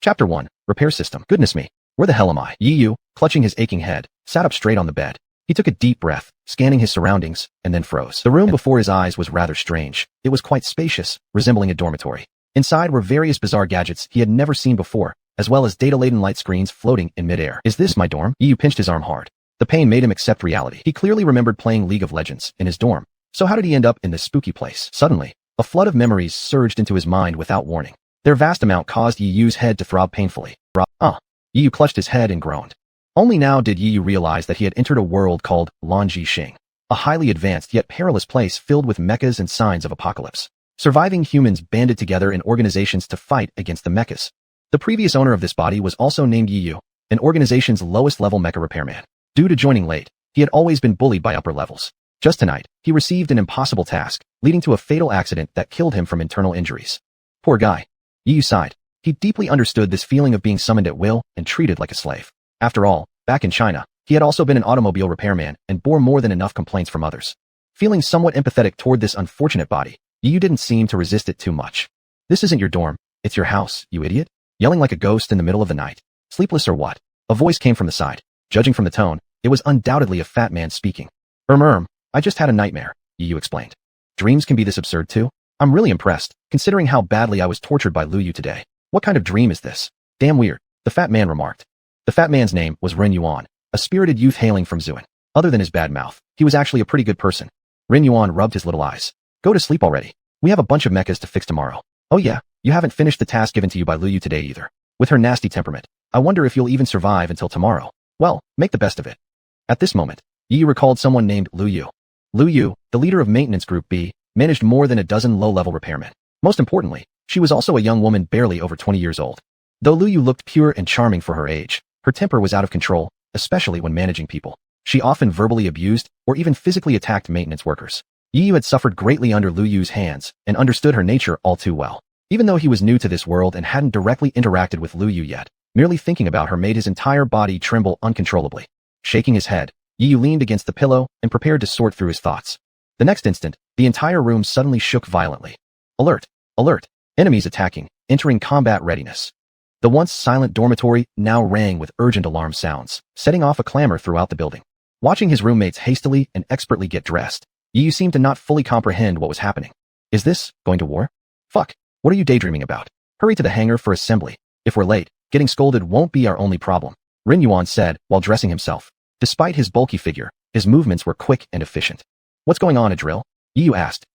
Chapter 1. Repair System. Goodness me. Where the hell am I? Yu, clutching his aching head, sat up straight on the bed. He took a deep breath, scanning his surroundings, and then froze. The room before his eyes was rather strange. It was quite spacious, resembling a dormitory. Inside were various bizarre gadgets he had never seen before, as well as data-laden light screens floating in midair. Is this my dorm? Yu pinched his arm hard. The pain made him accept reality. He clearly remembered playing League of Legends in his dorm. So how did he end up in this spooky place? Suddenly, a flood of memories surged into his mind without warning. Their vast amount caused Yu's head to throb painfully. Yu clutched his head and groaned. Only now did Yu realize that he had entered a world called Lanji Xing, a highly advanced yet perilous place filled with mechas and signs of apocalypse. Surviving humans banded together in organizations to fight against the mechas. The previous owner of this body was also named Yu, an organization's lowest-level mecha repairman. Due to joining late, he had always been bullied by upper levels. Just tonight, he received an impossible task, leading to a fatal accident that killed him from internal injuries. Poor guy. Yu sighed. He deeply understood this feeling of being summoned at will and treated like a slave. After all, back in China, he had also been an automobile repairman and bore more than enough complaints from others. Feeling somewhat empathetic toward this unfortunate body, Yu didn't seem to resist it too much. This isn't your dorm, it's your house, you idiot. Yelling like a ghost in the middle of the night. Sleepless or what? A voice came from the side. Judging from the tone, it was undoubtedly a fat man speaking. I just had a nightmare, Yu explained. Dreams can be this absurd too? I'm really impressed, considering how badly I was tortured by Lu Yu today. What kind of dream is this? Damn weird, the fat man remarked. The fat man's name was Ren Yuan, a spirited youth hailing from Zuan. Other than his bad mouth, he was actually a pretty good person. Ren Yuan rubbed his little eyes. Go to sleep already. We have a bunch of mechas to fix tomorrow. Oh yeah, you haven't finished the task given to you by Lu Yu today either. With her nasty temperament, I wonder if you'll even survive until tomorrow. Well, make the best of it. At this moment, Yu recalled someone named Lu Yu. Lu Yu, the leader of Maintenance Group B, managed more than a dozen low-level repairmen. Most importantly, she was also a young woman barely over 20 years old. Though Lu Yu looked pure and charming for her age, her temper was out of control, especially when managing people. She often verbally abused or even physically attacked maintenance workers. Yu had suffered greatly under Lu Yu's hands and understood her nature all too well. Even though he was new to this world and hadn't directly interacted with Lu Yu yet, merely thinking about her made his entire body tremble uncontrollably. Shaking his head, Yu leaned against the pillow and prepared to sort through his thoughts. The next instant, the entire room suddenly shook violently. Alert! Alert! Enemies attacking, entering combat readiness. The once silent dormitory now rang with urgent alarm sounds, setting off a clamor throughout the building. Watching his roommates hastily and expertly get dressed, Yu seemed to not fully comprehend what was happening. Is this going to war? Fuck, what are you daydreaming about? Hurry to the hangar for assembly. If we're late, getting scolded won't be our only problem, Ren Yuan said while dressing himself. Despite his bulky figure, his movements were quick and efficient. What's going on, a drill? Yu asked.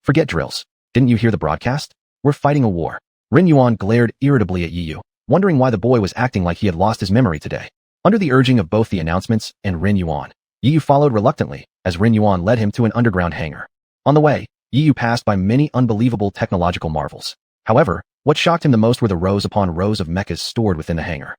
Forget drills. Didn't you hear the broadcast? We're fighting a war. Ren Yuan glared irritably at Yu, wondering why the boy was acting like he had lost his memory today. Under the urging of both the announcements and Ren Yuan, Yu followed reluctantly as Ren Yuan led him to an underground hangar. On the way, Yu passed by many unbelievable technological marvels. However, what shocked him the most were the rows upon rows of mechas stored within the hangar.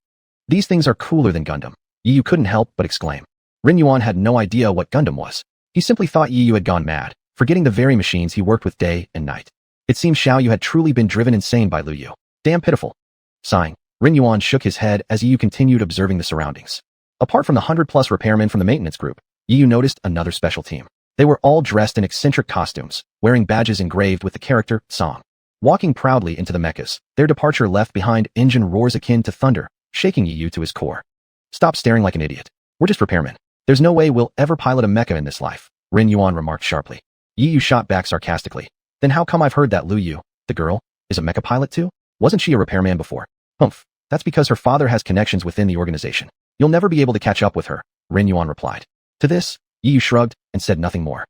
These things are cooler than Gundam, Yu couldn't help but exclaim. Ren Yuan had no idea what Gundam was. He simply thought Yu had gone mad, forgetting the very machines he worked with day and night. It seemed Xiao Yu had truly been driven insane by Lu Yu. Damn pitiful. Sighing, Ren Yuan shook his head as Yu continued observing the surroundings. Apart from the 100-plus repairmen from the maintenance group, Yu noticed another special team. They were all dressed in eccentric costumes, wearing badges engraved with the character Song. Walking proudly into the mechas, their departure left behind engine roars akin to thunder, shaking Yu to his core. Stop staring like an idiot. We're just repairmen. There's no way we'll ever pilot a mecha in this life, Ren Yuan remarked sharply. Yu shot back sarcastically. Then how come I've heard that Lu Yu, the girl, is a mecha pilot too? Wasn't she a repairman before? Humph. That's because her father has connections within the organization. You'll never be able to catch up with her, Ren Yuan replied. To this, Yu shrugged and said nothing more.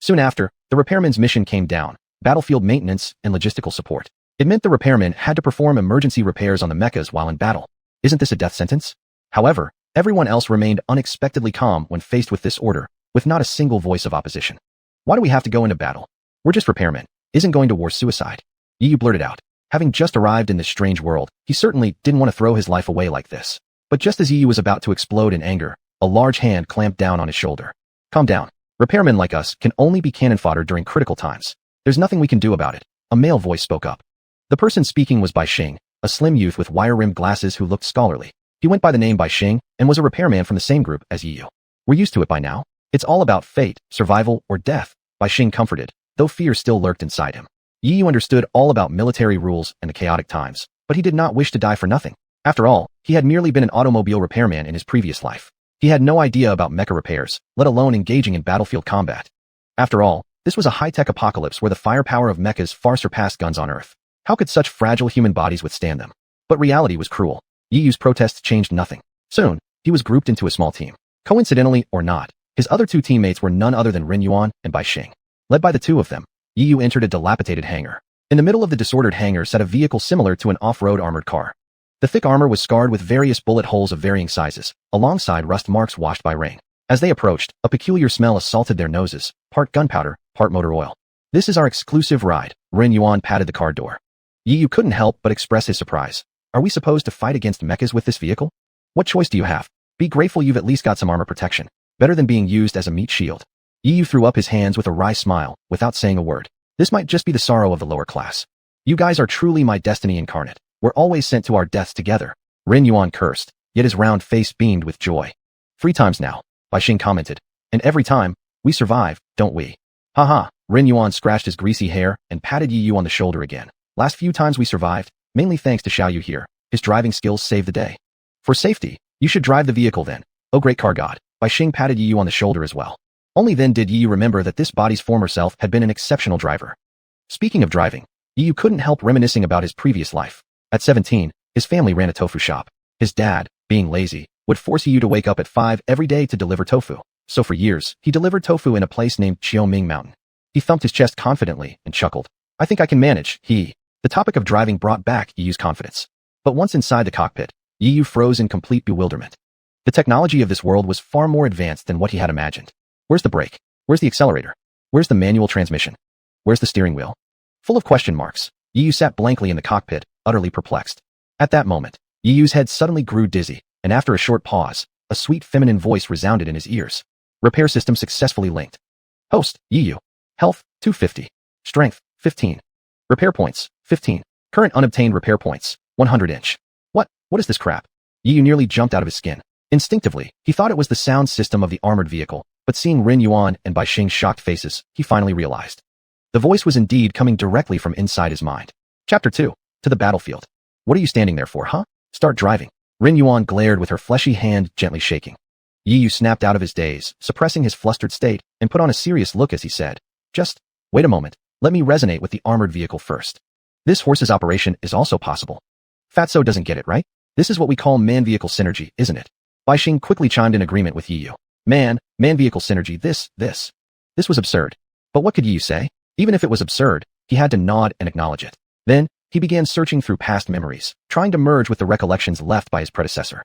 Soon after, the repairman's mission came down: battlefield maintenance and logistical support. It meant the repairman had to perform emergency repairs on the mechas while in battle. Isn't this a death sentence? However, everyone else remained unexpectedly calm when faced with this order, with not a single voice of opposition. Why do we have to go into battle? We're just repairmen. Isn't going to war suicide? Yu blurted out. Having just arrived in this strange world, he certainly didn't want to throw his life away like this. But just as Yu was about to explode in anger, a large hand clamped down on his shoulder. Calm down. Repairmen like us can only be cannon fodder during critical times. There's nothing we can do about it, a male voice spoke up. The person speaking was Bai Xing, a slim youth with wire-rimmed glasses who looked scholarly. He went by the name Bai Xing and was a repairman from the same group as Yu. We're used to it by now. It's all about fate, survival, or death, Bai Xing comforted, though fear still lurked inside him. Yu understood all about military rules and the chaotic times, but he did not wish to die for nothing. After all, he had merely been an automobile repairman in his previous life. He had no idea about mecha repairs, let alone engaging in battlefield combat. After all, this was a high-tech apocalypse where the firepower of mechas far surpassed guns on Earth. How could such fragile human bodies withstand them? But reality was cruel. Yiyu's protests changed nothing. Soon, he was grouped into a small team. Coincidentally or not, his other two teammates were none other than Ren Yuan and Bai Xing. Led by the two of them, Yiyu entered a dilapidated hangar. In the middle of the disordered hangar sat a vehicle similar to an off-road armored car. The thick armor was scarred with various bullet holes of varying sizes, alongside rust marks washed by rain. As they approached, a peculiar smell assaulted their noses, part gunpowder, part motor oil. "This is our exclusive ride," Ren Yuan patted the car door. Yiyu couldn't help but express his surprise. "Are we supposed to fight against mechas with this vehicle? What choice do you have? Be grateful you've at least got some armor protection. Better than being used as a meat shield." Yiyu threw up his hands with a wry smile, without saying a word. "This might just be the sorrow of the lower class. You guys are truly my destiny incarnate. We're always sent to our deaths together." Ren Yuan cursed, yet his round face beamed with joy. "3 times now," Bai Xing commented. "And every time, we survive, don't we?" "Haha," Ren Yuan scratched his greasy hair and patted Yiyu on the shoulder again. "Last few times we survived, mainly thanks to Xiao Yu here. His driving skills saved the day. For safety, you should drive the vehicle then. Oh great car god." Bai Xing patted Yiyu on the shoulder as well. Only then did Yiyu remember that this body's former self had been an exceptional driver. Speaking of driving, Yiyu couldn't help reminiscing about his previous life. At 17, his family ran a tofu shop. His dad, being lazy, would force Yiyu to wake up at 5 every day to deliver tofu. So for years, he delivered tofu in a place named Qiuming Mountain. He thumped his chest confidently and chuckled. "I think I can manage." The topic of driving brought back Yiyu's confidence. But once inside the cockpit, Yiyu froze in complete bewilderment. The technology of this world was far more advanced than what he had imagined. Where's the brake? Where's the accelerator? Where's the manual transmission? Where's the steering wheel? Full of question marks, Yiyu sat blankly in the cockpit, utterly perplexed. At that moment, Yiyu's head suddenly grew dizzy, and after a short pause, a sweet feminine voice resounded in his ears. "Repair system successfully linked. Host, Yiyu. Health, 250. Strength, 15. Repair points, 15. Current unobtained repair points, 100 inch. What is this crap?" Yiyu nearly jumped out of his skin. Instinctively, he thought it was the sound system of the armored vehicle, but seeing Ren Yuan and Bai Xing's shocked faces, he finally realized. The voice was indeed coming directly from inside his mind. Chapter 2. To the battlefield. "What are you standing there for, huh? Start driving." Ren Yuan glared with her fleshy hand gently shaking. Yiyu snapped out of his daze, suppressing his flustered state, and put on a serious look as he said, "Just wait a moment, let me resonate with the armored vehicle first. This horse's operation is also possible." Fatso doesn't get it, right? This is what we call man-vehicle synergy, isn't it? Bai Xing quickly chimed in agreement with Yiyu. Man-vehicle synergy, this was absurd. But what could Yiyu say? Even if it was absurd, he had to nod and acknowledge it. Then, he began searching through past memories, trying to merge with the recollections left by his predecessor.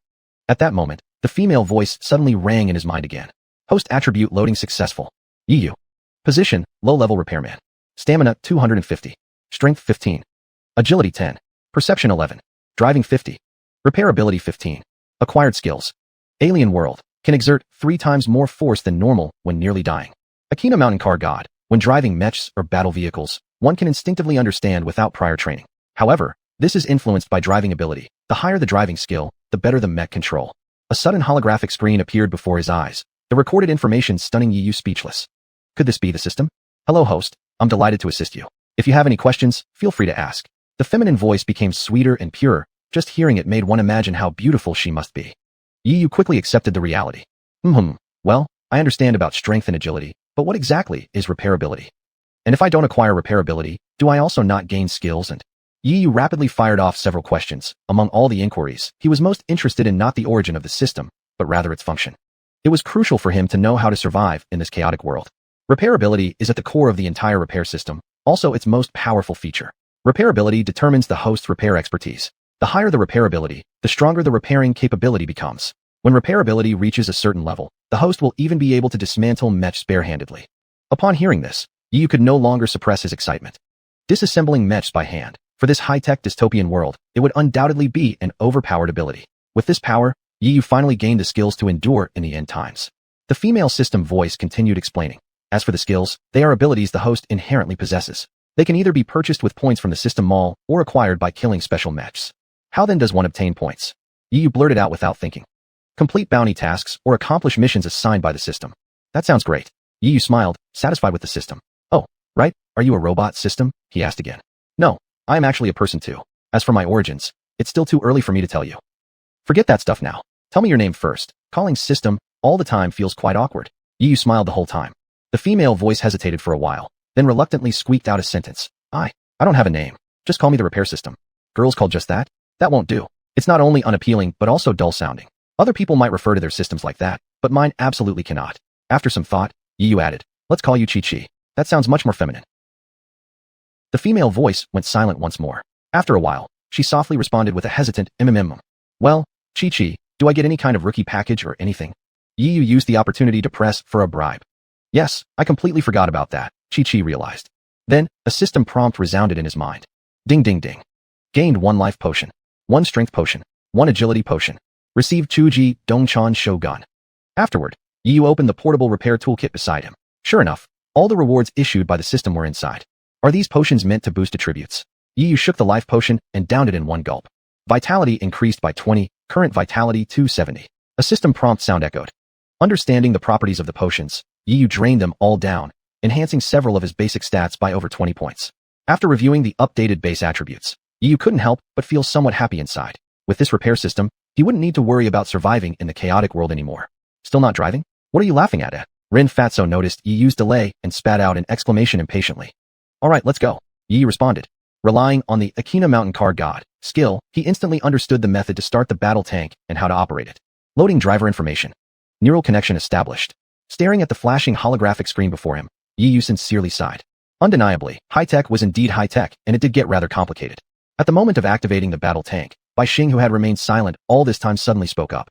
At that moment, the female voice suddenly rang in his mind again. Host attribute loading successful. Yiyu. Position, low-level repairman. Stamina, 250. Strength, 15. Agility, 10. Perception, 11. Driving, 50. Repairability, 15. Acquired skills. Alien world. Can exert 3 times more force than normal when nearly dying. Akina mountain car god. When driving mechs or battle vehicles, one can instinctively understand without prior training. However, this is influenced by driving ability. The higher the driving skill, the better the mech control. A sudden holographic screen appeared before his eyes, the recorded information stunning Yiyu speechless. Could this be the system? "Hello host, I'm delighted to assist you. If you have any questions, feel free to ask." The feminine voice became sweeter and purer. Just hearing it made one imagine how beautiful she must be. Yiyu quickly accepted the reality. Well, I understand about strength and agility, but what exactly is repairability? And if I don't acquire repairability, do I also not gain skills and... Yiyu rapidly fired off several questions. Among all the inquiries, he was most interested in not the origin of the system, but rather its function. It was crucial for him to know how to survive in this chaotic world. Repairability is at the core of the entire repair system, also its most powerful feature. Repairability determines the host's repair expertise. The higher the repairability, the stronger the repairing capability becomes. When repairability reaches a certain level, the host will even be able to dismantle mechs barehandedly. Upon hearing this, Yiyu could no longer suppress his excitement. Disassembling mechs by hand, for this high-tech dystopian world, it would undoubtedly be an overpowered ability. With this power, Yiyu finally gained the skills to endure in the end times. The female system voice continued explaining. As for the skills, they are abilities the host inherently possesses. They can either be purchased with points from the system mall or acquired by killing special mechs. How then does one obtain points? Yiyu blurted out without thinking. Complete bounty tasks or accomplish missions assigned by the system. That sounds great. Yiyu smiled, satisfied with the system. "Oh, right, are you a robot system?" he asked again. "No, I am actually a person too. As for my origins, it's still too early for me to tell you. Forget that stuff now. Tell me your name first. Calling system all the time feels quite awkward. Yu smiled the whole time. The female voice hesitated for a while, then reluctantly squeaked out a sentence. I don't have a name. Just call me the repair system. Girls called just that? That won't do. It's not only unappealing, but also dull-sounding. Other people might refer to their systems like that, but mine absolutely cannot. After some thought, Yu added, let's call you Chi-Chi. That sounds much more feminine. The female voice went silent once more. After a while, she softly responded with a hesitant mm. Well, Chi-Chi, do I get any kind of rookie package or anything? Yu used the opportunity to press for a bribe. Yes, I completely forgot about that, Chi-Chi realized. Then, a system prompt resounded in his mind. Ding ding ding. Gained 1 life potion, 1 strength potion, 1 agility potion. Received Chuji Dongchan Shogun. Afterward, Yu opened the portable repair toolkit beside him. Sure enough, all the rewards issued by the system were inside. Are these potions meant to boost attributes? Yu shook the life potion and downed it in one gulp. Vitality increased by 20, current vitality 270. A system prompt sound echoed. Understanding the properties of the potions, Yu drained them all down, enhancing several of his basic stats by over 20 points. After reviewing the updated base attributes, Yu couldn't help but feel somewhat happy inside. With this repair system, he wouldn't need to worry about surviving in the chaotic world anymore. Still not driving? What are you laughing at? Rin Fatso noticed Yu's delay and spat out an exclamation impatiently. Alright, let's go. Yi responded. Relying on the Akina Mountain Car God skill, he instantly understood the method to start the battle tank and how to operate it. Loading driver information. Neural connection established. Staring at the flashing holographic screen before him, Yi sincerely sighed. Undeniably, high-tech was indeed high-tech, and it did get rather complicated. At the moment of activating the battle tank, Bai Xing, who had remained silent all this time, suddenly spoke up.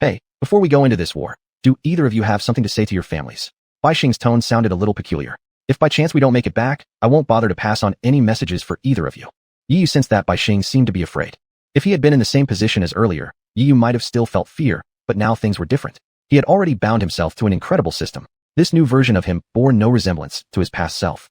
Hey, before we go into this war, do either of you have something to say to your families? Bai Xing's tone sounded a little peculiar. If by chance we don't make it back, I won't bother to pass on any messages for either of you. Yi sensed that Bai Xing seemed to be afraid. If he had been in the same position as earlier, Yi might have still felt fear, but now things were different. He had already bound himself to an incredible system. This new version of him bore no resemblance to his past self.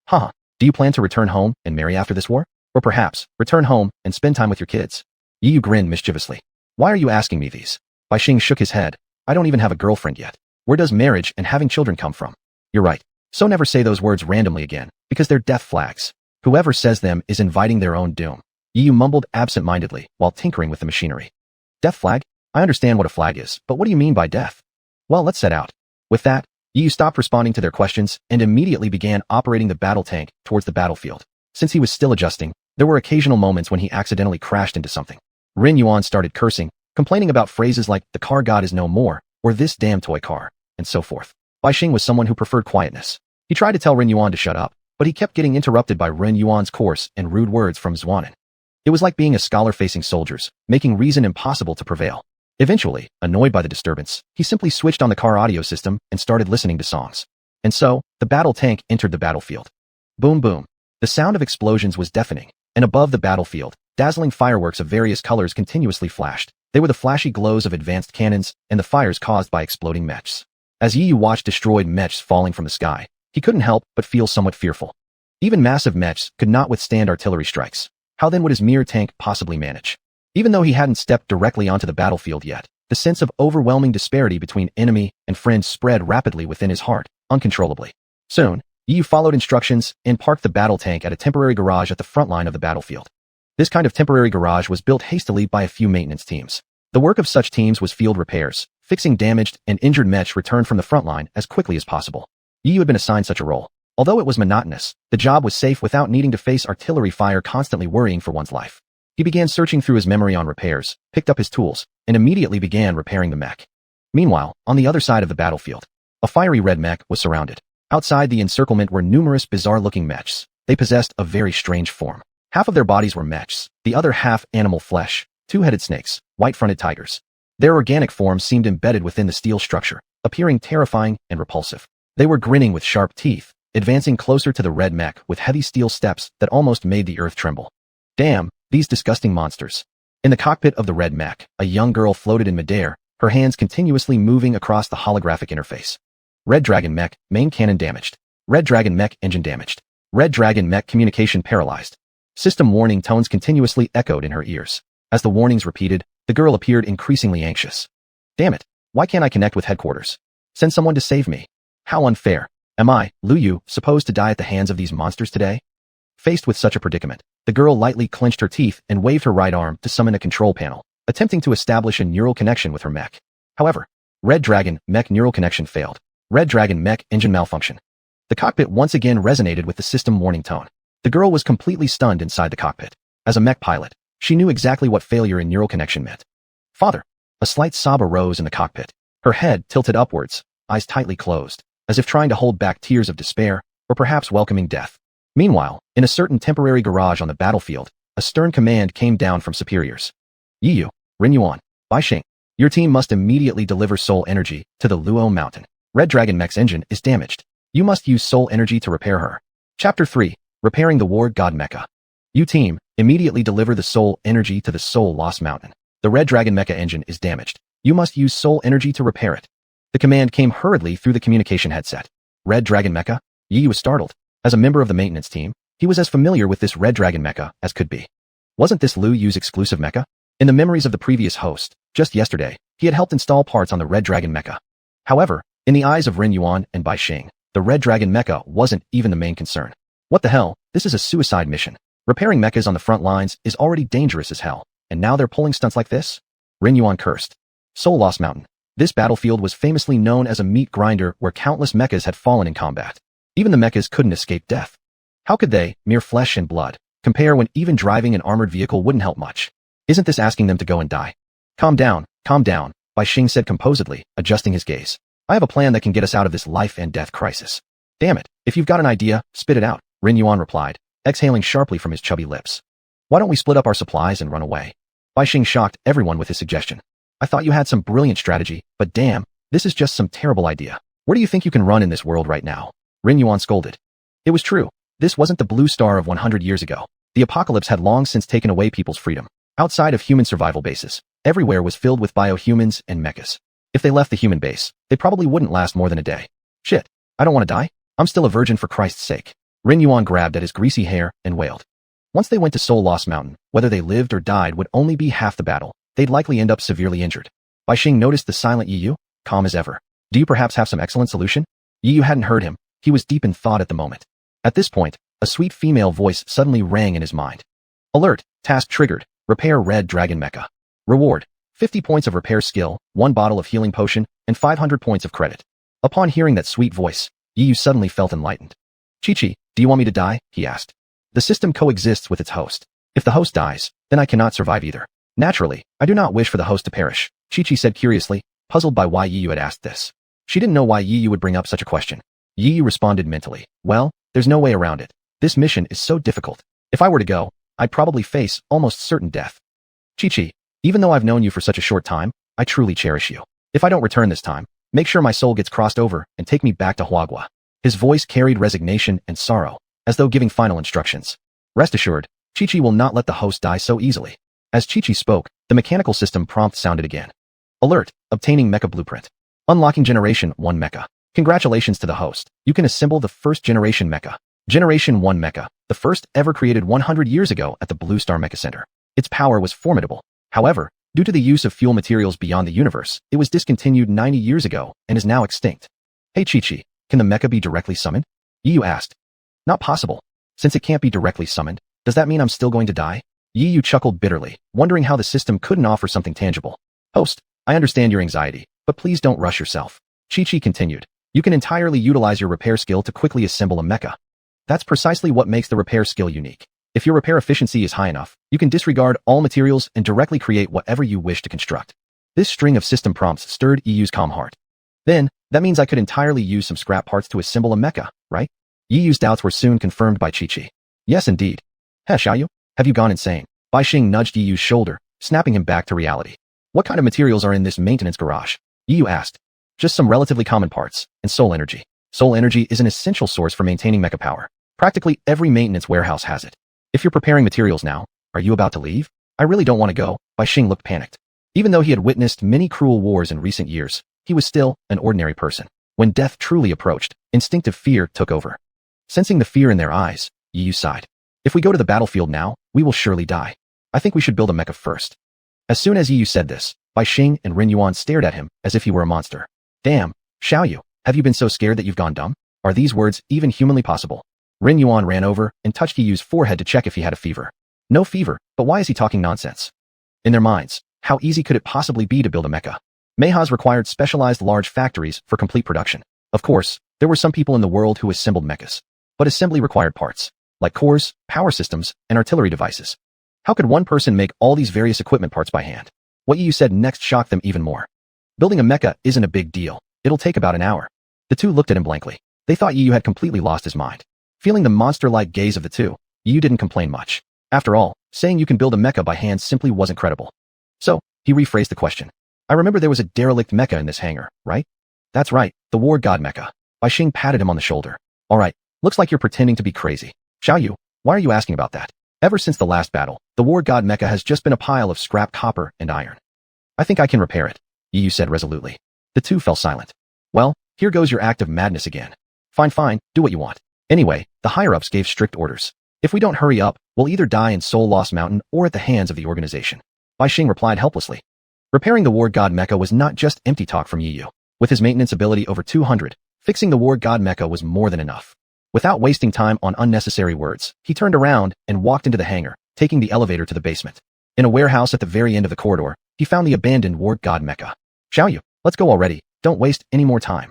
Haha, do you plan to return home and marry after this war? Or perhaps, return home and spend time with your kids? Yi grinned mischievously. Why are you asking me these? Bai Xing shook his head. I don't even have a girlfriend yet. Where does marriage and having children come from? You're right. So never say those words randomly again, because they're death flags. Whoever says them is inviting their own doom. Yi mumbled absent-mindedly while tinkering with the machinery. Death flag? I understand what a flag is, but what do you mean by death? Well, let's set out. With that, Yi stopped responding to their questions and immediately began operating the battle tank towards the battlefield. Since he was still adjusting, there were occasional moments when he accidentally crashed into something. Rin Yuan started cursing, complaining about phrases like, the car god is no more, or this damn toy car, and so forth. Bai Xing was someone who preferred quietness. He tried to tell Rin Yuan to shut up, but he kept getting interrupted by Rin Yuan's coarse and rude words from Zhuanan. It was like being a scholar facing soldiers, making reason impossible to prevail. Eventually, annoyed by the disturbance, he simply switched on the car audio system and started listening to songs. And so, the battle tank entered the battlefield. Boom boom. The sound of explosions was deafening, and above the battlefield, dazzling fireworks of various colors continuously flashed. They were the flashy glows of advanced cannons and the fires caused by exploding mechs. As Yi watched destroyed mechs falling from the sky, he couldn't help but feel somewhat fearful. Even massive mechs could not withstand artillery strikes. How then would his mere tank possibly manage? Even though he hadn't stepped directly onto the battlefield yet, the sense of overwhelming disparity between enemy and friend spread rapidly within his heart, uncontrollably. Soon, Yi followed instructions and parked the battle tank at a temporary garage at the front line of the battlefield. This kind of temporary garage was built hastily by a few maintenance teams. The work of such teams was field repairs, fixing damaged and injured mechs returned from the front line as quickly as possible. Yi had been assigned such a role. Although it was monotonous, the job was safe without needing to face artillery fire constantly worrying for one's life. He began searching through his memory on repairs, picked up his tools, and immediately began repairing the mech. Meanwhile, on the other side of the battlefield, a fiery red mech was surrounded. Outside the encirclement were numerous bizarre-looking mechs. They possessed a very strange form. Half of their bodies were mechs, the other half animal flesh, two-headed snakes, white-fronted tigers. Their organic forms seemed embedded within the steel structure, appearing terrifying and repulsive. They were grinning with sharp teeth, advancing closer to the red mech with heavy steel steps that almost made the earth tremble. Damn, these disgusting monsters. In the cockpit of the red mech, a young girl floated in midair, her hands continuously moving across the holographic interface. Red Dragon Mech, main cannon damaged. Red Dragon Mech engine damaged. Red Dragon Mech communication paralyzed. System warning tones continuously echoed in her ears. As the warnings repeated, the girl appeared increasingly anxious. Damn it, why can't I connect with headquarters? Send someone to save me. How unfair. Am I, Lu Yu, supposed to die at the hands of these monsters today? Faced with such a predicament, The girl lightly clenched her teeth and waved her right arm to summon a control panel, attempting to establish a neural connection with her mech. However, Red Dragon mech neural connection failed. Red Dragon mech engine malfunction. The cockpit once again resonated with the system warning tone. The girl was completely stunned inside the cockpit. As a mech pilot, she knew exactly what failure in neural connection meant. Father. A slight sob arose in the cockpit. Her head tilted upwards, eyes tightly closed, as if trying to hold back tears of despair, or perhaps welcoming death. Meanwhile, in a certain temporary garage on the battlefield, a stern command came down from superiors. Yiyu, Rinyuan, Baixing, your team must immediately deliver soul energy to the Luo Mountain. Red Dragon mech's engine is damaged. You must use soul energy to repair her. Chapter 3, Repairing the War God Mecha. You team, immediately deliver the soul energy to the Soul Lost Mountain. The Red Dragon mecha engine is damaged. You must use soul energy to repair it. The command came hurriedly through the communication headset. Red Dragon mecha? Yi was startled. As a member of the maintenance team, he was as familiar with this Red Dragon mecha as could be. Wasn't this Lu Yu's exclusive mecha? In the memories of the previous host, just yesterday, he had helped install parts on the Red Dragon mecha. However, in the eyes of Rin Yuan and Bai Xing, the Red Dragon mecha wasn't even the main concern. What the hell? This is a suicide mission. Repairing mechas on the front lines is already dangerous as hell, and now they're pulling stunts like this? Rin Yuan cursed. Soul Lost Mountain. This battlefield was famously known as a meat grinder where countless mechas had fallen in combat. Even the mechas couldn't escape death. How could they, mere flesh and blood, compare when even driving an armored vehicle wouldn't help much? Isn't this asking them to go and die? Calm down, Bai Xing said composedly, adjusting his gaze. I have a plan that can get us out of this life and death crisis. Damn it, if you've got an idea, spit it out, Rin Yuan replied, exhaling sharply from his chubby lips. Why don't we split up our supplies and run away? Bai Xing shocked everyone with his suggestion. I thought you had some brilliant strategy, but damn, this is just some terrible idea. Where do you think you can run in this world right now? Rin Yuan scolded. It was true. This wasn't the blue star of 100 years ago. The apocalypse had long since taken away people's freedom. Outside of human survival bases, everywhere was filled with biohumans and mechas. If they left the human base, they probably wouldn't last more than a day. Shit, I don't want to die. I'm still a virgin for Christ's sake. Rin Yuan grabbed at his greasy hair and wailed. Once they went to Soul Lost Mountain, whether they lived or died would only be half the battle. They'd likely end up severely injured. Bai Xing noticed the silent Yiyu, calm as ever. Do you perhaps have some excellent solution? Yiyu hadn't heard him. He was deep in thought at the moment. At this point, a sweet female voice suddenly rang in his mind. Alert, task triggered, repair Red Dragon mecha. Reward, 50 points of repair skill, 1 bottle of healing potion, and 500 points of credit. Upon hearing that sweet voice, Yiyu suddenly felt enlightened. Chi-Chi, do you want me to die? He asked. The system coexists with its host. If the host dies, then I cannot survive either. Naturally, I do not wish for the host to perish, Chi-Chi said curiously, puzzled by why Yiyu had asked this. She didn't know why Yiyu would bring up such a question. Yiyu responded mentally. Well, there's no way around it. This mission is so difficult. If I were to go, I'd probably face almost certain death. Chi-Chi, even though I've known you for such a short time, I truly cherish you. If I don't return this time, make sure my soul gets crossed over and take me back to Huagua. His voice carried resignation and sorrow, as though giving final instructions. Rest assured, Chi-Chi will not let the host die so easily. As Chi-Chi spoke, the mechanical system prompt sounded again. Alert, obtaining mecha blueprint. Unlocking Generation 1 mecha. Congratulations to the host. You can assemble the first Generation mecha. Generation 1 mecha, the first ever created 100 years ago at the Blue Star Mecha Center. Its power was formidable. However, due to the use of fuel materials beyond the universe, it was discontinued 90 years ago and is now extinct. Hey Chi-Chi, can the mecha be directly summoned? Yiyu asked. Not possible. Since it can't be directly summoned, does that mean I'm still going to die? Yiyu chuckled bitterly, wondering how the system couldn't offer something tangible. Host, I understand your anxiety, but please don't rush yourself. Chi-Chi continued. You can entirely utilize your repair skill to quickly assemble a mecha. That's precisely what makes the repair skill unique. If your repair efficiency is high enough, you can disregard all materials and directly create whatever you wish to construct. This string of system prompts stirred Yiyu's calm heart. Then, that means I could entirely use some scrap parts to assemble a mecha, right? Yiyu's doubts were soon confirmed by Chi-Chi. Yes, indeed. Heh, Xiaoyu? Have you gone insane? Bai Xing nudged Yiyu's shoulder, snapping him back to reality. What kind of materials are in this maintenance garage? Yiyu asked. Just some relatively common parts, and soul energy. Soul energy is an essential source for maintaining mecha power. Practically every maintenance warehouse has it. If you're preparing materials now, are you about to leave? I really don't want to go, Bai Xing looked panicked. Even though he had witnessed many cruel wars in recent years, he was still an ordinary person. When death truly approached, instinctive fear took over. Sensing the fear in their eyes, Yiyu sighed. If we go to the battlefield now, we will surely die. I think we should build a mecha first. As soon as Yiyu said this, Bai Xing and Rin Yuan stared at him as if he were a monster. Damn, Xiaoyu, have you been so scared that you've gone dumb? Are these words even humanly possible? Rin Yuan ran over and touched Yiyu's forehead to check if he had a fever. No fever, but why is he talking nonsense? In their minds, how easy could it possibly be to build a mecha? Mechas required specialized large factories for complete production. Of course, there were some people in the world who assembled mechas, but assembly required parts, like cores, power systems, and artillery devices. How could one person make all these various equipment parts by hand? What Yiyu said next shocked them even more. Building a mecha isn't a big deal. It'll take about an hour. The two looked at him blankly. They thought Yiyu had completely lost his mind. Feeling the monster-like gaze of the two, Yiyu didn't complain much. After all, saying you can build a mecha by hand simply wasn't credible. So, he rephrased the question. I remember there was a derelict mecha in this hangar, right? That's right, the war god mecha. Bai Xing patted him on the shoulder. Alright, looks like you're pretending to be crazy. Xiaoyu, why are you asking about that? Ever since the last battle, the war god mecha has just been a pile of scrap copper and iron. I think I can repair it, Yiyu said resolutely. The two fell silent. Well, here goes your act of madness again. Fine, do what you want. Anyway, the higher-ups gave strict orders. If we don't hurry up, we'll either die in Soul Loss Mountain or at the hands of the organization. Bai Xing replied helplessly. Repairing the war god mecha was not just empty talk from Yiyu. With his maintenance ability over 200, fixing the war god mecha was more than enough. Without wasting time on unnecessary words, he turned around and walked into the hangar, taking the elevator to the basement. In a warehouse at the very end of the corridor, he found the abandoned war god mecha. Xiaoyu, let's go already, don't waste any more time.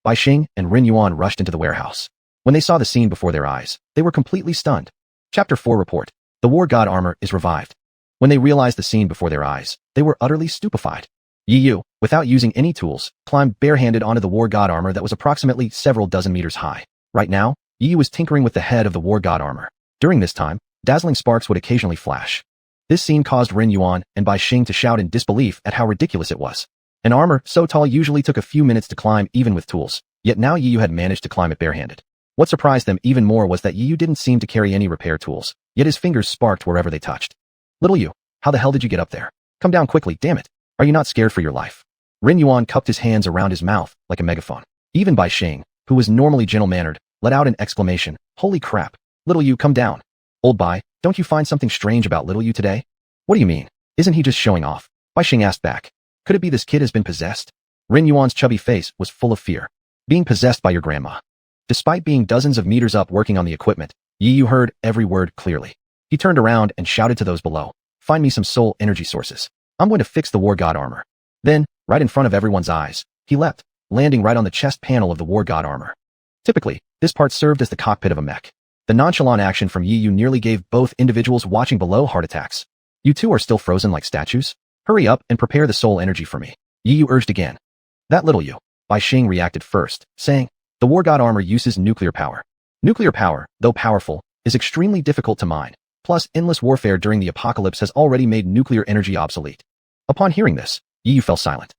Bai Xing and Rin Yuan rushed into the warehouse. When they saw the scene before their eyes, they were completely stunned. Chapter 4 report. The war god armor is revived. When they realized the scene before their eyes, they were utterly stupefied. Yiyu, without using any tools, climbed barehanded onto the war god armor that was approximately several dozen meters high. Right now, Yiyu was tinkering with the head of the war god armor. During this time, dazzling sparks would occasionally flash. This scene caused Rin Yuan and Bai Xing to shout in disbelief at how ridiculous it was. An armor so tall usually took a few minutes to climb even with tools, yet now Yiyu had managed to climb it barehanded. What surprised them even more was that Yiyu didn't seem to carry any repair tools, yet his fingers sparked wherever they touched. Little you, how the hell did you get up there? Come down quickly, damn it. Are you not scared for your life? Rin Yuan cupped his hands around his mouth like a megaphone. Even Bai Xing, who was normally gentle-mannered, let out an exclamation. Holy crap. Little you, come down. Old Bai, don't you find something strange about little you today? What do you mean? Isn't he just showing off? Bai Xing asked back. Could it be this kid has been possessed? Rin Yuan's chubby face was full of fear. Being possessed by your grandma. Despite being dozens of meters up working on the equipment, Yiyu heard every word clearly. He turned around and shouted to those below. Find me some soul energy sources. I'm going to fix the war god armor. Then, right in front of everyone's eyes, he leapt, landing right on the chest panel of the war god armor. Typically, this part served as the cockpit of a mech. The nonchalant action from Yiyu nearly gave both individuals watching below heart attacks. You two are still frozen like statues? Hurry up and prepare the soul energy for me. Yiyu urged again. That little you. Bai Xing reacted first, saying, the war god armor uses nuclear power. Nuclear power, though powerful, is extremely difficult to mine. Plus, endless warfare during the apocalypse has already made nuclear energy obsolete. Upon hearing this, Yiyu fell silent.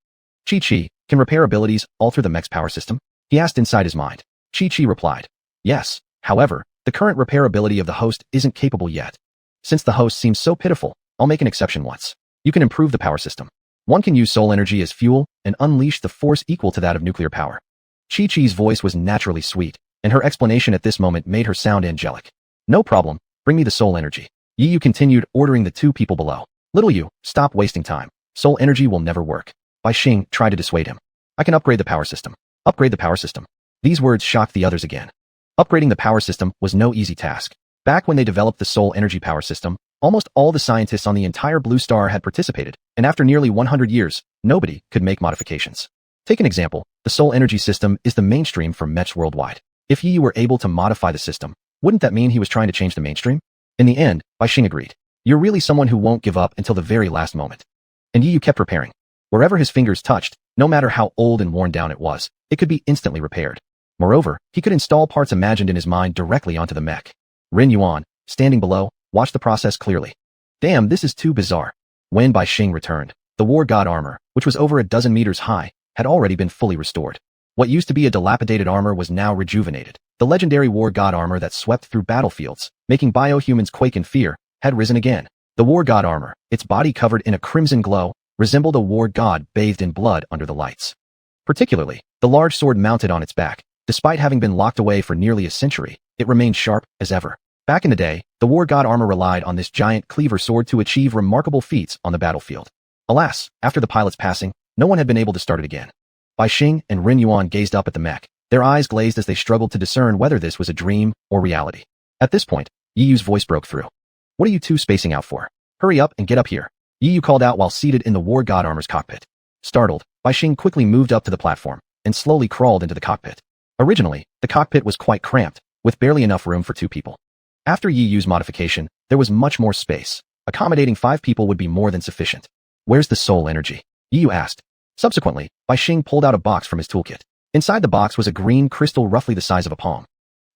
Chi-Chi, can repair abilities alter the mech's power system? He asked inside his mind. Chi-Chi replied. Yes, however, the current repair ability of the host isn't capable yet. Since the host seems so pitiful, I'll make an exception once. You can improve the power system. One can use soul energy as fuel and unleash the force equal to that of nuclear power. Chi-Chi's voice was naturally sweet, and her explanation at this moment made her sound angelic. No problem, bring me the soul energy. Yiyu continued ordering the two people below. Little you, stop wasting time. Soul energy will never work. Bai Xing tried to dissuade him. I can upgrade the power system. Upgrade the power system. These words shocked the others again. Upgrading the power system was no easy task. Back when they developed the soul energy power system, almost all the scientists on the entire Blue Star had participated, and after nearly 100 years, nobody could make modifications. Take an example, the soul energy system is the mainstream for mechs worldwide. If Yiyu were able to modify the system, wouldn't that mean he was trying to change the mainstream? In the end, Bai Xing agreed. You're really someone who won't give up until the very last moment. And Yiyu kept repairing. Wherever his fingers touched, no matter how old and worn down it was, it could be instantly repaired. Moreover, he could install parts imagined in his mind directly onto the mech. Rin Yuan, standing below, watched the process clearly. Damn, this is too bizarre. When Bai Xing returned, the war god armor, which was over a dozen meters high, had already been fully restored. What used to be a dilapidated armor was now rejuvenated. The legendary war god armor that swept through battlefields, making biohumans quake in fear, had risen again. The war god armor, its body covered in a crimson glow, resembled a war god bathed in blood under the lights. Particularly, the large sword mounted on its back. Despite having been locked away for nearly a century, it remained sharp as ever. Back in the day, the war god armor relied on this giant cleaver sword to achieve remarkable feats on the battlefield. Alas, after the pilot's passing, no one had been able to start it again. Bai Xing and Rin Yuan gazed up at the mech, Their eyes glazed as they struggled to discern whether this was a dream or reality. At this point, Yi Yu's voice broke through. What are you two spacing out for? Hurry up and get up here. Yi Yu called out while seated in the war god armor's cockpit. Startled, Bai Xing quickly moved up to the platform and slowly crawled into the cockpit. Originally, the cockpit was quite cramped, with barely enough room for 2 people. After Yi Yu's modification, there was much more space. Accommodating 5 people would be more than sufficient. Where's the soul energy? Yi Yu asked. Subsequently, Bai Xing pulled out a box from his toolkit. Inside the box was a green crystal roughly the size of a palm.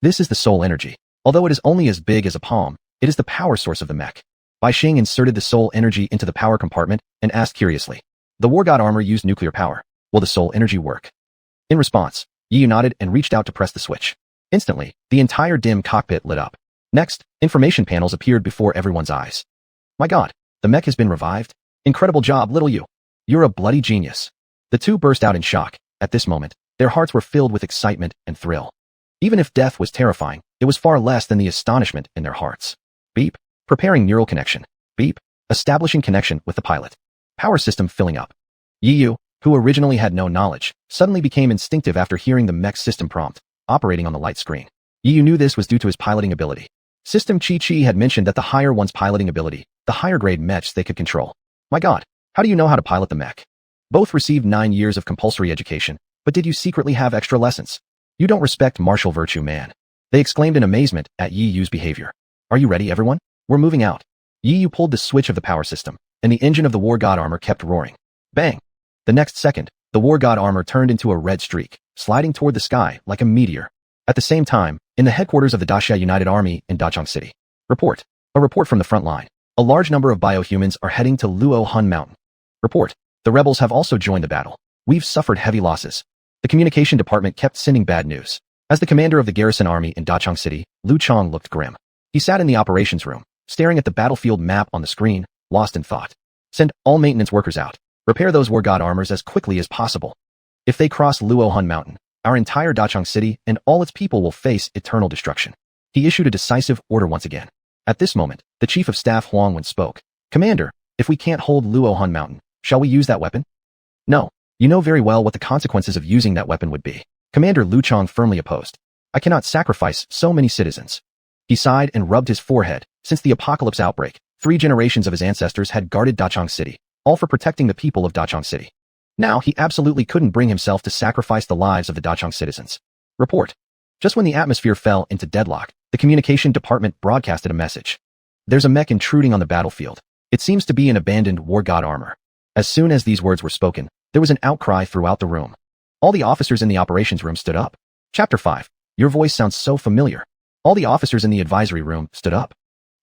This is the soul energy. Although it is only as big as a palm, it is the power source of the mech. Bai Xing inserted the soul energy into the power compartment and asked curiously. The war god armor used nuclear power. Will the soul energy work? In response, Yi Yu nodded and reached out to press the switch. Instantly, the entire dim cockpit lit up. Next, information panels appeared before everyone's eyes. My god, the mech has been revived? Incredible job, little you. You're a bloody genius. The two burst out in shock. At this moment, their hearts were filled with excitement and thrill. Even if death was terrifying, it was far less than the astonishment in their hearts. Beep. Preparing neural connection. Beep. Establishing connection with the pilot. Power system filling up. Yi Yu, who originally had no knowledge, suddenly became instinctive after hearing the mech system prompt, operating on the light screen. Yi Yu knew this was due to his piloting ability. System Chi had mentioned that the higher one's piloting ability, the higher grade mechs they could control. My god, how do you know how to pilot the mech? Both received 9 years of compulsory education, but did you secretly have extra lessons? You don't respect martial virtue, man. They exclaimed in amazement at Yi Yu's behavior. Are you ready, everyone? We're moving out. Yi Yu pulled the switch of the power system, and the engine of the war god armor kept roaring. Bang! The next second, the war god armor turned into a red streak, sliding toward the sky like a meteor. At the same time, in the headquarters of the Daxia United Army in Dachang City. Report. A report from the front line. A large number of biohumans are heading to Luo Hun Mountain. Report. The rebels have also joined the battle. We've suffered heavy losses. The communication department kept sending bad news. As the commander of the garrison army in Dachang City, Lu Chong looked grim. He sat in the operations room, staring at the battlefield map on the screen, lost in thought. Send all maintenance workers out. Repair those war god armors as quickly as possible. If they cross Luo Hun Mountain, our entire Dachang City and all its people will face eternal destruction. He issued a decisive order once again. At this moment, the chief of staff Huang Wen spoke. Commander, if we can't hold Luo Hun Mountain, shall we use that weapon? No. You know very well what the consequences of using that weapon would be. Commander Lu Chong firmly opposed. I cannot sacrifice so many citizens. He sighed and rubbed his forehead. Since the apocalypse outbreak, 3 generations of his ancestors had guarded Dachang City, all for protecting the people of Dachang City. Now he absolutely couldn't bring himself to sacrifice the lives of the Dachang citizens. Report. Just when the atmosphere fell into deadlock, the communication department broadcasted a message. There's a mech intruding on the battlefield. It seems to be an abandoned war god armor. As soon as these words were spoken, there was an outcry throughout the room. All the officers in the operations room stood up. Chapter 5. Your voice sounds so familiar. All the officers in the advisory room stood up.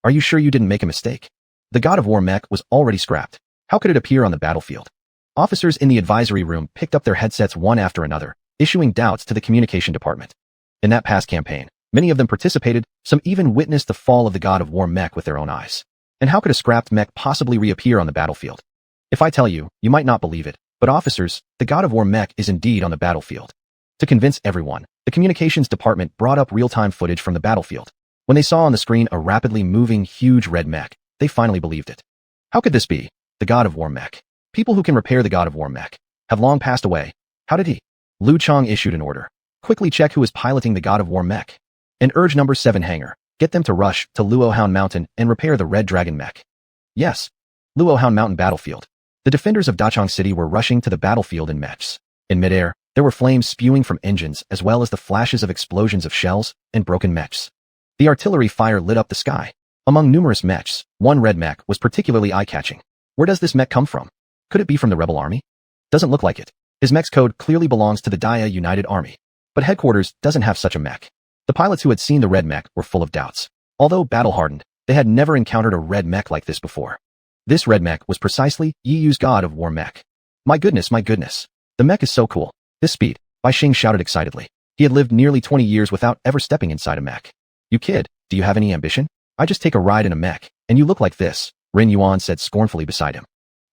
Are you sure you didn't make a mistake? The god of war mech was already scrapped. How could it appear on the battlefield? Officers in the advisory room picked up their headsets one after another, issuing doubts to the communication department. In that past campaign, many of them participated, some even witnessed the fall of the god of war mech with their own eyes. And how could a scrapped mech possibly reappear on the battlefield? If I tell you, you might not believe it, but officers, the god of war mech is indeed on the battlefield. To convince everyone, the communications department brought up real-time footage from the battlefield. When they saw on the screen a rapidly moving, huge red mech, they finally believed it. How could this be? The god of war mech. People who can repair the god of war mech have long passed away. How did he? Lu Chong issued an order. Quickly check who is piloting the god of war mech. And urge number 7 hangar. Get them to rush to Luo Hound Mountain and repair the red dragon mech. Yes. Luo Hound Mountain battlefield. The defenders of Dachang City were rushing to the battlefield in mechs. In midair, there were flames spewing from engines as well as the flashes of explosions of shells and broken mechs. The artillery fire lit up the sky. Among numerous mechs, one red mech was particularly eye-catching. Where does this mech come from? Could it be from the rebel army? Doesn't look like it. His mech's code clearly belongs to the Daxia United Army. But headquarters doesn't have such a mech. The pilots who had seen the red mech were full of doubts. Although battle-hardened, they had never encountered a red mech like this before. This red mech was precisely Yi Yu's god of war mech. My goodness, my goodness. The mech is so cool. This speed, Bai Xing shouted excitedly. He had lived nearly 20 years without ever stepping inside a mech. You kid, do you have any ambition? I just take a ride in a mech, and you look like this, Ren Yuan said scornfully beside him.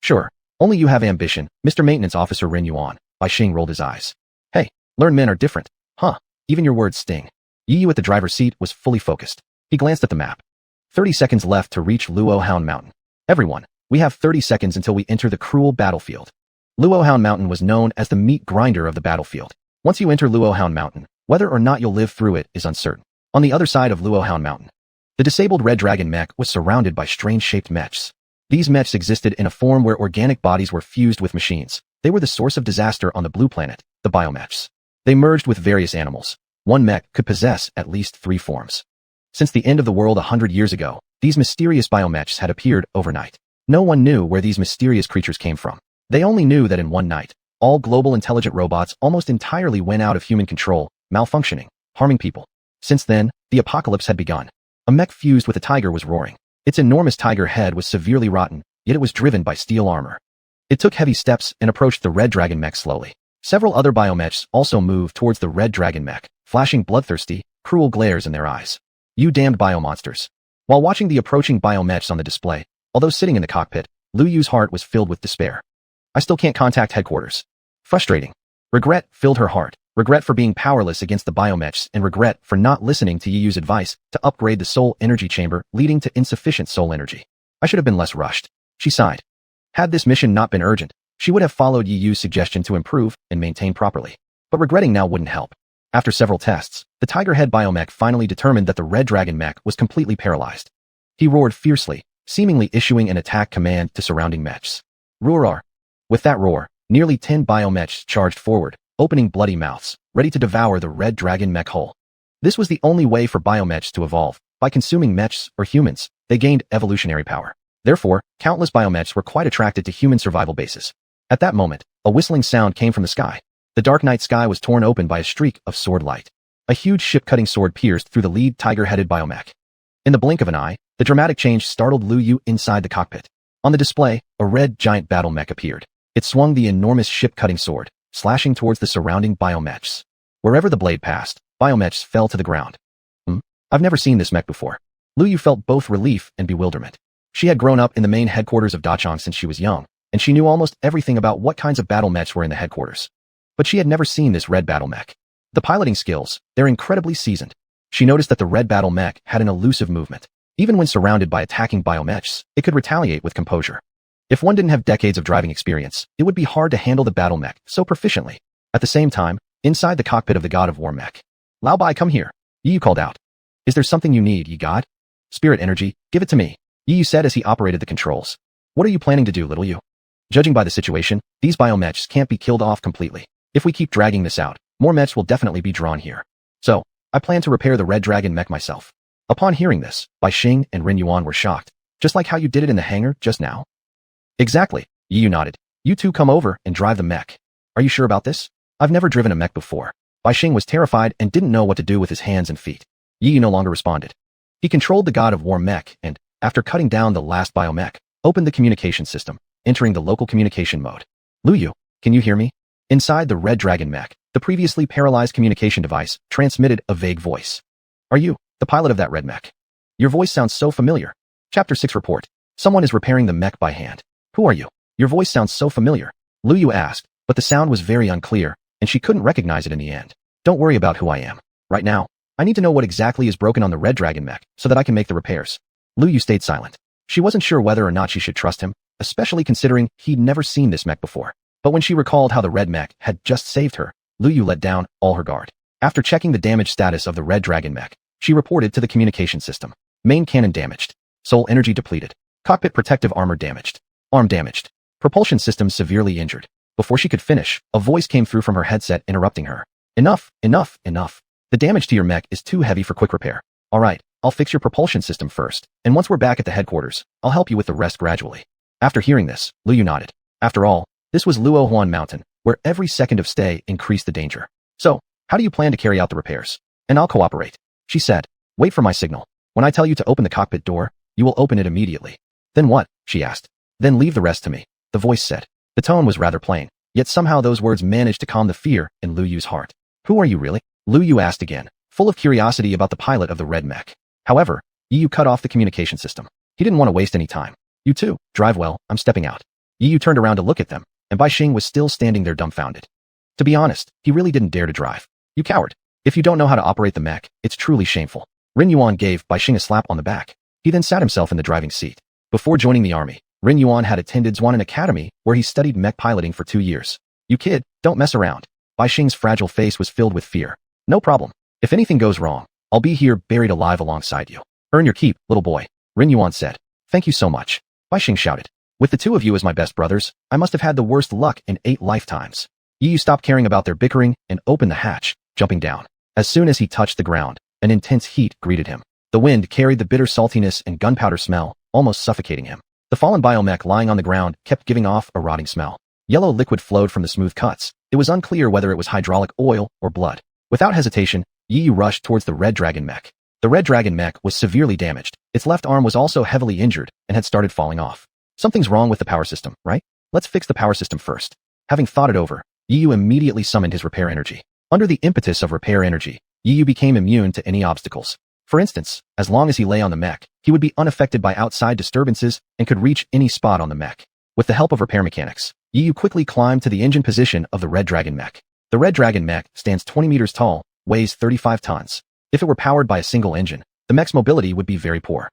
Sure, only you have ambition, Mr. Maintenance Officer Ren Yuan. Bai Xing rolled his eyes. Hey, learned men are different. Huh, even your words sting. Yi Yu at the driver's seat was fully focused. He glanced at the map. 30 seconds left to reach Luo Hound Mountain. Everyone, we have 30 seconds until we enter the cruel battlefield. Luo Hound Mountain was known as the meat grinder of the battlefield. Once you enter Luohound Mountain, whether or not you'll live through it is uncertain. On the other side of Luohound Mountain, the disabled red dragon mech was surrounded by strange-shaped mechs. These mechs existed in a form where organic bodies were fused with machines. They were the source of disaster on the blue planet, the biomechs. They merged with various animals. One mech could possess at least 3 forms. Since the end of the world 100 years ago, these mysterious biomechs had appeared overnight. No one knew where these mysterious creatures came from. They only knew that in one night, all global intelligent robots almost entirely went out of human control, malfunctioning, harming people. Since then, the apocalypse had begun. A mech fused with a tiger was roaring. Its enormous tiger head was severely rotten, yet it was driven by steel armor. It took heavy steps and approached the red dragon mech slowly. Several other biomechs also moved towards the red dragon mech, flashing bloodthirsty, cruel glares in their eyes. You damned biomonsters. While watching the approaching biomechs on the display, although sitting in the cockpit, Lu Yu's heart was filled with despair. I still can't contact headquarters. Frustrating. Regret filled her heart. Regret for being powerless against the biomechs and regret for not listening to Yi Yu's advice to upgrade the soul energy chamber, leading to insufficient soul energy. I should have been less rushed. She sighed. Had this mission not been urgent, she would have followed Yi Yu's suggestion to improve and maintain properly. But regretting now wouldn't help. After several tests, the tiger head biomech finally determined that the red dragon mech was completely paralyzed. He roared fiercely, seemingly issuing an attack command to surrounding mechs. Roar! With that roar, nearly 10 biomechs charged forward, opening bloody mouths, ready to devour the red dragon mech whole. This was the only way for biomechs to evolve. By consuming mechs or humans, they gained evolutionary power. Therefore, countless biomechs were quite attracted to human survival bases. At that moment, a whistling sound came from the sky. The dark night sky was torn open by a streak of sword light. A huge ship-cutting sword pierced through the lead tiger-headed biomech. In the blink of an eye, the dramatic change startled Lu Yu inside the cockpit. On the display, a red giant battle mech appeared. It swung the enormous ship-cutting sword, slashing towards the surrounding biomechs. Wherever the blade passed, biomechs fell to the ground. I've never seen this mech before. Lu Yu felt both relief and bewilderment. She had grown up in the main headquarters of Dachang since she was young, and she knew almost everything about what kinds of battle mechs were in the headquarters. But she had never seen this red battle mech. The piloting skills, they're incredibly seasoned. She noticed that the red battle mech had an elusive movement. Even when surrounded by attacking biomechs, it could retaliate with composure. If one didn't have decades of driving experience, it would be hard to handle the battle mech so proficiently. At the same time, inside the cockpit of the god of war mech, Lao Bai, come here. Yi Yu called out. Is there something you need, Yi God? Spirit energy, give it to me, Yi Yu said as he operated the controls. What are you planning to do, little Yu? Judging by the situation, these biomechs can't be killed off completely. If we keep dragging this out, more mechs will definitely be drawn here. So, I plan to repair the red dragon mech myself. Upon hearing this, Bai Xing and Ren Yuan were shocked. Just like how you did it in the hangar just now? Exactly, Yi Yu nodded. You two come over and drive the mech. Are you sure about this? I've never driven a mech before. Bai Xing was terrified and didn't know what to do with his hands and feet. Yi Yu no longer responded. He controlled the god of war mech and, after cutting down the last biomech, opened the communication system, entering the local communication mode. Lu Yu, can you hear me? Inside the red dragon mech, the previously paralyzed communication device transmitted a vague voice. Are you the pilot of that red mech? Your voice sounds so familiar. Chapter 6 report. Someone is repairing the mech by hand. Who are you? Your voice sounds so familiar. Lu Yu asked, but the sound was very unclear, and she couldn't recognize it in the end. Don't worry about who I am. Right now, I need to know what exactly is broken on the red dragon mech so that I can make the repairs. Lu Yu stayed silent. She wasn't sure whether or not she should trust him, especially considering he'd never seen this mech before. But when she recalled how the red mech had just saved her, Lu Yu let down all her guard. After checking the damage status of the red dragon mech, she reported to the communication system. Main cannon damaged. Soul energy depleted. Cockpit protective armor damaged. Arm damaged. Propulsion system severely injured. Before she could finish, a voice came through from her headset interrupting her. Enough, enough, enough. The damage to your mech is too heavy for quick repair. Alright, I'll fix your propulsion system first, and once we're back at the headquarters, I'll help you with the rest gradually. After hearing this, Lu Yu nodded. After all, this was Luohuan Mountain, where every second of stay increased the danger. So, how do you plan to carry out the repairs? And I'll cooperate. She said. Wait for my signal. When I tell you to open the cockpit door, you will open it immediately. Then what? She asked. Then leave the rest to me, the voice said. The tone was rather plain, yet somehow those words managed to calm the fear in Lu Yu's heart. Who are you really? Lu Yu asked again, full of curiosity about the pilot of the red mech. However, Yi Yu cut off the communication system. He didn't want to waste any time. You too, drive well, I'm stepping out. Yi Yu turned around to look at them, and Bai Xing was still standing there dumbfounded. To be honest, he really didn't dare to drive. You coward. If you don't know how to operate the mech, it's truly shameful. Ren Yuan gave Bai Xing a slap on the back. He then sat himself in the driving seat. Before joining the army, Ren Yuan had attended Zwanan Academy, where he studied mech piloting for 2 years. You kid, don't mess around. Bai Xing's fragile face was filled with fear. No problem. If anything goes wrong, I'll be here buried alive alongside you. Earn your keep, little boy, Rin Yuan said. Thank you so much, Bai Xing shouted. With the two of you as my best brothers, I must have had the worst luck in 8 lifetimes. Yu stopped caring about their bickering and opened the hatch, jumping down. As soon as he touched the ground, an intense heat greeted him. The wind carried the bitter saltiness and gunpowder smell, almost suffocating him. The fallen biomech lying on the ground kept giving off a rotting smell. Yellow liquid flowed from the smooth cuts. It was unclear whether it was hydraulic oil or blood. Without hesitation, Yu rushed towards the red dragon mech. The red dragon mech was severely damaged. Its left arm was also heavily injured and had started falling off. Something's wrong with the power system, right? Let's fix the power system first. Having thought it over, Yu immediately summoned his repair energy. Under the impetus of repair energy, Yu became immune to any obstacles. For instance, as long as he lay on the mech, he would be unaffected by outside disturbances and could reach any spot on the mech. With the help of repair mechanics, Yu quickly climbed to the engine position of the red dragon mech. The red dragon mech stands 20 meters tall, weighs 35 tons. If it were powered by a single engine, the mech's mobility would be very poor.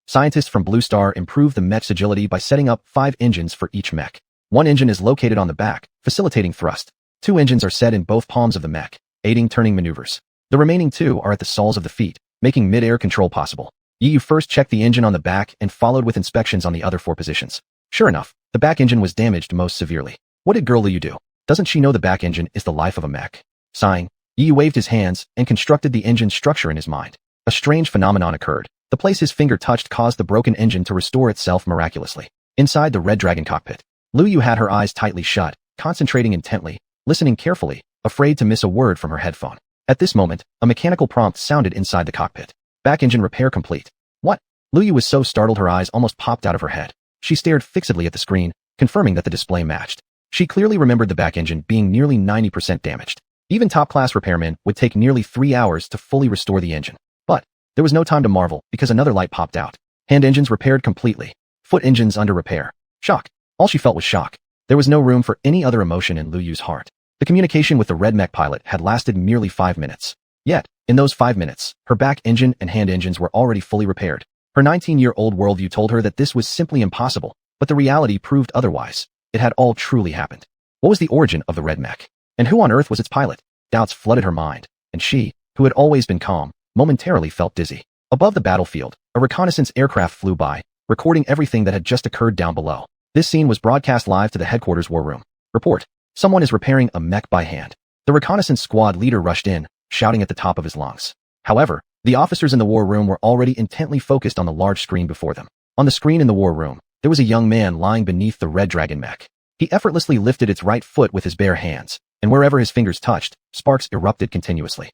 Scientists from Blue Star improved the mech's agility by setting up 5 engines for each mech. 1 engine is located on the back, facilitating thrust. 2 engines are set in both palms of the mech, aiding turning maneuvers. The remaining 2 are at the soles of the feet, making mid-air control possible. Yu first checked the engine on the back and followed with inspections on the other 4 positions. Sure enough, the back engine was damaged most severely. What did girl Liu do? Doesn't she know the back engine is the life of a mech? Sighing, Yu waved his hands and constructed the engine's structure in his mind. A strange phenomenon occurred. The place his finger touched caused the broken engine to restore itself miraculously. Inside the red dragon cockpit, Liu Yu had her eyes tightly shut, concentrating intently, listening carefully, afraid to miss a word from her headphone. At this moment, a mechanical prompt sounded inside the cockpit. Back engine repair complete. What? Liu Yu was so startled her eyes almost popped out of her head. She stared fixedly at the screen, confirming that the display matched. She clearly remembered the back engine being nearly 90% damaged. Even top-class repairmen would take nearly 3 hours to fully restore the engine. But there was no time to marvel because another light popped out. Hand engines repaired completely. Foot engines under repair. Shock. All she felt was shock. There was no room for any other emotion in Liu Yu's heart. The communication with the red mech pilot had lasted merely 5 minutes. Yet, in those 5 minutes, her back engine and hand engines were already fully repaired. Her 19-year-old worldview told her that this was simply impossible, but the reality proved otherwise. It had all truly happened. What was the origin of the red mech? And who on earth was its pilot? Doubts flooded her mind, and she, who had always been calm, momentarily felt dizzy. Above the battlefield, a reconnaissance aircraft flew by, recording everything that had just occurred down below. This scene was broadcast live to the headquarters war room. Report. Someone is repairing a mech by hand. The reconnaissance squad leader rushed in, shouting at the top of his lungs. However, the officers in the war room were already intently focused on the large screen before them. On the screen in the war room, there was a young man lying beneath the red dragon mech. He effortlessly lifted its right foot with his bare hands, and wherever his fingers touched, sparks erupted continuously.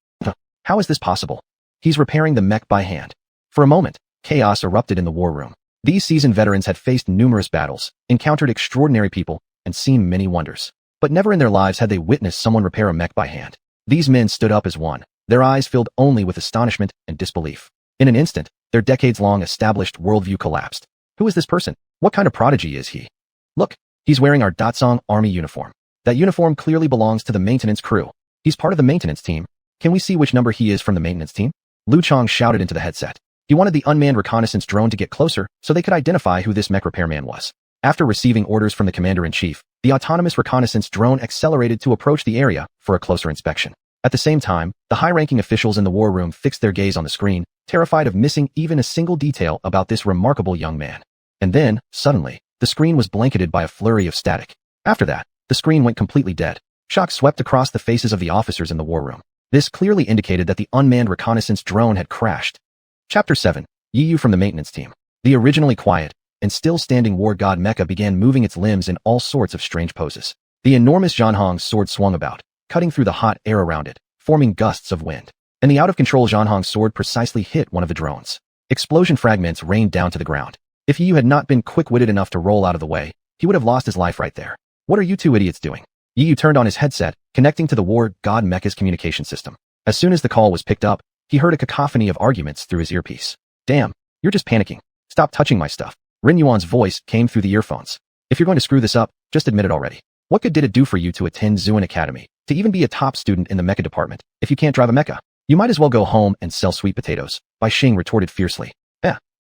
How is this possible? He's repairing the mech by hand. For a moment, chaos erupted in the war room. These seasoned veterans had faced numerous battles, encountered extraordinary people, and seen many wonders. But never in their lives had they witnessed someone repair a mech by hand. These men stood up as one, their eyes filled only with astonishment and disbelief. In an instant, their decades-long established worldview collapsed. Who is this person? What kind of prodigy is he? Look, he's wearing our Datsong army uniform. That uniform clearly belongs to the maintenance crew. He's part of the maintenance team. Can we see which number he is from the maintenance team? Lu Chong shouted into the headset. He wanted the unmanned reconnaissance drone to get closer so they could identify who this mech repairman was. After receiving orders from the commander-in-chief, the autonomous reconnaissance drone accelerated to approach the area for a closer inspection. At the same time, the high-ranking officials in the war room fixed their gaze on the screen, terrified of missing even a single detail about this remarkable young man. And then, suddenly, the screen was blanketed by a flurry of static. After that, the screen went completely dead. Shock swept across the faces of the officers in the war room. This clearly indicated that the unmanned reconnaissance drone had crashed. Chapter 7. Yu from the maintenance team. The originally quiet and still standing war god Mecha began moving its limbs in all sorts of strange poses. The enormous Zhanhong's sword swung about, cutting through the hot air around it, forming gusts of wind. And the out-of-control Zhanhong's sword precisely hit one of the drones. Explosion fragments rained down to the ground. If Yu had not been quick-witted enough to roll out of the way, he would have lost his life right there. What are you two idiots doing? Yu turned on his headset, connecting to the war god Mecha's communication system. As soon as the call was picked up, he heard a cacophony of arguments through his earpiece. Damn, you're just panicking. Stop touching my stuff. Rin Yuan's voice came through the earphones. If you're going to screw this up, just admit it already. What good did it do for you to attend Zuan Academy, to even be a top student in the mecha department, if you can't drive a mecha? You might as well go home and sell sweet potatoes, Bai Xing retorted fiercely.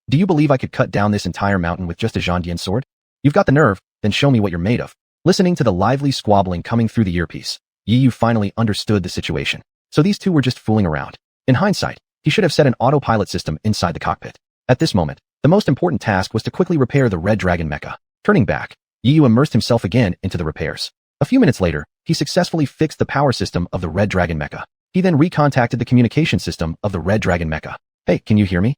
Do you believe I could cut down this entire mountain with just a Zhandian sword? You've got the nerve, then show me what you're made of. Listening to the lively squabbling coming through the earpiece, Yu finally understood the situation. So these two were just fooling around. In hindsight, he should have set an autopilot system inside the cockpit. At this moment, the most important task was to quickly repair the Red Dragon mecha. Turning back, Yu immersed himself again into the repairs. A few minutes later, he successfully fixed the power system of the Red Dragon mecha. He then recontacted the communication system of the Red Dragon mecha. Hey, can you hear me?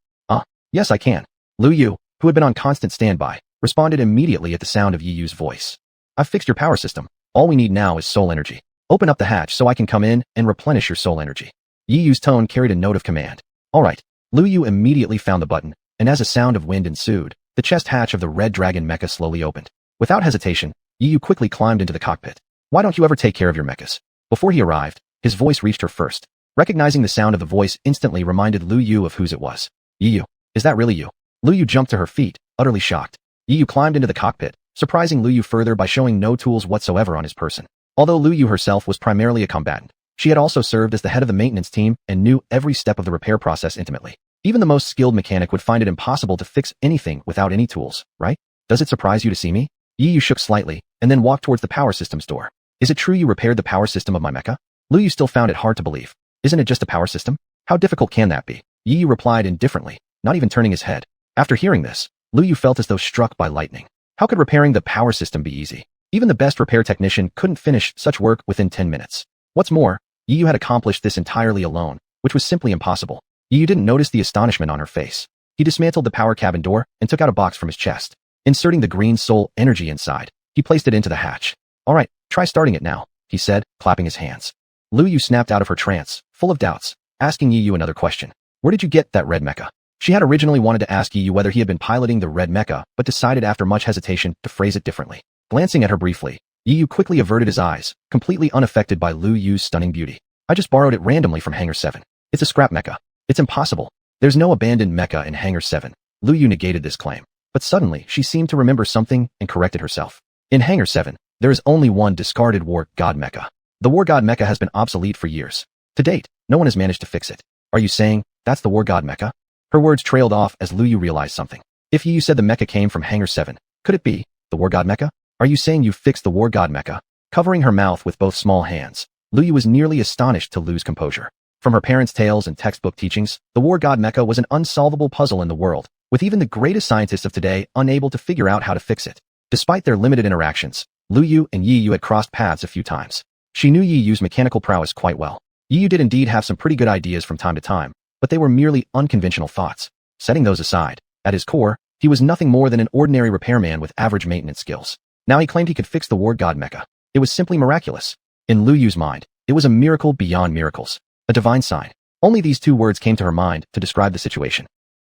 Yes, I can. Lu Yu, who had been on constant standby, responded immediately at the sound of Yu's voice. I've fixed your power system. All we need now is soul energy. Open up the hatch so I can come in and replenish your soul energy. Yu's tone carried a note of command. All right. Lu Yu immediately found the button, and as a sound of wind ensued, the chest hatch of the Red Dragon mecha slowly opened. Without hesitation, Yu quickly climbed into the cockpit. Why don't you ever take care of your mechas? Before he arrived, his voice reached her first. Recognizing the sound of the voice instantly reminded Lu Yu of whose it was. Yu, is that really you? Lu Yu jumped to her feet, utterly shocked. Yu climbed into the cockpit, surprising Lu Yu further by showing no tools whatsoever on his person. Although Lu Yu herself was primarily a combatant, she had also served as the head of the maintenance team and knew every step of the repair process intimately. Even the most skilled mechanic would find it impossible to fix anything without any tools, right? Does it surprise you to see me? Yu shook slightly, and then walked towards the power systems door. Is it true you repaired the power system of my mecha? Lu Yu still found it hard to believe. Isn't it just a power system? How difficult can that be? Yu replied indifferently, not even turning his head. After hearing this, Lu Yu felt as though struck by lightning. How could repairing the power system be easy? Even the best repair technician couldn't finish such work within 10 minutes. What's more, Yu had accomplished this entirely alone, which was simply impossible. Yu didn't notice the astonishment on her face. He dismantled the power cabin door and took out a box from his chest. Inserting the green soul energy inside, he placed it into the hatch. All right, try starting it now, he said, clapping his hands. Lu Yu snapped out of her trance, full of doubts, asking Yu another question. Where did you get that red mecha? She had originally wanted to ask Yu whether he had been piloting the red mecha, but decided after much hesitation to phrase it differently. Glancing at her briefly, Yu quickly averted his eyes, completely unaffected by Lu Yu's stunning beauty. I just borrowed it randomly from Hangar 7. It's a scrap mecha. It's impossible. There's no abandoned mecha in Hangar 7. Lu Yu negated this claim. But suddenly, she seemed to remember something and corrected herself. In Hangar 7, there is only one discarded war god mecha. The war god mecha has been obsolete for years. To date, no one has managed to fix it. Are you saying, that's the war god mecha? Her words trailed off as Lu Yu realized something. If Yu said the mecha came from Hangar 7, could it be the war god mecha? Are you saying you fixed the war god mecha? Covering her mouth with both small hands, Lu Yu was nearly astonished to lose composure. From her parents' tales and textbook teachings, the war god mecha was an unsolvable puzzle in the world, with even the greatest scientists of today unable to figure out how to fix it. Despite their limited interactions, Lu Yu and Yi Yu had crossed paths a few times. She knew Yi Yu's mechanical prowess quite well. Yi Yu did indeed have some pretty good ideas from time to time, but they were merely unconventional thoughts. Setting those aside, at his core, he was nothing more than an ordinary repairman with average maintenance skills. Now he claimed he could fix the war god mecha. It was simply miraculous. In Lu Yu's mind, it was a miracle beyond miracles. A divine sign. Only these two words came to her mind to describe the situation.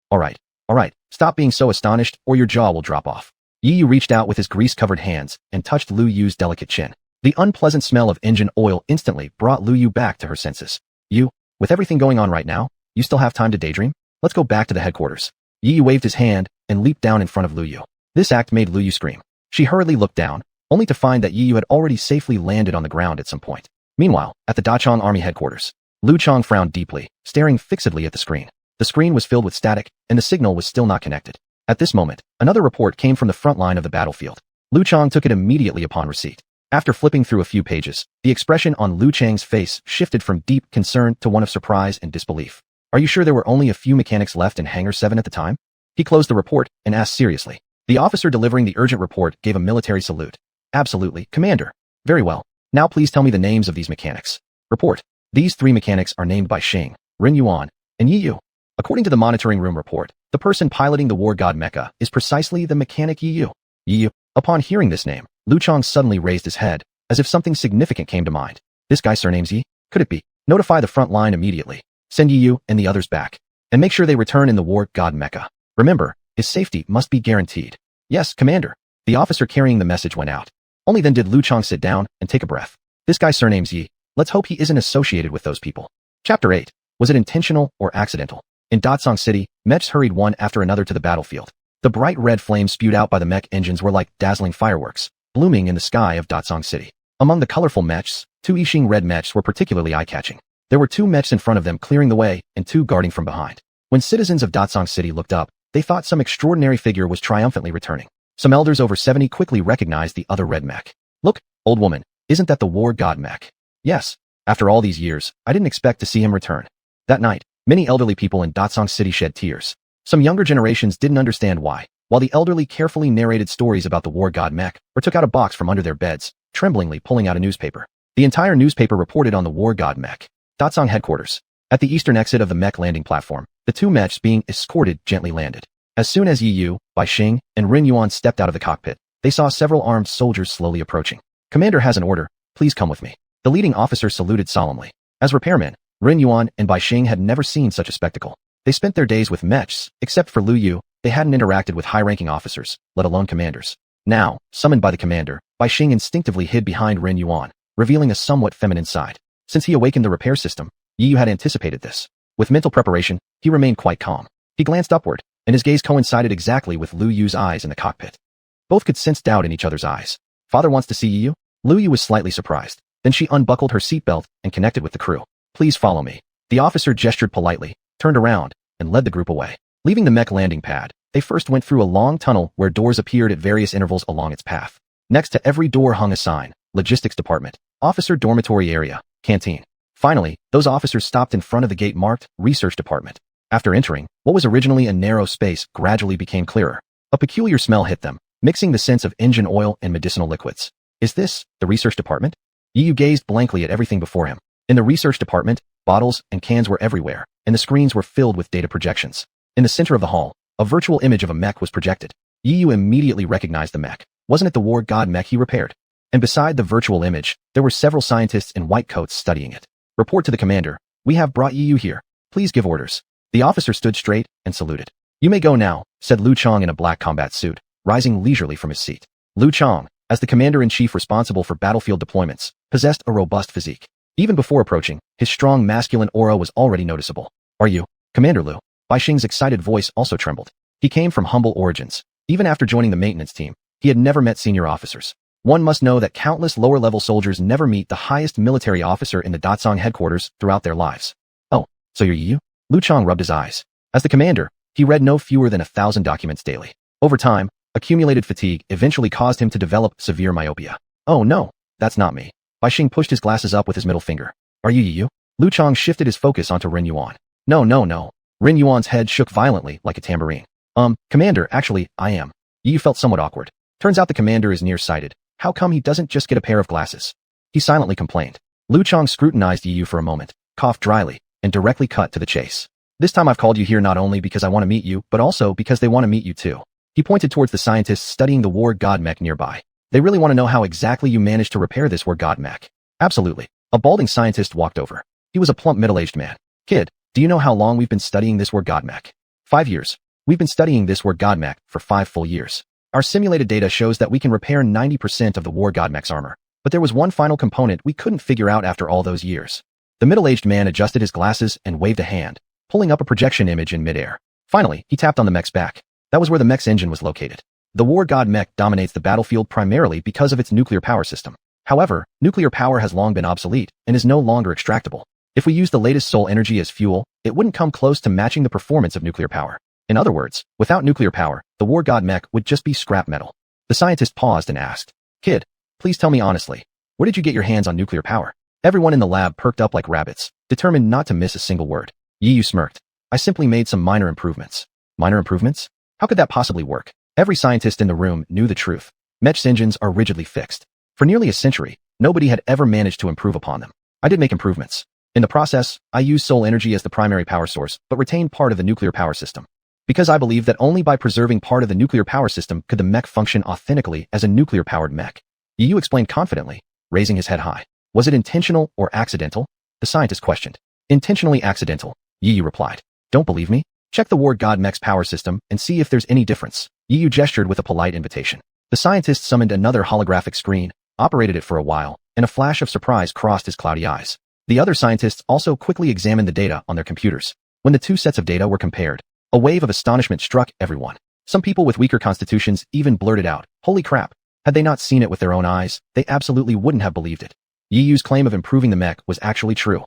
All right, stop being so astonished or your jaw will drop off. Yi Yu reached out with his grease-covered hands and touched Lu Yu's delicate chin. The unpleasant smell of engine oil instantly brought Lu Yu back to her senses. You, with everything going on right now, you still have time to daydream? Let's go back to the headquarters. Yi Yu waved his hand and leaped down in front of Lu Yu. This act made Lu Yu scream. She hurriedly looked down, only to find that Yi Yu had already safely landed on the ground at some point. Meanwhile, at the Dachong Army headquarters, Lu Chong frowned deeply, staring fixedly at the screen. The screen was filled with static, and the signal was still not connected. At this moment, another report came from the front line of the battlefield. Lu Chong took it immediately upon receipt. After flipping through a few pages, the expression on Lu Chang's face shifted from deep concern to one of surprise and disbelief. Are you sure there were only a few mechanics left in Hangar 7 at the time? He closed the report and asked seriously. The officer delivering the urgent report gave a military salute. Absolutely, Commander. Very well. Now please tell me the names of these mechanics. Report. These three mechanics are named by Xing, Ren Yuan, and Yi Yu. According to the monitoring room report, the person piloting the war god mecha is precisely the mechanic Yi Yu. Yi Yu. Upon hearing this name, Lu Chong suddenly raised his head, as if something significant came to mind. This guy's surname's Yi? Could it be? Notify the front line immediately. Send Yi Yu and the others back. And make sure they return in the war god mecha. Remember, his safety must be guaranteed. Yes, Commander. The officer carrying the message went out. Only then did Lu Chong sit down and take a breath. This guy's surname's Yi. Let's hope he isn't associated with those people. Chapter 8. Was it intentional or accidental? In Datsong City, mechs hurried one after another to the battlefield. The bright red flames spewed out by the mech engines were like dazzling fireworks, blooming in the sky of Datsong City. Among the colorful mechs, two Yixing red mechs were particularly eye-catching. There were two mechs in front of them clearing the way and two guarding from behind. When citizens of Datsong City looked up, they thought some extraordinary figure was triumphantly returning. Some elders over 70 quickly recognized the other red mech. Look, old woman, isn't that the war god mech? Yes. After all these years, I didn't expect to see him return. That night, many elderly people in Datsong City shed tears. Some younger generations didn't understand why, while the elderly carefully narrated stories about the war god Mech or took out a box from under their beds, tremblingly pulling out a newspaper. The entire newspaper reported on the war god Mech. Datsong headquarters. At the eastern exit of the Mech landing platform, the two mechs being escorted gently landed. As soon as Yi Yu, Bai Xing, and Rin Yuan stepped out of the cockpit, they saw several armed soldiers slowly approaching. Commander has an order, please come with me. The leading officer saluted solemnly. As repairmen, Rin Yuan and Bai Xing had never seen such a spectacle. They spent their days with mechs, except for Lu Yu, they hadn't interacted with high-ranking officers, let alone commanders. Now, summoned by the commander, Bai Xing instinctively hid behind Rin Yuan, revealing a somewhat feminine side. Since he awakened the repair system, Yi Yu had anticipated this. With mental preparation, he remained quite calm. He glanced upward, and his gaze coincided exactly with Lu Yu's eyes in the cockpit. Both could sense doubt in each other's eyes. Father wants to see Yi Yu? Lu Yu was slightly surprised. Then she unbuckled her seatbelt and connected with the crew. Please follow me. The officer gestured politely, turned around, and led the group away. Leaving the mech landing pad, they first went through a long tunnel where doors appeared at various intervals along its path. Next to every door hung a sign, Logistics Department, Officer Dormitory Area, Canteen. Finally, those officers stopped in front of the gate marked Research Department. After entering, what was originally a narrow space gradually became clearer. A peculiar smell hit them, mixing the scents of engine oil and medicinal liquids. Is this the Research Department? Yi Yu gazed blankly at everything before him. In the Research Department, bottles and cans were everywhere, and the screens were filled with data projections. In the center of the hall, a virtual image of a mech was projected. Yi Yu immediately recognized the mech. Wasn't it the war god mech he repaired? And beside the virtual image, there were several scientists in white coats studying it. Report to the commander. We have brought Yi Yu here. Please give orders. The officer stood straight and saluted. You may go now, said Lu Chong in a black combat suit, rising leisurely from his seat. Lu Chong, as the commander-in-chief responsible for battlefield deployments, possessed a robust physique. Even before approaching, his strong masculine aura was already noticeable. Are you, Commander Lu? Bai Xing's excited voice also trembled. He came from humble origins. Even after joining the maintenance team, he had never met senior officers. One must know that countless lower-level soldiers never meet the highest military officer in the Datsong headquarters throughout their lives. Oh, so you're Yi Yu? Lu Chong rubbed his eyes. As the commander, he read no fewer than 1,000 documents daily. Over time, accumulated fatigue eventually caused him to develop severe myopia. Oh no, that's not me. Bai Xing pushed his glasses up with his middle finger. Are you Yi Yu? Lu Chong shifted his focus onto Rin Yuan. No. Rin Yuan's head shook violently like a tambourine. Commander, actually, I am. Yi Yu felt somewhat awkward. Turns out the commander is nearsighted. How come he doesn't just get a pair of glasses? He silently complained. Lu Chong scrutinized Yi Yu for a moment, coughed dryly, and directly cut to the chase. This time I've called you here not only because I want to meet you, but also because they want to meet you too. He pointed towards the scientists studying the war god mech nearby. They really want to know how exactly you managed to repair this war god mech. Absolutely. A balding scientist walked over. He was a plump middle-aged man. Kid, do you know how long we've been studying this war god mech? 5 years. We've been studying this war god mech for 5 full years. Our simulated data shows that we can repair 90% of the war god mech's armor. But there was one final component we couldn't figure out after all those years. The middle-aged man adjusted his glasses and waved a hand, pulling up a projection image in midair. Finally, he tapped on the mech's back. That was where the mech's engine was located. The war god mech dominates the battlefield primarily because of its nuclear power system. However, nuclear power has long been obsolete and is no longer extractable. If we use the latest soul energy as fuel, it wouldn't come close to matching the performance of nuclear power. In other words, without nuclear power, the war god mech would just be scrap metal. The scientist paused and asked, Kid, please tell me honestly, where did you get your hands on nuclear power? Everyone in the lab perked up like rabbits, determined not to miss a single word. Yi Yu smirked. I simply made some minor improvements. Minor improvements? How could that possibly work? Every scientist in the room knew the truth. Mech's engines are rigidly fixed. For nearly a century, nobody had ever managed to improve upon them. I did make improvements. In the process, I used soul energy as the primary power source, but retained part of the nuclear power system. Because I believe that only by preserving part of the nuclear power system could the mech function authentically as a nuclear-powered mech. Yi Yu explained confidently, raising his head high. Was it intentional or accidental? The scientist questioned. Intentionally accidental, Yi Yu replied. Don't believe me? Check the war god mech's power system and see if there's any difference. Yi Yu gestured with a polite invitation. The scientist summoned another holographic screen, operated it for a while, and a flash of surprise crossed his cloudy eyes. The other scientists also quickly examined the data on their computers. When the two sets of data were compared, a wave of astonishment struck everyone. Some people with weaker constitutions even blurted out, holy crap. Had they not seen it with their own eyes, they absolutely wouldn't have believed it. Yi Yu's claim of improving the mech was actually true.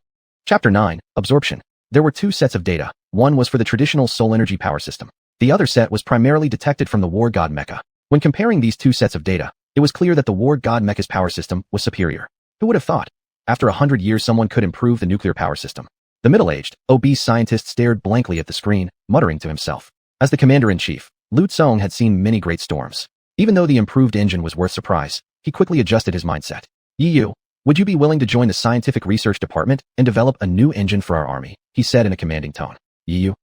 Chapter 9, Absorption. There were two sets of data. One was for the traditional soul energy power system. The other set was primarily detected from the war god mecha. When comparing these two sets of data, it was clear that the war god mecha's power system was superior. Who would have thought? After 100 years someone could improve the nuclear power system. The middle-aged, obese scientist stared blankly at the screen, muttering to himself. As the commander-in-chief, Lu Tsong had seen many great storms. Even though the improved engine was worth surprise, he quickly adjusted his mindset. Yu, would you be willing to join the scientific research department and develop a new engine for our army? He said in a commanding tone. Yu.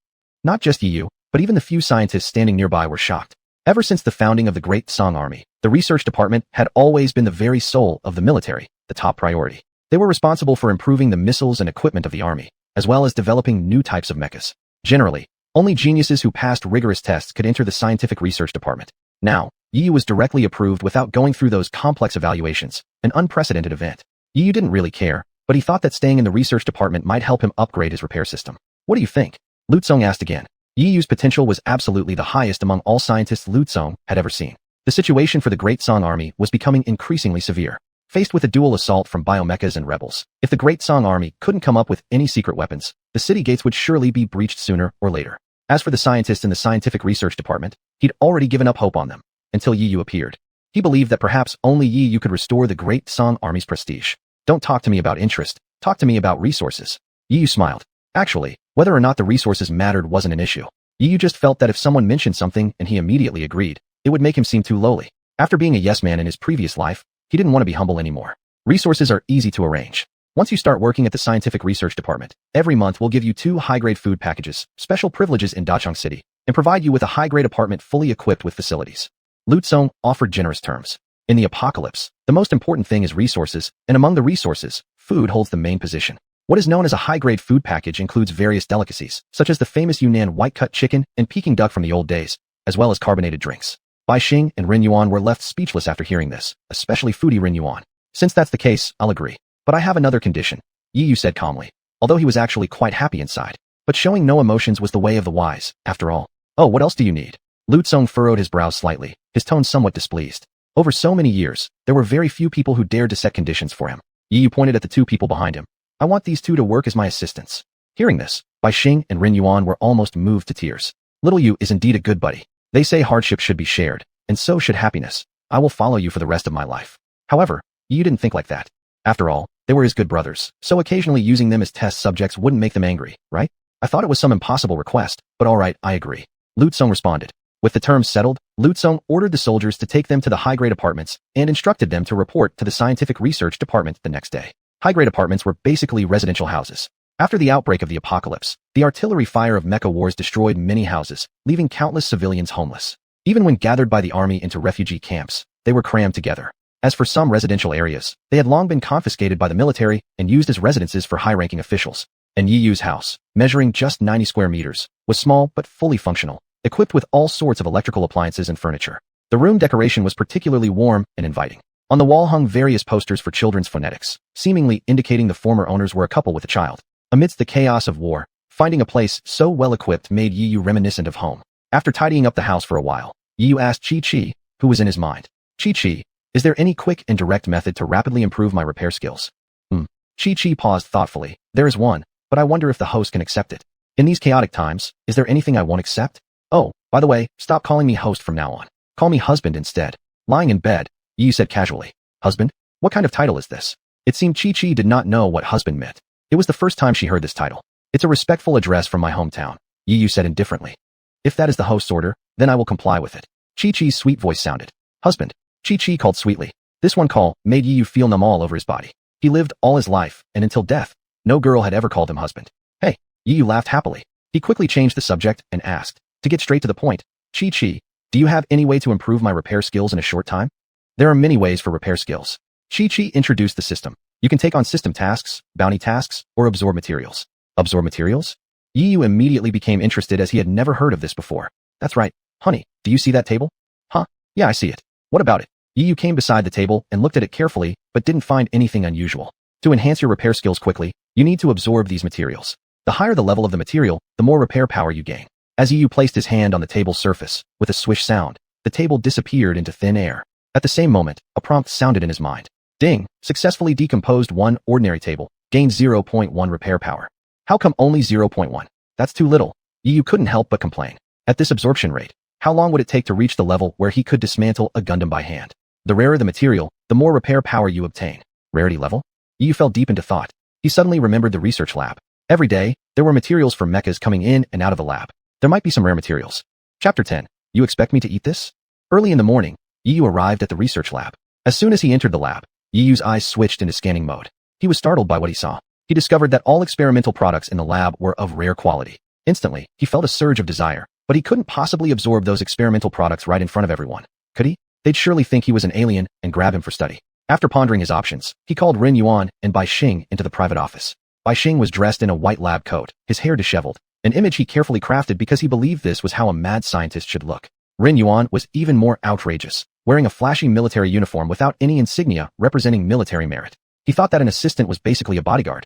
Not just Yu, but even the few scientists standing nearby were shocked. Ever since the founding of the Great Song Army, the research department had always been the very soul of the military, the top priority. They were responsible for improving the missiles and equipment of the army, as well as developing new types of mechas. Generally, only geniuses who passed rigorous tests could enter the scientific research department. Now, Yu was directly approved without going through those complex evaluations, an unprecedented event. Yu didn't really care, but he thought that staying in the research department might help him upgrade his repair system. What do you think? Lu Tsong asked again. Yu's potential was absolutely the highest among all scientists Lu Tsong had ever seen. The situation for the Great Song Army was becoming increasingly severe. Faced with a dual assault from biomechas and rebels, if the Great Song Army couldn't come up with any secret weapons, the city gates would surely be breached sooner or later. As for the scientists in the scientific research department, he'd already given up hope on them, until Yu appeared. He believed that perhaps only Yu could restore the Great Song Army's prestige. Don't talk to me about interest, talk to me about resources. Yu smiled. Actually, whether or not the resources mattered wasn't an issue. Yu just felt that if someone mentioned something and he immediately agreed, it would make him seem too lowly. After being a yes man in his previous life, he didn't want to be humble anymore. Resources are easy to arrange. Once you start working at the scientific research department, every month we'll give you 2 high-grade food packages, special privileges in Dachang City, and provide you with a high-grade apartment fully equipped with facilities. Lu Tsong offered generous terms. In the apocalypse, the most important thing is resources, and among the resources, food holds the main position. What is known as a high-grade food package includes various delicacies, such as the famous Yunnan white-cut chicken and Peking duck from the old days, as well as carbonated drinks. Bai Xing and Ren Yuan were left speechless after hearing this, especially foodie Ren Yuan. Since that's the case, I'll agree. But I have another condition, Yu said calmly, although he was actually quite happy inside. But showing no emotions was the way of the wise, after all. Oh, what else do you need? Lu Tsong furrowed his brows slightly, his tone somewhat displeased. Over so many years, there were very few people who dared to set conditions for him. Yu pointed at the 2 people behind him. I want these 2 to work as my assistants. Hearing this, Bai Xing and Ren Yuan were almost moved to tears. Little Yu is indeed a good buddy. They say hardship should be shared, and so should happiness. I will follow you for the rest of my life. However, Yu didn't think like that. After all, they were his good brothers, so occasionally using them as test subjects wouldn't make them angry, right? I thought it was some impossible request, but alright, I agree. Lu Tsong responded. With the terms settled, Lu Tsong ordered the soldiers to take them to the high-grade apartments and instructed them to report to the scientific research department the next day. High-grade apartments were basically residential houses. After the outbreak of the apocalypse, the artillery fire of Mecha wars destroyed many houses, leaving countless civilians homeless. Even when gathered by the army into refugee camps, they were crammed together. As for some residential areas, they had long been confiscated by the military and used as residences for high-ranking officials. And Yu's house, measuring just 90 square meters, was small but fully functional, equipped with all sorts of electrical appliances and furniture. The room decoration was particularly warm and inviting. On the wall hung various posters for children's phonetics, seemingly indicating the former owners were a couple with a child. Amidst the chaos of war, finding a place so well-equipped made Yu reminiscent of home. After tidying up the house for a while, Yu asked Chi-Chi, who was in his mind. Chi-Chi, is there any quick and direct method to rapidly improve my repair skills? Chi-Chi paused thoughtfully. There is one, but I wonder if the host can accept it. In these chaotic times, is there anything I won't accept? Oh, by the way, stop calling me host from now on. Call me husband instead. Lying in bed, Yu said casually. Husband? What kind of title is this? It seemed Chi-Chi did not know what husband meant. It was the first time she heard this title. It's a respectful address from my hometown, Yu said indifferently. If that is the host's order, then I will comply with it. Chi-Chi's sweet voice sounded. Husband. Chi-Chi called sweetly. This one call made Yu feel numb all over his body. He lived all his life, and until death, no girl had ever called him husband. Hey, Yu laughed happily. He quickly changed the subject and asked, to get straight to the point, Chi-Chi, do you have any way to improve my repair skills in a short time? There are many ways for repair skills. Chi-Chi introduced the system. You can take on system tasks, bounty tasks, or absorb materials. Absorb materials? Yu immediately became interested as he had never heard of this before. That's right. Honey, do you see that table? Huh? Yeah, I see it. What about it? Yu came beside the table and looked at it carefully, but didn't find anything unusual. To enhance your repair skills quickly, you need to absorb these materials. The higher the level of the material, the more repair power you gain. As Yu placed his hand on the table's surface, with a swish sound, the table disappeared into thin air. At the same moment, a prompt sounded in his mind. Ding! Successfully decomposed one ordinary table, gained 0.1 repair power. How come only 0.1? That's too little. Yu couldn't help but complain. At this absorption rate, how long would it take to reach the level where he could dismantle a Gundam by hand? The rarer the material, the more repair power you obtain. Rarity level? Yu fell deep into thought. He suddenly remembered the research lab. Every day, there were materials for mechas coming in and out of the lab. There might be some rare materials. Chapter 10. You expect me to eat this? Early in the morning, Yu arrived at the research lab. As soon as he entered the lab, Yu's eyes switched into scanning mode. He was startled by what he saw. He discovered that all experimental products in the lab were of rare quality. Instantly, he felt a surge of desire, but he couldn't possibly absorb those experimental products right in front of everyone. Could he? They'd surely think he was an alien and grab him for study. After pondering his options, he called Ren Yuan and Bai Xing into the private office. Bai Xing was dressed in a white lab coat, his hair disheveled, an image he carefully crafted because he believed this was how a mad scientist should look. Ren Yuan was even more outrageous, wearing a flashy military uniform without any insignia representing military merit. He thought that an assistant was basically a bodyguard.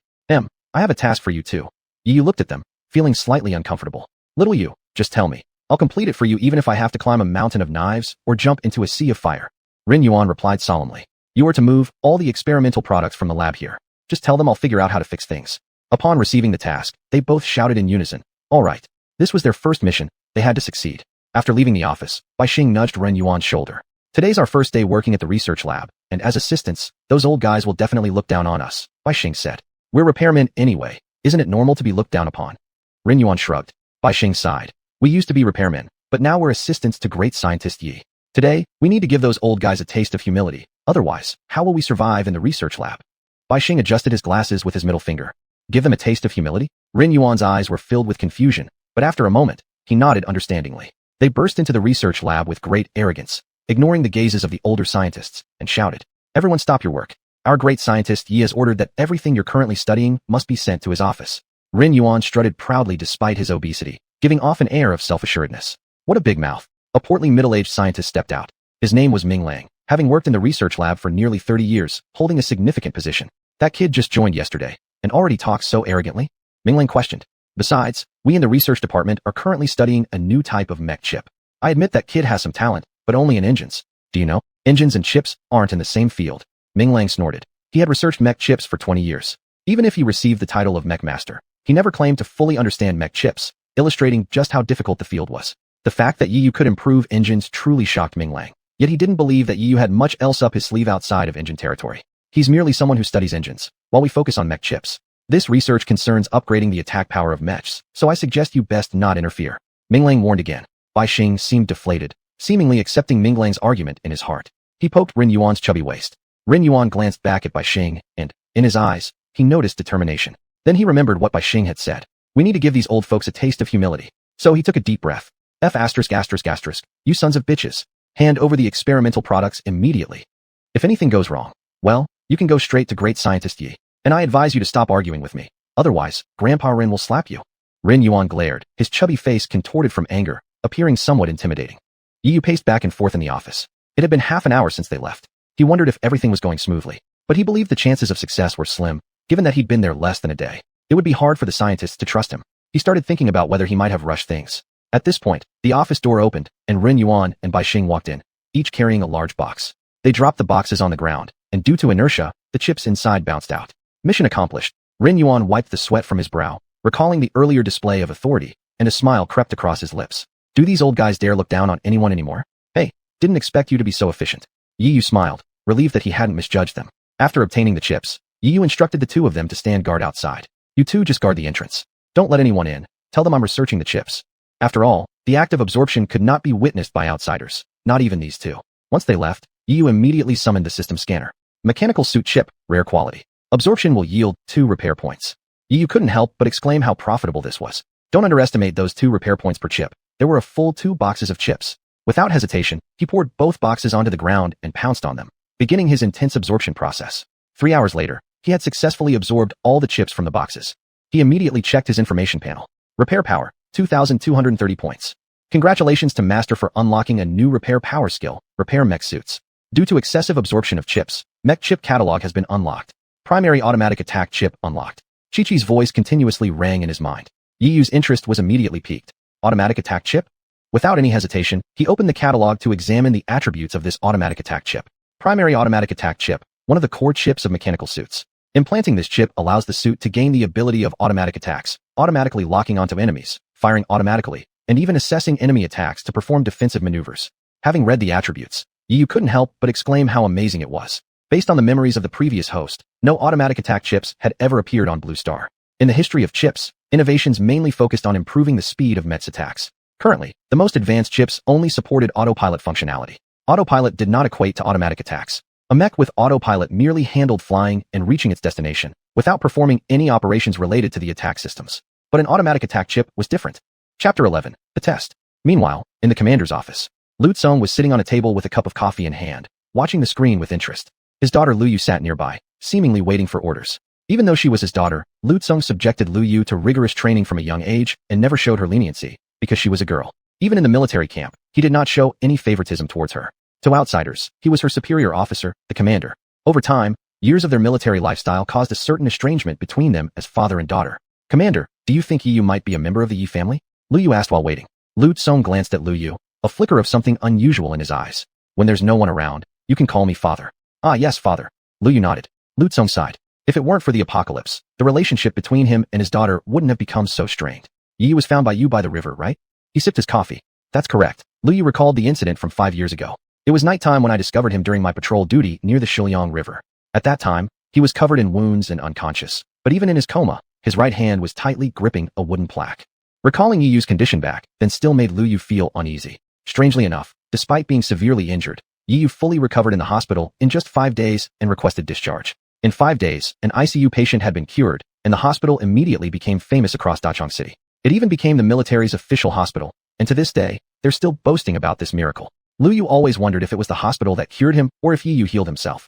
I have a task for you too. Yu looked at them, feeling slightly uncomfortable. Little Yu, just tell me. I'll complete it for you even if I have to climb a mountain of knives or jump into a sea of fire. Ren Yuan replied solemnly. You are to move all the experimental products from the lab here. Just tell them I'll figure out how to fix things. Upon receiving the task, they both shouted in unison. All right. This was their first mission. They had to succeed. After leaving the office, Bai Xing nudged Ren Yuan's shoulder. Today's our first day working at the research lab, and as assistants, those old guys will definitely look down on us, Bai Xing said. We're repairmen anyway. Isn't it normal to be looked down upon? Ren Yuan shrugged. Bai Xing sighed. We used to be repairmen, but now we're assistants to great scientist Yi. Today, we need to give those old guys a taste of humility. Otherwise, how will we survive in the research lab? Bai Xing adjusted his glasses with his middle finger. Give them a taste of humility? Ren Yuan's eyes were filled with confusion, but after a moment, he nodded understandingly. They burst into the research lab with great arrogance, ignoring the gazes of the older scientists, and shouted, Everyone stop your work. Our great scientist Yi has ordered that everything you're currently studying must be sent to his office. Ren Yuan strutted proudly despite his obesity, giving off an air of self-assuredness. What a big mouth. A portly middle-aged scientist stepped out. His name was Ming Lang, having worked in the research lab for nearly 30 years, holding a significant position. That kid just joined yesterday, and already talks so arrogantly? Ming Lang questioned. Besides, we in the research department are currently studying a new type of mech chip. I admit that kid has some talent, but only in engines. Do you know? Engines and chips aren't in the same field. Ming Lang snorted. He had researched mech chips for 20 years. Even if he received the title of mech master, he never claimed to fully understand mech chips, illustrating just how difficult the field was. The fact that Yu could improve engines truly shocked Ming Lang. Yet he didn't believe that Yu had much else up his sleeve outside of engine territory. He's merely someone who studies engines, while we focus on mech chips. This research concerns upgrading the attack power of mechs, so I suggest you best not interfere. Ming Lang warned again. Bai Xing seemed deflated, seemingly accepting Ming Lang's argument in his heart. He poked Ren Yuan's chubby waist. Ren Yuan glanced back at Bai Xing, and, in his eyes, he noticed determination. Then he remembered what Bai Xing had said. We need to give these old folks a taste of humility. So he took a deep breath. You sons of bitches. Hand over the experimental products immediately. If anything goes wrong, well, you can go straight to great scientist Yi. And I advise you to stop arguing with me. Otherwise, Grandpa Ren will slap you. Ren Yuan glared, his chubby face contorted from anger, appearing somewhat intimidating. Yu paced back and forth in the office. It had been half an hour since they left. He wondered if everything was going smoothly, but he believed the chances of success were slim, given that he'd been there less than a day. It would be hard for the scientists to trust him. He started thinking about whether he might have rushed things. At this point, the office door opened, and Ren Yuan and Bai Xing walked in, each carrying a large box. They dropped the boxes on the ground, and due to inertia, the chips inside bounced out. Mission accomplished. Ren Yuan wiped the sweat from his brow, recalling the earlier display of authority, and a smile crept across his lips. Do these old guys dare look down on anyone anymore? Hey, didn't expect you to be so efficient. Yu smiled, relieved that he hadn't misjudged them. After obtaining the chips, Yu instructed the two of them to stand guard outside. You two just guard the entrance. Don't let anyone in. Tell them I'm researching the chips. After all, the act of absorption could not be witnessed by outsiders, not even these two. Once they left, Yu immediately summoned the system scanner. Mechanical suit chip, rare quality. Absorption will yield 2 repair points. Yu couldn't help but exclaim how profitable this was. Don't underestimate those 2 repair points per chip. There were a full 2 boxes of chips. Without hesitation, he poured both boxes onto the ground and pounced on them, beginning his intense absorption process. 3 hours later, he had successfully absorbed all the chips from the boxes. He immediately checked his information panel. Repair power, 2,230 points. Congratulations to Master for unlocking a new repair power skill, Repair Mech Suits. Due to excessive absorption of chips, Mech Chip Catalog has been unlocked. Primary Automatic Attack Chip unlocked. Chi-Chi's voice continuously rang in his mind. Yu's interest was immediately piqued. Automatic Attack Chip? Without any hesitation, he opened the catalog to examine the attributes of this automatic attack chip. Primary Automatic Attack Chip, one of the core chips of mechanical suits. Implanting this chip allows the suit to gain the ability of automatic attacks, automatically locking onto enemies, firing automatically, and even assessing enemy attacks to perform defensive maneuvers. Having read the attributes, Yu couldn't help but exclaim how amazing it was. Based on the memories of the previous host, no automatic attack chips had ever appeared on Blue Star. In the history of chips, innovations mainly focused on improving the speed of Mech's attacks. Currently, the most advanced chips only supported autopilot functionality. Autopilot did not equate to automatic attacks. A mech with autopilot merely handled flying and reaching its destination, without performing any operations related to the attack systems. But an automatic attack chip was different. Chapter 11. The Test. Meanwhile, in the commander's office, Lu Tsong was sitting on a table with a cup of coffee in hand, watching the screen with interest. His daughter Lu Yu sat nearby, seemingly waiting for orders. Even though she was his daughter, Lu Tsong subjected Lu Yu to rigorous training from a young age and never showed her leniency, because she was a girl. Even in the military camp, he did not show any favoritism towards her. To outsiders, he was her superior officer, the commander. Over time, years of their military lifestyle caused a certain estrangement between them as father and daughter. Commander, do you think Yu might be a member of the Yi family? Lu Yu asked while waiting. Lu Tsong glanced at Lu Yu, a flicker of something unusual in his eyes. When there's no one around, you can call me father. Ah yes, father. Lu Yu nodded. Lu Tsong sighed. If it weren't for the apocalypse, the relationship between him and his daughter wouldn't have become so strained. Yi was found by you by the river, right? He sipped his coffee. That's correct. Lu Yu recalled the incident from 5 years ago. It was nighttime when I discovered him during my patrol duty near the Shiliang River. At that time, he was covered in wounds and unconscious, but even in his coma, his right hand was tightly gripping a wooden plaque. Recalling Yi Yu's condition back then still made Lu Yu feel uneasy. Strangely enough, despite being severely injured, Yi Yu fully recovered in the hospital in just 5 days and requested discharge. In 5 days, an ICU patient had been cured, and the hospital immediately became famous across Dachang City. It even became the military's official hospital, and to this day, they're still boasting about this miracle. Lu Yu always wondered if it was the hospital that cured him or if Yi Yu healed himself.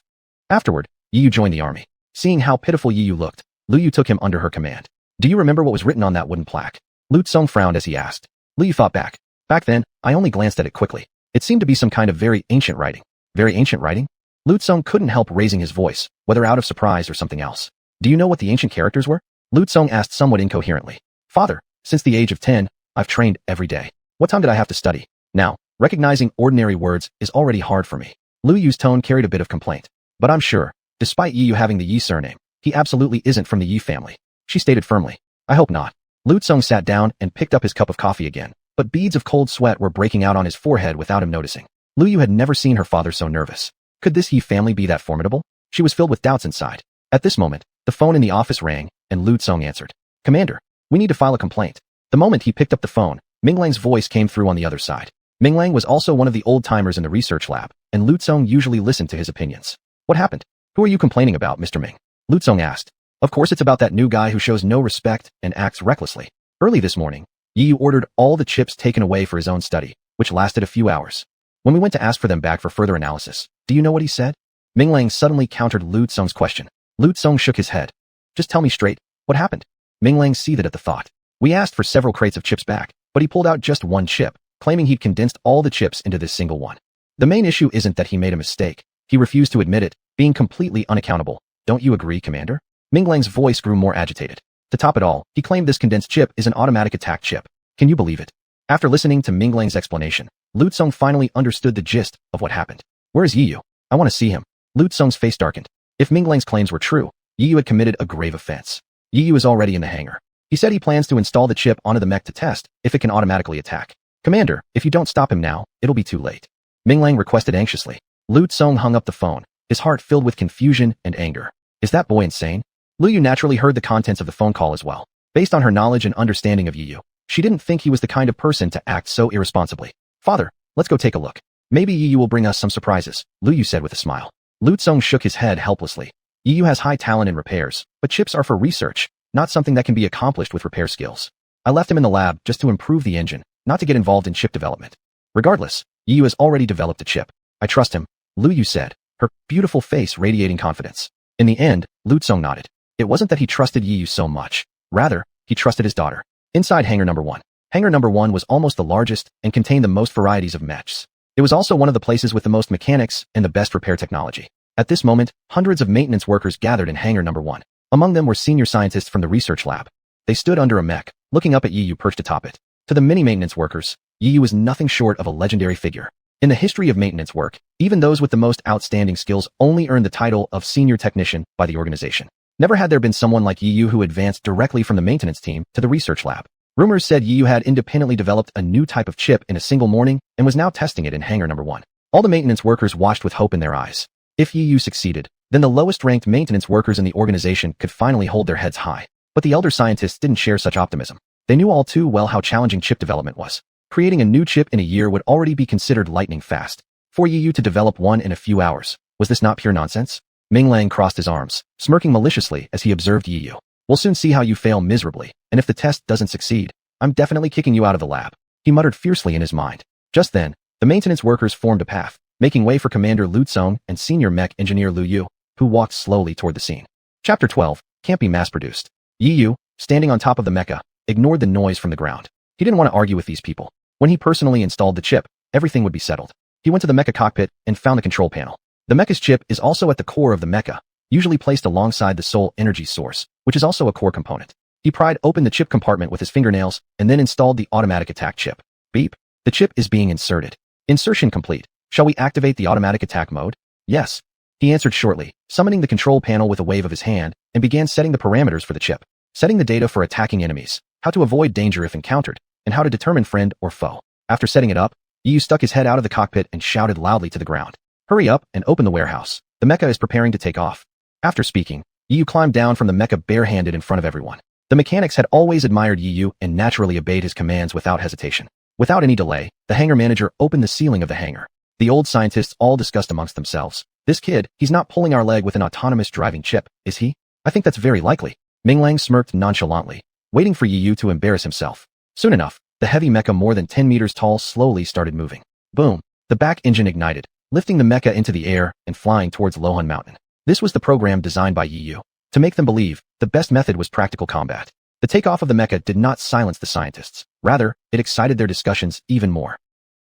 Afterward, Yi Yu joined the army. Seeing how pitiful Yi Yu looked, Lu Yu took him under her command. Do you remember what was written on that wooden plaque? Lu Tsong frowned as he asked. Lu Yu thought back. Back then, I only glanced at it quickly. It seemed to be some kind of very ancient writing. Very ancient writing? Lu Tsong couldn't help raising his voice, whether out of surprise or something else. Do you know what the ancient characters were? Lu Tsong asked somewhat incoherently. Father, since the age of 10, I've trained every day. What time did I have to study? Now, recognizing ordinary words is already hard for me. Lu Yu's tone carried a bit of complaint. But I'm sure, despite Yi Yu having the Yi surname, he absolutely isn't from the Yi family. She stated firmly. I hope not. Lu Tsong sat down and picked up his cup of coffee again, but beads of cold sweat were breaking out on his forehead without him noticing. Lu Yu had never seen her father so nervous. Could this Yi family be that formidable? She was filled with doubts inside. At this moment, the phone in the office rang, and Lu Tsong answered. Commander, we need to file a complaint. The moment he picked up the phone, Minglang's voice came through on the other side. Minglang was also one of the old-timers in the research lab, and Lu Tsong usually listened to his opinions. What happened? Who are you complaining about, Mr. Ming? Lu Tsong asked. Of course it's about that new guy who shows no respect and acts recklessly. Early this morning, Yi Yu ordered all the chips taken away for his own study, which lasted a few hours. When we went to ask for them back for further analysis, do you know what he said? Minglang suddenly countered Lu Tsong's question. Lu Tsong shook his head. Just tell me straight, what happened? Minglang seethed at the thought. We asked for several crates of chips back, but he pulled out just one chip, claiming he'd condensed all the chips into this single one. The main issue isn't that he made a mistake. He refused to admit it, being completely unaccountable. Don't you agree, Commander? Minglang's voice grew more agitated. To top it all, he claimed this condensed chip is an automatic attack chip. Can you believe it? After listening to Minglang's explanation, Lu Tsong finally understood the gist of what happened. Where is Yi Yu? I want to see him. Lu Tsong's face darkened. If Minglang's claims were true, Yi Yu had committed a grave offense. Yi Yu is already in the hangar. He said he plans to install the chip onto the mech to test if it can automatically attack. Commander, if you don't stop him now, it'll be too late. Minglang requested anxiously. Lu Tsong hung up the phone, his heart filled with confusion and anger. Is that boy insane? Lu Yu naturally heard the contents of the phone call as well. Based on her knowledge and understanding of Yi Yu, she didn't think he was the kind of person to act so irresponsibly. Father, let's go take a look. Maybe Yi Yu will bring us some surprises, Lu Yu said with a smile. Lu Tsong shook his head helplessly. Yi Yu has high talent in repairs, but chips are for research, not something that can be accomplished with repair skills. I left him in the lab just to improve the engine, not to get involved in chip development. Regardless, Yi Yu has already developed a chip. I trust him, Lu Yu said, her beautiful face radiating confidence. In the end, Lu Tsong nodded. It wasn't that he trusted Yi Yu so much. Rather, he trusted his daughter. Inside Hangar Number 1. Hangar Number 1 was almost the largest and contained the most varieties of mechs. It was also one of the places with the most mechanics and the best repair technology. At this moment, hundreds of maintenance workers gathered in Hangar Number 1. Among them were senior scientists from the research lab. They stood under a mech, looking up at Yi Yu perched atop it. To the many maintenance workers, Yi Yu was nothing short of a legendary figure. In the history of maintenance work, even those with the most outstanding skills only earned the title of senior technician by the organization. Never had there been someone like Yi Yu who advanced directly from the maintenance team to the research lab. Rumors said Yi Yu had independently developed a new type of chip in a single morning and was now testing it in Hangar Number 1. All the maintenance workers watched with hope in their eyes. If Yi Yu succeeded, then the lowest-ranked maintenance workers in the organization could finally hold their heads high. But the elder scientists didn't share such optimism. They knew all too well how challenging chip development was. Creating a new chip in a year would already be considered lightning fast. For Yi Yu to develop one in a few hours, was this not pure nonsense? Ming Lang crossed his arms, smirking maliciously as he observed Yi Yu. We'll soon see how you fail miserably, and if the test doesn't succeed, I'm definitely kicking you out of the lab. He muttered fiercely in his mind. Just then, the maintenance workers formed a path, making way for Commander Lu Tsong and Senior Mech Engineer Lu Yu, who walked slowly toward the scene. Chapter 12, Can't Be Mass-Produced. Yi Yu, standing on top of the mecha, ignored the noise from the ground. He didn't want to argue with these people. When he personally installed the chip, everything would be settled. He went to the mecha cockpit and found the control panel. The mecha's chip is also at the core of the mecha, usually placed alongside the soul energy source, which is also a core component. He pried open the chip compartment with his fingernails and then installed the automatic attack chip. Beep. The chip is being inserted. Insertion complete. Shall we activate the automatic attack mode? Yes. He answered shortly, summoning the control panel with a wave of his hand, and began setting the parameters for the chip. Setting the data for attacking enemies, how to avoid danger if encountered, and how to determine friend or foe. After setting it up, Yi Yu stuck his head out of the cockpit and shouted loudly to the ground. Hurry up and open the warehouse. The mecha is preparing to take off. After speaking, Yi Yu climbed down from the mecha barehanded in front of everyone. The mechanics had always admired Yi Yu and naturally obeyed his commands without hesitation. Without any delay, the hangar manager opened the ceiling of the hangar. The old scientists all discussed amongst themselves. This kid, he's not pulling our leg with an autonomous driving chip, is he? I think that's very likely. Ming Lang smirked nonchalantly, waiting for Yi Yu to embarrass himself. Soon enough, the heavy mecha more than 10 meters tall slowly started moving. Boom! The back engine ignited, lifting the mecha into the air and flying towards Lohan Mountain. This was the program designed by Yi Yu. To make them believe, the best method was practical combat. The takeoff of the mecha did not silence the scientists. Rather, it excited their discussions even more.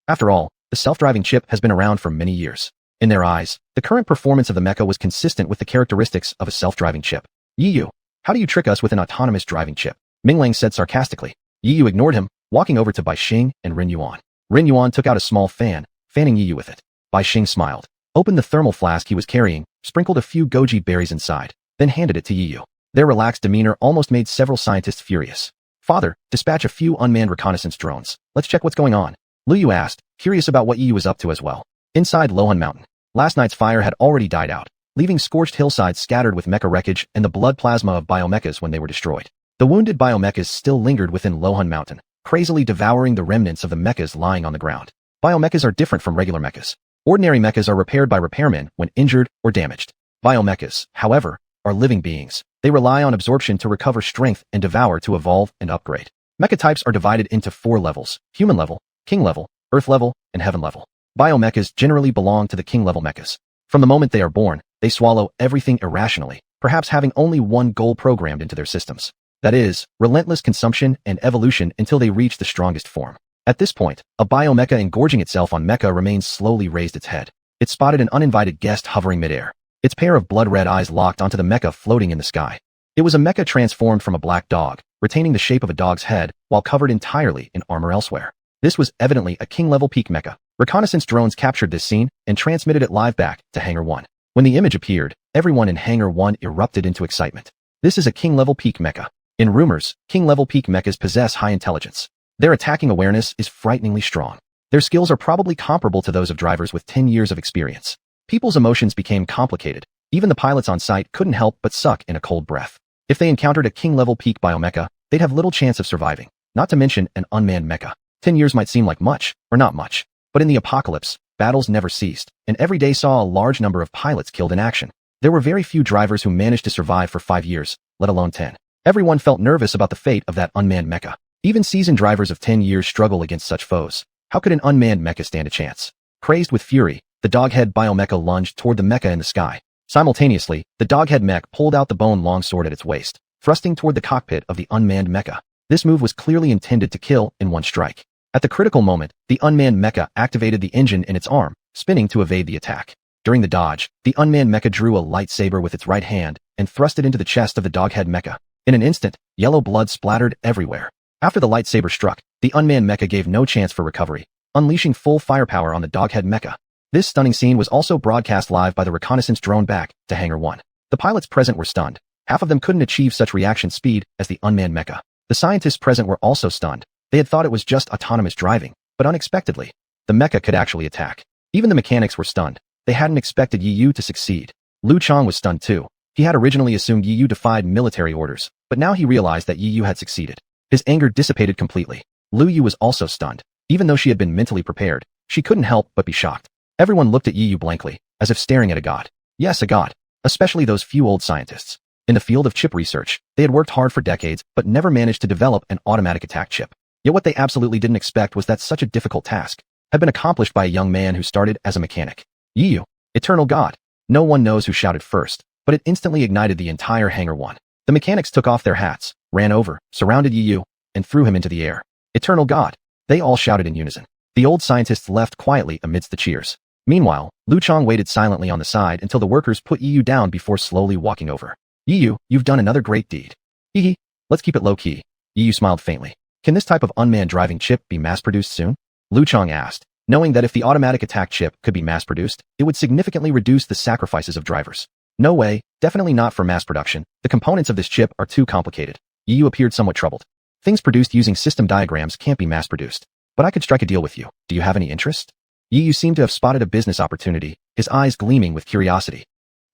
After all, the self-driving chip has been around for many years. In their eyes, the current performance of the mecha was consistent with the characteristics of a self-driving chip. Yi Yu, how do you trick us with an autonomous driving chip? Ming Lang said sarcastically. Yi Yu ignored him, walking over to Bai Xing and Ren Yuan. Ren Yuan took out a small fan, fanning Yi Yu with it. Bai Xing smiled, opened the thermal flask he was carrying, sprinkled a few goji berries inside, then handed it to Yi Yu. Their relaxed demeanor almost made several scientists furious. Father, dispatch a few unmanned reconnaissance drones. Let's check what's going on. Lu Yu asked, curious about what Yi Yu was up to as well. Inside Lohan Mountain, last night's fire had already died out, leaving scorched hillsides scattered with mecha wreckage and the blood plasma of biomechas when they were destroyed. The wounded biomechas still lingered within Lohan Mountain, crazily devouring the remnants of the mechas lying on the ground. Biomechas are different from regular mechas. Ordinary mechas are repaired by repairmen when injured or damaged. Biomechas, however, are living beings. They rely on absorption to recover strength and devour to evolve and upgrade. Mecha types are divided into 4 levels: human level, king level, earth level, and heaven level. Biomechas generally belong to the king level mechas. From the moment they are born, they swallow everything irrationally, perhaps having only one goal programmed into their systems. That is, relentless consumption and evolution until they reach the strongest form. At this point, a biomecha engorging itself on mecha remains slowly raised its head. It spotted an uninvited guest hovering midair. Its pair of blood-red eyes locked onto the mecha floating in the sky. It was a mecha transformed from a black dog, retaining the shape of a dog's head while covered entirely in armor elsewhere. This was evidently a king-level peak mecha. Reconnaissance drones captured this scene and transmitted it live back to Hangar 1. When the image appeared, everyone in Hangar 1 erupted into excitement. This is a king-level peak mecha. In rumors, king-level peak mechas possess high intelligence. Their attacking awareness is frighteningly strong. Their skills are probably comparable to those of drivers with 10 years of experience. People's emotions became complicated. Even the pilots on site couldn't help but suck in a cold breath. If they encountered a king-level peak biomecha, they'd have little chance of surviving, not to mention an unmanned mecha. 10 years might seem like much, or not much. But in the apocalypse, battles never ceased, and every day saw a large number of pilots killed in action. There were very few drivers who managed to survive for 5 years, let alone 10. Everyone felt nervous about the fate of that unmanned mecha. Even seasoned drivers of 10 years struggle against such foes. How could an unmanned mecha stand a chance? Crazed with fury, the doghead biomecha lunged toward the mecha in the sky. Simultaneously, the doghead mech pulled out the bone longsword at its waist, thrusting toward the cockpit of the unmanned mecha. This move was clearly intended to kill in one strike. At the critical moment, the unmanned mecha activated the engine in its arm, spinning to evade the attack. During the dodge, the unmanned mecha drew a lightsaber with its right hand and thrust it into the chest of the doghead mecha. In an instant, yellow blood splattered everywhere. After the lightsaber struck, the unmanned mecha gave no chance for recovery, unleashing full firepower on the doghead mecha. This stunning scene was also broadcast live by the reconnaissance drone back to Hangar 1. The pilots present were stunned. Half of them couldn't achieve such reaction speed as the unmanned mecha. The scientists present were also stunned. They had thought it was just autonomous driving, but unexpectedly, the mecha could actually attack. Even the mechanics were stunned. They hadn't expected Yi Yu to succeed. Lu Chang was stunned too. He had originally assumed Yi Yu defied military orders, but now he realized that Yi Yu had succeeded. His anger dissipated completely. Lu Yu was also stunned. Even though she had been mentally prepared, she couldn't help but be shocked. Everyone looked at Yi Yu blankly, as if staring at a god. Yes, a god. Especially those few old scientists. In the field of chip research, they had worked hard for decades, but never managed to develop an automatic attack chip. Yet what they absolutely didn't expect was that such a difficult task had been accomplished by a young man who started as a mechanic. Yi Yu, eternal god. No one knows who shouted first, but it instantly ignited the entire hangar 1. The mechanics took off their hats, ran over, surrounded Yi Yu, and threw him into the air. Eternal god. They all shouted in unison. The old scientists left quietly amidst the cheers. Meanwhile, Lu Chang waited silently on the side until the workers put Yi Yu down before slowly walking over. Yi Yu, you've done another great deed. Hee, let's keep it low-key. Yi Yu smiled faintly. Can this type of unmanned driving chip be mass-produced soon? Lu Chang asked, knowing that if the automatic attack chip could be mass-produced, it would significantly reduce the sacrifices of drivers. No way, definitely not for mass production. The components of this chip are too complicated. Yi Yu appeared somewhat troubled. Things produced using system diagrams can't be mass-produced. But I could strike a deal with you. Do you have any interest? Yi Yu seemed to have spotted a business opportunity, his eyes gleaming with curiosity.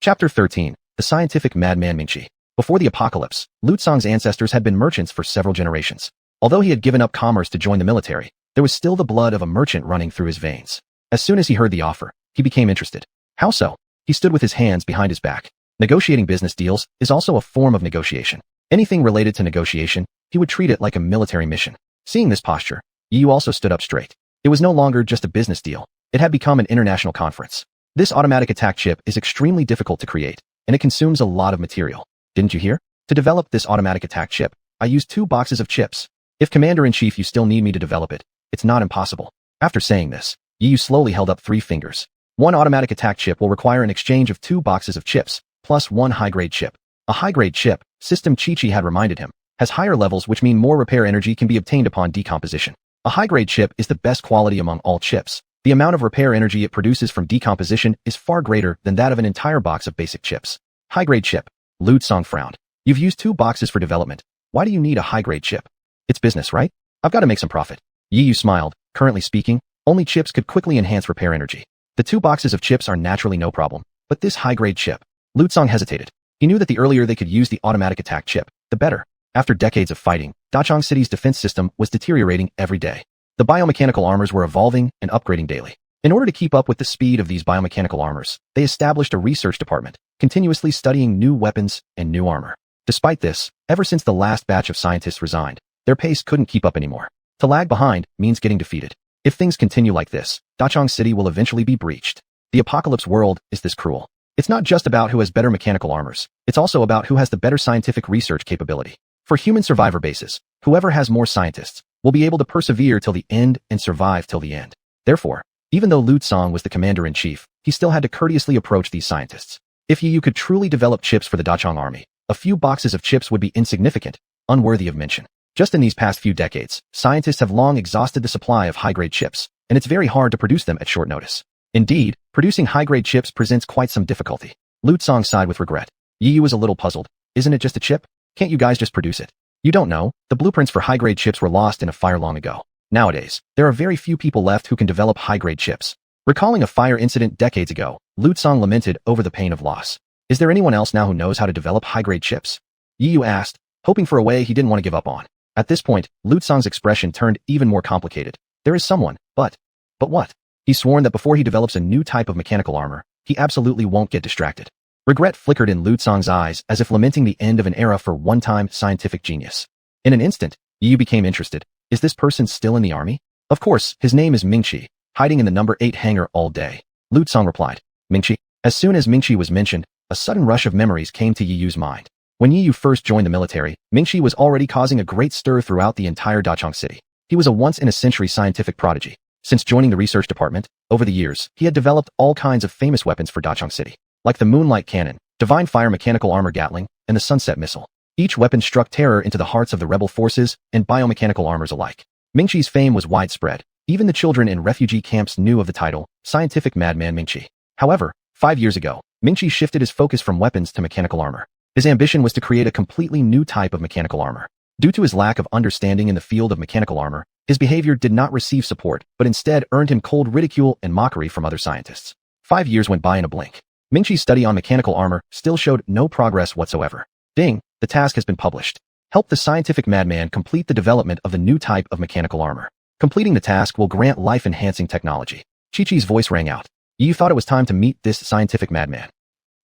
Chapter 13. The Scientific Madman Mingqi. Before the apocalypse, Lu Tsang's ancestors had been merchants for several generations. Although he had given up commerce to join the military, there was still the blood of a merchant running through his veins. As soon as he heard the offer, he became interested. How so? He stood with his hands behind his back. Negotiating business deals is also a form of negotiation. Anything related to negotiation, he would treat it like a military mission. Seeing this posture, Yi Yu also stood up straight. It was no longer just a business deal. It had become an international conference. This automatic attack chip is extremely difficult to create, and it consumes a lot of material. Didn't you hear? To develop this automatic attack chip, I used 2 boxes of chips. If Commander-in-Chief, you still need me to develop it, it's not impossible. After saying this, Yi Yu slowly held up 3 fingers. 1 automatic attack chip will require an exchange of 2 boxes of chips, plus 1 high-grade chip. A high-grade chip, System Chi-Chi had reminded him, has higher levels which mean more repair energy can be obtained upon decomposition. A high-grade chip is the best quality among all chips. The amount of repair energy it produces from decomposition is far greater than that of an entire box of basic chips. High-grade chip. Lu Tsang frowned. You've used 2 boxes for development. Why do you need a high-grade chip? It's business, right? I've got to make some profit. Yi Yu smiled. Currently speaking, only chips could quickly enhance repair energy. The 2 boxes of chips are naturally no problem, but this high-grade chip. Lu Tsang hesitated. He knew that the earlier they could use the automatic attack chip, the better. After decades of fighting, Dachang City's defense system was deteriorating every day. The biomechanical armors were evolving and upgrading daily. In order to keep up with the speed of these biomechanical armors, they established a research department, continuously studying new weapons and new armor. Despite this, ever since the last batch of scientists resigned, their pace couldn't keep up anymore. To lag behind means getting defeated. If things continue like this, Dachang City will eventually be breached. The apocalypse world is this cruel. It's not just about who has better mechanical armors, it's also about who has the better scientific research capability. For human survivor bases, whoever has more scientists will be able to persevere till the end and survive till the end. Therefore, even though Lu Tsang was the commander-in-chief, he still had to courteously approach these scientists. If Yi Yu could truly develop chips for the Dachang army, a few boxes of chips would be insignificant, unworthy of mention. Just in these past few decades, scientists have long exhausted the supply of high-grade chips, and it's very hard to produce them at short notice. Indeed, producing high-grade chips presents quite some difficulty. Lu Tsang sighed with regret. Yi Yu was a little puzzled. Isn't it just a chip? Can't you guys just produce it? You don't know, the blueprints for high-grade chips were lost in a fire long ago. Nowadays, there are very few people left who can develop high-grade chips. Recalling a fire incident decades ago, Lu Tsang lamented over the pain of loss. Is there anyone else now who knows how to develop high-grade chips? Yi Yu asked, hoping for a way he didn't want to give up on. At this point, Lu Tsang's expression turned even more complicated. There is someone, but what? He's sworn that before he develops a new type of mechanical armor, he absolutely won't get distracted. Regret flickered in Lu Tsang's eyes as if lamenting the end of an era for one-time scientific genius. In an instant, Yi Yu became interested. Is this person still in the army? Of course, his name is Mingqi, hiding in the number 8 hangar all day. Lu Tsang replied. Mingqi. As soon as Mingqi was mentioned, a sudden rush of memories came to Yi Yu's mind. When Yi Yu first joined the military, Mingqi was already causing a great stir throughout the entire Dachang City. He was a once-in-a-century scientific prodigy. Since joining the research department, over the years, he had developed all kinds of famous weapons for Dachang City, like the Moonlight Cannon, Divine Fire Mechanical Armor Gatling, and the Sunset Missile. Each weapon struck terror into the hearts of the rebel forces and biomechanical armors alike. Mingqi's fame was widespread. Even the children in refugee camps knew of the title, Scientific Madman Mingqi. However, 5 years ago, Mingqi shifted his focus from weapons to mechanical armor. His ambition was to create a completely new type of mechanical armor. Due to his lack of understanding in the field of mechanical armor, his behavior did not receive support, but instead earned him cold ridicule and mockery from other scientists. 5 years went by in a blink. Mingqi's study on mechanical armor still showed no progress whatsoever. Ding, the task has been published. Help the scientific madman complete the development of the new type of mechanical armor. Completing the task will grant life-enhancing technology. Chi-Chi's voice rang out. You thought it was time to meet this scientific madman.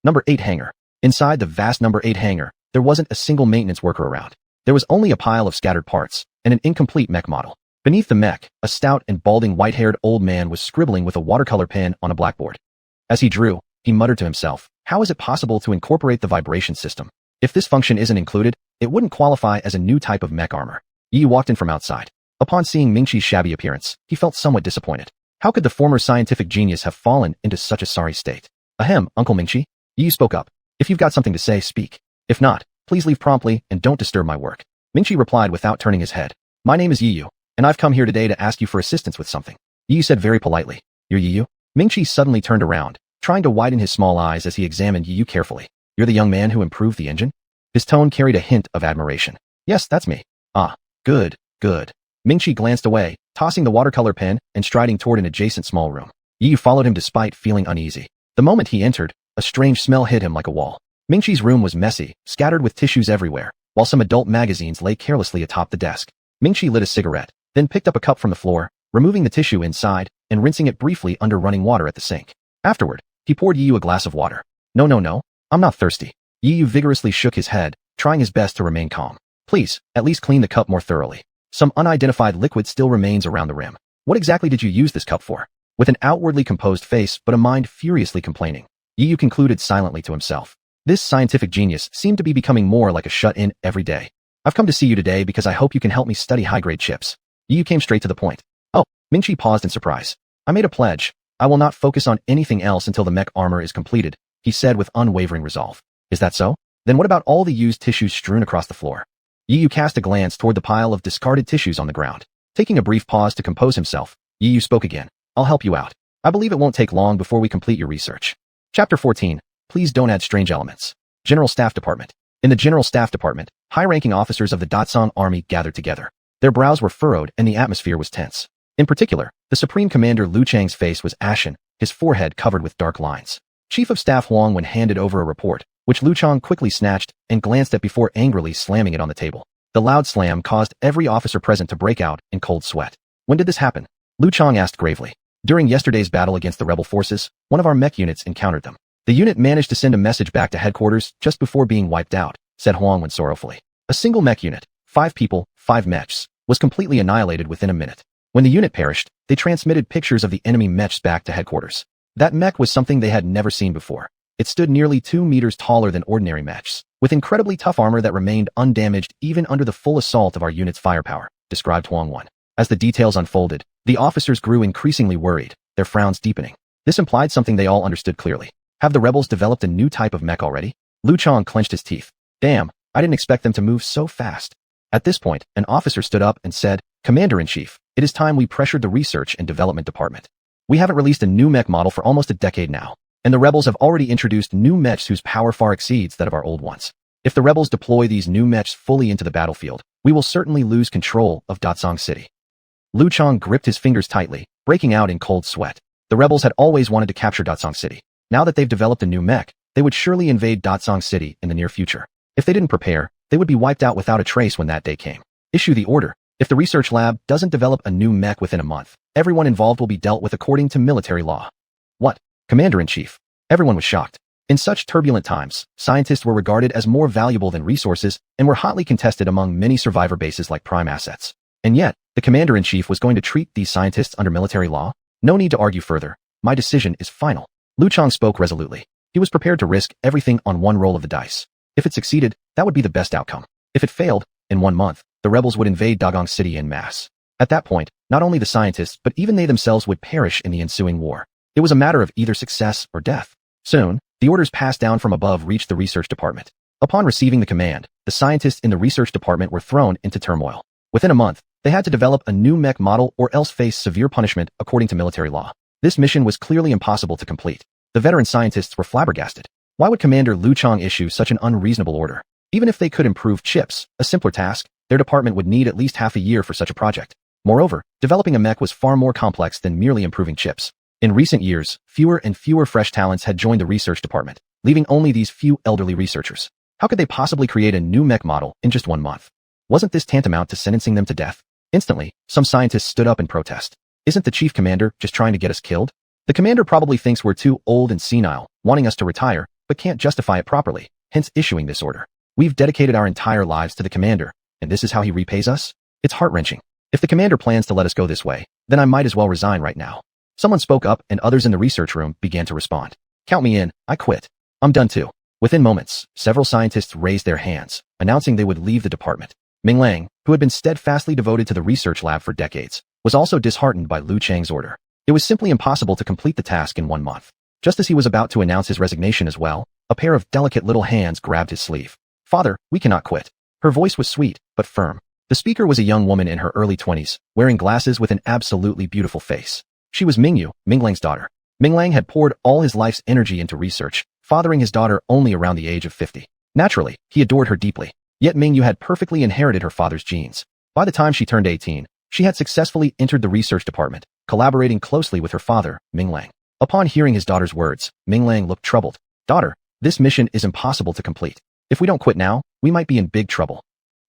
Number 8 hangar. Inside the vast number 8 hangar, there wasn't a single maintenance worker around. There was only a pile of scattered parts and an incomplete mech model. Beneath the mech, a stout and balding white-haired old man was scribbling with a watercolor pen on a blackboard. As he drew, he muttered to himself, how is it possible to incorporate the vibration system? If this function isn't included, it wouldn't qualify as a new type of mech armor. Yi walked in from outside. Upon seeing Mingqi's shabby appearance, he felt somewhat disappointed. How could the former scientific genius have fallen into such a sorry state? Ahem, Uncle Mingqi. Yi spoke up. If you've got something to say, speak. If not, please leave promptly and don't disturb my work. Mingqi replied without turning his head. My name is Yi, and I've come here today to ask you for assistance with something. Yi said very politely. You're Yi? Mingqi suddenly turned around, trying to widen his small eyes as he examined Yi carefully. You're the young man who improved the engine? His tone carried a hint of admiration. Yes, that's me. Ah, good, good. Mingqi glanced away, tossing the watercolor pen and striding toward an adjacent small room. Yi followed him despite feeling uneasy. The moment he entered, a strange smell hit him like a wall. Mingqi's room was messy, scattered with tissues everywhere, while some adult magazines lay carelessly atop the desk. Mingqi lit a cigarette, then picked up a cup from the floor, removing the tissue inside and rinsing it briefly under running water at the sink. Afterward, he poured Yi a glass of water. No, I'm not thirsty. Yi vigorously shook his head, trying his best to remain calm. Please, at least clean the cup more thoroughly. Some unidentified liquid still remains around the rim. What exactly did you use this cup for? With an outwardly composed face but a mind furiously complaining, Yi concluded silently to himself. This scientific genius seemed to be becoming more like a shut-in every day. I've come to see you today because I hope you can help me study high-grade chips. Yi came straight to the point. Oh, Mingqi paused in surprise. I made a pledge. I will not focus on anything else until the mech armor is completed, he said with unwavering resolve. Is that so? Then what about all the used tissues strewn across the floor? Yi cast a glance toward the pile of discarded tissues on the ground. Taking a brief pause to compose himself, Yi spoke again. I'll help you out. I believe it won't take long before we complete your research. Chapter 14. Please don't add strange elements. General Staff Department. In the General Staff Department, high-ranking officers of the Datsang Army gathered together. Their brows were furrowed and the atmosphere was tense. In particular, the Supreme Commander Lu Chang's face was ashen, his forehead covered with dark lines. Chief of Staff Huang Wen handed over a report, which Lu Chang quickly snatched and glanced at before angrily slamming it on the table. The loud slam caused every officer present to break out in cold sweat. When did this happen? Lu Chang asked gravely. During yesterday's battle against the rebel forces, one of our mech units encountered them. The unit managed to send a message back to headquarters just before being wiped out, said Huang Wen sorrowfully. A single mech unit, 5 people, 5 mechs, was completely annihilated within a minute. When the unit perished, they transmitted pictures of the enemy mechs back to headquarters. That mech was something they had never seen before. It stood nearly 2 meters taller than ordinary mechs, with incredibly tough armor that remained undamaged even under the full assault of our unit's firepower, described Huang Wen. As the details unfolded, the officers grew increasingly worried, their frowns deepening. This implied something they all understood clearly. Have the rebels developed a new type of mech already? Lu Chang clenched his teeth. Damn, I didn't expect them to move so fast. At this point, an officer stood up and said, Commander-in-Chief, it is time we pressured the Research and Development Department. We haven't released a new mech model for almost a decade now, and the rebels have already introduced new mechs whose power far exceeds that of our old ones. If the rebels deploy these new mechs fully into the battlefield, we will certainly lose control of Datsang City. Lu Chang gripped his fingers tightly, breaking out in cold sweat. The rebels had always wanted to capture Datsang City. Now that they've developed a new mech, they would surely invade Datsang City in the near future. If they didn't prepare, they would be wiped out without a trace when that day came. Issue the order. If the research lab doesn't develop a new mech within a month, everyone involved will be dealt with according to military law. What? Commander-in-Chief. Everyone was shocked. In such turbulent times, scientists were regarded as more valuable than resources and were hotly contested among many survivor bases like prime assets. And yet, the Commander-in-Chief was going to treat these scientists under military law? No need to argue further. My decision is final. Lu Chang spoke resolutely. He was prepared to risk everything on one roll of the dice. If it succeeded, that would be the best outcome. If it failed, in 1 month, the rebels would invade Dagang City en masse. At that point, not only the scientists but even they themselves would perish in the ensuing war. It was a matter of either success or death. Soon, the orders passed down from above reached the research department. Upon receiving the command, the scientists in the research department were thrown into turmoil. Within a month, they had to develop a new mech model or else face severe punishment according to military law. This mission was clearly impossible to complete. The veteran scientists were flabbergasted. Why would Commander Lu Chang issue such an unreasonable order? Even if they could improve chips, a simpler task, their department would need at least half a year for such a project. Moreover, developing a mech was far more complex than merely improving chips. In recent years, fewer and fewer fresh talents had joined the research department, leaving only these few elderly researchers. How could they possibly create a new mech model in just 1 month? Wasn't this tantamount to sentencing them to death? Instantly, some scientists stood up in protest. Isn't the chief commander just trying to get us killed? The commander probably thinks we're too old and senile, wanting us to retire, but can't justify it properly, hence issuing this order. We've dedicated our entire lives to the commander, and this is how he repays us? It's heart-wrenching. If the commander plans to let us go this way, then I might as well resign right now. Someone spoke up and others in the research room began to respond. Count me in, I quit. I'm done too. Within moments, several scientists raised their hands, announcing they would leave the department. Ming Lang, who had been steadfastly devoted to the research lab for decades, was also disheartened by Lu Chang's order. It was simply impossible to complete the task in 1 month. Just as he was about to announce his resignation as well, a pair of delicate little hands grabbed his sleeve. Father, we cannot quit. Her voice was sweet, but firm. The speaker was a young woman in her early 20s, wearing glasses with an absolutely beautiful face. She was Mingyu, Minglang's daughter. Minglang had poured all his life's energy into research, fathering his daughter only around the age of 50. Naturally, he adored her deeply. Yet Mingyu had perfectly inherited her father's genes. By the time she turned 18, she had successfully entered the research department, collaborating closely with her father, Minglang. Upon hearing his daughter's words, Minglang looked troubled. Daughter, this mission is impossible to complete. If we don't quit now, we might be in big trouble.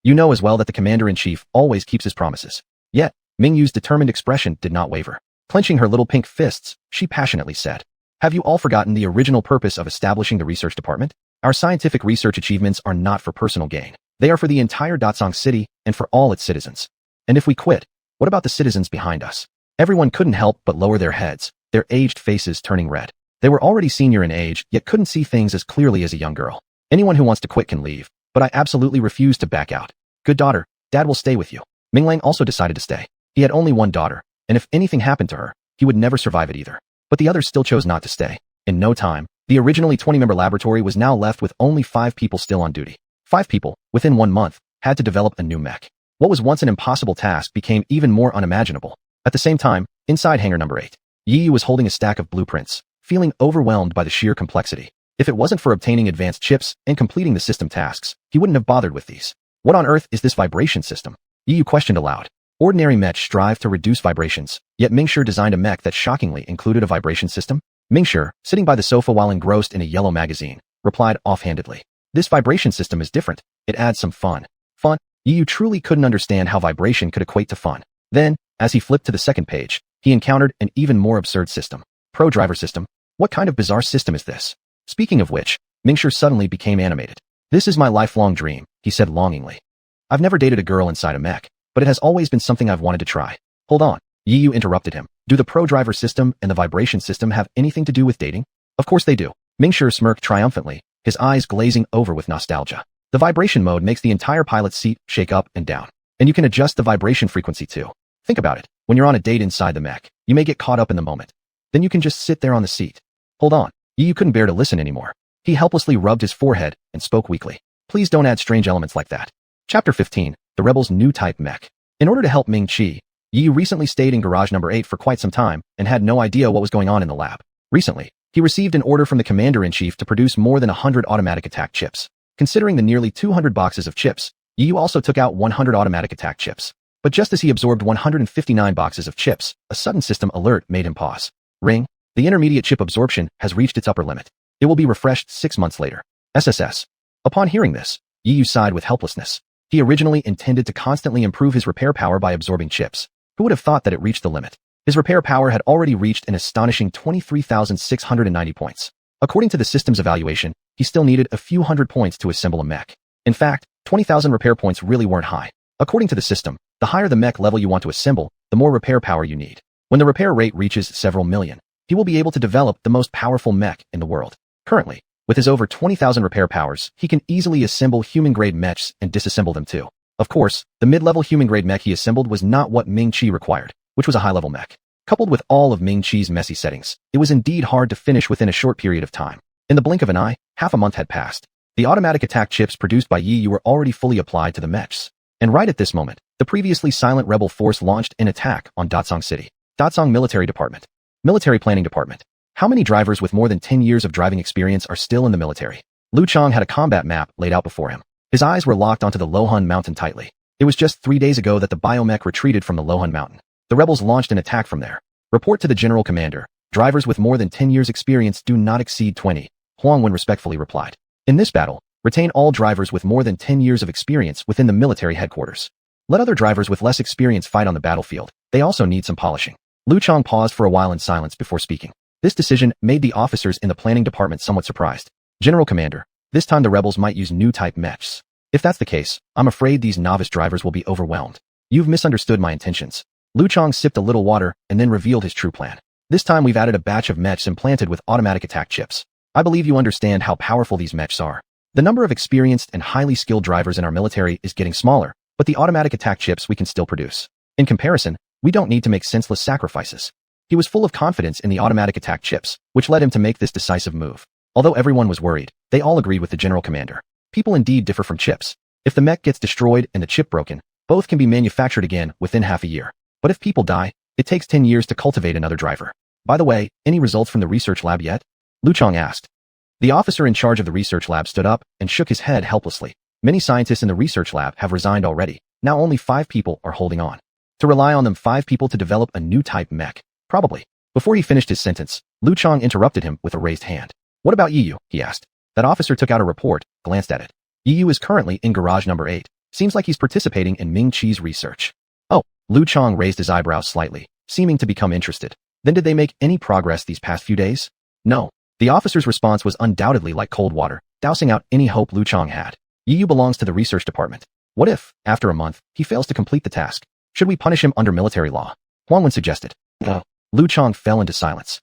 You know as well that the commander-in-chief always keeps his promises. Yet, Mingyu's determined expression did not waver. Clenching her little pink fists, she passionately said, Have you all forgotten the original purpose of establishing the research department? Our scientific research achievements are not for personal gain. They are for the entire Datsang City and for all its citizens. And if we quit, what about the citizens behind us? Everyone couldn't help but lower their heads, their aged faces turning red. They were already senior in age, yet couldn't see things as clearly as a young girl. Anyone who wants to quit can leave, but I absolutely refuse to back out. Good daughter, Dad will stay with you. Minglang also decided to stay. He had only one daughter, and if anything happened to her, he would never survive it either. But the others still chose not to stay. In no time, the originally 20-member laboratory was now left with only 5 people still on duty. 5 people, within 1 month, had to develop a new mech. What was once an impossible task became even more unimaginable. At the same time, inside hangar number 8, Yi was holding a stack of blueprints, feeling overwhelmed by the sheer complexity. If it wasn't for obtaining advanced chips and completing the system tasks, he wouldn't have bothered with these. What on earth is this vibration system? Yi questioned aloud. Ordinary mechs strive to reduce vibrations, yet Mingshi designed a mech that shockingly included a vibration system. Mingshi, sitting by the sofa while engrossed in a yellow magazine, replied offhandedly. This vibration system is different. It adds some fun. Fun? Yi truly couldn't understand how vibration could equate to fun. Then, as he flipped to the second page, he encountered an even more absurd system. Pro driver system? What kind of bizarre system is this? Speaking of which, Mingshi suddenly became animated. This is my lifelong dream, he said longingly. I've never dated a girl inside a mech, but it has always been something I've wanted to try. Hold on, Yi interrupted him. Do the pro driver system and the vibration system have anything to do with dating? Of course they do. Mingshi smirked triumphantly, his eyes glazing over with nostalgia. The vibration mode makes the entire pilot's seat shake up and down, and you can adjust the vibration frequency too. Think about it. When you're on a date inside the mech, you may get caught up in the moment. Then you can just sit there on the seat. Hold on. Yi couldn't bear to listen anymore. He helplessly rubbed his forehead and spoke weakly. Please don't add strange elements like that. Chapter 15, The Rebels' New Type Mech. In order to help Ming Chi, Yi recently stayed in garage number 8 for quite some time and had no idea what was going on in the lab. Recently, he received an order from the commander-in-chief to produce more than 100 automatic attack chips. Considering the nearly 200 boxes of chips, Yi also took out 100 automatic attack chips. But just as he absorbed 159 boxes of chips, a sudden system alert made him pause. Ring. The intermediate chip absorption has reached its upper limit. It will be refreshed 6 months later. SSS. Upon hearing this, Yi sighed with helplessness. He originally intended to constantly improve his repair power by absorbing chips. Who would have thought that it reached the limit? His repair power had already reached an astonishing 23,690 points. According to the system's evaluation, he still needed a few hundred points to assemble a mech. In fact, 20,000 repair points really weren't high. According to the system, the higher the mech level you want to assemble, the more repair power you need. When the repair rate reaches several million, he will be able to develop the most powerful mech in the world. Currently, with his over 20,000 repair powers, he can easily assemble human-grade mechs and disassemble them too. Of course, the mid-level human-grade mech he assembled was not what Ming Chi required, which was a high-level mech. Coupled with all of Ming Chi's messy settings, it was indeed hard to finish within a short period of time. In the blink of an eye, half a month had passed. The automatic attack chips produced by Yi were already fully applied to the mechs. And right at this moment, the previously silent rebel force launched an attack on Datsang City. Datsang Military Department. Military Planning Department. How many drivers with more than 10 years of driving experience are still in the military? Lu Chang had a combat map laid out before him. His eyes were locked onto the Lohun Mountain tightly. It was just 3 days ago that the biomech retreated from the Lohun Mountain. The rebels launched an attack from there. Report to the General Commander. Drivers with more than 10 years experience do not exceed 20, Huang Wen respectfully replied. In this battle, retain all drivers with more than 10 years of experience within the military headquarters. Let other drivers with less experience fight on the battlefield. They also need some polishing. Lu Chang paused for a while in silence before speaking. This decision made the officers in the planning department somewhat surprised. General Commander, this time the rebels might use new type mechs. If that's the case, I'm afraid these novice drivers will be overwhelmed. You've misunderstood my intentions. Lu Chang sipped a little water and then revealed his true plan. This time we've added a batch of mechs implanted with automatic attack chips. I believe you understand how powerful these mechs are. The number of experienced and highly skilled drivers in our military is getting smaller, but the automatic attack chips we can still produce. In comparison, we don't need to make senseless sacrifices. He was full of confidence in the automatic attack chips, which led him to make this decisive move. Although everyone was worried, they all agreed with the general commander. People indeed differ from chips. If the mech gets destroyed and the chip broken, both can be manufactured again within half a year. But if people die, it takes 10 years to cultivate another driver. By the way, any results from the research lab yet? Lu Chang asked. The officer in charge of the research lab stood up and shook his head helplessly. Many scientists in the research lab have resigned already. Now only 5 people are holding on. To rely on them 5 people to develop a new type mech. Probably. Before he finished his sentence, Lu Chang interrupted him with a raised hand. What about Yiyu? He asked. That officer took out a report, glanced at it. Yiyu is currently in garage number 8. Seems like he's participating in Ming Chi's research. Oh, Lu Chang raised his eyebrows slightly, seeming to become interested. Then did they make any progress these past few days? No. The officer's response was undoubtedly like cold water, dousing out any hope Lu Chang had. Yiyu belongs to the research department. What if, after a month, he fails to complete the task? Should we punish him under military law? Huang Wen suggested. No. Lu Chang fell into silence.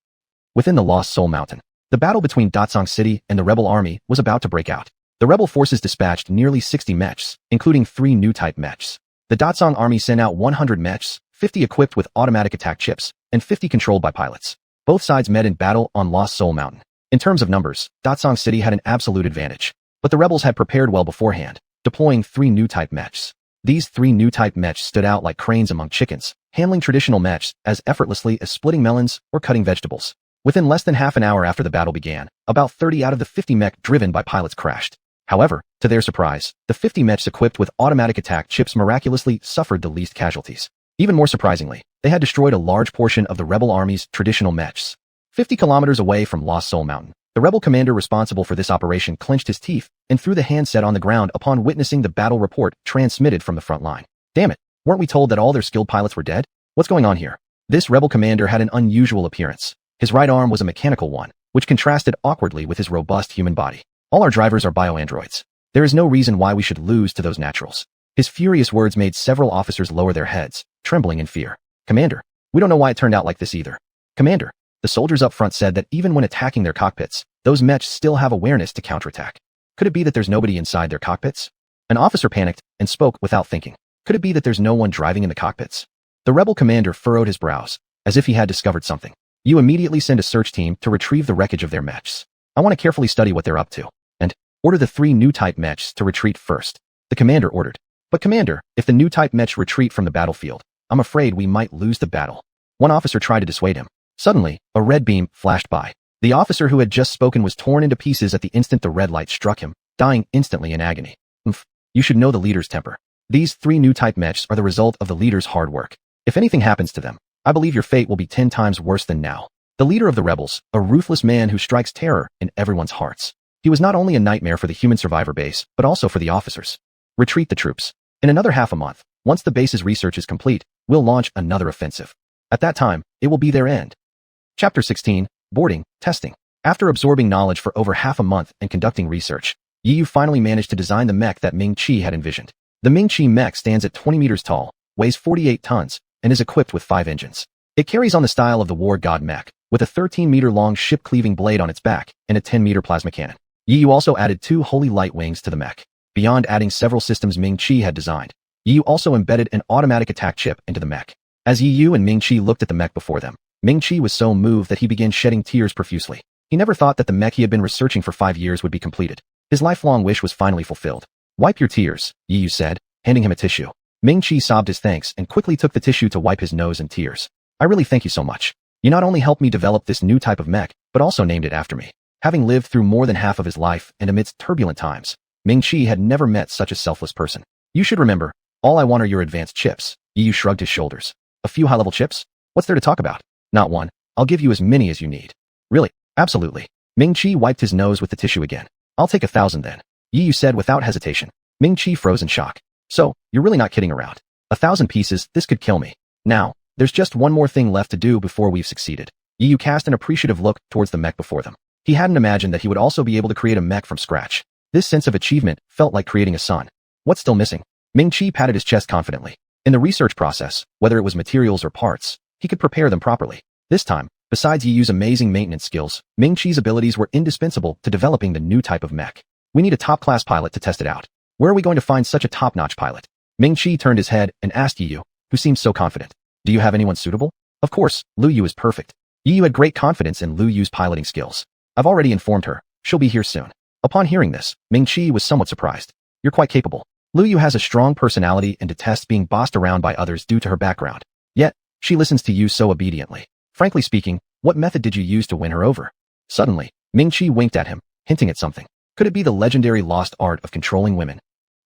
Within the Lost Soul Mountain, the battle between Datsang City and the rebel army was about to break out. The rebel forces dispatched nearly 60 mechs, including 3 new type mechs. The Datsang army sent out 100 mechs, 50 equipped with automatic attack chips, and 50 controlled by pilots. Both sides met in battle on Lost Soul Mountain. In terms of numbers, Datsang City had an absolute advantage. But the rebels had prepared well beforehand, deploying 3 new type mechs. These 3 new type mechs stood out like cranes among chickens, handling traditional mechs as effortlessly as splitting melons or cutting vegetables. Within less than half an hour after the battle began, about 30 out of the 50 mech driven by pilots crashed. However, to their surprise, the 50 mechs equipped with automatic attack chips miraculously suffered the least casualties. Even more surprisingly, they had destroyed a large portion of the rebel army's traditional mechs. 50 kilometers away from Lost Soul Mountain, the rebel commander responsible for this operation clenched his teeth and threw the handset on the ground upon witnessing the battle report transmitted from the front line. Damn it, weren't we told that all their skilled pilots were dead? What's going on here? This rebel commander had an unusual appearance. His right arm was a mechanical one, which contrasted awkwardly with his robust human body. All our drivers are bioandroids. There is no reason why we should lose to those naturals. His furious words made several officers lower their heads, trembling in fear. Commander, we don't know why it turned out like this either. Commander, the soldiers up front said that even when attacking their cockpits, those mechs still have awareness to counterattack. Could it be that there's nobody inside their cockpits? An officer panicked and spoke without thinking. Could it be that there's no one driving in the cockpits? The rebel commander furrowed his brows, as if he had discovered something. You immediately send a search team to retrieve the wreckage of their mechs. I want to carefully study what they're up to. And order the 3 new type mechs to retreat first. The commander ordered. But commander, if the new type mechs retreat from the battlefield, I'm afraid we might lose the battle. One officer tried to dissuade him. Suddenly, a red beam flashed by. The officer who had just spoken was torn into pieces at the instant the red light struck him, dying instantly in agony. You should know the leader's temper. These 3 new type mechs are the result of the leader's hard work. If anything happens to them, I believe your fate will be 10 times worse than now. The leader of the rebels, a ruthless man who strikes terror in everyone's hearts. He was not only a nightmare for the human survivor base, but also for the officers. Retreat the troops. In another half a month, once the base's research is complete, we'll launch another offensive. At that time, it will be their end. Chapter 16, Boarding, Testing. After absorbing knowledge for over half a month and conducting research, Yiyu finally managed to design the mech that Ming Chi had envisioned. The Ming Chi mech stands at 20 meters tall, weighs 48 tons, and is equipped with 5 engines. It carries on the style of the War God mech, with a 13-meter-long ship-cleaving blade on its back and a 10-meter plasma cannon. Yiyu also added 2 holy light wings to the mech. Beyond adding several systems Ming Chi had designed, Yiyu also embedded an automatic attack chip into the mech. As Yiyu and Ming Chi looked at the mech before them, Ming Chi was so moved that he began shedding tears profusely. He never thought that the mech he had been researching for 5 years would be completed. His lifelong wish was finally fulfilled. Wipe your tears, Yiyu said, handing him a tissue. Ming Chi sobbed his thanks and quickly took the tissue to wipe his nose and tears. I really thank you so much. You not only helped me develop this new type of mech, but also named it after me. Having lived through more than half of his life and amidst turbulent times, Ming Chi had never met such a selfless person. You should remember, all I want are your advanced chips. Yiyu shrugged his shoulders. A few high-level chips? What's there to talk about? Not one. I'll give you as many as you need. Really? Absolutely. Ming-Chi wiped his nose with the tissue again. I'll take 1,000 then. Yi Yu said without hesitation. Ming-Chi froze in shock. So, you're really not kidding around. 1,000 pieces, this could kill me. Now, there's just one more thing left to do before we've succeeded. Yi Yu cast an appreciative look towards the mech before them. He hadn't imagined that he would also be able to create a mech from scratch. This sense of achievement felt like creating a son. What's still missing? Ming-Chi patted his chest confidently. In the research process, whether it was materials or parts, he could prepare them properly. This time, besides Yi Yu's amazing maintenance skills, Ming-Chi's abilities were indispensable to developing the new type of mech. We need a top-class pilot to test it out. Where are we going to find such a top-notch pilot? Ming-Chi turned his head and asked Yi Yu, who seemed so confident. Do you have anyone suitable? Of course, Lu Yu is perfect. Yi Yu had great confidence in Lu Yu's piloting skills. I've already informed her. She'll be here soon. Upon hearing this, Ming-Chi was somewhat surprised. You're quite capable. Lu Yu has a strong personality and detests being bossed around by others due to her background. Yet, she listens to you so obediently. Frankly speaking, what method did you use to win her over? Suddenly, Ming-Chi winked at him, hinting at something. Could it be the legendary lost art of controlling women?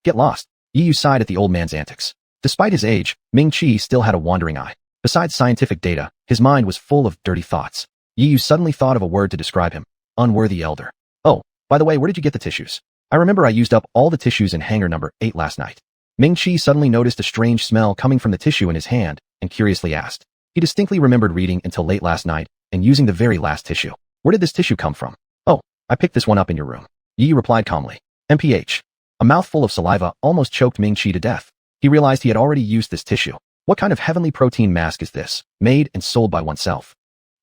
Get lost. Yi Yu sighed at the old man's antics. Despite his age, Ming-Chi still had a wandering eye. Besides scientific data, his mind was full of dirty thoughts. Yi Yu suddenly thought of a word to describe him. Unworthy elder. Oh, by the way, where did you get the tissues? I remember I used up all the tissues in hangar number 8 last night. Ming-Chi suddenly noticed a strange smell coming from the tissue in his hand and curiously asked. He distinctly remembered reading until late last night and using the very last tissue. Where did this tissue come from? Oh, I picked this one up in your room. Yi Yu replied calmly. MPH. A mouthful of saliva almost choked Ming-Chi to death. He realized he had already used this tissue. What kind of heavenly protein mask is this, made and sold by oneself?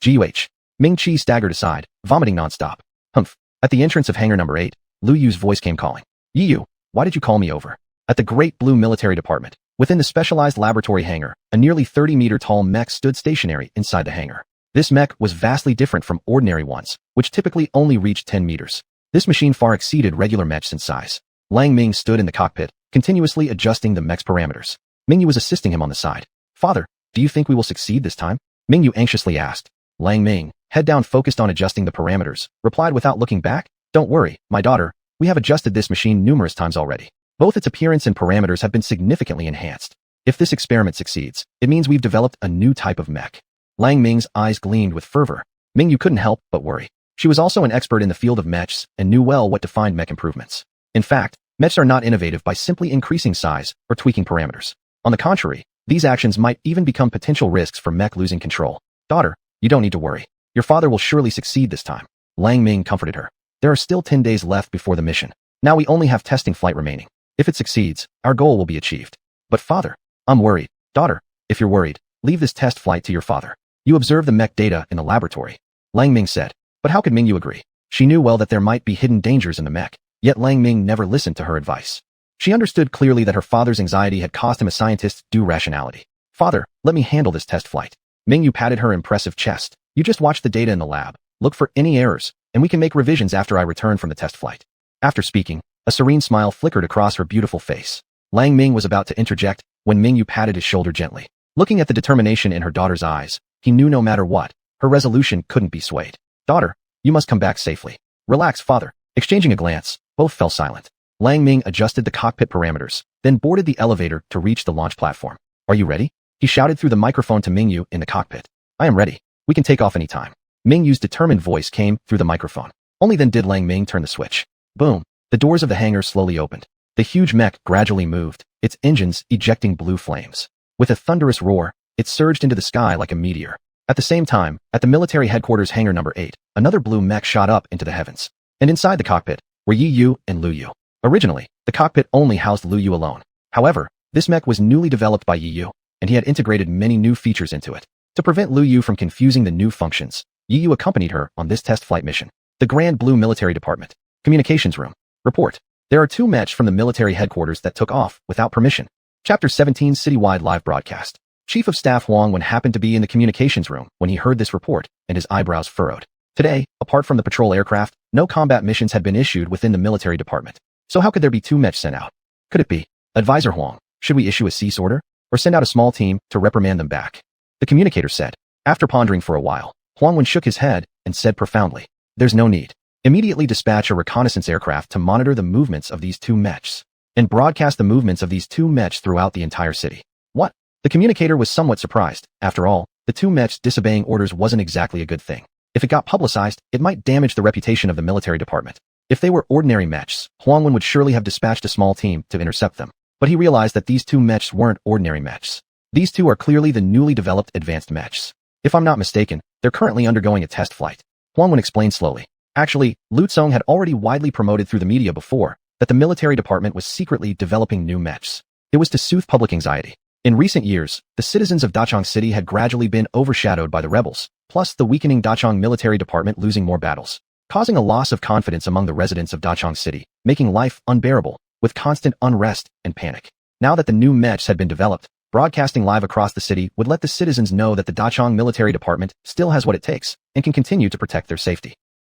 GUH. Ming-Chi staggered aside, vomiting nonstop. Humph. At the entrance of hangar number 8, Lu Yu's voice came calling. Yi Yu, why did you call me over? At the Great Blue Military Department, within the specialized laboratory hangar, a nearly 30-meter-tall mech stood stationary inside the hangar. This mech was vastly different from ordinary ones, which typically only reached 10 meters. This machine far exceeded regular mechs in size. Lang Ming stood in the cockpit, continuously adjusting the mech's parameters. Ming Yu was assisting him on the side. Father, do you think we will succeed this time? Ming Yu anxiously asked. Lang Ming, head down focused on adjusting the parameters, replied without looking back. Don't worry, my daughter, we have adjusted this machine numerous times already. Both its appearance and parameters have been significantly enhanced. If this experiment succeeds, it means we've developed a new type of mech. Lang Ming's eyes gleamed with fervor. Ming Yu couldn't help but worry. She was also an expert in the field of mechs and knew well what defined mech improvements. In fact, mechs are not innovative by simply increasing size or tweaking parameters. On the contrary, these actions might even become potential risks for mech losing control. Daughter, you don't need to worry. Your father will surely succeed this time. Lang Ming comforted her. There are still 10 days left before the mission. Now we only have testing flight remaining. If it succeeds, our goal will be achieved. But father, I'm worried. Daughter, if you're worried, leave this test flight to your father. You observe the mech data in the laboratory. Lang Ming said. But how could Ming Yu agree? She knew well that there might be hidden dangers in the mech, yet Lang Ming never listened to her advice. She understood clearly that her father's anxiety had cost him a scientist's due rationality. Father, let me handle this test flight. Ming Yu patted her impressive chest. You just watch the data in the lab, look for any errors, and we can make revisions after I return from the test flight. After speaking, a serene smile flickered across her beautiful face. Lang Ming was about to interject when Ming Yu patted his shoulder gently. Looking at the determination in her daughter's eyes, he knew no matter what, her resolution couldn't be swayed. Daughter, you must come back safely. Relax, father. Exchanging a glance, both fell silent. Lang Ming adjusted the cockpit parameters, then boarded the elevator to reach the launch platform. Are you ready? He shouted through the microphone to Ming Yu in the cockpit. I am ready. We can take off any time. Ming Yu's determined voice came through the microphone. Only then did Lang Ming turn the switch. Boom. The doors of the hangar slowly opened. The huge mech gradually moved, its engines ejecting blue flames. With a thunderous roar, it surged into the sky like a meteor. At the same time, at the military headquarters hangar number 8, another blue mech shot up into the heavens. And inside the cockpit were Yi Yu and Lu Yu. Originally, the cockpit only housed Lu Yu alone. However, this mech was newly developed by Yi Yu, and he had integrated many new features into it. To prevent Lu Yu from confusing the new functions, Yi Yu accompanied her on this test flight mission. The Grand Blue Military Department. Communications Room. Report. There are 2 mechs from the military headquarters that took off without permission. Chapter 17 Citywide Live Broadcast. Chief of Staff Huang Wen happened to be in the communications room when he heard this report, and his eyebrows furrowed. Today, apart from the patrol aircraft, no combat missions had been issued within the military department. So how could there be 2 mechs sent out? Could it be? Advisor Huang, should we issue a cease order, or send out a small team to reprimand them back? The communicator said. After pondering for a while, Huang Wen shook his head and said profoundly, there's no need. Immediately dispatch a reconnaissance aircraft to monitor the movements of these 2 mechs, and broadcast the movements of these 2 mechs throughout the entire city. What? The communicator was somewhat surprised. After all, the two mechs disobeying orders wasn't exactly a good thing. If it got publicized, it might damage the reputation of the military department. If they were ordinary mechs, Huangwen would surely have dispatched a small team to intercept them. But he realized that these two mechs weren't ordinary mechs. These two are clearly the newly developed advanced mechs. If I'm not mistaken, they're currently undergoing a test flight. Huangwen explained slowly. Actually, Lu Tsong had already widely promoted through the media before that the military department was secretly developing new mechs. It was to soothe public anxiety. In recent years, the citizens of Dachang City had gradually been overshadowed by the rebels, plus the weakening Dachang military department losing more battles, causing a loss of confidence among the residents of Dachang City, making life unbearable, with constant unrest and panic. Now that the new mechs had been developed, broadcasting live across the city would let the citizens know that the Dachang military department still has what it takes and can continue to protect their safety.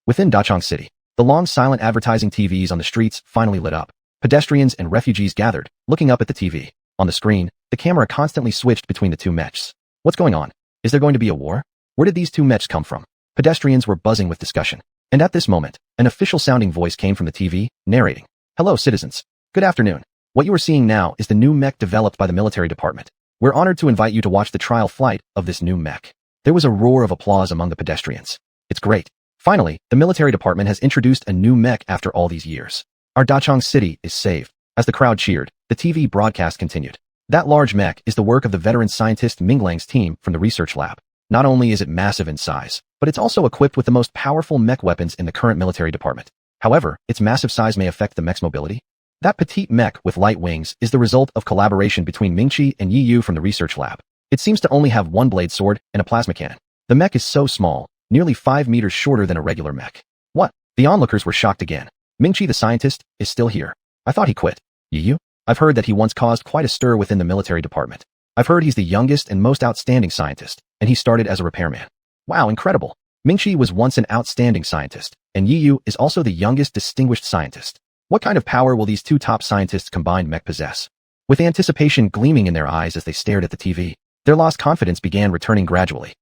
Within Dachang City, the long silent advertising TVs on the streets finally lit up. Pedestrians and refugees gathered, looking up at the TV. On the screen, the camera constantly switched between the two mechs. What's going on? Is there going to be a war? Where did these two mechs come from? Pedestrians were buzzing with discussion. And at this moment, an official-sounding voice came from the TV, narrating. Hello, citizens. Good afternoon. What you are seeing now is the new mech developed by the military department. We're honored to invite you to watch the trial flight of this new mech. There was a roar of applause among the pedestrians. It's great. Finally, the military department has introduced a new mech after all these years. Our Dachang City is saved. As the crowd cheered, the TV broadcast continued. That large mech is the work of the veteran scientist Minglang's team from the research lab. Not only is it massive in size, but it's also equipped with the most powerful mech weapons in the current military department. However, its massive size may affect the mech's mobility. That petite mech with light wings is the result of collaboration between Mingqi and Yi Yu from the research lab. It seems to only have one blade sword and a plasma cannon. The mech is so small, nearly 5 meters shorter than a regular mech. What? The onlookers were shocked again. Mingqi the scientist is still here. I thought he quit. Yi Yu? I've heard that he once caused quite a stir within the military department. I've heard he's the youngest and most outstanding scientist, and he started as a repairman. Wow, incredible. Mingqi was once an outstanding scientist, and Yi Yu is also the youngest distinguished scientist. What kind of power will these two top scientists combined mech possess? With anticipation gleaming in their eyes as they stared at the TV, their lost confidence began returning gradually.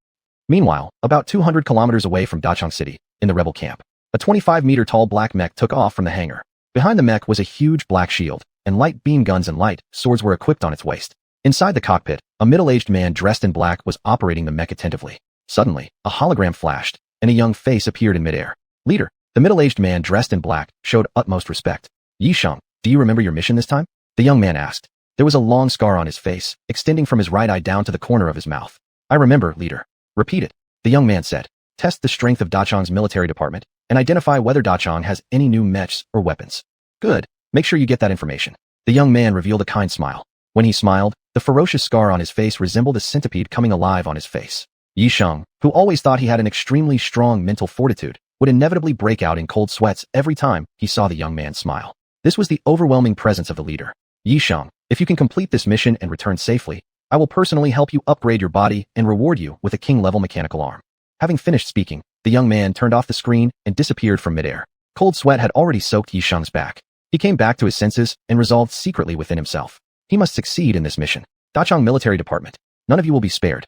Meanwhile, about 200 kilometers away from Dachang City, in the rebel camp, a 25-meter-tall black mech took off from the hangar. Behind the mech was a huge black shield, and light beam guns and light swords were equipped on its waist. Inside the cockpit, a middle-aged man dressed in black was operating the mech attentively. Suddenly, a hologram flashed, and a young face appeared in midair. Leader, the middle-aged man dressed in black showed utmost respect. Yi Sheng, do you remember your mission this time? The young man asked. There was a long scar on his face, extending from his right eye down to the corner of his mouth. I remember, leader. Repeat it. The young man said. Test the strength of Dachang's military department, and identify whether Dachang has any new mechs or weapons. Good. Make sure you get that information. The young man revealed a kind smile. When he smiled, the ferocious scar on his face resembled a centipede coming alive on his face. Yi Sheng, who always thought he had an extremely strong mental fortitude, would inevitably break out in cold sweats every time he saw the young man smile. This was the overwhelming presence of the leader. Yi Sheng, if you can complete this mission and return safely, I will personally help you upgrade your body and reward you with a king-level mechanical arm. Having finished speaking, the young man turned off the screen and disappeared from midair. Cold sweat had already soaked Yi Sheng's back. He came back to his senses and resolved secretly within himself. He must succeed in this mission. Dachang Military Department. None of you will be spared.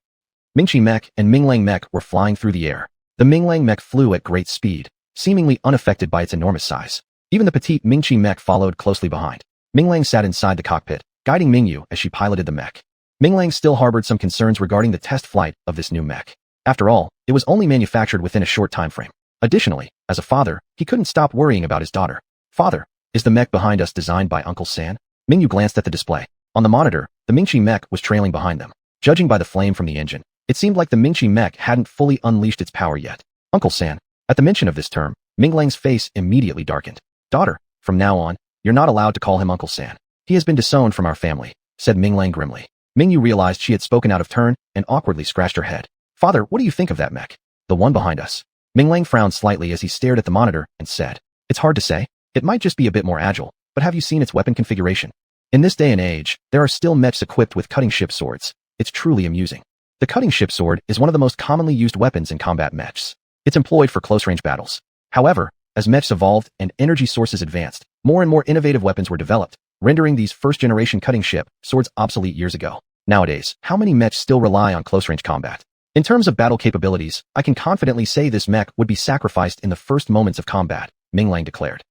Mingqi mech and Minglang mech were flying through the air. The Minglang mech flew at great speed, seemingly unaffected by its enormous size. Even the petite Mingqi mech followed closely behind. Minglang sat inside the cockpit, guiding Mingyu as she piloted the mech. Minglang still harbored some concerns regarding the test flight of this new mech. After all, it was only manufactured within a short time frame. Additionally, as a father, he couldn't stop worrying about his daughter. Father, is the mech behind us designed by Uncle San? Mingyu glanced at the display. On the monitor, the Mingqi mech was trailing behind them. Judging by the flame from the engine, it seemed like the Mingqi mech hadn't fully unleashed its power yet. Uncle San. At the mention of this term, Minglang's face immediately darkened. Daughter, from now on, you're not allowed to call him Uncle San. He has been disowned from our family, said Minglang grimly. Mingyu realized she had spoken out of turn and awkwardly scratched her head. Father, what do you think of that mech? The one behind us. Minglang frowned slightly as he stared at the monitor and said, it's hard to say. It might just be a bit more agile, but have you seen its weapon configuration? In this day and age, there are still mechs equipped with cutting ship swords. It's truly amusing. The cutting ship sword is one of the most commonly used weapons in combat mechs. It's employed for close-range battles. However, as mechs evolved and energy sources advanced, more and more innovative weapons were developed, rendering these first-generation cutting ship swords obsolete years ago. Nowadays, how many mechs still rely on close-range combat? In terms of battle capabilities, I can confidently say this mech would be sacrificed in the first moments of combat, Minglang declared.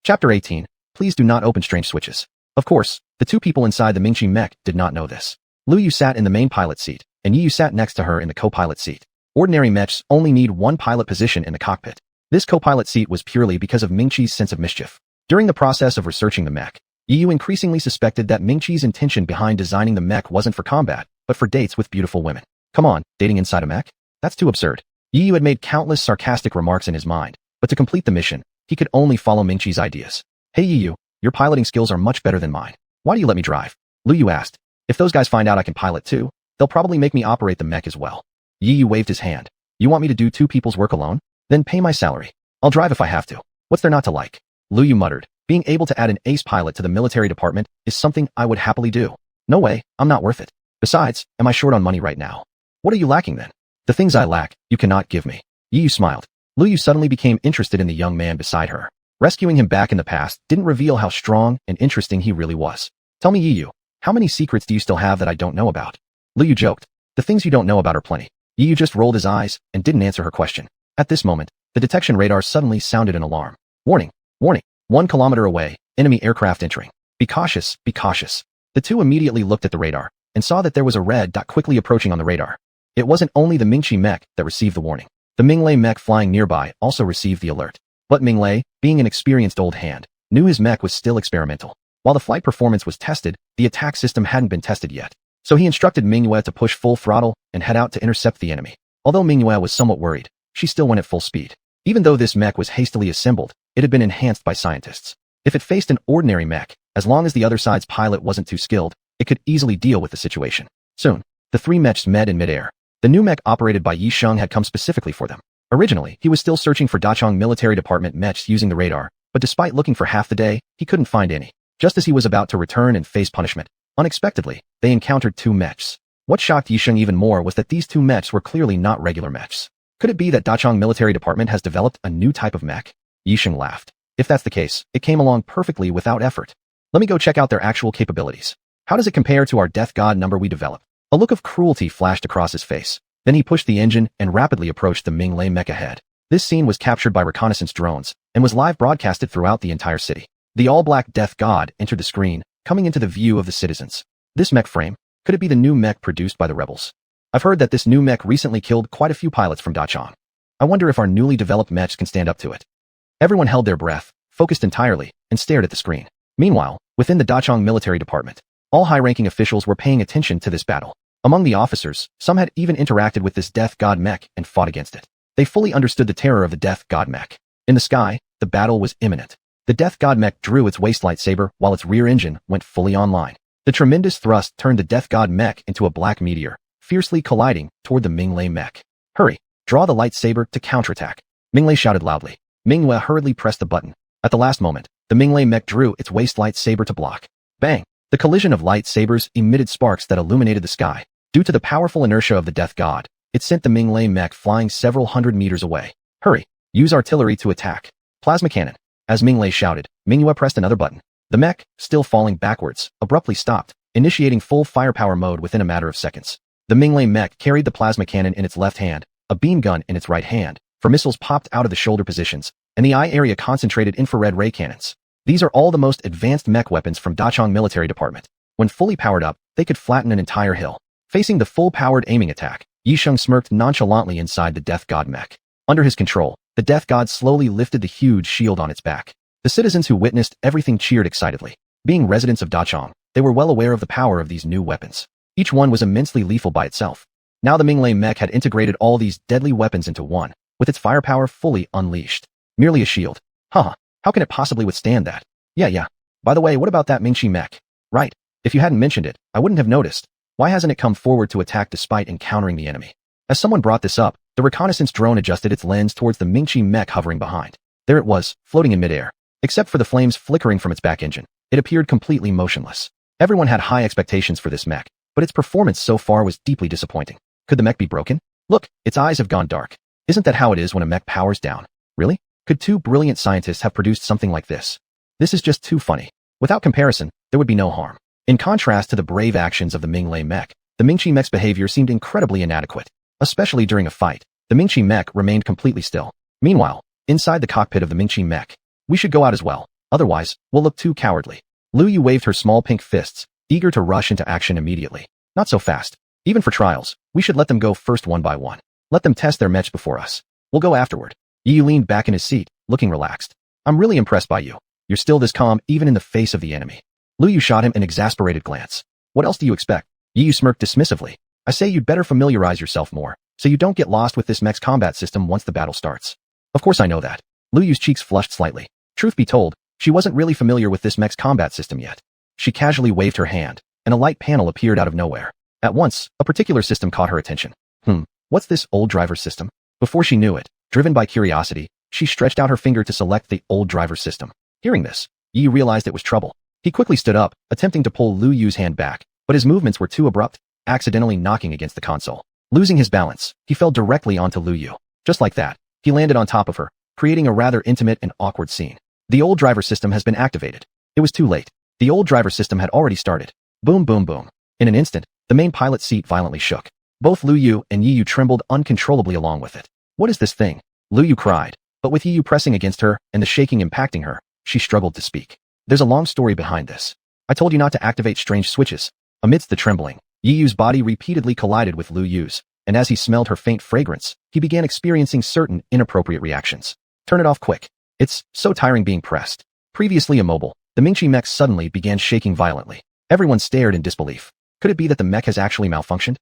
Chapter 18. Please do not open strange switches. Of course, the two people inside the Mingqi mech did not know this. Lu Yu sat in the main pilot seat, and Yu sat next to her in the co-pilot seat. Ordinary mechs only need one pilot position in the cockpit. This co-pilot seat was purely because of Ming-Chi's sense of mischief. During the process of researching the mech, Yu increasingly suspected that Ming-Chi's intention behind designing the mech wasn't for combat, but for dates with beautiful women. Come on, dating inside a mech? That's too absurd. Yu had made countless sarcastic remarks in his mind, but to complete the mission, he could only follow Ming-Chi's ideas. Hey Yu, your piloting skills are much better than mine. Why do you let me drive? Lu Yu asked. If those guys find out I can pilot too, they'll probably make me operate the mech as well. Yu waved his hand. You want me to do two people's work alone? Then pay my salary. I'll drive if I have to. What's there not to like? Lu Yu muttered. Being able to add an ace pilot to the military department is something I would happily do. No way, I'm not worth it. Besides, am I short on money right now? What are you lacking then? The things I lack, you cannot give me. Yu smiled. Lu Yu suddenly became interested in the young man beside her. Rescuing him back in the past didn't reveal how strong and interesting he really was. Tell me Yu, how many secrets do you still have that I don't know about? Lu Yu joked. The things you don't know about are plenty. Yu just rolled his eyes and didn't answer her question. At this moment, the detection radar suddenly sounded an alarm. Warning, warning, 1 kilometer away, enemy aircraft entering. Be cautious, be cautious. The two immediately looked at the radar and saw that there was a red dot quickly approaching on the radar. It wasn't only the Ming-Chi mech that received the warning. The Ming-Lei mech flying nearby also received the alert. But Ming-Lei, being an experienced old hand, knew his mech was still experimental. While the flight performance was tested, the attack system hadn't been tested yet. So he instructed Mingyue to push full throttle and head out to intercept the enemy. Although Mingyue was somewhat worried, she still went at full speed. Even though this mech was hastily assembled, it had been enhanced by scientists. If it faced an ordinary mech, as long as the other side's pilot wasn't too skilled, it could easily deal with the situation. Soon, the three mechs met in midair. The new mech operated by Yi Sheng had come specifically for them. Originally, he was still searching for Dachang military department mechs using the radar, but despite looking for half the day, he couldn't find any. Just as he was about to return and face punishment, unexpectedly, they encountered two mechs. What shocked Yi Sheng even more was that these two mechs were clearly not regular mechs. Could it be that Dachang military department has developed a new type of mech? Yi Sheng laughed. If that's the case, it came along perfectly without effort. Let me go check out their actual capabilities. How does it compare to our death god number we developed? A look of cruelty flashed across his face. Then he pushed the engine and rapidly approached the Ming-Lei mech ahead. This scene was captured by reconnaissance drones and was live broadcasted throughout the entire city. The all-black death god entered the screen, coming into the view of the citizens. This mech frame, could it be the new mech produced by the rebels? I've heard that this new mech recently killed quite a few pilots from Dachang. I wonder if our newly developed mechs can stand up to it. Everyone held their breath, focused entirely, and stared at the screen. Meanwhile, within the Dachang military department, all high-ranking officials were paying attention to this battle. Among the officers, some had even interacted with this death god mech and fought against it. They fully understood the terror of the death god mech. In the sky, the battle was imminent. The death god mech drew its waist lightsaber while its rear engine went fully online. The tremendous thrust turned the death god mech into a black meteor, fiercely colliding toward the Ming-Lei mech. Hurry, draw the lightsaber to counterattack. Ming-Lei shouted loudly. Mingyue hurriedly pressed the button. At the last moment, the Ming-Lei mech drew its waist lightsaber to block. Bang! The collision of lightsabers emitted sparks that illuminated the sky. Due to the powerful inertia of the death god, it sent the Ming-Lei mech flying several hundred meters away. Hurry, use artillery to attack. Plasma cannon. As Ming-Lei shouted, Mingyue pressed another button. The mech, still falling backwards, abruptly stopped, initiating full firepower mode within a matter of seconds. The Ming-Lei mech carried the plasma cannon in its left hand, a beam gun in its right hand, for missiles popped out of the shoulder positions, and the eye area concentrated infrared ray cannons. These are all the most advanced mech weapons from Dachang military department. When fully powered up, they could flatten an entire hill. Facing the full-powered aiming attack, Yi Sheng smirked nonchalantly inside the death god mech. Under his control, the death god slowly lifted the huge shield on its back. The citizens who witnessed everything cheered excitedly. Being residents of Dachang, they were well aware of the power of these new weapons. Each one was immensely lethal by itself. Now the Ming-Lei mech had integrated all these deadly weapons into one, with its firepower fully unleashed. Merely a shield. Huh, how can it possibly withstand that? Yeah. By the way, what about that Ming-Chi mech? Right, if you hadn't mentioned it, I wouldn't have noticed. Why hasn't it come forward to attack despite encountering the enemy? As someone brought this up, the reconnaissance drone adjusted its lens towards the Ming-Chi mech hovering behind. There it was, floating in midair. Except for the flames flickering from its back engine, it appeared completely motionless. Everyone had high expectations for this mech, but its performance so far was deeply disappointing. Could the mech be broken? Look, its eyes have gone dark. Isn't that how it is when a mech powers down? Really? Could two brilliant scientists have produced something like this? This is just too funny. Without comparison, there would be no harm. In contrast to the brave actions of the Ming-Lei mech, the Ming-Chi mech's behavior seemed incredibly inadequate. Especially during a fight, the Ming-Chi mech remained completely still. Meanwhile, inside the cockpit of the Ming-Chi mech, we should go out as well, otherwise, we'll look too cowardly. Lu Yu waved her small pink fists, eager to rush into action immediately. Not so fast. Even for trials, we should let them go first one by one. Let them test their mechs before us. We'll go afterward. Yi Yu leaned back in his seat, looking relaxed. I'm really impressed by you. You're still this calm even in the face of the enemy. Lu Yu shot him an exasperated glance. What else do you expect? Yi Yu smirked dismissively. I say you'd better familiarize yourself more, so you don't get lost with this mech's combat system once the battle starts. Of course I know that. Lu Yu's cheeks flushed slightly. Truth be told, she wasn't really familiar with this mech's combat system yet. She casually waved her hand, and a light panel appeared out of nowhere. At once, a particular system caught her attention. What's this old driver system? Before she knew it, driven by curiosity, she stretched out her finger to select the old driver system. Hearing this, Yi realized it was trouble. He quickly stood up, attempting to pull Lu Yu's hand back, but his movements were too abrupt, accidentally knocking against the console. Losing his balance, he fell directly onto Lu Yu. Just like that, he landed on top of her, creating a rather intimate and awkward scene. The old driver system has been activated. It was too late. The old driver system had already started. Boom, boom, boom. In an instant, the main pilot's seat violently shook. Both Lu Yu and Yi Yu trembled uncontrollably along with it. What is this thing? Lu Yu cried, but with Yi Yu pressing against her and the shaking impacting her, she struggled to speak. There's a long story behind this. I told you not to activate strange switches. Amidst the trembling, Yi Yu's body repeatedly collided with Lu Yu's, and as he smelled her faint fragrance, he began experiencing certain inappropriate reactions. Turn it off quick. It's so tiring being pressed. Previously immobile, the Mingxi mech suddenly began shaking violently. Everyone stared in disbelief. Could it be that the mech has actually malfunctioned?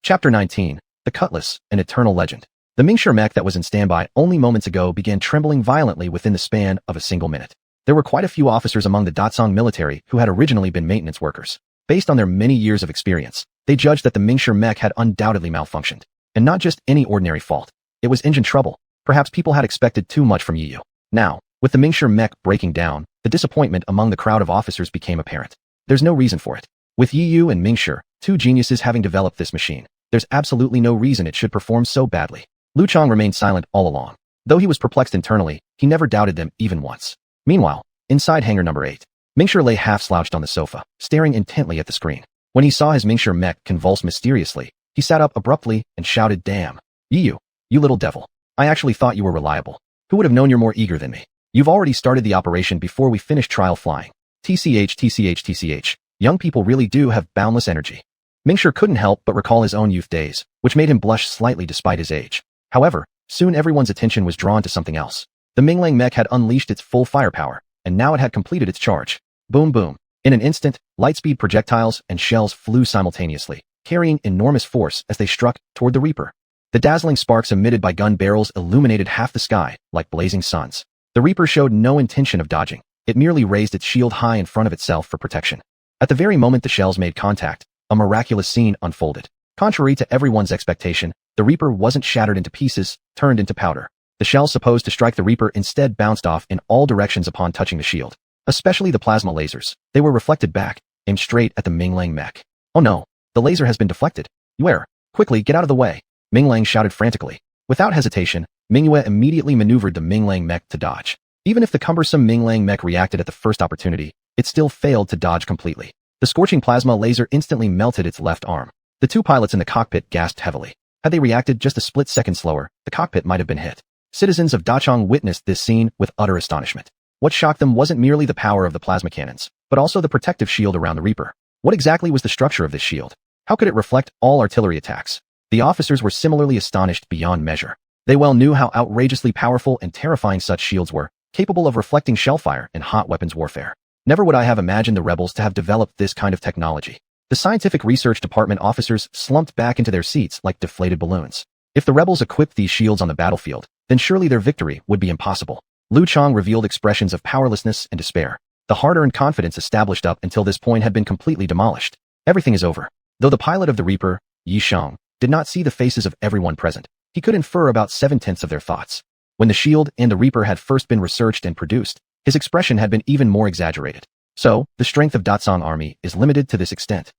Chapter 19, The Cutlass, An Eternal Legend. The Mingxi mech that was in standby only moments ago began trembling violently within the span of a single minute. There were quite a few officers among the Datsong military who had originally been maintenance workers. Based on their many years of experience, they judged that the Mingxi mech had undoubtedly malfunctioned. And not just any ordinary fault. It was engine trouble. Perhaps people had expected too much from Yi Yu. Now, with the Mingxi mech breaking down, the disappointment among the crowd of officers became apparent. There's no reason for it. With Yi Yu and Mingxi, two geniuses having developed this machine, there's absolutely no reason it should perform so badly. Lu Chang remained silent all along. Though he was perplexed internally, he never doubted them even once. Meanwhile, inside hangar number 8, Mingxi lay half-slouched on the sofa, staring intently at the screen. When he saw his Mingxi mech convulse mysteriously, he sat up abruptly and shouted, "Damn! Yi Yu, you little devil. I actually thought you were reliable. Who would have known you're more eager than me? You've already started the operation before we finish trial flying. TCH. Young people really do have boundless energy." Mingxi couldn't help but recall his own youth days, which made him blush slightly despite his age. However, soon everyone's attention was drawn to something else. The Minglang mech had unleashed its full firepower, and now it had completed its charge. Boom, boom. In an instant, lightspeed projectiles and shells flew simultaneously, carrying enormous force as they struck toward the Reaper. The dazzling sparks emitted by gun barrels illuminated half the sky like blazing suns. The Reaper showed no intention of dodging. It merely raised its shield high in front of itself for protection. At the very moment the shells made contact, a miraculous scene unfolded. Contrary to everyone's expectation, the Reaper wasn't shattered into pieces, turned into powder. The shells supposed to strike the Reaper instead bounced off in all directions upon touching the shield. Especially the plasma lasers. They were reflected back, aimed straight at the Minglang mech. Oh no, the laser has been deflected. Yue, quickly get out of the way. Minglang shouted frantically. Without hesitation, Mingyue immediately maneuvered the Minglang mech to dodge. Even if the cumbersome Minglang mech reacted at the first opportunity, it still failed to dodge completely. The scorching plasma laser instantly melted its left arm. The two pilots in the cockpit gasped heavily. Had they reacted just a split second slower, the cockpit might have been hit. Citizens of Dachang witnessed this scene with utter astonishment. What shocked them wasn't merely the power of the plasma cannons, but also the protective shield around the Reaper. What exactly was the structure of this shield? How could it reflect all artillery attacks? The officers were similarly astonished beyond measure. They well knew how outrageously powerful and terrifying such shields were, capable of reflecting shellfire in hot weapons warfare. Never would I have imagined the rebels to have developed this kind of technology. The scientific research department officers slumped back into their seats like deflated balloons. If the rebels equipped these shields on the battlefield, then surely their victory would be impossible. Lu Chang revealed expressions of powerlessness and despair. The hard-earned confidence established up until this point had been completely demolished. Everything is over. Though the pilot of the Reaper, Yi Shang, did not see the faces of everyone present, he could infer about 7/10 of their thoughts. When the shield and the Reaper had first been researched and produced, his expression had been even more exaggerated. So, the strength of Datsang army is limited to this extent.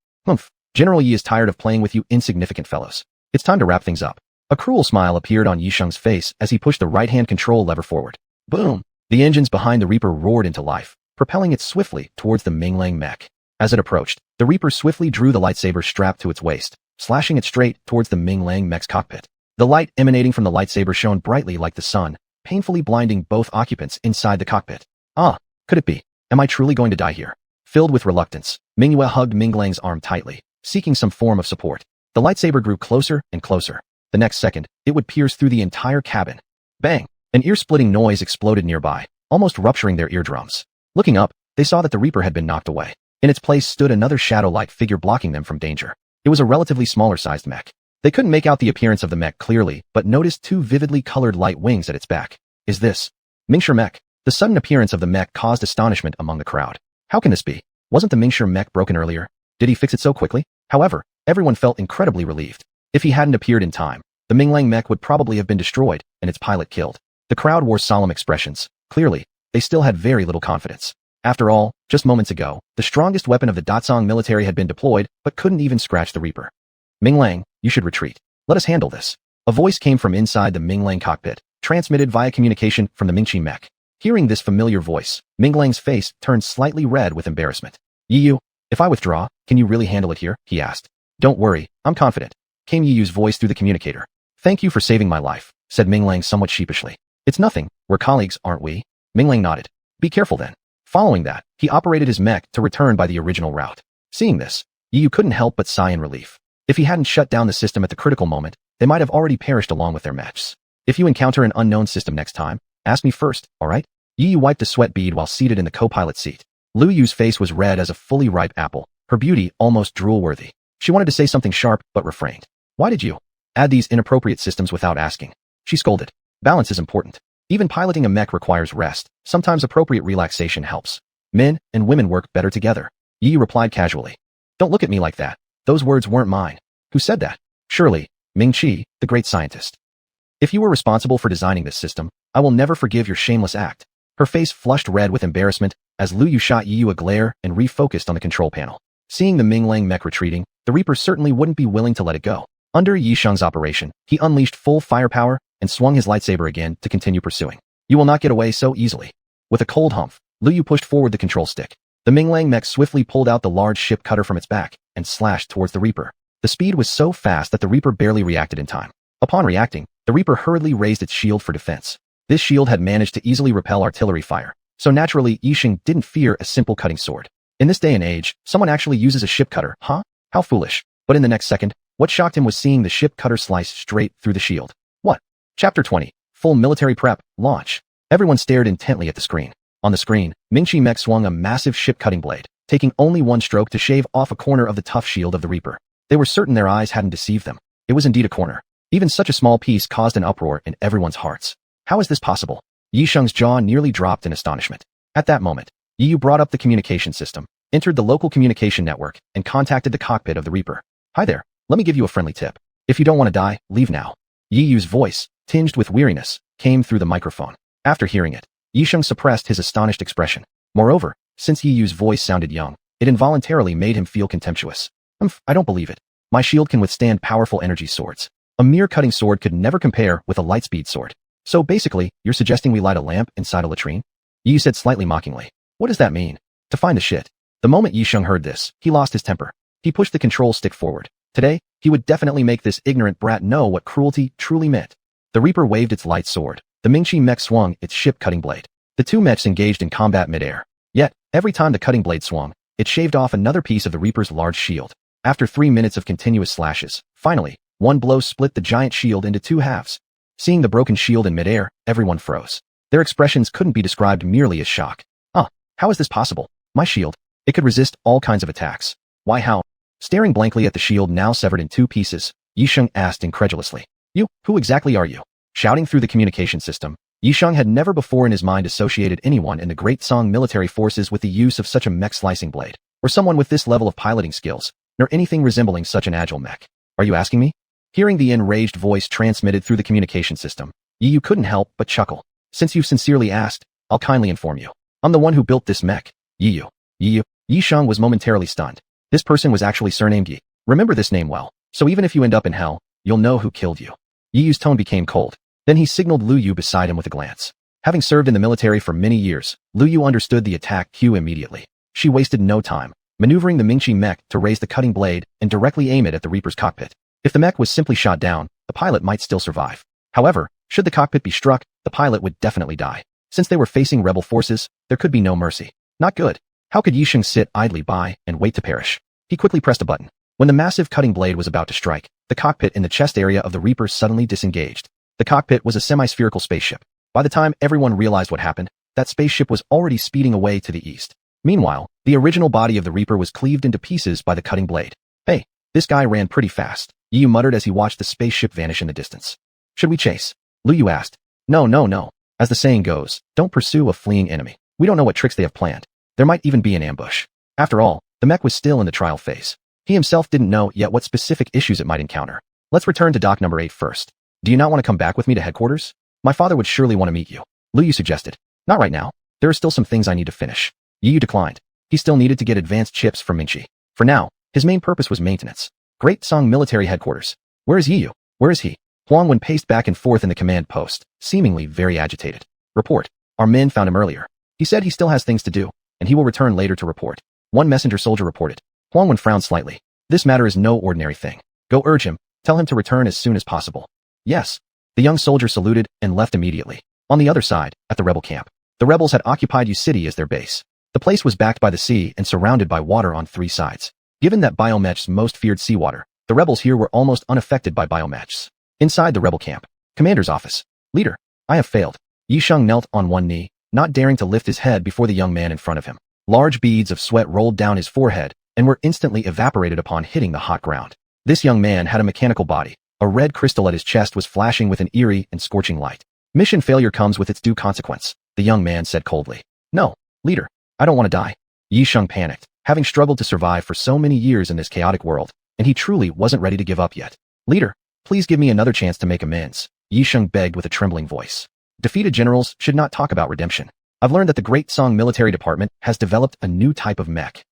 General Yi is tired of playing with you insignificant fellows. It's time to wrap things up. A cruel smile appeared on Yi Sheng's face as he pushed the right-hand control lever forward. Boom! The engines behind the Reaper roared into life, propelling it swiftly towards the Minglang mech. As it approached, the Reaper swiftly drew the lightsaber strapped to its waist, slashing it straight towards the Minglang mech's cockpit. The light emanating from the lightsaber shone brightly like the sun, painfully blinding both occupants inside the cockpit. Ah, could it be? Am I truly going to die here? Filled with reluctance, Mingyue hugged Minglang's arm tightly, seeking some form of support. The lightsaber grew closer and closer. The next second, it would pierce through the entire cabin. Bang! An ear-splitting noise exploded nearby, almost rupturing their eardrums. Looking up, they saw that the Reaper had been knocked away. In its place stood another shadow-like figure blocking them from danger. It was a relatively smaller-sized mech. They couldn't make out the appearance of the mech clearly, but noticed two vividly colored light wings at its back. Is this Mingshi mech? The sudden appearance of the mech caused astonishment among the crowd. How can this be? Wasn't the Mingshi mech broken earlier? Did he fix it so quickly? However, everyone felt incredibly relieved. If he hadn't appeared in time, the Minglang mech would probably have been destroyed and its pilot killed. The crowd wore solemn expressions. Clearly, they still had very little confidence. After all, just moments ago, the strongest weapon of the Datsang military had been deployed, but couldn't even scratch the Reaper. Minglang, you should retreat. Let us handle this. A voice came from inside the Minglang cockpit, transmitted via communication from the Mingshi mech. Hearing this familiar voice, Minglang's face turned slightly red with embarrassment. Yiyu, if I withdraw, can you really handle it here? He asked. Don't worry, I'm confident, came Yiyu's voice through the communicator. Thank you for saving my life, said Minglang somewhat sheepishly. It's nothing, we're colleagues, aren't we? Minglang nodded. Be careful then. Following that, he operated his mech to return by the original route. Seeing this, Yiyu couldn't help but sigh in relief. If he hadn't shut down the system at the critical moment, they might have already perished along with their mechs. If you encounter an unknown system next time, ask me first, alright? Yiyu wiped a sweat bead while seated in the co-pilot seat. Lu Yu's face was red as a fully ripe apple, her beauty almost drool-worthy. She wanted to say something sharp, but refrained. Why did you add these inappropriate systems without asking? She scolded. Balance is important. Even piloting a mech requires rest. Sometimes appropriate relaxation helps. Men and women work better together. Yiyu replied casually. Don't look at me like that. Those words weren't mine. Who said that? Surely, Ming Chi, the great scientist. If you were responsible for designing this system, I will never forgive your shameless act. Her face flushed red with embarrassment as Lu Yu shot Yiyu a glare and refocused on the control panel. Seeing the Minglang mech retreating, the Reaper certainly wouldn't be willing to let it go. Under Yisheng's operation, he unleashed full firepower and swung his lightsaber again to continue pursuing. You will not get away so easily. With a cold humph, Lu Yu pushed forward the control stick. The Minglang mech swiftly pulled out the large ship cutter from its back and slashed towards the Reaper. The speed was so fast that the Reaper barely reacted in time. Upon reacting, the Reaper hurriedly raised its shield for defense. This shield had managed to easily repel artillery fire, so naturally Yisheng didn't fear a simple cutting sword. In this day and age, someone actually uses a ship cutter, huh? How foolish. But in the next second, what shocked him was seeing the ship cutter slice straight through the shield. What? Chapter 20. Full military prep, launch. Everyone stared intently at the screen. On the screen, Mingshi mech swung a massive ship-cutting blade, taking only one stroke to shave off a corner of the tough shield of the Reaper. They were certain their eyes hadn't deceived them. It was indeed a corner. Even such a small piece caused an uproar in everyone's hearts. How is this possible? Yisheng's jaw nearly dropped in astonishment. At that moment, Yiyu brought up the communication system, entered the local communication network, and contacted the cockpit of the Reaper. Hi there, let me give you a friendly tip. If you don't want to die, leave now. Yiyu's voice, tinged with weariness, came through the microphone. After hearing it, Yisheng suppressed his astonished expression. Moreover, since Yiyu's voice sounded young, it involuntarily made him feel contemptuous. I don't believe it. My shield can withstand powerful energy swords. A mere cutting sword could never compare with a lightspeed sword. So basically, you're suggesting we light a lamp inside a latrine? Yiyu said slightly mockingly. What does that mean? To find the shit. The moment Yisheng heard this, he lost his temper. He pushed the control stick forward. Today, he would definitely make this ignorant brat know what cruelty truly meant. The Reaper waved its light sword. The Mingshi mech swung its ship-cutting blade. The two mechs engaged in combat midair. Yet, every time the cutting blade swung, it shaved off another piece of the Reaper's large shield. After 3 minutes of continuous slashes, finally, one blow split the giant shield into 2 halves. Seeing the broken shield in midair, everyone froze. Their expressions couldn't be described merely as shock. How is this possible? My shield. It could resist all kinds of attacks. Why how? Staring blankly at the shield now severed in 2 pieces, Yisheng asked incredulously. You, who exactly are you? Shouting through the communication system, Yisheng had never before in his mind associated anyone in the Great Song military forces with the use of such a mech-slicing blade, or someone with this level of piloting skills, nor anything resembling such an agile mech. Are you asking me? Hearing the enraged voice transmitted through the communication system, Yiyu couldn't help but chuckle. Since you've sincerely asked, I'll kindly inform you. I'm the one who built this mech. Yiyu. Yisheng was momentarily stunned. This person was actually surnamed Yi. Remember this name well, so even if you end up in hell, you'll know who killed you. Yiyu's tone became cold. Then he signaled Lu Yu beside him with a glance. Having served in the military for many years, Lu Yu understood the attack cue immediately. She wasted no time, maneuvering the Mingshi mech to raise the cutting blade and directly aim it at the Reaper's cockpit. If the mech was simply shot down, the pilot might still survive. However, should the cockpit be struck, the pilot would definitely die. Since they were facing rebel forces, there could be no mercy. Not good. How could Yisheng sit idly by and wait to perish? He quickly pressed a button. When the massive cutting blade was about to strike, the cockpit in the chest area of the Reaper suddenly disengaged. The cockpit was a semi-spherical spaceship. By the time everyone realized what happened, that spaceship was already speeding away to the east. Meanwhile, the original body of the Reaper was cleaved into pieces by the cutting blade. Hey, this guy ran pretty fast, Yu muttered as he watched the spaceship vanish in the distance. Should we chase? Lu Yu asked. No. As the saying goes, don't pursue a fleeing enemy. We don't know what tricks they have planned. There might even be an ambush. After all, the mech was still in the trial phase. He himself didn't know yet what specific issues it might encounter. Let's return to dock number 8 first. Do you not want to come back with me to headquarters? My father would surely want to meet you, Lu Yu suggested. Not right now. There are still some things I need to finish. Yu declined. He still needed to get advanced chips from Mingqi. For now, his main purpose was maintenance. Great Song military headquarters. Where is Yu? Where is he? Huangwen paced back and forth in the command post, seemingly very agitated. Report. Our men found him earlier. He said he still has things to do, and he will return later to report. One messenger soldier reported. Huangwen frowned slightly. This matter is no ordinary thing. Go urge him. Tell him to return as soon as possible. Yes. The young soldier saluted and left immediately. On the other side, at the rebel camp, the rebels had occupied U City as their base. The place was backed by the sea and surrounded by water on 3 sides. Given that biomechs most feared seawater, the rebels here were almost unaffected by biomechs. Inside the rebel camp, commander's office. Leader, I have failed. Yisheng knelt on one knee, not daring to lift his head before the young man in front of him. Large beads of sweat rolled down his forehead and were instantly evaporated upon hitting the hot ground. This young man had a mechanical body. A red crystal at his chest was flashing with an eerie and scorching light. Mission failure comes with its due consequence, the young man said coldly. No, leader, I don't want to die. Yisheng panicked, having struggled to survive for so many years in this chaotic world, and he truly wasn't ready to give up yet. Leader, please give me another chance to make amends, Yisheng begged with a trembling voice. Defeated generals should not talk about redemption. I've learned that the Great Song military department has developed a new type of mech.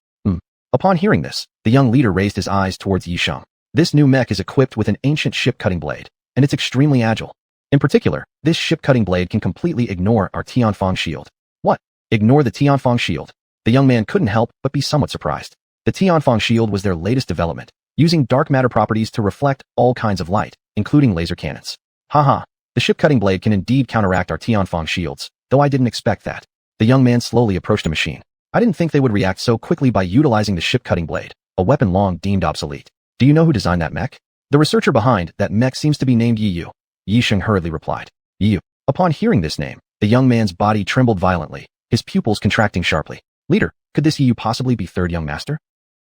Upon hearing this, the young leader raised his eyes towards Yisheng. This new mech is equipped with an ancient ship-cutting blade, and it's extremely agile. In particular, this ship-cutting blade can completely ignore our Tianfeng shield. What? Ignore the Tianfeng shield? The young man couldn't help but be somewhat surprised. The Tianfeng shield was their latest development, using dark matter properties to reflect all kinds of light, including laser cannons. Haha, the ship-cutting blade can indeed counteract our Tianfeng shields, though I didn't expect that. The young man slowly approached a machine. I didn't think they would react so quickly by utilizing the ship-cutting blade, a weapon long deemed obsolete. Do you know who designed that mech? The researcher behind that mech seems to be named Yu. Yisheng hurriedly replied. Yu. Upon hearing this name, the young man's body trembled violently, his pupils contracting sharply. Leader, could this Yu possibly be third young master?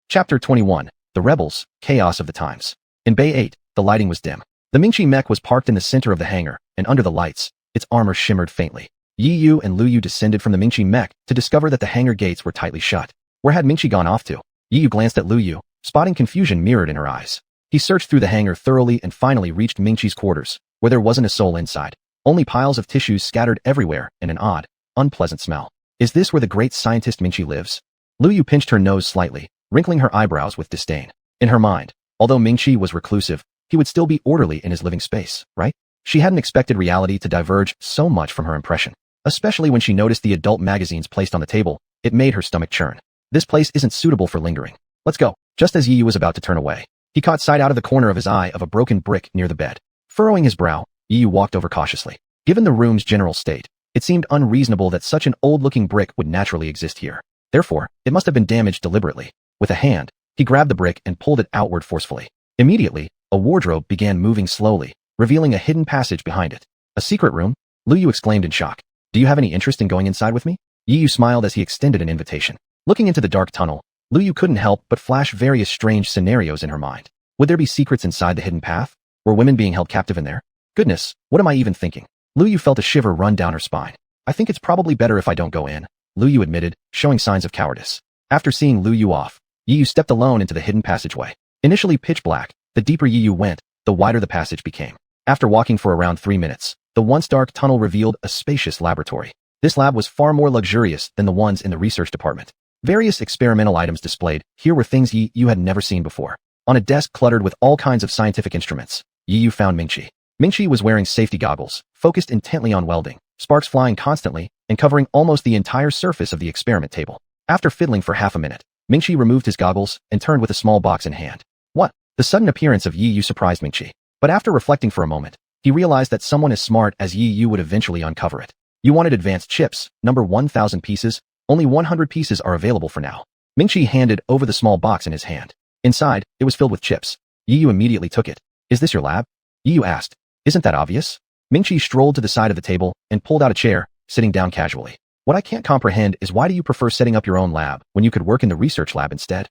Chapter 21. The Rebels, Chaos of the Times. In Bay 8, the lighting was dim. The Mingqi mech was parked in the center of the hangar, and under the lights, its armor shimmered faintly. Yu and Lu Yu descended from the Mingqi mech to discover that the hangar gates were tightly shut. Where had Mingqi gone off to? Yu glanced at Lu Yu, spotting confusion mirrored in her eyes. He searched through the hangar thoroughly and finally reached Mingqi's quarters, where there wasn't a soul inside. Only piles of tissues scattered everywhere and an odd, unpleasant smell. Is this where the great scientist Mingqi lives? Lu Yu pinched her nose slightly, wrinkling her eyebrows with disdain. In her mind, although Mingqi was reclusive, he would still be orderly in his living space, right? She hadn't expected reality to diverge so much from her impression. Especially when she noticed the adult magazines placed on the table, it made her stomach churn. This place isn't suitable for lingering. Let's go. Just as Yu was about to turn away, he caught sight out of the corner of his eye of a broken brick near the bed. Furrowing his brow, Yu walked over cautiously. Given the room's general state, it seemed unreasonable that such an old-looking brick would naturally exist here. Therefore, it must have been damaged deliberately. With a hand, he grabbed the brick and pulled it outward forcefully. Immediately, a wardrobe began moving slowly, revealing a hidden passage behind it. A secret room? Lu Yu exclaimed in shock. Do you have any interest in going inside with me? Yu smiled as he extended an invitation. Looking into the dark tunnel, Lu Yu couldn't help but flash various strange scenarios in her mind. Would there be secrets inside the hidden path? Were women being held captive in there? Goodness, what am I even thinking? Lu Yu felt a shiver run down her spine. I think it's probably better if I don't go in, Lu Yu admitted, showing signs of cowardice. After seeing Lu Yu off, Yu stepped alone into the hidden passageway. Initially pitch black, the deeper Yu went, the wider the passage became. After walking for around 3 minutes, the once dark tunnel revealed a spacious laboratory. This lab was far more luxurious than the ones in the research department. Various experimental items displayed here were things Yu had never seen before. On a desk cluttered with all kinds of scientific instruments, Yu found Mingqi. Mingqi was wearing safety goggles, focused intently on welding, sparks flying constantly, and covering almost the entire surface of the experiment table. After fiddling for half a minute, Mingqi removed his goggles and turned with a small box in hand. What? The sudden appearance of Yu surprised Mingqi. But after reflecting for a moment, he realized that someone as smart as Yu would eventually uncover it. You wanted advanced chips, number 1,000 pieces, only 100 pieces are available for now. Mingqi handed over the small box in his hand. Inside, it was filled with chips. Yu immediately took it. Is this your lab? Yu asked. Isn't that obvious? Ming-Chi strolled to the side of the table and pulled out a chair, sitting down casually. What I can't comprehend is why do you prefer setting up your own lab when you could work in the research lab instead?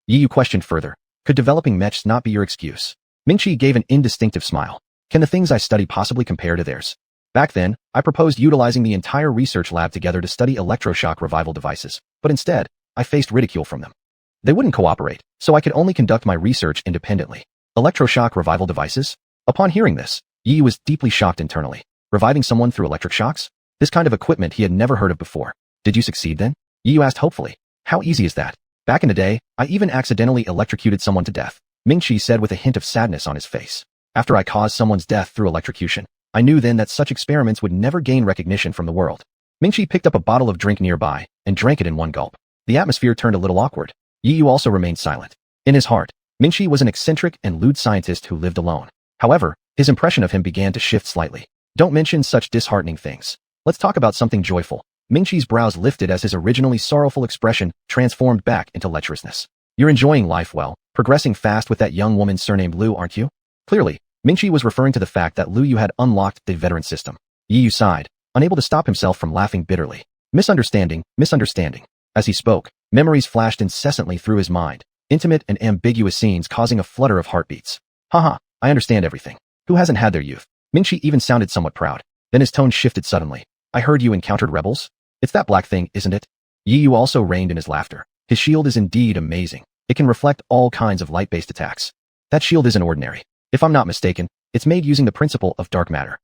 Yu questioned further. Could developing mechs not be your excuse? Ming-Chi gave an indistinctive smile. Can the things I study possibly compare to theirs? Back then, I proposed utilizing the entire research lab together to study electroshock revival devices, but instead, I faced ridicule from them. They wouldn't cooperate, so I could only conduct my research independently. Electroshock revival devices? Upon hearing this, Yi was deeply shocked internally. Reviving someone through electric shocks? This kind of equipment he had never heard of before. Did you succeed then? Yi asked hopefully. How easy is that? Back in the day, I even accidentally electrocuted someone to death, Ming-Chi said with a hint of sadness on his face. After I caused someone's death through electrocution, I knew then that such experiments would never gain recognition from the world. Ming-Chi picked up a bottle of drink nearby and drank it in one gulp. The atmosphere turned a little awkward. Yi also remained silent. In his heart, Ming-Chi was an eccentric and lewd scientist who lived alone. However, his impression of him began to shift slightly. Don't mention such disheartening things. Let's talk about something joyful. Ming-Chi's brows lifted as his originally sorrowful expression transformed back into lecherousness. You're enjoying life well, progressing fast with that young woman surnamed Liu, aren't you? Clearly, Ming-Chi was referring to the fact that Liu had unlocked the veteran system. Yi sighed, unable to stop himself from laughing bitterly. Misunderstanding. As he spoke, memories flashed incessantly through his mind, intimate and ambiguous scenes causing a flutter of heartbeats. Haha, I understand everything. Who hasn't had their youth? Ming-Chi even sounded somewhat proud. Then his tone shifted suddenly. I heard you encountered rebels? It's that black thing, isn't it? Yi also reined in his laughter. His shield is indeed amazing. It can reflect all kinds of light-based attacks. That shield isn't ordinary. If I'm not mistaken, it's made using the principle of dark matter.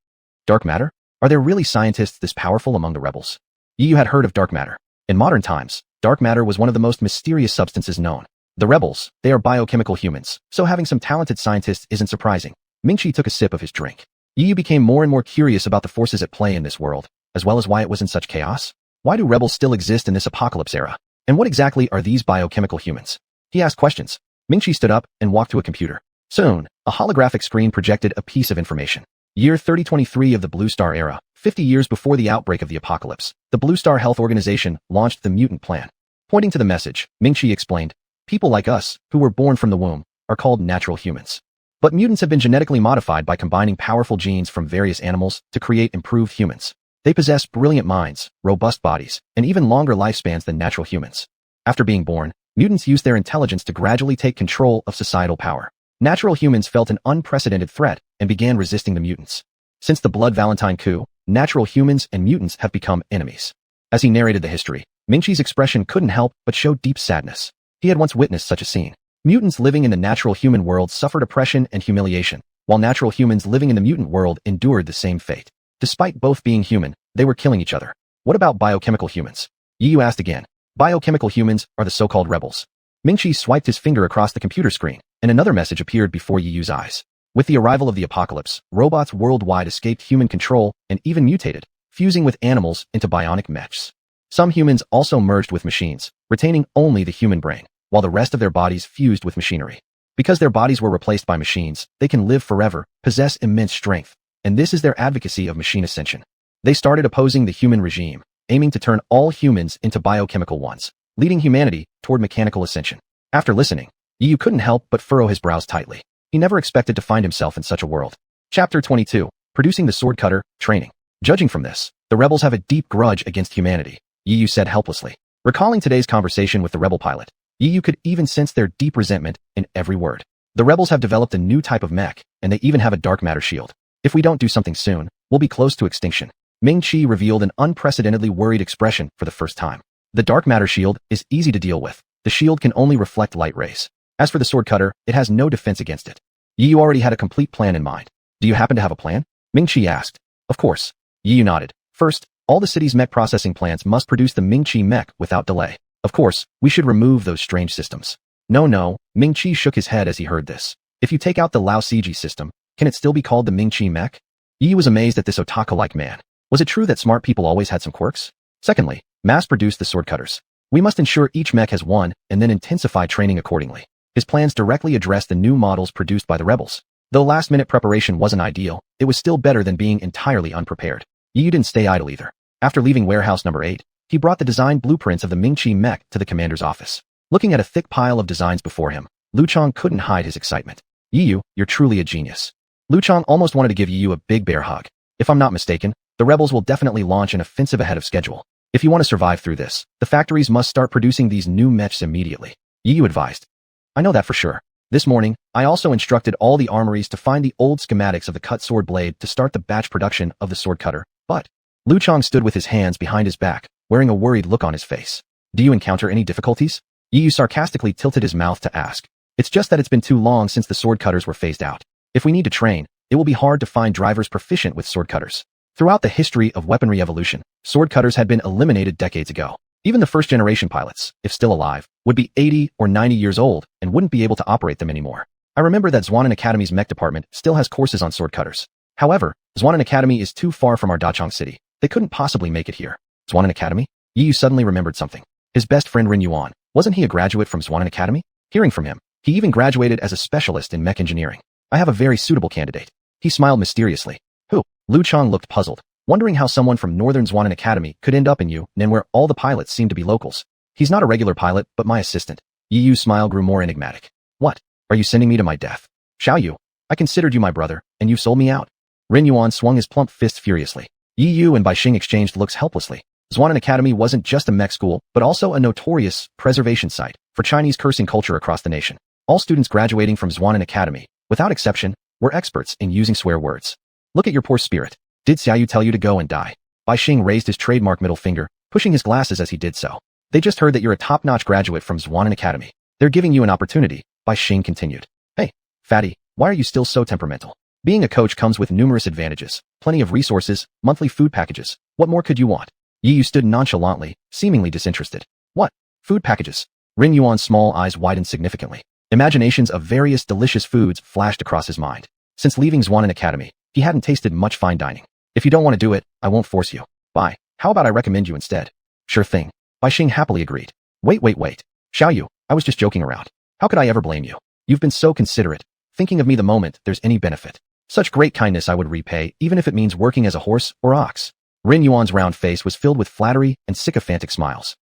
Dark matter? Are there really scientists this powerful among the rebels? Yi had heard of dark matter. In modern times, dark matter was one of the most mysterious substances known. The rebels, they are biochemical humans, so having some talented scientists isn't surprising. Ming-Chi took a sip of his drink. Yi became more and more curious about the forces at play in this world, as well as why it was in such chaos. Why do rebels still exist in this apocalypse era? And what exactly are these biochemical humans? He asked questions. Ming-Chi stood up and walked to a computer. Soon, a holographic screen projected a piece of information. Year 3023 of the Blue Star era, 50 years before the outbreak of the apocalypse, the Blue Star Health Organization launched the mutant plan. Pointing to the message, Ming-Chi explained, people like us, who were born from the womb, are called natural humans. But mutants have been genetically modified by combining powerful genes from various animals to create improved humans. They possess brilliant minds, robust bodies, and even longer lifespans than natural humans. After being born, mutants use their intelligence to gradually take control of societal power. Natural humans felt an unprecedented threat and began resisting the mutants. Since the Blood Valentine coup, natural humans and mutants have become enemies. As he narrated the history, Ming-Chi's expression couldn't help but show deep sadness. He had once witnessed such a scene. Mutants living in the natural human world suffered oppression and humiliation, while natural humans living in the mutant world endured the same fate. Despite both being human, they were killing each other. What about biochemical humans? Yi asked again. Biochemical humans are the so-called rebels. Ming-Chi swiped his finger across the computer screen, and another message appeared before Yi's eyes. With the arrival of the apocalypse, robots worldwide escaped human control and even mutated, fusing with animals into bionic mechs. Some humans also merged with machines, retaining only the human brain, while the rest of their bodies fused with machinery. Because their bodies were replaced by machines, they can live forever, possess immense strength, and this is their advocacy of machine ascension. They started opposing the human regime, aiming to turn all humans into biochemical ones, leading humanity toward mechanical ascension. After listening, Yi couldn't help but furrow his brows tightly. He never expected to find himself in such a world. Chapter 22. Producing the Sword Cutter, Training. Judging from this, the rebels have a deep grudge against humanity, Yi said helplessly. Recalling today's conversation with the rebel pilot, Yi could even sense their deep resentment in every word. The rebels have developed a new type of mech, and they even have a dark matter shield. If we don't do something soon, we'll be close to extinction. Ming-Chi revealed an unprecedentedly worried expression for the first time. The dark matter shield is easy to deal with. The shield can only reflect light rays. As for the sword cutter, it has no defense against it. Yi already had a complete plan in mind. Do you happen to have a plan? Ming-Chi asked. Of course. Yi nodded. First, all the city's mech processing plants must produce the Ming-Chi mech without delay. Of course, we should remove those strange systems. No, Ming-Chi shook his head as he heard this. If you take out the Lao Ciji system, can it still be called the Ming-Chi mech? Yi was amazed at this otaku-like man. Was it true that smart people always had some quirks? Secondly, mass-produce the sword cutters. We must ensure each mech has one, and then intensify training accordingly. His plans directly addressed the new models produced by the rebels. Though last-minute preparation wasn't ideal, it was still better than being entirely unprepared. Yi didn't stay idle either. After leaving warehouse number 8, he brought the design blueprints of the Ming-Chi mech to the commander's office. Looking at a thick pile of designs before him, Lu Chang couldn't hide his excitement. Yiyu, you're truly a genius. Lu Chang almost wanted to give Yiyu a big bear hug. If I'm not mistaken, the rebels will definitely launch an offensive ahead of schedule. If you want to survive through this, the factories must start producing these new mechs immediately. Yiyu advised. I know that for sure. This morning, I also instructed all the armories to find the old schematics of the cut sword blade to start the batch production of the sword cutter, but Lu Chang stood with his hands behind his back, wearing a worried look on his face. Do you encounter any difficulties? Yiyu sarcastically tilted his mouth to ask. It's just that it's been too long since the sword cutters were phased out. If we need to train, it will be hard to find drivers proficient with sword cutters. Throughout the history of weaponry evolution, sword cutters had been eliminated decades ago. Even the first-generation pilots, if still alive, would be 80 or 90 years old and wouldn't be able to operate them anymore. I remember that Zwanen Academy's mech department still has courses on sword cutters. However, Zwanen Academy is too far from our Dachang city. They couldn't possibly make it here. Zwanen Academy? Yiyu suddenly remembered something. His best friend Rin Yuan, wasn't he a graduate from Zwanen Academy? Hearing from him, he even graduated as a specialist in mech engineering. I have a very suitable candidate. He smiled mysteriously. Who? Lu Chang looked puzzled, wondering how someone from Northern Zwanen Academy could end up in Yunnan where all the pilots seem to be locals. He's not a regular pilot, but my assistant. Yiyu's smile grew more enigmatic. What? Are you sending me to my death? Xiaoyu, I considered you my brother, and you've sold me out. Rin Yuan swung his plump fist furiously. Yiyu and Baixing exchanged looks helplessly. Zwanen Academy wasn't just a mech school, but also a notorious preservation site for Chinese cursing culture across the nation. All students graduating from Zwanen Academy, without exception, were experts in using swear words. Look at your poor spirit. Did Xiaoyu tell you to go and die? Baixing raised his trademark middle finger, pushing his glasses as he did so. They just heard that you're a top-notch graduate from Zwanen Academy. They're giving you an opportunity, Baixing continued. Hey, fatty, why are you still so temperamental? Being a coach comes with numerous advantages, plenty of resources, monthly food packages. What more could you want? Yiyu stood nonchalantly, seemingly disinterested. What? Food packages? Rin Yuan's small eyes widened significantly. Imaginations of various delicious foods flashed across his mind. Since leaving Zwanen Academy, he hadn't tasted much fine dining. If you don't want to do it, I won't force you. Bye. How about I recommend you instead? Sure thing. Baixing happily agreed. Wait. Xiaoyu, I was just joking around. How could I ever blame you? You've been so considerate, thinking of me the moment there's any benefit. Such great kindness I would repay, even if it means working as a horse or ox. Rin Yuan's round face was filled with flattery and sycophantic smiles.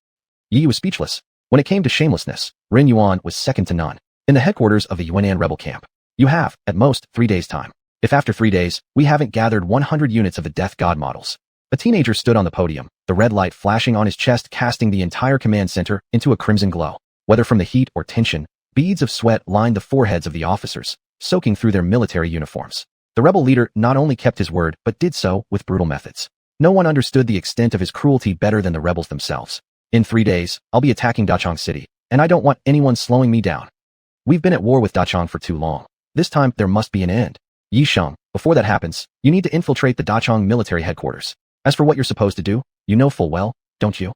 Yi was speechless. When it came to shamelessness, Rin Yuan was second to none. In the headquarters of the Yunnan rebel camp, you have, at most, 3 days' time. If after 3 days, we haven't gathered 100 units of the Death God models. A teenager stood on the podium, the red light flashing on his chest casting the entire command center into a crimson glow. Whether from the heat or tension, beads of sweat lined the foreheads of the officers, soaking through their military uniforms. The rebel leader not only kept his word, but did so with brutal methods. No one understood the extent of his cruelty better than the rebels themselves. In 3 days, I'll be attacking Dachang City, and I don't want anyone slowing me down. We've been at war with Dachang for too long. This time, there must be an end. Yi Sheng, before that happens, you need to infiltrate the Dachang military headquarters. As for what you're supposed to do, you know full well, don't you?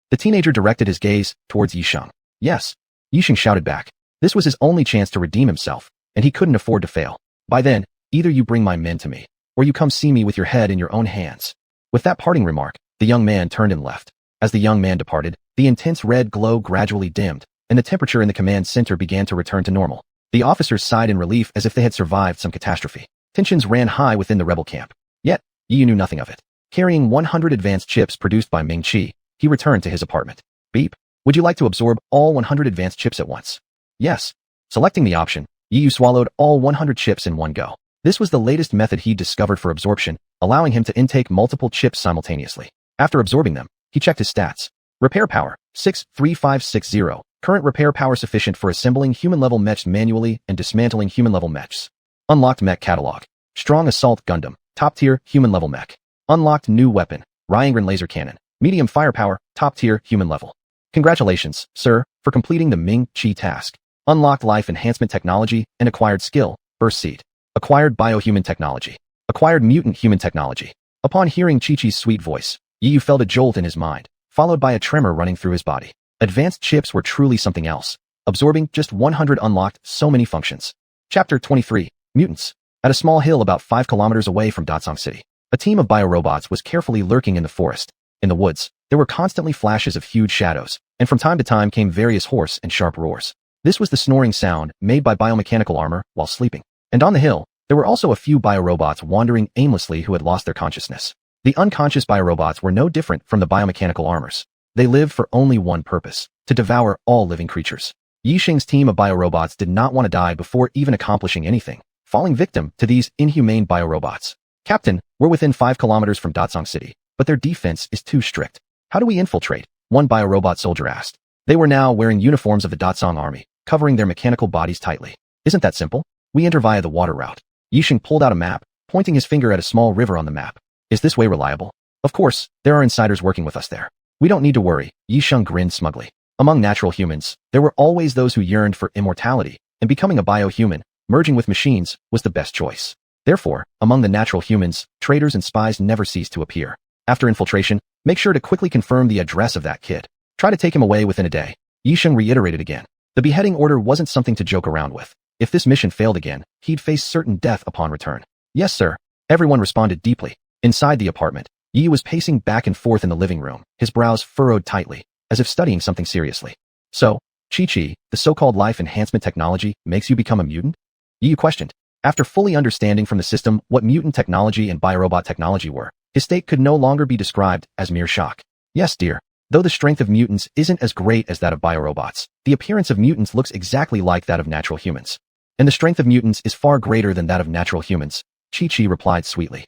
The teenager directed his gaze towards Yi Sheng. Yes. Yi Sheng shouted back. This was his only chance to redeem himself, and he couldn't afford to fail. By then, either you bring my men to me, or you come see me with your head in your own hands. With that parting remark, the young man turned and left. As the young man departed, the intense red glow gradually dimmed, and the temperature in the command center began to return to normal. The officers sighed in relief as if they had survived some catastrophe. Tensions ran high within the rebel camp. Yet, Yi knew nothing of it. Carrying 100 advanced chips produced by Ming Chi, he returned to his apartment. Beep. Would you like to absorb all 100 advanced chips at once? Yes. Selecting the option, Yi swallowed all 100 chips in one go. This was the latest method he discovered for absorption, allowing him to intake multiple chips simultaneously. After absorbing them, he checked his stats. Repair power, 63560. Current repair power sufficient for assembling human-level mechs manually and dismantling human-level mechs. Unlocked mech catalog. Strong Assault Gundam, top-tier human-level mech. Unlocked new weapon, Ryangren laser cannon, medium firepower, top-tier human level. Congratulations, sir, for completing the Ming Chi task. Unlocked life enhancement technology and acquired skill, Burst Seed. Acquired biohuman technology. Acquired mutant human technology. Upon hearing Chi-Chi's sweet voice, Yi felt a jolt in his mind, followed by a tremor running through his body. Advanced chips were truly something else, absorbing just 100 unlocked so many functions. Chapter 23, Mutants. At a small hill about 5 kilometers away from Dachang City, a team of biorobots was carefully lurking in the forest. In the woods, there were constantly flashes of huge shadows, and from time to time came various hoarse and sharp roars. This was the snoring sound made by biomechanical armor while sleeping. And on the hill, there were also a few biorobots wandering aimlessly who had lost their consciousness. The unconscious biorobots were no different from the biomechanical armors. They lived for only one purpose, to devour all living creatures. Yixing's team of biorobots did not want to die before even accomplishing anything, falling victim to these inhumane biorobots. Captain, we're within 5 kilometers from Datsang City, but their defense is too strict. How do we infiltrate? One biorobot soldier asked. They were now wearing uniforms of the Datsang army, covering their mechanical bodies tightly. Isn't that simple? We enter via the water route. Yixing pulled out a map, pointing his finger at a small river on the map. Is this way reliable? Of course, there are insiders working with us there. We don't need to worry, Yixing grinned smugly. Among natural humans, there were always those who yearned for immortality, and becoming a biohuman, merging with machines, was the best choice. Therefore, among the natural humans, traitors and spies never ceased to appear. After infiltration, make sure to quickly confirm the address of that kid. Try to take him away within a day. Yixing reiterated again. The beheading order wasn't something to joke around with. If this mission failed again, he'd face certain death upon return. Yes, sir. Everyone responded deeply. Inside the apartment, Yi was pacing back and forth in the living room, his brows furrowed tightly, as if studying something seriously. So, Chi-Chi, the so-called life enhancement technology, makes you become a mutant? Yi questioned. After fully understanding from the system what mutant technology and biorobot technology were, his state could no longer be described as mere shock. Yes, dear. Though the strength of mutants isn't as great as that of biorobots, the appearance of mutants looks exactly like that of natural humans. And the strength of mutants is far greater than that of natural humans, Chi-Chi replied sweetly.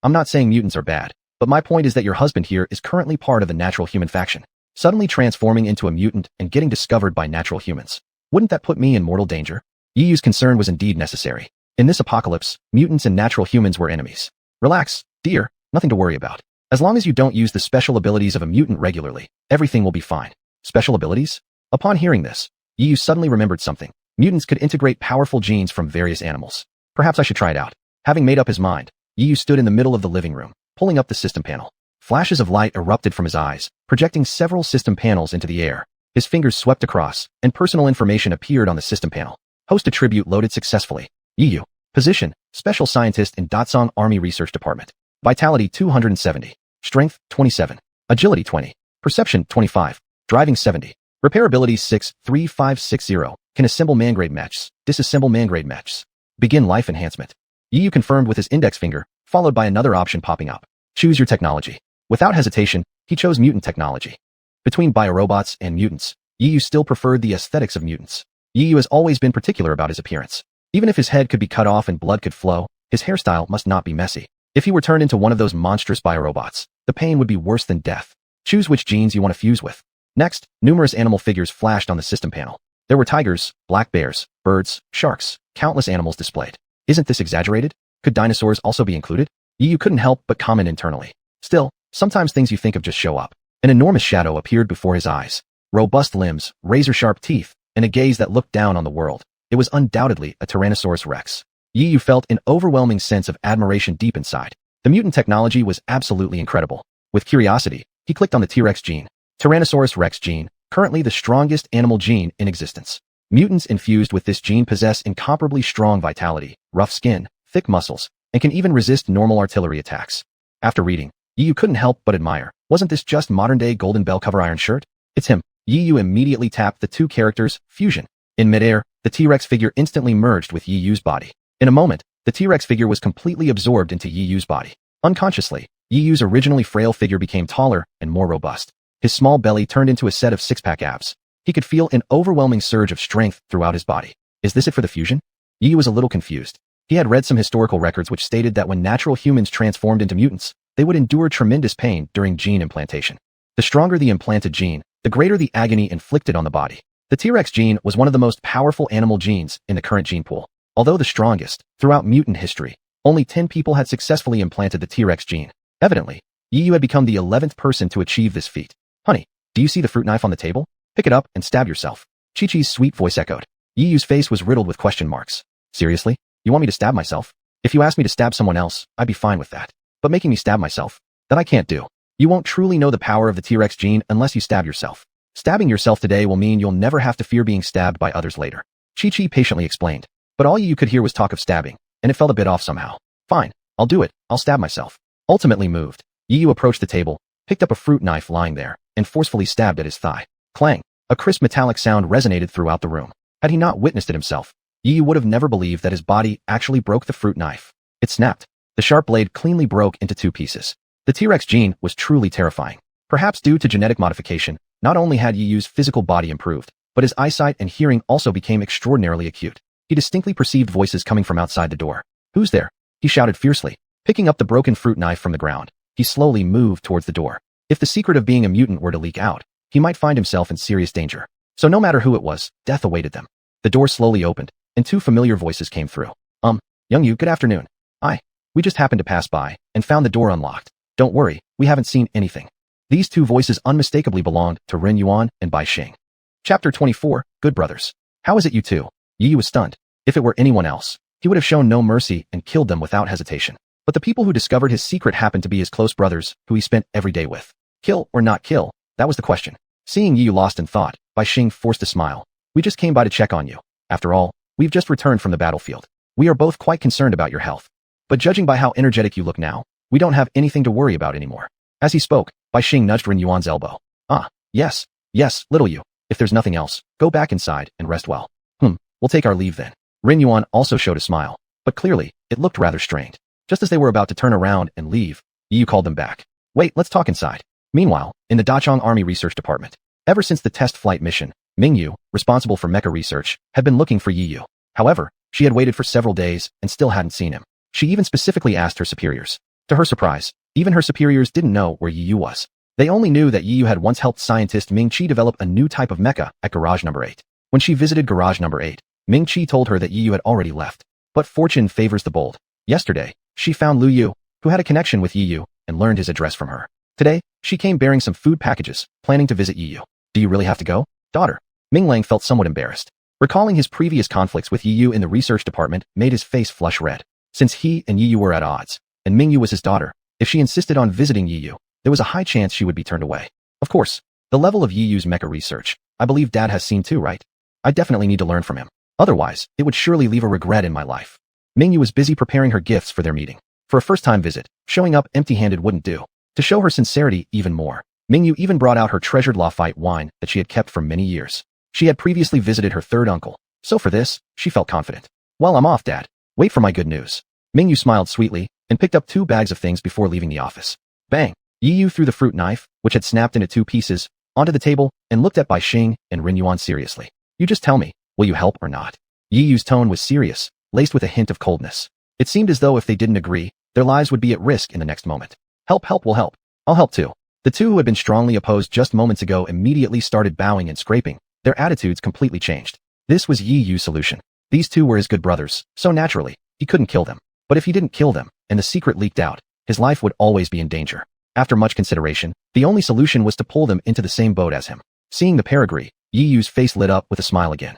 I'm not saying mutants are bad, but my point is that your husband here is currently part of the natural human faction, suddenly transforming into a mutant and getting discovered by natural humans. Wouldn't that put me in mortal danger? Yiyu's concern was indeed necessary. In this apocalypse, mutants and natural humans were enemies. Relax, dear, nothing to worry about. As long as you don't use the special abilities of a mutant regularly, everything will be fine. Special abilities? Upon hearing this, Yiyu suddenly remembered something. Mutants could integrate powerful genes from various animals. Perhaps I should try it out. Having made up his mind, Yiyu stood in the middle of the living room, pulling up the system panel. Flashes of light erupted from his eyes, projecting several system panels into the air. His fingers swept across, and personal information appeared on the system panel. Host attribute loaded successfully. Yiyu. Position, Special Scientist in Datsang Army Research Department. Vitality 270. Strength 27. Agility 20. Perception 25. Driving 70. Repairability 63560. Can assemble mangrade mechs. Disassemble mangrade mechs. Begin life enhancement. Yiyu confirmed with his index finger, followed by another option popping up. Choose your technology. Without hesitation, he chose mutant technology. Between biorobots and mutants, Yiyu still preferred the aesthetics of mutants. Yiyu has always been particular about his appearance. Even if his head could be cut off and blood could flow, his hairstyle must not be messy. If he were turned into one of those monstrous biorobots, the pain would be worse than death. Choose which genes you want to fuse with. Next, numerous animal figures flashed on the system panel. There were tigers, black bears, birds, sharks, countless animals displayed. Isn't this exaggerated? Could dinosaurs also be included? Yiyu couldn't help but comment internally. Still, sometimes things you think of just show up. An enormous shadow appeared before his eyes. Robust limbs, razor-sharp teeth, and a gaze that looked down on the world. It was undoubtedly a Tyrannosaurus Rex. Yiyu felt an overwhelming sense of admiration deep inside. The mutant technology was absolutely incredible. With curiosity, he clicked on the T-Rex gene. Tyrannosaurus Rex gene, currently the strongest animal gene in existence. Mutants infused with this gene possess incomparably strong vitality, rough skin, thick muscles, and can even resist normal artillery attacks. After reading, Yiyu couldn't help but admire. Wasn't this just modern-day Golden Bell cover iron shirt? It's him. Yiyu immediately tapped the two characters, fusion. In midair, the T-Rex figure instantly merged with Yiyu's body. In a moment, the T-Rex figure was completely absorbed into Yiyu's body. Unconsciously, Yiyu's originally frail figure became taller and more robust. His small belly turned into a set of six-pack abs. He could feel an overwhelming surge of strength throughout his body. Is this it for the fusion? Yiyu was a little confused. He had read some historical records which stated that when natural humans transformed into mutants, they would endure tremendous pain during gene implantation. The stronger the implanted gene, the greater the agony inflicted on the body. The T-Rex gene was one of the most powerful animal genes in the current gene pool. Although the strongest, throughout mutant history, only 10 people had successfully implanted the T-Rex gene. Evidently, Yiyu had become the 11th person to achieve this feat. Honey, do you see the fruit knife on the table? Pick it up and stab yourself. Chi-Chi's sweet voice echoed. Yiyu's face was riddled with question marks. Seriously? You want me to stab myself? If you asked me to stab someone else, I'd be fine with that. But making me stab myself? That I can't do. You won't truly know the power of the T-Rex gene unless you stab yourself. Stabbing yourself today will mean you'll never have to fear being stabbed by others later. Chi-Chi patiently explained. But all Yiyu could hear was talk of stabbing, and it felt a bit off somehow. Fine, I'll do it. I'll stab myself. Ultimately moved, Yiyu approached the table, picked up a fruit knife lying there, and forcefully stabbed at his thigh. Clang! A crisp metallic sound resonated throughout the room. Had he not witnessed it himself, Yiyu would have never believed that his body actually broke the fruit knife. It snapped. The sharp blade cleanly broke into two pieces. The T-Rex gene was truly terrifying. Perhaps due to genetic modification, not only had Yiyu's physical body improved, but his eyesight and hearing also became extraordinarily acute. He distinctly perceived voices coming from outside the door. "Who's there?" he shouted fiercely. Picking up the broken fruit knife from the ground, he slowly moved towards the door. If the secret of being a mutant were to leak out, he might find himself in serious danger. So no matter who it was, death awaited them. The door slowly opened, and two familiar voices came through. Young you, good afternoon. We just happened to pass by, and found the door unlocked. Don't worry, we haven't seen anything." These two voices unmistakably belonged to Ren Yuan and Bai Xing. Chapter 24, Good Brothers. "How is it you two?" Yi Yu was stunned. If it were anyone else, he would have shown no mercy and killed them without hesitation. But the people who discovered his secret happened to be his close brothers, who he spent every day with. Kill or not kill, that was the question. Seeing Yi Yu lost in thought, Bai Xing forced a smile. "We just came by to check on you. After all, we've just returned from the battlefield. We are both quite concerned about your health. But judging by how energetic you look now, we don't have anything to worry about anymore." As he spoke, Bai Xing nudged Ren Yuan's elbow. Yes, little you. If there's nothing else, go back inside and rest well." We'll take our leave then." Ren Yuan also showed a smile, but clearly, it looked rather strained. Just as they were about to turn around and leave, Yi Yu called them back. "Wait, let's talk inside." Meanwhile, in the Dachong Army Research Department, ever since the test flight mission, Ming Yu, responsible for mecha research, had been looking for Yi Yu. However, she had waited for several days and still hadn't seen him. She even specifically asked her superiors. To her surprise, even her superiors didn't know where Yi Yu was. They only knew that Yi Yu had once helped scientist Ming Chi develop a new type of mecha at Garage Number 8. When she visited Garage Number 8, Ming Chi told her that Yi Yu had already left. But fortune favors the bold. Yesterday, she found Lu Yu, who had a connection with Yi Yu, and learned his address from her. Today, she came bearing some food packages, planning to visit Yi Yu. "Do you really have to go, daughter?" Ming Lang felt somewhat embarrassed. Recalling his previous conflicts with Yi Yu in the research department made his face flush red. Since he and Yi Yu were at odds, and Ming Yu was his daughter, if she insisted on visiting Yi Yu, there was a high chance she would be turned away. Of course, the level of Yi Yu's mecha research, I believe Dad has seen too, right? I definitely need to learn from him. Otherwise, it would surely leave a regret in my life. Ming Yu was busy preparing her gifts for their meeting. For a first-time visit, showing up empty-handed wouldn't do. To show her sincerity even more, Ming Yu even brought out her treasured Lafite wine that she had kept for many years. She had previously visited her third uncle, so for this, she felt confident. "Well, I'm off, Dad. Wait for my good news." Ming Yu smiled sweetly and picked up 2 bags of things before leaving the office. Bang! Yi Yu threw the fruit knife, which had snapped into 2 pieces, onto the table and looked at Bai Xing and Ren Yuan seriously. "You just tell me, will you help or not?" Yi Yu's tone was serious, laced with a hint of coldness. It seemed as though if they didn't agree, their lives would be at risk in the next moment. Help will help. I'll help too." The two who had been strongly opposed just moments ago immediately started bowing and scraping. Their attitudes completely changed. This was Yi Yu's solution. These two were his good brothers, so naturally, he couldn't kill them. But if he didn't kill them, and the secret leaked out, his life would always be in danger. After much consideration, the only solution was to pull them into the same boat as him. Seeing the pair agree, Yi Yu's face lit up with a smile again.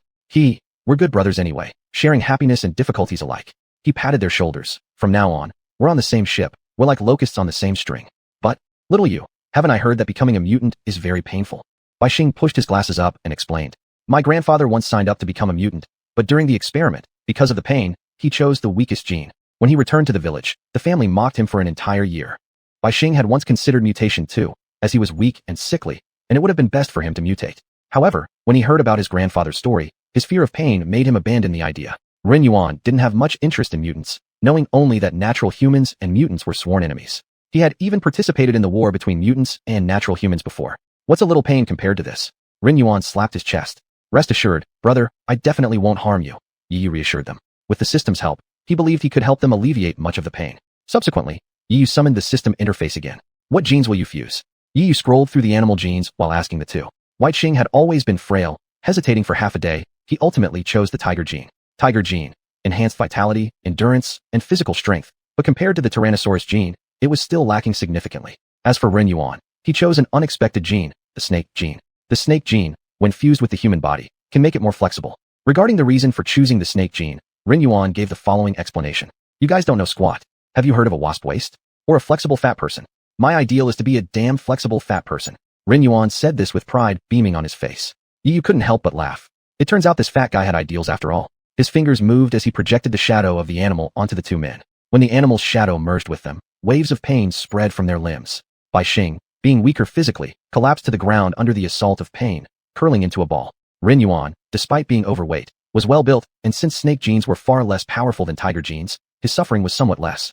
We're good brothers anyway, sharing happiness and difficulties alike. He patted their shoulders. "From now on, we're on the same ship. We're like locusts on the same string. But, little you, haven't I heard that becoming a mutant is very painful?" Bai Xing pushed his glasses up and explained. "My grandfather once signed up to become a mutant, but during the experiment, because of the pain, he chose the weakest gene. When he returned to the village, the family mocked him for an entire year." Bai Xing had once considered mutation too, as he was weak and sickly, and it would have been best for him to mutate. However, when he heard about his grandfather's story, his fear of pain made him abandon the idea. Ren Yuan didn't have much interest in mutants, knowing only that natural humans and mutants were sworn enemies. He had even participated in the war between mutants and natural humans before. What's a little pain compared to this? Ren Yuan slapped his chest. "Rest assured, brother, I definitely won't harm you," Yi Yu reassured them. With the system's help, he believed he could help them alleviate much of the pain. Subsequently, Yi Yu summoned the system interface again. "What genes will you fuse?" Yi Yu scrolled through the animal genes while asking the two. White Xing had always been frail, hesitating for half a day. He ultimately chose the tiger gene. Tiger gene, enhanced vitality, endurance, and physical strength, but compared to the Tyrannosaurus gene, it was still lacking significantly. As for Ren Yuan, he chose an unexpected gene, the snake gene. The snake gene, when fused with the human body, can make it more flexible. Regarding the reason for choosing the snake gene, Ren Yuan gave the following explanation. "You guys don't know squat. Have you heard of a wasp waist? Or a flexible fat person? My ideal is to be a damn flexible fat person." Ren Yuan said this with pride beaming on his face. Yi Yu couldn't help but laugh. It turns out this fat guy had ideals after all. His fingers moved as he projected the shadow of the animal onto the two men. When the animal's shadow merged with them, waves of pain spread from their limbs. Bai Xing, being weaker physically, collapsed to the ground under the assault of pain, curling into a ball. Ren Yuan, despite being overweight, was well built, and since snake genes were far less powerful than tiger genes, his suffering was somewhat less.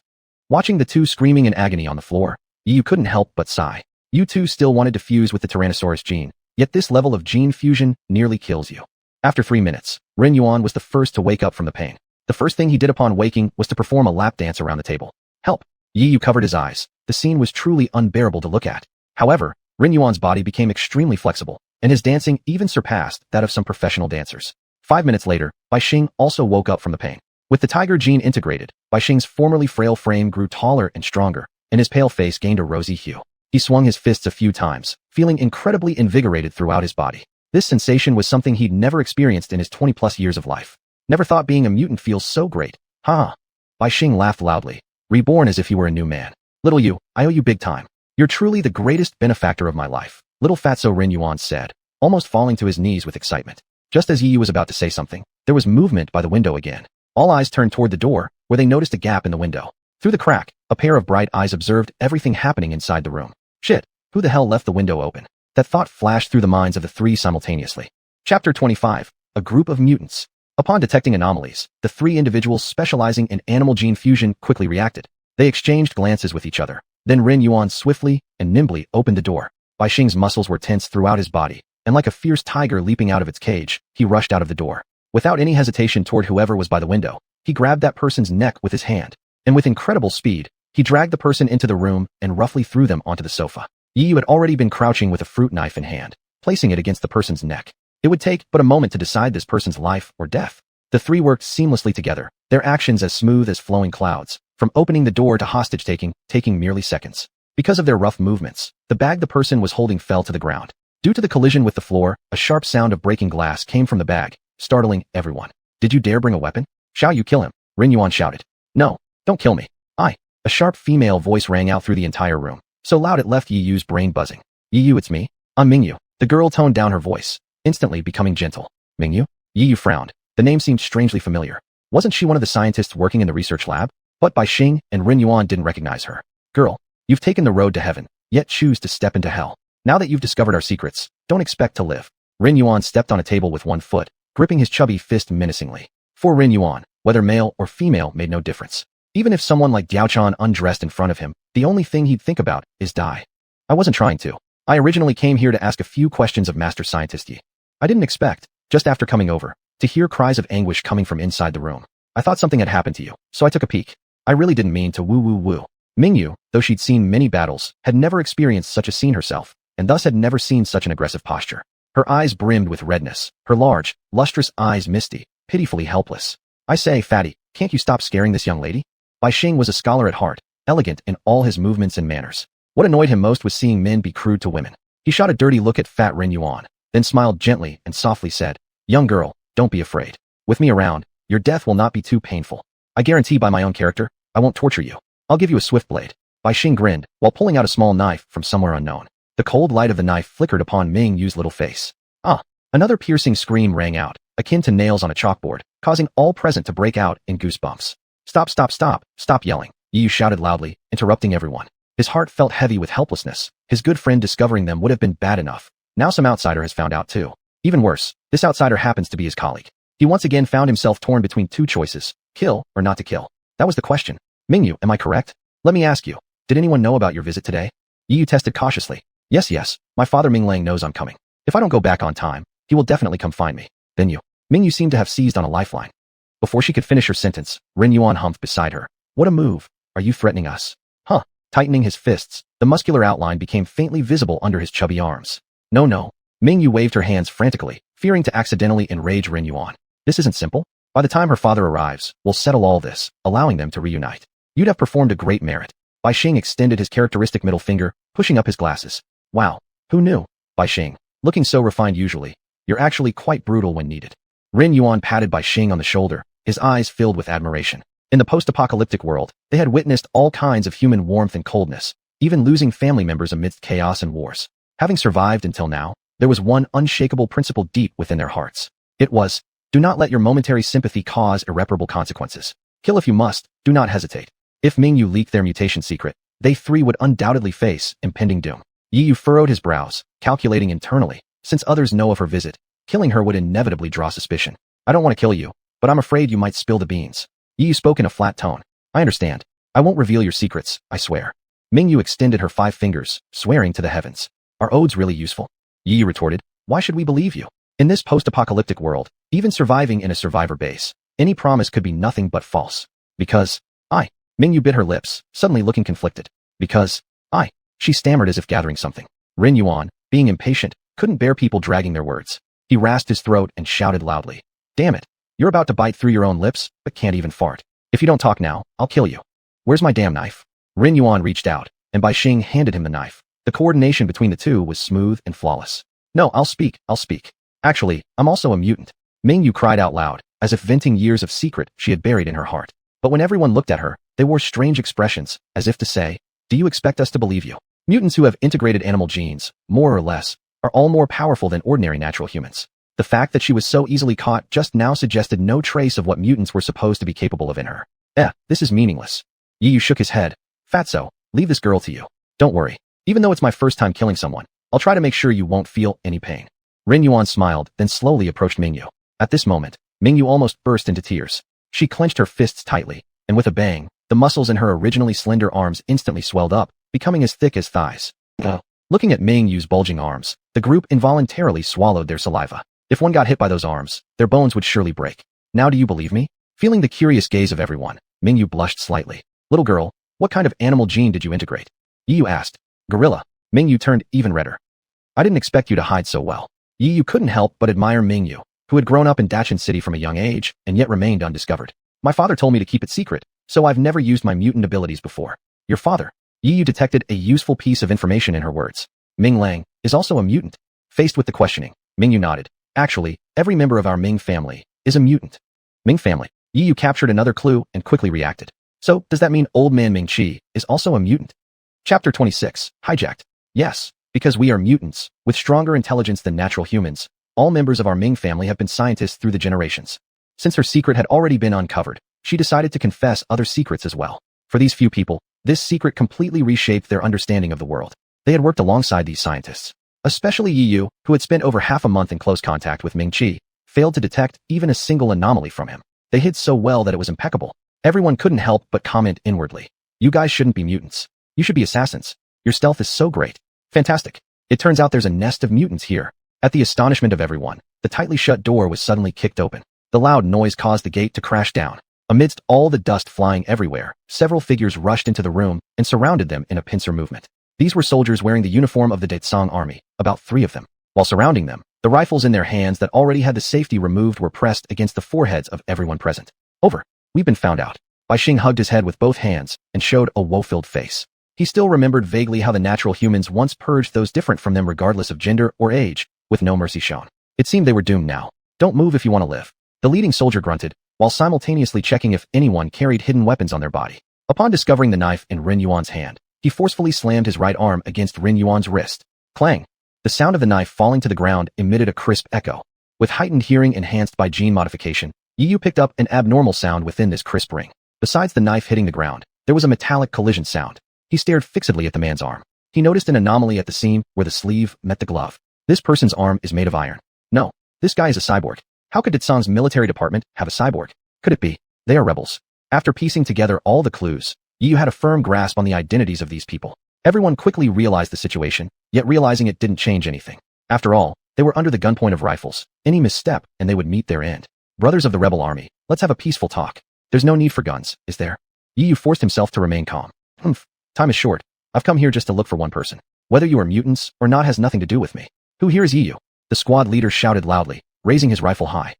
Watching the two screaming in agony on the floor, Yi Yu couldn't help but sigh. You two still wanted to fuse with the Tyrannosaurus gene, Yet this level of gene fusion nearly kills you. After 3 minutes, Ren Yuan was the first to wake up from the pain. The first thing he did upon waking was to perform a lap dance around the table. Help! Yi Yu covered his eyes. The scene was truly unbearable to look at. However, Ren Yuan's body became extremely flexible, and his dancing even surpassed that of some professional dancers. 5 minutes later, Bai Xing also woke up from the pain. With the tiger gene integrated, Bai Xing's formerly frail frame grew taller and stronger, and his pale face gained a rosy hue. He swung his fists a few times, feeling incredibly invigorated throughout his body. This sensation was something he'd never experienced in his 20-plus years of life. Never thought being a mutant feels so great. Ha! Bai Xing laughed loudly, reborn as if he were a new man. Little you, I owe you big time. You're truly the greatest benefactor of my life, little fatso Ren Yuan said, almost falling to his knees with excitement. Just as Yi Yu was about to say something, there was movement by the window again. All eyes turned toward the door, where they noticed a gap in the window. Through the crack, a pair of bright eyes observed everything happening inside the room. Shit, who the hell left the window open? That thought flashed through the minds of the three simultaneously. Chapter 25. A group of mutants. Upon detecting anomalies, the three individuals specializing in animal gene fusion quickly reacted. They exchanged glances with each other. Then Ren Yuan swiftly and nimbly opened the door. Bai Xing's muscles were tense throughout his body, and like a fierce tiger leaping out of its cage, he rushed out of the door. Without any hesitation toward whoever was by the window, he grabbed that person's neck with his hand, and with incredible speed, he dragged the person into the room and roughly threw them onto the sofa. Yi Yu had already been crouching with a fruit knife in hand, placing it against the person's neck. It would take but a moment to decide this person's life or death. The three worked seamlessly together, their actions as smooth as flowing clouds, from opening the door to hostage-taking, taking merely seconds. Because of their rough movements, the bag the person was holding fell to the ground. Due to the collision with the floor, a sharp sound of breaking glass came from the bag, startling everyone. Did you dare bring a weapon? Shall you kill him? Ren Yuan shouted. No, don't kill me. A sharp female voice rang out through the entire room, so loud it left Yi Yu's brain buzzing. Yi Yu, it's me. I'm Mingyu. The girl toned down her voice, instantly becoming gentle. Mingyu? Yi Yu frowned. The name seemed strangely familiar. Wasn't she one of the scientists working in the research lab? But Bai Xing and Ren Yuan didn't recognize her. Girl, you've taken the road to heaven, yet choose to step into hell. Now that you've discovered our secrets, don't expect to live. Ren Yuan stepped on a table with one foot, gripping his chubby fist menacingly. For Ren Yuan, whether male or female made no difference. Even if someone like Diaochan undressed in front of him, the only thing he'd think about is die. I wasn't trying to. I originally came here to ask a few questions of Master Scientist Yi. I didn't expect, just after coming over, to hear cries of anguish coming from inside the room. I thought something had happened to you, so I took a peek. I really didn't mean to woo. Mingyu, though she'd seen many battles, had never experienced such a scene herself, and thus had never seen such an aggressive posture. Her eyes brimmed with redness, her large, lustrous eyes misty, pitifully helpless. I say, fatty, can't you stop scaring this young lady? Bai Xing was a scholar at heart, elegant in all his movements and manners. What annoyed him most was seeing men be crude to women. He shot a dirty look at fat Ren Yuan, then smiled gently and softly said, Young girl, don't be afraid. With me around, your death will not be too painful. I guarantee by my own character, I won't torture you. I'll give you a swift blade. Bai Xing grinned, while pulling out a small knife from somewhere unknown. The cold light of the knife flickered upon Ming Yu's little face. Ah! Another piercing scream rang out, akin to nails on a chalkboard, causing all present to break out in goosebumps. Stop yelling, Yi Yu shouted loudly, interrupting everyone. His heart felt heavy with helplessness. His good friend discovering them would have been bad enough. Now some outsider has found out too. Even worse, this outsider happens to be his colleague. He once again found himself torn between two choices, kill or not to kill. That was the question. Mingyu, am I correct? Let me ask you, did anyone know about your visit today? Yi Yu tested cautiously. Yes, my father Minglang knows I'm coming. If I don't go back on time, he will definitely come find me. Then you. Mingyu seemed to have seized on a lifeline. Before she could finish her sentence, Ren Yuan humphed beside her. What a move. Are you threatening us? Huh. Tightening his fists, the muscular outline became faintly visible under his chubby arms. No. Mingyu waved her hands frantically, fearing to accidentally enrage Ren Yuan. This isn't simple. By the time her father arrives, we'll settle all this, allowing them to reunite. You'd have performed a great merit. Bai Xing extended his characteristic middle finger, pushing up his glasses. Wow. Who knew? Bai Xing, looking so refined usually. You're actually quite brutal when needed. Ren Yuan patted Bai Xing on the shoulder, his eyes filled with admiration. In the post-apocalyptic world, they had witnessed all kinds of human warmth and coldness, even losing family members amidst chaos and wars. Having survived until now, there was one unshakable principle deep within their hearts. It was, do not let your momentary sympathy cause irreparable consequences. Kill if you must, do not hesitate. If Mingyu leaked their mutation secret, they three would undoubtedly face impending doom. Yi Yu furrowed his brows, calculating internally. Since others know of her visit, killing her would inevitably draw suspicion. I don't want to kill you, but I'm afraid you might spill the beans. Yi Yu spoke in a flat tone. I understand. I won't reveal your secrets, I swear. Mingyu extended her 5 fingers, swearing to the heavens. Are oaths really useful? Yi Yu retorted. Why should we believe you? In this post-apocalyptic world, even surviving in a survivor base, any promise could be nothing but false. Because Ming Yu bit her lips, suddenly looking conflicted. Because she stammered as if gathering something. Rin Yuan, being impatient, couldn't bear people dragging their words. He rasped his throat and shouted loudly. Damn it. You're about to bite through your own lips, but can't even fart. If you don't talk now, I'll kill you. Where's my damn knife? Rin Yuan reached out, and Bai Xing handed him the knife. The coordination between the two was smooth and flawless. No, I'll speak. Actually, I'm also a mutant. Ming Yu cried out loud, as if venting years of secret she had buried in her heart. But when everyone looked at her, they wore strange expressions, as if to say, do you expect us to believe you? Mutants who have integrated animal genes, more or less, are all more powerful than ordinary natural humans. The fact that she was so easily caught just now suggested no trace of what mutants were supposed to be capable of in her. This is meaningless. Yi Yu shook his head. Fatso, leave this girl to you. Don't worry. Even though it's my first time killing someone, I'll try to make sure you won't feel any pain. Rin Yuan smiled, then slowly approached Ming Yu. At this moment, Ming Yu almost burst into tears. She clenched her fists tightly, and with a bang, the muscles in her originally slender arms instantly swelled up, becoming as thick as thighs. Looking at Ming Yu's bulging arms, the group involuntarily swallowed their saliva. If one got hit by those arms, their bones would surely break. Now do you believe me? Feeling the curious gaze of everyone, Ming Yu blushed slightly. Little girl, what kind of animal gene did you integrate? Yi Yu asked. Gorilla. Ming Yu turned even redder. I didn't expect you to hide so well. Yi Yu couldn't help but admire Ming Yu, who had grown up in Dachan City from a young age and yet remained undiscovered. My father told me to keep it secret, so I've never used my mutant abilities before. Your father? Yi Yu detected a useful piece of information in her words. Ming Lang is also a mutant. Faced with the questioning, Ming Yu nodded. Actually, every member of our Ming family is a mutant. Ming family. Yi Yu captured another clue and quickly reacted. So, does that mean Old Man Ming Chi is also a mutant? Chapter 26, Hijacked. Yes, because we are mutants, with stronger intelligence than natural humans, all members of our Ming family have been scientists through the generations. Since her secret had already been uncovered, she decided to confess other secrets as well. For these few people, this secret completely reshaped their understanding of the world. They had worked alongside these scientists. Especially Yi Yu, who had spent over half a month in close contact with Ming Chi, failed to detect even a single anomaly from him. They hid so well that it was impeccable. Everyone couldn't help but comment inwardly. You guys shouldn't be mutants. You should be assassins. Your stealth is so great. Fantastic. It turns out there's a nest of mutants here. At the astonishment of everyone, the tightly shut door was suddenly kicked open. The loud noise caused the gate to crash down. Amidst all the dust flying everywhere, several figures rushed into the room and surrounded them in a pincer movement. These were soldiers wearing the uniform of the Daetsang army, about 3 of them. While surrounding them, the rifles in their hands that already had the safety removed were pressed against the foreheads of everyone present. Over. We've been found out. Bai Xing hugged his head with both hands and showed a woe-filled face. He still remembered vaguely how the natural humans once purged those different from them regardless of gender or age, with no mercy shown. It seemed they were doomed now. Don't move if you want to live. The leading soldier grunted, while simultaneously checking if anyone carried hidden weapons on their body. Upon discovering the knife in Rin Yuan's hand, he forcefully slammed his right arm against Rin Yuan's wrist. Clang! The sound of the knife falling to the ground emitted a crisp echo. With heightened hearing enhanced by gene modification, Yi Yu picked up an abnormal sound within this crisp ring. Besides the knife hitting the ground, there was a metallic collision sound. He stared fixedly at the man's arm. He noticed an anomaly at the seam where the sleeve met the glove. This person's arm is made of iron. No, this guy is a cyborg. How could Daetsang's military department have a cyborg? Could it be? They are rebels. After piecing together all the clues, Yi Yu had a firm grasp on the identities of these people. Everyone quickly realized the situation, yet realizing it didn't change anything. After all, they were under the gunpoint of rifles. Any misstep, and they would meet their end. Brothers of the rebel army, let's have a peaceful talk. There's no need for guns, is there? Yi Yu forced himself to remain calm. Time is short. I've come here just to look for one person. Whether you are mutants or not has nothing to do with me. Who here is Yi Yu? The squad leader shouted loudly, raising his rifle high.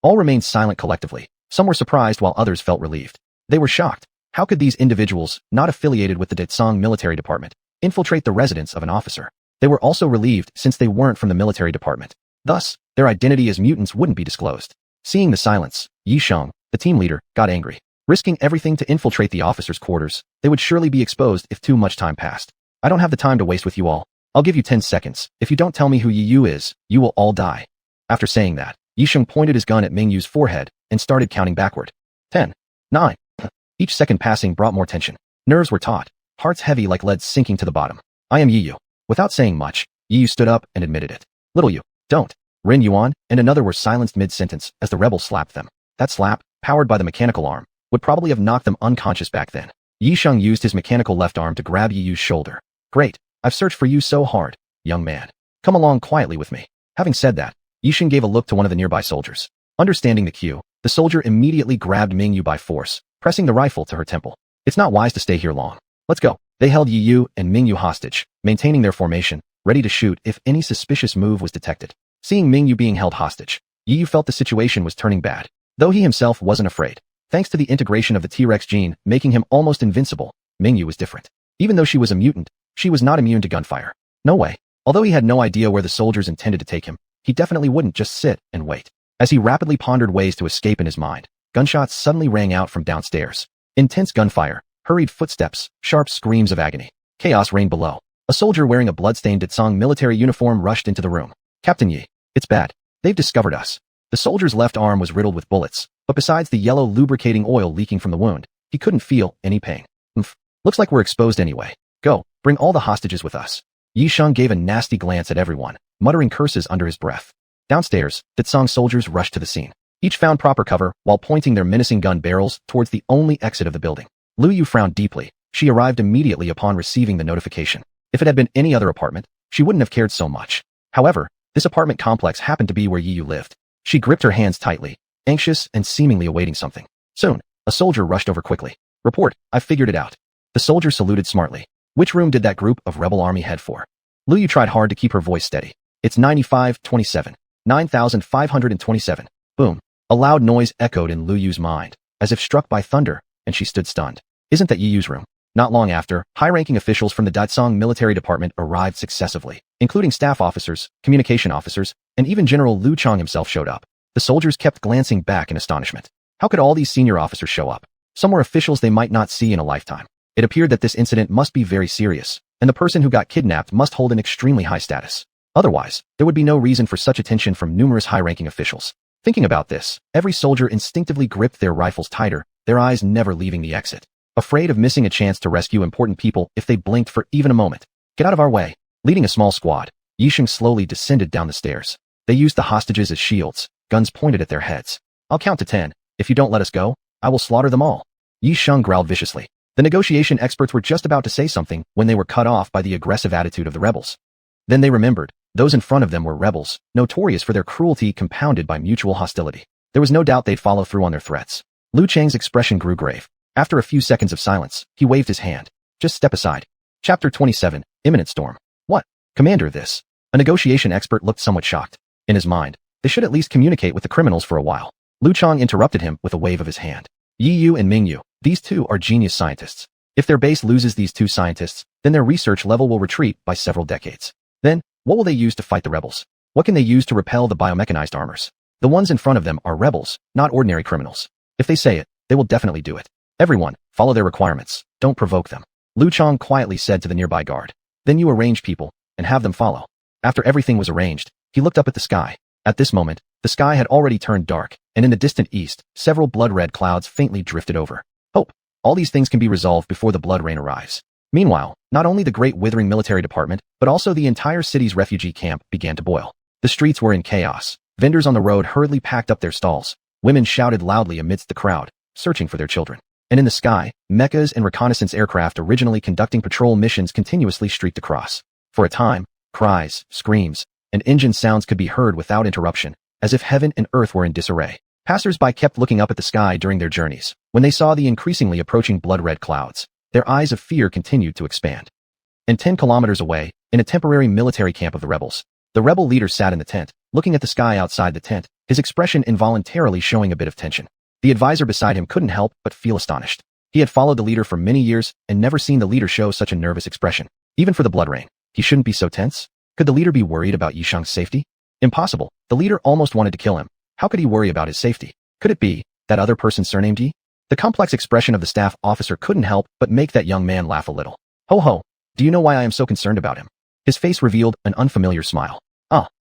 All remained silent collectively. Some were surprised while others felt relieved. They were shocked. How could these individuals, not affiliated with the Daetsang military department, infiltrate the residence of an officer? They were also relieved since they weren't from the military department. Thus, their identity as mutants wouldn't be disclosed. Seeing the silence, Yi Sheng, the team leader, got angry. Risking everything to infiltrate the officers' quarters, they would surely be exposed if too much time passed. I don't have the time to waste with you all. I'll give you 10 seconds. If you don't tell me who Yi Yu is, you will all die. After saying that, Yi Sheng pointed his gun at Ming Yu's forehead and started counting backward. 10. 9. Each second passing brought more tension. Nerves were taut, hearts heavy like lead sinking to the bottom. I am Yi Yu. Without saying much, Yi Yu stood up and admitted it. Little Yu, don't. Rin Yuan and another were silenced mid-sentence as the rebels slapped them. That slap, powered by the mechanical arm, would probably have knocked them unconscious back then. Yi Sheng used his mechanical left arm to grab Yi Yu's shoulder. Great. I've searched for you so hard, young man. Come along quietly with me. Having said that, Yixing gave a look to one of the nearby soldiers. Understanding the cue, the soldier immediately grabbed Mingyu by force, pressing the rifle to her temple. It's not wise to stay here long. Let's go. They held Yu and Mingyu hostage, maintaining their formation, ready to shoot if any suspicious move was detected. Seeing Mingyu being held hostage, Yu felt the situation was turning bad. Though he himself wasn't afraid. Thanks to the integration of the T-Rex gene, making him almost invincible, Mingyu was different. Even though she was a mutant, she was not immune to gunfire. No way. Although he had no idea where the soldiers intended to take him, he definitely wouldn't just sit and wait. As he rapidly pondered ways to escape in his mind, gunshots suddenly rang out from downstairs. Intense gunfire, hurried footsteps, sharp screams of agony. Chaos reigned below. A soldier wearing a bloodstained Ditsong military uniform rushed into the room. Captain Yi, it's bad. They've discovered us. The soldier's left arm was riddled with bullets, but besides the yellow lubricating oil leaking from the wound, he couldn't feel any pain. Looks like we're exposed anyway. Go, bring all the hostages with us. Yi Sheng gave a nasty glance at everyone, muttering curses under his breath. Downstairs, Ditsong soldiers rushed to the scene. Each found proper cover while pointing their menacing gun barrels towards the only exit of the building. Lu Yu frowned deeply. She arrived immediately upon receiving the notification. If it had been any other apartment, she wouldn't have cared so much. However, this apartment complex happened to be where Yi Yu lived. She gripped her hands tightly, anxious and seemingly awaiting something. Soon, a soldier rushed over quickly. Report, I've figured it out. The soldier saluted smartly. Which room did that group of rebel army head for? Lu Yu tried hard to keep her voice steady. It's 9527. 9527. Boom. A loud noise echoed in Lu Yu's mind, as if struck by thunder, and she stood stunned. Isn't that Yi Yu's room? Not long after, high-ranking officials from the Daitsong military department arrived successively, including staff officers, communication officers, and even General Lu Chang himself showed up. The soldiers kept glancing back in astonishment. How could all these senior officers show up? Some were officials they might not see in a lifetime. It appeared that this incident must be very serious, and the person who got kidnapped must hold an extremely high status. Otherwise, there would be no reason for such attention from numerous high-ranking officials. Thinking about this, every soldier instinctively gripped their rifles tighter, their eyes never leaving the exit. Afraid of missing a chance to rescue important people if they blinked for even a moment. Get out of our way. Leading a small squad, Yixing slowly descended down the stairs. They used the hostages as shields, guns pointed at their heads. I'll count to 10. If you don't let us go, I will slaughter them all. Yixing growled viciously. The negotiation experts were just about to say something when they were cut off by the aggressive attitude of the rebels. Then they remembered, those in front of them were rebels, notorious for their cruelty compounded by mutual hostility. There was no doubt they'd follow through on their threats. Lu Chang's expression grew grave. After a few seconds of silence, he waved his hand. Just step aside. Chapter 27, Imminent Storm. What? Commander, this. A negotiation expert looked somewhat shocked. In his mind, they should at least communicate with the criminals for a while. Lu Chang interrupted him with a wave of his hand. Yi Yu and Mingyu, these two are genius scientists. If their base loses these two scientists, then their research level will retreat by several decades. Then, what will they use to fight the rebels? What can they use to repel the biomechanized armors? The ones in front of them are rebels, not ordinary criminals. If they say it, they will definitely do it. Everyone, follow their requirements. Don't provoke them. Lu Chang quietly said to the nearby guard. Then you arrange people, and have them follow. After everything was arranged, he looked up at the sky. At this moment, the sky had already turned dark, and in the distant east, several blood-red clouds faintly drifted over. Hope. All these things can be resolved before the blood rain arrives. Meanwhile, not only the great withering military department, but also the entire city's refugee camp began to boil. The streets were in chaos. Vendors on the road hurriedly packed up their stalls. Women shouted loudly amidst the crowd, searching for their children. And in the sky, mechas and reconnaissance aircraft originally conducting patrol missions continuously streaked across. For a time, cries, screams, and engine sounds could be heard without interruption, as if heaven and earth were in disarray. Passers-by kept looking up at the sky during their journeys. When they saw the increasingly approaching blood-red clouds, their eyes of fear continued to expand. And 10 kilometers away, in a temporary military camp of the rebels, the rebel leader sat in the tent, looking at the sky outside the tent, his expression involuntarily showing a bit of tension. The advisor beside him couldn't help but feel astonished. He had followed the leader for many years and never seen the leader show such a nervous expression. Even for the blood rain, he shouldn't be so tense. Could the leader be worried about Yishang's safety? Impossible. The leader almost wanted to kill him. How could he worry about his safety? Could it be that other person surnamed Yi? The complex expression of the staff officer couldn't help but make that young man laugh a little. Ho ho, do you know why I am so concerned about him? His face revealed an unfamiliar smile.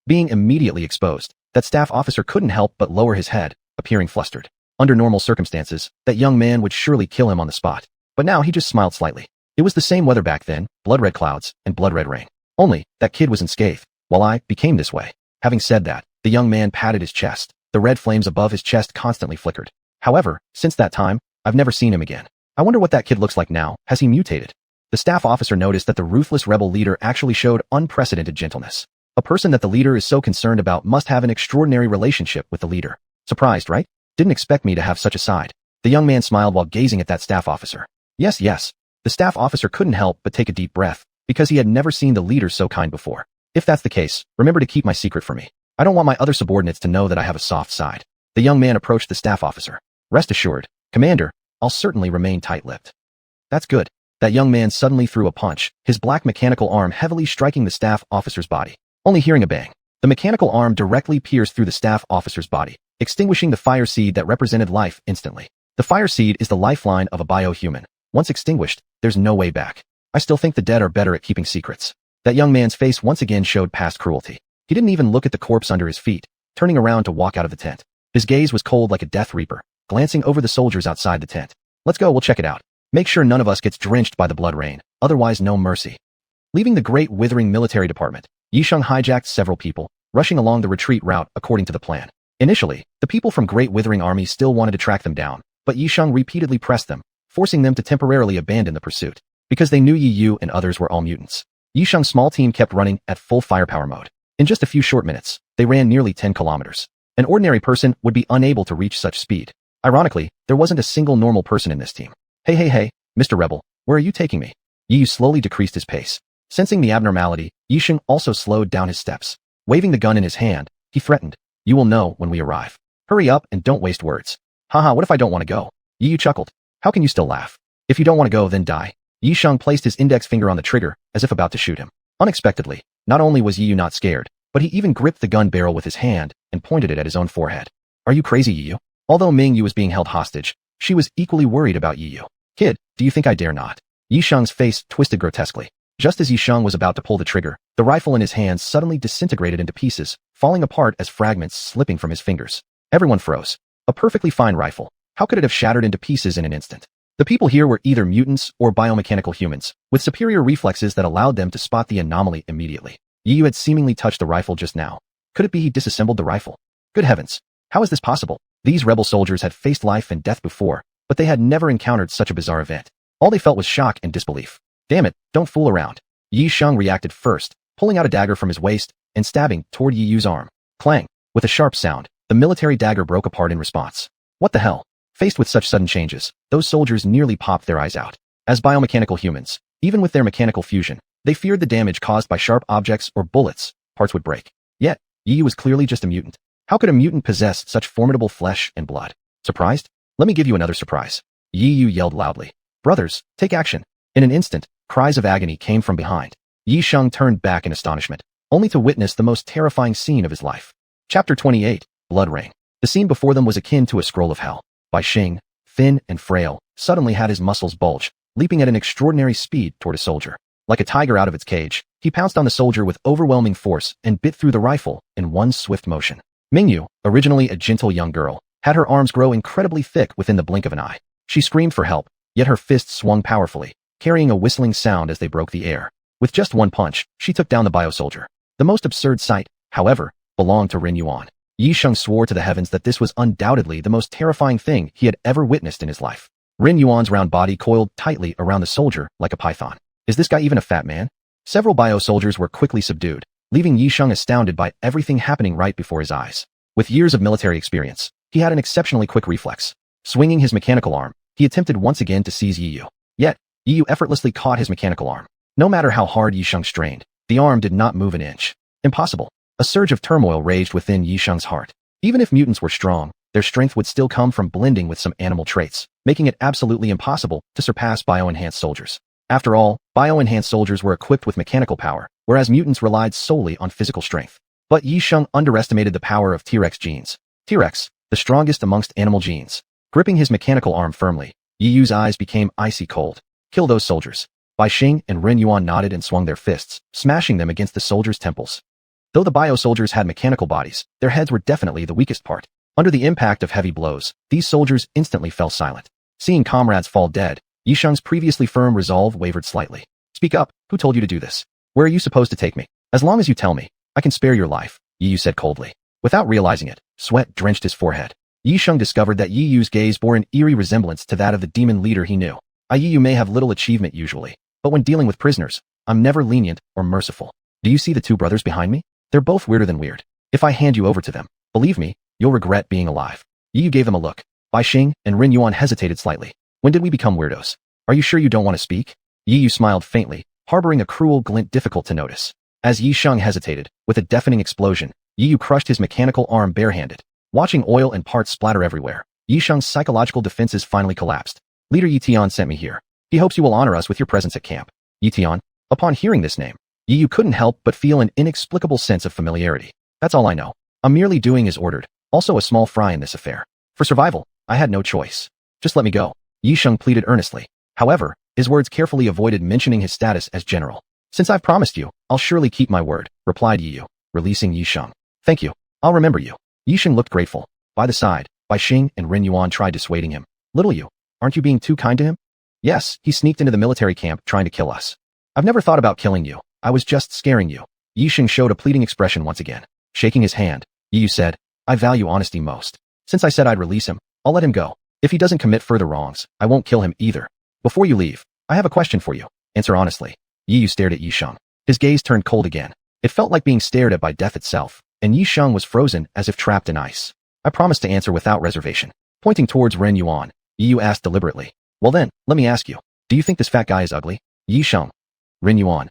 Being immediately exposed, that staff officer couldn't help but lower his head, appearing flustered. Under normal circumstances, that young man would surely kill him on the spot. But now he just smiled slightly. It was the same weather back then, blood-red clouds and blood-red rain. Only, that kid was unscathed, while I became this way. Having said that, the young man patted his chest. The red flames above his chest constantly flickered. However, since that time, I've never seen him again. I wonder what that kid looks like now. Has he mutated? The staff officer noticed that the ruthless rebel leader actually showed unprecedented gentleness. A person that the leader is so concerned about must have an extraordinary relationship with the leader. Surprised, right? Didn't expect me to have such a side. The young man smiled while gazing at that staff officer. Yes, yes. The staff officer couldn't help but take a deep breath, because he had never seen the leader so kind before. If that's the case, remember to keep my secret for me. I don't want my other subordinates to know that I have a soft side. The young man approached the staff officer. Rest assured, Commander, I'll certainly remain tight-lipped. That's good. That young man suddenly threw a punch, his black mechanical arm heavily striking the staff officer's body. Only hearing a bang, the mechanical arm directly pierced through the staff officer's body, extinguishing the fire seed that represented life instantly. The fire seed is the lifeline of a biohuman. Once extinguished, there's no way back. I still think the dead are better at keeping secrets. That young man's face once again showed past cruelty. He didn't even look at the corpse under his feet, turning around to walk out of the tent. His gaze was cold like a death reaper, glancing over the soldiers outside the tent. Let's go, we'll check it out. Make sure none of us gets drenched by the blood rain, otherwise no mercy. Leaving the great withering military department, Yisheng hijacked several people, rushing along the retreat route according to the plan. Initially, the people from Great Withering Army still wanted to track them down, but Yisheng repeatedly pressed them, forcing them to temporarily abandon the pursuit. Because they knew Yi Yu and others were all mutants, Yisheng's small team kept running at full firepower mode. In just a few short minutes, they ran nearly 10 kilometers. An ordinary person would be unable to reach such speed. Ironically, there wasn't a single normal person in this team. Hey, Mr. Rebel, where are you taking me? Yi Yu slowly decreased his pace. Sensing the abnormality, Yisheng also slowed down his steps. Waving the gun in his hand, he threatened, "You will know when we arrive. Hurry up and don't waste words." Haha, what if I don't want to go? Yi Yu chuckled. How can you still laugh? If you don't want to go, then die. Yisheng placed his index finger on the trigger, as if about to shoot him. Unexpectedly, not only was Yi Yu not scared, but he even gripped the gun barrel with his hand and pointed it at his own forehead. Are you crazy, Yi Yu? Although Ming Yu was being held hostage, she was equally worried about Yi Yu. Kid, do you think I dare not? Yisheng's face twisted grotesquely. Just as Yisheng was about to pull the trigger, the rifle in his hands suddenly disintegrated into pieces, falling apart as fragments slipping from his fingers. Everyone froze. A perfectly fine rifle. How could it have shattered into pieces in an instant? The people here were either mutants or biomechanical humans, with superior reflexes that allowed them to spot the anomaly immediately. Yi Yu had seemingly touched the rifle just now. Could it be he disassembled the rifle? Good heavens! How is this possible? These rebel soldiers had faced life and death before, but they had never encountered such a bizarre event. All they felt was shock and disbelief. Damn it, don't fool around. Yisheng reacted first, pulling out a dagger from his waist and stabbing toward Yi Yu's arm. Clang! With a sharp sound, the military dagger broke apart in response. What the hell? Faced with such sudden changes, those soldiers nearly popped their eyes out. As biomechanical humans, even with their mechanical fusion, they feared the damage caused by sharp objects or bullets. Parts would break. Yet, Yi Yu was clearly just a mutant. How could a mutant possess such formidable flesh and blood? Surprised? Let me give you another surprise. Yi Yu yelled loudly. Brothers, take action. In an instant, cries of agony came from behind. Yisheng turned back in astonishment, only to witness the most terrifying scene of his life. Chapter 28, Blood Rain. The scene before them was akin to a scroll of hell. Bai Xing, thin and frail, suddenly had his muscles bulge, leaping at an extraordinary speed toward a soldier. Like a tiger out of its cage, he pounced on the soldier with overwhelming force and bit through the rifle in one swift motion. Mingyu, originally a gentle young girl, had her arms grow incredibly thick within the blink of an eye. She screamed for help, yet her fists swung powerfully, carrying a whistling sound as they broke the air. With just one punch, she took down the bio-soldier. The most absurd sight, however, belonged to Ren Yuan. Yisheng swore to the heavens that this was undoubtedly the most terrifying thing he had ever witnessed in his life. Ren Yuan's round body coiled tightly around the soldier like a python. Is this guy even a fat man? Several bio-soldiers were quickly subdued, leaving Yisheng astounded by everything happening right before his eyes. With years of military experience, he had an exceptionally quick reflex. Swinging his mechanical arm, he attempted once again to seize Yi Yu. Yet, Yi Yu effortlessly caught his mechanical arm. No matter how hard Yisheng strained, the arm did not move an inch. Impossible. A surge of turmoil raged within Yisheng's heart. Even if mutants were strong, their strength would still come from blending with some animal traits, making it absolutely impossible to surpass bio-enhanced soldiers. After all, bio-enhanced soldiers were equipped with mechanical power, whereas mutants relied solely on physical strength. But Yisheng underestimated the power of T-Rex genes. T-Rex, the strongest amongst animal genes. Gripping his mechanical arm firmly, Yi Yu's eyes became icy cold. Kill those soldiers. Bai Xing and Ren Yuan nodded and swung their fists, smashing them against the soldiers' temples. Though the bio-soldiers had mechanical bodies, their heads were definitely the weakest part. Under the impact of heavy blows, these soldiers instantly fell silent. Seeing comrades fall dead, Yisheng's previously firm resolve wavered slightly. Speak up, who told you to do this? Where are you supposed to take me? As long as you tell me, I can spare your life, Yi Yu said coldly. Without realizing it, sweat drenched his forehead. Yisheng discovered that Yi Yu's gaze bore an eerie resemblance to that of the demon leader he knew. Yi Yu may have little achievement usually, but when dealing with prisoners, I'm never lenient or merciful. Do you see the two brothers behind me? They're both weirder than weird. If I hand you over to them, believe me, you'll regret being alive. Yi Yu gave them a look. Bai Xing and Ren Yuan hesitated slightly. When did we become weirdos? Are you sure you don't want to speak? Yi Yu smiled faintly, harboring a cruel glint difficult to notice. As Yi Sheng hesitated, with a deafening explosion, Yi Yu crushed his mechanical arm barehanded. Watching oil and parts splatter everywhere, Yi Sheng's psychological defenses finally collapsed. Leader Yi Tian sent me here. He hopes you will honor us with your presence at camp. Yi Tian. Upon hearing this name, Yi Yu couldn't help but feel an inexplicable sense of familiarity. That's all I know. I'm merely doing as ordered, also a small fry in this affair. For survival, I had no choice. Just let me go. Yi Sheng pleaded earnestly. However, his words carefully avoided mentioning his status as general. Since I've promised you, I'll surely keep my word, replied Yi Yu, releasing Yi Sheng. Thank you. I'll remember you. Yi Sheng looked grateful. By the side, Bai Xing and Ren Yuan tried dissuading him. Little Yu, aren't you being too kind to him? Yes, he sneaked into the military camp trying to kill us. I've never thought about killing you. I was just scaring you. Yi Sheng showed a pleading expression once again. Shaking his hand, Yi Yu said, I value honesty most. Since I said I'd release him, I'll let him go. If he doesn't commit further wrongs, I won't kill him either. Before you leave, I have a question for you. Answer honestly. Yi Yu stared at Yi Sheng. His gaze turned cold again. It felt like being stared at by death itself, and Yi Sheng was frozen as if trapped in ice. I promise to answer without reservation. Pointing towards Ren Yuan, Yi Yu asked deliberately. Well then, let me ask you. Do you think this fat guy is ugly? Yi Sheng. Ren Yuan.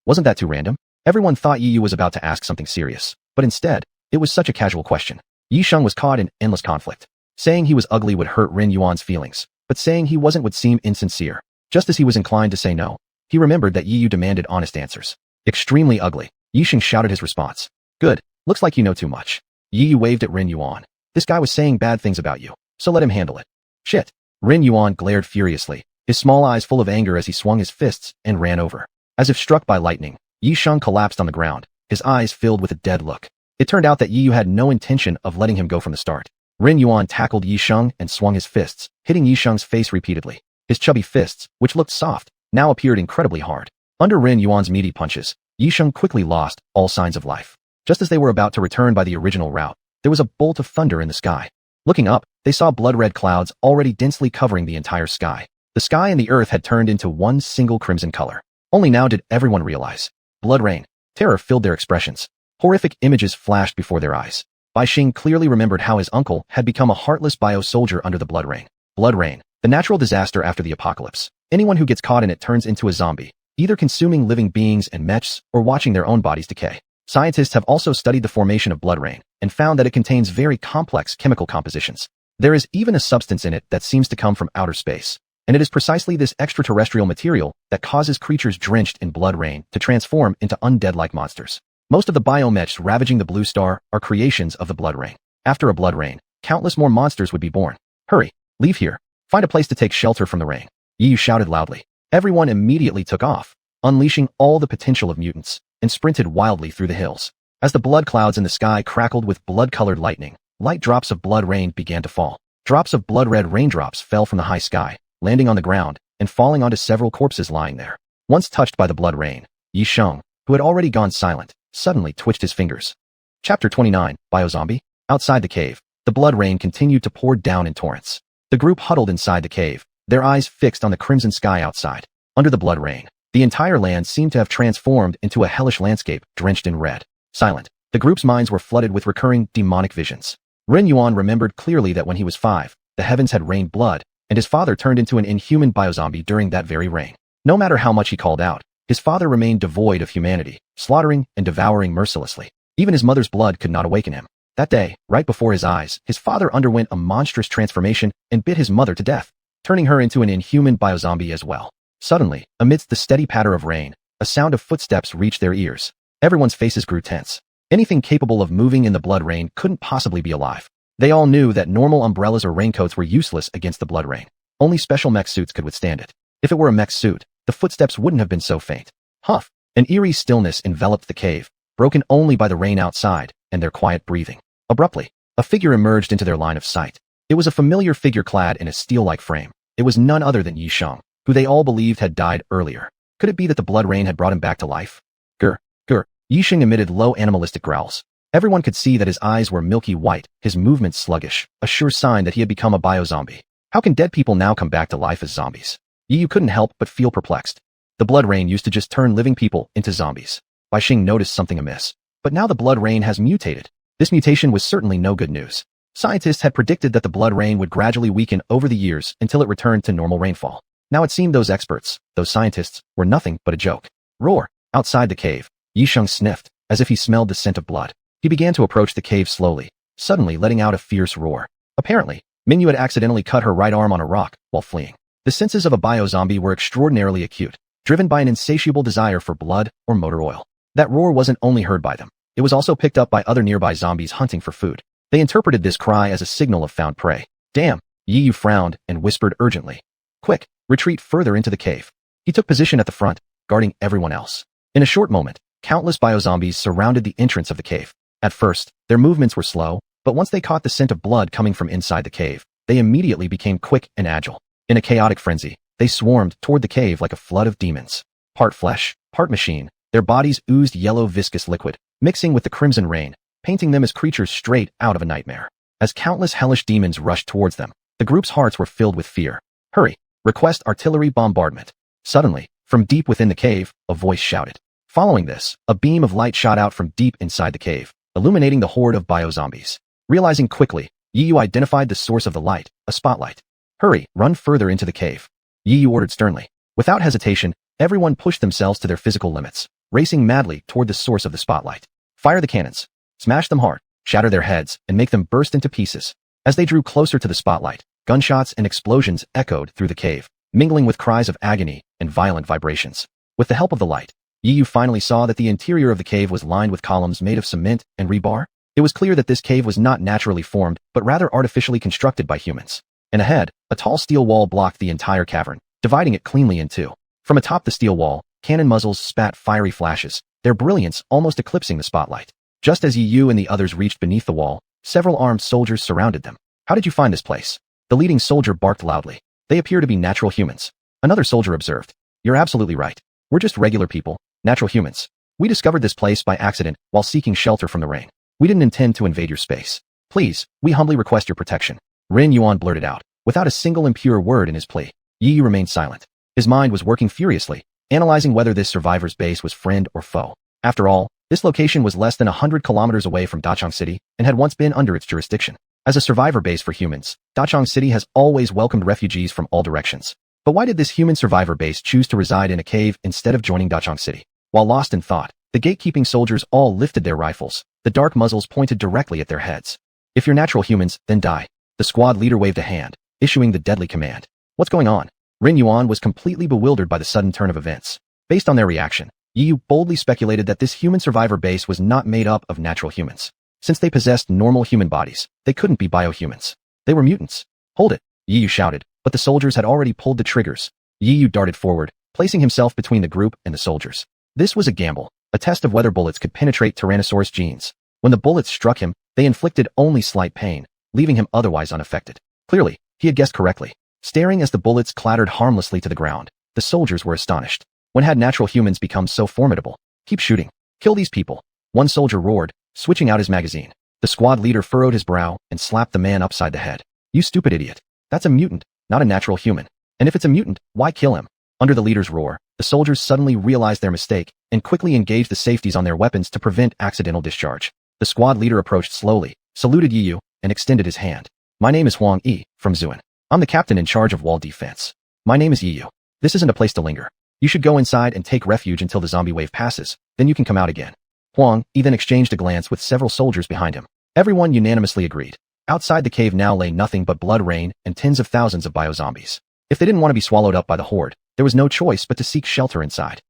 Wasn't that too random? Everyone thought Yi Yu was about to ask something serious, but instead, it was such a casual question. Yi Sheng was caught in endless conflict. Saying he was ugly would hurt Ren Yuan's feelings, but saying he wasn't would seem insincere. Just as he was inclined to say no, he remembered that Yi Yu demanded honest answers. Extremely ugly. Yi Sheng shouted his response. Good. Looks like you know too much. Yi Yu waved at Ren Yuan. This guy was saying bad things about you, so let him handle it. Shit. Ren Yuan glared furiously, his small eyes full of anger as he swung his fists and ran over. As if struck by lightning, Yi Sheng collapsed on the ground, his eyes filled with a dead look. It turned out that Yi Yu had no intention of letting him go from the start. Ren Yuan tackled Yi Sheng and swung his fists, hitting Yi Sheng's face repeatedly. His chubby fists, which looked soft, now appeared incredibly hard. Under Ren Yuan's meaty punches, Yi Sheng quickly lost all signs of life. Just as they were about to return by the original route, there was a bolt of thunder in the sky. Looking up, they saw blood-red clouds already densely covering the entire sky. The sky and the earth had turned into one single crimson color. Only now did everyone realize. Blood rain. Terror filled their expressions. Horrific images flashed before their eyes. Bai Xing clearly remembered how his uncle had become a heartless bio-soldier under the blood rain. Blood rain, the natural disaster after the apocalypse. Anyone who gets caught in it turns into a zombie, either consuming living beings and mechs or watching their own bodies decay. Scientists have also studied the formation of blood rain and found that it contains very complex chemical compositions. There is even a substance in it that seems to come from outer space. And it is precisely this extraterrestrial material that causes creatures drenched in blood rain to transform into undead-like monsters. Most of the biomechs ravaging the blue star are creations of the blood rain. After a blood rain, countless more monsters would be born. Hurry, leave here. Find a place to take shelter from the rain. Yi Yu shouted loudly. Everyone immediately took off, unleashing all the potential of mutants, and sprinted wildly through the hills. As the blood clouds in the sky crackled with blood-colored lightning, light drops of blood rain began to fall. Drops of blood-red raindrops fell from the high sky, landing on the ground and falling onto several corpses lying there. Once touched by the blood rain, Yi Sheng, who had already gone silent, suddenly twitched his fingers. Chapter 29, Biozombie. Outside the cave, the blood rain continued to pour down in torrents. The group huddled inside the cave, their eyes fixed on the crimson sky outside. Under the blood rain, the entire land seemed to have transformed into a hellish landscape drenched in red. Silent, the group's minds were flooded with recurring demonic visions. Ren Yuan remembered clearly that when he was 5, the heavens had rained blood, and his father turned into an inhuman biozombie during that very rain. No matter how much he called out, his father remained devoid of humanity, slaughtering and devouring mercilessly. Even his mother's blood could not awaken him. That day, right before his eyes, his father underwent a monstrous transformation and bit his mother to death, turning her into an inhuman biozombie as well. Suddenly, amidst the steady patter of rain, a sound of footsteps reached their ears. Everyone's faces grew tense. Anything capable of moving in the blood rain couldn't possibly be alive. They all knew that normal umbrellas or raincoats were useless against the blood rain. Only special mech suits could withstand it. If it were a mech suit, the footsteps wouldn't have been so faint. Huff! An eerie stillness enveloped the cave, broken only by the rain outside and their quiet breathing. Abruptly, a figure emerged into their line of sight. It was a familiar figure clad in a steel-like frame. It was none other than Yi Sheng, who they all believed had died earlier. Could it be that the blood rain had brought him back to life? Grr, grr. Yi Sheng emitted low animalistic growls. Everyone could see that his eyes were milky white, his movements sluggish, a sure sign that he had become a biozombie. How can dead people now come back to life as zombies? Yi Yu couldn't help but feel perplexed. The blood rain used to just turn living people into zombies. Bai Xing noticed something amiss. But now the blood rain has mutated. This mutation was certainly no good news. Scientists had predicted that the blood rain would gradually weaken over the years until it returned to normal rainfall. Now it seemed those experts, those scientists, were nothing but a joke. Roar! Outside the cave, Yisheng sniffed, as if he smelled the scent of blood. He began to approach the cave slowly, suddenly letting out a fierce roar. Apparently, Mingyu had accidentally cut her right arm on a rock while fleeing. The senses of a bio-zombie were extraordinarily acute, driven by an insatiable desire for blood or motor oil. That roar wasn't only heard by them. It was also picked up by other nearby zombies hunting for food. They interpreted this cry as a signal of found prey. Damn! Yiyu frowned and whispered urgently. Quick, retreat further into the cave. He took position at the front, guarding everyone else. In a short moment, countless bio-zombies surrounded the entrance of the cave. At first, their movements were slow, but once they caught the scent of blood coming from inside the cave, they immediately became quick and agile. In a chaotic frenzy, they swarmed toward the cave like a flood of demons. Part flesh, part machine, their bodies oozed yellow viscous liquid, mixing with the crimson rain, painting them as creatures straight out of a nightmare. As countless hellish demons rushed towards them, the group's hearts were filled with fear. Hurry! Request artillery bombardment. Suddenly, from deep within the cave, a voice shouted. Following this, a beam of light shot out from deep inside the cave, illuminating the horde of bio-zombies. Realizing quickly, Yiyu identified the source of the light, a spotlight. Hurry, run further into the cave. Yiyu ordered sternly. Without hesitation, everyone pushed themselves to their physical limits, racing madly toward the source of the spotlight. Fire the cannons. Smash them hard, shatter their heads, and make them burst into pieces. As they drew closer to the spotlight, gunshots and explosions echoed through the cave, mingling with cries of agony and violent vibrations. With the help of the light, Yiyu finally saw that the interior of the cave was lined with columns made of cement and rebar. It was clear that this cave was not naturally formed, but rather artificially constructed by humans. And ahead, a tall steel wall blocked the entire cavern, dividing it cleanly in two. From atop the steel wall, cannon muzzles spat fiery flashes, their brilliance almost eclipsing the spotlight. Just as Yiyu and the others reached beneath the wall, several armed soldiers surrounded them. How did you find this place? The leading soldier barked loudly. They appear to be natural humans. Another soldier observed. You're absolutely right. We're just regular people, natural humans. We discovered this place by accident while seeking shelter from the rain. We didn't intend to invade your space. Please, we humbly request your protection. Ren Yuan blurted out, without a single impure word in his plea. Yiyu remained silent. His mind was working furiously, analyzing whether this survivor's base was friend or foe. After all, this location was less than 100 kilometers away from Dachang City and had once been under its jurisdiction. As a survivor base for humans, Dachang City has always welcomed refugees from all directions. But why did this human survivor base choose to reside in a cave instead of joining Dachang City? While lost in thought, the gatekeeping soldiers all lifted their rifles, the dark muzzles pointed directly at their heads. If you're natural humans, then die. The squad leader waved a hand, issuing the deadly command. What's going on? Ren Yuan was completely bewildered by the sudden turn of events. Based on their reaction, Yiyu boldly speculated that this human survivor base was not made up of natural humans. Since they possessed normal human bodies, they couldn't be biohumans. They were mutants. Hold it, Yiyu shouted, but the soldiers had already pulled the triggers. Yiyu darted forward, placing himself between the group and the soldiers. This was a gamble, a test of whether bullets could penetrate Tyrannosaurus genes. When the bullets struck him, they inflicted only slight pain, leaving him otherwise unaffected. Clearly, he had guessed correctly. Staring as the bullets clattered harmlessly to the ground, the soldiers were astonished. When had natural humans become so formidable? Keep shooting. Kill these people. One soldier roared, switching out his magazine. The squad leader furrowed his brow and slapped the man upside the head. You stupid idiot. That's a mutant, not a natural human. And if it's a mutant, why kill him? Under the leader's roar, the soldiers suddenly realized their mistake and quickly engaged the safeties on their weapons to prevent accidental discharge. The squad leader approached slowly, saluted Yiyu, and extended his hand. My name is Huang Yi, from Zuan. I'm the captain in charge of wall defense. My name is Yiyu. This isn't a place to linger. You should go inside and take refuge until the zombie wave passes, then you can come out again. Huang Yi then exchanged a glance with several soldiers behind him. Everyone unanimously agreed. Outside the cave now lay nothing but blood rain and tens of thousands of bio-zombies. If they didn't want to be swallowed up by the horde, there was no choice but to seek shelter inside.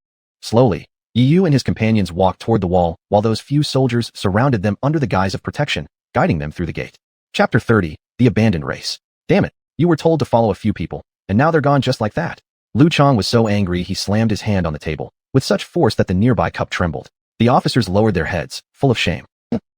Slowly, Yiyu and his companions walked toward the wall while those few soldiers surrounded them under the guise of protection, guiding them through the gate. Chapter 30, The Abandoned Race. Damn it, you were told to follow a few people, and now they're gone just like that. Lu Chang was so angry he slammed his hand on the table, with such force that the nearby cup trembled. The officers lowered their heads, full of shame.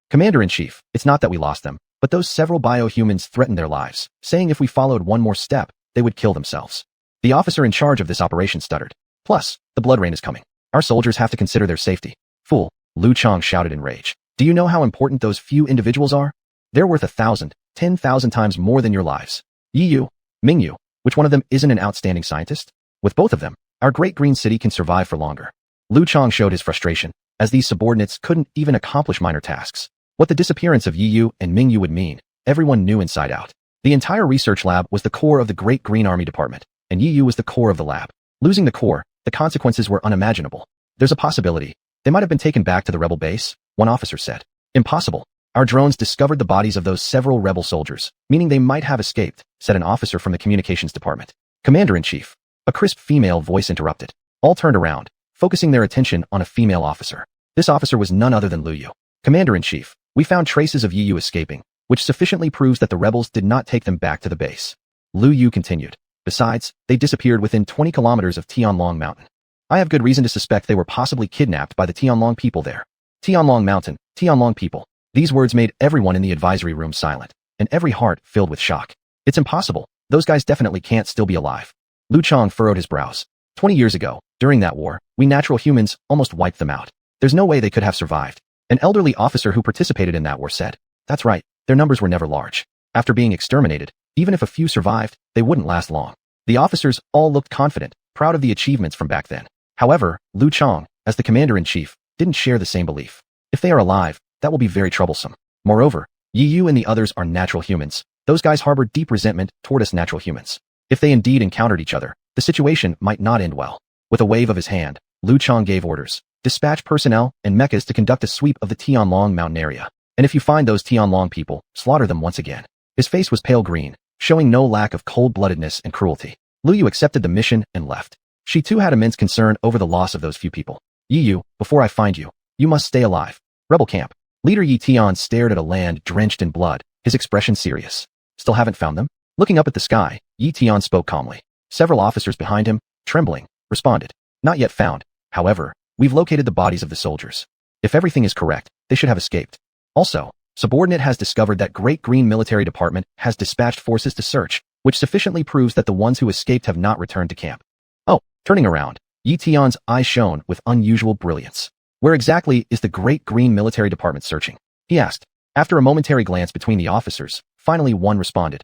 Commander-in-Chief, it's not that we lost them, but those several bio-humans threatened their lives, saying if we followed one more step, they would kill themselves. The officer in charge of this operation stuttered. Plus, the blood rain is coming. Our soldiers have to consider their safety. Fool, Lu Chang shouted in rage. Do you know how important those few individuals are? They're worth 1,000, 10,000 times more than your lives. Yiyu, Mingyu, which one of them isn't an outstanding scientist? With both of them, our great green city can survive for longer. Lu Chang showed his frustration, as these subordinates couldn't even accomplish minor tasks. What the disappearance of Yiyu and Mingyu would mean, everyone knew inside out. The entire research lab was the core of the Great Green Army Department, and Yiyu was the core of the lab. Losing the core, the consequences were unimaginable. There's a possibility. They might have been taken back to the rebel base, one officer said. Impossible. Our drones discovered the bodies of those several rebel soldiers, meaning they might have escaped, said an officer from the communications department. Commander-in-Chief. A crisp female voice interrupted. All turned around, focusing their attention on a female officer. This officer was none other than Lu Yu. Commander-in-Chief, we found traces of Yiyu escaping, which sufficiently proves that the rebels did not take them back to the base. Lu Yu continued. Besides, they disappeared within 20 kilometers of Tianlong Mountain. I have good reason to suspect they were possibly kidnapped by the Tianlong people there. Tianlong Mountain, Tianlong people. These words made everyone in the advisory room silent, and every heart filled with shock. It's impossible. Those guys definitely can't still be alive. Lu Chang furrowed his brows. 20 years ago, during that war, we natural humans almost wiped them out. There's no way they could have survived. An elderly officer who participated in that war said, that's right, their numbers were never large. After being exterminated, even if a few survived, they wouldn't last long. The officers all looked confident, proud of the achievements from back then. However, Lu Chang, as the commander-in-chief, didn't share the same belief. If they are alive, that will be very troublesome. Moreover, Yiyu and the others are natural humans. Those guys harbor deep resentment toward us natural humans. If they indeed encountered each other, the situation might not end well. With a wave of his hand, Lu Chang gave orders. Dispatch personnel and mechas to conduct a sweep of the Tianlong Mountain area. And if you find those Tianlong people, slaughter them once again. His face was pale green, showing no lack of cold-bloodedness and cruelty. Lu Yu accepted the mission and left. She too had immense concern over the loss of those few people. Yiyu, before I find you, you must stay alive. Rebel camp. Leader Yi Tian stared at a land drenched in blood, his expression serious. Still haven't found them? Looking up at the sky, Yi Tian spoke calmly. Several officers behind him, trembling, responded. Not yet found. However, we've located the bodies of the soldiers. If everything is correct, they should have escaped. Also, subordinate has discovered that Great Green Military Department has dispatched forces to search, which sufficiently proves that the ones who escaped have not returned to camp. Oh, turning around, Yi Tian's eyes shone with unusual brilliance. Where exactly is the Great Green Military Department searching? He asked. After a momentary glance between the officers, finally one responded.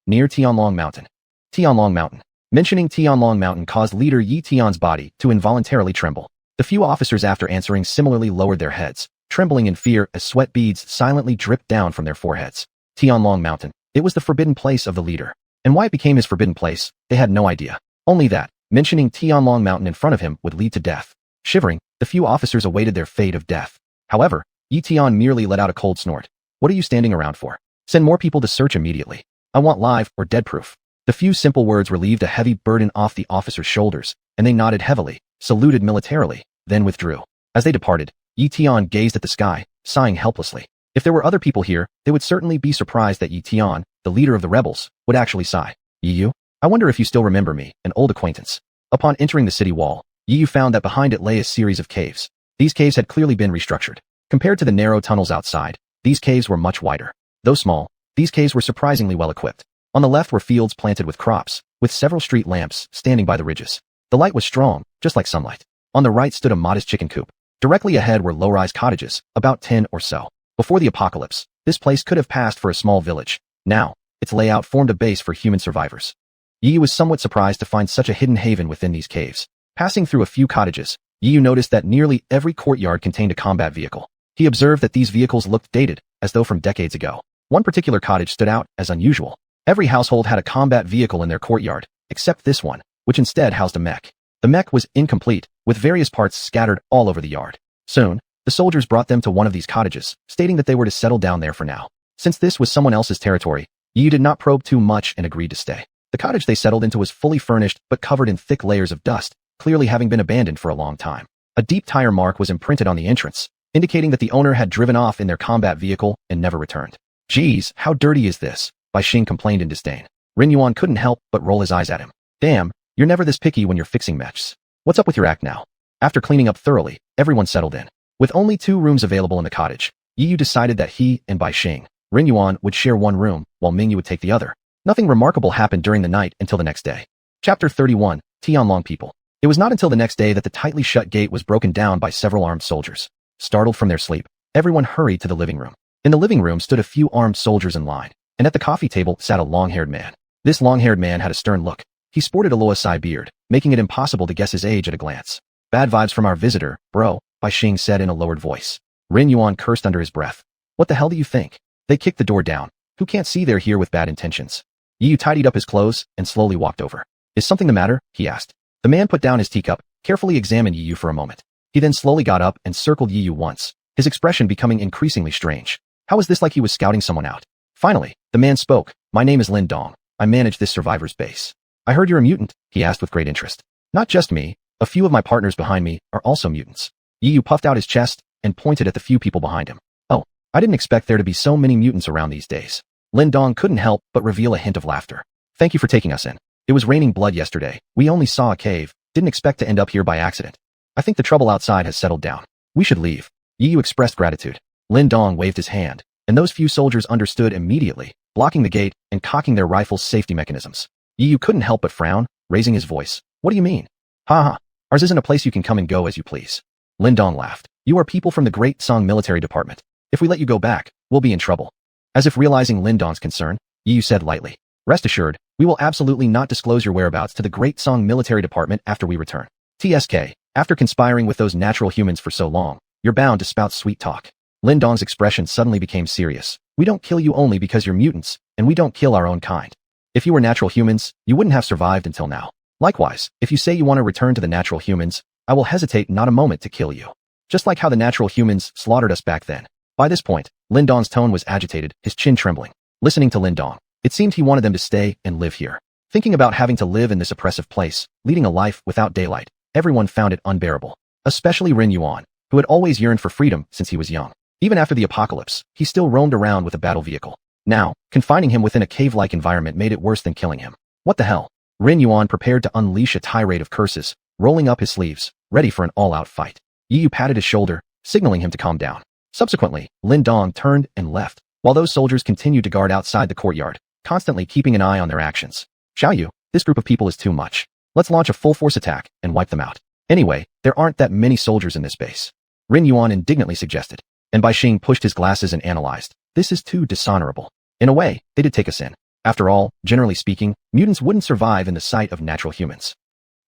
Near Tianlong Mountain. Tianlong Mountain. Mentioning Tianlong Mountain caused leader Yi Tian's body to involuntarily tremble. The few officers after answering similarly lowered their heads, trembling in fear as sweat beads silently dripped down from their foreheads. Tianlong Mountain. It was the forbidden place of the leader. And why it became his forbidden place, they had no idea. Only that, mentioning Tianlong Mountain in front of him would lead to death. Shivering, the few officers awaited their fate of death. However, Yi Tian merely let out a cold snort. What are you standing around for? Send more people to search immediately. I want live or dead proof. The few simple words relieved a heavy burden off the officers' shoulders, and they nodded heavily, saluted militarily, then withdrew. As they departed, Yi Tian gazed at the sky, sighing helplessly. If there were other people here, they would certainly be surprised that Yi Tian, the leader of the rebels, would actually sigh. Yiyu? I wonder if you still remember me, an old acquaintance. Upon entering the city wall, Yiyu found that behind it lay a series of caves. These caves had clearly been restructured. Compared to the narrow tunnels outside, these caves were much wider. Though small, these caves were surprisingly well equipped. On the left were fields planted with crops, with several street lamps standing by the ridges. The light was strong, just like sunlight. On the right stood a modest chicken coop. Directly ahead were low-rise cottages, about 10 or so. Before the apocalypse, this place could have passed for a small village. Now, its layout formed a base for human survivors. Yi was somewhat surprised to find such a hidden haven within these caves. Passing through a few cottages, Yi noticed that nearly every courtyard contained a combat vehicle. He observed that these vehicles looked dated, as though from decades ago. One particular cottage stood out as unusual. Every household had a combat vehicle in their courtyard, except this one, which instead housed a mech. The mech was incomplete, with various parts scattered all over the yard. Soon, the soldiers brought them to one of these cottages, stating that they were to settle down there for now. Since this was someone else's territory, Yi did not probe too much and agreed to stay. The cottage they settled into was fully furnished but covered in thick layers of dust, clearly having been abandoned for a long time. A deep tire mark was imprinted on the entrance, indicating that the owner had driven off in their combat vehicle and never returned. Geez, how dirty is this? Bai Xing complained in disdain. Ren Yuan couldn't help but roll his eyes at him. Damn, you're never this picky when you're fixing mechs. What's up with your act now? After cleaning up thoroughly, everyone settled in. With only 2 rooms available in the cottage, Yi decided that he and Bai Xing, Ren Yuan would share one room, while Mingyu would take the other. Nothing remarkable happened during the night until the next day. Chapter 31, Tianlong People. It was not until the next day that the tightly shut gate was broken down by several armed soldiers. Startled from their sleep, everyone hurried to the living room. In the living room stood a few armed soldiers in line, and at the coffee table sat a long-haired man. This long-haired man had a stern look. He sported a Loasai beard, making it impossible to guess his age at a glance. Bad vibes from our visitor, bro, Bai Xing said in a lowered voice. Rin Yuan cursed under his breath. What the hell do you think? They kicked the door down. Who can't see they're here with bad intentions? Yi Yu tidied up his clothes and slowly walked over. Is something the matter? He asked. The man put down his teacup, carefully examined Yi Yu for a moment. He then slowly got up and circled Yi Yu once, his expression becoming increasingly strange. How was this like he was scouting someone out? Finally, the man spoke. My name is Lin Dong. I manage this survivor's base. I heard you're a mutant, he asked with great interest. Not just me. A few of my partners behind me are also mutants. Yi Yu puffed out his chest and pointed at the few people behind him. Oh, I didn't expect there to be so many mutants around these days. Lin Dong couldn't help but reveal a hint of laughter. Thank you for taking us in. It was raining blood yesterday. We only saw a cave. Didn't expect to end up here by accident. I think the trouble outside has settled down. We should leave. Yi Yu expressed gratitude. Lin Dong waved his hand, and those few soldiers understood immediately, blocking the gate and cocking their rifles' safety mechanisms. Yi Yu couldn't help but frown, raising his voice. What do you mean? Ha ha. Ours isn't a place you can come and go as you please. Lin Dong laughed. You are people from the Great Song military department. If we let you go back, we'll be in trouble. As if realizing Lin Dong's concern, Yi Yu said lightly. Rest assured, we will absolutely not disclose your whereabouts to the Great Song military department after we return. TSK, after conspiring with those natural humans for so long, you're bound to spout sweet talk. Lin Dong's expression suddenly became serious. We don't kill you only because you're mutants, and we don't kill our own kind. If you were natural humans, you wouldn't have survived until now. Likewise, if you say you want to return to the natural humans, I will hesitate not a moment to kill you. Just like how the natural humans slaughtered us back then. By this point, Lin Dong's tone was agitated, his chin trembling. Listening to Lin Dong, it seemed he wanted them to stay and live here. Thinking about having to live in this oppressive place, leading a life without daylight, everyone found it unbearable. Especially Rin Yuan, who had always yearned for freedom since he was young. Even after the apocalypse, he still roamed around with a battle vehicle. Now, confining him within a cave-like environment made it worse than killing him. What the hell? Rin Yuan prepared to unleash a tirade of curses, rolling up his sleeves, ready for an all-out fight. Yi Yu patted his shoulder, signaling him to calm down. Subsequently, Lin Dong turned and left, while those soldiers continued to guard outside the courtyard, constantly keeping an eye on their actions. Xiao Yu, this group of people is too much. Let's launch a full-force attack and wipe them out. Anyway, there aren't that many soldiers in this base. Rin Yuan indignantly suggested, and Bai Xing pushed his glasses and analyzed. This is too dishonorable. In a way, they did take us in. After all, generally speaking, mutants wouldn't survive in the sight of natural humans.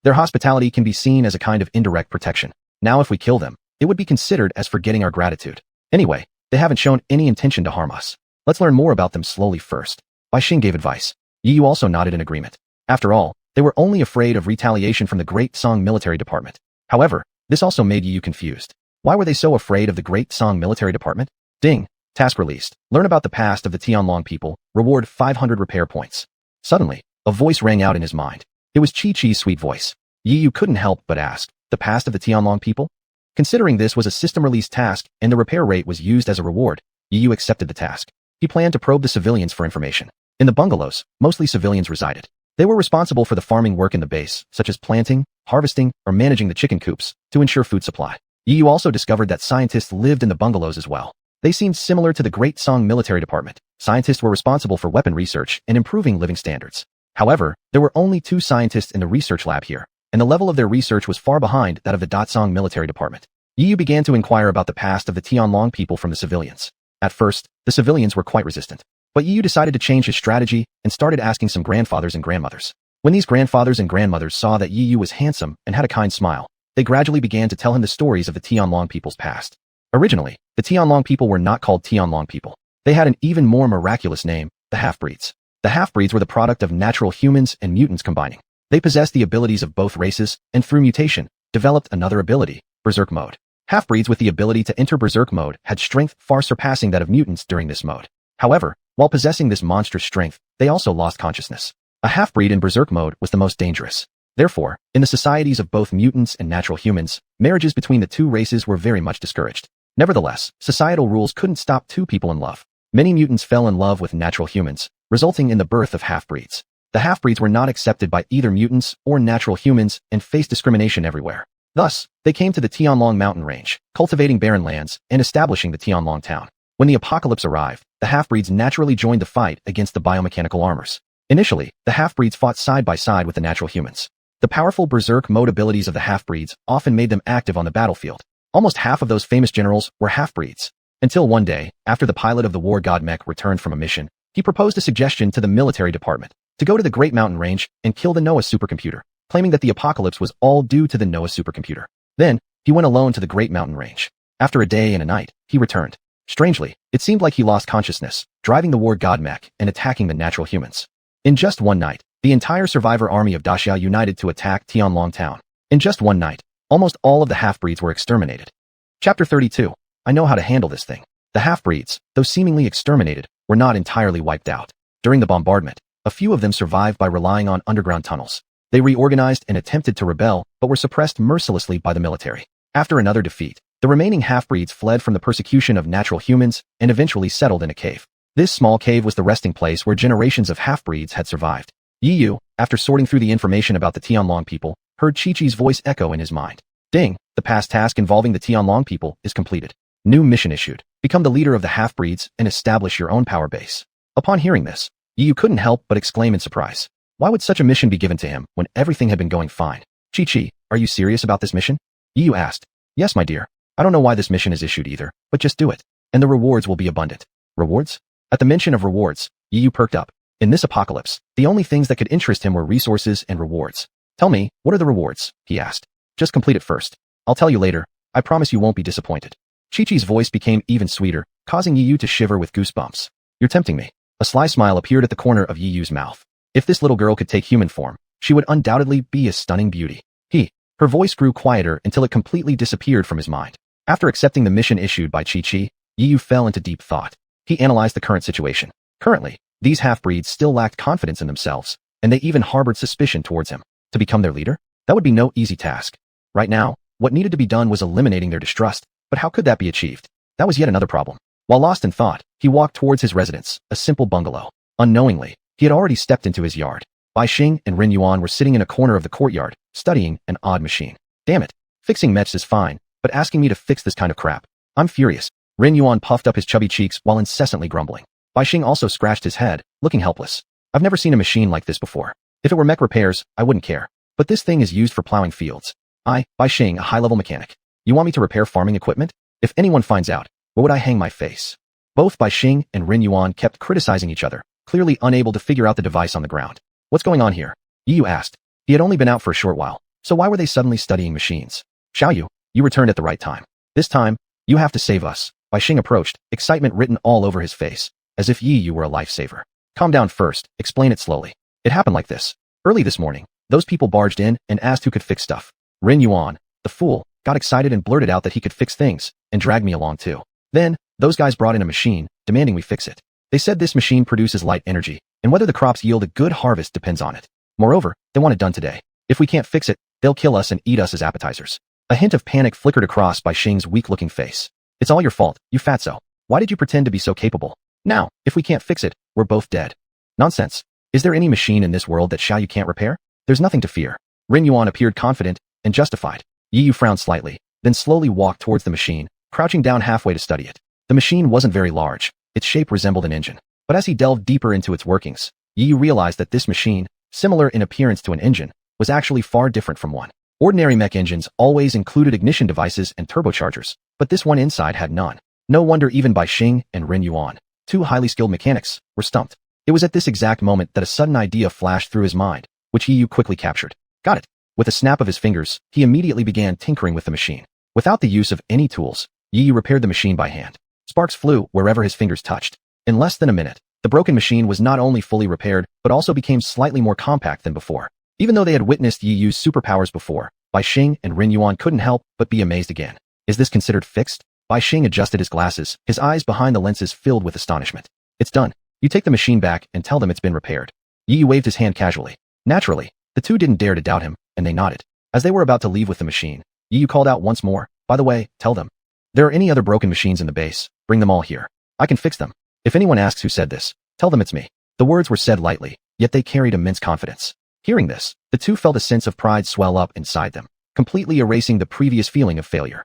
Their hospitality can be seen as a kind of indirect protection. Now if we kill them, it would be considered as forgetting our gratitude. Anyway, they haven't shown any intention to harm us. Let's learn more about them slowly first. Bai Xing gave advice. Yi Yu also nodded in agreement. After all, they were only afraid of retaliation from the Great Song military department. However, this also made Yi Yu confused. Why were they so afraid of the Great Song military department? Ding. Task released. Learn about the past of the Tianlong people. Reward 500 repair points. Suddenly, a voice rang out in his mind. It was Chi-Chi's sweet voice. Yi Yu couldn't help but ask, the past of the Tianlong people? Considering this was a system-released task and the repair rate was used as a reward, Yi Yu accepted the task. He planned to probe the civilians for information. In the bungalows, mostly civilians resided. They were responsible for the farming work in the base, such as planting, harvesting, or managing the chicken coops, to ensure food supply. Yi Yu also discovered that scientists lived in the bungalows as well. They seemed similar to the Great Song military department. Scientists were responsible for weapon research and improving living standards. However, there were only 2 scientists in the research lab here, and the level of their research was far behind that of the Datsong military department. Yi Yu began to inquire about the past of the Tianlong people from the civilians. At first, the civilians were quite resistant. But Yi Yu decided to change his strategy and started asking some grandfathers and grandmothers. When these grandfathers and grandmothers saw that Yi Yu was handsome and had a kind smile, they gradually began to tell him the stories of the Tianlong people's past. Originally, the Tianlong people were not called Tianlong people. They had an even more miraculous name, the half-breeds. The half-breeds were the product of natural humans and mutants combining. They possessed the abilities of both races, and through mutation, developed another ability, Berserk mode. Half-breeds with the ability to enter Berserk mode had strength far surpassing that of mutants during this mode. However, while possessing this monstrous strength, they also lost consciousness. A half-breed in Berserk mode was the most dangerous. Therefore, in the societies of both mutants and natural humans, marriages between the 2 races were very much discouraged. Nevertheless, societal rules couldn't stop 2 people in love. Many mutants fell in love with natural humans, resulting in the birth of half-breeds. The half-breeds were not accepted by either mutants or natural humans and faced discrimination everywhere. Thus, they came to the Tianlong mountain range, cultivating barren lands and establishing the Tianlong town. When the apocalypse arrived, the half-breeds naturally joined the fight against the biomechanical armors. Initially, the half-breeds fought side by side with the natural humans. The powerful Berserk mode abilities of the half-breeds often made them active on the battlefield. Almost half of those famous generals were half-breeds. Until one day, after the pilot of the war god Mech returned from a mission, he proposed a suggestion to the military department to go to the Great Mountain Range and kill the Noah supercomputer, claiming that the apocalypse was all due to the Noah supercomputer. Then, He went alone to the great mountain range. After a day and a night, he returned. Strangely, it seemed like he lost consciousness, driving the war god mech and attacking the natural humans. In just one night, the entire survivor army of Daxia united to attack Tianlong town. In just one night, almost all of the half-breeds were exterminated. Chapter 32. I know how to handle this thing. The half-breeds, though seemingly exterminated, were not entirely wiped out. During the bombardment, a few of them survived by relying on underground tunnels. They reorganized and attempted to rebel, but were suppressed mercilessly by the military. After another defeat, the remaining half-breeds fled from the persecution of natural humans and eventually settled in a cave. This small cave was the resting place where generations of half-breeds had survived. Yi Yu, after sorting through the information about the Tianlong people, heard Chi-Chi's voice echo in his mind. Ding, the past task involving the Tianlong people is completed. New mission issued. Become the leader of the half-breeds and establish your own power base. Upon hearing this, Yi Yu couldn't help but exclaim in surprise. Why would such a mission be given to him when everything had been going fine? Chi-Chi, are you serious about this mission? Yi Yu asked. Yes, my dear. I don't know why this mission is issued either, but just do it. And the rewards will be abundant. Rewards? At the mention of rewards, Yi Yu perked up. In this apocalypse, the only things that could interest him were resources and rewards. Tell me, what are the rewards? He asked. Just complete it first. I'll tell you later. I promise you won't be disappointed. Chi-Chi's voice became even sweeter, causing Yi Yu to shiver with goosebumps. You're tempting me. A sly smile appeared at the corner of Yi Yu's mouth. If this little girl could take human form, she would undoubtedly be a stunning beauty. Her voice grew quieter until it completely disappeared from his mind. After accepting the mission issued by Chi-Chi, Yi Yu fell into deep thought. He analyzed the current situation. Currently, these half-breeds still lacked confidence in themselves, and they even harbored suspicion towards him. To become their leader? That would be no easy task. Right now, what needed to be done was eliminating their distrust, but how could that be achieved? That was yet another problem. While lost in thought, he walked towards his residence, a simple bungalow. Unknowingly, he had already stepped into his yard. Bai Xing and Ren Yuan were sitting in a corner of the courtyard, studying an odd machine. Damn it. Fixing mechs is fine, but asking me to fix this kind of crap. I'm furious. Ren Yuan puffed up his chubby cheeks while incessantly grumbling. Bai Xing also scratched his head, looking helpless. I've never seen a machine like this before. If it were mech repairs, I wouldn't care. But this thing is used for plowing fields. Bai Xing, a high-level mechanic. You want me to repair farming equipment? If anyone finds out, where would I hang my face? Both Bai Xing and Ren Yuan kept criticizing each other, clearly unable to figure out the device on the ground. What's going on here? Yi Yu asked. He had only been out for a short while, so why were they suddenly studying machines? Xiaoyu, you returned at the right time. This time, you have to save us. Bai Xing approached, excitement written all over his face, as if Yi Yu were a lifesaver. Calm down first, explain it slowly. It happened like this. Early this morning, those people barged in and asked who could fix stuff. Ren Yuan, the fool, got excited and blurted out that he could fix things, and dragged me along too. Then, those guys brought in a machine, demanding we fix it. They said this machine produces light energy, and whether the crops yield a good harvest depends on it. Moreover, they want it done today. If we can't fix it, they'll kill us and eat us as appetizers. A hint of panic flickered across Bai Xing's weak-looking face. It's all your fault, you fatso. Why did you pretend to be so capable? Now, if we can't fix it, we're both dead. Nonsense. Is there any machine in this world that Xiaoyu can't repair? There's nothing to fear. Ren Yuan appeared confident and justified. Yi Yu frowned slightly, then slowly walked towards the machine, crouching down halfway to study it. The machine wasn't very large. Its shape resembled an engine. But as he delved deeper into its workings, Yi Yu realized that this machine, similar in appearance to an engine, was actually far different from one. Ordinary mech engines always included ignition devices and turbochargers, but this one inside had none. No wonder even Bai Xing and Ren Yuan, two highly skilled mechanics, were stumped. It was at this exact moment that a sudden idea flashed through his mind, which Yi Yu quickly captured. Got it. With a snap of his fingers, he immediately began tinkering with the machine. Without the use of any tools, Yi Yu repaired the machine by hand. Sparks flew wherever his fingers touched. In less than a minute, the broken machine was not only fully repaired, but also became slightly more compact than before. Even though they had witnessed Yi Yu's superpowers before, Bai Xing and Ren Yuan couldn't help but be amazed again. Is this considered fixed? Bai Xing adjusted his glasses, his eyes behind the lenses filled with astonishment. It's done. You take the machine back and tell them it's been repaired. Yi Yu waved his hand casually. Naturally, the two didn't dare to doubt him, and they nodded. As they were about to leave with the machine, Yi Yu called out once more, by the way, tell them. There are any other broken machines in the base, bring them all here. I can fix them. If anyone asks who said this, tell them it's me. The words were said lightly, yet they carried immense confidence. Hearing this, the two felt a sense of pride swell up inside them, completely erasing the previous feeling of failure.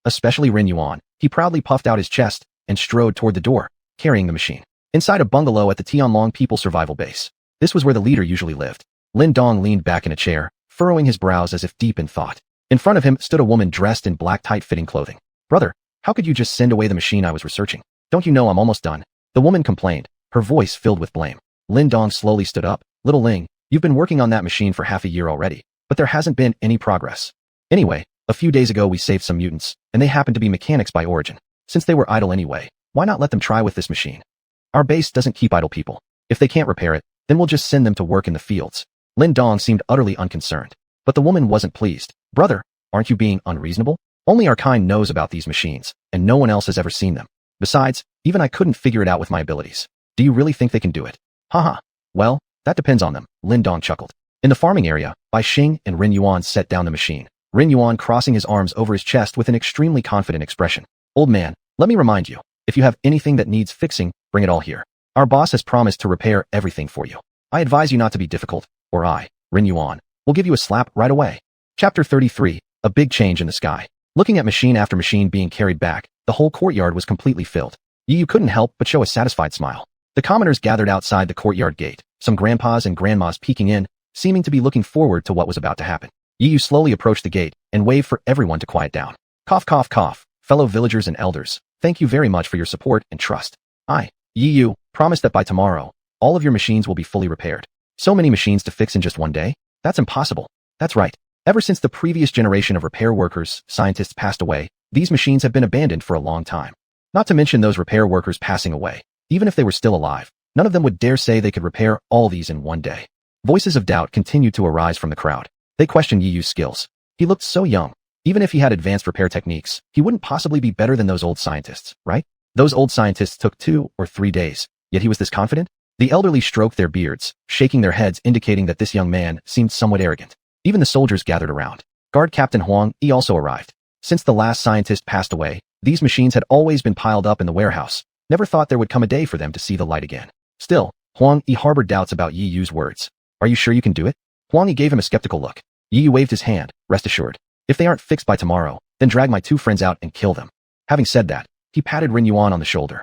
Especially Ren Yuan, he proudly puffed out his chest and strode toward the door, carrying the machine. Inside a bungalow at the Tianlong People Survival Base. This was where the leader usually lived. Lin Dong leaned back in a chair, furrowing his brows as if deep in thought. In front of him stood a woman dressed in black tight-fitting clothing. Brother, how could you just send away the machine I was researching? Don't you know I'm almost done? The woman complained, her voice filled with blame. Lin Dong slowly stood up. Little Ling, you've been working on that machine for half a year already, but there hasn't been any progress. Anyway, A few days ago we saved some mutants, and they happen to be mechanics by origin. Since they were idle anyway, why not let them try with this machine? Our base doesn't keep idle people. If they can't repair it, then we'll just send them to work in the fields. Lin Dong seemed utterly unconcerned. But the woman wasn't pleased. Brother, aren't you being unreasonable? Only our kind knows about these machines, and no one else has ever seen them. Besides, even I couldn't figure it out with my abilities. Do you really think they can do it? Haha. Well, that depends on them, Lin Dong chuckled. In the farming area, Bai Xing and Rin Yuan set down the machine. Rin Yuan crossing his arms over his chest with an extremely confident expression. Old man, let me remind you, if you have anything that needs fixing, bring it all here. Our boss has promised to repair everything for you. I advise you not to be difficult, or I, Rin Yuan, will give you a slap right away. Chapter 33, A Big Change in the Sky. Looking at machine after machine being carried back, the whole courtyard was completely filled. Yu couldn't help but show a satisfied smile. The commoners gathered outside the courtyard gate, some grandpas and grandmas peeking in, seeming to be looking forward to what was about to happen. Yu slowly approached the gate and waved for everyone to quiet down. Cough, cough, cough. Fellow villagers and elders, thank you very much for your support and trust. I, Yu, promise that by tomorrow, all of your machines will be fully repaired. So many machines to fix in just one day? That's impossible. That's right. Ever since the previous generation of repair workers, scientists passed away, these machines have been abandoned for a long time. Not to mention those repair workers passing away. Even if they were still alive, none of them would dare say they could repair all these in one day. Voices of doubt continued to arise from the crowd. They questioned Yiyu's skills. He looked so young. Even if he had advanced repair techniques, he wouldn't possibly be better than those old scientists, right? Those old scientists took 2 or 3 days, yet he was this confident? The elderly stroked their beards, shaking their heads indicating that this young man seemed somewhat arrogant. Even the soldiers gathered around. Guard Captain Huang Yi also arrived. Since the last scientist passed away, these machines had always been piled up in the warehouse. Never thought there would come a day for them to see the light again. Still, Huang Yi harbored doubts about Yi Yu's words. Are you sure you can do it? Huang Yi gave him a skeptical look. Yi Yu waved his hand, rest assured. If they aren't fixed by tomorrow, then drag my 2 friends out and kill them. Having said that, he patted Rin Yuan on the shoulder.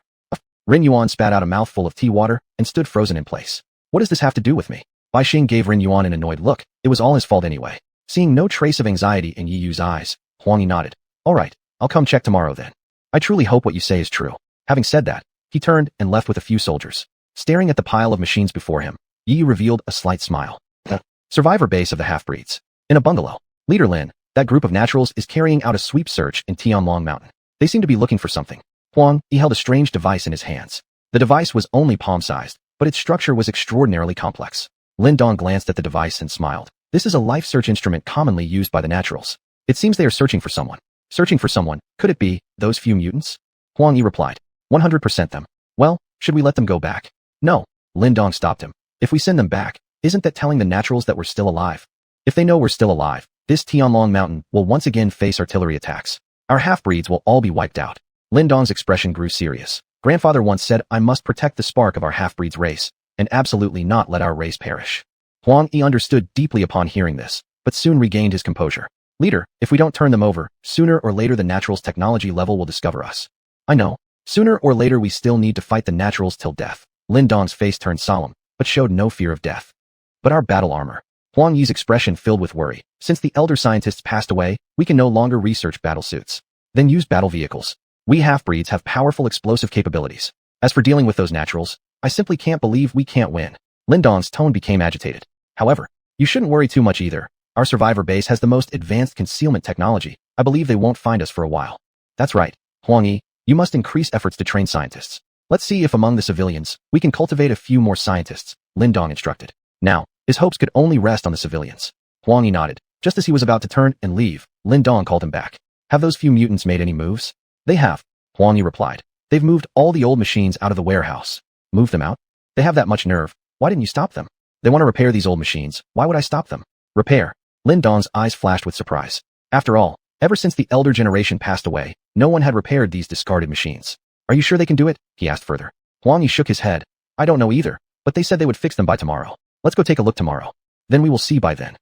Rin Yuan spat out a mouthful of tea water and stood frozen in place. What does this have to do with me? Bai Xing gave Rin Yuan an annoyed look. It was all his fault anyway. Seeing no trace of anxiety in Yi Yu's eyes, Huang Yi nodded. All right, I'll come check tomorrow then. I truly hope what you say is true. Having said that, he turned and left with a few soldiers. Staring at the pile of machines before him, Yi Yu revealed a slight smile. The survivor base of the half-breeds. In a bungalow, Leader Lin, that group of naturals is carrying out a sweep search in Tianlong Mountain. They seem to be looking for something. Huang Yi held a strange device in his hands. The device was only palm-sized, but its structure was extraordinarily complex. Lin Dong glanced at the device and smiled. This is a life search instrument commonly used by the naturals. It seems they are searching for someone. Searching for someone, could it be those few mutants? Huang Yi replied. 100% them. Well, should we let them go back? No. Lin Dong stopped him. If we send them back, isn't that telling the naturals that we're still alive? If they know we're still alive, this Tianlong Mountain will once again face artillery attacks. Our half-breeds will all be wiped out. Lin Dong's expression grew serious. Grandfather once said I must protect the spark of our half-breed's race, and absolutely not let our race perish. Huang Yi understood deeply upon hearing this, but soon regained his composure. Leader, if we don't turn them over, sooner or later the naturals' technology level will discover us. I know. Sooner or later we still need to fight the naturals till death. Lin Dong's face turned solemn, but showed no fear of death. But our battle armor. Huang Yi's expression filled with worry. Since the elder scientists passed away, we can no longer research battle suits. Then use battle vehicles. We half-breeds have powerful explosive capabilities. As for dealing with those naturals, I simply can't believe we can't win. Lin Dong's tone became agitated. However, you shouldn't worry too much either. Our survivor base has the most advanced concealment technology. I believe they won't find us for a while. That's right, Huang Yi, you must increase efforts to train scientists. Let's see if among the civilians, we can cultivate a few more scientists, Lin Dong instructed. Now, his hopes could only rest on the civilians. Huang Yi nodded. Just as he was about to turn and leave, Lin Dong called him back. Have those few mutants made any moves? They have, Huang Yi replied. They've moved all the old machines out of the warehouse. Moved them out? They have that much nerve. Why didn't you stop them? They want to repair these old machines. Why would I stop them? Repair. Lin Dong's eyes flashed with surprise. After all, ever since the elder generation passed away, no one had repaired these discarded machines. Are you sure they can do it? He asked further. Huang Yi shook his head. I don't know either, but they said they would fix them by tomorrow. Let's go take a look tomorrow. Then we will see by then.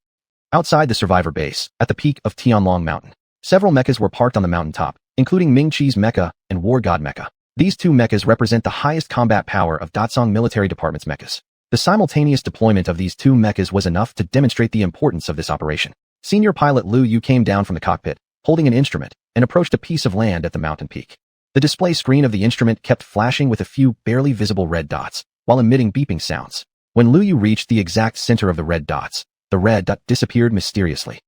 Outside the survivor base, at the peak of Tianlong Mountain, several mechas were parked on the mountaintop, including Ming Chi's mecha and War God mecha. These 2 mechas represent the highest combat power of Datsong Military Department's mechas. The simultaneous deployment of these 2 mechas was enough to demonstrate the importance of this operation. Senior pilot Lu Yu came down from the cockpit, holding an instrument, and approached a piece of land at the mountain peak. The display screen of the instrument kept flashing with a few barely visible red dots, while emitting beeping sounds. When Lu Yu reached the exact center of the red dots, the red dot disappeared mysteriously.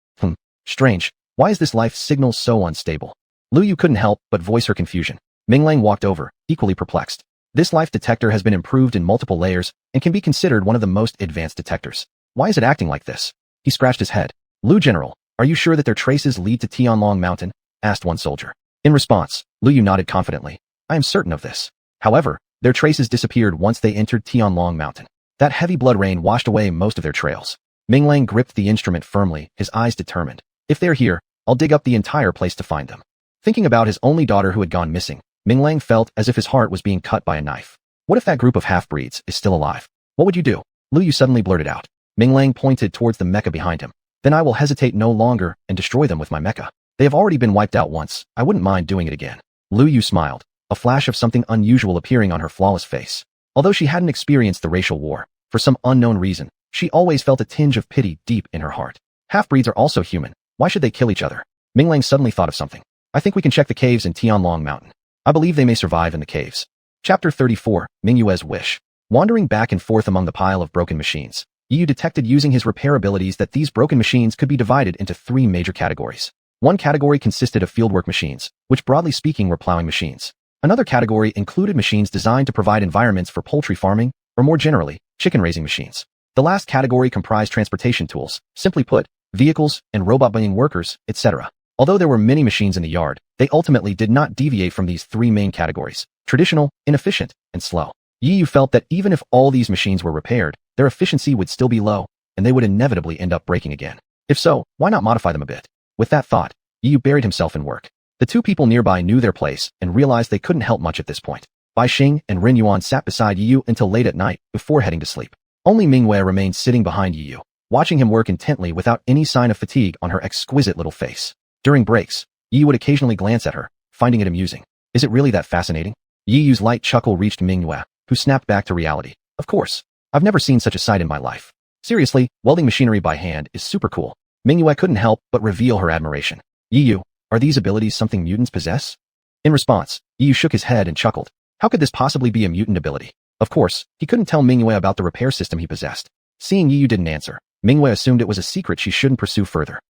Strange. Why is this life signal so unstable? Lu Yu couldn't help but voice her confusion. Ming Lang walked over, equally perplexed. This life detector has been improved in multiple layers and can be considered one of the most advanced detectors. Why is it acting like this? He scratched his head. Lu General, are you sure that their traces lead to Tianlong Mountain? Asked one soldier. In response, Lu Yu nodded confidently. I am certain of this. However, their traces disappeared once they entered Tianlong Mountain. That heavy blood rain washed away most of their trails. Ming Lang gripped the instrument firmly, his eyes determined. If they're here, I'll dig up the entire place to find them. Thinking about his only daughter who had gone missing, Ming Lang felt as if his heart was being cut by a knife. What if that group of half-breeds is still alive? What would you do? Lu Yu suddenly blurted out. Ming Lang pointed towards the mecha behind him. Then I will hesitate no longer and destroy them with my mecha. They have already been wiped out once. I wouldn't mind doing it again. Lu Yu smiled, a flash of something unusual appearing on her flawless face. Although she hadn't experienced the racial war, for some unknown reason, she always felt a tinge of pity deep in her heart. Half-breeds are also human. Why should they kill each other? Ming Lang suddenly thought of something. I think we can check the caves in Tianlong Mountain. I believe they may survive in the caves. Chapter 34, Ming Yue's Wish. Wandering back and forth among the pile of broken machines, Yu detected using his repair abilities that these broken machines could be divided into three major categories. One category consisted of fieldwork machines, which broadly speaking were plowing machines. Another category included machines designed to provide environments for poultry farming, or more generally, chicken raising machines. The last category comprised transportation tools, simply put, vehicles and robot-buying workers, etc. Although there were many machines in the yard, they ultimately did not deviate from these three main categories: traditional, inefficient, and slow. Yu felt that even if all these machines were repaired, their efficiency would still be low, and they would inevitably end up breaking again. If so, why not modify them a bit? With that thought, Yu buried himself in work. The two people nearby knew their place and realized they couldn't help much at this point. Bai Xing and Ren Yuan sat beside Yu until late at night before heading to sleep. Only Ming Wei remained sitting behind Yu, watching him work intently without any sign of fatigue on her exquisite little face. During breaks, Yu would occasionally glance at her, finding it amusing. Is it really that fascinating? Yu's light chuckle reached Ming Wei, who snapped back to reality. Of course. I've never seen such a sight in my life. Seriously, welding machinery by hand is super cool. Ming Wei couldn't help but reveal her admiration. Yu, are these abilities something mutants possess? In response, Yu shook his head and chuckled. How could this possibly be a mutant ability? Of course, he couldn't tell Ming Wei about the repair system he possessed. Seeing Yu didn't answer, Ming Wei assumed it was a secret she shouldn't pursue further.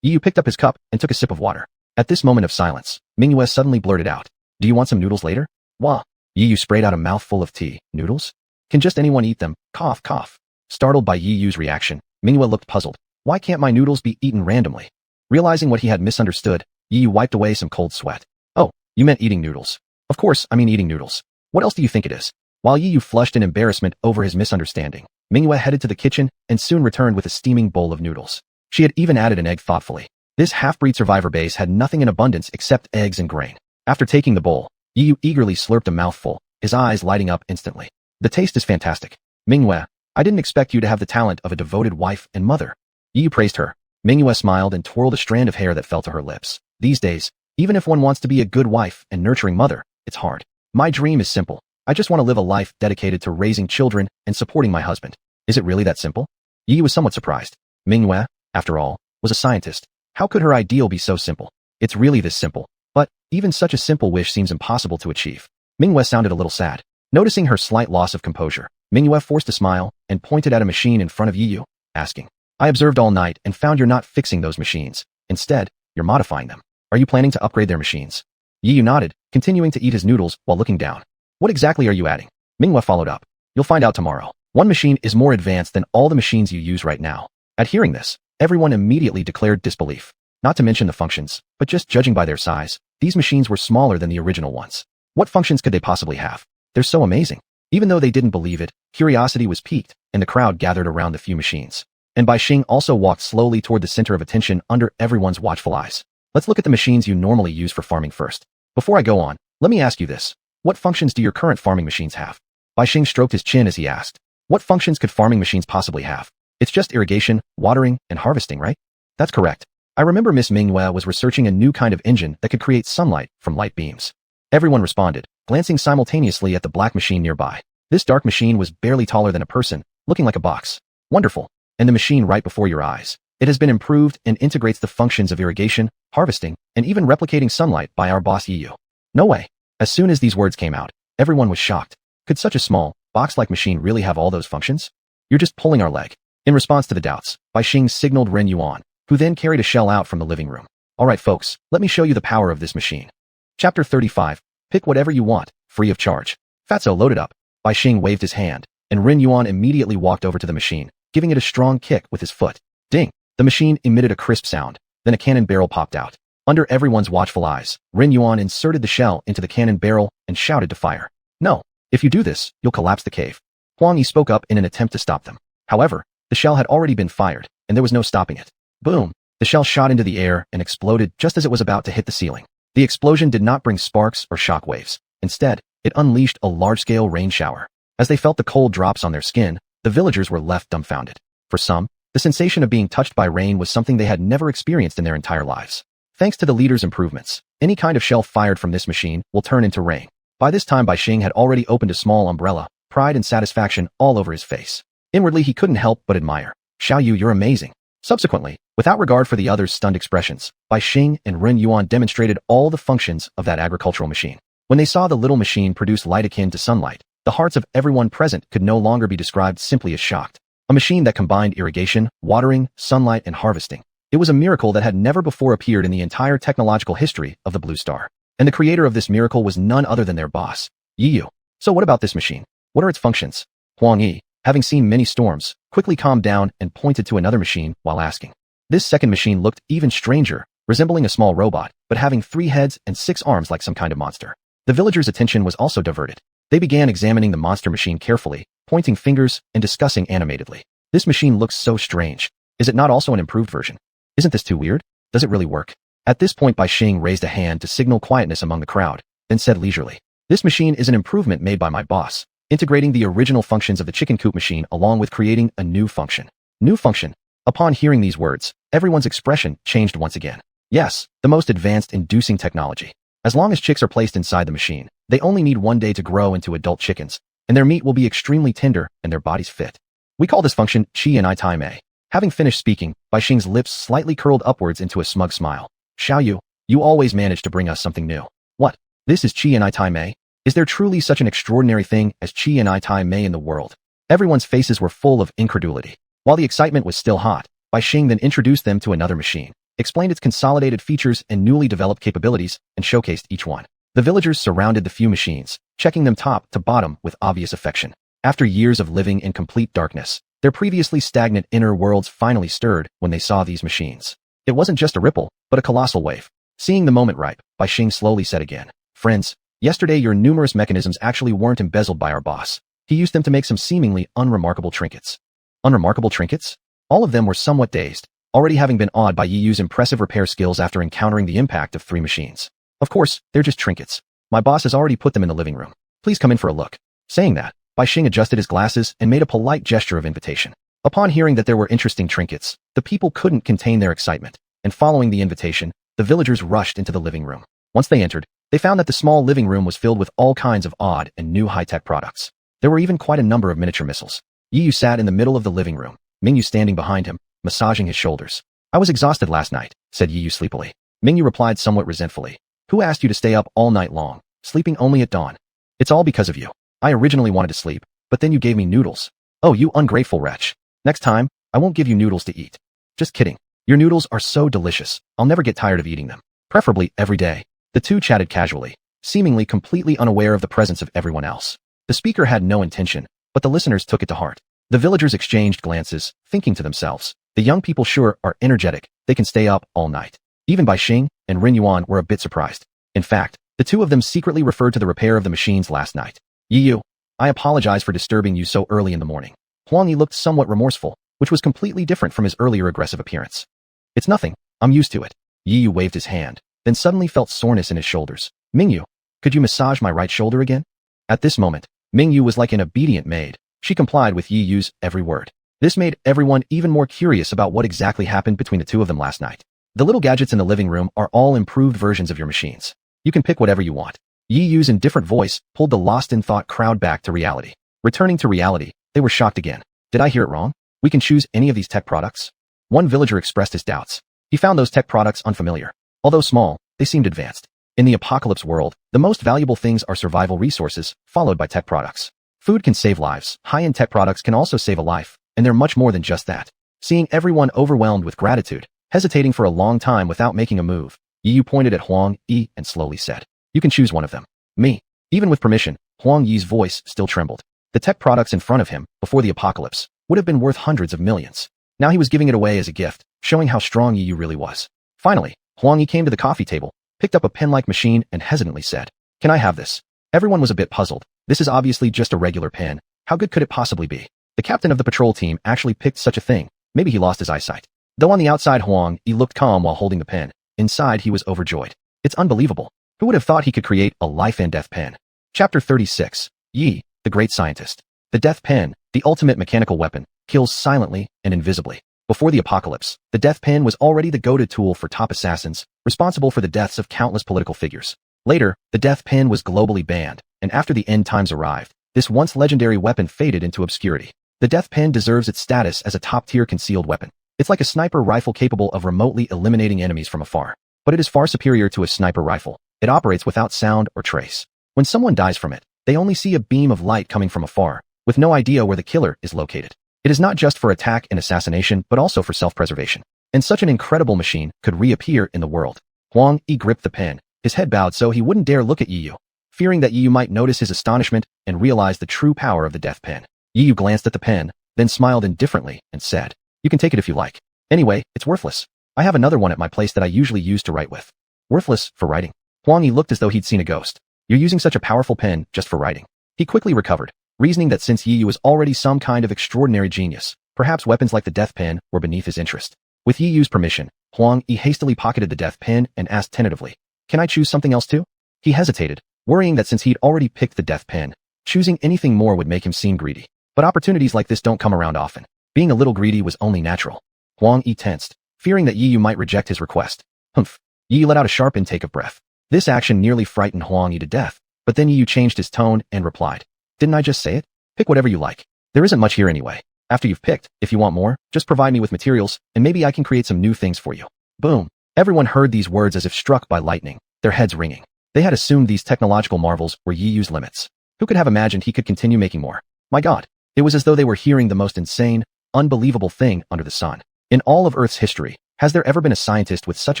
Yu picked up his cup and took a sip of water. At this moment of silence, Ming Wei suddenly blurted out. Do you want some noodles later? Wah. Yu sprayed out a mouthful of tea. Noodles? Can just anyone eat them? Cough, cough. Startled by Yu's reaction, Ming Wei looked puzzled. Why can't my noodles be eaten randomly? Realizing what he had misunderstood, Yu wiped away some cold sweat. Oh, you meant eating noodles. Of course, I mean eating noodles. What else do you think it is? While Yu flushed in embarrassment over his misunderstanding, Ming Wei headed to the kitchen and soon returned with a steaming bowl of noodles. She had even added an egg thoughtfully. This half-breed survivor base had nothing in abundance except eggs and grain. After taking the bowl, Yu eagerly slurped a mouthful, his eyes lighting up instantly. The taste is fantastic. Ming Wei, I didn't expect you to have the talent of a devoted wife and mother. Yu praised her. Ming Wei smiled and twirled a strand of hair that fell to her lips. These days, even if one wants to be a good wife and nurturing mother, it's hard. My dream is simple. I just want to live a life dedicated to raising children and supporting my husband. Is it really that simple? Yu was somewhat surprised. Ming Wei, after all, was a scientist. How could her ideal be so simple? It's really this simple. But even such a simple wish seems impossible to achieve. Ming Wei sounded a little sad. Noticing her slight loss of composure, Ming Wei forced a smile and pointed at a machine in front of Yu, asking, I observed all night and found you're not fixing those machines. Instead, you're modifying them. Are you planning to upgrade their machines? Yu nodded, continuing to eat his noodles while looking down. What exactly are you adding? Ming Wei followed up. You'll find out tomorrow. One machine is more advanced than all the machines you use right now. At hearing this, everyone immediately declared disbelief. Not to mention the functions, but just judging by their size, these machines were smaller than the original ones. What functions could they possibly have? They're so amazing. Even though they didn't believe it, curiosity was piqued, and the crowd gathered around the few machines. And Bai Xing also walked slowly toward the center of attention under everyone's watchful eyes. Let's look at the machines you normally use for farming first. Before I go on, let me ask you this. What functions do your current farming machines have? Bai Xing stroked his chin as he asked. What functions could farming machines possibly have? It's just irrigation, watering, and harvesting, right? That's correct. I remember Miss Ming Wei was researching a new kind of engine that could create sunlight from light beams. Everyone responded, glancing simultaneously at the black machine nearby. This dark machine was barely taller than a person, looking like a box. Wonderful. And the machine right before your eyes. It has been improved and integrates the functions of irrigation, harvesting, and even replicating sunlight by our boss Yu. No way. As soon as these words came out, everyone was shocked. Could such a small, box-like machine really have all those functions? You're just pulling our leg. In response to the doubts, Bai Xing signaled Ren Yuan, who then carried a shell out from the living room. Alright folks, let me show you the power of this machine. Chapter 35. Pick whatever you want, free of charge. Fatso loaded up. Bai Xing waved his hand, and Ren Yuan immediately walked over to the machine, giving it a strong kick with his foot. Ding! The machine emitted a crisp sound. Then a cannon barrel popped out. Under everyone's watchful eyes, Ren Yuan inserted the shell into the cannon barrel and shouted to fire. No! If you do this, you'll collapse the cave. Huang Yi spoke up in an attempt to stop them. However, the shell had already been fired, and there was no stopping it. Boom! The shell shot into the air and exploded just as it was about to hit the ceiling. The explosion did not bring sparks or shock waves. Instead, it unleashed a large-scale rain shower. As they felt the cold drops on their skin, the villagers were left dumbfounded. For some, the sensation of being touched by rain was something they had never experienced in their entire lives. Thanks to the leader's improvements, any kind of shell fired from this machine will turn into rain. By this time Bai Xing had already opened a small umbrella, pride and satisfaction all over his face. Inwardly he couldn't help but admire. Xiao Yu, you're amazing. Subsequently, without regard for the others' stunned expressions, Bai Xing and Ren Yuan demonstrated all the functions of that agricultural machine. When they saw the little machine produce light akin to sunlight, the hearts of everyone present could no longer be described simply as shocked. A machine that combined irrigation, watering, sunlight, and harvesting. It was a miracle that had never before appeared in the entire technological history of the Blue Star. And the creator of this miracle was none other than their boss, Yi Yu. So what about this machine? What are its functions? Huang Yi, having seen many storms, quickly calmed down and pointed to another machine while asking. This second machine looked even stranger, resembling a small robot, but having 3 heads and 6 arms like some kind of monster. The villagers' attention was also diverted. They began examining the monster machine carefully, pointing fingers and discussing animatedly. This machine looks so strange. Is it not also an improved version? Isn't this too weird? Does it really work? At this point Bai Xing raised a hand to signal quietness among the crowd, then said leisurely, this machine is an improvement made by my boss, integrating the original functions of the chicken coop machine along with creating a new function. New function? Upon hearing these words, everyone's expression changed once again. Yes, the most advanced inducing technology. As long as chicks are placed inside the machine, they only need 1 day to grow into adult chickens, and their meat will be extremely tender and their bodies fit. We call this function Qi and I time A. Having finished speaking, Bai Xing's lips slightly curled upwards into a smug smile. Xiao Yu, you always manage to bring us something new. What? This is Qi and I time A? Is there truly such an extraordinary thing as Qi and I time A in the world? Everyone's faces were full of incredulity. While the excitement was still hot, Bai Xing then introduced them to another machine, explained its consolidated features and newly developed capabilities, and showcased each one. The villagers surrounded the few machines, checking them top to bottom with obvious affection. After years of living in complete darkness, their previously stagnant inner worlds finally stirred when they saw these machines. It wasn't just a ripple, but a colossal wave. Seeing the moment ripe, Bai Xing slowly said again, friends, yesterday your numerous mechanisms actually weren't embezzled by our boss. He used them to make some seemingly unremarkable trinkets. Unremarkable trinkets? All of them were somewhat dazed, already having been awed by Yi Yu's impressive repair skills after encountering the impact of 3 machines. Of course, they're just trinkets. My boss has already put them in the living room. Please come in for a look. Saying that, Bai Xing adjusted his glasses and made a polite gesture of invitation. Upon hearing that there were interesting trinkets, the people couldn't contain their excitement, and following the invitation, the villagers rushed into the living room. Once they entered, they found that the small living room was filled with all kinds of odd and new high-tech products. There were even quite a number of miniature missiles. Yi Yu sat in the middle of the living room, Mingyu standing behind him, massaging his shoulders. I was exhausted last night, said Yi Yu sleepily. Mingyu replied somewhat resentfully. Who asked you to stay up all night long, sleeping only at dawn? It's all because of you. I originally wanted to sleep, but then you gave me noodles. Oh, you ungrateful wretch. Next time, I won't give you noodles to eat. Just kidding. Your noodles are so delicious, I'll never get tired of eating them. Preferably every day. The two chatted casually, seemingly completely unaware of the presence of everyone else. The speaker had no intention, but the listeners took it to heart. The villagers exchanged glances, thinking to themselves, the young people sure are energetic, they can stay up all night. Even Bai Xing and Ren Yuan were a bit surprised. In fact, the two of them secretly referred to the repair of the machines last night. Yi Yu, I apologize for disturbing you so early in the morning. Huang Yi looked somewhat remorseful, which was completely different from his earlier aggressive appearance. It's nothing, I'm used to it. Yi Yu waved his hand, then suddenly felt soreness in his shoulders. Mingyu, could you massage my right shoulder again? At this moment, Mingyu was like an obedient maid. She complied with Yi Yu's every word. This made everyone even more curious about what exactly happened between the two of them last night. The little gadgets in the living room are all improved versions of your machines. You can pick whatever you want. Yi Yu's indifferent voice pulled the lost-in-thought crowd back to reality. Returning to reality, they were shocked again. Did I hear it wrong? We can choose any of these tech products? One villager expressed his doubts. He found those tech products unfamiliar. Although small, they seemed advanced. In the apocalypse world, the most valuable things are survival resources, followed by tech products. Food can save lives, high-end tech products can also save a life, and they're much more than just that. Seeing everyone overwhelmed with gratitude, Hesitating for a long time without making a move, Yu pointed at Huang Yi and slowly said, "You can choose one of them." Me. Even with permission, Huang Yi's voice still trembled. The tech products in front of him, before the apocalypse, would have been worth hundreds of millions. Now he was giving it away as a gift, showing how strong Yu really was. Finally, Huang Yi came to the coffee table, picked up a pen-like machine and hesitantly said, "Can I have this?" Everyone was a bit puzzled. This is obviously just a regular pen. How good could it possibly be? The captain of the patrol team actually picked such a thing. Maybe he lost his eyesight. Though on the outside Huang Yi looked calm while holding the pen, inside he was overjoyed. It's unbelievable. Who would have thought he could create a life-and-death pen? Chapter 36. Yi, the Great Scientist. The Death Pen, the ultimate mechanical weapon, kills silently and invisibly. Before the apocalypse, the Death Pen was already the go-to tool for top assassins, responsible for the deaths of countless political figures. Later, the Death Pen was globally banned, and after the end times arrived, this once legendary weapon faded into obscurity. The Death Pen deserves its status as a top-tier concealed weapon. It's like a sniper rifle capable of remotely eliminating enemies from afar. But it is far superior to a sniper rifle. It operates without sound or trace. When someone dies from it, they only see a beam of light coming from afar, with no idea where the killer is located. It is not just for attack and assassination, but also for self-preservation. And such an incredible machine could reappear in the world. Huang Yi gripped the pen, his head bowed so he wouldn't dare look at Yu, fearing that Yu might notice his astonishment and realize the true power of the Death Pen. Yu glanced at the pen, then smiled indifferently and said, "You can take it if you like. Anyway, it's worthless. I have another one at my place that I usually use to write with." "Worthless for writing?" Huang Yi looked as though he'd seen a ghost. "You're using such a powerful pen just for writing." He quickly recovered, reasoning that since Yu was already some kind of extraordinary genius, perhaps weapons like the Death Pen were beneath his interest. With Yu's permission, Huang Yi hastily pocketed the Death Pen and asked tentatively, "Can I choose something else too?" He hesitated, worrying that since he'd already picked the Death Pen, choosing anything more would make him seem greedy. But opportunities like this don't come around often. Being a little greedy was only natural. Huang Yi tensed, fearing that Yu might reject his request. Humph. Yu let out a sharp intake of breath. This action nearly frightened Huang Yi to death, but then Yu changed his tone and replied, "Didn't I just say it? Pick whatever you like. There isn't much here anyway. After you've picked, if you want more, just provide me with materials, and maybe I can create some new things for you." Boom. Everyone heard these words as if struck by lightning, their heads ringing. They had assumed these technological marvels were Yu's limits. Who could have imagined he could continue making more? My God. It was as though they were hearing the most insane, unbelievable thing under the sun. In all of Earth's history, has there ever been a scientist with such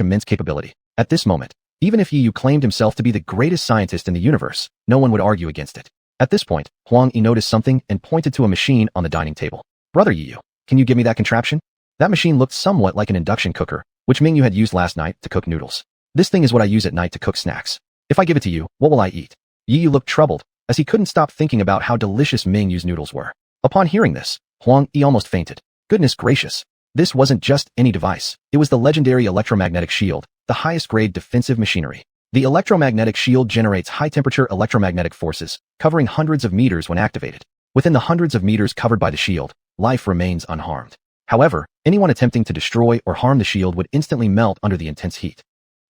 immense capability? At this moment, even if Yu claimed himself to be the greatest scientist in the universe, no one would argue against it. At this point, Huang Yi noticed something and pointed to a machine on the dining table. "Brother Yu, can you give me that contraption?" That machine looked somewhat like an induction cooker, which Mingyu had used last night to cook noodles. "This thing is what I use at night to cook snacks. If I give it to you, what will I eat?" Yu looked troubled, as he couldn't stop thinking about how delicious Mingyu's noodles were. Upon hearing this, Huang Yi almost fainted. Goodness gracious. This wasn't just any device. It was the legendary electromagnetic shield, the highest grade defensive machinery. The electromagnetic shield generates high-temperature electromagnetic forces, covering hundreds of meters when activated. Within the hundreds of meters covered by the shield, life remains unharmed. However, anyone attempting to destroy or harm the shield would instantly melt under the intense heat.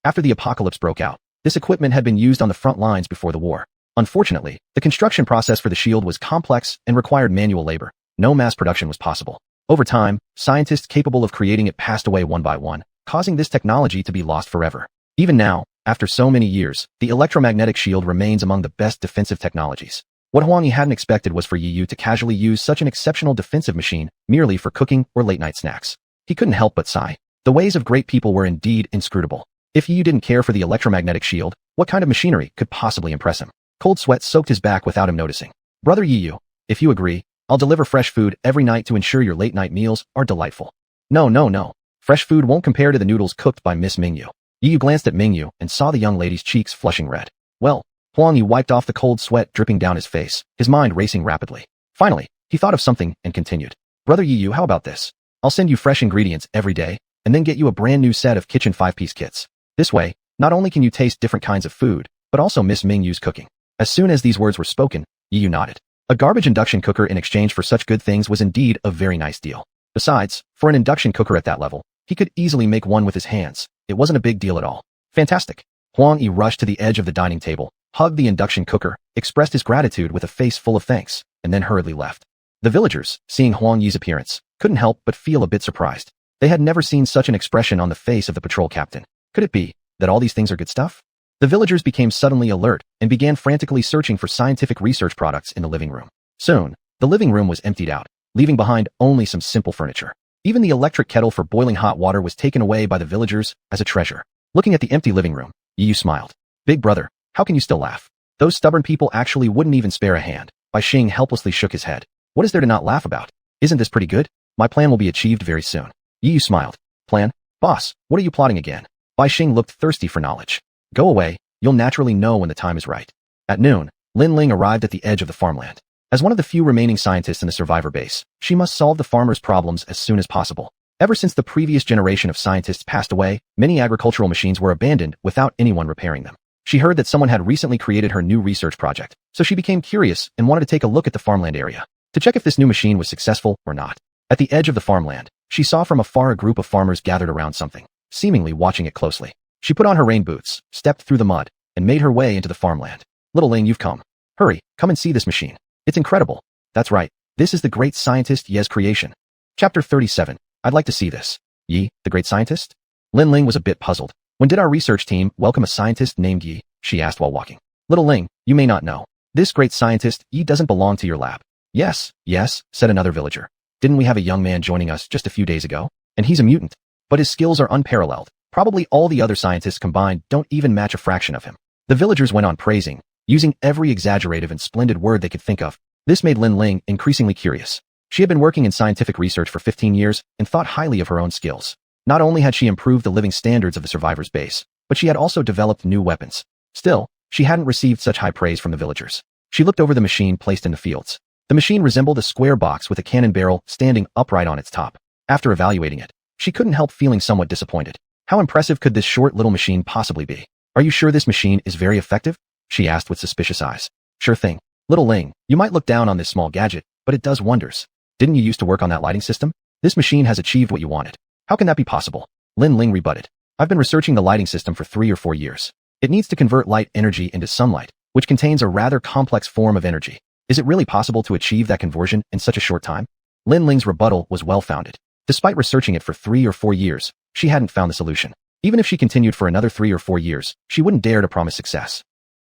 After the apocalypse broke out, this equipment had been used on the front lines before the war. Unfortunately, the construction process for the shield was complex and required manual labor. No mass production was possible. Over time, scientists capable of creating it passed away one by one, causing this technology to be lost forever. Even now, after so many years, the electromagnetic shield remains among the best defensive technologies. What Huang Yi hadn't expected was for Yu to casually use such an exceptional defensive machine merely for cooking or late-night snacks. He couldn't help but sigh. The ways of great people were indeed inscrutable. If Yu didn't care for the electromagnetic shield, what kind of machinery could possibly impress him? Cold sweat soaked his back without him noticing. "Brother Yu, if you agree, I'll deliver fresh food every night to ensure your late-night meals are delightful." No. Fresh food won't compare to the noodles cooked by Miss Mingyu." Yu glanced at Mingyu and saw the young lady's cheeks flushing red. Well, Huang Yi wiped off the cold sweat dripping down his face, his mind racing rapidly. Finally, he thought of something and continued. "Brother Yu, how about this? I'll send you fresh ingredients every day, and then get you a brand new set of kitchen 5-piece kits. This way, not only can you taste different kinds of food, but also Miss Mingyu's cooking." As soon as these words were spoken, Yu nodded. A garbage induction cooker in exchange for such good things was indeed a very nice deal. Besides, for an induction cooker at that level, he could easily make one with his hands. It wasn't a big deal at all. Fantastic. Huang Yi rushed to the edge of the dining table, hugged the induction cooker, expressed his gratitude with a face full of thanks, and then hurriedly left. The villagers, seeing Huang Yi's appearance, couldn't help but feel a bit surprised. They had never seen such an expression on the face of the patrol captain. Could it be that all these things are good stuff? The villagers became suddenly alert and began frantically searching for scientific research products in the living room. Soon, the living room was emptied out, leaving behind only some simple furniture. Even the electric kettle for boiling hot water was taken away by the villagers as a treasure. Looking at the empty living room, Yu smiled. Big brother, how can you still laugh? Those stubborn people actually wouldn't even spare a hand. Bai Xing helplessly shook his head. What is there to not laugh about? Isn't this pretty good? My plan will be achieved very soon. Yu smiled. Plan? Boss, what are you plotting again? Bai Xing looked thirsty for knowledge. Go away, you'll naturally know when the time is right. At noon, Lin Ling arrived at the edge of the farmland. As one of the few remaining scientists in the survivor base, she must solve the farmers' problems as soon as possible. Ever since the previous generation of scientists passed away, many agricultural machines were abandoned without anyone repairing them. She heard that someone had recently created her new research project, so she became curious and wanted to take a look at the farmland area to check if this new machine was successful or not. At the edge of the farmland, she saw from afar a group of farmers gathered around something, seemingly watching it closely. She put on her rain boots, stepped through the mud, and made her way into the farmland. Little Ling, you've come. Hurry, come and see this machine. It's incredible. That's right, this is the great scientist Ye's creation. Chapter 37. I'd like to see this. Yi, the great scientist? Lin Ling was a bit puzzled. When did our research team welcome a scientist named Yi? She asked while walking. Little Ling, you may not know. This great scientist, Yi, doesn't belong to your lab. Yes, said another villager. Didn't we have a young man joining us just a few days ago? And he's a mutant. But his skills are unparalleled. Probably all the other scientists combined don't even match a fraction of him. The villagers went on praising, using every exaggerative and splendid word they could think of. This made Lin Ling increasingly curious. She had been working in scientific research for 15 years and thought highly of her own skills. Not only had she improved the living standards of the survivors' base, but she had also developed new weapons. Still, she hadn't received such high praise from the villagers. She looked over the machine placed in the fields. The machine resembled a square box with a cannon barrel standing upright on its top. After evaluating it, she couldn't help feeling somewhat disappointed. How impressive could this short little machine possibly be? Are you sure this machine is very effective? She asked with suspicious eyes. Sure thing. Little Ling, you might look down on this small gadget, but it does wonders. Didn't you used to work on that lighting system? This machine has achieved what you wanted. How can that be possible? Lin Ling rebutted. I've been researching the lighting system for 3 or 4 years. It needs to convert light energy into sunlight, which contains a rather complex form of energy. Is it really possible to achieve that conversion in such a short time? Lin Ling's rebuttal was well-founded. Despite researching it for 3 or 4 years, she hadn't found the solution. Even if she continued for another 3 or 4 years, she wouldn't dare to promise success.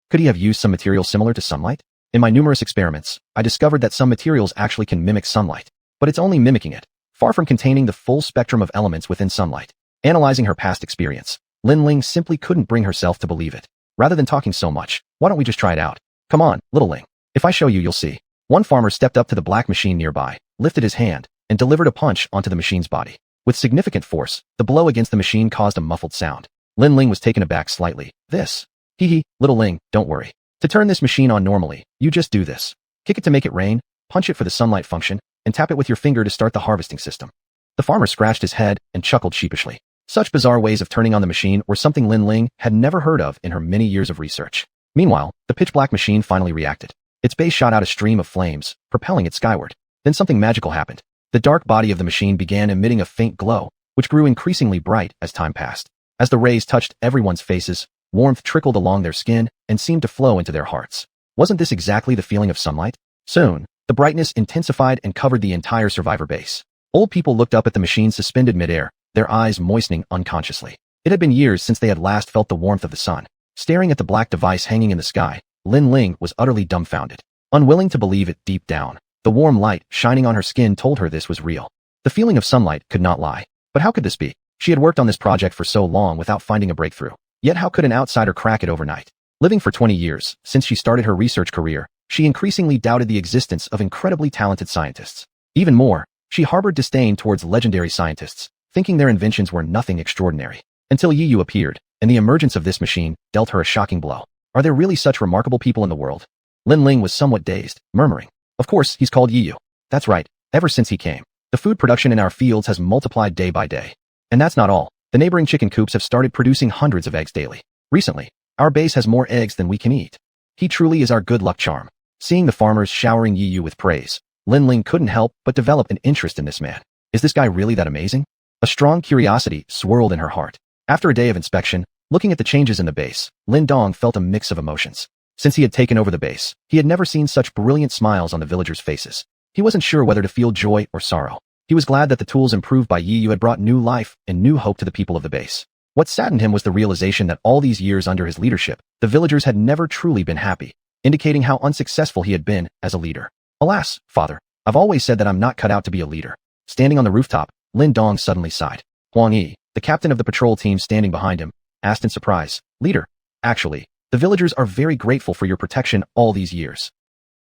Could he have used some material similar to sunlight? In my numerous experiments, I discovered that some materials actually can mimic sunlight, but it's only mimicking it, far from containing the full spectrum of elements within sunlight. Analyzing her past experience, Lin Ling simply couldn't bring herself to believe it. Rather than talking so much, why don't we just try it out? Come on, Little Ling. If I show you, you'll see. One farmer stepped up to the black machine nearby, lifted his hand, and delivered a punch onto the machine's body. With significant force, the blow against the machine caused a muffled sound. Lin Ling was taken aback slightly. This? Hee, Little Ling, don't worry. To turn this machine on normally, you just do this. Kick it to make it rain, punch it for the sunlight function, and tap it with your finger to start the harvesting system. The farmer scratched his head and chuckled sheepishly. Such bizarre ways of turning on the machine were something Lin Ling had never heard of in her many years of research. Meanwhile, the pitch-black machine finally reacted. Its base shot out a stream of flames, propelling it skyward. Then something magical happened. The dark body of the machine began emitting a faint glow, which grew increasingly bright as time passed. As the rays touched everyone's faces, warmth trickled along their skin and seemed to flow into their hearts. Wasn't this exactly the feeling of sunlight? Soon, the brightness intensified and covered the entire survivor base. Old people looked up at the machine suspended midair, their eyes moistening unconsciously. It had been years since they had last felt the warmth of the sun. Staring at the black device hanging in the sky, Lin Ling was utterly dumbfounded. Unwilling to believe it deep down, the warm light shining on her skin told her this was real. The feeling of sunlight could not lie. But how could this be? She had worked on this project for so long without finding a breakthrough. Yet how could an outsider crack it overnight? Living for 20 years, since she started her research career, she increasingly doubted the existence of incredibly talented scientists. Even more, she harbored disdain towards legendary scientists, thinking their inventions were nothing extraordinary. Until Yu appeared, and the emergence of this machine dealt her a shocking blow. Are there really such remarkable people in the world? Lin Ling was somewhat dazed, murmuring. Of course, he's called Yu. That's right, ever since he came. The food production in our fields has multiplied day by day. And that's not all. The neighboring chicken coops have started producing hundreds of eggs daily. Recently, our base has more eggs than we can eat. He truly is our good luck charm. Seeing the farmers showering Yu with praise, Lin Ling couldn't help but develop an interest in this man. Is this guy really that amazing? A strong curiosity swirled in her heart. After a day of inspection, looking at the changes in the base, Lin Dong felt a mix of emotions. Since he had taken over the base, he had never seen such brilliant smiles on the villagers' faces. He wasn't sure whether to feel joy or sorrow. He was glad that the tools improved by Yu had brought new life and new hope to the people of the base. What saddened him was the realization that all these years under his leadership, the villagers had never truly been happy, indicating how unsuccessful he had been as a leader. Alas, father, I've always said that I'm not cut out to be a leader. Standing on the rooftop, Lin Dong suddenly sighed. Huang Yi, the captain of the patrol team standing behind him, asked in surprise, "Leader, actually, the villagers are very grateful for your protection all these years.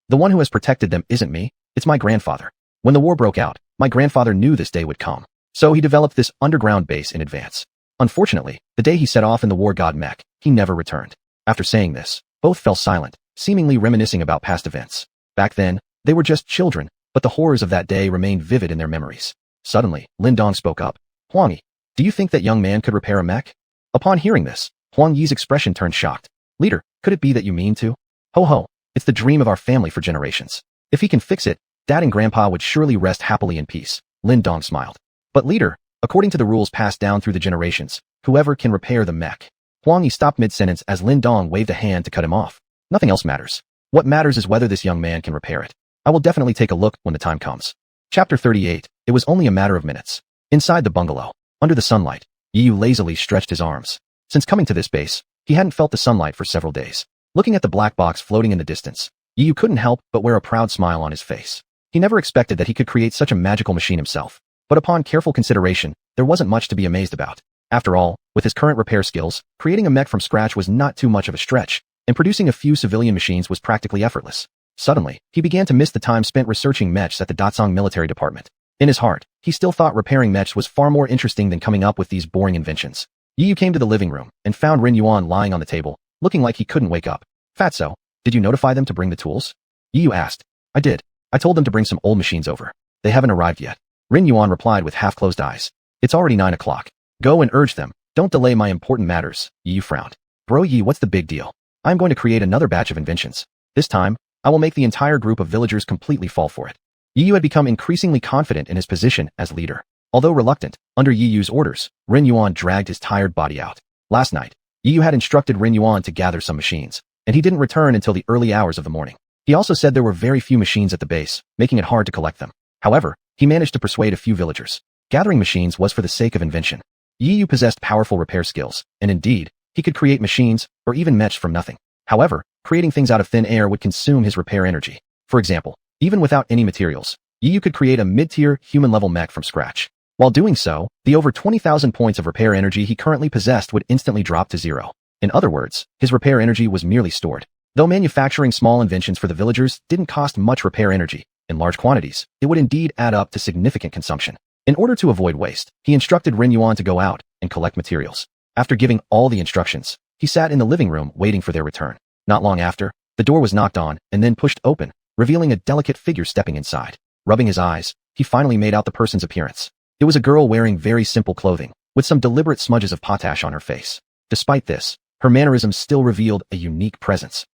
The one who has protected them isn't me, it's my grandfather. When the war broke out, my grandfather knew this day would come. So he developed this underground base in advance. Unfortunately, the day he set off in the war god Mech, he never returned." After saying this, both fell silent, seemingly reminiscing about past events. Back then, they were just children, but the horrors of that day remained vivid in their memories. Suddenly, Lin Dong spoke up. "Huang Yi, do you think that young man could repair a mech?" Upon hearing this, Huang Yi's expression turned shocked. "Leader, could it be that you mean to? Ho ho, it's the dream of our family for generations. If he can fix it, Dad and Grandpa would surely rest happily in peace." Lin Dong smiled. "But leader, according to the rules passed down through the generations, whoever can repair the mech." Huang Yi stopped mid-sentence as Lin Dong waved a hand to cut him off. "Nothing else matters. What matters is whether this young man can repair it. I will definitely take a look when the time comes." Chapter 38. It was only a matter of minutes. Inside the bungalow, under the sunlight, Yu lazily stretched his arms. Since coming to this base, he hadn't felt the sunlight for several days. Looking at the black box floating in the distance, Yu couldn't help but wear a proud smile on his face. He never expected that he could create such a magical machine himself. But upon careful consideration, there wasn't much to be amazed about. After all, with his current repair skills, creating a mech from scratch was not too much of a stretch, and producing a few civilian machines was practically effortless. Suddenly, he began to miss the time spent researching mechs at the Datsang military department. In his heart, he still thought repairing mechs was far more interesting than coming up with these boring inventions. Yu came to the living room and found Rin Yuan lying on the table, looking like he couldn't wake up. "Fatso, did you notify them to bring the tools?" Yu asked. "I did. I told them to bring some old machines over. They haven't arrived yet." Rin Yuan replied with half-closed eyes. "It's already 9 o'clock. Go and urge them. Don't delay my important matters." Yu frowned. "Bro Yi, what's the big deal? I'm going to create another batch of inventions. This time, I will make the entire group of villagers completely fall for it." Yu had become increasingly confident in his position as leader. Although reluctant, under Yu's orders, Rin Yuan dragged his tired body out. Last night, Yu had instructed Rin Yuan to gather some machines, and he didn't return until the early hours of the morning. He also said there were very few machines at the base, making it hard to collect them. However, he managed to persuade a few villagers. Gathering machines was for the sake of invention. Yu possessed powerful repair skills, and indeed, he could create machines, or even mechs from nothing. However, creating things out of thin air would consume his repair energy. For example, even without any materials, Yu could create a mid-tier, human-level mech from scratch. While doing so, the over 20,000 points of repair energy he currently possessed would instantly drop to zero. In other words, his repair energy was merely stored. Though manufacturing small inventions for the villagers didn't cost much repair energy, in large quantities, it would indeed add up to significant consumption. In order to avoid waste, he instructed Rin Yuan to go out and collect materials. After giving all the instructions, he sat in the living room waiting for their return. Not long after, the door was knocked on and then pushed open, revealing a delicate figure stepping inside. Rubbing his eyes, he finally made out the person's appearance. It was a girl wearing very simple clothing, with some deliberate smudges of potash on her face. Despite this, her mannerisms still revealed a unique presence.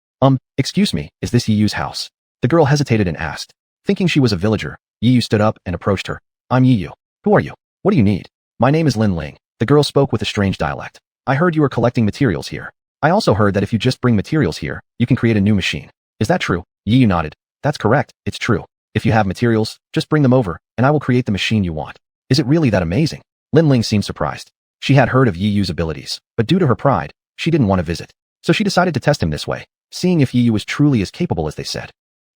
Excuse me, is this Yiyu's house?" The girl hesitated and asked. Thinking she was a villager, Yiyu stood up and approached her. "I'm Yiyu. Who are you? What do you need?" "My name is Lin Ling." The girl spoke with a strange dialect. "I heard you are collecting materials here. I also heard that if you just bring materials here, you can create a new machine. Is that true?" Yiyu nodded. "That's correct, it's true. If you have materials, just bring them over, and I will create the machine you want." "Is it really that amazing?" Lin Ling seemed surprised. She had heard of Yiyu's abilities, but due to her pride, she didn't want to visit. So she decided to test him this way, seeing if Yiyu was truly as capable as they said.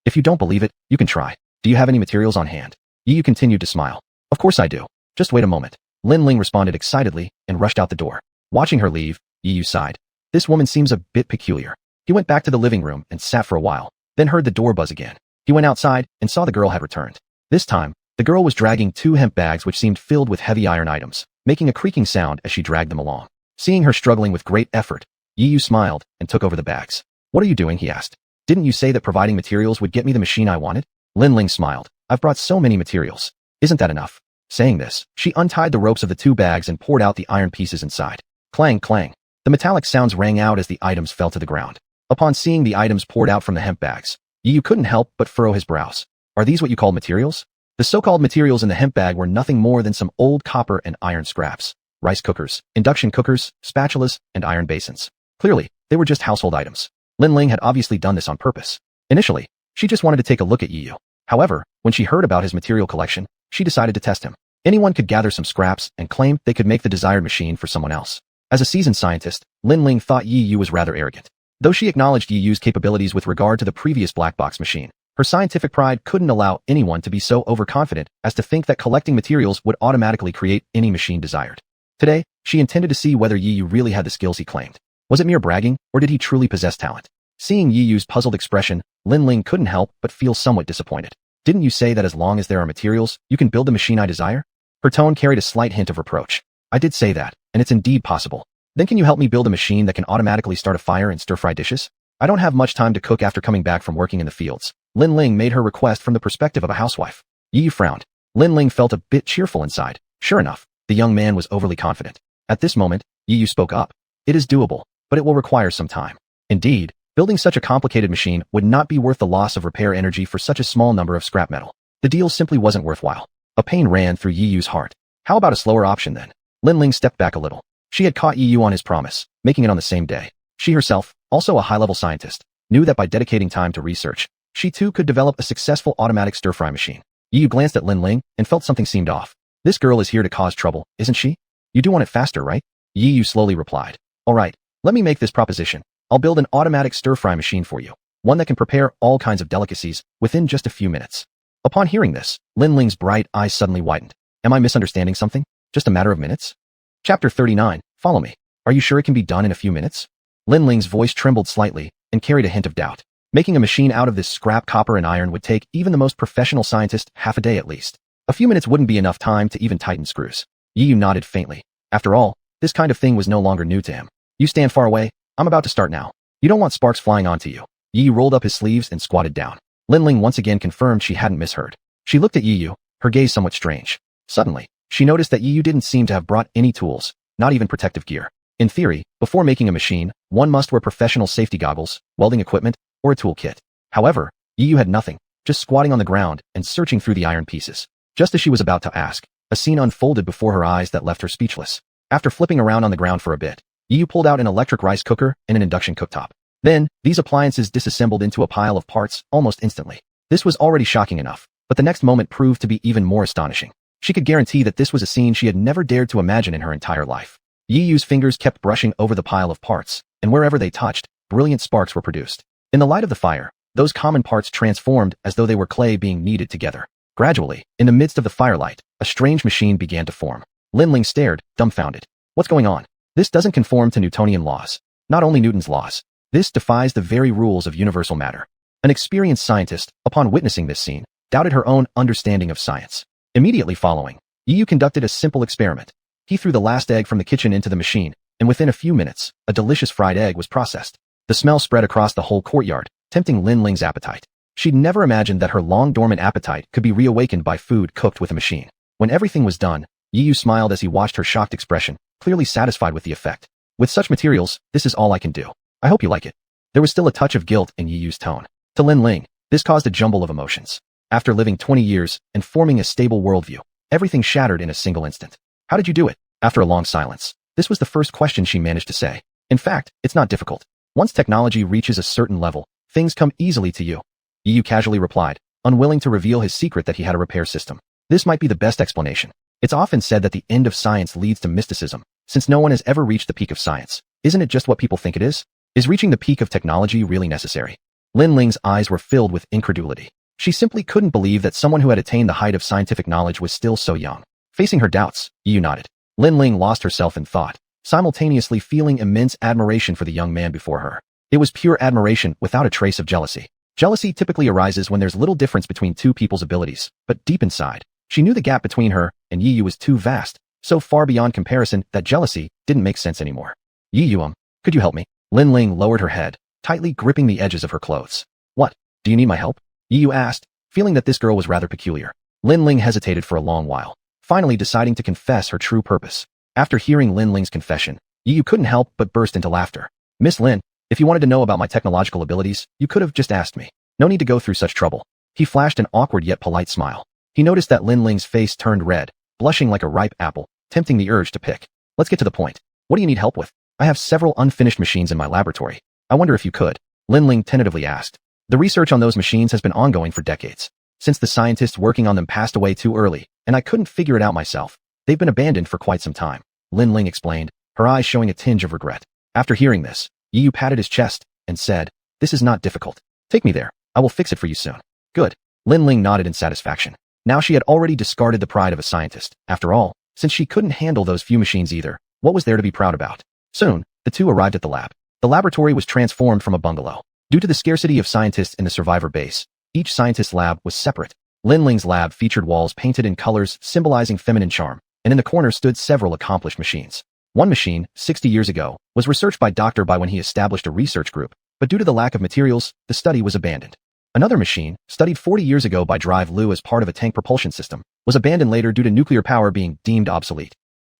"If you don't believe it, you can try. Do you have any materials on hand?" Yiyu continued to smile. "Of course I do. Just wait a moment." Lin Ling responded excitedly and rushed out the door. Watching her leave, Yiyu sighed. This woman seems a bit peculiar. He went back to the living room and sat for a while, then heard the door buzz again. He went outside and saw the girl had returned. This time, the girl was dragging 2 hemp bags which seemed filled with heavy iron items, making a creaking sound as she dragged them along. Seeing her struggling with great effort, Yiyu smiled and took over the bags. "What are you doing?" he asked. "Didn't you say that providing materials would get me the machine I wanted?" Lin Ling smiled. "I've brought so many materials. Isn't that enough?" Saying this, she untied the ropes of the 2 bags and poured out the iron pieces inside. Clang, clang. The metallic sounds rang out as the items fell to the ground. Upon seeing the items poured out from the hemp bags, Yiyu couldn't help but furrow his brows. "Are these what you call materials?" The so-called materials in the hemp bag were nothing more than some old copper and iron scraps. Rice cookers, induction cookers, spatulas, and iron basins. Clearly, they were just household items. Lin Ling had obviously done this on purpose. Initially, she just wanted to take a look at Yiyu. However, when she heard about his material collection, she decided to test him. Anyone could gather some scraps and claim they could make the desired machine for someone else. As a seasoned scientist, Lin Ling thought Yiyu was rather arrogant. Though she acknowledged Yiyu's capabilities with regard to the previous black box machine, Her scientific pride couldn't allow anyone to be so overconfident as to think that collecting materials would automatically create any machine desired. Today, she intended to see whether Yi Yu really had the skills he claimed. Was it mere bragging, or did he truly possess talent? Seeing Yi Yu's puzzled expression, Lin Ling couldn't help but feel somewhat disappointed. Didn't you say that as long as there are materials, you can build the machine I desire? Her tone carried a slight hint of reproach. I did say that, and it's indeed possible. Then can you help me build a machine that can automatically start a fire and stir-fry dishes? I don't have much time to cook after coming back from working in the fields. Lin Ling made her request from the perspective of a housewife. Yi Yu frowned. Lin Ling felt a bit cheerful inside. Sure enough, the young man was overly confident. At this moment, Yi Yu spoke up. It is doable, but it will require some time. Indeed, building such a complicated machine would not be worth the loss of repair energy for such a small number of scrap metal. The deal simply wasn't worthwhile. A pain ran through Yi Yu's heart. How about a slower option then? Lin Ling stepped back a little. She had caught Yi Yu on his promise, making it on the same day. She herself, also a high-level scientist, knew that by dedicating time to research, she too could develop a successful automatic stir-fry machine. Yi Yu glanced at Lin Ling and felt something seemed off. This girl is here to cause trouble, isn't she? You do want it faster, right? Yi Yu slowly replied. All right, let me make this proposition. I'll build an automatic stir-fry machine for you, one that can prepare all kinds of delicacies within just a few minutes. Upon hearing this, Lin Ling's bright eyes suddenly widened. Am I misunderstanding something? Just a matter of minutes? Chapter 39, Follow me. Are you sure it can be done in a few minutes? Lin Ling's voice trembled slightly and carried a hint of doubt. Making a machine out of this scrap copper and iron would take even the most professional scientist half a day at least. A few minutes wouldn't be enough time to even tighten screws. Yi Yu nodded faintly. After all, this kind of thing was no longer new to him. You stand far away. I'm about to start now. You don't want sparks flying onto you. Yi Yu rolled up his sleeves and squatted down. Lin Ling once again confirmed she hadn't misheard. She looked at Yi Yu, her gaze somewhat strange. Suddenly, she noticed that Yi Yu didn't seem to have brought any tools, not even protective gear. In theory, before making a machine, one must wear professional safety goggles, welding equipment, or a tool kit. However, Yi Yu had nothing, just squatting on the ground and searching through the iron pieces. Just as she was about to ask, a scene unfolded before her eyes that left her speechless. After flipping around on the ground for a bit, Yi Yu pulled out an electric rice cooker and an induction cooktop. Then, these appliances disassembled into a pile of parts almost instantly. This was already shocking enough, but the next moment proved to be even more astonishing. She could guarantee that this was a scene she had never dared to imagine in her entire life. Yi Yu's fingers kept brushing over the pile of parts, and wherever they touched, brilliant sparks were produced. In the light of the fire, those common parts transformed as though they were clay being kneaded together. Gradually, in the midst of the firelight, a strange machine began to form. Lin Ling stared, dumbfounded. What's going on? This doesn't conform to Newtonian laws. Not only Newton's laws. This defies the very rules of universal matter. An experienced scientist, upon witnessing this scene, doubted her own understanding of science. Immediately following, Yi Yu conducted a simple experiment. He threw the last egg from the kitchen into the machine, and within a few minutes, a delicious fried egg was processed. The smell spread across the whole courtyard, tempting Lin Ling's appetite. She'd never imagined that her long-dormant appetite could be reawakened by food cooked with a machine. When everything was done, Yi Yu smiled as he watched her shocked expression, clearly satisfied with the effect. With such materials, this is all I can do. I hope you like it. There was still a touch of guilt in Yi Yu's tone. To Lin Ling, this caused a jumble of emotions. After living 20 years and forming a stable worldview, everything shattered in a single instant. How did you do it? After a long silence, this was the first question she managed to say. In fact, it's not difficult. Once technology reaches a certain level, things come easily to you. Yi Yu casually replied, unwilling to reveal his secret that he had a repair system. This might be the best explanation. It's often said that the end of science leads to mysticism, since no one has ever reached the peak of science. Isn't it just what people think it is? Is reaching the peak of technology really necessary? Lin Ling's eyes were filled with incredulity. She simply couldn't believe that someone who had attained the height of scientific knowledge was still so young. Facing her doubts, Yi Yu nodded. Lin Ling lost herself in thought, simultaneously feeling immense admiration for the young man before her. It was pure admiration without a trace of jealousy. Jealousy typically arises when there's little difference between two people's abilities, but deep inside, she knew the gap between her and Yi Yu was too vast, so far beyond comparison that jealousy didn't make sense anymore. Yi Yu, could you help me? Lin Ling lowered her head, tightly gripping the edges of her clothes. What? Do you need my help? Yi Yu asked, feeling that this girl was rather peculiar. Lin Ling hesitated for a long while, finally deciding to confess her true purpose. After hearing Lin Ling's confession, Yi Yu couldn't help but burst into laughter. Miss Lin, if you wanted to know about my technological abilities, you could have just asked me. No need to go through such trouble. He flashed an awkward yet polite smile. He noticed that Lin Ling's face turned red, blushing like a ripe apple, tempting the urge to pick. Let's get to the point. What do you need help with? I have several unfinished machines in my laboratory. I wonder if you could. Lin Ling tentatively asked. The research on those machines has been ongoing for decades. Since the scientists working on them passed away too early, and I couldn't figure it out myself, they've been abandoned for quite some time. Lin Ling explained, her eyes showing a tinge of regret. After hearing this, Yi Yu patted his chest and said, this is not difficult. Take me there. I will fix it for you soon. Good. Lin Ling nodded in satisfaction. Now she had already discarded the pride of a scientist. After all, since she couldn't handle those few machines either, what was there to be proud about? Soon, the two arrived at the lab. The laboratory was transformed from a bungalow. Due to the scarcity of scientists in the survivor base, each scientist's lab was separate. Lin Ling's lab featured walls painted in colors symbolizing feminine charm, and in the corner stood several accomplished machines. One machine, 60 years ago, was researched by Dr. Bai when he established a research group, but due to the lack of materials, the study was abandoned. Another machine, studied 40 years ago by Drive Lu as part of a tank propulsion system, was abandoned later due to nuclear power being deemed obsolete.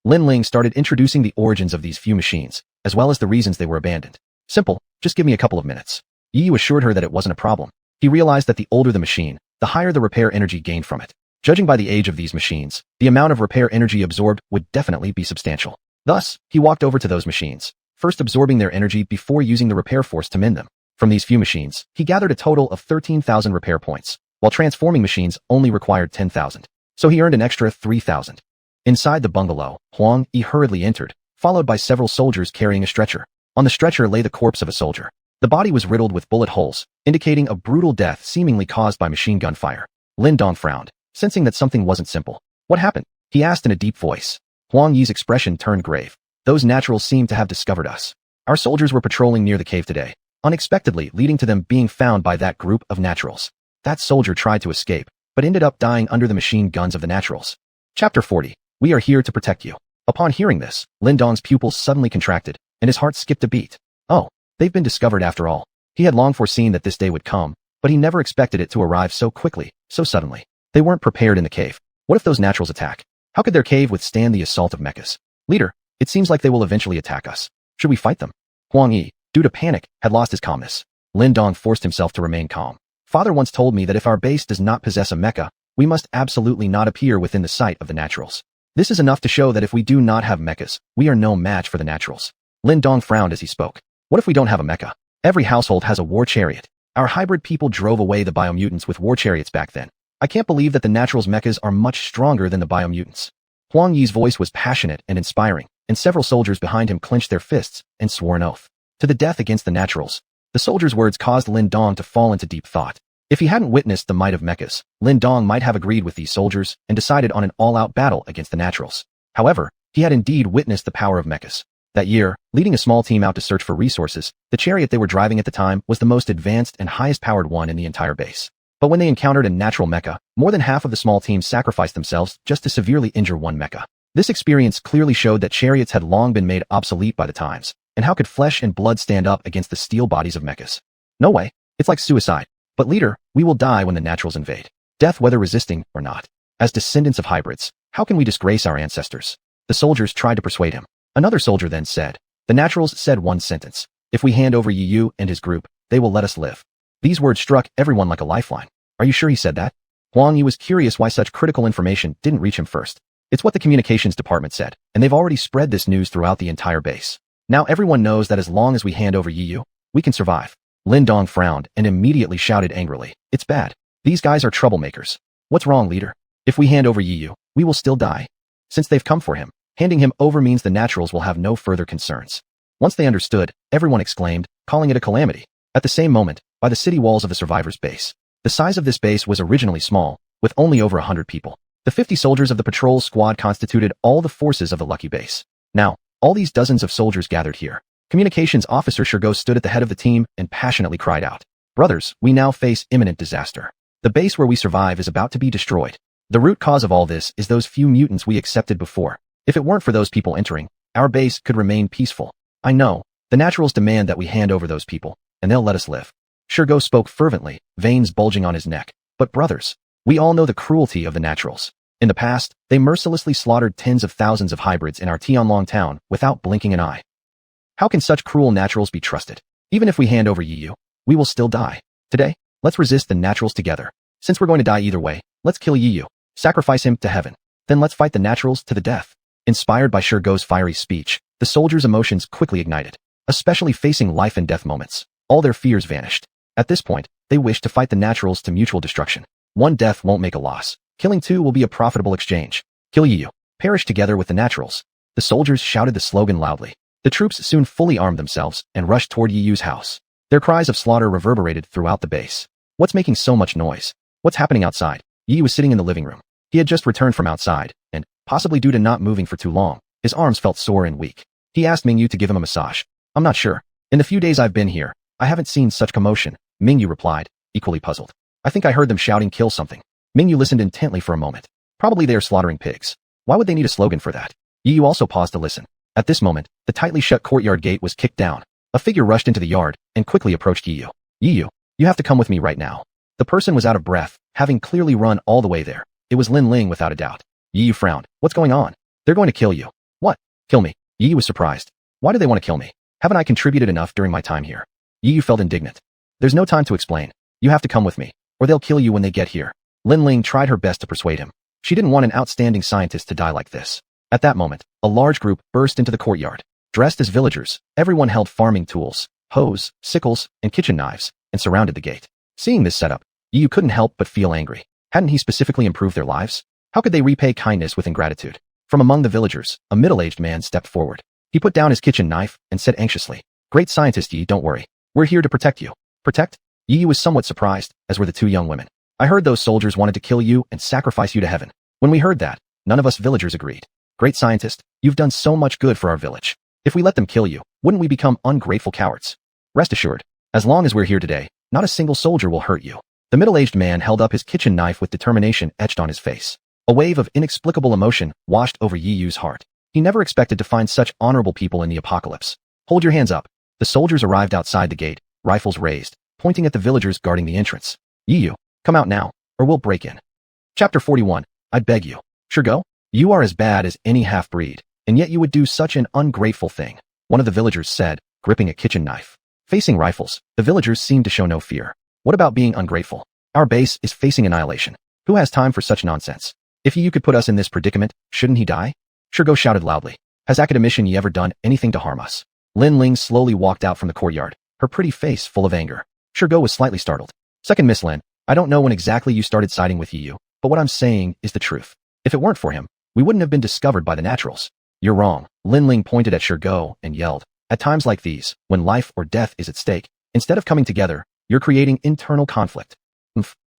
Lin Ling started introducing the origins of these few machines, as well as the reasons they were abandoned. Simple, just give me a couple of minutes. Yi Yu assured her that it wasn't a problem. He realized that the older the machine, the higher the repair energy gained from it. Judging by the age of these machines, the amount of repair energy absorbed would definitely be substantial. Thus, he walked over to those machines, first absorbing their energy before using the repair force to mend them. From these few machines, he gathered a total of 13,000 repair points, while transforming machines only required 10,000. So he earned an extra 3,000. Inside the bungalow, Huang Yi hurriedly entered, followed by several soldiers carrying a stretcher. On the stretcher lay the corpse of a soldier. The body was riddled with bullet holes, indicating a brutal death seemingly caused by machine gun fire. Lin Dong frowned, sensing that something wasn't simple. What happened? He asked in a deep voice. Huang Yi's expression turned grave. Those naturals seemed to have discovered us. Our soldiers were patrolling near the cave today, unexpectedly leading to them being found by that group of naturals. That soldier tried to escape, but ended up dying under the machine guns of the naturals. Chapter 40. We are here to protect you. Upon hearing this, Lin Dong's pupils suddenly contracted, and his heart skipped a beat. Oh, they've been discovered after all. He had long foreseen that this day would come, but he never expected it to arrive so quickly, so suddenly. They weren't prepared in the cave. What if those naturals attack? How could their cave withstand the assault of mechas? Leader, it seems like they will eventually attack us. Should we fight them? Huang Yi, due to panic, had lost his calmness. Lin Dong forced himself to remain calm. Father once told me that if our base does not possess a mecha, we must absolutely not appear within the sight of the naturals. This is enough to show that if we do not have mechas, we are no match for the naturals. Lin Dong frowned as he spoke. What if we don't have a mecha? Every household has a war chariot. Our hybrid people drove away the biomutants with war chariots back then. I can't believe that the naturals' mechas are much stronger than the biomutants. Huang Yi's voice was passionate and inspiring, and several soldiers behind him clenched their fists and swore an oath. To the death against the naturals. The soldiers' words caused Lin Dong to fall into deep thought. If he hadn't witnessed the might of mechas, Lin Dong might have agreed with these soldiers and decided on an all-out battle against the naturals. However, he had indeed witnessed the power of mechas. That year, leading a small team out to search for resources, the chariot they were driving at the time was the most advanced and highest-powered one in the entire base. But when they encountered a natural mecha, more than half of the small team sacrificed themselves just to severely injure one mecha. This experience clearly showed that chariots had long been made obsolete by the times, and how could flesh and blood stand up against the steel bodies of mechas? No way, it's like suicide. But leader, we will die when the naturals invade. Death whether resisting or not. As descendants of hybrids, how can we disgrace our ancestors? The soldiers tried to persuade him. Another soldier then said, the naturals said one sentence. If we hand over Yi Yu and his group, they will let us live. These words struck everyone like a lifeline. Are you sure he said that? Huang Yi was curious why such critical information didn't reach him first. It's what the communications department said, and they've already spread this news throughout the entire base. Now everyone knows that as long as we hand over Yi Yu, we can survive. Lin Dong frowned and immediately shouted angrily. It's bad. These guys are troublemakers. What's wrong, leader? If we hand over Yi Yu, we will still die. Since they've come for him, handing him over means the naturals will have no further concerns. Once they understood, everyone exclaimed, calling it a calamity. At the same moment, by the city walls of the survivors' base. The size of this base was originally small, with only over 100 people. The 50 soldiers of the patrol squad constituted all the forces of the lucky base. Now, all these dozens of soldiers gathered here. Communications officer Shergo stood at the head of the team and passionately cried out, brothers, we now face imminent disaster. The base where we survive is about to be destroyed. The root cause of all this is those few mutants we accepted before. If it weren't for those people entering, our base could remain peaceful. I know, the naturals demand that we hand over those people, and they'll let us live. Shergo spoke fervently, veins bulging on his neck. But brothers, we all know the cruelty of the naturals. In the past, they mercilessly slaughtered tens of thousands of hybrids in our Tianlong town without blinking an eye. How can such cruel naturals be trusted? Even if we hand over Yi Yu, we will still die. Today, let's resist the naturals together. Since we're going to die either way, let's kill Yi Yu, sacrifice him to heaven. Then let's fight the naturals to the death. Inspired by Shergo's fiery speech, the soldiers' emotions quickly ignited. Especially facing life and death moments, all their fears vanished. At this point, they wished to fight the naturals to mutual destruction. One death won't make a loss. Killing two will be a profitable exchange. Kill Yi Yu. Perish together with the naturals. The soldiers shouted the slogan loudly. The troops soon fully armed themselves and rushed toward Yi Yu's house. Their cries of slaughter reverberated throughout the base. What's making so much noise? What's happening outside? Yi was sitting in the living room. He had just returned from outside, and, possibly due to not moving for too long, his arms felt sore and weak. He asked Mingyu to give him a massage. I'm not sure. In the few days I've been here, I haven't seen such commotion, Mingyu replied, equally puzzled. I think I heard them shouting kill something. Mingyu listened intently for a moment. Probably they are slaughtering pigs. Why would they need a slogan for that? Yi also paused to listen. At this moment, the tightly shut courtyard gate was kicked down. A figure rushed into the yard and quickly approached Yi. Yi, you have to come with me right now. The person was out of breath, having clearly run all the way there. It was Lin Ling without a doubt. Yi frowned. What's going on? They're going to kill you. What? Kill me? Yi was surprised. Why do they want to kill me? Haven't I contributed enough during my time here? Yi felt indignant. There's no time to explain. You have to come with me, or they'll kill you when they get here. Lin Ling tried her best to persuade him. She didn't want an outstanding scientist to die like this. At that moment, a large group burst into the courtyard. Dressed as villagers, everyone held farming tools, hoes, sickles, and kitchen knives, and surrounded the gate. Seeing this setup, Yi couldn't help but feel angry. Hadn't he specifically improved their lives? How could they repay kindness with ingratitude? From among the villagers, a middle-aged man stepped forward. He put down his kitchen knife and said anxiously, Great scientist Yi, don't worry. We're here to protect you. Protect? Yi was somewhat surprised, as were the two young women. I heard those soldiers wanted to kill you and sacrifice you to heaven. When we heard that, none of us villagers agreed. Great scientist, you've done so much good for our village. If we let them kill you, wouldn't we become ungrateful cowards? Rest assured, as long as we're here today, not a single soldier will hurt you. The middle-aged man held up his kitchen knife with determination etched on his face. A wave of inexplicable emotion washed over Yi Yu's heart. He never expected to find such honorable people in the apocalypse. Hold your hands up. The soldiers arrived outside the gate, rifles raised, pointing at the villagers guarding the entrance. Yi Yu, come out now, or we'll break in. Chapter 41. I beg you. Sure go? You are as bad as any half-breed, and yet you would do such an ungrateful thing, one of the villagers said, gripping a kitchen knife. Facing rifles, the villagers seemed to show no fear. What about being ungrateful? Our base is facing annihilation. Who has time for such nonsense? If Yi could put us in this predicament, shouldn't he die? Shurgo shouted loudly. Has Academician Yi ever done anything to harm us? Lin Ling slowly walked out from the courtyard, her pretty face full of anger. Shurgo was slightly startled. Second Miss Lin, I don't know when exactly you started siding with Yi, but what I'm saying is the truth. If it weren't for him, we wouldn't have been discovered by the naturals. You're wrong. Lin Ling pointed at Shurgo and yelled. At times like these, when life or death is at stake, instead of coming together, you're creating internal conflict.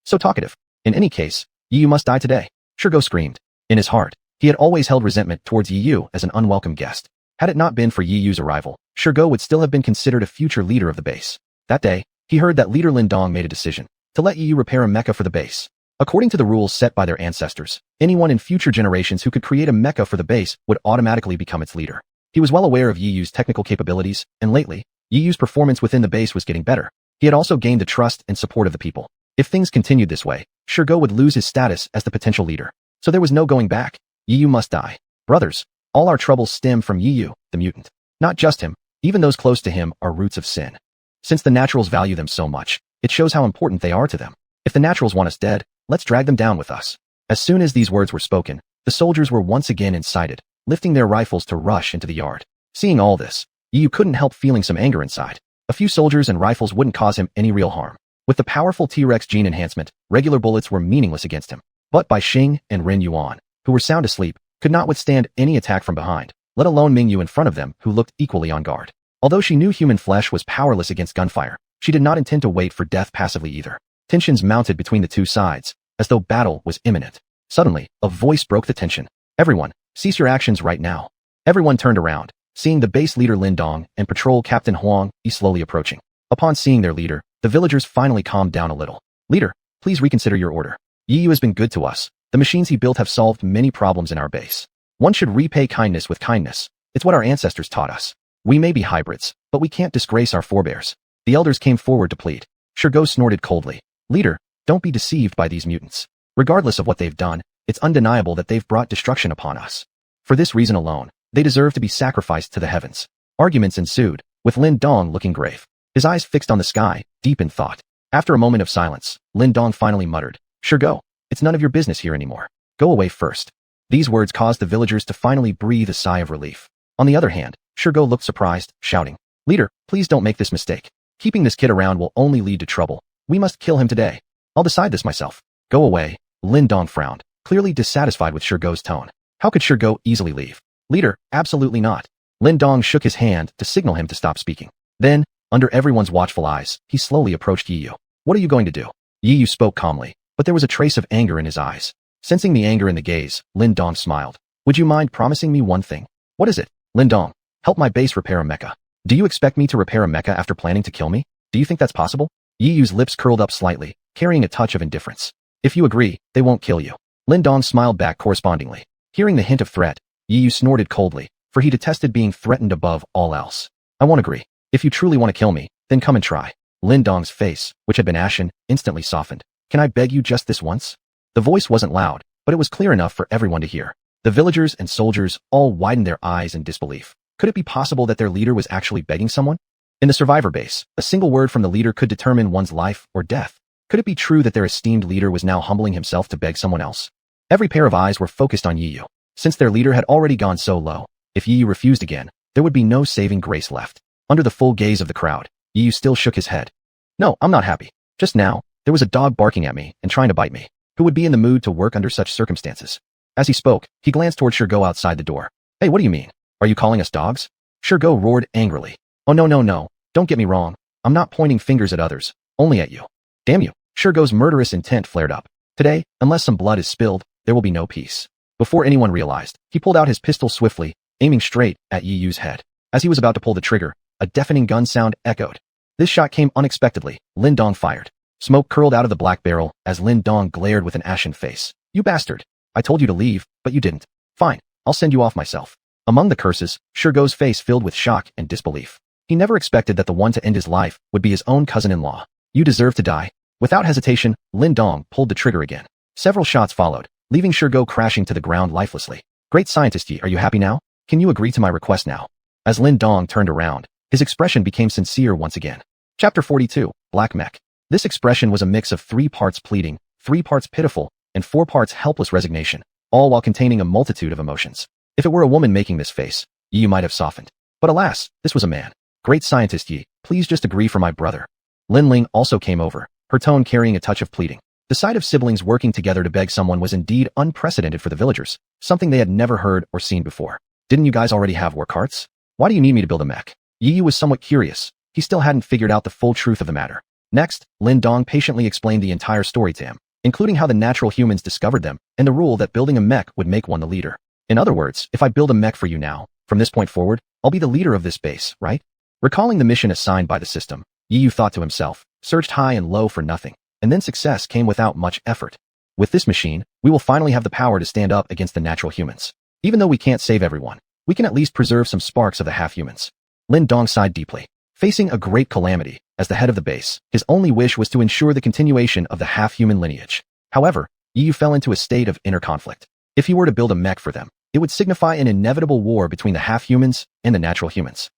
So talkative. In any case, Yi must die today. Shurgo screamed. In his heart, he had always held resentment towards Yi as an unwelcome guest. Had it not been for Yi's arrival, Shurgo would still have been considered a future leader of the base. That day, he heard that leader Lin Dong made a decision to let Yi repair a mecha for the base. According to the rules set by their ancestors, anyone in future generations who could create a mecha for the base would automatically become its leader. He was well aware of Yi's technical capabilities, and lately, Yi's performance within the base was getting better. He had also gained the trust and support of the people. If things continued this way, Shurgo would lose his status as the potential leader. So there was no going back. Yi must die. Brothers, all our troubles stem from Yi, the mutant. Not just him, even those close to him are roots of sin. Since the naturals value them so much, it shows how important they are to them. If the naturals want us dead, let's drag them down with us. As soon as these words were spoken, the soldiers were once again incited, lifting their rifles to rush into the yard. Seeing all this, Yi couldn't help feeling some anger inside. A few soldiers and rifles wouldn't cause him any real harm. With the powerful T-Rex gene enhancement, regular bullets were meaningless against him. But Bai Xing and Ren Yuan, who were sound asleep, could not withstand any attack from behind, let alone Mingyu in front of them, who looked equally on guard. Although she knew human flesh was powerless against gunfire, she did not intend to wait for death passively either. Tensions mounted between the two sides, as though battle was imminent. Suddenly, a voice broke the tension. Everyone, cease your actions right now. Everyone turned around, seeing the base leader Lin Dong and patrol captain Huang Yi slowly approaching. Upon seeing their leader, the villagers finally calmed down a little. Leader, please reconsider your order. Yi has been good to us. The machines he built have solved many problems in our base. One should repay kindness with kindness. It's what our ancestors taught us. We may be hybrids, but we can't disgrace our forebears. The elders came forward to plead. Shurgo snorted coldly. Leader, don't be deceived by these mutants. Regardless of what they've done, it's undeniable that they've brought destruction upon us. For this reason alone, they deserve to be sacrificed to the heavens. Arguments ensued, with Lin Dong looking grave, his eyes fixed on the sky, deep in thought. After a moment of silence, Lin Dong finally muttered, Shurgo, it's none of your business here anymore. Go away first. These words caused the villagers to finally breathe a sigh of relief. On the other hand, Shurgo looked surprised, shouting, Leader, please don't make this mistake. Keeping this kid around will only lead to trouble. We must kill him today. I'll decide this myself. Go away. Lin Dong frowned, clearly dissatisfied with Shurgo's tone. How could Shurgo easily leave? Leader, absolutely not. Lin Dong shook his hand to signal him to stop speaking. Then, under everyone's watchful eyes, he slowly approached Yi. What are you going to do? Yi spoke calmly. but there was a trace of anger in his eyes. Sensing the anger in the gaze, Lin Dong smiled. Would you mind promising me one thing? What is it? Lin Dong, help my base repair a mecha. Do you expect me to repair a mecha after planning to kill me? Do you think that's possible? Yi Yu's lips curled up slightly, carrying a touch of indifference. If you agree, they won't kill you. Lin Dong smiled back correspondingly. Hearing the hint of threat, Yi Yu snorted coldly, for he detested being threatened above all else. I won't agree. If you truly want to kill me, then come and try. Lin Dong's face, which had been ashen, instantly softened. Can I beg you just this once? The voice wasn't loud, but it was clear enough for everyone to hear. The villagers and soldiers all widened their eyes in disbelief. Could it be possible that their leader was actually begging someone? In the survivor base, a single word from the leader could determine one's life or death. Could it be true that their esteemed leader was now humbling himself to beg someone else? Every pair of eyes were focused on Yi Yu. Since their leader had already gone so low, if Yi Yu refused again, there would be no saving grace left. Under the full gaze of the crowd, Yi Yu still shook his head. No, I'm not happy. Just now, there was a dog barking at me and trying to bite me. Who would be in the mood to work under such circumstances? As he spoke, he glanced toward Shirgo outside the door. Hey, what do you mean? Are you calling us dogs? Shirgo roared angrily. Oh no, don't get me wrong. I'm not pointing fingers at others, only at you. Damn you. Shirgo's murderous intent flared up. Today, unless some blood is spilled, there will be no peace. Before anyone realized, he pulled out his pistol swiftly, aiming straight at Yi Yu's head. As he was about to pull the trigger, a deafening gun sound echoed. This shot came unexpectedly. Lin Dong fired. Smoke curled out of the black barrel as Lin Dong glared with an ashen face. You bastard. I told you to leave, but you didn't. Fine, I'll send you off myself. Among the curses, Shirgo's face filled with shock and disbelief. He never expected that the one to end his life would be his own cousin-in-law. You deserve to die. Without hesitation, Lin Dong pulled the trigger again. Several shots followed, leaving Shirgo crashing to the ground lifelessly. Great scientist Yi, are you happy now? Can you agree to my request now? As Lin Dong turned around, his expression became sincere once again. Chapter 42, Black Mech. This expression was a mix of 3 parts pleading, 3 parts pitiful, and 4 parts helpless resignation, all while containing a multitude of emotions. If it were a woman making this face, Yi might have softened. But alas, this was a man. Great scientist Yi, please just agree for my brother. Lin Ling also came over, her tone carrying a touch of pleading. The sight of siblings working together to beg someone was indeed unprecedented for the villagers, something they had never heard or seen before. Didn't you guys already have war carts? Why do you need me to build a mech? Yi Yu was somewhat curious. He still hadn't figured out the full truth of the matter. Next, Lin Dong patiently explained the entire story to him, including how the natural humans discovered them, and the rule that building a mech would make one the leader. In other words, if I build a mech for you now, from this point forward, I'll be the leader of this base, right? Recalling the mission assigned by the system, Yi Yu thought to himself, searched high and low for nothing, and then success came without much effort. With this machine, we will finally have the power to stand up against the natural humans. Even though we can't save everyone, we can at least preserve some sparks of the half-humans. Lin Dong sighed deeply. Facing a great calamity, as the head of the base, his only wish was to ensure the continuation of the half-human lineage. However, Yi Yu fell into a state of inner conflict. If he were to build a mech for them, it would signify an inevitable war between the half-humans and the natural humans.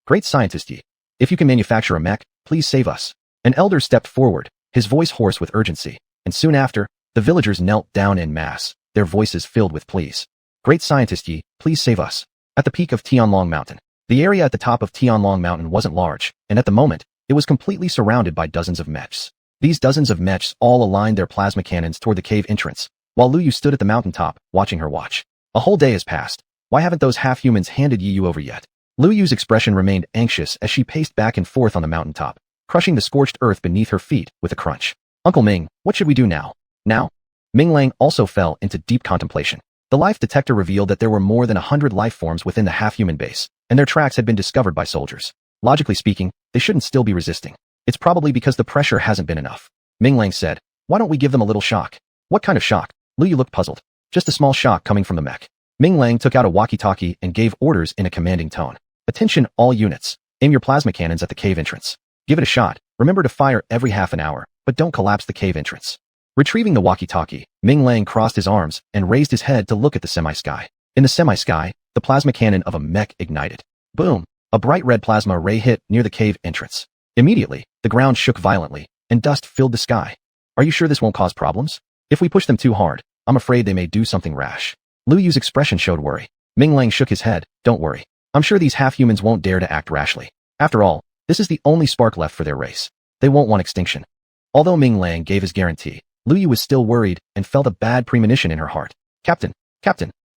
Great scientist Yi, if you can manufacture a mech, please save us. An elder stepped forward, his voice hoarse with urgency, and soon after, the villagers knelt down en masse, their voices filled with pleas. Great scientist Yi, please save us. At the peak of Tianlong Mountain, the area at the top of Tianlong Mountain wasn't large, and at the moment, it was completely surrounded by dozens of mechs. These dozens of mechs all aligned their plasma cannons toward the cave entrance, while Lu Yu stood at the mountaintop, watching her watch. A whole day has passed. Why haven't those half-humans handed Yi Yu over yet? Lu Yu's expression remained anxious as she paced back and forth on the mountaintop, crushing the scorched earth beneath her feet with a crunch. Uncle Ming, what should we do now? Now? Ming Lang also fell into deep contemplation. The life detector revealed that there were more than 100 life forms within the half-human base, and their tracks had been discovered by soldiers. Logically speaking, they shouldn't still be resisting. It's probably because the pressure hasn't been enough. Ming Lang said, why don't we give them a little shock? What kind of shock? Lu Yu looked puzzled. Just a small shock coming from the mech. Ming Lang took out a walkie-talkie and gave orders in a commanding tone. Attention all units. Aim your plasma cannons at the cave entrance. Give it a shot. Remember to fire every half an hour, but don't collapse the cave entrance. Retrieving the walkie-talkie, Ming Lang crossed his arms and raised his head to look at the semi-sky. In the semi-sky, the plasma cannon of a mech ignited. Boom! A bright red plasma ray hit near the cave entrance. Immediately, the ground shook violently, and dust filled the sky. Are you sure this won't cause problems? If we push them too hard, I'm afraid they may do something rash. Lu Yu's expression showed worry. Ming Lang shook his head. Don't worry. I'm sure these half-humans won't dare to act rashly. After all, this is the only spark left for their race. They won't want extinction. Although Ming Lang gave his guarantee, Lu Yu was still worried and felt a bad premonition in her heart. Captain,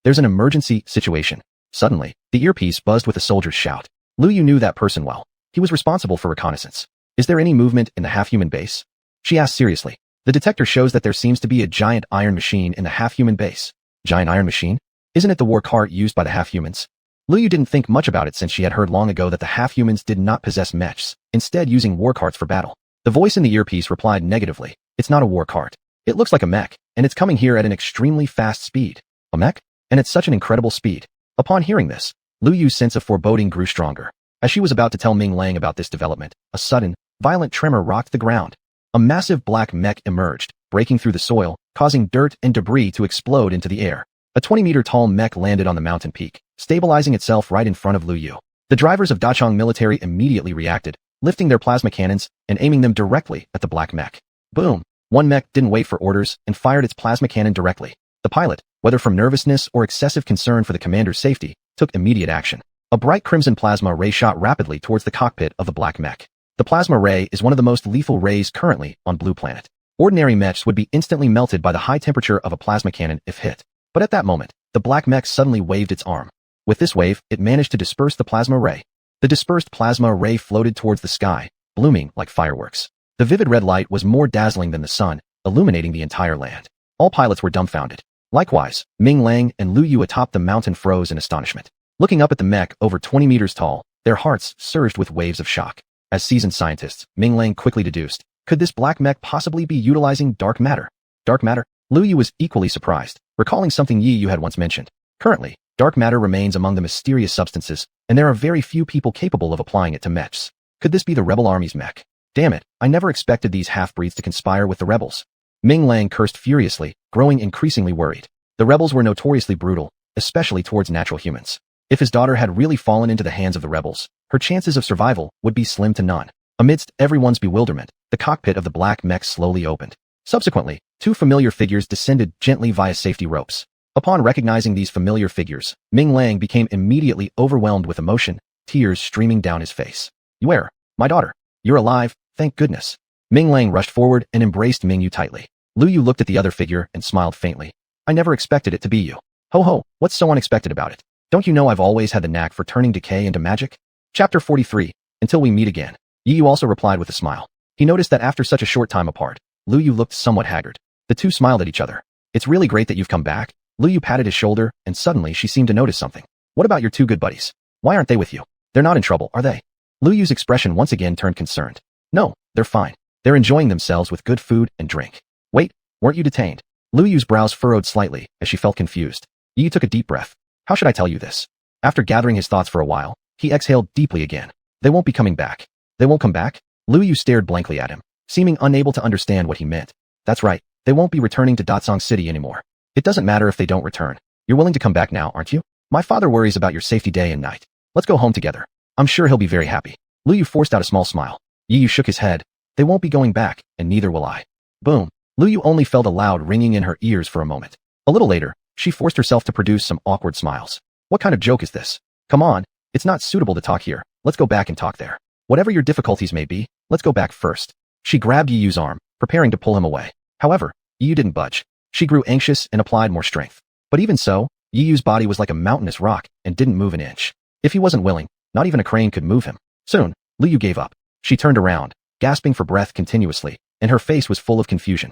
there's an emergency situation. Suddenly, the earpiece buzzed with a soldier's shout. Lu Yu knew that person well. He was responsible for reconnaissance. Is there any movement in the half-human base? She asked seriously. The detector shows that there seems to be a giant iron machine in the half-human base. Giant iron machine? Isn't it the war cart used by the half-humans? Lu Yu didn't think much about it since she had heard long ago that the half-humans did not possess mechs, instead using war carts for battle. The voice in the earpiece replied negatively, "It's not a war cart. It looks like a mech, and it's coming here at an extremely fast speed." A mech? And at such an incredible speed. Upon hearing this, Lu Yu's sense of foreboding grew stronger. As she was about to tell Ming Lang about this development, a sudden, violent tremor rocked the ground. A massive black mech emerged, breaking through the soil, causing dirt and debris to explode into the air. A 20-meter-tall mech landed on the mountain peak, stabilizing itself right in front of Lu Yu. The drivers of Dachang military immediately reacted, lifting their plasma cannons and aiming them directly at the black mech. Boom! One mech didn't wait for orders and fired its plasma cannon directly. The pilot, whether from nervousness or excessive concern for the commander's safety, took immediate action. A bright crimson plasma ray shot rapidly towards the cockpit of the black mech. The plasma ray is one of the most lethal rays currently on Blue Planet. Ordinary mechs would be instantly melted by the high temperature of a plasma cannon if hit. But at that moment, the black mech suddenly waved its arm. With this wave, it managed to disperse the plasma ray. The dispersed plasma ray floated towards the sky, blooming like fireworks. The vivid red light was more dazzling than the sun, illuminating the entire land. All pilots were dumbfounded. Likewise, Ming Lang and Lu Yu atop the mountain froze in astonishment. Looking up at the mech over 20 meters tall, their hearts surged with waves of shock. As seasoned scientists, Ming Lang quickly deduced, could this black mech possibly be utilizing dark matter? Dark matter? Lu Yu was equally surprised, recalling something Yi Yu had once mentioned. Currently, dark matter remains among the mysterious substances, and there are very few people capable of applying it to mechs. Could this be the rebel army's mech? Damn it, I never expected these half-breeds to conspire with the rebels. Ming Lang cursed furiously, growing increasingly worried. The rebels were notoriously brutal, especially towards natural humans. If his daughter had really fallen into the hands of the rebels, her chances of survival would be slim to none. Amidst everyone's bewilderment, the cockpit of the black mech slowly opened. Subsequently, two familiar figures descended gently via safety ropes. Upon recognizing these familiar figures, Ming Lang became immediately overwhelmed with emotion, tears streaming down his face. "Where? My daughter? You're alive, thank goodness." Ming Lang rushed forward and embraced Ming Yu tightly. Lu Yu looked at the other figure and smiled faintly. "I never expected it to be you." "Ho ho, what's so unexpected about it? Don't you know I've always had the knack for turning decay into magic?" Chapter 43, Until We Meet Again. Yi Yu also replied with a smile. He noticed that after such a short time apart, Lu Yu looked somewhat haggard. The two smiled at each other. "It's really great that you've come back." Lu Yu patted his shoulder, and suddenly she seemed to notice something. "What about your two good buddies? Why aren't they with you? They're not in trouble, are they?" Lu Yu's expression once again turned concerned. "No, they're fine. They're enjoying themselves with good food and drink." "Wait, weren't you detained?" Lu Yu's brows furrowed slightly as she felt confused. Yi Yu took a deep breath. "How should I tell you this?" After gathering his thoughts for a while, he exhaled deeply again. "They won't be coming back." "They won't come back?" Lu Yu stared blankly at him, seeming unable to understand what he meant. "That's right. They won't be returning to Datsang City anymore. It doesn't matter if they don't return. You're willing to come back now, aren't you? My father worries about your safety day and night. Let's go home together. I'm sure he'll be very happy." Lu Yu forced out a small smile. Yi Yu shook his head. "They won't be going back, and neither will I." Boom. Lu Yu only felt a loud ringing in her ears for a moment. A little later, she forced herself to produce some awkward smiles. "What kind of joke is this? Come on, it's not suitable to talk here. Let's go back and talk there. Whatever your difficulties may be, let's go back first." She grabbed Yi Yu's arm, preparing to pull him away. However, Yi Yu didn't budge. She grew anxious and applied more strength. But even so, Yi Yu's body was like a mountainous rock and didn't move an inch. If he wasn't willing, not even a crane could move him. Soon, Lu Yu gave up. She turned around, gasping for breath continuously, and her face was full of confusion.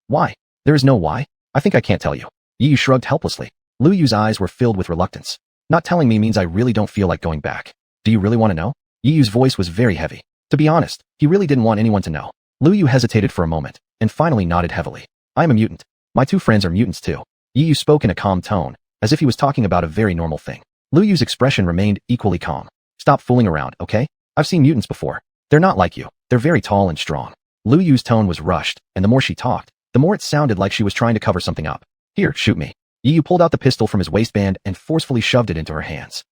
"Why? There is no why. I think I can't tell you." Yi Yu shrugged helplessly. Lu Yu's eyes were filled with reluctance. "Not telling me means I really don't feel like going back. Do you really want to know?" Yi Yu's voice was very heavy. To be honest, he really didn't want anyone to know. Lu Yu hesitated for a moment, and finally nodded heavily. "I am a mutant. My two friends are mutants too." Yi Yu spoke in a calm tone, as if he was talking about a very normal thing. Lu Yu's expression remained equally calm. "Stop fooling around, okay? I've seen mutants before. They're not like you. They're very tall and strong." Lu Yu's tone was rushed, and the more she talked, the more it sounded like she was trying to cover something up. "Here, shoot me." Yi Yu pulled out the pistol from his waistband and forcefully shoved it into her hands.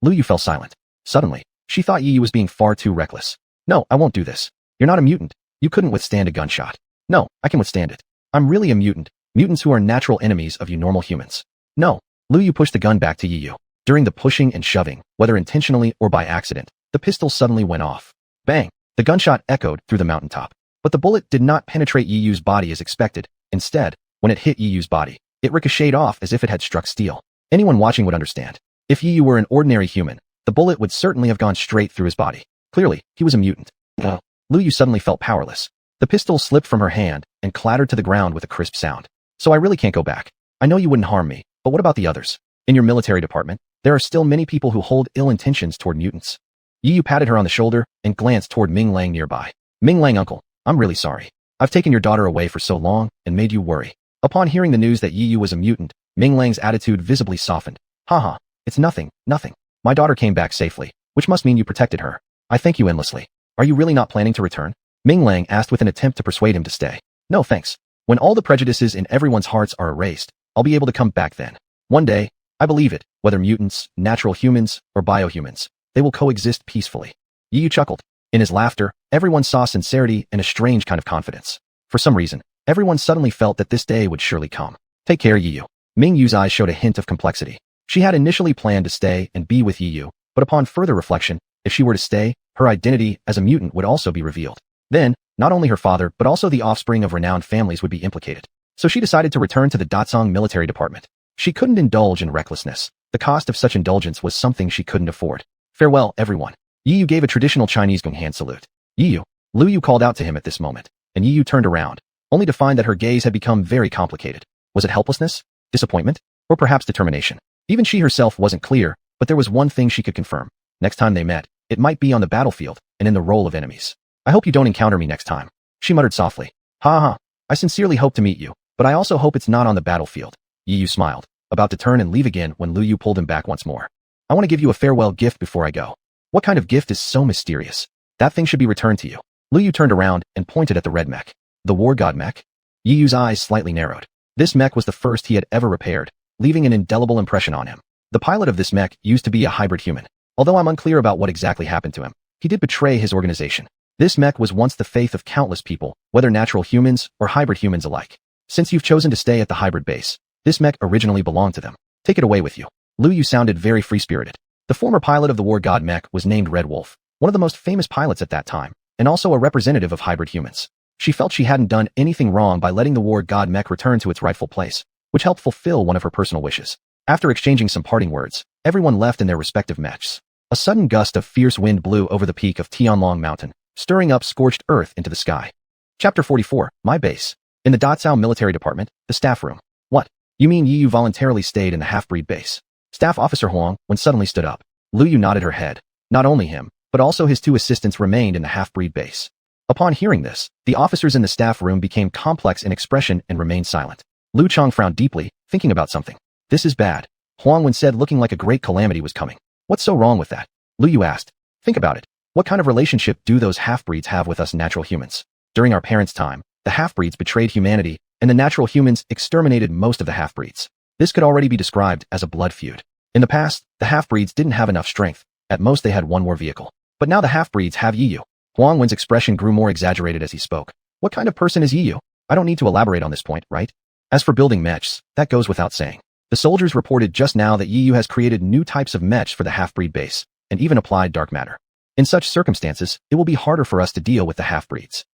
Lu Yu fell silent. Suddenly, she thought Yi Yu was being far too reckless. "No, I won't do this. You're not a mutant. You couldn't withstand a gunshot." "No, I can withstand it. I'm really a mutant. Mutants who are natural enemies of you normal humans." "No." Lu Yu pushed the gun back to Yi Yu. During the pushing and shoving, whether intentionally or by accident, the pistol suddenly went off. Bang! The gunshot echoed through the mountaintop. But the bullet did not penetrate Yi Yu's body as expected. Instead, when it hit Yi Yu's body, it ricocheted off as if it had struck steel. Anyone watching would understand. If Yi Yu were an ordinary human, the bullet would certainly have gone straight through his body. Clearly, he was a mutant. Lu Yu suddenly felt powerless. The pistol slipped from her hand and clattered to the ground with a crisp sound. So I really can't go back. I know you wouldn't harm me, but what about the others? In your military department, there are still many people who hold ill intentions toward mutants. Yi Yu patted her on the shoulder and glanced toward Ming Lang nearby. Ming Lang, uncle, I'm really sorry. I've taken your daughter away for so long and made you worry. Upon hearing the news that Yi Yu was a mutant, Ming Lang's attitude visibly softened. Haha, it's nothing. My daughter came back safely, which must mean you protected her. I thank you endlessly. Are you really not planning to return? Ming Lang asked with an attempt to persuade him to stay. No thanks. When all the prejudices in everyone's hearts are erased, I'll be able to come back then. One day, I believe it, whether mutants, natural humans, or biohumans, they will coexist peacefully. Yi Yu chuckled. In his laughter, everyone saw sincerity and a strange kind of confidence. For some reason, everyone suddenly felt that this day would surely come. Take care, Yi Yu. Ming Yu's eyes showed a hint of complexity. She had initially planned to stay and be with Yi Yu, but upon further reflection, if she were to stay, her identity as a mutant would also be revealed. Then, not only her father but also the offspring of renowned families would be implicated. So she decided to return to the Datsang military department. She couldn't indulge in recklessness. The cost of such indulgence was something she couldn't afford. Farewell, everyone. Yi Yu gave a traditional Chinese gung hand salute. Yi Yu. Lu Yu called out to him at this moment, and Yi Yu turned around, only to find that her gaze had become very complicated. Was it helplessness? Disappointment? Or perhaps determination? Even she herself wasn't clear, but there was one thing she could confirm. Next time they met, it might be on the battlefield and in the role of enemies. I hope you don't encounter me next time. She muttered softly. Ha ha. I sincerely hope to meet you, but I also hope it's not on the battlefield. Yi Yu smiled, about to turn and leave again when Lu Yu pulled him back once more. I want to give you a farewell gift before I go. What kind of gift is so mysterious? That thing should be returned to you. Lu Yu turned around and pointed at the red mech. The war god mech? Yi Yu's eyes slightly narrowed. This mech was the first he had ever repaired, leaving an indelible impression on him. The pilot of this mech used to be a hybrid human. Although I'm unclear about what exactly happened to him, he did betray his organization. This mech was once the faith of countless people, whether natural humans or hybrid humans alike. Since you've chosen to stay at the hybrid base, this mech originally belonged to them. Take it away with you. Lu Yu sounded very free-spirited. The former pilot of the war god mech was named Red Wolf, one of the most famous pilots at that time, and also a representative of hybrid humans. She felt she hadn't done anything wrong by letting the war god mech return to its rightful place, which helped fulfill one of her personal wishes. After exchanging some parting words, everyone left in their respective mechs. A sudden gust of fierce wind blew over the peak of Tianlong Mountain, stirring up scorched earth into the sky. Chapter 44, My Base. In the Datsao military department, the staff room. What? You mean Yi Yu voluntarily stayed in the half-breed base? Staff Officer Huang suddenly stood up. Lu Yu nodded her head. Not only him, but also his two assistants remained in the half-breed base. Upon hearing this, the officers in the staff room became complex in expression and remained silent. Lu Chong frowned deeply, thinking about something. This is bad. Huang Wen said, looking like a great calamity was coming. What's so wrong with that? Lu Yu asked. Think about it. What kind of relationship do those half-breeds have with us natural humans? During our parents' time, the half-breeds betrayed humanity, and the natural humans exterminated most of the half-breeds. This could already be described as a blood feud. In the past, the half-breeds didn't have enough strength. At most they had one war vehicle. But now the half-breeds have Yi Yu. Huang Wen's expression grew more exaggerated as he spoke. What kind of person is Yi Yu? I don't need to elaborate on this point, right? As for building mechs, that goes without saying. The soldiers reported just now that Yi Yu has created new types of mechs for the half-breed base, and even applied dark matter. In such circumstances, it will be harder for us to deal with the half-breeds.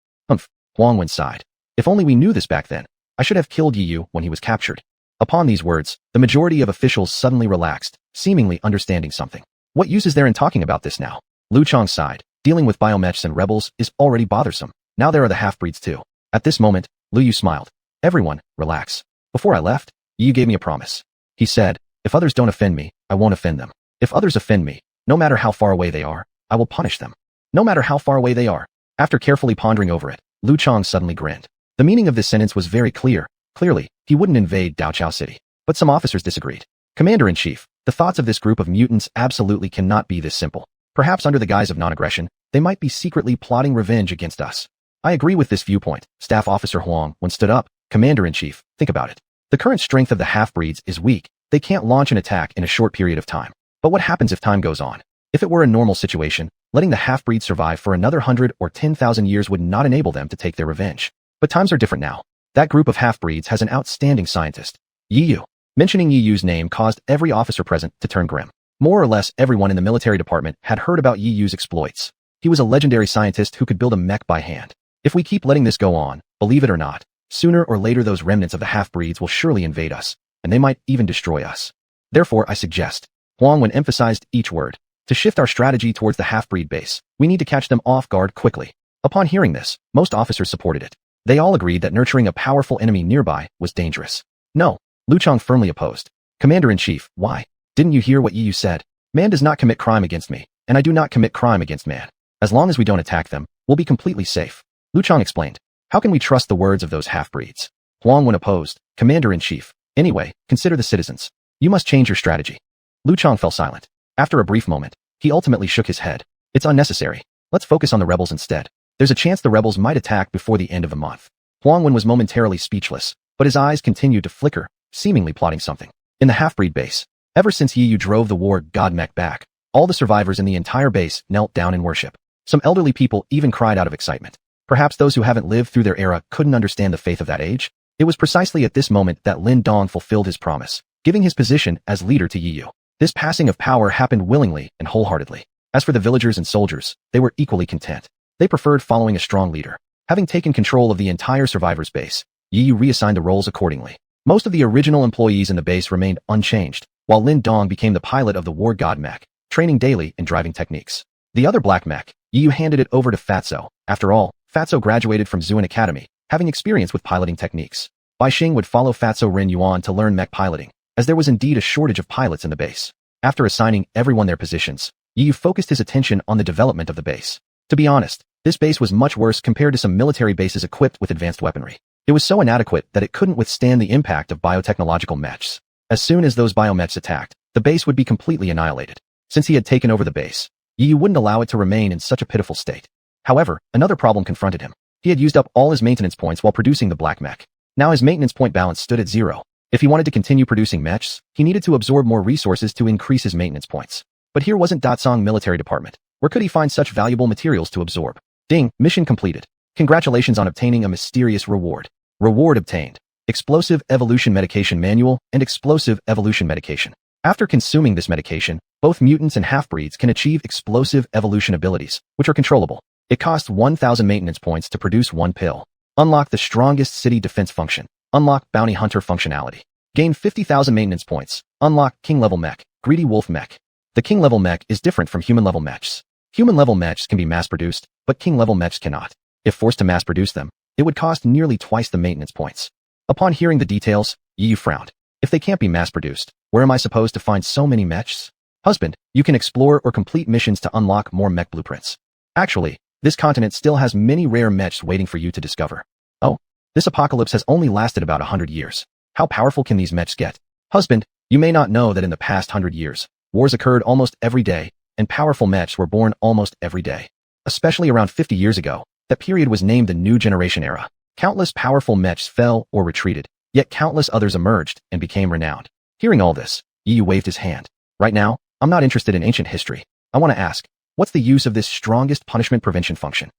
Huang Wen sighed. If only we knew this back then. I should have killed Yi Yu when he was captured. Upon these words, the majority of officials suddenly relaxed, seemingly understanding something. What use is there in talking about this now? Lu Chong sighed. Dealing with biomechs and rebels is already bothersome. Now there are the half-breeds too. At this moment, Lu Yu smiled. Everyone, relax. Before I left, Yi Yu gave me a promise. He said, if others don't offend me, I won't offend them. If others offend me, no matter how far away they are, I will punish them. No matter how far away they are. After carefully pondering over it, Lu Chong suddenly grinned. The meaning of this sentence was very clear. Clearly, he wouldn't invade Daochao City. But some officers disagreed. Commander-in-Chief, the thoughts of this group of mutants absolutely cannot be this simple. Perhaps under the guise of non-aggression, they might be secretly plotting revenge against us. I agree with this viewpoint. Staff Officer Huang stood up. Commander-in-Chief, think about it. The current strength of the half-breeds is weak. They can't launch an attack in a short period of time. But what happens if time goes on? If it were a normal situation, letting the half-breeds survive for another 100 or 10,000 years would not enable them to take their revenge. But times are different now. That group of half-breeds has an outstanding scientist, Yi Yu. Mentioning Yi Yu's name caused every officer present to turn grim. More or less everyone in the military department had heard about Yi Yu's exploits. He was a legendary scientist who could build a mech by hand. If we keep letting this go on, believe it or not, sooner or later those remnants of the half-breeds will surely invade us, and they might even destroy us. Therefore, I suggest, Huang Wen emphasized each word, to shift our strategy towards the half-breed base, we need to catch them off guard quickly. Upon hearing this, most officers supported it. They all agreed that nurturing a powerful enemy nearby was dangerous. No, Lu Chang firmly opposed. Commander-in-Chief, why? Didn't you hear what Yi Yu said? Man does not commit crime against me, and I do not commit crime against man. As long as we don't attack them, we'll be completely safe. Lu Chang explained. How can we trust the words of those half-breeds? Huang Wen opposed. Commander-in-Chief. Anyway, consider the citizens. You must change your strategy. Lu Chang fell silent. After a brief moment, he ultimately shook his head. It's unnecessary. Let's focus on the rebels instead. There's a chance the rebels might attack before the end of the month. Huang Wen was momentarily speechless, but his eyes continued to flicker, seemingly plotting something. In the half-breed base, ever since Yi Yu drove the war god mech back, all the survivors in the entire base knelt down in worship. Some elderly people even cried out of excitement. Perhaps those who haven't lived through their era couldn't understand the faith of that age. It was precisely at this moment that Lin Dong fulfilled his promise, giving his position as leader to Yi Yu. This passing of power happened willingly and wholeheartedly. As for the villagers and soldiers, they were equally content. They preferred following a strong leader. Having taken control of the entire survivors' base, Yi Yu reassigned the roles accordingly. Most of the original employees in the base remained unchanged, while Lin Dong became the pilot of the war god mech, training daily in driving techniques. The other black mech, Yi Yu handed it over to Fatso. After all, Fatso graduated from Zuan Academy, having experience with piloting techniques. Bai Xing would follow Fatso Ren Yuan to learn mech piloting, as there was indeed a shortage of pilots in the base. After assigning everyone their positions, Yi Yu focused his attention on the development of the base. To be honest, this base was much worse compared to some military bases equipped with advanced weaponry. It was so inadequate that it couldn't withstand the impact of biotechnological mechs. As soon as those biomechs attacked, the base would be completely annihilated. Since he had taken over the base, Yi Yu wouldn't allow it to remain in such a pitiful state. However, another problem confronted him. He had used up all his maintenance points while producing the black mech. Now his maintenance point balance stood at 0. If he wanted to continue producing mechs, he needed to absorb more resources to increase his maintenance points. But here wasn't Datsong Military Department. Where could he find such valuable materials to absorb? Ding, mission completed. Congratulations on obtaining a mysterious reward. Reward obtained. Explosive Evolution Medication Manual and Explosive Evolution Medication. After consuming this medication, both mutants and half-breeds can achieve explosive evolution abilities, which are controllable. It costs 1,000 maintenance points to produce one pill. Unlock the strongest city defense function. Unlock bounty hunter functionality. Gain 50,000 maintenance points. Unlock king-level mech, greedy wolf mech. The king-level mech is different from human-level mechs. Human-level mechs can be mass-produced, but king-level mechs cannot. If forced to mass-produce them, it would cost nearly twice the maintenance points. Upon hearing the details, Yi Yu frowned. If they can't be mass-produced, where am I supposed to find so many mechs? Husband, you can explore or complete missions to unlock more mech blueprints. Actually, this continent still has many rare mechs waiting for you to discover. Oh, this apocalypse has only lasted about 100 years. How powerful can these mechs get? Husband, you may not know that in the past 100 years, wars occurred almost every day, and powerful mechs were born almost every day. Especially around 50 years ago, that period was named the New Generation Era. Countless powerful mechs fell or retreated, yet countless others emerged and became renowned. Hearing all this, Yi Yu waved his hand. Right now, I'm not interested in ancient history. I want to ask, what's the use of this strongest punishment prevention function?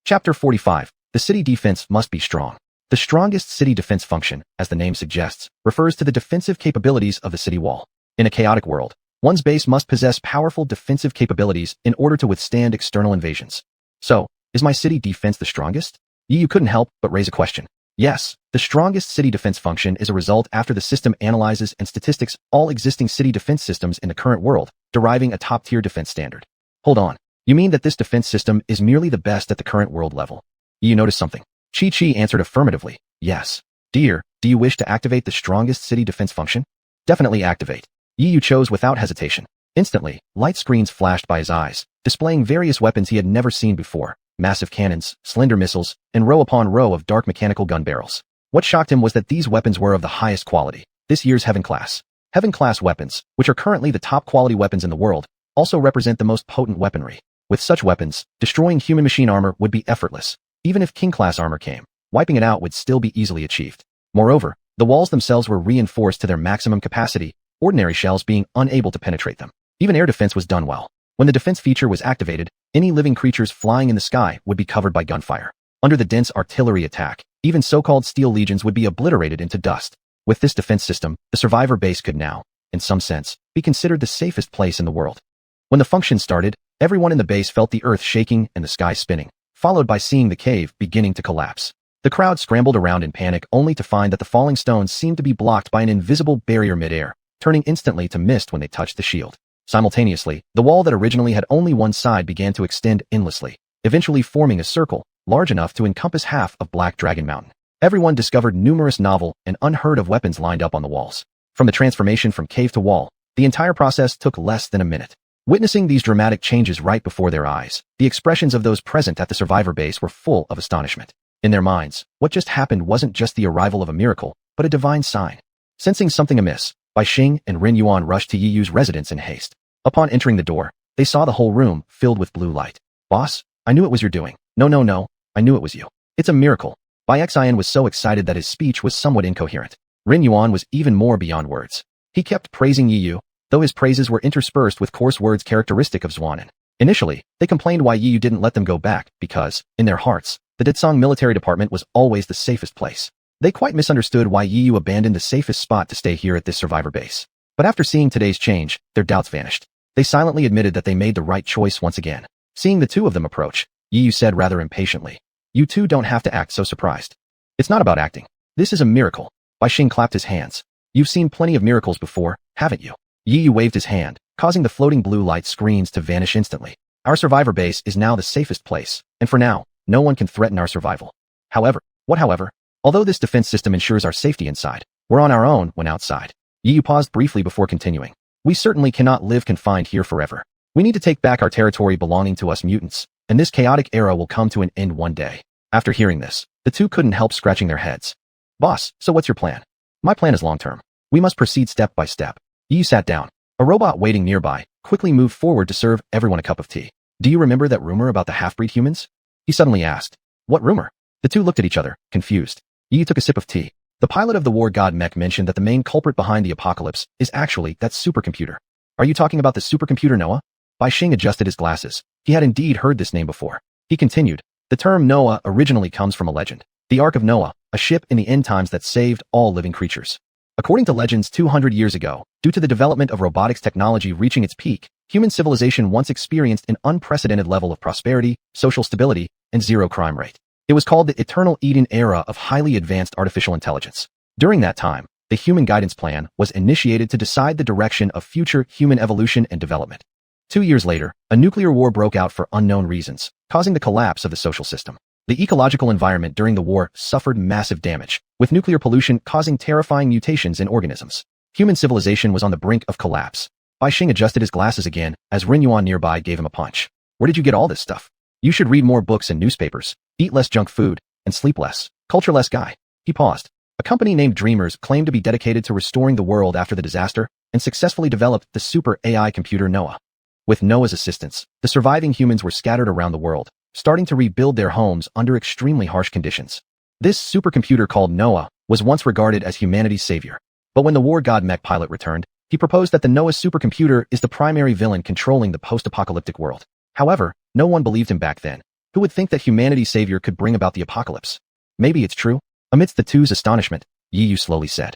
Chapter 45. The city defense must be strong. The strongest city defense function, as the name suggests, refers to the defensive capabilities of the city wall. In a chaotic world, one's base must possess powerful defensive capabilities in order to withstand external invasions. So, is my city defense the strongest? Yi Yu couldn't help but raise a question. Yes, the strongest city defense function is a result after the system analyzes and statistics all existing city defense systems in the current world, deriving a top-tier defense standard. Hold on, you mean that this defense system is merely the best at the current world level? Yi Yu noticed something. Chi answered affirmatively. Yes. Dear, do you wish to activate the strongest city defense function? Definitely activate. Yi Yu chose without hesitation. Instantly, light screens flashed by his eyes, displaying various weapons he had never seen before. Massive cannons, slender missiles, and row upon row of dark mechanical gun barrels. What shocked him was that these weapons were of the highest quality. This year's Heaven Class. Heaven Class weapons, which are currently the top quality weapons in the world, also represent the most potent weaponry. With such weapons, destroying human machine armor would be effortless. Even if King Class armor came, wiping it out would still be easily achieved. Moreover, the walls themselves were reinforced to their maximum capacity, ordinary shells being unable to penetrate them. Even air defense was done well. When the defense feature was activated, any living creatures flying in the sky would be covered by gunfire. Under the dense artillery attack, even so-called steel legions would be obliterated into dust. With this defense system, the survivor base could now, in some sense, be considered the safest place in the world. When the function started, everyone in the base felt the earth shaking and the sky spinning, followed by seeing the cave beginning to collapse. The crowd scrambled around in panic only to find that the falling stones seemed to be blocked by an invisible barrier mid-air, turning instantly to mist when they touched the shield. Simultaneously, the wall that originally had only one side began to extend endlessly, eventually forming a circle, large enough to encompass half of Black Dragon Mountain. Everyone discovered numerous novel and unheard-of weapons lined up on the walls. From the transformation from cave to wall, the entire process took less than a minute. Witnessing these dramatic changes right before their eyes, the expressions of those present at the survivor base were full of astonishment. In their minds, what just happened wasn't just the arrival of a miracle, but a divine sign. Sensing something amiss, Bai Xing and Ren Yuan rushed to Yi Yu's residence in haste. Upon entering the door, they saw the whole room filled with blue light. "Boss, I knew it was your doing." No, I knew it was you. It's a miracle." Bai Xian was so excited that his speech was somewhat incoherent. Ren Yuan was even more beyond words. He kept praising Yi Yu, though his praises were interspersed with coarse words characteristic of Zhuanan. Initially, they complained why Yi Yu didn't let them go back because, in their hearts, the Ditsong military department was always the safest place. They quite misunderstood why Yi Yu abandoned the safest spot to stay here at this survivor base. But after seeing today's change, their doubts vanished. They silently admitted that they made the right choice once again. Seeing the two of them approach, Yi Yu said rather impatiently, "You two don't have to act so surprised. It's not about acting. This is a miracle." Bai Xing clapped his hands. "You've seen plenty of miracles before, haven't you?" Yi Yu waved his hand, causing the floating blue light screens to vanish instantly. "Our survivor base is now the safest place, and for now, no one can threaten our survival. However, although this defense system ensures our safety inside, we're on our own when outside." Yi Yu paused briefly before continuing. "We certainly cannot live confined here forever. We need to take back our territory belonging to us mutants, and this chaotic era will come to an end one day." After hearing this, the two couldn't help scratching their heads. "Boss, so what's your plan?" "My plan is long-term. We must proceed step by step." Yi Yu sat down. A robot waiting nearby quickly moved forward to serve everyone a cup of tea. "Do you remember that rumor about the half-breed humans?" he suddenly asked. "What rumor?" The two looked at each other, confused. Yi Yu took a sip of tea. "The pilot of the war god Mech mentioned that the main culprit behind the apocalypse is actually that supercomputer." "Are you talking about the supercomputer Noah?" Bai Xing adjusted his glasses. He had indeed heard this name before. He continued, "The term Noah originally comes from a legend. The Ark of Noah, a ship in the end times that saved all living creatures. According to legends 200 years ago, due to the development of robotics technology reaching its peak, human civilization once experienced an unprecedented level of prosperity, social stability, and zero crime rate. It was called the Eternal Eden Era of highly advanced artificial intelligence. During that time, the Human Guidance Plan was initiated to decide the direction of future human evolution and development. 2 years later, a nuclear war broke out for unknown reasons, causing the collapse of the social system. The ecological environment during the war suffered massive damage, with nuclear pollution causing terrifying mutations in organisms. Human civilization was on the brink of collapse. Bai Xing adjusted his glasses again as Ren Yuan nearby gave him a punch. "Where did you get all this stuff? You should read more books and newspapers, eat less junk food, and sleep less. Culture less guy." He paused. A company named Dreamers claimed to be dedicated to restoring the world after the disaster and successfully developed the super AI computer Noah. With Noah's assistance, the surviving humans were scattered around the world, starting to rebuild their homes under extremely harsh conditions. This supercomputer called Noah was once regarded as humanity's savior. But when the war god Mech pilot returned, he proposed that the Noah supercomputer is the primary villain controlling the post-apocalyptic world. However, no one believed him back then. Who would think that humanity's savior could bring about the apocalypse? "Maybe it's true." Amidst the two's astonishment, Yi Yu slowly said.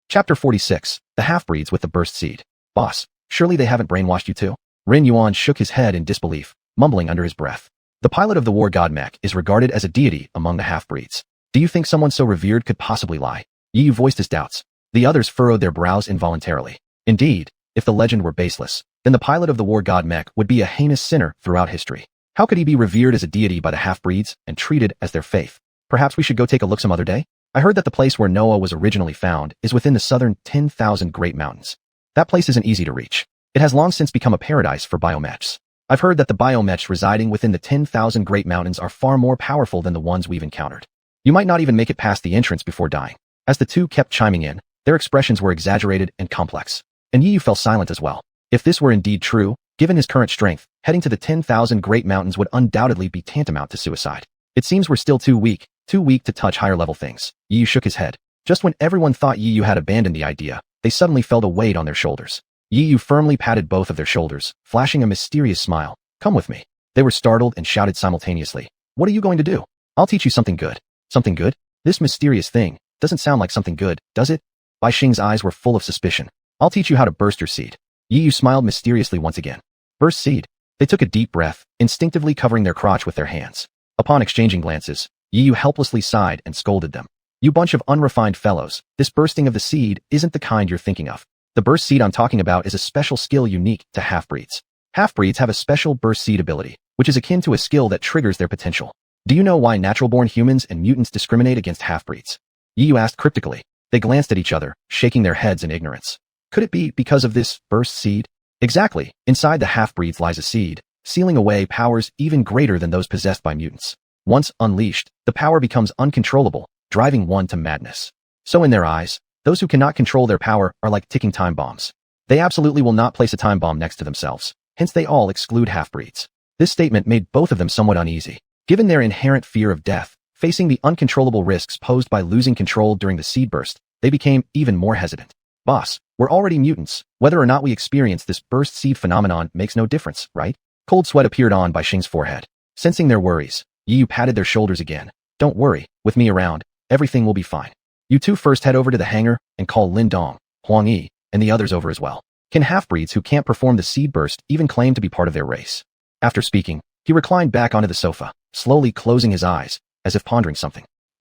Chapter 46, The Half-Breeds with the Burst Seed. "Boss, surely they haven't brainwashed you too?" Ren Yuan shook his head in disbelief, mumbling under his breath. "The pilot of the war god Mech is regarded as a deity among the half-breeds. Do you think someone so revered could possibly lie?" Yi Yu voiced his doubts. The others furrowed their brows involuntarily. Indeed, if the legend were baseless, then the pilot of the war god Mech would be a heinous sinner throughout history. How could he be revered as a deity by the half-breeds and treated as their faith? "Perhaps we should go take a look some other day? I heard that the place where Noah was originally found is within the southern 10,000 Great Mountains. That place isn't easy to reach. It has long since become a paradise for biomechs. I've heard that the biomechs residing within the 10,000 Great Mountains are far more powerful than the ones we've encountered. You might not even make it past the entrance before dying." As the two kept chiming in, their expressions were exaggerated and complex. And Yi Yu fell silent as well. If this were indeed true, given his current strength, heading to the 10,000 Great Mountains would undoubtedly be tantamount to suicide. It seems we're still too weak to touch higher-level things. Yi Yu shook his head. Just when everyone thought Yi Yu had abandoned the idea, they suddenly felt a weight on their shoulders. Yi Yu firmly patted both of their shoulders, flashing a mysterious smile. "Come with me." They were startled and shouted simultaneously. "What are you going to do?" "I'll teach you something good." "Something good? This mysterious thing doesn't sound like something good, does it?" Bai Xing's eyes were full of suspicion. "I'll teach you how to burst your seed." Yi Yu smiled mysteriously once again. "Burst seed?" They took a deep breath, instinctively covering their crotch with their hands. Upon exchanging glances, Yi Yu helplessly sighed and scolded them. "You bunch of unrefined fellows, this bursting of the seed isn't the kind you're thinking of. The burst seed I'm talking about is a special skill unique to half-breeds. Half-breeds have a special burst seed ability, which is akin to a skill that triggers their potential. Do you know why natural-born humans and mutants discriminate against half-breeds? Yu asked cryptically. They glanced at each other, shaking their heads in ignorance. Could it be because of this burst seed? Exactly. Inside the half-breeds lies a seed, sealing away powers even greater than those possessed by mutants. Once unleashed, the power becomes uncontrollable, driving one to madness. So in their eyes, those who cannot control their power are like ticking time bombs. They absolutely will not place a time bomb next to themselves. Hence they all exclude half-breeds. This statement made both of them somewhat uneasy. Given their inherent fear of death, facing the uncontrollable risks posed by losing control during the seed burst, they became even more hesitant. Boss, we're already mutants. Whether or not we experience this burst seed phenomenon makes no difference, right? Cold sweat appeared on Baixing's forehead. Sensing their worries, Yu patted their shoulders again. Don't worry, with me around, everything will be fine. You two first head over to the hangar and call Lin Dong, Huang Yi, and the others over as well. Can half-breeds who can't perform the seed burst even claim to be part of their race? After speaking, he reclined back onto the sofa, slowly closing his eyes, as if pondering something.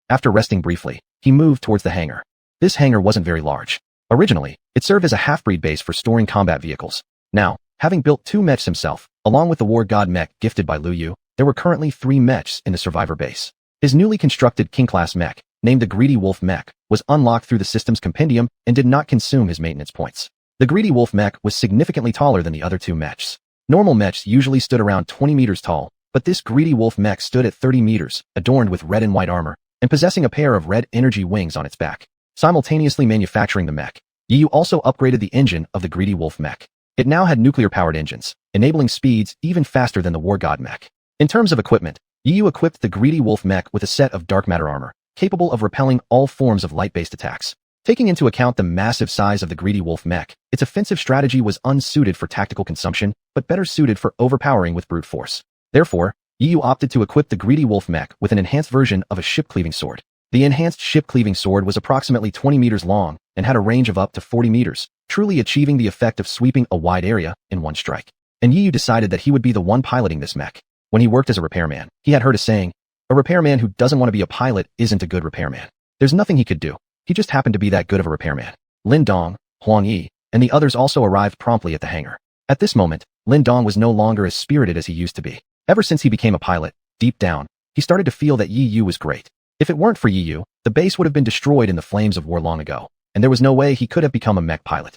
After resting briefly, he moved towards the hangar. This hangar wasn't very large. Originally, it served as a half-breed base for storing combat vehicles. Now, having built 2 mechs himself, along with the war god mech gifted by Lu Yu, there were currently 3 mechs in the survivor base. His newly constructed king-class mech, named the Greedy Wolf mech, was unlocked through the system's compendium and did not consume his maintenance points. The Greedy Wolf mech was significantly taller than the other 2 mechs. Normal mechs usually stood around 20 meters tall, but this Greedy Wolf mech stood at 30 meters, adorned with red and white armor, and possessing a pair of red energy wings on its back. Simultaneously manufacturing the mech, Yu also upgraded the engine of the Greedy Wolf mech. It now had nuclear-powered engines, enabling speeds even faster than the War God mech. In terms of equipment, Yu equipped the Greedy Wolf mech with a set of dark matter armor, capable of repelling all forms of light-based attacks. Taking into account the massive size of the Greedy Wolf mech, its offensive strategy was unsuited for tactical consumption, but better suited for overpowering with brute force. Therefore, Yu opted to equip the Greedy Wolf mech with an enhanced version of a ship-cleaving sword. The enhanced ship-cleaving sword was approximately 20 meters long and had a range of up to 40 meters, truly achieving the effect of sweeping a wide area in one strike. And Yu decided that he would be the one piloting this mech. When he worked as a repairman, he had heard a saying, a repairman who doesn't want to be a pilot isn't a good repairman. There's nothing he could do. He just happened to be that good of a repairman. Lin Dong, Huang Yi, and the others also arrived promptly at the hangar. At this moment, Lin Dong was no longer as spirited as he used to be. Ever since he became a pilot, deep down, he started to feel that Yi Yu was great. If it weren't for Yi Yu, the base would have been destroyed in the flames of war long ago, and there was no way he could have become a mech pilot.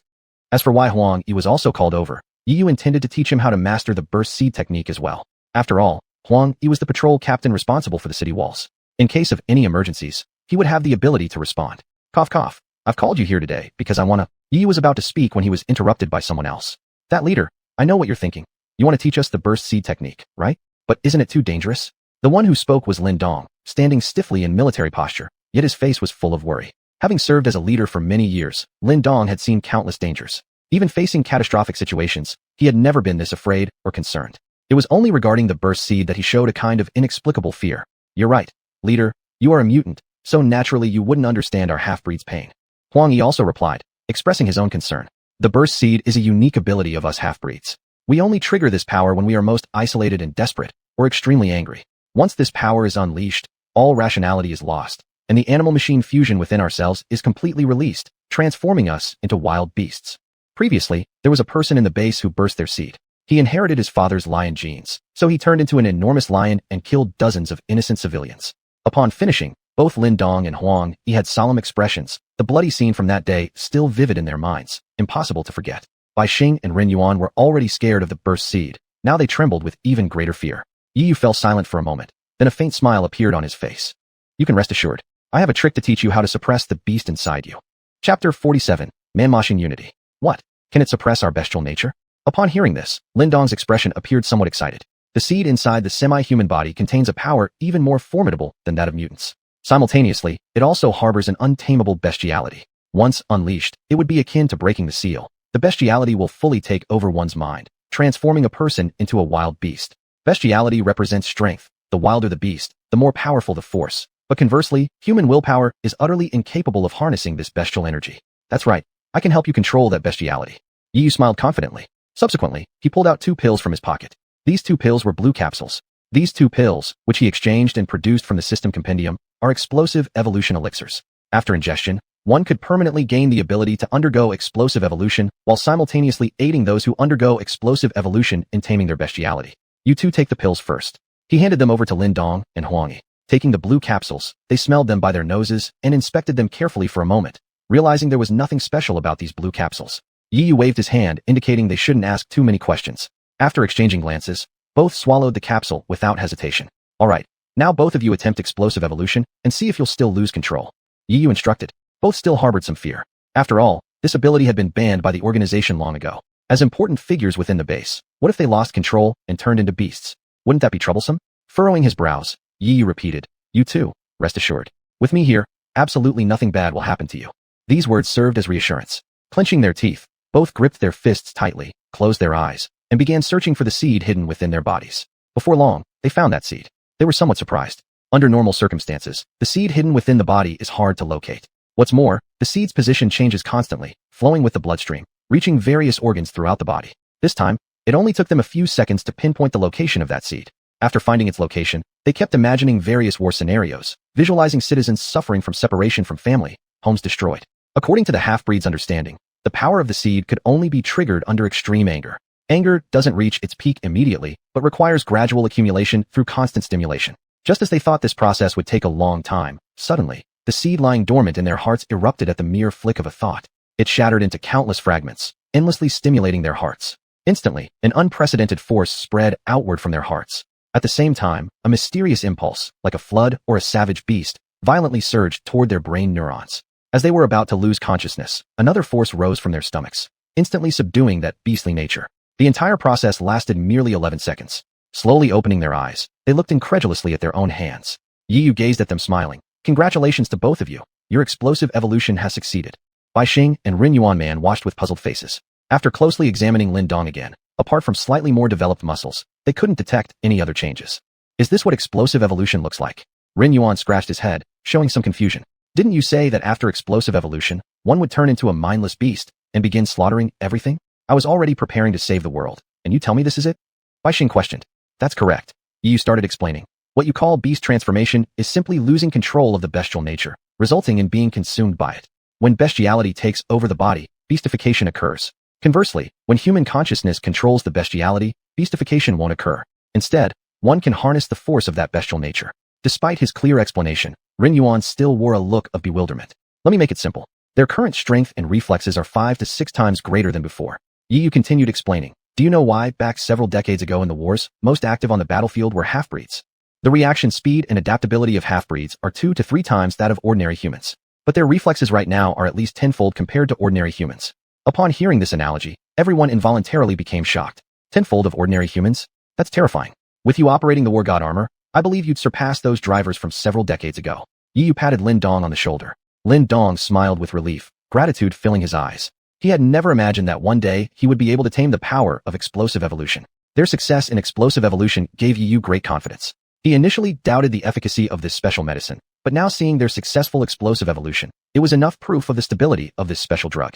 As for why Huang Yi was also called over, Yi Yu intended to teach him how to master the burst seed technique as well. After all, Huang Yi was the patrol captain responsible for the city walls. In case of any emergencies, he would have the ability to respond. Cough cough, I've called you here today because I wanna— Yi Yu was about to speak when he was interrupted by someone else. That leader, I know what you're thinking. You want to teach us the burst seed technique, right? But isn't it too dangerous? The one who spoke was Lin Dong, standing stiffly in military posture, yet his face was full of worry. Having served as a leader for many years, Lin Dong had seen countless dangers. Even facing catastrophic situations, he had never been this afraid or concerned. It was only regarding the burst seed that he showed a kind of inexplicable fear. You're right, leader, you are a mutant, so naturally you wouldn't understand our half-breed's pain. Huang Yi also replied, expressing his own concern. The burst seed is a unique ability of us half-breeds. We only trigger this power when we are most isolated and desperate, or extremely angry. Once this power is unleashed, all rationality is lost, and the animal-machine fusion within ourselves is completely released, transforming us into wild beasts. Previously, there was a person in the base who burst their seed. He inherited his father's lion genes, so he turned into an enormous lion and killed dozens of innocent civilians. Upon finishing, both Lin Dong and Huang Yi had solemn expressions, the bloody scene from that day still vivid in their minds, impossible to forget. Baixing and Ren Yuan were already scared of the burst seed. Now they trembled with even greater fear. Yi Yu fell silent for a moment, then a faint smile appeared on his face. You can rest assured. I have a trick to teach you how to suppress the beast inside you. Chapter 47, Man-Machine Unity. What? Can it suppress our bestial nature? Upon hearing this, Lin Dong's expression appeared somewhat excited. The seed inside the semi-human body contains a power even more formidable than that of mutants. Simultaneously, it also harbors an untamable bestiality. Once unleashed, it would be akin to breaking the seal. The bestiality will fully take over one's mind, transforming a person into a wild beast. Bestiality represents strength. The wilder the beast, the more powerful the force. But conversely, human willpower is utterly incapable of harnessing this bestial energy. That's right, I can help you control that bestiality. Yi Yu smiled confidently. Subsequently, he pulled out 2 pills from his pocket. These 2 pills were blue capsules. These 2 pills, which he exchanged and produced from the system compendium, are explosive evolution elixirs. After ingestion, one could permanently gain the ability to undergo explosive evolution while simultaneously aiding those who undergo explosive evolution in taming their bestiality. You two take the pills first. He handed them over to Lin Dong and Huang Yi. Taking the blue capsules, they smelled them by their noses and inspected them carefully for a moment, realizing there was nothing special about these blue capsules. Yi Yu waved his hand, indicating they shouldn't ask too many questions. After exchanging glances, both swallowed the capsule without hesitation. All right, now both of you attempt explosive evolution and see if you'll still lose control. Yi Yu instructed. Both still harbored some fear. After all, this ability had been banned by the organization long ago. As important figures within the base, what if they lost control and turned into beasts? Wouldn't that be troublesome? Furrowing his brows, Yi Yu repeated. You too, rest assured. With me here, absolutely nothing bad will happen to you. These words served as reassurance. Clenching their teeth, both gripped their fists tightly, closed their eyes, and began searching for the seed hidden within their bodies. Before long, they found that seed. They were somewhat surprised. Under normal circumstances, the seed hidden within the body is hard to locate. What's more, the seed's position changes constantly, flowing with the bloodstream, reaching various organs throughout the body. This time, it only took them a few seconds to pinpoint the location of that seed. After finding its location, they kept imagining various war scenarios, visualizing citizens suffering from separation from family, homes destroyed. According to the half-breed's understanding, the power of the seed could only be triggered under extreme anger. Anger doesn't reach its peak immediately, but requires gradual accumulation through constant stimulation. Just as they thought this process would take a long time, suddenly, the seed lying dormant in their hearts erupted at the mere flick of a thought. It shattered into countless fragments, endlessly stimulating their hearts. Instantly, an unprecedented force spread outward from their hearts. At the same time, a mysterious impulse, like a flood or a savage beast, violently surged toward their brain neurons. As they were about to lose consciousness, another force rose from their stomachs, instantly subduing that beastly nature. The entire process lasted merely 11 seconds. Slowly opening their eyes, they looked incredulously at their own hands. Yi Yu gazed at them smiling. Congratulations to both of you. Your explosive evolution has succeeded. Bai Xing and Rin Yuanman watched with puzzled faces. After closely examining Lin Dong again, apart from slightly more developed muscles, they couldn't detect any other changes. Is this what explosive evolution looks like? Rin Yuan scratched his head, showing some confusion. Didn't you say that after explosive evolution, one would turn into a mindless beast and begin slaughtering everything? I was already preparing to save the world, and you tell me this is it? Bai Xing questioned. That's correct. Yi Yu started explaining. What you call beast transformation is simply losing control of the bestial nature, resulting in being consumed by it. When bestiality takes over the body, beastification occurs. Conversely, when human consciousness controls the bestiality, beastification won't occur. Instead, one can harness the force of that bestial nature. Despite his clear explanation, Rin Yuan still wore a look of bewilderment. Let me make it simple. Their current strength and reflexes are 5 to 6 times greater than before. Yi Yu continued explaining. Do you know why, back several decades ago in the wars, most active on the battlefield were half-breeds? The reaction speed and adaptability of half-breeds are 2 to 3 times that of ordinary humans. But their reflexes right now are at least tenfold compared to ordinary humans. Upon hearing this analogy, everyone involuntarily became shocked. Tenfold of ordinary humans? That's terrifying. With you operating the War God armor, I believe you'd surpass those drivers from several decades ago. Yi Yu patted Lin Dong on the shoulder. Lin Dong smiled with relief, gratitude filling his eyes. He had never imagined that one day he would be able to tame the power of explosive evolution. Their success in explosive evolution gave Yi Yu great confidence. He initially doubted the efficacy of this special medicine, but now seeing their successful explosive evolution, it was enough proof of the stability of this special drug.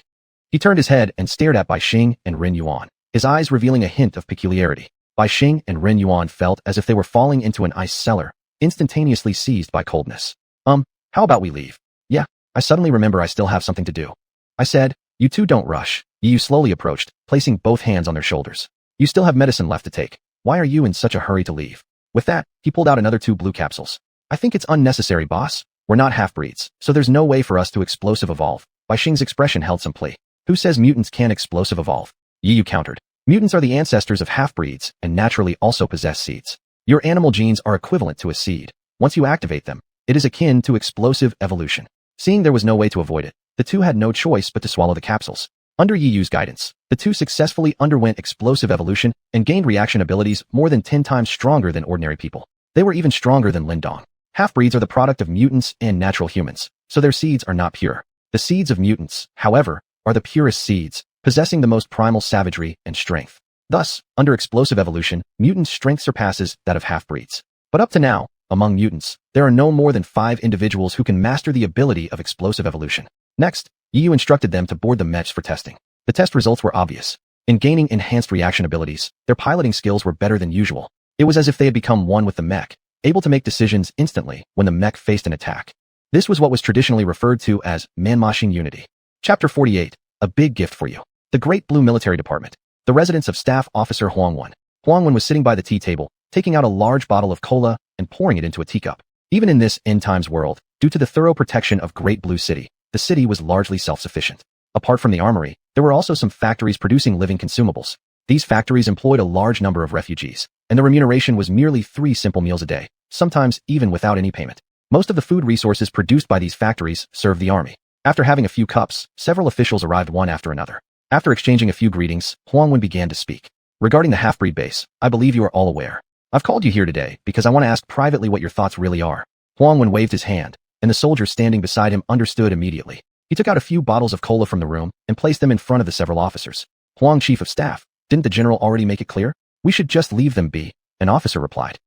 He turned his head and stared at Bai Xing and Rin Yuan, his eyes revealing a hint of peculiarity. Bai Xing and Rin Yuan felt as if they were falling into an ice cellar, instantaneously seized by coldness. How about we leave? Yeah, I suddenly remember I still have something to do. I said, you two don't rush. Yi Yu slowly approached, placing both hands on their shoulders. You still have medicine left to take. Why are you in such a hurry to leave? With that, he pulled out another 2 blue capsules. I think it's unnecessary, boss. We're not half-breeds, so there's no way for us to explosive evolve. Bai Xing's expression held some plea. Who says mutants can't explosive evolve? Yi Yu countered. Mutants are the ancestors of half-breeds and naturally also possess seeds. Your animal genes are equivalent to a seed. Once you activate them, it is akin to explosive evolution. Seeing there was no way to avoid it, the two had no choice but to swallow the capsules. Under Yi Yu's guidance, the two successfully underwent explosive evolution and gained reaction abilities more than 10 times stronger than ordinary people. They were even stronger than Lin Dong. Half-breeds are the product of mutants and natural humans, so their seeds are not pure. The seeds of mutants, however, are the purest seeds, possessing the most primal savagery and strength. Thus, under explosive evolution, mutant strength surpasses that of half-breeds. But up to now, among mutants, there are no more than 5 individuals who can master the ability of explosive evolution. Next, Yi Yu instructed them to board the mechs for testing. The test results were obvious. In gaining enhanced reaction abilities, their piloting skills were better than usual. It was as if they had become one with the mech, able to make decisions instantly when the mech faced an attack. This was what was traditionally referred to as man-machine unity. Chapter 48, a big gift for you. The Great Blue Military Department. The residence of Staff Officer Huang Wen. Huang Wen was sitting by the tea table, taking out a large bottle of cola and pouring it into a teacup. Even in this end times world, due to the thorough protection of Great Blue City, the city was largely self-sufficient. Apart from the armory, there were also some factories producing living consumables. These factories employed a large number of refugees, and the remuneration was merely 3 simple meals a day, sometimes even without any payment. Most of the food resources produced by these factories served the army. After having a few cups, several officials arrived one after another. After exchanging a few greetings, Huangwen began to speak. Regarding the half-breed base, I believe you are all aware. I've called you here today because I want to ask privately what your thoughts really are. Huangwen waved his hand, and the soldier standing beside him understood immediately. He took out a few bottles of cola from the room and placed them in front of the several officers. Huang, Chief of Staff, didn't the general already make it clear? We should just leave them be, an officer replied.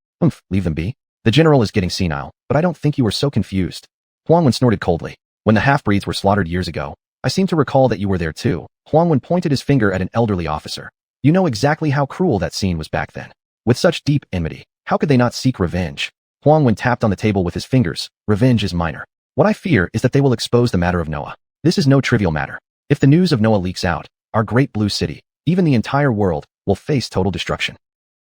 Leave them be? The general is getting senile, but I don't think you were so confused. Huangwen snorted coldly. When the half-breeds were slaughtered years ago, I seem to recall that you were there too. Huangwen pointed his finger at an elderly officer. You know exactly how cruel that scene was back then. With such deep enmity, how could they not seek revenge? Huangwen tapped on the table with his fingers. Revenge is minor. What I fear is that they will expose the matter of Noah. This is no trivial matter. If the news of Noah leaks out, our Great Blue City, even the entire world, will face total destruction.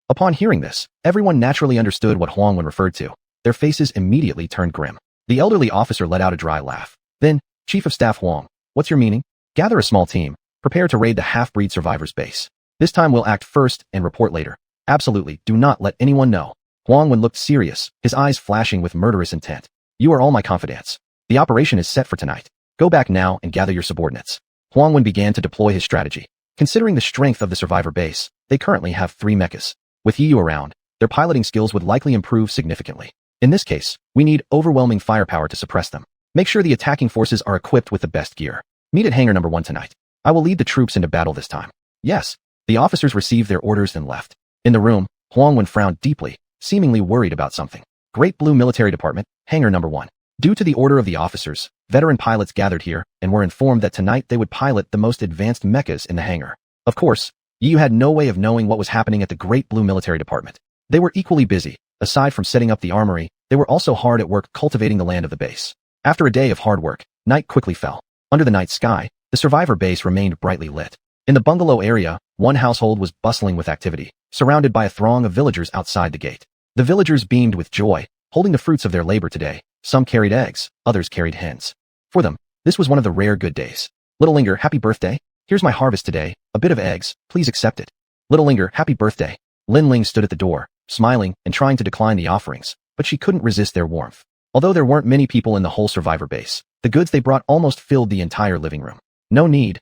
Upon hearing this, everyone naturally understood what Huangwen referred to. Their faces immediately turned grim. The elderly officer let out a dry laugh. Then, Chief of Staff Huang, what's your meaning? Gather a small team. Prepare to raid the half-breed survivors' base. This time we'll act first and report later. Absolutely, do not let anyone know. Huangwen looked serious, his eyes flashing with murderous intent. You are all my confidants. The operation is set for tonight. Go back now and gather your subordinates. Huangwen began to deploy his strategy. Considering the strength of the survivor base, they currently have 3 mechas. With Yiyu around, their piloting skills would likely improve significantly. In this case, we need overwhelming firepower to suppress them. Make sure the attacking forces are equipped with the best gear. Meet at hangar number 1 tonight. I will lead the troops into battle this time. Yes. The officers received their orders and left. In the room, Huangwen frowned deeply, seemingly worried about something. Great Blue Military Department, hangar number 1. Due to the order of the officers, veteran pilots gathered here and were informed that tonight they would pilot the most advanced mechas in the hangar. Of course, Yiyu had no way of knowing what was happening at the Great Blue Military Department. They were equally busy. Aside from setting up the armory, they were also hard at work cultivating the land of the base. After a day of hard work, night quickly fell. Under the night sky, the survivor base remained brightly lit. In the bungalow area, one household was bustling with activity, surrounded by a throng of villagers outside the gate. The villagers beamed with joy, holding the fruits of their labor today. Some carried eggs, others carried hens. For them, this was one of the rare good days. Little Linger, happy birthday. Here's my harvest today, a bit of eggs, please accept it. Little Linger, happy birthday. Lin Ling stood at the door, smiling and trying to decline the offerings, but she couldn't resist their warmth. Although there weren't many people in the whole survivor base, the goods they brought almost filled the entire living room. No need.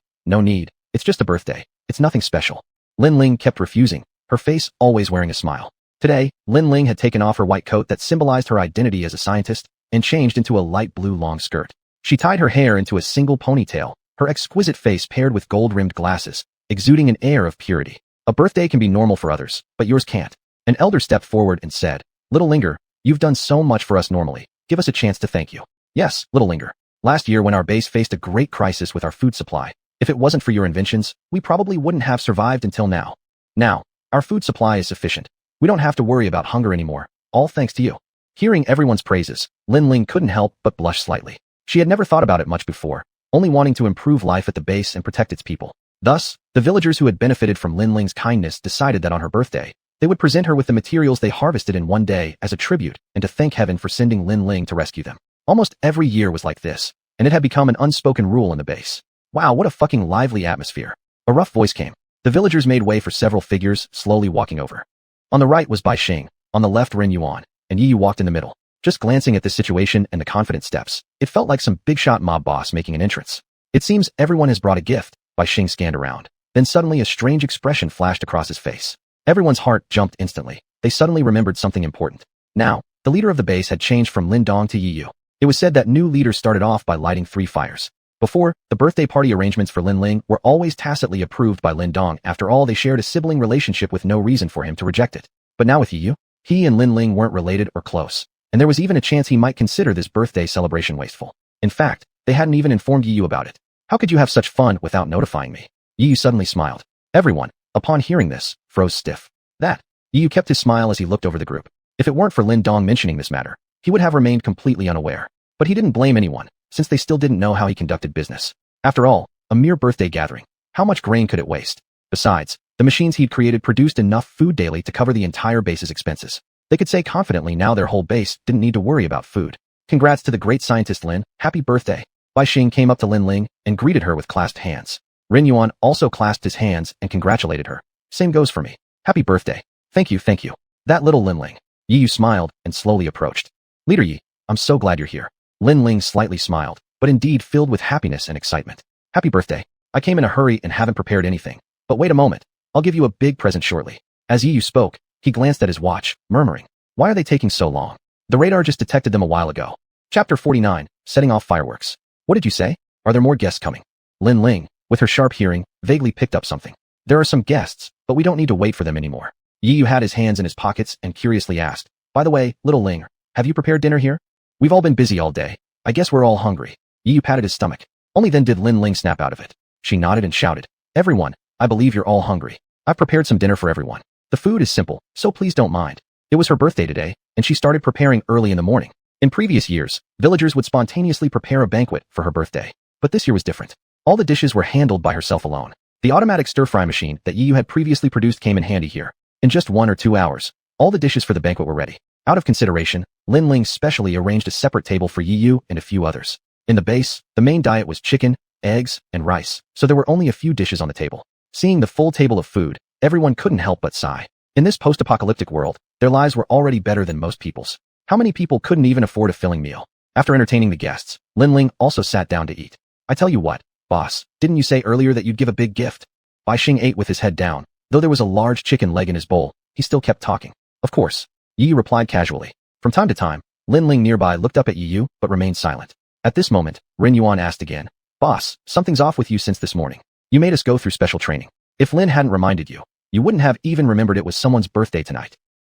It's just a birthday. It's nothing special. Lin Ling kept refusing, her face always wearing a smile. Today, Lin Ling had taken off her white coat that symbolized her identity as a scientist and changed into a light blue long skirt. She tied her hair into a single ponytail, her exquisite face paired with gold-rimmed glasses, exuding an air of purity. A birthday can be normal for others, but yours can't. An elder stepped forward and said, Little Linger, you've done so much for us normally. Give us a chance to thank you. Yes, Little Linger. Last year when our base faced a great crisis with our food supply, if it wasn't for your inventions, we probably wouldn't have survived until now. Now, our food supply is sufficient. We don't have to worry about hunger anymore, all thanks to you. Hearing everyone's praises, Lin Ling couldn't help but blush slightly. She had never thought about it much before, only wanting to improve life at the base and protect its people. Thus, the villagers who had benefited from Lin Ling's kindness decided that on her birthday, they would present her with the materials they harvested in one day as a tribute and to thank heaven for sending Lin Ling to rescue them. Almost every year was like this, and it had become an unspoken rule in the base. Wow, what a fucking lively atmosphere. A rough voice came. The villagers made way for several figures, slowly walking over. On the right was Bai Xing, on the left Ren Yuan, and Yiyu walked in the middle. Just glancing at this situation and the confident steps, it felt like some big-shot mob boss making an entrance. It seems everyone has brought a gift. Bai Xing scanned around. Then suddenly a strange expression flashed across his face. Everyone's heart jumped instantly. They suddenly remembered something important. Now, the leader of the base had changed from Lin Dong to Yiyu. It was said that new leaders started off by lighting 3 fires. Before, the birthday party arrangements for Lin Ling were always tacitly approved by Lin Dong. After all, they shared a sibling relationship with no reason for him to reject it. But now with Yiyu, he and Lin Ling weren't related or close, and there was even a chance he might consider this birthday celebration wasteful. In fact, they hadn't even informed Yiyu about it. How could you have such fun without notifying me? Yiyu suddenly smiled. Everyone, upon hearing this, froze stiff. Yiyu kept his smile as he looked over the group. If it weren't for Lin Dong mentioning this matter, he would have remained completely unaware. But he didn't blame anyone, since they still didn't know how he conducted business. After all, a mere birthday gathering. How much grain could it waste? Besides, The machines he'd created produced enough food daily to cover the entire base's expenses. They could say confidently now their whole base didn't need to worry about food. Congrats to the great scientist Lin, happy birthday. Bai Xing came up to Lin Ling and greeted her with clasped hands. Ren Yuan also clasped his hands and congratulated her. Same goes for me. Happy birthday. Thank you, thank you. That little Lin Ling. Yi Yu smiled and slowly approached. Leader Yi, I'm so glad you're here. Lin Ling slightly smiled, but indeed filled with happiness and excitement. Happy birthday. I came in a hurry and haven't prepared anything. But wait a moment. I'll give you a big present shortly. As Yi Yu spoke, he glanced at his watch, murmuring, why are they taking so long? The radar just detected them a while ago. Chapter 49, Setting Off Fireworks. What did you say? Are there more guests coming? Lin Ling, with her sharp hearing, vaguely picked up something. There are some guests, but we don't need to wait for them anymore. Yi Yu had his hands in his pockets and curiously asked, by the way, little Ling, have you prepared dinner here? We've all been busy all day. I guess we're all hungry. Yi Yu patted his stomach. Only then did Lin Ling snap out of it. She nodded and shouted, everyone, I believe you're all hungry. I've prepared some dinner for everyone. The food is simple, so please don't mind. It was her birthday today, and she started preparing early in the morning. In previous years, villagers would spontaneously prepare a banquet for her birthday. But this year was different. All the dishes were handled by herself alone. The automatic stir-fry machine that Yi Yu had previously produced came in handy here. In just 1 or 2 hours, all the dishes for the banquet were ready. Out of consideration, Lin Ling specially arranged a separate table for Yi Yu and a few others. In the base, the main diet was chicken, eggs, and rice, so there were only a few dishes on the table. Seeing the full table of food, everyone couldn't help but sigh. In this post-apocalyptic world, their lives were already better than most people's. How many people couldn't even afford a filling meal? After entertaining the guests, Lin Ling also sat down to eat. I tell you what, boss, didn't you say earlier that you'd give a big gift? Bai Xing ate with his head down. Though there was a large chicken leg in his bowl, he still kept talking. Of course. Yi Yu replied casually. From time to time, Lin Ling nearby looked up at Yi Yu, but remained silent. At this moment, Ren Yuan asked again, boss, something's off with you since this morning. You made us go through special training. If Lin hadn't reminded you, you wouldn't have even remembered it was someone's birthday tonight.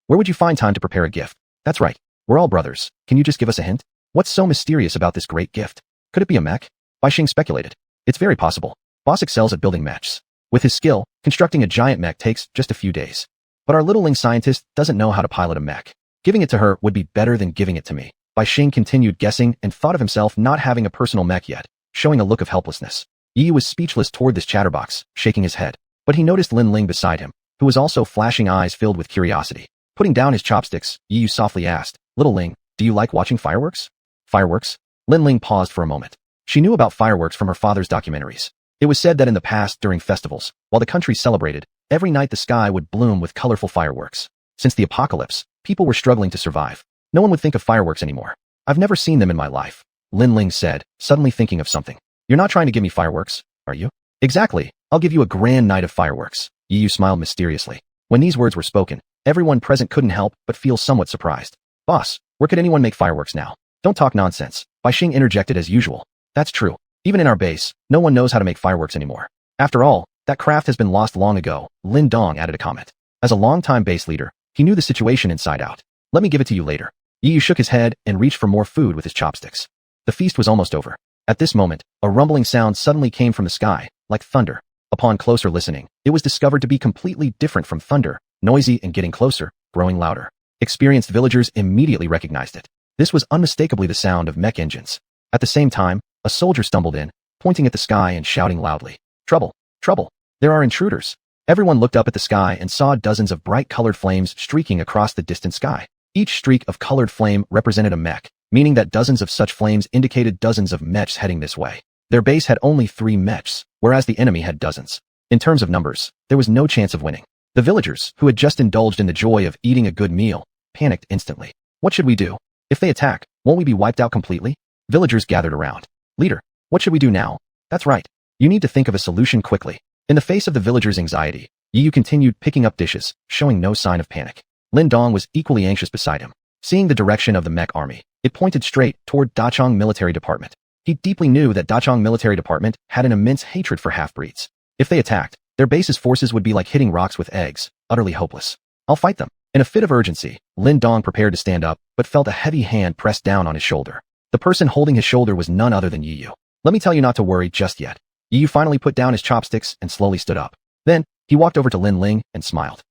Where would you find time to prepare a gift? That's right. We're all brothers. Can you just give us a hint? What's so mysterious about this great gift? Could it be a mech? Bai Xing speculated. It's very possible. Boss excels at building mechs. With his skill, constructing a giant mech takes just a few days. But our little Ling scientist doesn't know how to pilot a mech. Giving it to her would be better than giving it to me. Bai Xing continued guessing and thought of himself not having a personal mech yet, showing a look of helplessness. Yi Yu was speechless toward this chatterbox, shaking his head. But he noticed Lin Ling beside him, who was also flashing eyes filled with curiosity. Putting down his chopsticks, Yi Yu softly asked, little Ling, do you like watching fireworks? Fireworks? Lin Ling paused for a moment. She knew about fireworks from her father's documentaries. It was said that in the past, during festivals, while the country celebrated, every night the sky would bloom with colorful fireworks. Since the apocalypse, people were struggling to survive. No one would think of fireworks anymore. I've never seen them in my life, Lin Ling said, suddenly thinking of something. You're not trying to give me fireworks, are you? Exactly. I'll give you a grand night of fireworks. Yi Yu smiled mysteriously. When these words were spoken, everyone present couldn't help but feel somewhat surprised. Boss, where could anyone make fireworks now? Don't talk nonsense. Bai Xing interjected as usual. That's true. Even in our base, no one knows how to make fireworks anymore. After all, that craft has been lost long ago, Lin Dong added a comment. As a longtime base leader, he knew the situation inside out. Let me give it to you later. Yi Yu shook his head and reached for more food with his chopsticks. The feast was almost over. At this moment, a rumbling sound suddenly came from the sky, like thunder. Upon closer listening, it was discovered to be completely different from thunder, noisy and getting closer, growing louder. Experienced villagers immediately recognized it. This was unmistakably the sound of mech engines. At the same time, a soldier stumbled in, pointing at the sky and shouting loudly, Trouble! Trouble! There are intruders! Everyone looked up at the sky and saw dozens of bright-colored flames streaking across the distant sky. Each streak of colored flame represented a mech, meaning that dozens of such flames indicated dozens of mechs heading this way. Their base had only 3 mechs, whereas the enemy had dozens. In terms of numbers, there was no chance of winning. The villagers, who had just indulged in the joy of eating a good meal, panicked instantly. What should we do? If they attack, won't we be wiped out completely? Villagers gathered around. Leader, what should we do now? That's right. You need to think of a solution quickly. In the face of the villagers' anxiety, Yi Yu continued picking up dishes, showing no sign of panic. Lin Dong was equally anxious beside him. Seeing the direction of the mech army, it pointed straight toward Dachang Military Department. He deeply knew that Dachang Military Department had an immense hatred for half-breeds. If they attacked, their base's forces would be like hitting rocks with eggs, utterly hopeless. I'll fight them. In a fit of urgency, Lin Dong prepared to stand up, but felt a heavy hand pressed down on his shoulder. The person holding his shoulder was none other than Yi Yu. Let me tell you not to worry just yet. Yi Yu finally put down his chopsticks and slowly stood up. Then, he walked over to Lin Ling and smiled.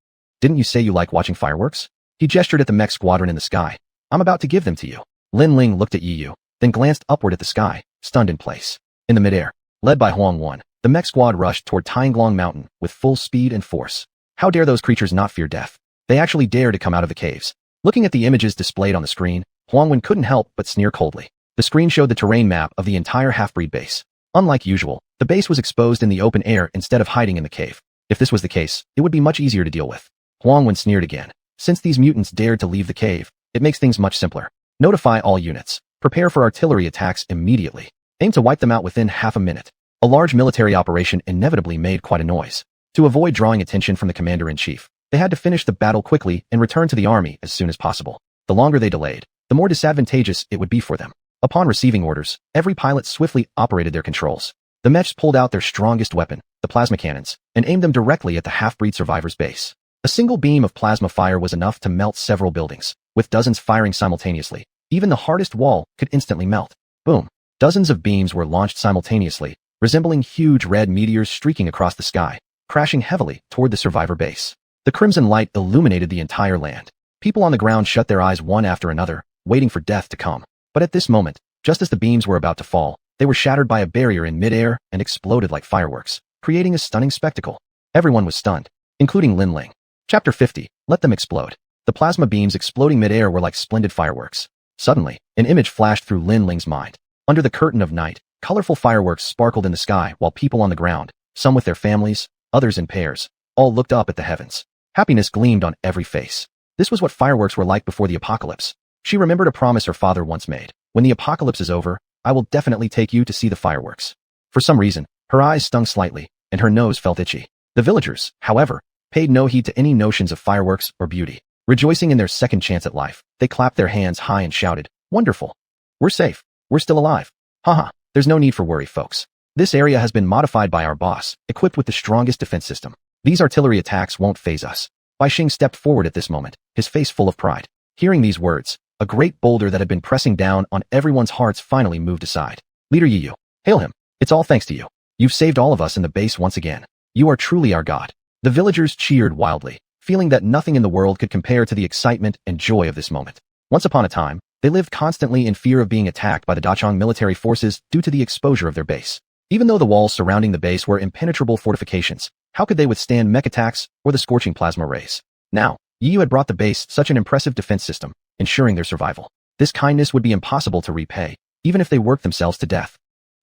Didn't you say you like watching fireworks? He gestured at the mech squadron in the sky. I'm about to give them to you. Lin Ling looked at Yi Yu, then glanced upward at the sky, stunned in place. In the midair, led by Huang Wan, The mech squad rushed toward Tainglong Mountain with full speed and force. How dare those creatures not fear death? They actually dare to come out of the caves. Looking at the images displayed on the screen, Huangwen couldn't help but sneer coldly. The screen showed the terrain map of the entire half-breed base. Unlike usual, the base was exposed in the open air instead of hiding in the cave. If this was the case, it would be much easier to deal with. Huangwen sneered again. Since these mutants dared to leave the cave, it makes things much simpler. Notify all units. Prepare for artillery attacks immediately. Aim to wipe them out within half a minute. A large military operation inevitably made quite a noise. To avoid drawing attention from the commander-in-chief, they had to finish the battle quickly and return to the army as soon as possible. The longer they delayed, the more disadvantageous it would be for them. Upon receiving orders, every pilot swiftly operated their controls. The mechs pulled out their strongest weapon, the plasma cannons, and aimed them directly at the half-breed survivor's base. A single beam of plasma fire was enough to melt several buildings. With dozens firing simultaneously, even the hardest wall could instantly melt. Boom. Dozens of beams were launched simultaneously, resembling huge red meteors streaking across the sky, crashing heavily toward the survivor base. The crimson light illuminated the entire land. People on the ground shut their eyes one after another, waiting for death to come. But at this moment, just as the beams were about to fall, they were shattered by a barrier in midair and exploded like fireworks, creating a stunning spectacle. Everyone was stunned, including Lin Ling. Chapter 50, Let Them Explode. The plasma beams exploding midair were like splendid fireworks. Suddenly, an image flashed through Lin Ling's mind. Under the curtain of night, colorful fireworks sparkled in the sky while people on the ground, some with their families, others in pairs, all looked up at the heavens. Happiness gleamed on every face. This was what fireworks were like before the apocalypse. She remembered a promise her father once made. When the apocalypse is over, I will definitely take you to see the fireworks. For some reason, her eyes stung slightly, and her nose felt itchy. The villagers, however, paid no heed to any notions of fireworks or beauty. Rejoicing in their second chance at life, they clapped their hands high and shouted, "Wonderful! We're safe. We're still alive. Haha, there's no need for worry, folks. This area has been modified by our boss, equipped with the strongest defense system. These artillery attacks won't faze us." Bai Xing stepped forward at this moment, his face full of pride. Hearing these words, a great boulder that had been pressing down on everyone's hearts finally moved aside. Leader Yiyu, hail him. It's all thanks to you. You've saved all of us in the base once again. You are truly our god. The villagers cheered wildly, feeling that nothing in the world could compare to the excitement and joy of this moment. Once upon a time, they lived constantly in fear of being attacked by the Dachang military forces due to the exposure of their base. Even though the walls surrounding the base were impenetrable fortifications, how could they withstand mech attacks or the scorching plasma rays? Now, Yiyu had brought the base such an impressive defense system, ensuring their survival. This kindness would be impossible to repay, even if they worked themselves to death.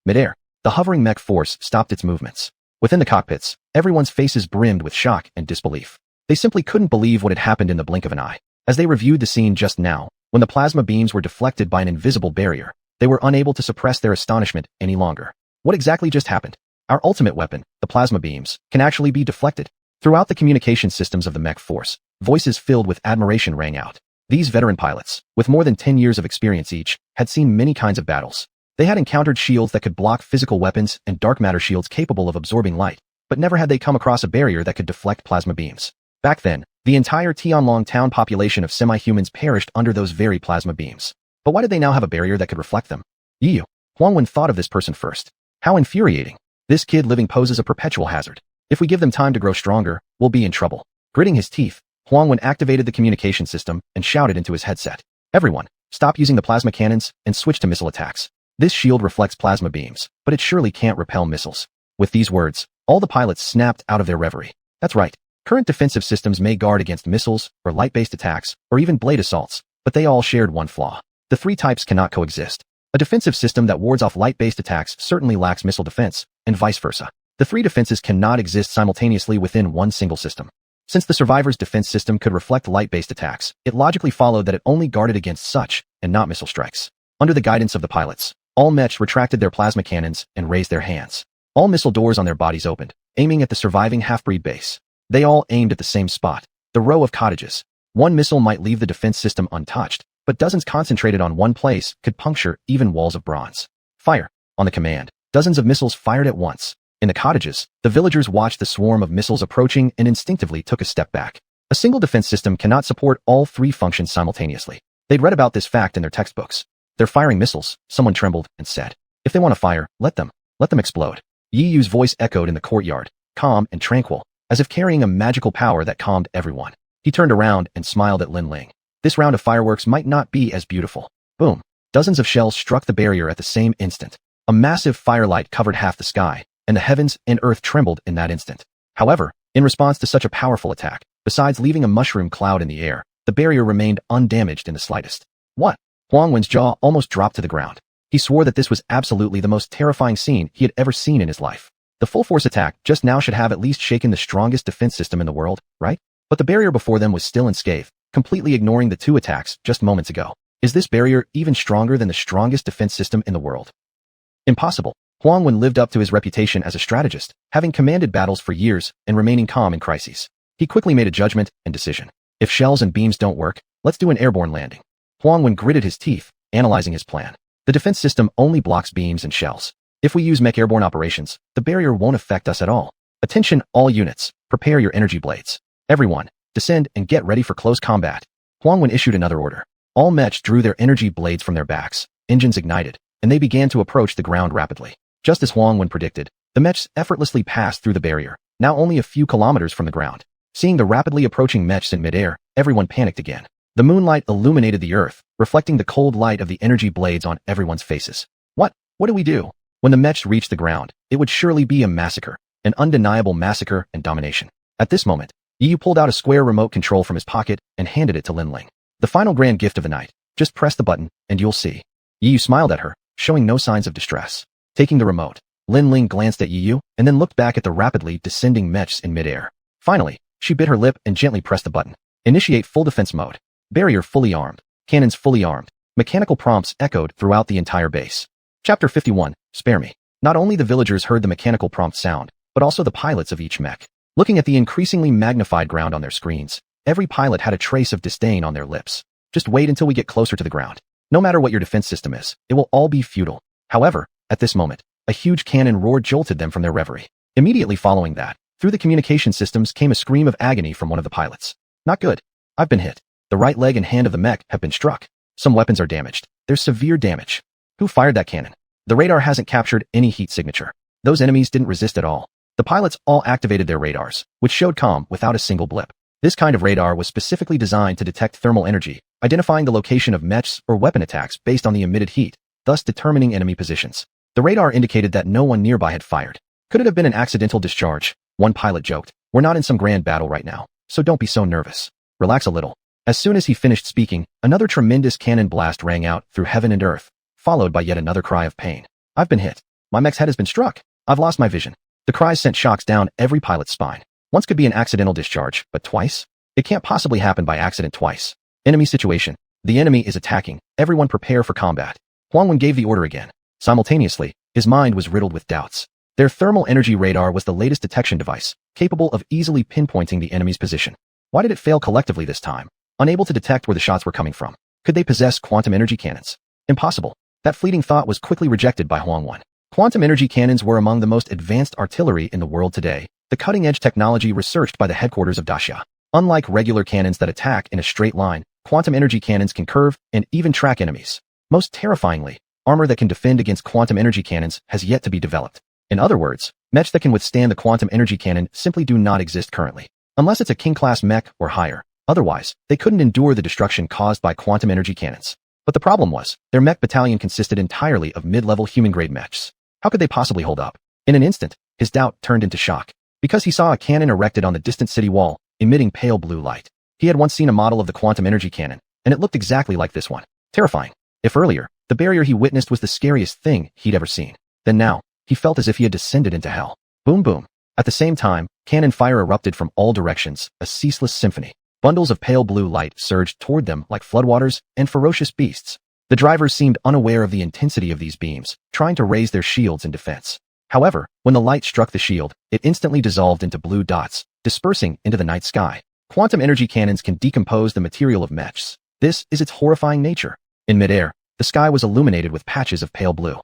Midair, the hovering mech force stopped its movements. Within the cockpits, everyone's faces brimmed with shock and disbelief. They simply couldn't believe what had happened in the blink of an eye. As they reviewed the scene just now, when the plasma beams were deflected by an invisible barrier, they were unable to suppress their astonishment any longer. What exactly just happened? Our ultimate weapon, the plasma beams, can actually be deflected. Throughout the communication systems of the mech force, voices filled with admiration rang out. These veteran pilots, with more than 10 years of experience each, had seen many kinds of battles. They had encountered shields that could block physical weapons and dark matter shields capable of absorbing light, but never had they come across a barrier that could deflect plasma beams. Back then, the entire Tianlong town population of semi-humans perished under those very plasma beams. But why did they now have a barrier that could reflect them? Yiyu, Huangwen thought of this person first. How infuriating. This kid living poses a perpetual hazard. If we give them time to grow stronger, we'll be in trouble. Gritting his teeth, Huangwen activated the communication system and shouted into his headset. Everyone, stop using the plasma cannons and switch to missile attacks. This shield reflects plasma beams, but it surely can't repel missiles. With these words, all the pilots snapped out of their reverie. That's right. Current defensive systems may guard against missiles or light-based attacks or even blade assaults, but they all shared one flaw. The three types cannot coexist. A defensive system that wards off light-based attacks certainly lacks missile defense, and vice versa. The three defenses cannot exist simultaneously within one single system. Since the survivor's defense system could reflect light-based attacks, it logically followed that it only guarded against such, and not missile strikes. Under the guidance of the pilots, all mechs retracted their plasma cannons and raised their hands. All missile doors on their bodies opened, aiming at the surviving half-breed base. They all aimed at the same spot, the row of cottages. One missile might leave the defense system untouched, but dozens concentrated on one place could puncture even walls of bronze. Fire! On the command, dozens of missiles fired at once. In the cottages, the villagers watched the swarm of missiles approaching and instinctively took a step back. A single defense system cannot support all three functions simultaneously. They'd read about this fact in their textbooks. They're firing missiles, someone trembled and said. If they want to fire, let them explode. Yiyu's voice echoed in the courtyard, calm and tranquil, as if carrying a magical power that calmed everyone. He turned around and smiled at Lin Ling. This round of fireworks might not be as beautiful. Boom. Dozens of shells struck the barrier at the same instant. A massive firelight covered half the sky, and the heavens and earth trembled in that instant. However, in response to such a powerful attack, besides leaving a mushroom cloud in the air, the barrier remained undamaged in the slightest. What? Huang Wen's jaw almost dropped to the ground. He swore that this was absolutely the most terrifying scene he had ever seen in his life. The full-force attack just now should have at least shaken the strongest defense system in the world, right? But the barrier before them was still unscathed, completely ignoring the two attacks just moments ago. Is this barrier even stronger than the strongest defense system in the world? Impossible. Huang Wen lived up to his reputation as a strategist, having commanded battles for years and remaining calm in crises. He quickly made a judgment and decision. If shells and beams don't work, let's do an airborne landing. Huang Wen gritted his teeth, analyzing his plan. The defense system only blocks beams and shells. If we use mech airborne operations, the barrier won't affect us at all. Attention, all units. Prepare your energy blades. Everyone, descend and get ready for close combat. Huang Wen issued another order. All mechs drew their energy blades from their backs, engines ignited, and they began to approach the ground rapidly. Just as Huang Wen predicted, the mechs effortlessly passed through the barrier, now only a few kilometers from the ground. Seeing the rapidly approaching mechs in midair, everyone panicked again. The moonlight illuminated the earth, reflecting the cold light of the energy blades on everyone's faces. What do we do? When the mechs reached the ground, it would surely be a massacre, an undeniable massacre and domination. At this moment, Yu pulled out a square remote control from his pocket and handed it to Lin Ling. The final grand gift of the night. Just press the button, and you'll see. Yu smiled at her, showing no signs of distress. Taking the remote, Lin Ling glanced at Yu and then looked back at the rapidly descending mechs in midair. Finally, she bit her lip and gently pressed the button. Initiate full defense mode. Barrier fully armed. Cannons fully armed. Mechanical prompts echoed throughout the entire base. Chapter 51, Spare Me. Not only the villagers heard the mechanical prompt sound, but also the pilots of each mech. Looking at the increasingly magnified ground on their screens, every pilot had a trace of disdain on their lips. Just wait until we get closer to the ground. No matter what your defense system is, it will all be futile. However, at this moment, a huge cannon roar jolted them from their reverie. Immediately following that, through the communication systems came a scream of agony from one of the pilots. Not good. I've been hit. The right leg and hand of the mech have been struck. Some weapons are damaged. There's severe damage. Who fired that cannon? The radar hasn't captured any heat signature. Those enemies didn't resist at all. The pilots all activated their radars, which showed calm without a single blip. This kind of radar was specifically designed to detect thermal energy, identifying the location of mechs or weapon attacks based on the emitted heat, thus determining enemy positions. The radar indicated that no one nearby had fired. Could it have been an accidental discharge? One pilot joked. We're not in some grand battle right now, so don't be so nervous. Relax a little. As soon as he finished speaking, another tremendous cannon blast rang out through heaven and earth, followed by yet another cry of pain. I've been hit. My mech's head has been struck. I've lost my vision. The cries sent shocks down every pilot's spine. Once could be an accidental discharge, but twice? It can't possibly happen by accident twice. Enemy situation. The enemy is attacking. Everyone prepare for combat. Huang Wen gave the order again. Simultaneously, his mind was riddled with doubts. Their thermal energy radar was the latest detection device, capable of easily pinpointing the enemy's position. Why did it fail collectively this time? Unable to detect where the shots were coming from. Could they possess quantum energy cannons? Impossible. That fleeting thought was quickly rejected by Huang Wen. Quantum energy cannons were among the most advanced artillery in the world today, the cutting-edge technology researched by the headquarters of Daxia. Unlike regular cannons that attack in a straight line, quantum energy cannons can curve and even track enemies. Most terrifyingly, armor that can defend against quantum energy cannons has yet to be developed. In other words, mechs that can withstand the quantum energy cannon simply do not exist currently. Unless it's a king-class mech or higher. Otherwise, they couldn't endure the destruction caused by quantum energy cannons. But the problem was, their mech battalion consisted entirely of mid-level human-grade mechs. How could they possibly hold up? In an instant, his doubt turned into shock. Because he saw a cannon erected on the distant city wall, emitting pale blue light. He had once seen a model of the quantum energy cannon, and it looked exactly like this one. Terrifying. If earlier, the barrier he witnessed was the scariest thing he'd ever seen, then now, he felt as if he had descended into hell. Boom boom. At the same time, cannon fire erupted from all directions, a ceaseless symphony. Bundles of pale blue light surged toward them like floodwaters and ferocious beasts. The drivers seemed unaware of the intensity of these beams, trying to raise their shields in defense. However, when the light struck the shield, it instantly dissolved into blue dots, dispersing into the night sky. Quantum energy cannons can decompose the material of mechs. This is its horrifying nature. In midair, the sky was illuminated with patches of pale blue.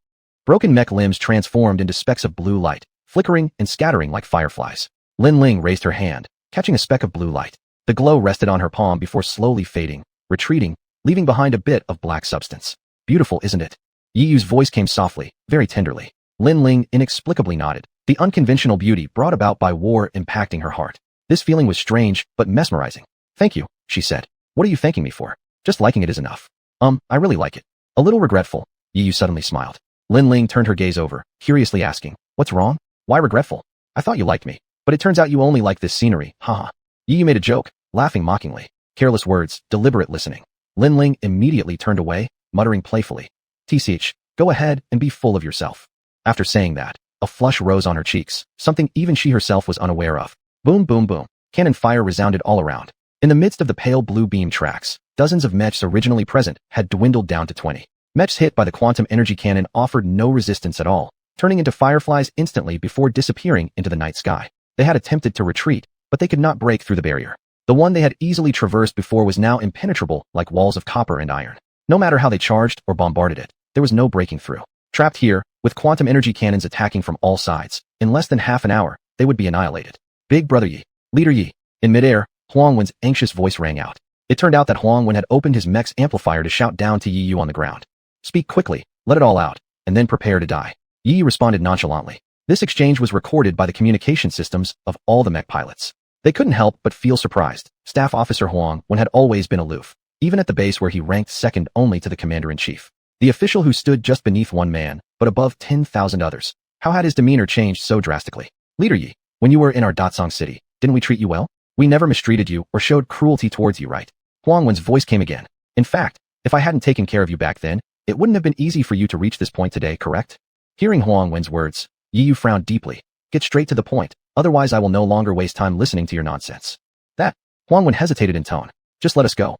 Broken mech limbs transformed into specks of blue light, flickering and scattering like fireflies. Lin Ling raised her hand, catching a speck of blue light. The glow rested on her palm before slowly fading, retreating, leaving behind a bit of black substance. Beautiful, isn't it? Yi Yu's voice came softly, very tenderly. Lin Ling inexplicably nodded, the unconventional beauty brought about by war impacting her heart. This feeling was strange, but mesmerizing. Thank you, she said. What are you thanking me for? Just liking it is enough. I really like it. A little regretful. Yi Yu suddenly smiled. Lin Ling turned her gaze over, curiously asking, what's wrong? Why regretful? I thought you liked me, but it turns out you only like this scenery, haha. Yi made a joke, laughing mockingly. Careless words, deliberate listening. Lin Ling immediately turned away, muttering playfully. Tch, go ahead and be full of yourself. After saying that, a flush rose on her cheeks, something even she herself was unaware of. Boom, boom, boom. Cannon fire resounded all around. In the midst of the pale blue beam tracks, dozens of mechs originally present had dwindled down to 20. Mechs hit by the quantum energy cannon offered no resistance at all, turning into fireflies instantly before disappearing into the night sky. They had attempted to retreat, but they could not break through the barrier. The one they had easily traversed before was now impenetrable like walls of copper and iron. No matter how they charged or bombarded it, there was no breaking through. Trapped here, with quantum energy cannons attacking from all sides, in less than half an hour, they would be annihilated. Big Brother Yi. Leader Yi. In midair, Huang Wen's anxious voice rang out. It turned out that Huang Wen had opened his mech's amplifier to shout down to Yi Yu on the ground. Speak quickly, let it all out, and then prepare to die. Yi Yu responded nonchalantly. This exchange was recorded by the communication systems of all the mech pilots. They couldn't help but feel surprised. Staff Officer Huang Wen had always been aloof, even at the base where he ranked second only to the Commander-in-Chief. The official who stood just beneath one man, but above 10,000 others. How had his demeanor changed so drastically? Leader Yi, when you were in our Datsong city, didn't we treat you well? We never mistreated you or showed cruelty towards you, right? Huang Wen's voice came again. In fact, if I hadn't taken care of you back then, it wouldn't have been easy for you to reach this point today, correct? Hearing Huang Wen's words, Yi Yu frowned deeply. Get straight to the point, otherwise I will no longer waste time listening to your nonsense. That, Huang Wen hesitated in tone. Just let us go.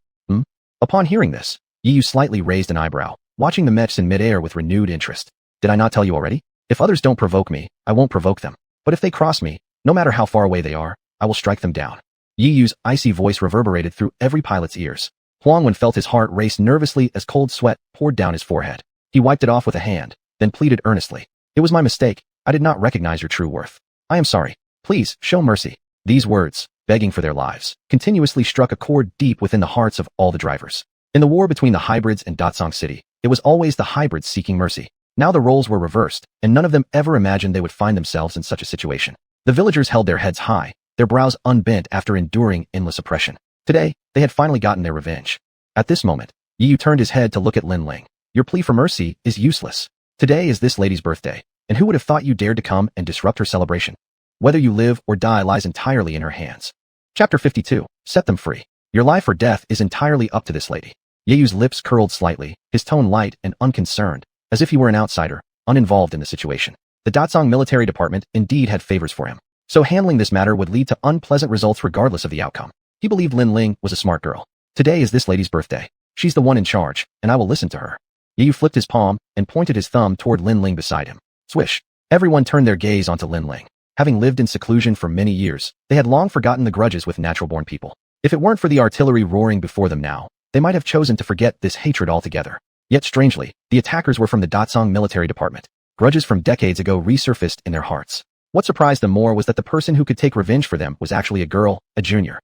Upon hearing this, Yi Yu slightly raised an eyebrow, watching the mechs in midair with renewed interest. Did I not tell you already? If others don't provoke me, I won't provoke them. But if they cross me, no matter how far away they are, I will strike them down. Yi Yu's icy voice reverberated through every pilot's ears. Huang Wen felt his heart race nervously as cold sweat poured down his forehead. He wiped it off with a hand, then pleaded earnestly. It was my mistake. I did not recognize your true worth. I am sorry. Please, show mercy. These words, begging for their lives, continuously struck a chord deep within the hearts of all the drivers. In the war between the hybrids and Datsong City, it was always the hybrids seeking mercy. Now the roles were reversed, and none of them ever imagined they would find themselves in such a situation. The villagers held their heads high, their brows unbent after enduring endless oppression. Today, they had finally gotten their revenge. At this moment, Yi Yu turned his head to look at Lin Ling. Your plea for mercy is useless. Today is this lady's birthday, and who would have thought you dared to come and disrupt her celebration? Whether you live or die lies entirely in her hands. Chapter 52. Set them free. Your life or death is entirely up to this lady. Yi Yu's lips curled slightly, his tone light and unconcerned, as if he were an outsider, uninvolved in the situation. The Datsong military department indeed had favors for him, so handling this matter would lead to unpleasant results regardless of the outcome. He believed Lin Ling was a smart girl. Today is this lady's birthday. She's the one in charge, and I will listen to her. Yi Yu flipped his palm and pointed his thumb toward Lin Ling beside him. Swish. Everyone turned their gaze onto Lin Ling. Having lived in seclusion for many years, they had long forgotten the grudges with natural-born people. If it weren't for the artillery roaring before them now, they might have chosen to forget this hatred altogether. Yet strangely, the attackers were from the Datsong military department. Grudges from decades ago resurfaced in their hearts. What surprised them more was that the person who could take revenge for them was actually a girl, a junior.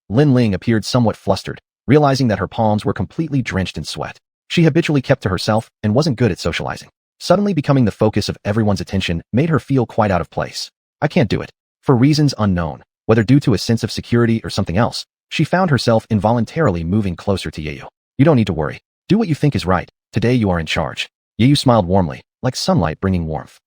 Lin Ling appeared somewhat flustered, realizing that her palms were completely drenched in sweat. She habitually kept to herself and wasn't good at socializing. Suddenly becoming the focus of everyone's attention made her feel quite out of place. I can't do it. For reasons unknown, whether due to a sense of security or something else, she found herself involuntarily moving closer to Yi Yu. You don't need to worry. Do what you think is right. Today you are in charge. Yi Yu smiled warmly, like sunlight bringing warmth.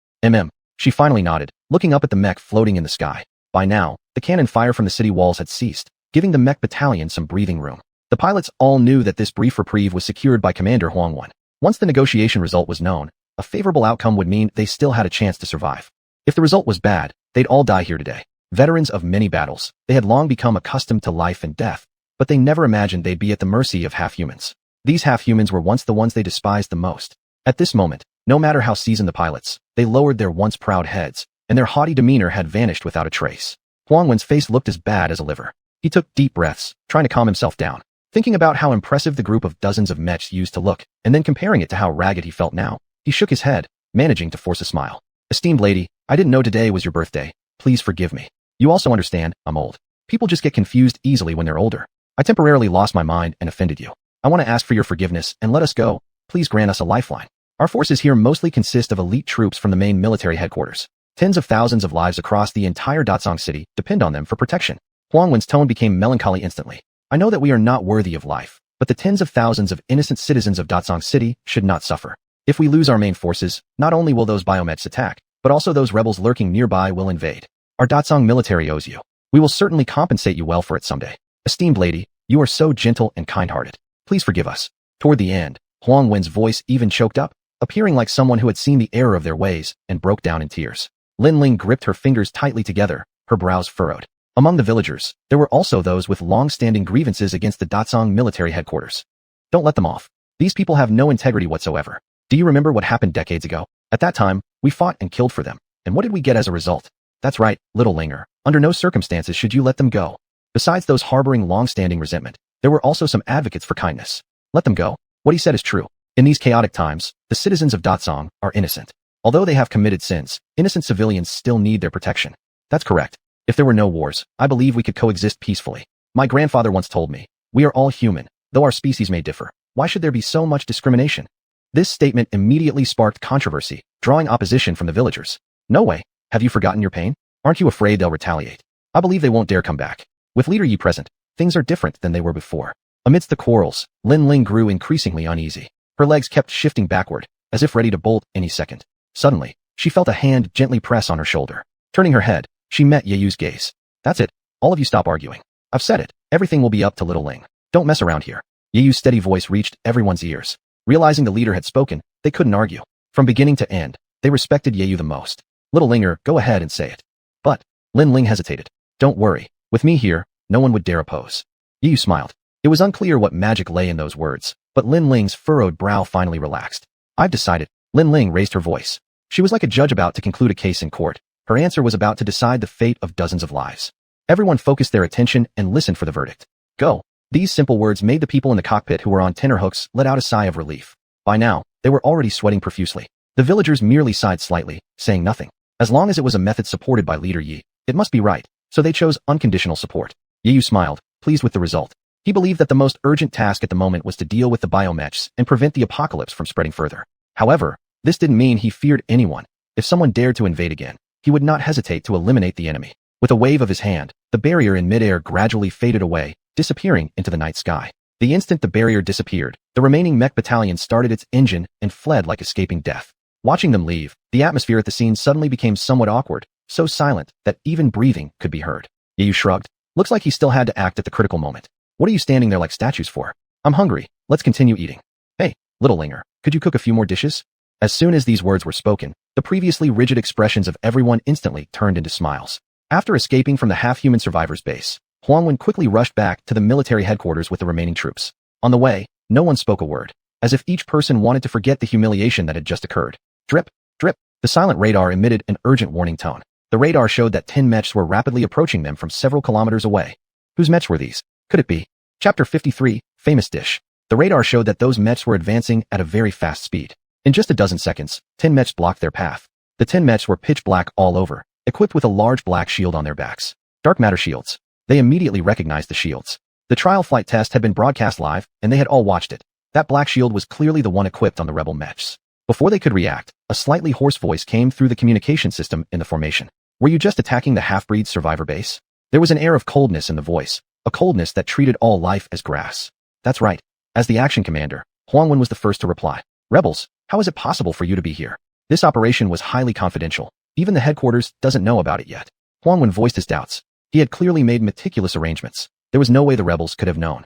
She finally nodded, looking up at the mech floating in the sky. By now, the cannon fire from the city walls had ceased, giving the mech battalion some breathing room. The pilots all knew that this brief reprieve was secured by Commander Huang Wen. Once the negotiation result was known, a favorable outcome would mean they still had a chance to survive. If the result was bad, they'd all die here today. Veterans of many battles, they had long become accustomed to life and death, but they never imagined they'd be at the mercy of half-humans. These half-humans were once the ones they despised the most. At this moment, no matter how seasoned the pilots, they lowered their once proud heads, and their haughty demeanor had vanished without a trace. Huang Wen's face looked as bad as a liver. He took deep breaths, trying to calm himself down, thinking about how impressive the group of dozens of mechs used to look, and then comparing it to how ragged he felt now. He shook his head, managing to force a smile. Esteemed lady, I didn't know today was your birthday. Please forgive me. You also understand, I'm old. People just get confused easily when they're older. I temporarily lost my mind and offended you. I want to ask for your forgiveness and let us go. Please grant us a lifeline. Our forces here mostly consist of elite troops from the main military headquarters. Tens of thousands of lives across the entire Datsong city depend on them for protection. Huang Wen's tone became melancholy instantly. I know that we are not worthy of life, but the tens of thousands of innocent citizens of Datsong City should not suffer. If we lose our main forces, not only will those biomechs attack, but also those rebels lurking nearby will invade. Our Datsang military owes you. We will certainly compensate you well for it someday. Esteemed lady, you are so gentle and kind-hearted. Please forgive us. Toward the end, Huang Wen's voice even choked up, appearing like someone who had seen the error of their ways and broke down in tears. Lin Ling gripped her fingers tightly together, her brows furrowed. Among the villagers, there were also those with long-standing grievances against the Datsang military headquarters. Don't let them off. These people have no integrity whatsoever. Do you remember what happened decades ago? At that time, we fought and killed for them. And what did we get as a result? That's right, little Linger. Under no circumstances should you let them go. Besides those harboring long-standing resentment, there were also some advocates for kindness. Let them go. What he said is true. In these chaotic times, the citizens of Datsang are innocent. Although they have committed sins, innocent civilians still need their protection. That's correct. If there were no wars, I believe we could coexist peacefully. My grandfather once told me, we are all human, though our species may differ. Why should there be so much discrimination? This statement immediately sparked controversy, drawing opposition from the villagers. No way. Have you forgotten your pain? Aren't you afraid they'll retaliate? I believe they won't dare come back. With Leader Yi present, things are different than they were before. Amidst the quarrels, Lin Ling grew increasingly uneasy. Her legs kept shifting backward, as if ready to bolt any second. Suddenly, she felt a hand gently press on her shoulder. Turning her head, she met Ye Yu's gaze. That's it. All of you stop arguing. I've said it. Everything will be up to little Ling. Don't mess around here. Ye Yu's steady voice reached everyone's ears. Realizing the leader had spoken, they couldn't argue. From beginning to end, they respected Ye Yu the most. Little Linger, go ahead and say it. But, Lin Ling hesitated. Don't worry. With me here, no one would dare oppose. Ye Yu smiled. It was unclear what magic lay in those words, but Lin Ling's furrowed brow finally relaxed. I've decided. Lin Ling raised her voice. She was like a judge about to conclude a case in court. Her answer was about to decide the fate of dozens of lives. Everyone focused their attention and listened for the verdict. Go. These simple words made the people in the cockpit who were on tenterhooks let out a sigh of relief. By now, they were already sweating profusely. The villagers merely sighed slightly, saying nothing. As long as it was a method supported by Leader Yi, it must be right, so they chose unconditional support. Ye Yu smiled, pleased with the result. He believed that the most urgent task at the moment was to deal with the biomechs and prevent the apocalypse from spreading further. However, this didn't mean he feared anyone. If someone dared to invade again, he would not hesitate to eliminate the enemy. With a wave of his hand, the barrier in midair gradually faded away, disappearing into the night sky. The instant the barrier disappeared, the remaining mech battalion started its engine and fled like escaping death. Watching them leave, the atmosphere at the scene suddenly became somewhat awkward, so silent that even breathing could be heard. Ye Yu shrugged. Looks like he still had to act at the critical moment. What are you standing there like statues for? I'm hungry. Let's continue eating. Hey, little Linger, could you cook a few more dishes? As soon as these words were spoken, the previously rigid expressions of everyone instantly turned into smiles. After escaping from the half-human survivors' base, Huang Wen quickly rushed back to the military headquarters with the remaining troops. On the way, no one spoke a word, as if each person wanted to forget the humiliation that had just occurred. Drip, drip. The silent radar emitted an urgent warning tone. The radar showed that 10 mechs were rapidly approaching them from several kilometers away. Whose mechs were these? Could it be? Chapter 53, Famous Dish. The radar showed that those mechs were advancing at a very fast speed. In just a dozen seconds, 10 mechs blocked their path. The 10 mechs were pitch black all over, equipped with a large black shield on their backs. Dark matter shields. They immediately recognized the shields. The trial flight test had been broadcast live, and they had all watched it. That black shield was clearly the one equipped on the rebel mechs. Before they could react, a slightly hoarse voice came through the communication system in the formation. Were you just attacking the half-breed survivor base? There was an air of coldness in the voice, a coldness that treated all life as grass. That's right. As the action commander, Huang Wen was the first to reply. Rebels, how is it possible for you to be here? This operation was highly confidential. Even the headquarters doesn't know about it yet. Huang Wen voiced his doubts. He had clearly made meticulous arrangements. There was no way the rebels could have known.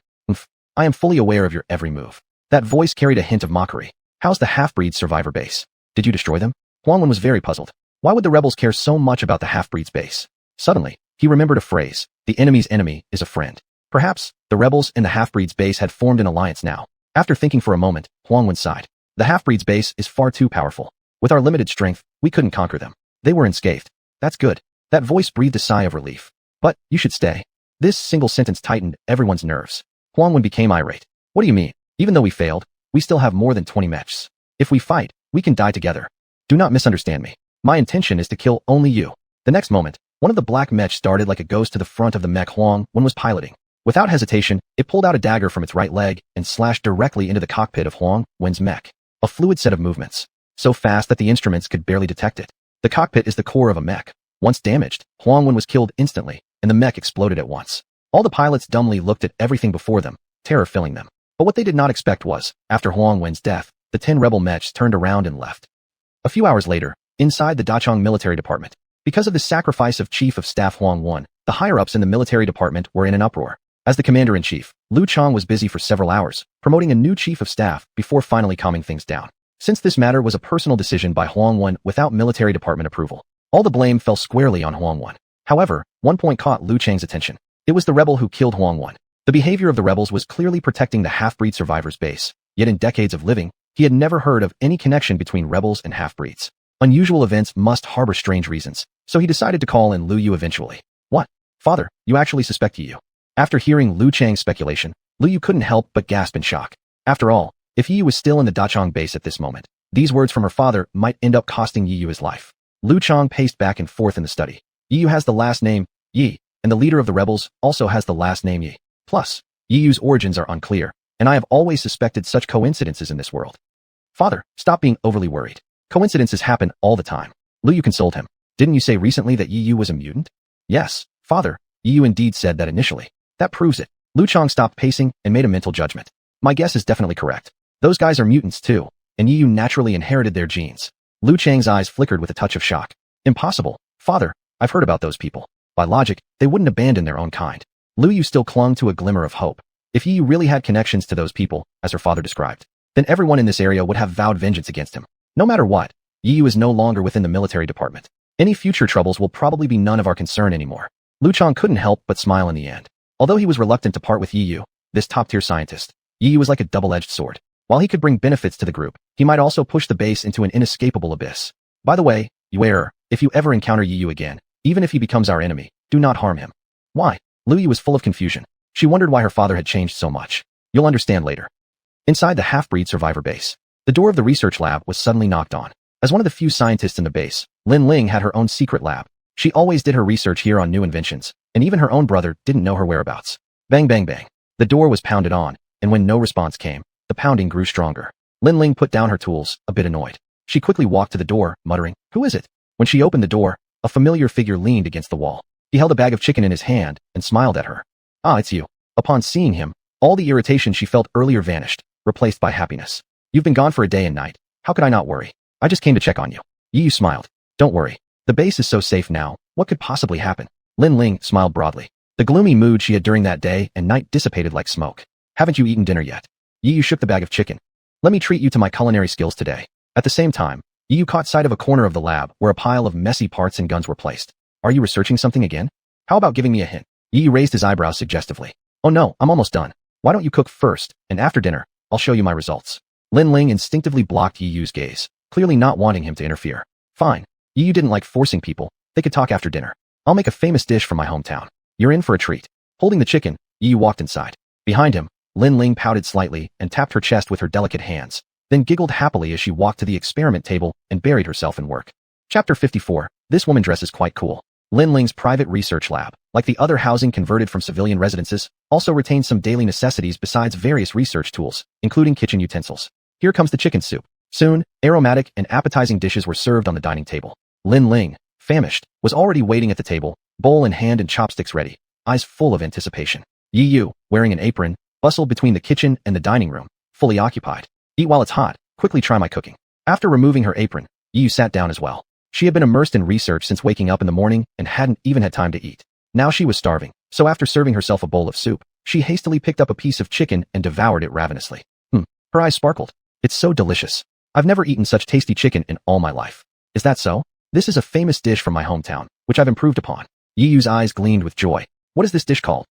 I am fully aware of your every move. That voice carried a hint of mockery. How's the half-breed survivor base? Did you destroy them? Huang Wen was very puzzled. Why would the rebels care so much about the half-breed's base? Suddenly, he remembered a phrase. The enemy's enemy is a friend. Perhaps, the rebels and the half-breed's base had formed an alliance now. After thinking for a moment, Huang Wen sighed. The half-breed's base is far too powerful. With our limited strength, we couldn't conquer them. They were unscathed. That's good. That voice breathed a sigh of relief. But, you should stay. This single sentence tightened everyone's nerves. Huang Wen became irate. What do you mean? Even though we failed, we still have more than 20 mechs. If we fight, we can die together. Do not misunderstand me. My intention is to kill only you. The next moment, one of the black mechs started like a ghost to the front of the mech Huang Wen was piloting. Without hesitation, it pulled out a dagger from its right leg and slashed directly into the cockpit of Huang Wen's mech. A fluid set of movements. So fast that the instruments could barely detect it. The cockpit is the core of a mech. Once damaged, Huang Wen was killed instantly, and the mech exploded at once. All the pilots dumbly looked at everything before them, terror filling them. But what they did not expect was, after Huang Wen's death, the 10 rebel mechs turned around and left. A few hours later, inside the Dachang military department. Because of the sacrifice of Chief of Staff Huang Wan, the higher-ups in the military department were in an uproar. As the commander-in-chief, Liu Chang was busy for several hours, promoting a new chief of staff before finally calming things down. Since this matter was a personal decision by Huang Wan without military department approval, all the blame fell squarely on Huang Wan. However, one point caught Liu Chang's attention. It was the rebel who killed Huang Wan. The behavior of the rebels was clearly protecting the half-breed survivor's base, yet in decades of living, he had never heard of any connection between rebels and half-breeds. Unusual events must harbor strange reasons, so he decided to call in Liu Yu eventually. What? Father, you actually suspect Yu? After hearing Liu Chang's speculation, Liu Yu couldn't help but gasp in shock. After all, if Yu was still in the Dachang base at this moment, these words from her father might end up costing Yu his life. Liu Chang paced back and forth in the study. Yu has the last name, Yi, and the leader of the rebels also has the last name Yi. Plus, Yu's origins are unclear, and I have always suspected such coincidences in this world. Father, stop being overly worried. Coincidences happen all the time. Liu Yu consoled him. Didn't you say recently that Yu was a mutant? Yes, father, Yu indeed said that initially. That proves it. Liu Chang stopped pacing and made a mental judgment. My guess is definitely correct. Those guys are mutants too, and Yu naturally inherited their genes. Liu Chang's eyes flickered with a touch of shock. Impossible. Father, I've heard about those people. By logic, they wouldn't abandon their own kind. Liu Yu still clung to a glimmer of hope. If Yu really had connections to those people, as her father described, then everyone in this area would have vowed vengeance against him. No matter what, Yu is no longer within the military department. Any future troubles will probably be none of our concern anymore. Liu Chang couldn't help but smile in the end. Although he was reluctant to part with Yu, this top-tier scientist, Yu was like a double-edged sword. While he could bring benefits to the group, he might also push the base into an inescapable abyss. By the way, Yu, if you ever encounter Yu again, even if he becomes our enemy, do not harm him. Why? Liu Yu was full of confusion. She wondered why her father had changed so much. You'll understand later. Inside the half-breed survivor base, the door of the research lab was suddenly knocked on. As one of the few scientists in the base, Lin Ling had her own secret lab. She always did her research here on new inventions, and even her own brother didn't know her whereabouts. Bang bang bang. The door was pounded on, and when no response came, the pounding grew stronger. Lin Ling put down her tools, a bit annoyed. She quickly walked to the door, muttering, "Who is it?" When she opened the door, a familiar figure leaned against the wall. He held a bag of chicken in his hand and smiled at her. "Ah, it's you." Upon seeing him, all the irritation she felt earlier vanished, replaced by happiness. "You've been gone for a day and night. How could I not worry? I just came to check on you." Yu smiled. "Don't worry. The base is so safe now, what could possibly happen?" Lin Ling smiled broadly. The gloomy mood she had during that day and night dissipated like smoke. "Haven't you eaten dinner yet?" Yu shook the bag of chicken. "Let me treat you to my culinary skills today." At the same time, Yu caught sight of a corner of the lab where a pile of messy parts and guns were placed. "Are you researching something again? How about giving me a hint?" Yu raised his eyebrows suggestively. "Oh no, I'm almost done. Why don't you cook first, and after dinner, I'll show you my results." Lin Ling instinctively blocked Yu's gaze, clearly not wanting him to interfere. "Fine. Yu didn't like forcing people. They could talk after dinner. I'll make a famous dish from my hometown. You're in for a treat." Holding the chicken, Yu walked inside. Behind him, Lin Ling pouted slightly and tapped her chest with her delicate hands, then giggled happily as she walked to the experiment table and buried herself in work. Chapter 54. This woman dresses quite cool. Lin Ling's private research lab, like the other housing converted from civilian residences, also retained some daily necessities besides various research tools, including kitchen utensils. Here comes the chicken soup. Soon, aromatic and appetizing dishes were served on the dining table. Lin Ling, famished, was already waiting at the table, bowl in hand and chopsticks ready, eyes full of anticipation. Yu, wearing an apron, bustled between the kitchen and the dining room, fully occupied. "Eat while it's hot, quickly try my cooking." After removing her apron, Yu sat down as well. She had been immersed in research since waking up in the morning and hadn't even had time to eat. Now she was starving, so after serving herself a bowl of soup, she hastily picked up a piece of chicken and devoured it ravenously. Her eyes sparkled. "It's so delicious. I've never eaten such tasty chicken in all my life." "Is that so? This is a famous dish from my hometown, which I've improved upon." Yu's eyes gleamed with joy. "What is this dish called?"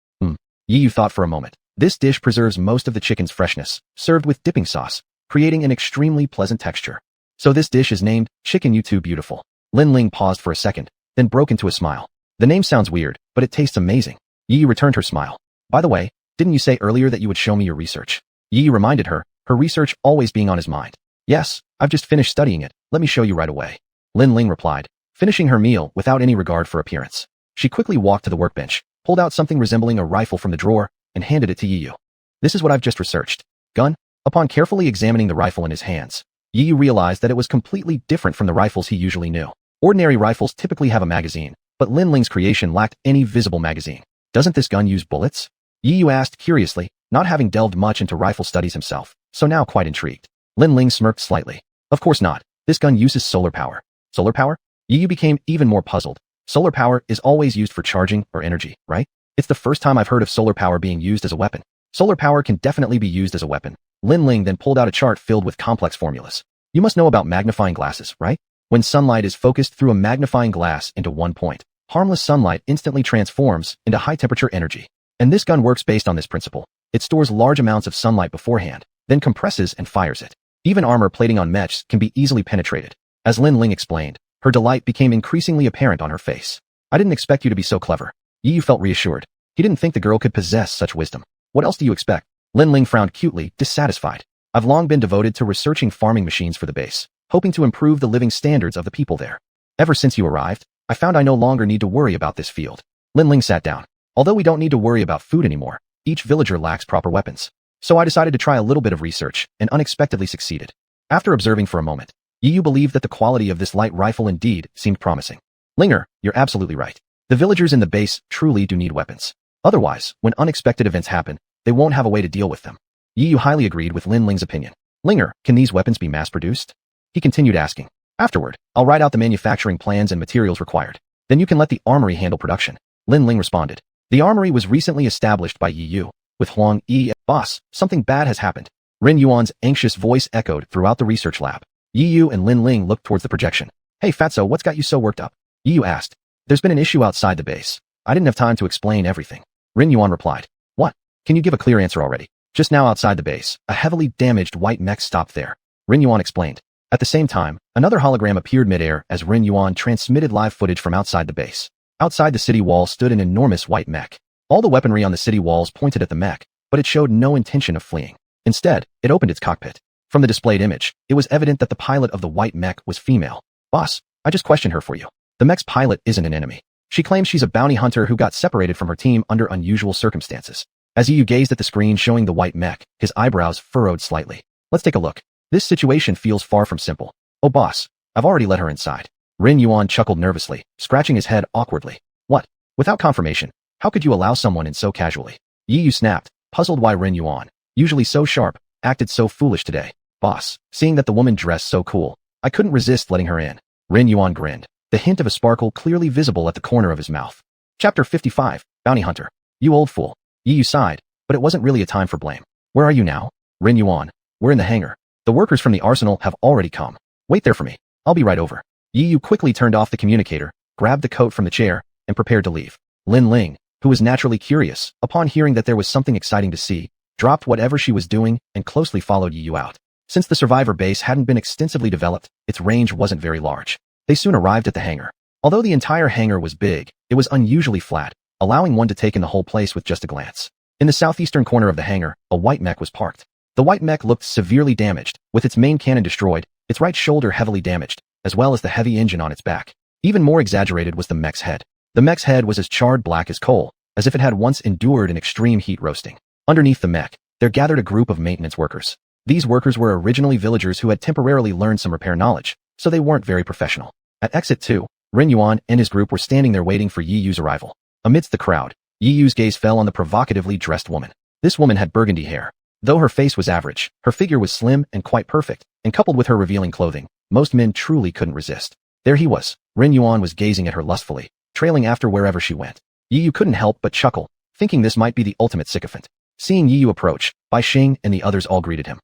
Yu thought for a moment. "This dish preserves most of the chicken's freshness, served with dipping sauce, creating an extremely pleasant texture. So this dish is named Chicken You Too Beautiful." Lin Ling paused for a second, then broke into a smile. "The name sounds weird, but it tastes amazing." Yu returned her smile. "By the way, didn't you say earlier that you would show me your research?" Yu reminded her, her research always being on his mind. "Yes, I've just finished studying it. Let me show you right away." Lin Ling replied, finishing her meal without any regard for appearance. She quickly walked to the workbench, pulled out something resembling a rifle from the drawer, and handed it to Yu. "This is what I've just researched." "Gun?" Upon carefully examining the rifle in his hands, Yu realized that it was completely different from the rifles he usually knew. Ordinary rifles typically have a magazine, but Lin Ling's creation lacked any visible magazine. "Doesn't this gun use bullets?" Yu asked curiously, not having delved much into rifle studies himself, so now quite intrigued. Lin Ling smirked slightly. "Of course not. This gun uses solar power. Solar power? Yu became even more puzzled. Solar power is always used for charging or energy, right? It's the first time I've heard of solar power being used as a weapon. Solar power can definitely be used as a weapon. Lin Ling then pulled out a chart filled with complex formulas. You must know about magnifying glasses, right? When sunlight is focused through a magnifying glass into one point, harmless sunlight instantly transforms into high-temperature energy. And this gun works based on this principle. It stores large amounts of sunlight beforehand, then compresses and fires it. Even armor plating on mechs can be easily penetrated. As Lin Ling explained, her delight became increasingly apparent on her face. I didn't expect you to be so clever. Yu felt reassured. He didn't think the girl could possess such wisdom. What else do you expect? Lin Ling frowned cutely, dissatisfied. I've long been devoted to researching farming machines for the base, hoping to improve the living standards of the people there. Ever since you arrived, I found I no longer need to worry about this field. Lin Ling sat down. Although we don't need to worry about food anymore, each villager lacks proper weapons. So I decided to try a little bit of research and unexpectedly succeeded. After observing for a moment, Yu believed that the quality of this light rifle indeed seemed promising. Linger, you're absolutely right. The villagers in the base truly do need weapons. Otherwise, when unexpected events happen, they won't have a way to deal with them. Yu highly agreed with Lin Ling's opinion. Linger, can these weapons be mass-produced? He continued asking. Afterward, I'll write out the manufacturing plans and materials required. Then you can let the armory handle production. Lin Ling responded. The armory was recently established by Yu, with Huang Yi. Boss, something bad has happened. Ren Yuan's anxious voice echoed throughout the research lab. Yu and Lin Ling looked towards the projection. Hey Fatso, what's got you so worked up? Yu asked. There's been an issue outside the base. I didn't have time to explain everything. Ren Yuan replied. What? Can you give a clear answer already? Just now outside the base, a heavily damaged white mech stopped there. Ren Yuan explained. At the same time, another hologram appeared midair as Ren Yuan transmitted live footage from outside the base. Outside the city wall stood an enormous white mech. All the weaponry on the city walls pointed at the mech, but it showed no intention of fleeing. Instead, it opened its cockpit. From the displayed image, it was evident that the pilot of the white mech was female. Boss, I just questioned her for you. The mech's pilot isn't an enemy. She claims she's a bounty hunter who got separated from her team under unusual circumstances. As Yu gazed at the screen showing the white mech, his eyebrows furrowed slightly. Let's take a look. This situation feels far from simple. Oh boss, I've already let her inside. Ren Yuan chuckled nervously, scratching his head awkwardly. What? Without confirmation, how could you allow someone in so casually? Yu snapped, puzzled why Ren Yuan, usually so sharp, acted so foolish today. Boss, seeing that the woman dressed so cool, I couldn't resist letting her in. Ren Yuan grinned, the hint of a sparkle clearly visible at the corner of his mouth. Chapter 55, Bounty Hunter. You old fool. Yu sighed, but it wasn't really a time for blame. Where are you now? Ren Yuan. We're in the hangar. The workers from the arsenal have already come. Wait there for me. I'll be right over. Yu quickly turned off the communicator, grabbed the coat from the chair, and prepared to leave. Lin Ling, who was naturally curious, upon hearing that there was something exciting to see, dropped whatever she was doing and closely followed Yu out. Since the survivor base hadn't been extensively developed, its range wasn't very large. They soon arrived at the hangar. Although the entire hangar was big, it was unusually flat, allowing one to take in the whole place with just a glance. In the southeastern corner of the hangar, a white mech was parked. The white mech looked severely damaged, with its main cannon destroyed, its right shoulder heavily damaged, as well as the heavy engine on its back. Even more exaggerated was the mech's head. The mech's head was as charred black as coal, as if it had once endured an extreme heat roasting. Underneath the mech, there gathered a group of maintenance workers. These workers were originally villagers who had temporarily learned some repair knowledge, so they weren't very professional. At exit 2, Ren Yuan and his group were standing there waiting for Yu's arrival. Amidst the crowd, Yu's gaze fell on the provocatively dressed woman. This woman had burgundy hair. Though her face was average, her figure was slim and quite perfect, and coupled with her revealing clothing, most men truly couldn't resist. There he was. Ren Yuan was gazing at her lustfully, trailing after wherever she went. Yu couldn't help but chuckle, thinking this might be the ultimate sycophant. Seeing Yu approach, Bai Xing and the others all greeted him.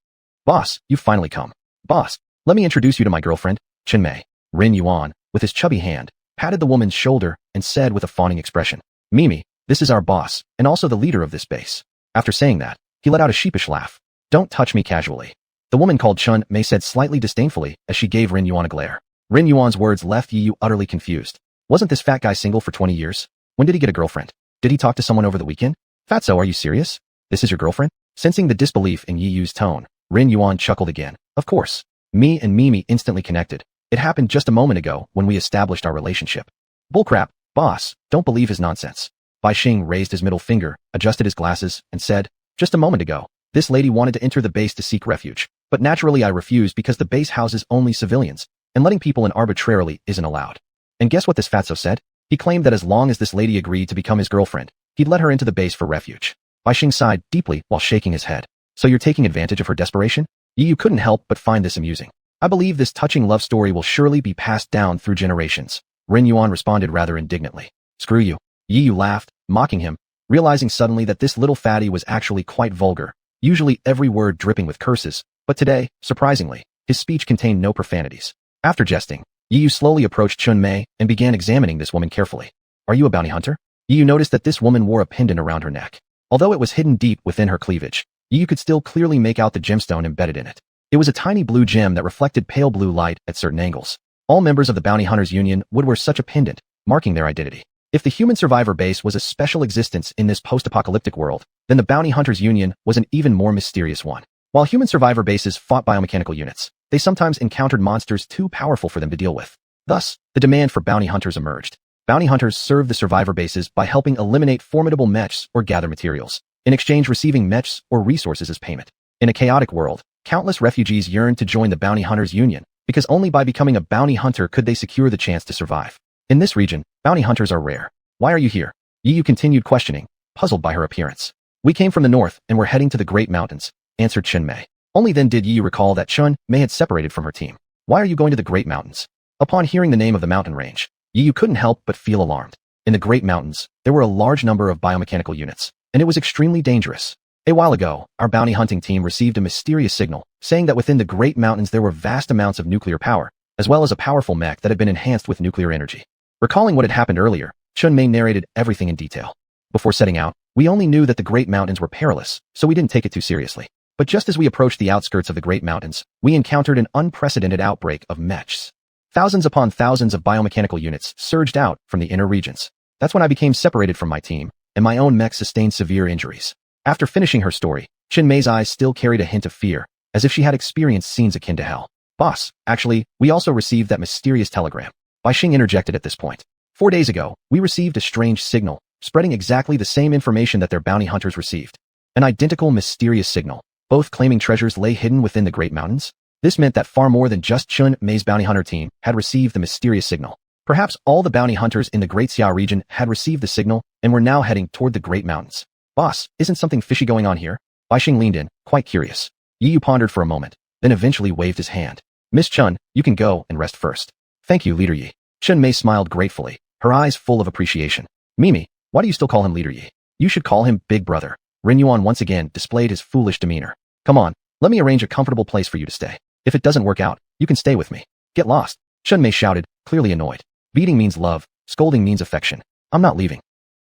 Boss, you've finally come. Boss, let me introduce you to my girlfriend, Chen Mei. Ren Yuan, with his chubby hand, patted the woman's shoulder and said with a fawning expression, Mimi, this is our boss, and also the leader of this base. After saying that, he let out a sheepish laugh. Don't touch me casually. The woman called Chen Mei said slightly disdainfully as she gave Ren Yuan a glare. Ren Yuan's words left Yu utterly confused. Wasn't this fat guy single for 20 years? When did he get a girlfriend? Did he talk to someone over the weekend? Fatso, are you serious? This is your girlfriend? Sensing the disbelief in Yu's tone, Ren Yuan chuckled again. Of course. Me and Mimi instantly connected. It happened just a moment ago when we established our relationship. Bullcrap, boss, don't believe his nonsense. Bai Xing raised his middle finger, adjusted his glasses, and said, just a moment ago, this lady wanted to enter the base to seek refuge, but naturally I refused because the base houses only civilians, and letting people in arbitrarily isn't allowed. And guess what this fatso said? He claimed that as long as this lady agreed to become his girlfriend, he'd let her into the base for refuge. Bai Xing sighed deeply while shaking his head. So you're taking advantage of her desperation? Yu couldn't help but find this amusing. I believe this touching love story will surely be passed down through generations. Ren Yuan responded rather indignantly. Screw you. Yi Yu laughed, mocking him, realizing suddenly that this little fatty was actually quite vulgar, usually every word dripping with curses, but today, surprisingly, his speech contained no profanities. After jesting, Yi Yu slowly approached Chun Mei and began examining this woman carefully. Are you a bounty hunter? Yi Yu noticed that this woman wore a pendant around her neck. Although it was hidden deep within her cleavage, Yi Yu could still clearly make out the gemstone embedded in it. It was a tiny blue gem that reflected pale blue light at certain angles. All members of the Bounty Hunters Union would wear such a pendant, marking their identity. If the human survivor base was a special existence in this post-apocalyptic world, then the Bounty Hunters Union was an even more mysterious one. While human survivor bases fought biomechanical units, they sometimes encountered monsters too powerful for them to deal with. Thus, the demand for bounty hunters emerged. Bounty hunters served the survivor bases by helping eliminate formidable mechs or gather materials, in exchange receiving mechs or resources as payment. In a chaotic world, countless refugees yearned to join the Bounty Hunters Union, because only by becoming a bounty hunter could they secure the chance to survive. In this region, bounty hunters are rare. Why are you here? Yi Yu continued questioning, puzzled by her appearance. We came from the north and were heading to the Great Mountains, answered Chun Mei. Only then did Yi Yu recall that Chun Mei had separated from her team. Why are you going to the Great Mountains? Upon hearing the name of the mountain range, Yi Yu couldn't help but feel alarmed. In the Great Mountains, there were a large number of biomechanical units, and it was extremely dangerous. A while ago, our bounty hunting team received a mysterious signal, saying that within the Great Mountains there were vast amounts of nuclear power, as well as a powerful mech that had been enhanced with nuclear energy. Recalling what had happened earlier, Chun Mei narrated everything in detail. Before setting out, we only knew that the Great Mountains were perilous, so we didn't take it too seriously. But just as we approached the outskirts of the Great Mountains, we encountered an unprecedented outbreak of mechs. Thousands upon thousands of biomechanical units surged out from the inner regions. That's when I became separated from my team, and my own mech sustained severe injuries. After finishing her story, Chun Mei's eyes still carried a hint of fear, as if she had experienced scenes akin to hell. Boss, actually, we also received that mysterious telegram. Bai Xing interjected at this point. 4 days ago, we received a strange signal, spreading exactly the same information that their bounty hunters received. An identical mysterious signal, both claiming treasures lay hidden within the Great Mountains. This meant that far more than just Chun Mei's bounty hunter team had received the mysterious signal. Perhaps all the bounty hunters in the Great Xia region had received the signal and were now heading toward the Great Mountains. Boss, isn't something fishy going on here? Bai Xing leaned in, quite curious. Yi Yu pondered for a moment, then eventually waved his hand. Miss Chun, you can go and rest first. Thank you, Leader Yi. Chun Mei smiled gratefully, her eyes full of appreciation. Mimi, why do you still call him Leader Yi? You should call him Big Brother. Ren Yuan once again displayed his foolish demeanor. Come on, let me arrange a comfortable place for you to stay. If it doesn't work out, you can stay with me. Get lost. Chun Mei shouted, clearly annoyed. Beating means love, scolding means affection. I'm not leaving.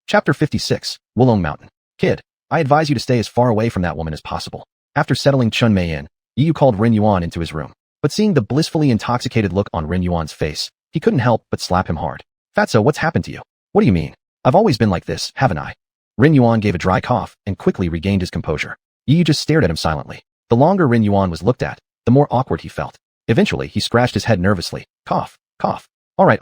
Chapter 56, Wulong Mountain. Kid, I advise you to stay as far away from that woman as possible. After settling Chun Mei in, Yi Yu called Ren Yuan into his room. But seeing the blissfully intoxicated look on Ren Yuan's face, he couldn't help but slap him hard. Fatso, what's happened to you? What do you mean? I've always been like this, haven't I? Ren Yuan gave a dry cough and quickly regained his composure. Yi Yu just stared at him silently. The longer Ren Yuan was looked at, the more awkward he felt. Eventually, he scratched his head nervously. Cough, cough. All right.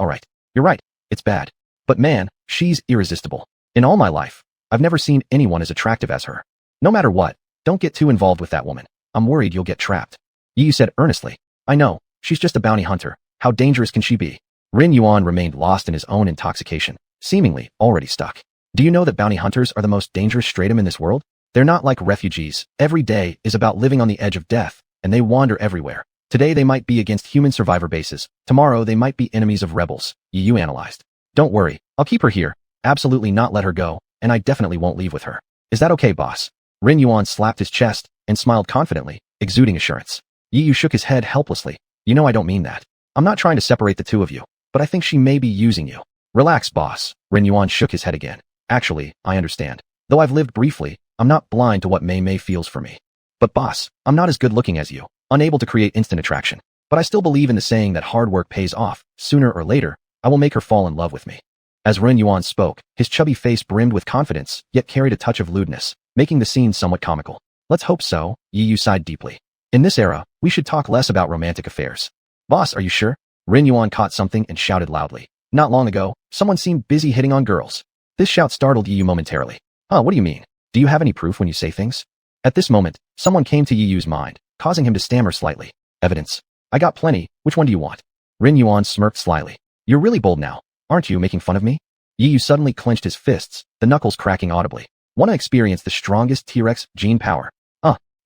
You're right. It's bad. But man, she's irresistible. In all my life, I've never seen anyone as attractive as her. No matter what, don't get too involved with that woman. I'm worried you'll get trapped. Yi Yu said earnestly. I know, she's just a bounty hunter. How dangerous can she be? Ren Yuan remained lost in his own intoxication, seemingly already stuck. Do you know that bounty hunters are the most dangerous stratum in this world? They're not like refugees. Every day is about living on the edge of death, and they wander everywhere. Today they might be against human survivor bases. Tomorrow they might be enemies of rebels, Yi Yu analyzed. Don't worry, I'll keep her here. Absolutely not let her go, and I definitely won't leave with her. Is that okay, boss? Ren Yuan slapped his chest and smiled confidently, exuding assurance. Yi Yu shook his head helplessly. You know I don't mean that. I'm not trying to separate the two of you, but I think she may be using you. Relax, boss. Ren Yuan shook his head again. Actually, I understand. Though I've lived briefly, I'm not blind to what Mei feels for me. But boss, I'm not as good looking as you, unable to create instant attraction. But I still believe in the saying that hard work pays off. Sooner or later, I will make her fall in love with me. As Ren Yuan spoke, his chubby face brimmed with confidence, yet carried a touch of lewdness, making the scene somewhat comical. Let's hope so, Yi Yu sighed deeply. In this era, we should talk less about romantic affairs. Boss, are you sure? Ren Yuan caught something and shouted loudly. Not long ago, someone seemed busy hitting on girls. This shout startled Yi Yu momentarily. What do you mean? Do you have any proof when you say things? At this moment, someone came to Yi Yu's mind, causing him to stammer slightly. Evidence. I got plenty, which one do you want? Ren Yuan smirked slyly. You're really bold now. Aren't you making fun of me? Yi Yu suddenly clenched his fists, the knuckles cracking audibly. Wanna experience the strongest T-Rex gene power?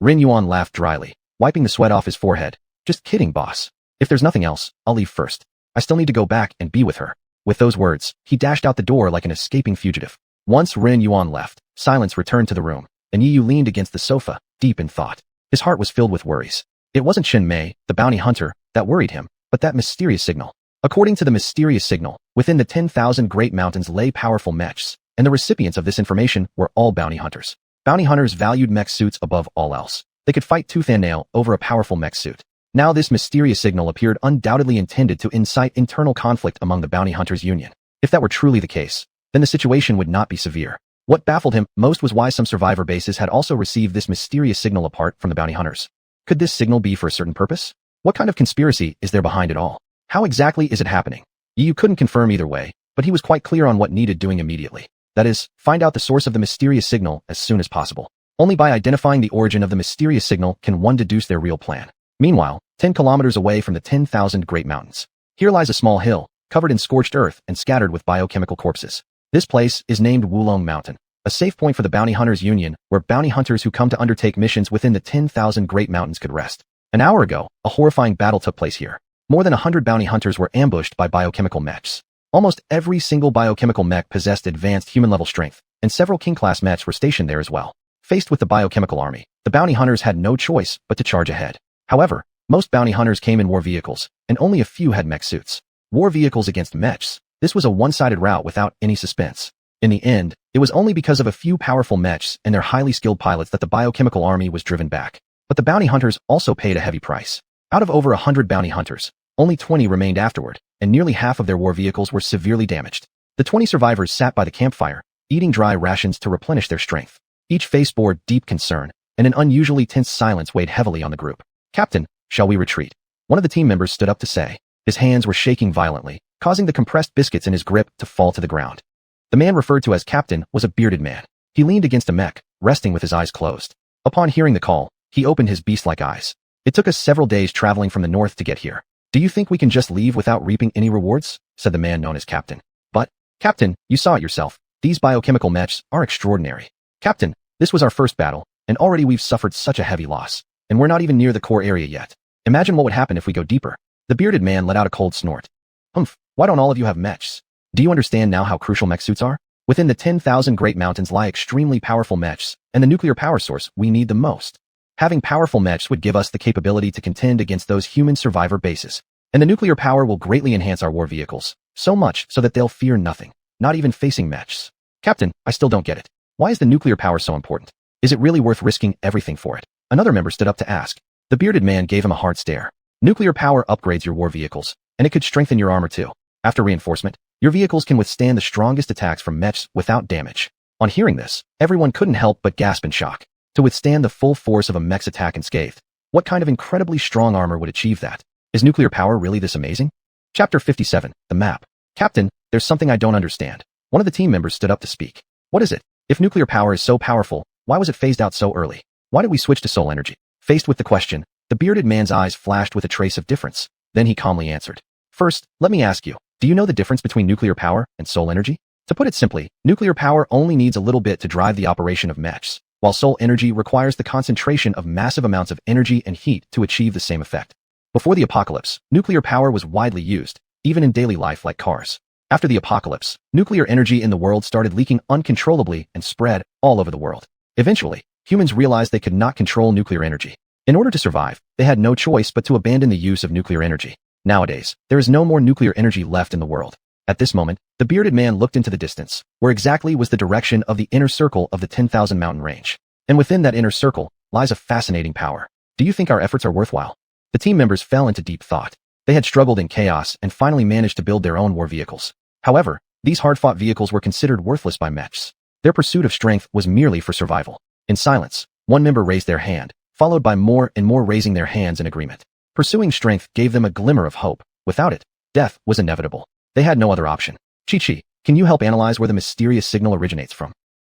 Ren Yuan laughed dryly, wiping the sweat off his forehead. Just kidding, boss. If there's nothing else, I'll leave first. I still need to go back and be with her. With those words, he dashed out the door like an escaping fugitive. Once Ren Yuan left, silence returned to the room, and Yi Yu leaned against the sofa, deep in thought. His heart was filled with worries. It wasn't Shen Mei, the bounty hunter, that worried him, but that mysterious signal. According to the mysterious signal, within the 10,000 Great Mountains lay powerful mechs, and the recipients of this information were all bounty hunters. Bounty hunters valued mech suits above all else. They could fight tooth and nail over a powerful mech suit. Now this mysterious signal appeared undoubtedly intended to incite internal conflict among the bounty hunters' union. If that were truly the case, then the situation would not be severe. What baffled him most was why some survivor bases had also received this mysterious signal apart from the bounty hunters. Could this signal be for a certain purpose? What kind of conspiracy is there behind it all? How exactly is it happening? Yi Yu couldn't confirm either way, but he was quite clear on what needed doing immediately. That is, find out the source of the mysterious signal as soon as possible. Only by identifying the origin of the mysterious signal can one deduce their real plan. Meanwhile, 10 kilometers away from the 10,000 Great Mountains, here lies a small hill, covered in scorched earth and scattered with biochemical corpses. This place is named Wulong Mountain, a safe point for the Bounty Hunters Union, where bounty hunters who come to undertake missions within the 10,000 Great Mountains could rest. An hour ago, a horrifying battle took place here. More than 100 bounty hunters were ambushed by biochemical mechs. Almost every single biochemical mech possessed advanced human-level strength, and several king-class mechs were stationed there as well. Faced with the biochemical army, the bounty hunters had no choice but to charge ahead. However, most bounty hunters came in war vehicles, and only a few had mech suits. War vehicles against mechs. This was a one-sided rout without any suspense. In the end, it was only because of a few powerful mechs and their highly skilled pilots that the biochemical army was driven back. But the bounty hunters also paid a heavy price. Out of over 100 bounty hunters, only 20 remained afterward, and nearly half of their war vehicles were severely damaged. The 20 survivors sat by the campfire, eating dry rations to replenish their strength. Each face bore deep concern, and an unusually tense silence weighed heavily on the group. "Captain, shall we retreat?" One of the team members stood up to say. His hands were shaking violently, causing the compressed biscuits in his grip to fall to the ground. The man referred to as Captain was a bearded man. He leaned against a mech, resting with his eyes closed. Upon hearing the call, he opened his beast-like eyes. "It took us several days traveling from the north to get here. Do you think we can just leave without reaping any rewards?" said the man known as Captain. "But, Captain, you saw it yourself. These biochemical mechs are extraordinary. Captain, this was our first battle, and already we've suffered such a heavy loss. And we're not even near the core area yet. Imagine what would happen if we go deeper." The bearded man let out a cold snort. "Humph, why don't all of you have mechs? Do you understand now how crucial mech suits are? Within the 10,000 Great Mountains lie extremely powerful mechs, and the nuclear power source we need the most. Having powerful mechs would give us the capability to contend against those human survivor bases. And the nuclear power will greatly enhance our war vehicles, so much so that they'll fear nothing, not even facing mechs. Captain, I still don't get it. Why is the nuclear power so important? Is it really worth risking everything for it?" Another member stood up to ask. The bearded man gave him a hard stare. "Nuclear power upgrades your war vehicles, and it could strengthen your armor too. After reinforcement, your vehicles can withstand the strongest attacks from mechs without damage." On hearing this, everyone couldn't help but gasp in shock. To withstand the full force of a mech's attack unscathed, what kind of incredibly strong armor would achieve that? Is nuclear power really this amazing? Chapter 57, The Map. "Captain, there's something I don't understand." One of the team members stood up to speak. "What is it? If nuclear power is so powerful, why was it phased out so early? Why did we switch to soul energy?" Faced with the question, the bearded man's eyes flashed with a trace of difference. Then he calmly answered. "First, let me ask you, do you know the difference between nuclear power and soul energy? To put it simply, nuclear power only needs a little bit to drive the operation of mechs, while soul energy requires the concentration of massive amounts of energy and heat to achieve the same effect. Before the apocalypse, nuclear power was widely used, even in daily life like cars. After the apocalypse, nuclear energy in the world started leaking uncontrollably and spread all over the world. Eventually, humans realized they could not control nuclear energy. In order to survive, they had no choice but to abandon the use of nuclear energy. Nowadays, there is no more nuclear energy left in the world. At this moment, the bearded man looked into the distance, where exactly was the direction of the inner circle of the 10,000 mountain range. And within that inner circle lies a fascinating power. "Do you think our efforts are worthwhile?" The team members fell into deep thought. They had struggled in chaos and finally managed to build their own war vehicles. However, these hard-fought vehicles were considered worthless by mechs. Their pursuit of strength was merely for survival. In silence, one member raised their hand, followed by more and more raising their hands in agreement. Pursuing strength gave them a glimmer of hope. Without it, death was inevitable. They had no other option. "Chi-Chi, can you help analyze where the mysterious signal originates from?"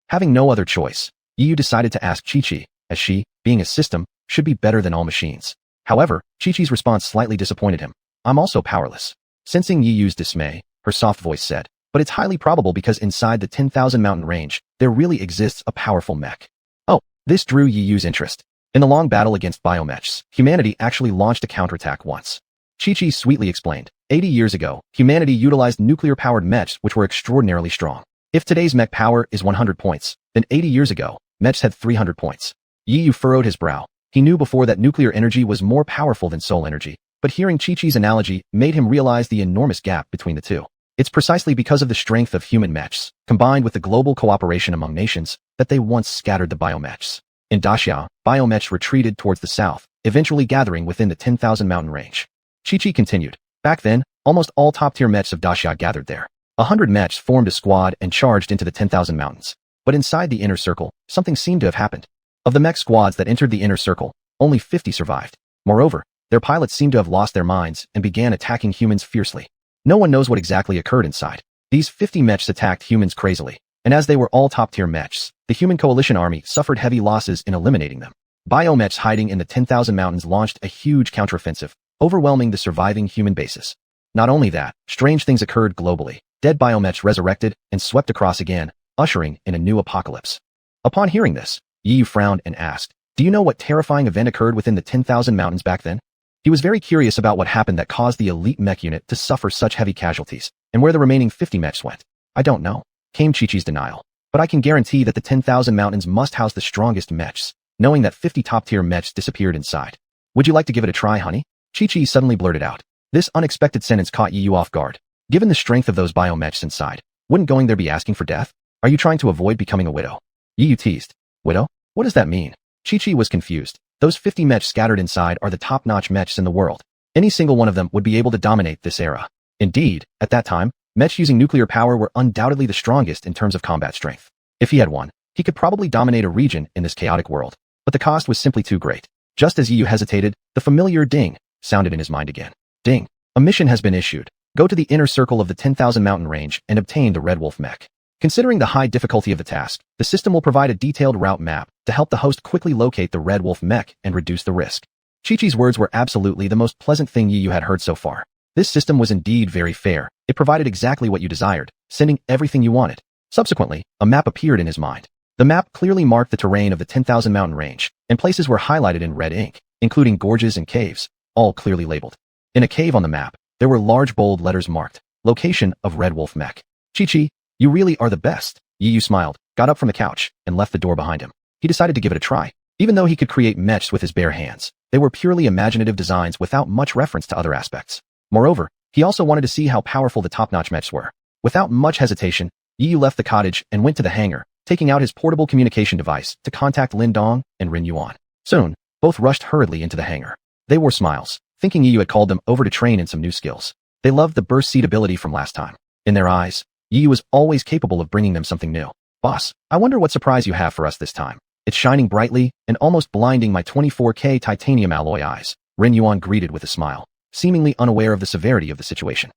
Having no other choice, Yi Yu decided to ask Chi-Chi, as she, being a system, should be better than all machines. However, Chi-Chi's response slightly disappointed him. "I'm also powerless." Sensing Yi Yu's dismay, her soft voice said, "But it's highly probable because inside the 10,000 mountain range, there really exists a powerful mech." Oh, this drew Yi Yu's interest. In the long battle against biomechs, humanity actually launched a counterattack once. Chi-Chi sweetly explained. 80 years ago, humanity utilized nuclear-powered mechs which were extraordinarily strong. If today's mech power is 100 points, then 80 years ago, mechs had 300 points. Yi Yu furrowed his brow. He knew before that nuclear energy was more powerful than soul energy, but hearing Chi-Chi's analogy made him realize the enormous gap between the two. It's precisely because of the strength of human mechs, combined with the global cooperation among nations, that they once scattered the biomechs. In Daxia, biomechs retreated towards the south, eventually gathering within the 10,000 mountain range. Chi-Chi continued. Back then, almost all top-tier mechs of Daxia gathered there. 100 mechs formed a squad and charged into the 10,000 mountains. But inside the inner circle, something seemed to have happened. Of the mech squads that entered the inner circle, only 50 survived. Moreover, their pilots seemed to have lost their minds and began attacking humans fiercely. No one knows what exactly occurred inside. These 50 mechs attacked humans crazily, and as they were all top-tier mechs, the human coalition army suffered heavy losses in eliminating them. Biomechs hiding in the 10,000 mountains launched a huge counteroffensive, overwhelming the surviving human bases. Not only that, strange things occurred globally. Dead biomechs resurrected and swept across again, ushering in a new apocalypse. Upon hearing this, Yi Yu frowned and asked, "Do you know what terrifying event occurred within the 10,000 mountains back then?" He was very curious about what happened that caused the elite mech unit to suffer such heavy casualties, and where the remaining 50 mechs went. "I don't know," came Chi-Chi's denial. "But I can guarantee that the 10,000 mountains must house the strongest mechs, knowing that 50 top-tier mechs disappeared inside. Would you like to give it a try, honey?" Chi-Chi suddenly blurted out. This unexpected sentence caught Yi Yu off guard. Given the strength of those biomechs inside, wouldn't going there be asking for death? "Are you trying to avoid becoming a widow?" Yi Yu teased. "Widow? What does that mean?" Chi-Chi was confused. Those 50 mechs scattered inside are the top-notch mechs in the world. Any single one of them would be able to dominate this era. Indeed, at that time, mechs using nuclear power were undoubtedly the strongest in terms of combat strength. If he had one, he could probably dominate a region in this chaotic world. But the cost was simply too great. Just as Yi Yu hesitated, the familiar ding sounded in his mind again. Ding. A mission has been issued. Go to the inner circle of the 10,000 mountain range and obtain the Red Wolf mech. Considering the high difficulty of the task, the system will provide a detailed route map to help the host quickly locate the Red Wolf mech and reduce the risk. Chi-Chi's words were absolutely the most pleasant thing Yi Yu had heard so far. This system was indeed very fair. It provided exactly what you desired, sending everything you wanted. Subsequently, a map appeared in his mind. The map clearly marked the terrain of the 10,000 mountain range, and places were highlighted in red ink, including gorges and caves, all clearly labeled. In a cave on the map, there were large bold letters marked, "Location of Red Wolf mech." "Chi-Chi, you really are the best." Yi Yu smiled, got up from the couch, and left the door behind him. He decided to give it a try. Even though he could create mechs with his bare hands, they were purely imaginative designs without much reference to other aspects. Moreover, he also wanted to see how powerful the top-notch mechs were. Without much hesitation, Yi Yu left the cottage and went to the hangar, taking out his portable communication device to contact Lin Dong and Rin Yuan. Soon, both rushed hurriedly into the hangar. They wore smiles, thinking Yi Yu had called them over to train in some new skills. They loved the burst seed ability from last time. In their eyes, Yi Yu was always capable of bringing them something new. "Boss, I wonder what surprise you have for us this time. It's shining brightly and almost blinding my 24K titanium alloy eyes," Rin Yuan greeted with a smile, seemingly unaware of the severity of the situation.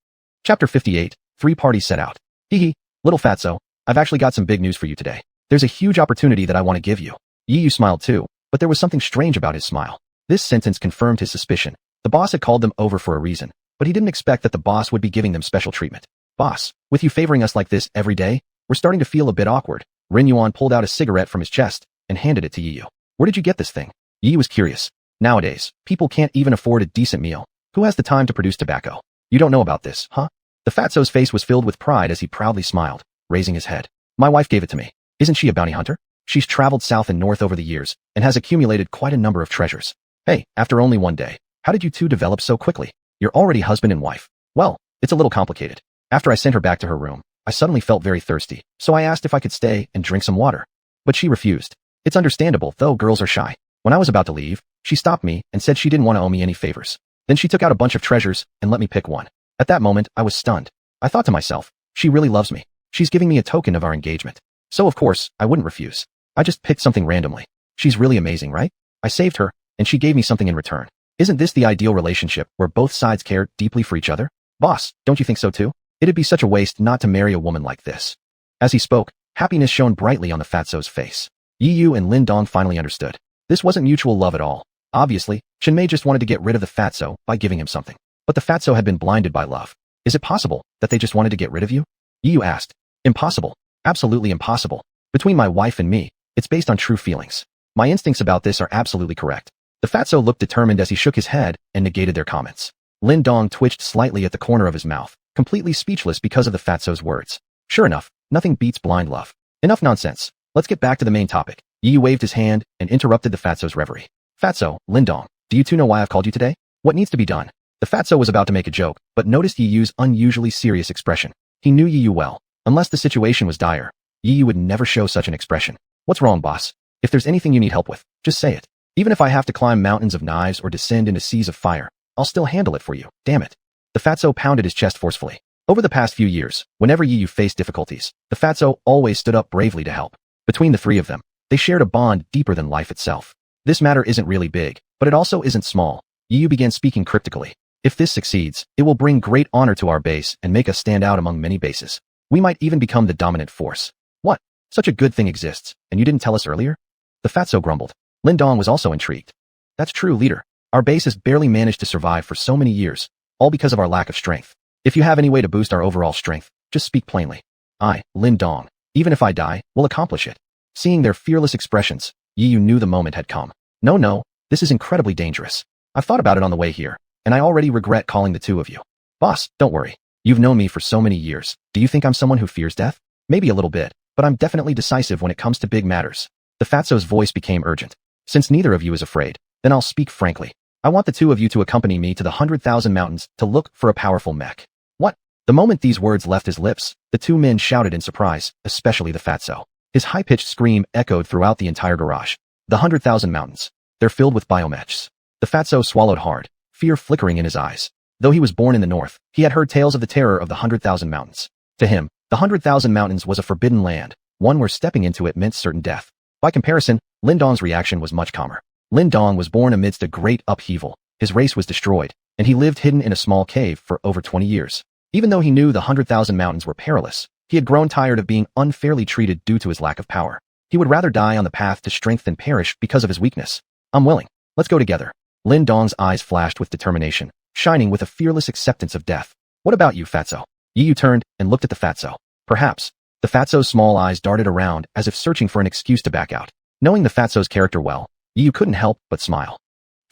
Chapter 58, 3 parties set out. "Hee hee, little fatso, I've actually got some big news for you today. There's a huge opportunity that I want to give you." Yi Yu smiled too, but there was something strange about his smile. This sentence confirmed his suspicion. The boss had called them over for a reason, but he didn't expect that the boss would be giving them special treatment. "Boss, with you favoring us like this every day, we're starting to feel a bit awkward." Rin Yuan pulled out a cigarette from his chest and handed it to Yi Yu. "Where did you get this thing?" Yi Yu was curious. Nowadays, people can't even afford a decent meal. Who has the time to produce tobacco? "You don't know about this, huh?" The fatso's face was filled with pride as he proudly smiled, raising his head. "My wife gave it to me. Isn't she a bounty hunter? She's traveled south and north over the years and has accumulated quite a number of treasures." "Hey, after only one day, how did you two develop so quickly? You're already husband and wife." "Well, it's a little complicated. After I sent her back to her room, I suddenly felt very thirsty, so I asked if I could stay and drink some water. But she refused. It's understandable, though girls are shy. When I was about to leave, she stopped me and said she didn't want to owe me any favors. Then she took out a bunch of treasures and let me pick one. At that moment, I was stunned. I thought to myself, she really loves me. She's giving me a token of our engagement. So of course, I wouldn't refuse. I just picked something randomly. She's really amazing, right? I saved her, and she gave me something in return. Isn't this the ideal relationship where both sides care deeply for each other? Boss, don't you think so too? It'd be such a waste not to marry a woman like this." As he spoke, happiness shone brightly on the fatso's face. Yi Yu and Lin Dong finally understood. This wasn't mutual love at all. Obviously, Shinmei just wanted to get rid of the fatso by giving him something. But the fatso had been blinded by love. "Is it possible that they just wanted to get rid of you?" Yi Yu asked. "Impossible. Absolutely impossible. Between my wife and me, it's based on true feelings. My instincts about this are absolutely correct." The fatso looked determined as he shook his head and negated their comments. Lin Dong twitched slightly at the corner of his mouth, completely speechless because of the fatso's words. Sure enough, nothing beats blind love. Enough nonsense. Let's get back to the main topic. Yi waved his hand and interrupted the fatso's reverie. Fatso, Lin Dong, do you two know why I've called you today? What needs to be done? The fatso was about to make a joke, but noticed Yi Yu's unusually serious expression. He knew Yi Yu well. Unless the situation was dire, Yi Yu would never show such an expression. What's wrong, boss? If there's anything you need help with, just say it. Even if I have to climb mountains of knives or descend into seas of fire, I'll still handle it for you, damn it. The fatso pounded his chest forcefully. Over the past few years, whenever Yi Yu faced difficulties, the fatso always stood up bravely to help. Between the three of them, they shared a bond deeper than life itself. This matter isn't really big, but it also isn't small. Yi Yu began speaking cryptically. If this succeeds, it will bring great honor to our base and make us stand out among many bases. We might even become the dominant force. What? Such a good thing exists, and you didn't tell us earlier? The fatso grumbled. Lin Dong was also intrigued. That's true, leader. Our base has barely managed to survive for so many years, all because of our lack of strength. If you have any way to boost our overall strength, just speak plainly. I, Lin Dong, even if I die, will accomplish it. Seeing their fearless expressions, Yi Yu knew the moment had come. No, this is incredibly dangerous. I've thought about it on the way here, and I already regret calling the two of you. Boss, don't worry. You've known me for so many years. Do you think I'm someone who fears death? Maybe a little bit, but I'm definitely decisive when it comes to big matters. The fatso's voice became urgent. Since neither of you is afraid, then I'll speak frankly. I want the two of you to accompany me to the 100,000 mountains to look for a powerful mech. What? The moment these words left his lips, the two men shouted in surprise, especially the fatso. His high-pitched scream echoed throughout the entire garage. The 100,000 mountains. They're filled with biomechs. The fatso swallowed hard, fear flickering in his eyes. Though he was born in the north, he had heard tales of the terror of the 100,000 mountains. To him, the 100,000 mountains was a forbidden land, one where stepping into it meant certain death. By comparison, Lin Dong's reaction was much calmer. Lin Dong was born amidst a great upheaval. His race was destroyed, and he lived hidden in a small cave for over 20 years. Even though he knew the 100,000 mountains were perilous, he had grown tired of being unfairly treated due to his lack of power. He would rather die on the path to strength than perish because of his weakness. I'm willing. Let's go together. Lin Dong's eyes flashed with determination, shining with a fearless acceptance of death. What about you, fatso? Yi Yu turned and looked at the fatso. Perhaps. The fatso's small eyes darted around as if searching for an excuse to back out. Knowing the fatso's character well, Yi Yu couldn't help but smile.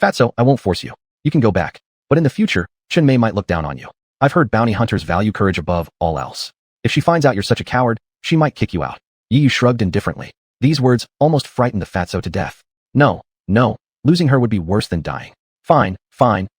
Fatso, I won't force you. You can go back. But in the future, Chen Mei might look down on you. I've heard bounty hunters value courage above all else. If she finds out you're such a coward, she might kick you out. Yi Yu shrugged indifferently. These words almost frightened the fatso to death. No, losing her would be worse than dying. Fine,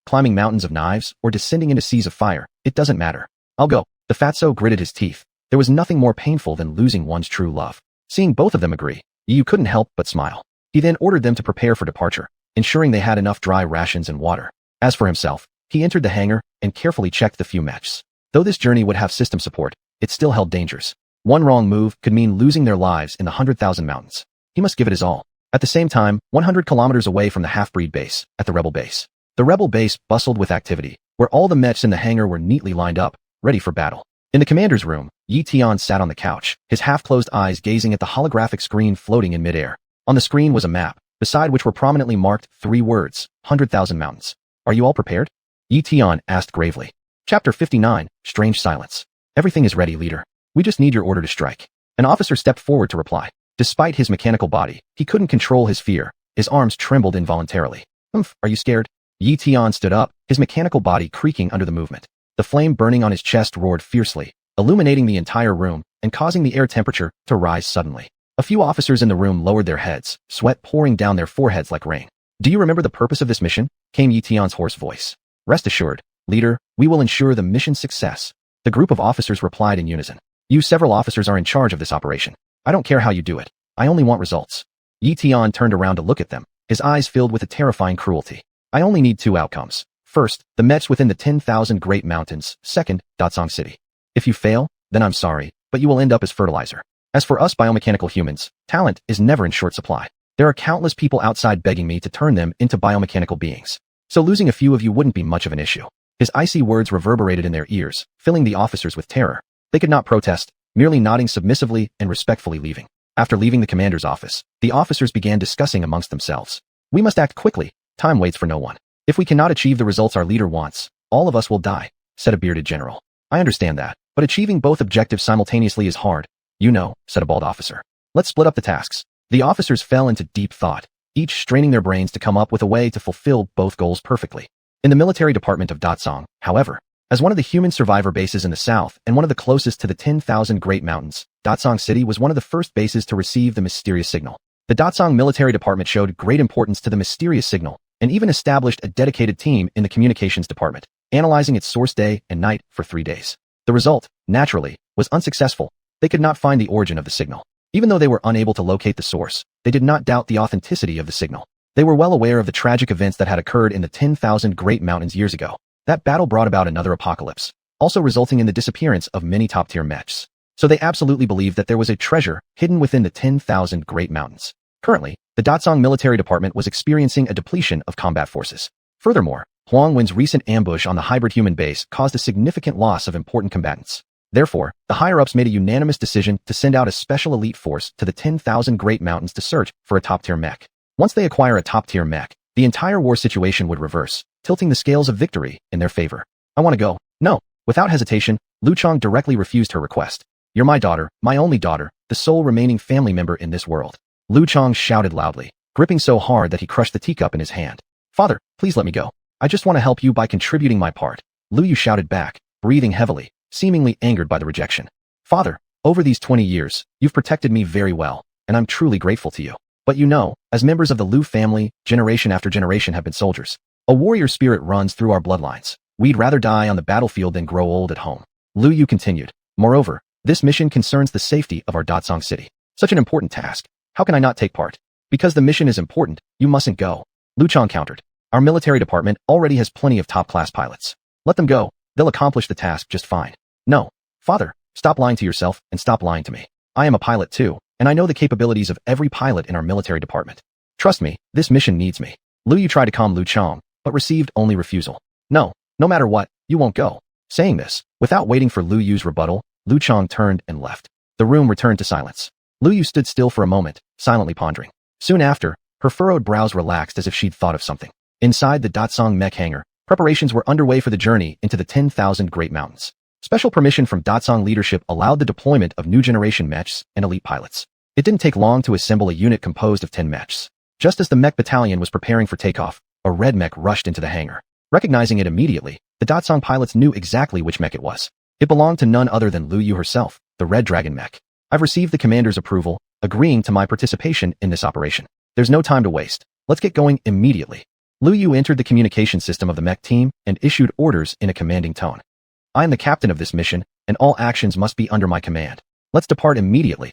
climbing mountains of knives or descending into seas of fire, it doesn't matter. I'll go. The fatso gritted his teeth. There was nothing more painful than losing one's true love. Seeing both of them agree, Yi Yu couldn't help but smile. He then ordered them to prepare for departure, ensuring they had enough dry rations and water. As for himself, he entered the hangar and carefully checked the few mechs. Though this journey would have system support, it still held dangers. One wrong move could mean losing their lives in the 100,000 mountains. He must give it his all. At the same time, 100 kilometers away from the half-breed base, at the rebel base. The rebel base bustled with activity, where all the mechs in the hangar were neatly lined up, ready for battle. In the commander's room, Yi Tian sat on the couch, his half-closed eyes gazing at the holographic screen floating in midair. On the screen was a map, beside which were prominently marked 3 words, 100,000 mountains. Are you all prepared? Yi Tian asked gravely. Chapter 59, Strange Silence. Everything is ready, leader. We just need your order to strike. An officer stepped forward to reply. Despite his mechanical body, he couldn't control his fear. His arms trembled involuntarily. Are you scared? Yi Tian stood up, his mechanical body creaking under the movement. The flame burning on his chest roared fiercely, illuminating the entire room and causing the air temperature to rise suddenly. A few officers in the room lowered their heads, sweat pouring down their foreheads like rain. Do you remember the purpose of this mission? Came Yi Tian's hoarse voice. Rest assured, leader, we will ensure the mission's success. The group of officers replied in unison. You several officers are in charge of this operation. I don't care how you do it. I only want results. Yi Tian turned around to look at them, his eyes filled with a terrifying cruelty. I only need 2 outcomes. First, the mechs within the 10,000 Great Mountains. Second, Datsong City. If you fail, then I'm sorry, but you will end up as fertilizer. As for us biomechanical humans, talent is never in short supply. There are countless people outside begging me to turn them into biomechanical beings. So losing a few of you wouldn't be much of an issue. His icy words reverberated in their ears, filling the officers with terror. They could not protest, merely nodding submissively and respectfully leaving. After leaving the commander's office, the officers began discussing amongst themselves. We must act quickly. Time waits for no one. If we cannot achieve the results our leader wants, all of us will die, said a bearded general. I understand that, but achieving both objectives simultaneously is hard. You know, said a bald officer. Let's split up the tasks. The officers fell into deep thought, each straining their brains to come up with a way to fulfill both goals perfectly. In the military department of Datsang, however, as one of the human survivor bases in the south and one of the closest to the 10,000 Great Mountains, Datsang City was one of the first bases to receive the mysterious signal. The Datsang military department showed great importance to the mysterious signal and even established a dedicated team in the communications department, analyzing its source day and night for 3 days. The result, naturally, was unsuccessful. They could not find the origin of the signal. Even though they were unable to locate the source, they did not doubt the authenticity of the signal. They were well aware of the tragic events that had occurred in the 10,000 Great Mountains years ago. That battle brought about another apocalypse, also resulting in the disappearance of many top-tier mechs. So they absolutely believed that there was a treasure hidden within the 10,000 Great Mountains. Currently, the Datsang military department was experiencing a depletion of combat forces. Furthermore, Huang Wen's recent ambush on the hybrid human base caused a significant loss of important combatants. Therefore, the higher-ups made a unanimous decision to send out a special elite force to the 10,000 Great Mountains to search for a top-tier mech. Once they acquire a top-tier mech, the entire war situation would reverse, tilting the scales of victory in their favor. I want to go. No. Without hesitation, Lu Chang directly refused her request. You're my daughter, my only daughter, the sole remaining family member in this world. Lu Chang shouted loudly, gripping so hard that he crushed the teacup in his hand. Father, please let me go. I just want to help you by contributing my part. Lu Yu shouted back, breathing heavily, seemingly angered by the rejection. Father, over these 20 years, you've protected me very well, and I'm truly grateful to you. But you know, as members of the Lu family, generation after generation have been soldiers. A warrior spirit runs through our bloodlines. We'd rather die on the battlefield than grow old at home. Lu Yu continued. Moreover, this mission concerns the safety of our Datsang city. Such an important task. How can I not take part? Because the mission is important, you mustn't go. Lu Chang countered. Our military department already has plenty of top-class pilots. Let them go. They'll accomplish the task just fine. No. Father, stop lying to yourself and stop lying to me. I am a pilot too, and I know the capabilities of every pilot in our military department. Trust me, this mission needs me. Lu Yu tried to calm Lu Chang, but received only refusal. No matter what, you won't go. Saying this, without waiting for Lu Yu's rebuttal, Lu Chang turned and left. The room returned to silence. Lu Yu stood still for a moment, silently pondering. Soon after, her furrowed brows relaxed as if she'd thought of something. Inside the Datsang mech hangar, preparations were underway for the journey into the 10,000 Great Mountains. Special permission from Datsang leadership allowed the deployment of new generation mechs and elite pilots. It didn't take long to assemble a unit composed of 10 mechs. Just as the mech battalion was preparing for takeoff, a red mech rushed into the hangar. Recognizing it immediately, the Datsang pilots knew exactly which mech it was. It belonged to none other than Lu Yu herself, the Red Dragon mech. I've received the commander's approval, agreeing to my participation in this operation. There's no time to waste. Let's get going immediately. Lu Yu entered the communication system of the mech team and issued orders in a commanding tone. I am the captain of this mission, and all actions must be under my command. Let's depart immediately.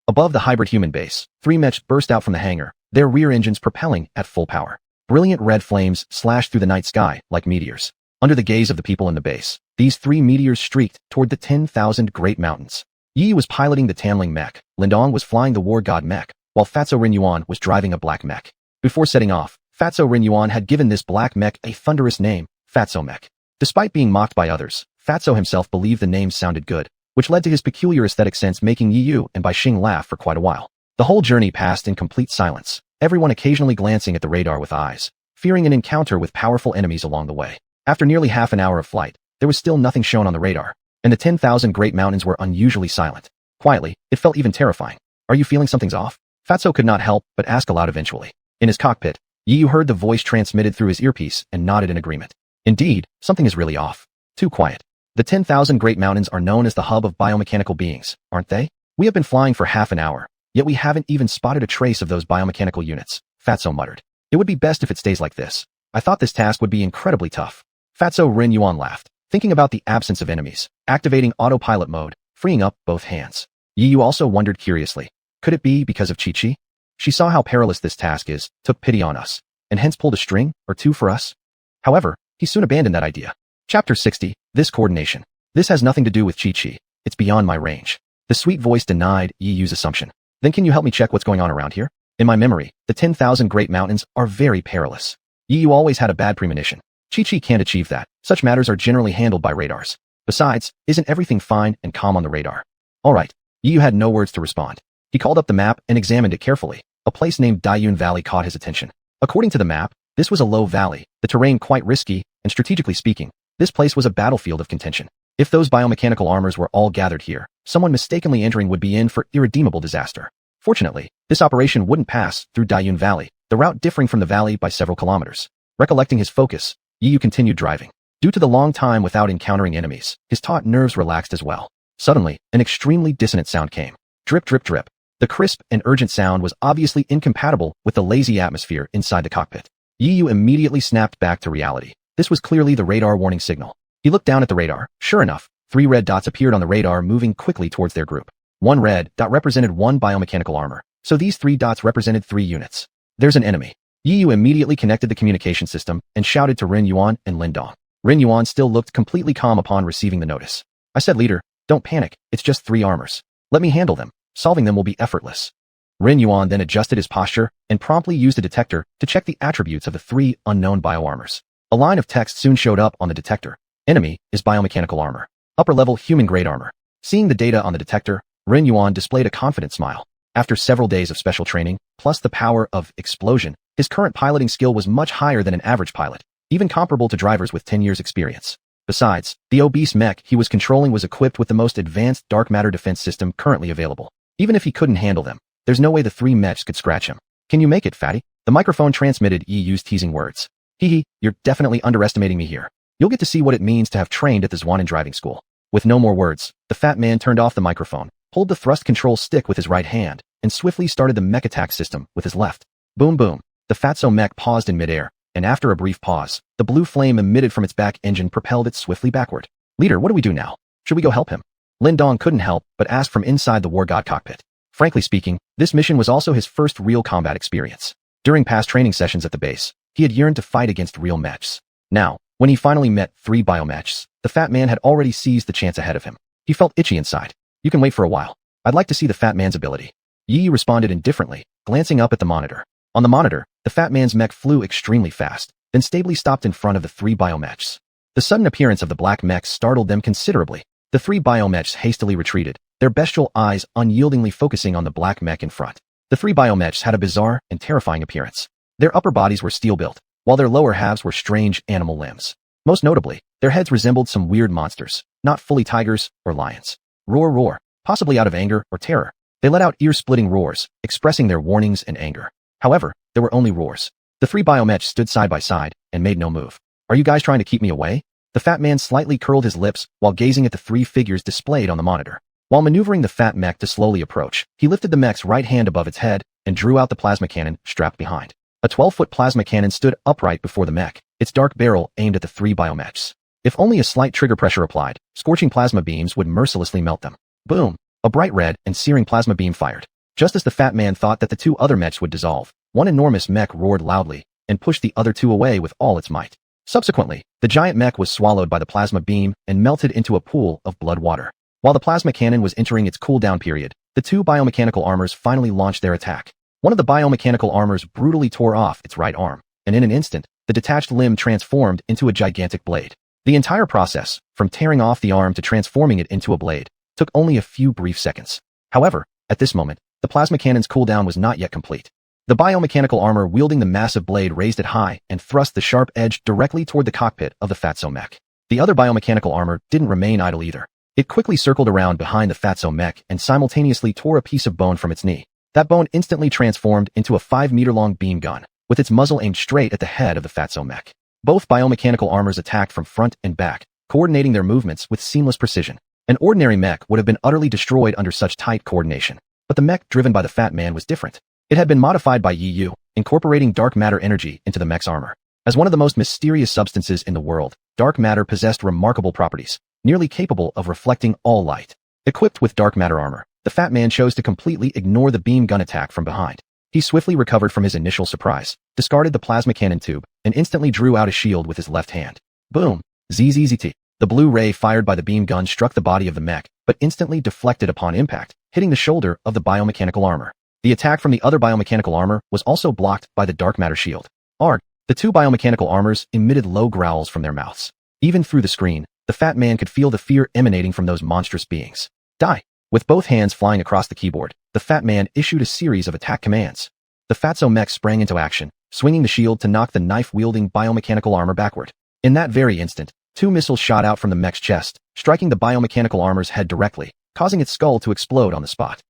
Above the hybrid human base, 3 mechs burst out from the hangar, their rear engines propelling at full power. Brilliant red flames slashed through the night sky like meteors. Under the gaze of the people in the base, these 3 meteors streaked toward the 10,000 Great Mountains. Yi was piloting the Tanling mech, Lindong was flying the War God mech, while Fatso Rinyuan was driving a black mech. Before setting off, Fatso Rinyuan had given this black mech a thunderous name, Fatso mech. Despite being mocked by others, Fatso himself believed the name sounded good, which led to his peculiar aesthetic sense making Yi Yu and Bai Xing laugh for quite a while. The whole journey passed in complete silence, everyone occasionally glancing at the radar with eyes, fearing an encounter with powerful enemies along the way. After nearly half an hour of flight, there was still nothing shown on the radar, and the 10,000 Great Mountains were unusually silent. Quietly, it felt even terrifying. Are you feeling something's off? Fatso could not help but ask aloud eventually. In his cockpit, Yi Yu heard the voice transmitted through his earpiece and nodded in agreement. Indeed, something is really off. Too quiet. The 10,000 Great Mountains are known as the hub of biomechanical beings, aren't they? We have been flying for half an hour, yet we haven't even spotted a trace of those biomechanical units, Fatso muttered. It would be best if it stays like this. I thought this task would be incredibly tough. Fatso Rin Yuan laughed, thinking about the absence of enemies, activating autopilot mode, freeing up both hands. Yi Yu also wondered curiously, could it be because of Chi-Chi? She saw how perilous this task is, took pity on us, and hence pulled a string or two for us. However, he soon abandoned that idea. Chapter 60, This Coordination. This has nothing to do with Chi-Chi. It's beyond my range. The sweet voice denied Yi Yu's assumption. Then can you help me check what's going on around here? In my memory, the 10,000 Great Mountains are very perilous. Yi Yu always had a bad premonition. Chi-Chi can't achieve that. Such matters are generally handled by radars. Besides, isn't everything fine and calm on the radar? All right. Yi Yu had no words to respond. He called up the map and examined it carefully. A place named Dayun Valley caught his attention. According to the map, this was a low valley, the terrain quite risky, and strategically speaking, this place was a battlefield of contention. If those biomechanical armors were all gathered here, someone mistakenly entering would be in for irredeemable disaster. Fortunately, this operation wouldn't pass through Dayun Valley, the route differing from the valley by several kilometers. Recollecting his focus, Yu continued driving. Due to the long time without encountering enemies, his taut nerves relaxed as well. Suddenly, an extremely dissonant sound came. Drip, drip, drip. The crisp and urgent sound was obviously incompatible with the lazy atmosphere inside the cockpit. Yu immediately snapped back to reality. This was clearly the radar warning signal. He looked down at the radar. Sure enough, 3 red dots appeared on the radar moving quickly towards their group. 1 red dot represented 1 biomechanical armor, so these 3 dots represented 3 units. There's an enemy. Yu immediately connected the communication system and shouted to Ren Yuan and Lin Dong. Ren Yuan still looked completely calm upon receiving the notice. I said, leader, don't panic, it's just 3 armors. Let me handle them. Solving them will be effortless. Ren Yuan then adjusted his posture and promptly used a detector to check the attributes of the 3 unknown bioarmors. A line of text soon showed up on the detector. Enemy is biomechanical armor. Upper level human-grade armor. Seeing the data on the detector, Ren Yuan displayed a confident smile. After several days of special training, plus the power of explosion, his current piloting skill was much higher than an average pilot, even comparable to drivers with 10 years experience. Besides, the obese mech he was controlling was equipped with the most advanced dark matter defense system currently available. Even if he couldn't handle them, there's no way the 3 mechs could scratch him. Can you make it, fatty? The microphone transmitted Yu's teasing words. Hee, you're definitely underestimating me here. You'll get to see what it means to have trained at the Zwanen driving school. With no more words, the fat man turned off the microphone, pulled the thrust control stick with his right hand, and swiftly started the mech attack system with his left. Boom boom. The Fatso mech paused in midair, and after a brief pause, the blue flame emitted from its back engine propelled it swiftly backward. Leader, what do we do now? Should we go help him? Lin Dong couldn't help but asked from inside the War God cockpit. Frankly speaking, this mission was also his first real combat experience. During past training sessions at the base, he had yearned to fight against real mechs. Now, when he finally met 3 biomechs, the fat man had already seized the chance ahead of him. He felt itchy inside. You can wait for a while. I'd like to see the fat man's ability. Yi responded indifferently, glancing up at the monitor. On the monitor, the fat man's mech flew extremely fast, then stably stopped in front of the 3 biomechs. The sudden appearance of the black mechs startled them considerably. The 3 biomechs hastily retreated, their bestial eyes unyieldingly focusing on the black mech in front. The 3 biomechs had a bizarre and terrifying appearance. Their upper bodies were steel-built, while their lower halves were strange animal limbs. Most notably, their heads resembled some weird monsters, not fully tigers or lions. Roar, roar, possibly out of anger or terror. They let out ear-splitting roars, expressing their warnings and anger. However, there were only roars. The 3 biomechs stood side by side and made no move. Are you guys trying to keep me away? The fat man slightly curled his lips while gazing at the 3 figures displayed on the monitor. While maneuvering the fat mech to slowly approach, he lifted the mech's right hand above its head and drew out the plasma cannon strapped behind. A 12-foot plasma cannon stood upright before the mech, its dark barrel aimed at the 3 biomechs. If only a slight trigger pressure applied, scorching plasma beams would mercilessly melt them. Boom! A bright red and searing plasma beam fired. Just as the fat man thought that the 2 other mechs would dissolve, one enormous mech roared loudly and pushed the other 2 away with all its might. Subsequently, the giant mech was swallowed by the plasma beam and melted into a pool of blood water. While the plasma cannon was entering its cooldown period, the 2 biomechanical armors finally launched their attack. One of the biomechanical armors brutally tore off its right arm, and in an instant, the detached limb transformed into a gigantic blade. The entire process, from tearing off the arm to transforming it into a blade, took only a few brief seconds. However, at this moment, the plasma cannon's cooldown was not yet complete. The biomechanical armor wielding the massive blade raised it high and thrust the sharp edge directly toward the cockpit of the Fatso mech. The other biomechanical armor didn't remain idle either. It quickly circled around behind the Fatso mech and simultaneously tore a piece of bone from its knee. That bone instantly transformed into a 5-meter-long beam gun, with its muzzle aimed straight at the head of the Fatso mech. Both biomechanical armors attacked from front and back, coordinating their movements with seamless precision. An ordinary mech would have been utterly destroyed under such tight coordination, but the mech driven by the fat man was different. It had been modified by Yu, incorporating dark matter energy into the mech's armor. As one of the most mysterious substances in the world, dark matter possessed remarkable properties, nearly capable of reflecting all light. Equipped with dark matter armor, the fat man chose to completely ignore the beam gun attack from behind. He swiftly recovered from his initial surprise, discarded the plasma cannon tube, and instantly drew out a shield with his left hand. Boom! ZZZT. The blue ray fired by the beam gun struck the body of the mech, but instantly deflected upon impact, hitting the shoulder of the biomechanical armor. The attack from the other biomechanical armor was also blocked by the dark matter shield. Arg! The 2 biomechanical armors emitted low growls from their mouths. Even through the screen, the fat man could feel the fear emanating from those monstrous beings. Die! With both hands flying across the keyboard, the fat man issued a series of attack commands. The Fatso mech sprang into action, swinging the shield to knock the knife-wielding biomechanical armor backward. In that very instant, 2 missiles shot out from the mech's chest, striking the biomechanical armor's head directly, causing its skull to explode on the spot.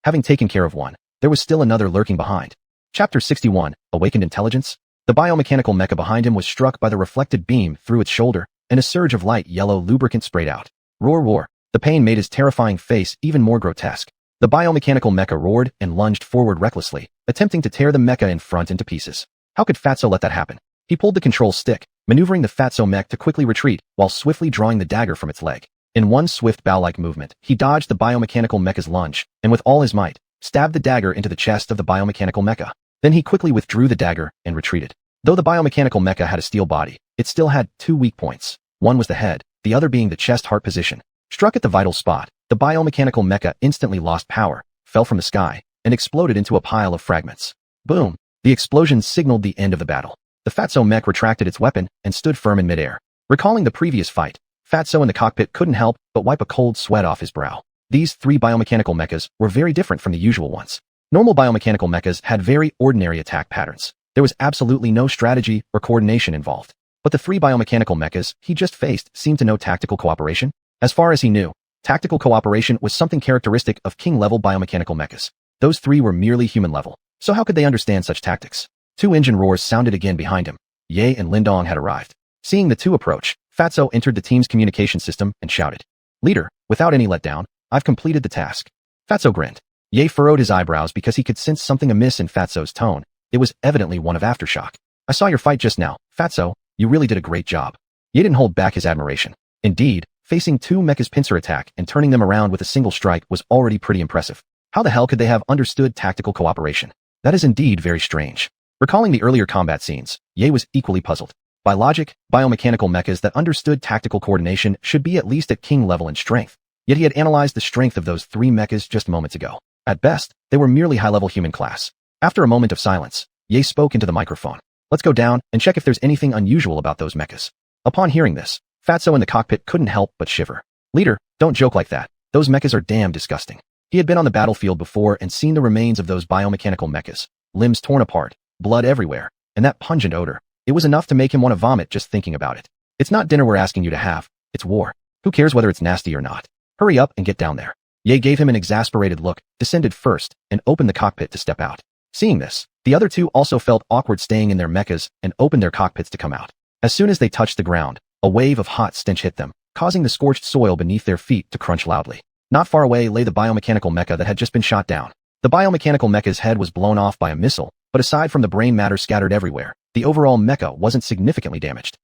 Having taken care of one, there was still another lurking behind. Chapter 61, Awakened Intelligence? The The biomechanical mecha behind him was struck by the reflected beam through its shoulder, and a surge of light yellow lubricant sprayed out. Roar, roar. The pain made his terrifying face even more grotesque. The biomechanical mecha roared and lunged forward recklessly, attempting to tear the mecha in front into pieces. How could Fatso let that happen? He pulled the control stick, maneuvering the Fatso mech to quickly retreat while swiftly drawing the dagger from its leg. In one swift bow-like movement, he dodged the biomechanical mecha's lunge, and with all his might, stabbed the dagger into the chest of the biomechanical mecha. Then he quickly withdrew the dagger and retreated. Though the biomechanical mecha had a steel body, it still had two weak points. One was the head, the other being the chest-heart position. Struck at the vital spot, the biomechanical mecha instantly lost power, fell from the sky, and exploded into a pile of fragments. Boom! The explosion signaled the end of the battle. The Fatso mech retracted its weapon and stood firm in midair. Recalling the previous fight, Fatso in the cockpit couldn't help but wipe a cold sweat off his brow. These three biomechanical mechas were very different from the usual ones. Normal biomechanical mechas had very ordinary attack patterns. There was absolutely no strategy or coordination involved. But the three biomechanical mechas he just faced seemed to know tactical cooperation. As far as he knew, tactical cooperation was something characteristic of king-level biomechanical mechas. Those three were merely human-level. So how could they understand such tactics? Two engine roars sounded again behind him. Ye and Lindong had arrived. Seeing the two approach, Fatso entered the team's communication system and shouted, "Leader, without any letdown, I've completed the task." Fatso grinned. Ye furrowed his eyebrows because he could sense something amiss in Fatso's tone. It was evidently one of aftershock. "I saw your fight just now, Fatso. You really did a great job." Ye didn't hold back his admiration. Indeed, facing two mechas' pincer attack and turning them around with a single strike was already pretty impressive. How the hell could they have understood tactical cooperation? That is indeed very strange. Recalling the earlier combat scenes, Ye was equally puzzled. By logic, biomechanical mechas that understood tactical coordination should be at least at king level in strength. Yet he had analyzed the strength of those three mechas just moments ago. At best, they were merely high-level human class. After a moment of silence, Ye spoke into the microphone. "Let's go down and check if there's anything unusual about those mechas." Upon hearing this, Fatso in the cockpit couldn't help but shiver. "Leader, don't joke like that. Those mechas are damn disgusting." He had been on the battlefield before and seen the remains of those biomechanical mechas, limbs torn apart, blood everywhere, and that pungent odor. It was enough to make him want to vomit just thinking about it. "It's not dinner we're asking you to have, it's war. Who cares whether it's nasty or not? Hurry up and get down there." Ye gave him an exasperated look, descended first, and opened the cockpit to step out. Seeing this, the other two also felt awkward staying in their mechas and opened their cockpits to come out. As soon as they touched the ground, a wave of hot stench hit them, causing the scorched soil beneath their feet to crunch loudly. Not far away lay the biomechanical mecha that had just been shot down. The biomechanical mecha's head was blown off by a missile, but aside from the brain matter scattered everywhere, the overall mecha wasn't significantly damaged.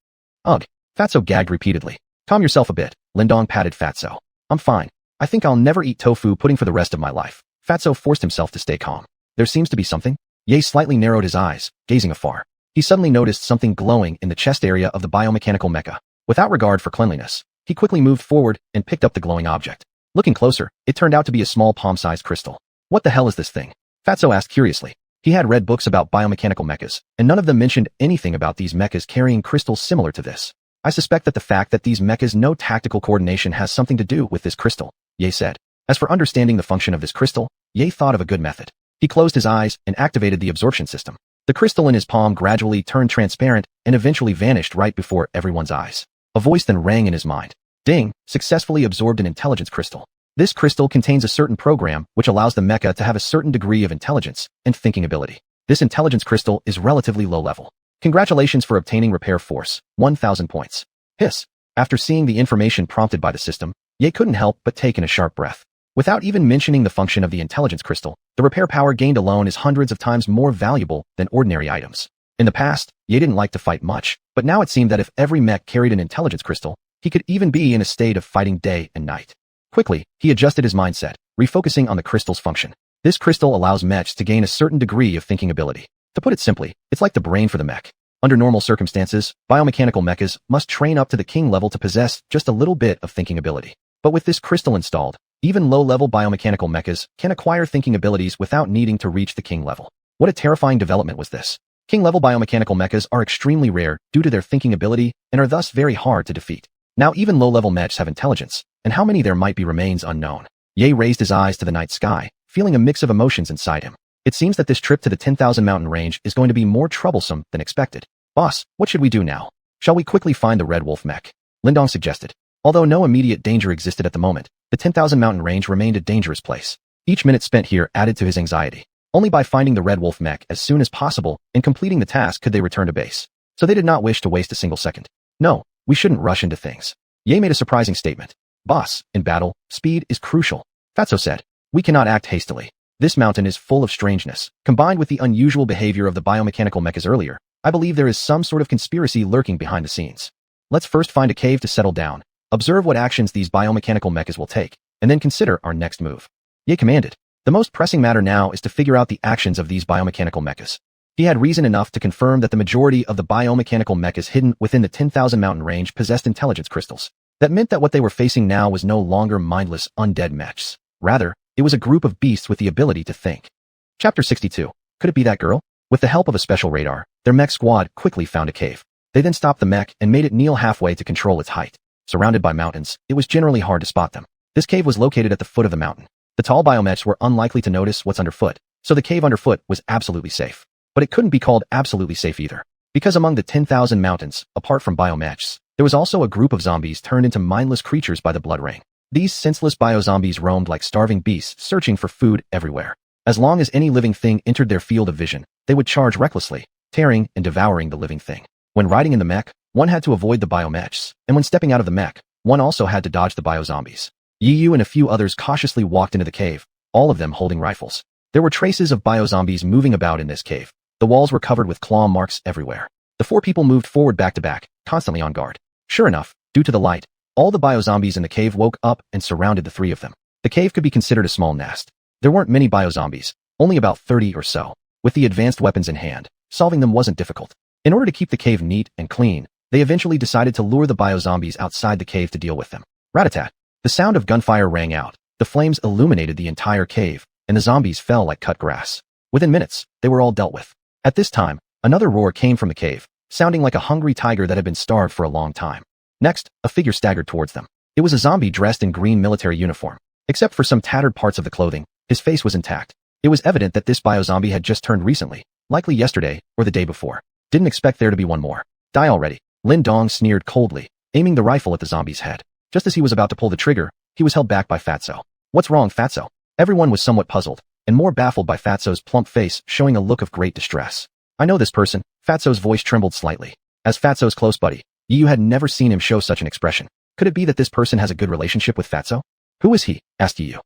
Ugh, Fatso gagged repeatedly. "Calm yourself a bit," Lindong patted Fatso. "I'm fine. I think I'll never eat tofu pudding for the rest of my life." Fatso forced himself to stay calm. "There seems to be something." Ye slightly narrowed his eyes, gazing afar. He suddenly noticed something glowing in the chest area of the biomechanical mecha. Without regard for cleanliness, he quickly moved forward and picked up the glowing object. Looking closer, it turned out to be a small palm-sized crystal. "What the hell is this thing?" Fatso asked curiously. He had read books about biomechanical mechas, and none of them mentioned anything about these mechas carrying crystals similar to this. "I suspect that the fact that these mechas know tactical coordination has something to do with this crystal," Ye said. As for understanding the function of this crystal, Ye thought of a good method. He closed his eyes and activated the absorption system. The crystal in his palm gradually turned transparent and eventually vanished right before everyone's eyes. A voice then rang in his mind. "Ding, successfully absorbed an intelligence crystal. This crystal contains a certain program which allows the mecha to have a certain degree of intelligence and thinking ability. This intelligence crystal is relatively low level. Congratulations for obtaining repair force, 1,000 points. Hiss. After seeing the information prompted by the system, Ye couldn't help but take in a sharp breath. Without even mentioning the function of the intelligence crystal, the repair power gained alone is hundreds of times more valuable than ordinary items. In the past, Ye didn't like to fight much, but now it seemed that if every mech carried an intelligence crystal, he could even be in a state of fighting day and night. Quickly, he adjusted his mindset, refocusing on the crystal's function. This crystal allows mechs to gain a certain degree of thinking ability. To put it simply, it's like the brain for the mech. Under normal circumstances, biomechanical mechas must train up to the king level to possess just a little bit of thinking ability. But with this crystal installed, even low-level biomechanical mechas can acquire thinking abilities without needing to reach the king level. What a terrifying development was this. King-level biomechanical mechas are extremely rare due to their thinking ability and are thus very hard to defeat. Now even low-level mechs have intelligence, and how many there might be remains unknown. Ye raised his eyes to the night sky, feeling a mix of emotions inside him. It seems that this trip to the 10,000 mountain range is going to be more troublesome than expected. "Boss, what should we do now? Shall we quickly find the Red Wolf mech?" Lindong suggested. Although no immediate danger existed at the moment, the 10,000 mountain range remained a dangerous place. Each minute spent here added to his anxiety. Only by finding the Red Wolf mech as soon as possible and completing the task could they return to base. So they did not wish to waste a single second. No, we shouldn't rush into things. Ye made a surprising statement. Boss, in battle, speed is crucial. Fatso said. We cannot act hastily. This mountain is full of strangeness. Combined with the unusual behavior of the biomechanical mechas earlier, I believe there is some sort of conspiracy lurking behind the scenes. Let's first find a cave to settle down, observe what actions these biomechanical mechas will take, and then consider our next move. Ye commanded. The most pressing matter now is to figure out the actions of these biomechanical mechas. He had reason enough to confirm that the majority of the biomechanical mechas hidden within the 10,000 mountain range possessed intelligence crystals. That meant that what they were facing now was no longer mindless, undead mechs. Rather, it was a group of beasts with the ability to think. Chapter 62. Could it be that girl? With the help of a special radar, their mech squad quickly found a cave. They then stopped the mech and made it kneel halfway to control its height. Surrounded by mountains, it was generally hard to spot them. This cave was located at the foot of the mountain. The tall biomechs were unlikely to notice what's underfoot, so the cave underfoot was absolutely safe. But it couldn't be called absolutely safe either. Because among the 10,000 mountains, apart from biomechs, there was also a group of zombies turned into mindless creatures by the blood ring. These senseless biozombies roamed like starving beasts searching for food everywhere. As long as any living thing entered their field of vision, they would charge recklessly, tearing and devouring the living thing. When riding in the mech, one had to avoid the biomechs, and when stepping out of the mech, one also had to dodge the biozombies. Yu and a few others cautiously walked into the cave, all of them holding rifles. There were traces of biozombies moving about in this cave. The walls were covered with claw marks everywhere. The four people moved forward back to back, constantly on guard. Sure enough, due to the light, all the biozombies in the cave woke up and surrounded the three of them. The cave could be considered a small nest. There weren't many biozombies, only about 30 or so. With the advanced weapons in hand, solving them wasn't difficult. In order to keep the cave neat and clean, they eventually decided to lure the biozombies outside the cave to deal with them. Rat-a-tat. The sound of gunfire rang out, the flames illuminated the entire cave, and the zombies fell like cut grass. Within minutes, they were all dealt with. At this time, another roar came from the cave, sounding like a hungry tiger that had been starved for a long time. Next, a figure staggered towards them. It was a zombie dressed in green military uniform. Except for some tattered parts of the clothing, his face was intact. It was evident that this biozombie had just turned recently, likely yesterday or the day before. Didn't expect there to be one more. Die already. Lin Dong sneered coldly, aiming the rifle at the zombie's head. Just as he was about to pull the trigger, he was held back by Fatso. What's wrong, Fatso? Everyone was somewhat puzzled, and more baffled by Fatso's plump face showing a look of great distress. I know this person. Fatso's voice trembled slightly. As Fatso's close buddy, Yu had never seen him show such an expression. Could it be that this person has a good relationship with Fatso? Who is he? Asked Yu.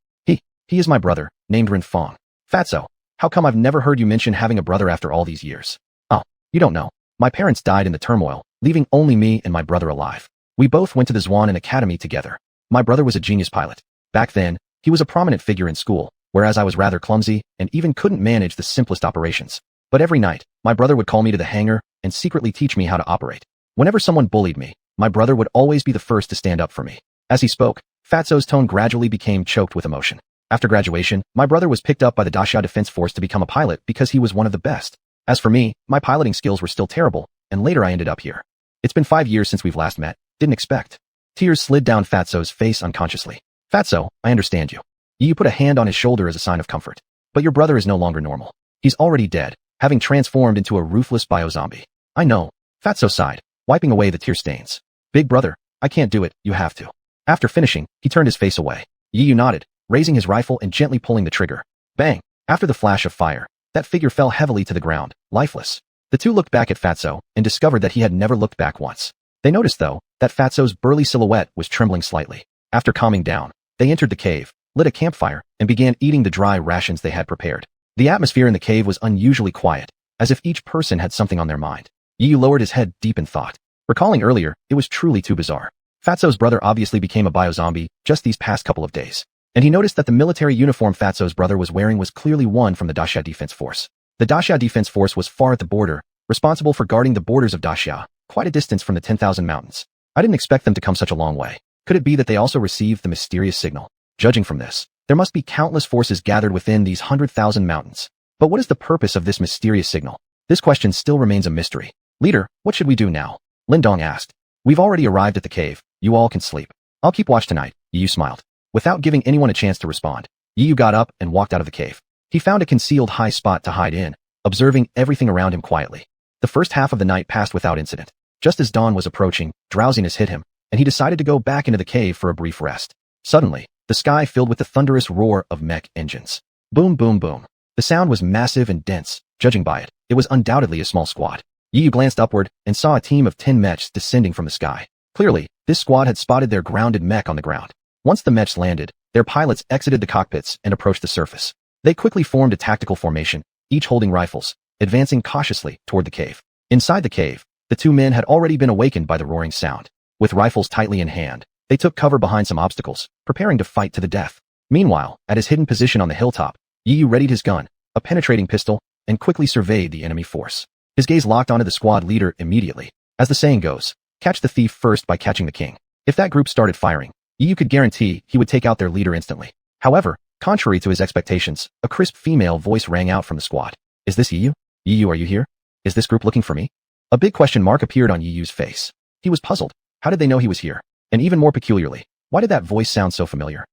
He is my brother, named Ren Fong. Fatso, how come I've never heard you mention having a brother after all these years? Oh, you don't know. My parents died in the turmoil, leaving only me and my brother alive. We both went to the Zwanen Academy together. My brother was a genius pilot. Back then, he was a prominent figure in school, whereas I was rather clumsy and even couldn't manage the simplest operations. But every night, my brother would call me to the hangar and secretly teach me how to operate. Whenever someone bullied me, my brother would always be the first to stand up for me. As he spoke, Fatso's tone gradually became choked with emotion. After graduation, my brother was picked up by the Daxia Defense Force to become a pilot because he was one of the best. As for me, my piloting skills were still terrible, and later I ended up here. It's been 5 years since we've last met. Didn't expect. Tears slid down Fatso's face unconsciously. Fatso, I understand you. You put a hand on his shoulder as a sign of comfort. But your brother is no longer normal. He's already dead, having transformed into a ruthless biozombie. I know. Fatso sighed, wiping away the tear stains. Big brother, I can't do it, you have to. After finishing, he turned his face away. Yu nodded, raising his rifle and gently pulling the trigger. Bang! After the flash of fire, that figure fell heavily to the ground, lifeless. The two looked back at Fatso and discovered that he had never looked back once. They noticed, though, that Fatso's burly silhouette was trembling slightly. After calming down, they entered the cave, lit a campfire, and began eating the dry rations they had prepared. The atmosphere in the cave was unusually quiet, as if each person had something on their mind. Yu lowered his head deep in thought. Recalling earlier, it was truly too bizarre. Fatso's brother obviously became a biozombie just these past couple of days, and he noticed that the military uniform Fatso's brother was wearing was clearly one from the Daxia Defense Force. The Daxia Defense Force was far at the border, responsible for guarding the borders of Daxia, quite a distance from the 10,000 mountains. I didn't expect them to come such a long way. Could it be that they also received the mysterious signal? Judging from this, there must be countless forces gathered within these 100,000 mountains. But what is the purpose of this mysterious signal? This question still remains a mystery. Leader, what should we do now? Lin Dong asked. We've already arrived at the cave. You all can sleep. I'll keep watch tonight. Yu smiled. Without giving anyone a chance to respond, Yu got up and walked out of the cave. He found a concealed high spot to hide in, observing everything around him quietly. The first half of the night passed without incident. Just as dawn was approaching, drowsiness hit him, and he decided to go back into the cave for a brief rest. Suddenly, the sky filled with the thunderous roar of mech engines. Boom, boom, boom. The sound was massive and dense. Judging by it, it was undoubtedly a small squad. Yu glanced upward and saw a team of 10 mechs descending from the sky. Clearly, this squad had spotted their grounded mech on the ground. Once the mechs landed, their pilots exited the cockpits and approached the surface. They quickly formed a tactical formation, each holding rifles, advancing cautiously toward the cave. Inside the cave, the two men had already been awakened by the roaring sound. With rifles tightly in hand, they took cover behind some obstacles, preparing to fight to the death. Meanwhile, at his hidden position on the hilltop, Yu readied his gun, a penetrating pistol, and quickly surveyed the enemy force. His gaze locked onto the squad leader immediately. As the saying goes, catch the thief first by catching the king. If that group started firing, Yu could guarantee he would take out their leader instantly. However, contrary to his expectations, a crisp female voice rang out from the squad. Is this Yu? Yu, are you here? Is this group looking for me? A big question mark appeared on Yu's face. He was puzzled. How did they know he was here? And even more peculiarly, why did that voice sound so familiar?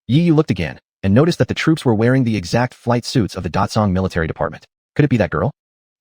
Yu looked again, and noticed that the troops were wearing the exact flight suits of the Datsong military department. Could it be that girl?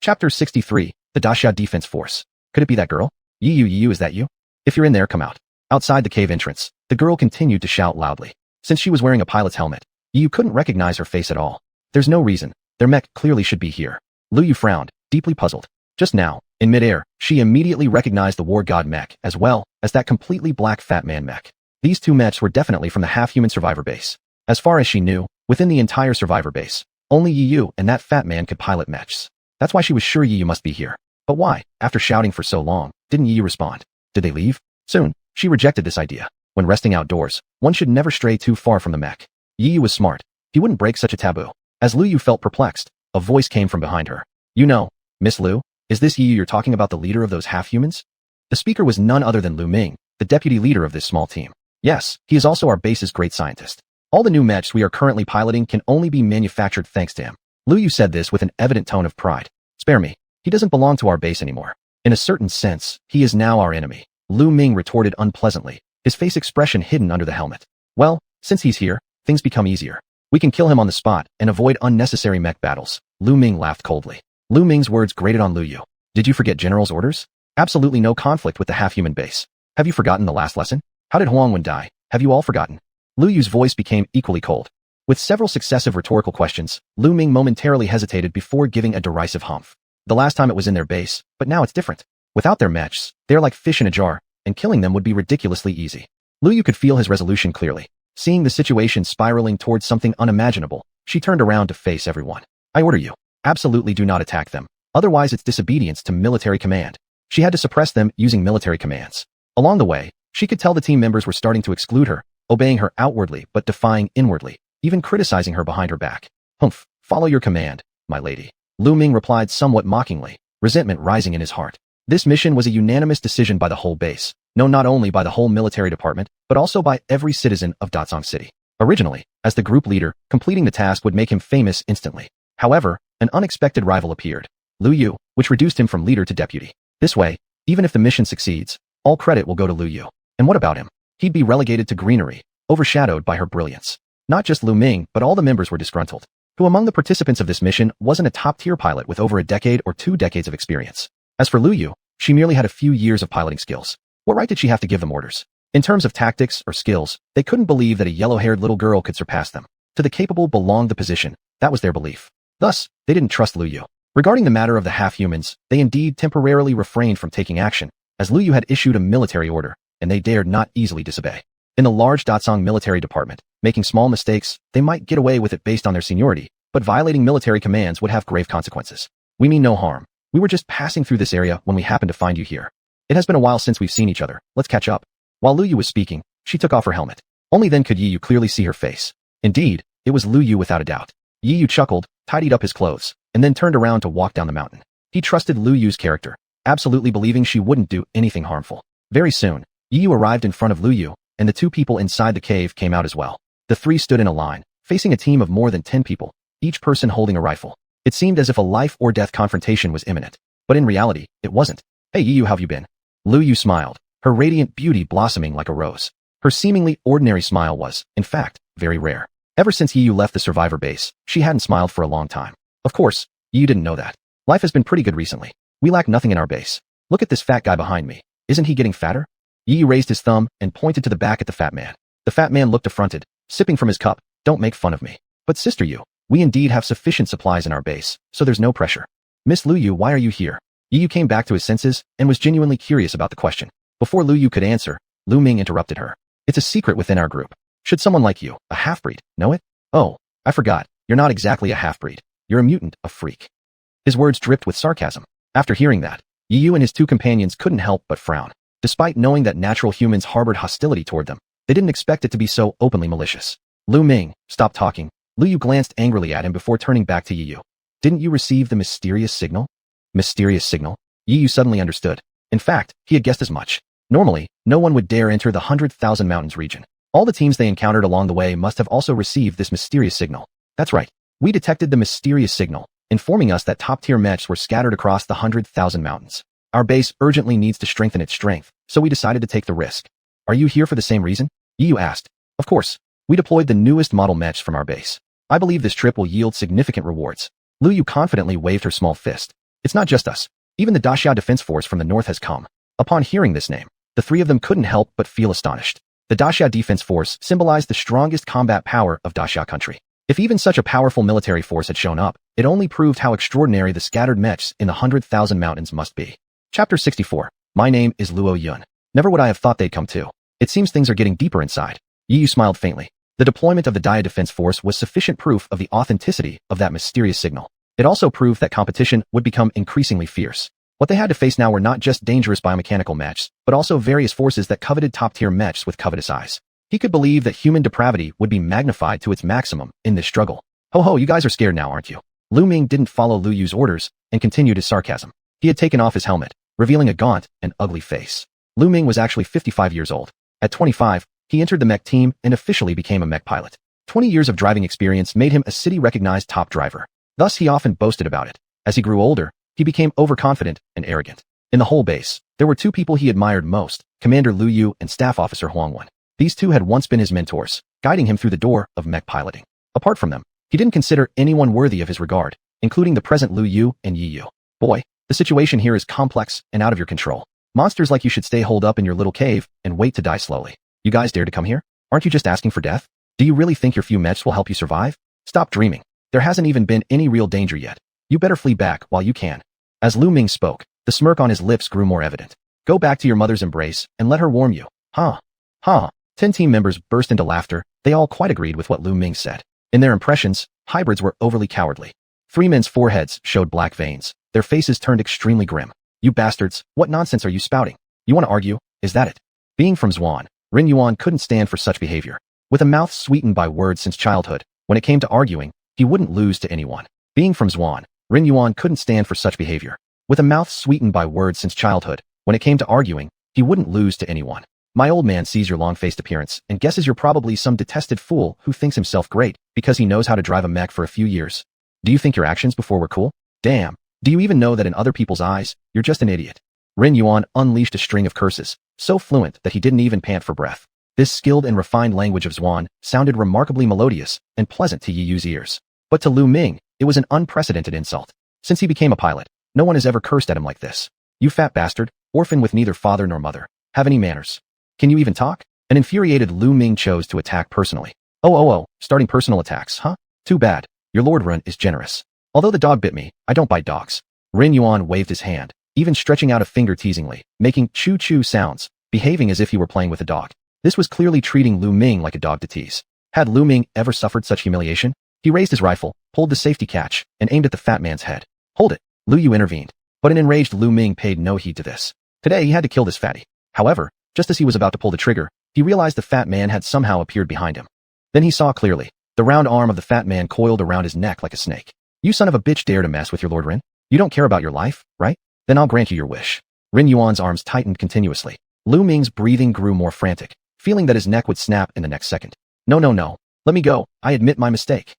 Chapter 63, the Daxia Defense Force. Could it be that girl? Yu, is that you? If you're in there, come out. Outside the cave entrance, the girl continued to shout loudly. Since she was wearing a pilot's helmet, Yu couldn't recognize her face at all. There's no reason. Their mech clearly should be here. Yu frowned, deeply puzzled. Just now, in midair, she immediately recognized the war god mech, as well as that completely black fat man mech. These two mechs were definitely from the half-human survivor base. As far as she knew, within the entire survivor base, only Yu and that fat man could pilot mechs. That's why she was sure Yu must be here. But why, after shouting for so long, didn't Yu respond? Did they leave? Soon, she rejected this idea. When resting outdoors, one should never stray too far from the mech. Yu was smart. He wouldn't break such a taboo. As Yu felt perplexed, a voice came from behind her. You know, Miss Liu, is this Yu you're talking about, the leader of those half-humans? The speaker was none other than Lu Ming, the deputy leader of this small team. Yes, he is also our base's great scientist. All the new mechs we are currently piloting can only be manufactured thanks to him. Yu said this with an evident tone of pride. Spare me. He doesn't belong to our base anymore. In a certain sense, he is now our enemy. Lu Ming retorted unpleasantly, his face expression hidden under the helmet. Well, since he's here, things become easier. We can kill him on the spot and avoid unnecessary mech battles. Lu Ming laughed coldly. Lu Ming's words grated on Yu. Did you forget General's orders? Absolutely no conflict with the half-human base. Have you forgotten the last lesson? How did Huangwen die? Have you all forgotten? Yu's voice became equally cold. With several successive rhetorical questions, Lu Ming momentarily hesitated before giving a derisive humph. The last time it was in their base, but now it's different. Without their mechs, they're like fish in a jar, and killing them would be ridiculously easy. Yu could feel his resolution clearly. Seeing the situation spiraling towards something unimaginable, she turned around to face everyone. I order you. Absolutely do not attack them. Otherwise it's disobedience to military command. She had to suppress them using military commands. Along the way, she could tell the team members were starting to exclude her, obeying her outwardly but defying inwardly, even criticizing her behind her back. Humph, follow your command, my lady. Lu Ming replied somewhat mockingly, resentment rising in his heart. This mission was a unanimous decision by the whole base, known not only by the whole military department, but also by every citizen of Datsong City. Originally, as the group leader, completing the task would make him famous instantly. However, an unexpected rival appeared, Yu, which reduced him from leader to deputy. This way, even if the mission succeeds, all credit will go to Yu. And what about him? He'd be relegated to greenery, overshadowed by her brilliance. Not just Lu Ming, but all the members were disgruntled. Who among the participants of this mission wasn't a top-tier pilot with over a decade or 2 decades of experience? As for Yu, she merely had a few years of piloting skills. What right did she have to give them orders? In terms of tactics or skills, they couldn't believe that a yellow-haired little girl could surpass them. To the capable belonged the position. That was their belief. Thus, they didn't trust Yu. Regarding the matter of the half-humans, they indeed temporarily refrained from taking action, as Yu had issued a military order, and they dared not easily disobey. In the large Datsong military department, making small mistakes, they might get away with it based on their seniority, but violating military commands would have grave consequences. We mean no harm. We were just passing through this area when we happened to find you here. It has been a while since we've seen each other. Let's catch up. While Yu was speaking, she took off her helmet. Only then could Yu clearly see her face. Indeed, it was Yu without a doubt. Yu chuckled, tidied up his clothes, and then turned around to walk down the mountain. He trusted Yu's character, absolutely believing she wouldn't do anything harmful. Very soon, Yu arrived in front of Yu, and the 2 people inside the cave came out as well. The 3 stood in a line, facing a team of more than 10 people, each person holding a rifle. It seemed as if a life-or-death confrontation was imminent. But in reality, it wasn't. Hey Yu, how have you been? Yu smiled, her radiant beauty blossoming like a rose. Her seemingly ordinary smile was, in fact, very rare. Ever since Yu left the survivor base, she hadn't smiled for a long time. Of course, Yu didn't know that. Life has been pretty good recently. We lack nothing in our base. Look at this fat guy behind me. Isn't he getting fatter? Yu raised his thumb and pointed to the back at the fat man. The fat man looked affronted, sipping from his cup. Don't make fun of me. But sister Yu, We indeed have sufficient supplies in our base, so there's no pressure. Miss Lu Yu, why are you here? Yi Yu came back to his senses and was genuinely curious about the question. Before Lu Yu could answer, Lu Ming interrupted her. It's a secret within our group. Should someone like you, a half-breed, know it? Oh, I forgot. You're not exactly a half-breed. You're a mutant, a freak. His words dripped with sarcasm. After hearing that, Yi Yu and his two companions couldn't help but frown. Despite knowing that natural humans harbored hostility toward them, they didn't expect it to be so openly malicious. Lu Ming, stop talking. Lu Yu glanced angrily at him before turning back to Yi Yu. Didn't you receive the mysterious signal? Mysterious signal? Yi Yu suddenly understood. In fact, he had guessed as much. Normally, no one would dare enter the 100,000 Mountains region. All the teams they encountered along the way must have also received this mysterious signal. That's right. We detected the mysterious signal, informing us that top-tier mechs were scattered across the 100,000 mountains. Our base urgently needs to strengthen its strength, so we decided to take the risk. Are you here for the same reason? Yi Yu asked. Of course. We deployed the newest model mechs from our base. I believe this trip will yield significant rewards. Lu Yu confidently waved her small fist. It's not just us. Even the Daxia Defense Force from the north has come. Upon hearing this name, the three of them couldn't help but feel astonished. The Daxia Defense Force symbolized the strongest combat power of Daxia country. If even such a powerful military force had shown up, it only proved how extraordinary the scattered mechs in the 100,000 mountains must be. Chapter 64. My name is Luo Yun. Never would I have thought they'd come too. It seems things are getting deeper inside. Yi Yu smiled faintly. The deployment of the Daxia Defense Force was sufficient proof of the authenticity of that mysterious signal. It also proved that competition would become increasingly fierce. What they had to face now were not just dangerous biomechanical mechs, but also various forces that coveted top-tier mechs with covetous eyes. He could believe that human depravity would be magnified to its maximum in this struggle. Ho ho, you guys are scared now, aren't you? Lu Ming didn't follow Lu Yu's orders and continued his sarcasm. He had taken off his helmet, revealing a gaunt and ugly face. Lu Ming was actually 55 years old. At 25, he entered the mech team and officially became a mech pilot. 20 years of driving experience made him a city-recognized top driver. Thus, he often boasted about it. As he grew older, he became overconfident and arrogant. In the whole base, there were two people he admired most, Commander Lu Yu and Staff Officer Huang Wen. These two had once been his mentors, guiding him through the door of mech piloting. Apart from them, he didn't consider anyone worthy of his regard, including the present Lu Yu and Yi Yu. Boy, the situation here is complex and out of your control. Monsters like you should stay holed up in your little cave and wait to die slowly. You guys dare to come here? Aren't you just asking for death? Do you really think your few mechs will help you survive? Stop dreaming. There hasn't even been any real danger yet. You better flee back while you can. As Lu Ming spoke, the smirk on his lips grew more evident. Go back to your mother's embrace and let her warm you. Ha. Ha. 10 team members burst into laughter. They all quite agreed with what Lu Ming said. In their impressions, hybrids were overly cowardly. 3 men's foreheads showed black veins. Their faces turned extremely grim. You bastards, what nonsense are you spouting? You want to argue? Is that it? Being from Zhuan, Ren Yuan couldn't stand for such behavior. With a mouth sweetened by words since childhood, when it came to arguing, he wouldn't lose to anyone. Being from Zhuan, Ren Yuan couldn't stand for such behavior. With a mouth sweetened by words since childhood, when it came to arguing, he wouldn't lose to anyone. My old man sees your long-faced appearance and guesses you're probably some detested fool who thinks himself great because he knows how to drive a mech for a few years. Do you think your actions before were cool? Damn. Do you even know that in other people's eyes, you're just an idiot? Ren Yuan unleashed a string of curses, so fluent that he didn't even pant for breath. This skilled and refined language of Zhuan sounded remarkably melodious and pleasant to Yi Yu's ears. But to Lu Ming, it was an unprecedented insult. Since he became a pilot, no one has ever cursed at him like this. You fat bastard, orphan with neither father nor mother. Have any manners? Can you even talk? An infuriated Lu Ming chose to attack personally. Oh, starting personal attacks, huh? Too bad. Your Lord Ren is generous. Although the dog bit me, I don't bite dogs. Ren Yuan waved his hand, even stretching out a finger teasingly, making choo-choo sounds, behaving as if he were playing with a dog. This was clearly treating Lu Ming like a dog to tease. Had Lu Ming ever suffered such humiliation? He raised his rifle, pulled the safety catch, and aimed at the fat man's head. Hold it. Lu Yu intervened. But an enraged Lu Ming paid no heed to this. Today he had to kill this fatty. However, just as he was about to pull the trigger, he realized the fat man had somehow appeared behind him. Then he saw clearly. The round arm of the fat man coiled around his neck like a snake. You son of a bitch dare to mess with your Lord Ren? You don't care about your life, right? Then I'll grant you your wish. Ren Yuan's arms tightened continuously. Lu Ming's breathing grew more frantic, feeling that his neck would snap in the next second. No. Let me go. I admit my mistake.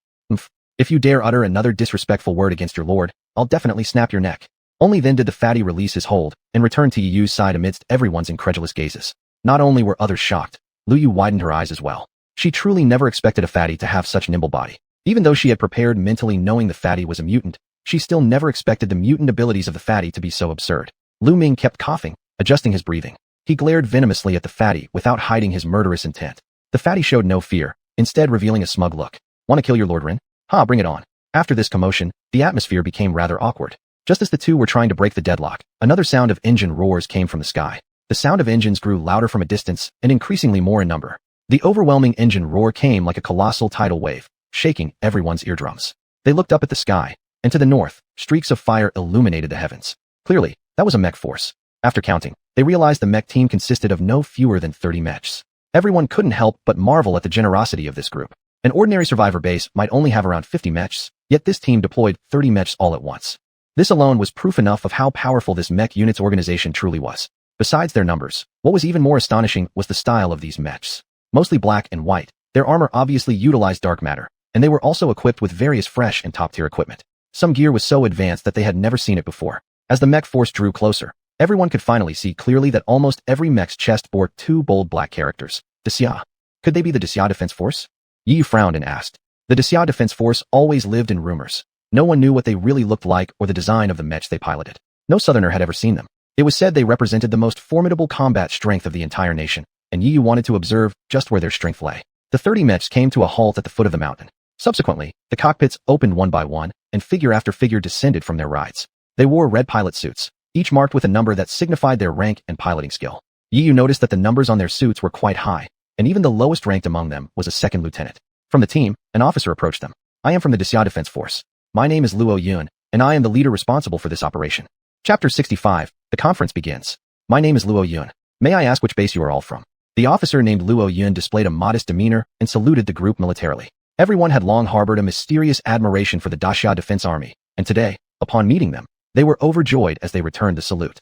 If you dare utter another disrespectful word against your lord, I'll definitely snap your neck. Only then did the fatty release his hold and return to Yi Yu's side amidst everyone's incredulous gazes. Not only were others shocked, Lu Yu widened her eyes as well. She truly never expected a fatty to have such nimble body. Even though she had prepared mentally knowing the fatty was a mutant, she still never expected the mutant abilities of the fatty to be so absurd. Lu Ming kept coughing, adjusting his breathing. He glared venomously at the fatty without hiding his murderous intent. The fatty showed no fear, instead revealing a smug look. Want to kill your Lord Ren? Ha, bring it on. After this commotion, the atmosphere became rather awkward. Just as the two were trying to break the deadlock, another sound of engine roars came from the sky. The sound of engines grew louder from a distance and increasingly more in number. The overwhelming engine roar came like a colossal tidal wave, shaking everyone's eardrums. They looked up at the sky, and to the north, streaks of fire illuminated the heavens. Clearly, that was a mech force. After counting, they realized the mech team consisted of no fewer than 30 mechs. Everyone couldn't help but marvel at the generosity of this group. An ordinary survivor base might only have around 50 mechs, yet this team deployed 30 mechs all at once. This alone was proof enough of how powerful this mech unit's organization truly was. Besides their numbers, what was even more astonishing was the style of these mechs. Mostly black and white, their armor obviously utilized dark matter, and they were also equipped with various fresh and top-tier equipment. Some gear was so advanced that they had never seen it before. As the mech force drew closer, everyone could finally see clearly that almost every mech's chest bore two bold black characters. Disya. Could they be the Disya Defense Force? Yi frowned and asked. The Disya Defense Force always lived in rumors. No one knew what they really looked like or the design of the mechs they piloted. No Southerner had ever seen them. It was said they represented the most formidable combat strength of the entire nation, and Yi wanted to observe just where their strength lay. The 30 mechs came to a halt at the foot of the mountain. Subsequently, the cockpits opened one by one, and figure after figure descended from their rides. They wore red pilot suits, each marked with a number that signified their rank and piloting skill. Yi noticed that the numbers on their suits were quite high, and even the lowest ranked among them was a second lieutenant. From the team, an officer approached them. I am from the Disya Defense Force. My name is Luo Yun, and I am the leader responsible for this operation. Chapter 65, the conference begins. My name is Luo Yun. May I ask which base you are all from? The officer named Luo Yun displayed a modest demeanor and saluted the group militarily. Everyone had long harbored a mysterious admiration for the Dasha Defense Army, and today, upon meeting them, they were overjoyed as they returned the salute.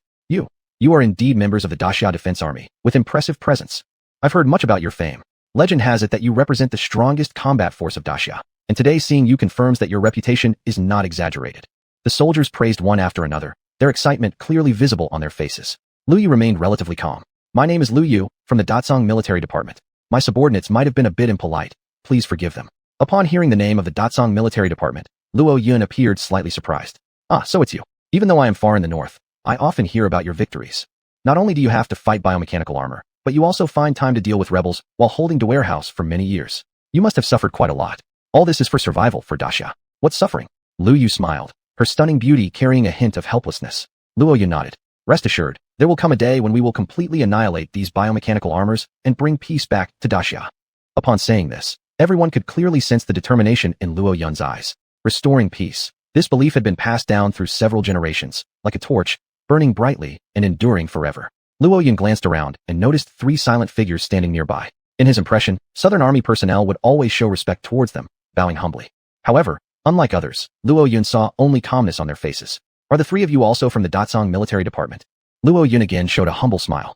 You are indeed members of the Dasha Defense Army, with impressive presence. I've heard much about your fame. Legend has it that you represent the strongest combat force of Dasha, and today seeing you confirms that your reputation is not exaggerated. The soldiers praised one after another, their excitement clearly visible on their faces. Lu Yu remained relatively calm. My name is Lu Yu, from the Datsang Military Department. My subordinates might have been a bit impolite. Please forgive them. Upon hearing the name of the Datsang Military Department, Luo Yun appeared slightly surprised. Ah, so it's you. Even though I am far in the north, I often hear about your victories. Not only do you have to fight biomechanical armor, but you also find time to deal with rebels while holding the warehouse for many years. You must have suffered quite a lot. All this is for survival for Dasha. What suffering? Lu Yu smiled, her stunning beauty carrying a hint of helplessness. Luo Yun nodded. Rest assured, there will come a day when we will completely annihilate these biomechanical armors and bring peace back to Dasha. Upon saying this, everyone could clearly sense the determination in Luo Yun's eyes. Restoring peace. This belief had been passed down through several generations, like a torch, burning brightly and enduring forever. Luo Yun glanced around and noticed three silent figures standing nearby. In his impression, Southern Army personnel would always show respect towards them, bowing humbly. However, unlike others, Luo Yun saw only calmness on their faces. Are the three of you also from the Datsang Military Department? Luo Yun again showed a humble smile.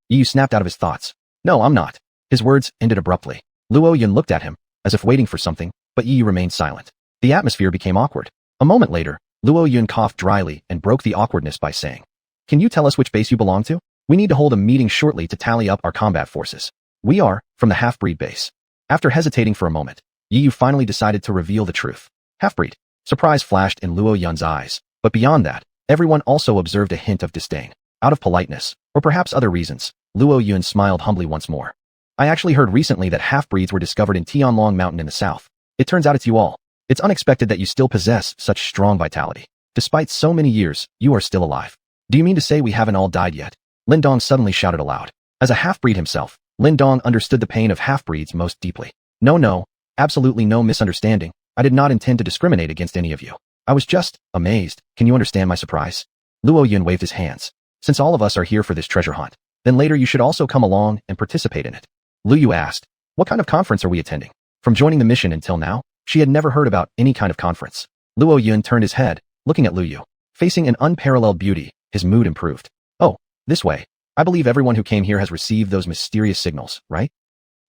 Yu snapped out of his thoughts. No, I'm not. His words ended abruptly. Luo Yun looked at him, as if waiting for something, but Yi remained silent. The atmosphere became awkward. A moment later, Luo Yun coughed dryly and broke the awkwardness by saying, Can you tell us which base you belong to? We need to hold a meeting shortly to tally up our combat forces. We are from the half-breed base. After hesitating for a moment, Yi finally decided to reveal the truth. Half-breed. Surprise flashed in Luo Yun's eyes, but beyond that, everyone also observed a hint of disdain. Out of politeness, or perhaps other reasons, Luo Yun smiled humbly once more. I actually heard recently that half-breeds were discovered in Tianlong Mountain in the south. It turns out it's you all. It's unexpected that you still possess such strong vitality. Despite so many years, you are still alive. Do you mean to say we haven't all died yet? Lin Dong suddenly shouted aloud. As a half-breed himself, Lin Dong understood the pain of half-breeds most deeply. No, absolutely no misunderstanding. I did not intend to discriminate against any of you. I was just amazed. Can you understand my surprise? Luo Yun waved his hands. Since all of us are here for this treasure hunt, then later you should also come along and participate in it. Lu Yu asked, What kind of conference are we attending? From joining the mission until now, she had never heard about any kind of conference. Luo Yun turned his head, looking at Lu Yu. Facing an unparalleled beauty, his mood improved. Oh, this way. I believe everyone who came here has received those mysterious signals, right?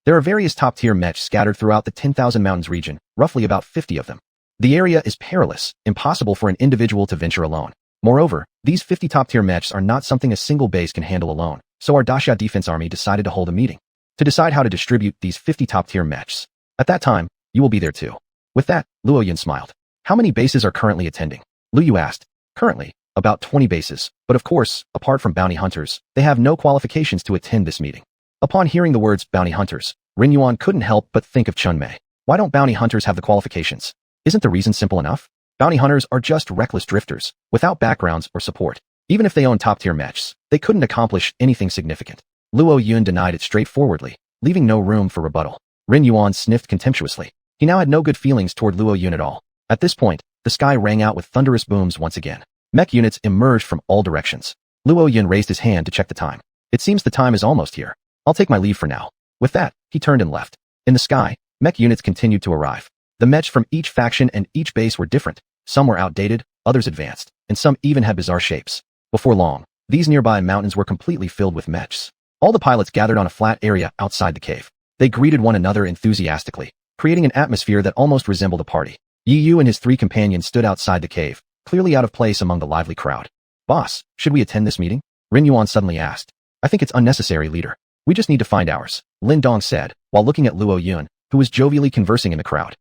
There are various top-tier mechs scattered throughout the 10,000 Mountains region, roughly about 50 of them. The area is perilous, impossible for an individual to venture alone. Moreover, these 50 top-tier mechs are not something a single base can handle alone, so our Dasha Defense Army decided to hold a meeting to decide how to distribute these 50 top-tier mechs. At that time, you will be there too. With that, Luo Yun smiled. How many bases are currently attending? Lu Yu asked. Currently, about 20 bases, but of course, apart from bounty hunters, they have no qualifications to attend this meeting. Upon hearing the words bounty hunters, Rin Yuan couldn't help but think of Chun Mei. Why don't bounty hunters have the qualifications? Isn't the reason simple enough? Bounty hunters are just reckless drifters, without backgrounds or support. Even if they own top-tier mechs, they couldn't accomplish anything significant. Luo Yun denied it straightforwardly, leaving no room for rebuttal. Rin Yuan sniffed contemptuously. He now had no good feelings toward Luo Yun at all. At this point, the sky rang out with thunderous booms once again. Mech units emerged from all directions. Luo Yun raised his hand to check the time. It seems the time is almost here. I'll take my leave for now. With that, he turned and left. In the sky, mech units continued to arrive. The mechs from each faction and each base were different. Some were outdated, others advanced, and some even had bizarre shapes. Before long, these nearby mountains were completely filled with mechs. All the pilots gathered on a flat area outside the cave. They greeted one another enthusiastically, creating an atmosphere that almost resembled a party. Yi Yu and his 3 companions stood outside the cave, clearly out of place among the lively crowd. Boss, should we attend this meeting? Rin Yuan suddenly asked. I think it's unnecessary, leader. We just need to find ours, Lin Dong said, while looking at Luo Yun, who was jovially conversing in the crowd.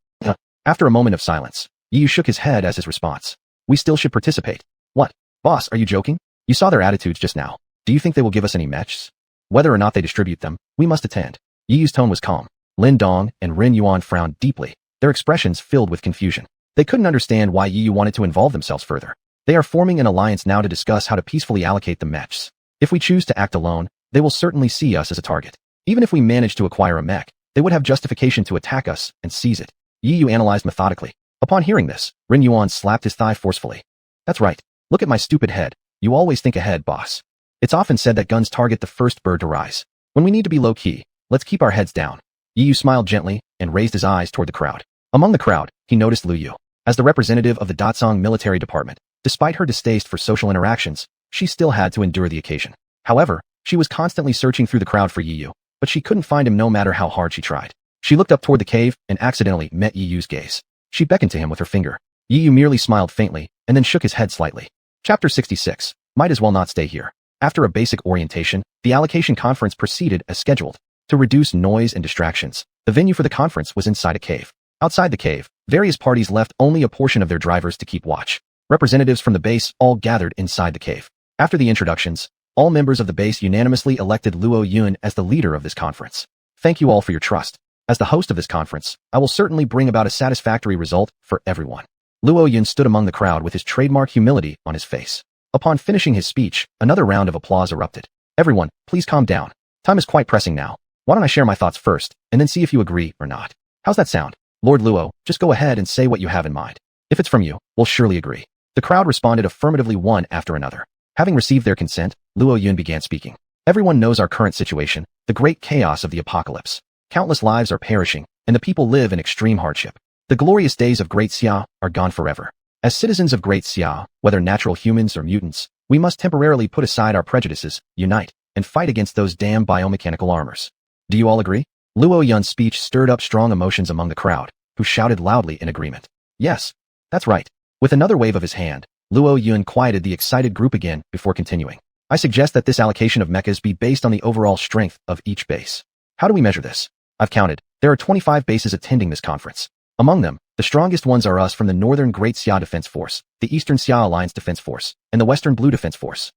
After a moment of silence, Yi Yu shook his head as his response. We still should participate. What? Boss, are you joking? You saw their attitudes just now. Do you think they will give us any mechs? Whether or not they distribute them, we must attend. Yi Yu's tone was calm. Lin Dong and Rin Yuan frowned deeply, their expressions filled with confusion. They couldn't understand why Yi Yu wanted to involve themselves further. They are forming an alliance now to discuss how to peacefully allocate the mechs. If we choose to act alone, they will certainly see us as a target. Even if we manage to acquire a mech, they would have justification to attack us and seize it. Yi Yu analyzed methodically. Upon hearing this, Rin Yuan slapped his thigh forcefully. That's right. Look at my stupid head. You always think ahead, boss. It's often said that guns target the first bird to rise. When we need to be low-key, let's keep our heads down. Yi Yu smiled gently and raised his eyes toward the crowd. Among the crowd, he noticed Lu Yu. As the representative of the Datsong military department, despite her distaste for social interactions, she still had to endure the occasion. However, she was constantly searching through the crowd for Yi Yu, but she couldn't find him no matter how hard she tried. She looked up toward the cave and accidentally met Yi Yu's gaze. She beckoned to him with her finger. Yi Yu merely smiled faintly and then shook his head slightly. Chapter 66. Might as well not stay here. After a basic orientation, the allocation conference proceeded as scheduled. To reduce noise and distractions, the venue for the conference was inside a cave. Outside the cave, various parties left only a portion of their drivers to keep watch. Representatives from the base all gathered inside the cave. After the introductions, all members of the base unanimously elected Luo Yun as the leader of this conference. Thank you all for your trust. As the host of this conference, I will certainly bring about a satisfactory result for everyone. Luo Yun stood among the crowd with his trademark humility on his face. Upon finishing his speech, another round of applause erupted. Everyone, please calm down. Time is quite pressing now. Why don't I share my thoughts first, and then see if you agree or not? How's that sound? Lord Luo, just go ahead and say what you have in mind. If it's from you, we'll surely agree. The crowd responded affirmatively one after another. Having received their consent, Luo Yun began speaking. Everyone knows our current situation, the great chaos of the apocalypse. Countless lives are perishing, and the people live in extreme hardship. The glorious days of Great Xia are gone forever. As citizens of Great Xia, whether natural humans or mutants, we must temporarily put aside our prejudices, unite, and fight against those damn biomechanical armors. Do you all agree? Luo Yun's speech stirred up strong emotions among the crowd, who shouted loudly in agreement. Yes, that's right. With another wave of his hand, Luo Yun quieted the excited group again before continuing. I suggest that this allocation of mechas be based on the overall strength of each base. How do we measure this? I've counted. There are 25 bases attending this conference. Among them, the strongest ones are us from the Northern Great Xia Defense Force, the Eastern Xia Alliance Defense Force, and the Western Blue Defense Force.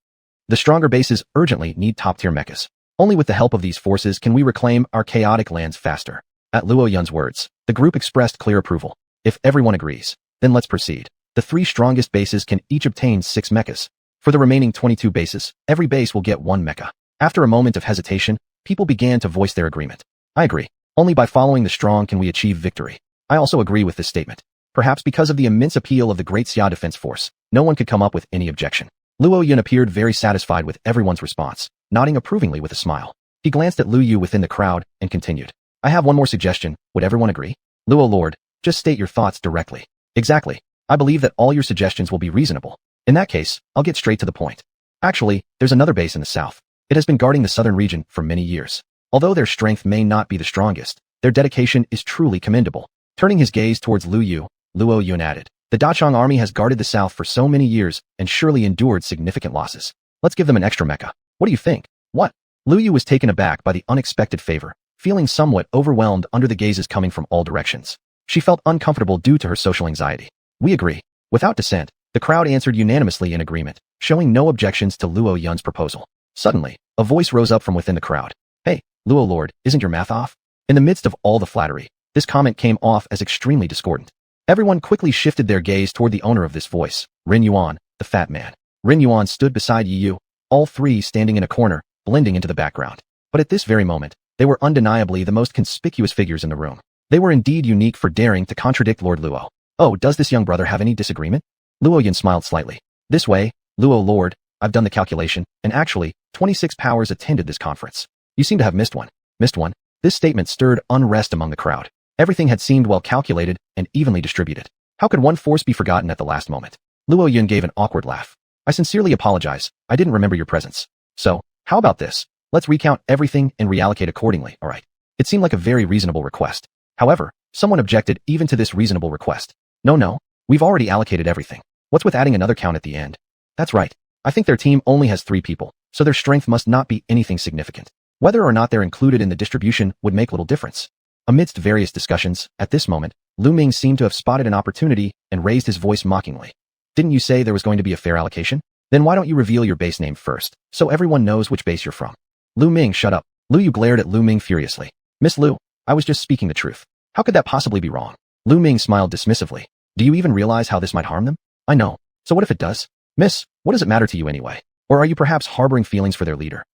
The stronger bases urgently need top-tier mechas. Only with the help of these forces can we reclaim our chaotic lands faster. At Luo Yun's words, the group expressed clear approval. If everyone agrees, then let's proceed. The 3 strongest bases can each obtain 6 mechas. For the remaining 22 bases, every base will get 1 mecha. After a moment of hesitation, people began to voice their agreement. I agree. Only by following the strong can we achieve victory. I also agree with this statement. Perhaps because of the immense appeal of the Great Xia Defense Force, no one could come up with any objection. Luo Yun appeared very satisfied with everyone's response, nodding approvingly with a smile. He glanced at Lu Yu within the crowd and continued. I have one more suggestion. Would everyone agree? Luo Lord, just state your thoughts directly. Exactly. I believe that all your suggestions will be reasonable. In that case, I'll get straight to the point. Actually, there's another base in the south. It has been guarding the southern region for many years. Although their strength may not be the strongest, their dedication is truly commendable. Turning his gaze towards Lu Yu, Luo Yun added, the Dachang army has guarded the south for so many years and surely endured significant losses. Let's give them an extra mecha. What do you think? What? Lu Yu was taken aback by the unexpected favor, feeling somewhat overwhelmed under the gazes coming from all directions. She felt uncomfortable due to her social anxiety. We agree. Without dissent, the crowd answered unanimously in agreement, showing no objections to Luo Yun's proposal. Suddenly, a voice rose up from within the crowd. Hey, Luo Lord, isn't your math off? In the midst of all the flattery, this comment came off as extremely discordant. Everyone quickly shifted their gaze toward the owner of this voice, Rin Yuan, the fat man. Rin Yuan stood beside Yi Yu, all three standing in a corner, blending into the background. But at this very moment, they were undeniably the most conspicuous figures in the room. They were indeed unique for daring to contradict Lord Luo. Oh, does this young brother have any disagreement? Luo Yun smiled slightly. This way, Luo Lord, I've done the calculation, and actually, 26 powers attended this conference. You seem to have missed one. Missed one? This statement stirred unrest among the crowd. Everything had seemed well calculated and evenly distributed. How could one force be forgotten at the last moment? Luo Yun gave an awkward laugh. I sincerely apologize. I didn't remember your presence. So, how about this? Let's recount everything and reallocate accordingly, alright? It seemed like a very reasonable request. However, someone objected even to this reasonable request. No, we've already allocated everything. What's with adding another count at the end? That's right. I think their team only has 3 people, so their strength must not be anything significant. Whether or not they're included in the distribution would make little difference. Amidst various discussions, at this moment, Lu Ming seemed to have spotted an opportunity and raised his voice mockingly. Didn't you say there was going to be a fair allocation? Then why don't you reveal your base name first, so everyone knows which base you're from? Lu Ming, shut up. Lu Yu glared at Lu Ming furiously. Miss Lu, I was just speaking the truth. How could that possibly be wrong? Lu Ming smiled dismissively. Do you even realize how this might harm them? I know. So what if it does? Miss, what does it matter to you anyway? Or are you perhaps harboring feelings for their leader?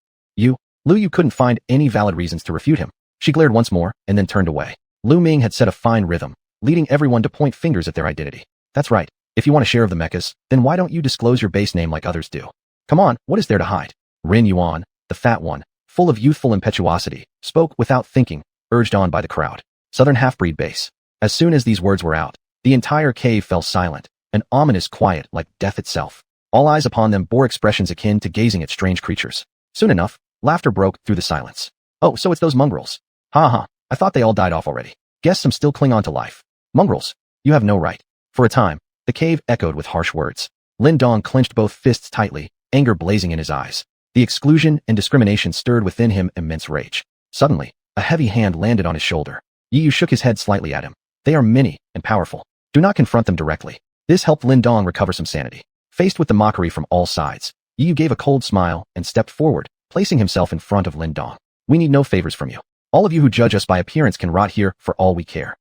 Lu Yu couldn't find any valid reasons to refute him. She glared once more and then turned away. Lu Ming had set a fine rhythm, leading everyone to point fingers at their identity. That's right. If you want a share of the mechas, then why don't you disclose your base name like others do? Come on, what is there to hide? Rin Yuan, the fat one, full of youthful impetuosity, spoke without thinking, urged on by the crowd. Southern half-breed base. As soon as these words were out, the entire cave fell silent, an ominous quiet like death itself. All eyes upon them bore expressions akin to gazing at strange creatures. Soon enough, laughter broke through the silence. Oh, so it's those mongrels. Ha, I thought they all died off already. Guess some still cling on to life. Mongrels, you have no right. For a time, the cave echoed with harsh words. Lin Dong clenched both fists tightly, anger blazing in his eyes. The exclusion and discrimination stirred within him immense rage. Suddenly, a heavy hand landed on his shoulder. Yi Yu shook his head slightly at him. They are many and powerful. Do not confront them directly. This helped Lin Dong recover some sanity. Faced with the mockery from all sides, Yi Yu gave a cold smile and stepped forward, placing himself in front of Lin Dong. We need no favors from you. All of you who judge us by appearance can rot here for all we care.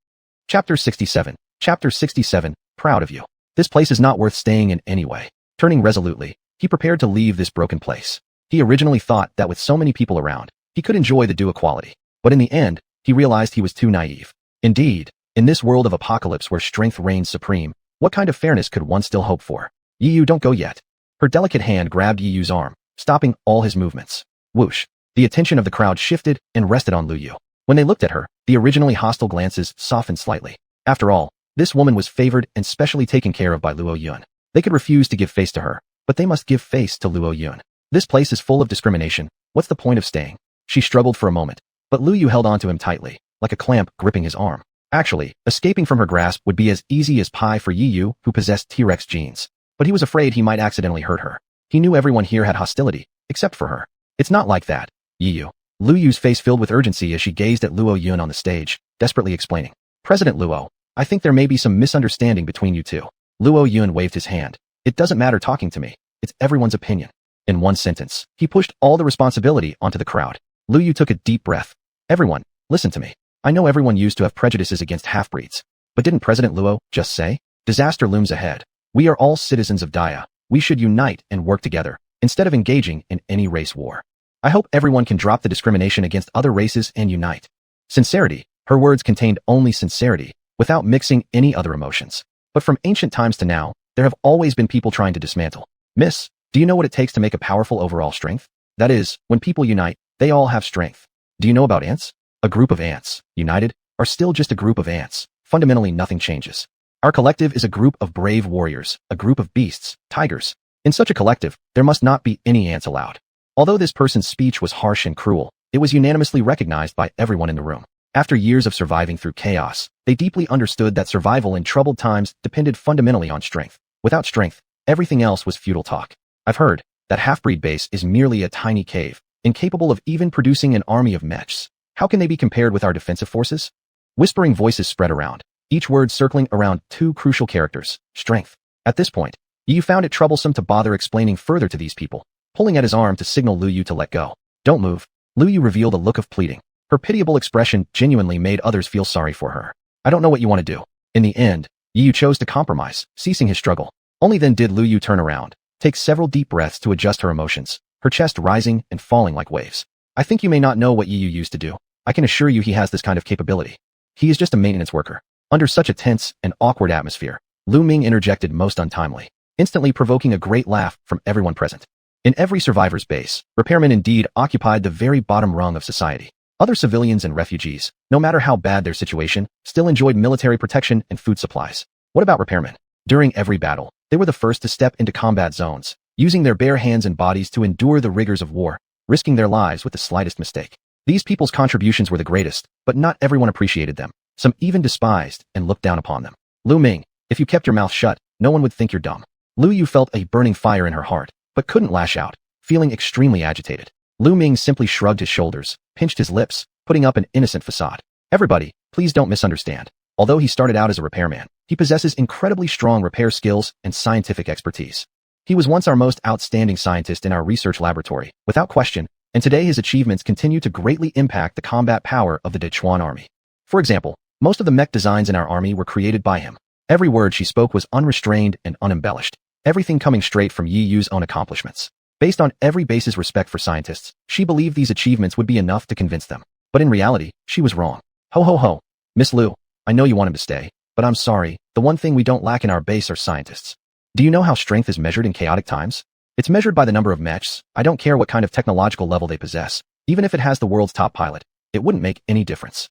Chapter 67. Chapter 67. Proud of you. This place is not worth staying in anyway. Turning resolutely, he prepared to leave this broken place. He originally thought that with so many people around, he could enjoy the due equality. But in the end, he realized he was too naive. Indeed, in this world of apocalypse where strength reigns supreme, what kind of fairness could one still hope for? Yi Yu, don't go yet. Her delicate hand grabbed Yi Yu's arm, stopping all his movements. Whoosh. The attention of the crowd shifted and rested on Lu Yu. When they looked at her, the originally hostile glances softened slightly. After all, this woman was favored and specially taken care of by Luo Yun. They could refuse to give face to her, but they must give face to Luo Yun. This place is full of discrimination. What's the point of staying? She struggled for a moment, but Lu Yu held onto him tightly, like a clamp gripping his arm. Actually, escaping from her grasp would be as easy as pie for Yi Yu, who possessed T-Rex genes. But he was afraid he might accidentally hurt her. He knew everyone here had hostility, except for her. It's not like that, Yi Yu. Lu Yu's face filled with urgency as she gazed at Luo Yun on the stage, desperately explaining. President Luo, I think there may be some misunderstanding between you two. Luo Yun waved his hand. It doesn't matter talking to me. It's everyone's opinion. In one sentence, he pushed all the responsibility onto the crowd. Lu Yu took a deep breath. Everyone, listen to me. I know everyone used to have prejudices against half-breeds. But didn't President Luo just say? Disaster looms ahead. We are all citizens of Daya. We should unite and work together, instead of engaging in any race war. I hope everyone can drop the discrimination against other races and unite. Sincerity. Her words contained only sincerity, without mixing any other emotions. But from ancient times to now, there have always been people trying to dismantle. Miss, do you know what it takes to make a powerful overall strength? That is, when people unite, they all have strength. Do you know about ants? A group of ants, united, are still just a group of ants. Fundamentally, nothing changes. Our collective is a group of brave warriors, a group of beasts, tigers. In such a collective, there must not be any ants allowed. Although this person's speech was harsh and cruel, it was unanimously recognized by everyone in the room. After years of surviving through chaos, they deeply understood that survival in troubled times depended fundamentally on strength. Without strength, everything else was futile talk. I've heard that half-breed base is merely a tiny cave, incapable of even producing an army of mechs. How can they be compared with our defensive forces? Whispering voices spread around, each word circling around two crucial characters, strength. At this point, Yu found it troublesome to bother explaining further to these people, pulling at his arm to signal Lu Yu to let go. Don't move. Lu Yu revealed a look of pleading. Her pitiable expression genuinely made others feel sorry for her. I don't know what you want to do. In the end, Yu chose to compromise, ceasing his struggle. Only then did Lu Yu turn around, take several deep breaths to adjust her emotions, her chest rising and falling like waves. I think you may not know what Yu used to do. I can assure you he has this kind of capability. He is just a maintenance worker. Under such a tense and awkward atmosphere, Lu Ming interjected most untimely, instantly provoking a great laugh from everyone present. In every survivor's base, repairmen indeed occupied the very bottom rung of society. Other civilians and refugees, no matter how bad their situation, still enjoyed military protection and food supplies. What about repairmen? During every battle, they were the first to step into combat zones, using their bare hands and bodies to endure the rigors of war, risking their lives with the slightest mistake. These people's contributions were the greatest, but not everyone appreciated them. Some even despised and looked down upon them. Lu Ming, if you kept your mouth shut, no one would think you're dumb. Lu Yu felt a burning fire in her heart, but couldn't lash out, feeling extremely agitated. Lu Ming simply shrugged his shoulders, pinched his lips, putting up an innocent facade. Everybody, please don't misunderstand. Although he started out as a repairman, he possesses incredibly strong repair skills and scientific expertise. He was once our most outstanding scientist in our research laboratory, without question, and today his achievements continue to greatly impact the combat power of the Dechuan army. For example, most of the mech designs in our army were created by him. Every word she spoke was unrestrained and unembellished, everything coming straight from Yi Yu's own accomplishments. Based on every base's respect for scientists, she believed these achievements would be enough to convince them. But in reality, she was wrong. Ho ho ho. Miss Lu, I know you want him to stay, but I'm sorry, the one thing we don't lack in our base are scientists. Do you know how strength is measured in chaotic times? It's measured by the number of mechs. I don't care what kind of technological level they possess. Even if it has the world's top pilot, it wouldn't make any difference.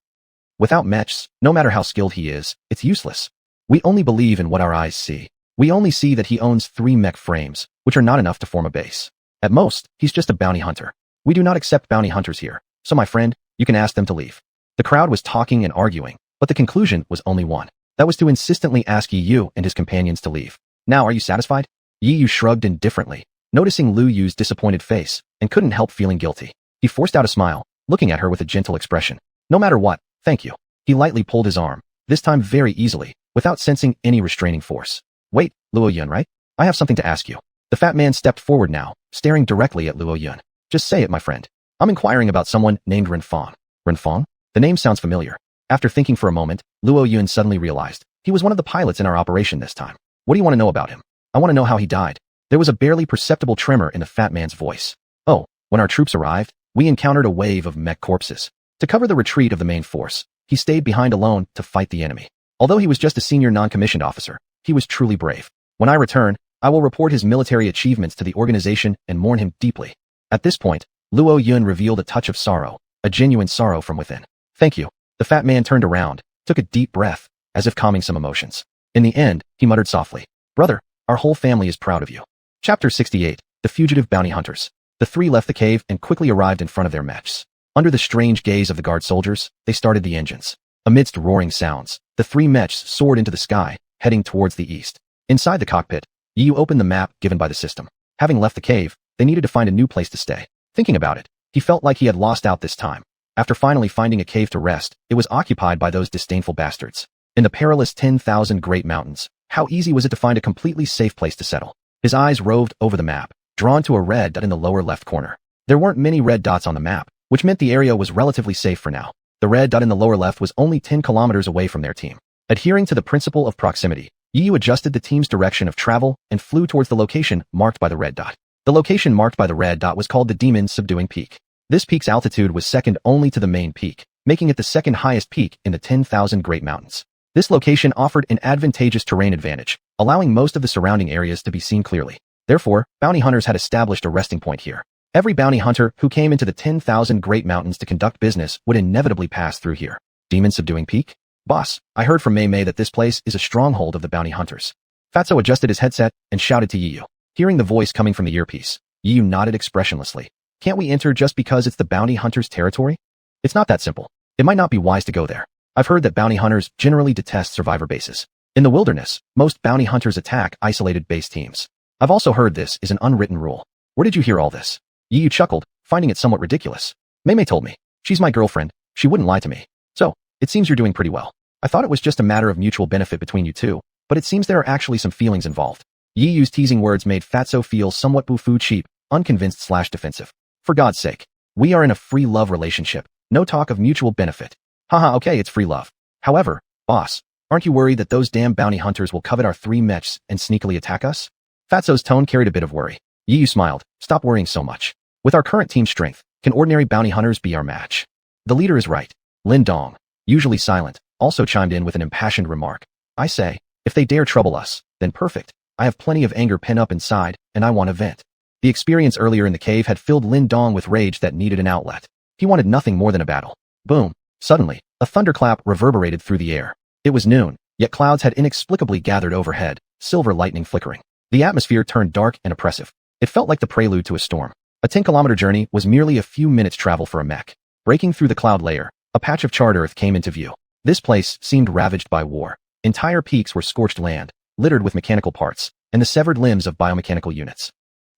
Without mechs, no matter how skilled he is, it's useless. We only believe in what our eyes see. We only see that he owns 3 mech frames, which are not enough to form a base. At most, he's just a bounty hunter. We do not accept bounty hunters here, so my friend, you can ask them to leave. The crowd was talking and arguing, but the conclusion was only one. That was to insistently ask Yi Yu and his companions to leave. Now are you satisfied? Yi Yu shrugged indifferently, noticing Lu Yu's disappointed face, and couldn't help feeling guilty. He forced out a smile, looking at her with a gentle expression. No matter what, thank you. He lightly pulled his arm, this time very easily, without sensing any restraining force. Wait, Luo Yun, right? I have something to ask you. The fat man stepped forward now, staring directly at Luo Yun. Just say it, my friend. I'm inquiring about someone named Renfong. Renfong? The name sounds familiar. After thinking for a moment, Luo Yun suddenly realized he was one of the pilots in our operation this time. What do you want to know about him? I want to know how he died. There was a barely perceptible tremor in the fat man's voice. Oh, when our troops arrived, we encountered a wave of mech corpses. To cover the retreat of the main force, he stayed behind alone to fight the enemy. Although he was just a senior non-commissioned officer, he was truly brave. When I return, I will report his military achievements to the organization and mourn him deeply. At this point, Luo Yun revealed a touch of sorrow, a genuine sorrow from within. Thank you. The fat man turned around, took a deep breath, as if calming some emotions. In the end, he muttered softly, Brother, our whole family is proud of you. Chapter 68, The Fugitive Bounty Hunters. The 3 left the cave and quickly arrived in front of their mechs. Under the strange gaze of the guard soldiers, they started the engines. Amidst roaring sounds, the 3 mechs soared into the sky, heading towards the east. Inside the cockpit, Yu opened the map given by the system. Having left the cave, they needed to find a new place to stay. Thinking about it, he felt like he had lost out this time. After finally finding a cave to rest, it was occupied by those disdainful bastards. In the perilous 10,000 Great Mountains, how easy was it to find a completely safe place to settle? His eyes roved over the map, drawn to a red dot in the lower left corner. There weren't many red dots on the map, which meant the area was relatively safe for now. The red dot in the lower left was only 10 kilometers away from their team. Adhering to the principle of proximity, Yu adjusted the team's direction of travel and flew towards the location marked by the red dot. The location marked by the red dot was called the Demon Subduing Peak. This peak's altitude was second only to the main peak, making it the second highest peak in the 10,000 Great Mountains. This location offered an advantageous terrain advantage, allowing most of the surrounding areas to be seen clearly. Therefore, bounty hunters had established a resting point here. Every bounty hunter who came into the 10,000 Great Mountains to conduct business would inevitably pass through here. Demon Subduing Peak? Boss, I heard from Mei Mei that this place is a stronghold of the bounty hunters. Fatso adjusted his headset and shouted to Yi Yu. Hearing the voice coming from the earpiece, Yi Yu nodded expressionlessly. Can't we enter just because it's the bounty hunters' territory? It's not that simple. It might not be wise to go there. I've heard that bounty hunters generally detest survivor bases. In the wilderness, most bounty hunters attack isolated base teams. I've also heard this is an unwritten rule. Where did you hear all this? Yi Yu chuckled, finding it somewhat ridiculous. Mei Mei told me. She's my girlfriend. She wouldn't lie to me. So, it seems you're doing pretty well. I thought it was just a matter of mutual benefit between you two, but it seems there are actually some feelings involved. Yi Yu's teasing words made Fatso feel somewhat boo-foo cheap, unconvinced/defensive. For God's sake, we are in a free love relationship. No talk of mutual benefit. Haha, okay, it's free love. However, boss, Aren't you worried that those damn bounty hunters will covet our 3 mechs and sneakily attack us? Fatso's tone carried a bit of worry. Yi Yu smiled. Stop worrying so much. With our current team strength, can ordinary bounty hunters be our match? The leader is right. Lin Dong, usually silent, also chimed in with an impassioned remark. I say, if they dare trouble us, then perfect. I have plenty of anger pent up inside, and I want to vent. The experience earlier in the cave had filled Lin Dong with rage that needed an outlet. He wanted nothing more than a battle. Boom. Suddenly, a thunderclap reverberated through the air. It was noon, yet clouds had inexplicably gathered overhead, silver lightning flickering. The atmosphere turned dark and oppressive. It felt like the prelude to a storm. A 10-kilometer journey was merely a few minutes' travel for a mech. Breaking through the cloud layer, a patch of charred earth came into view. This place seemed ravaged by war. Entire peaks were scorched land, littered with mechanical parts, and the severed limbs of biomechanical units.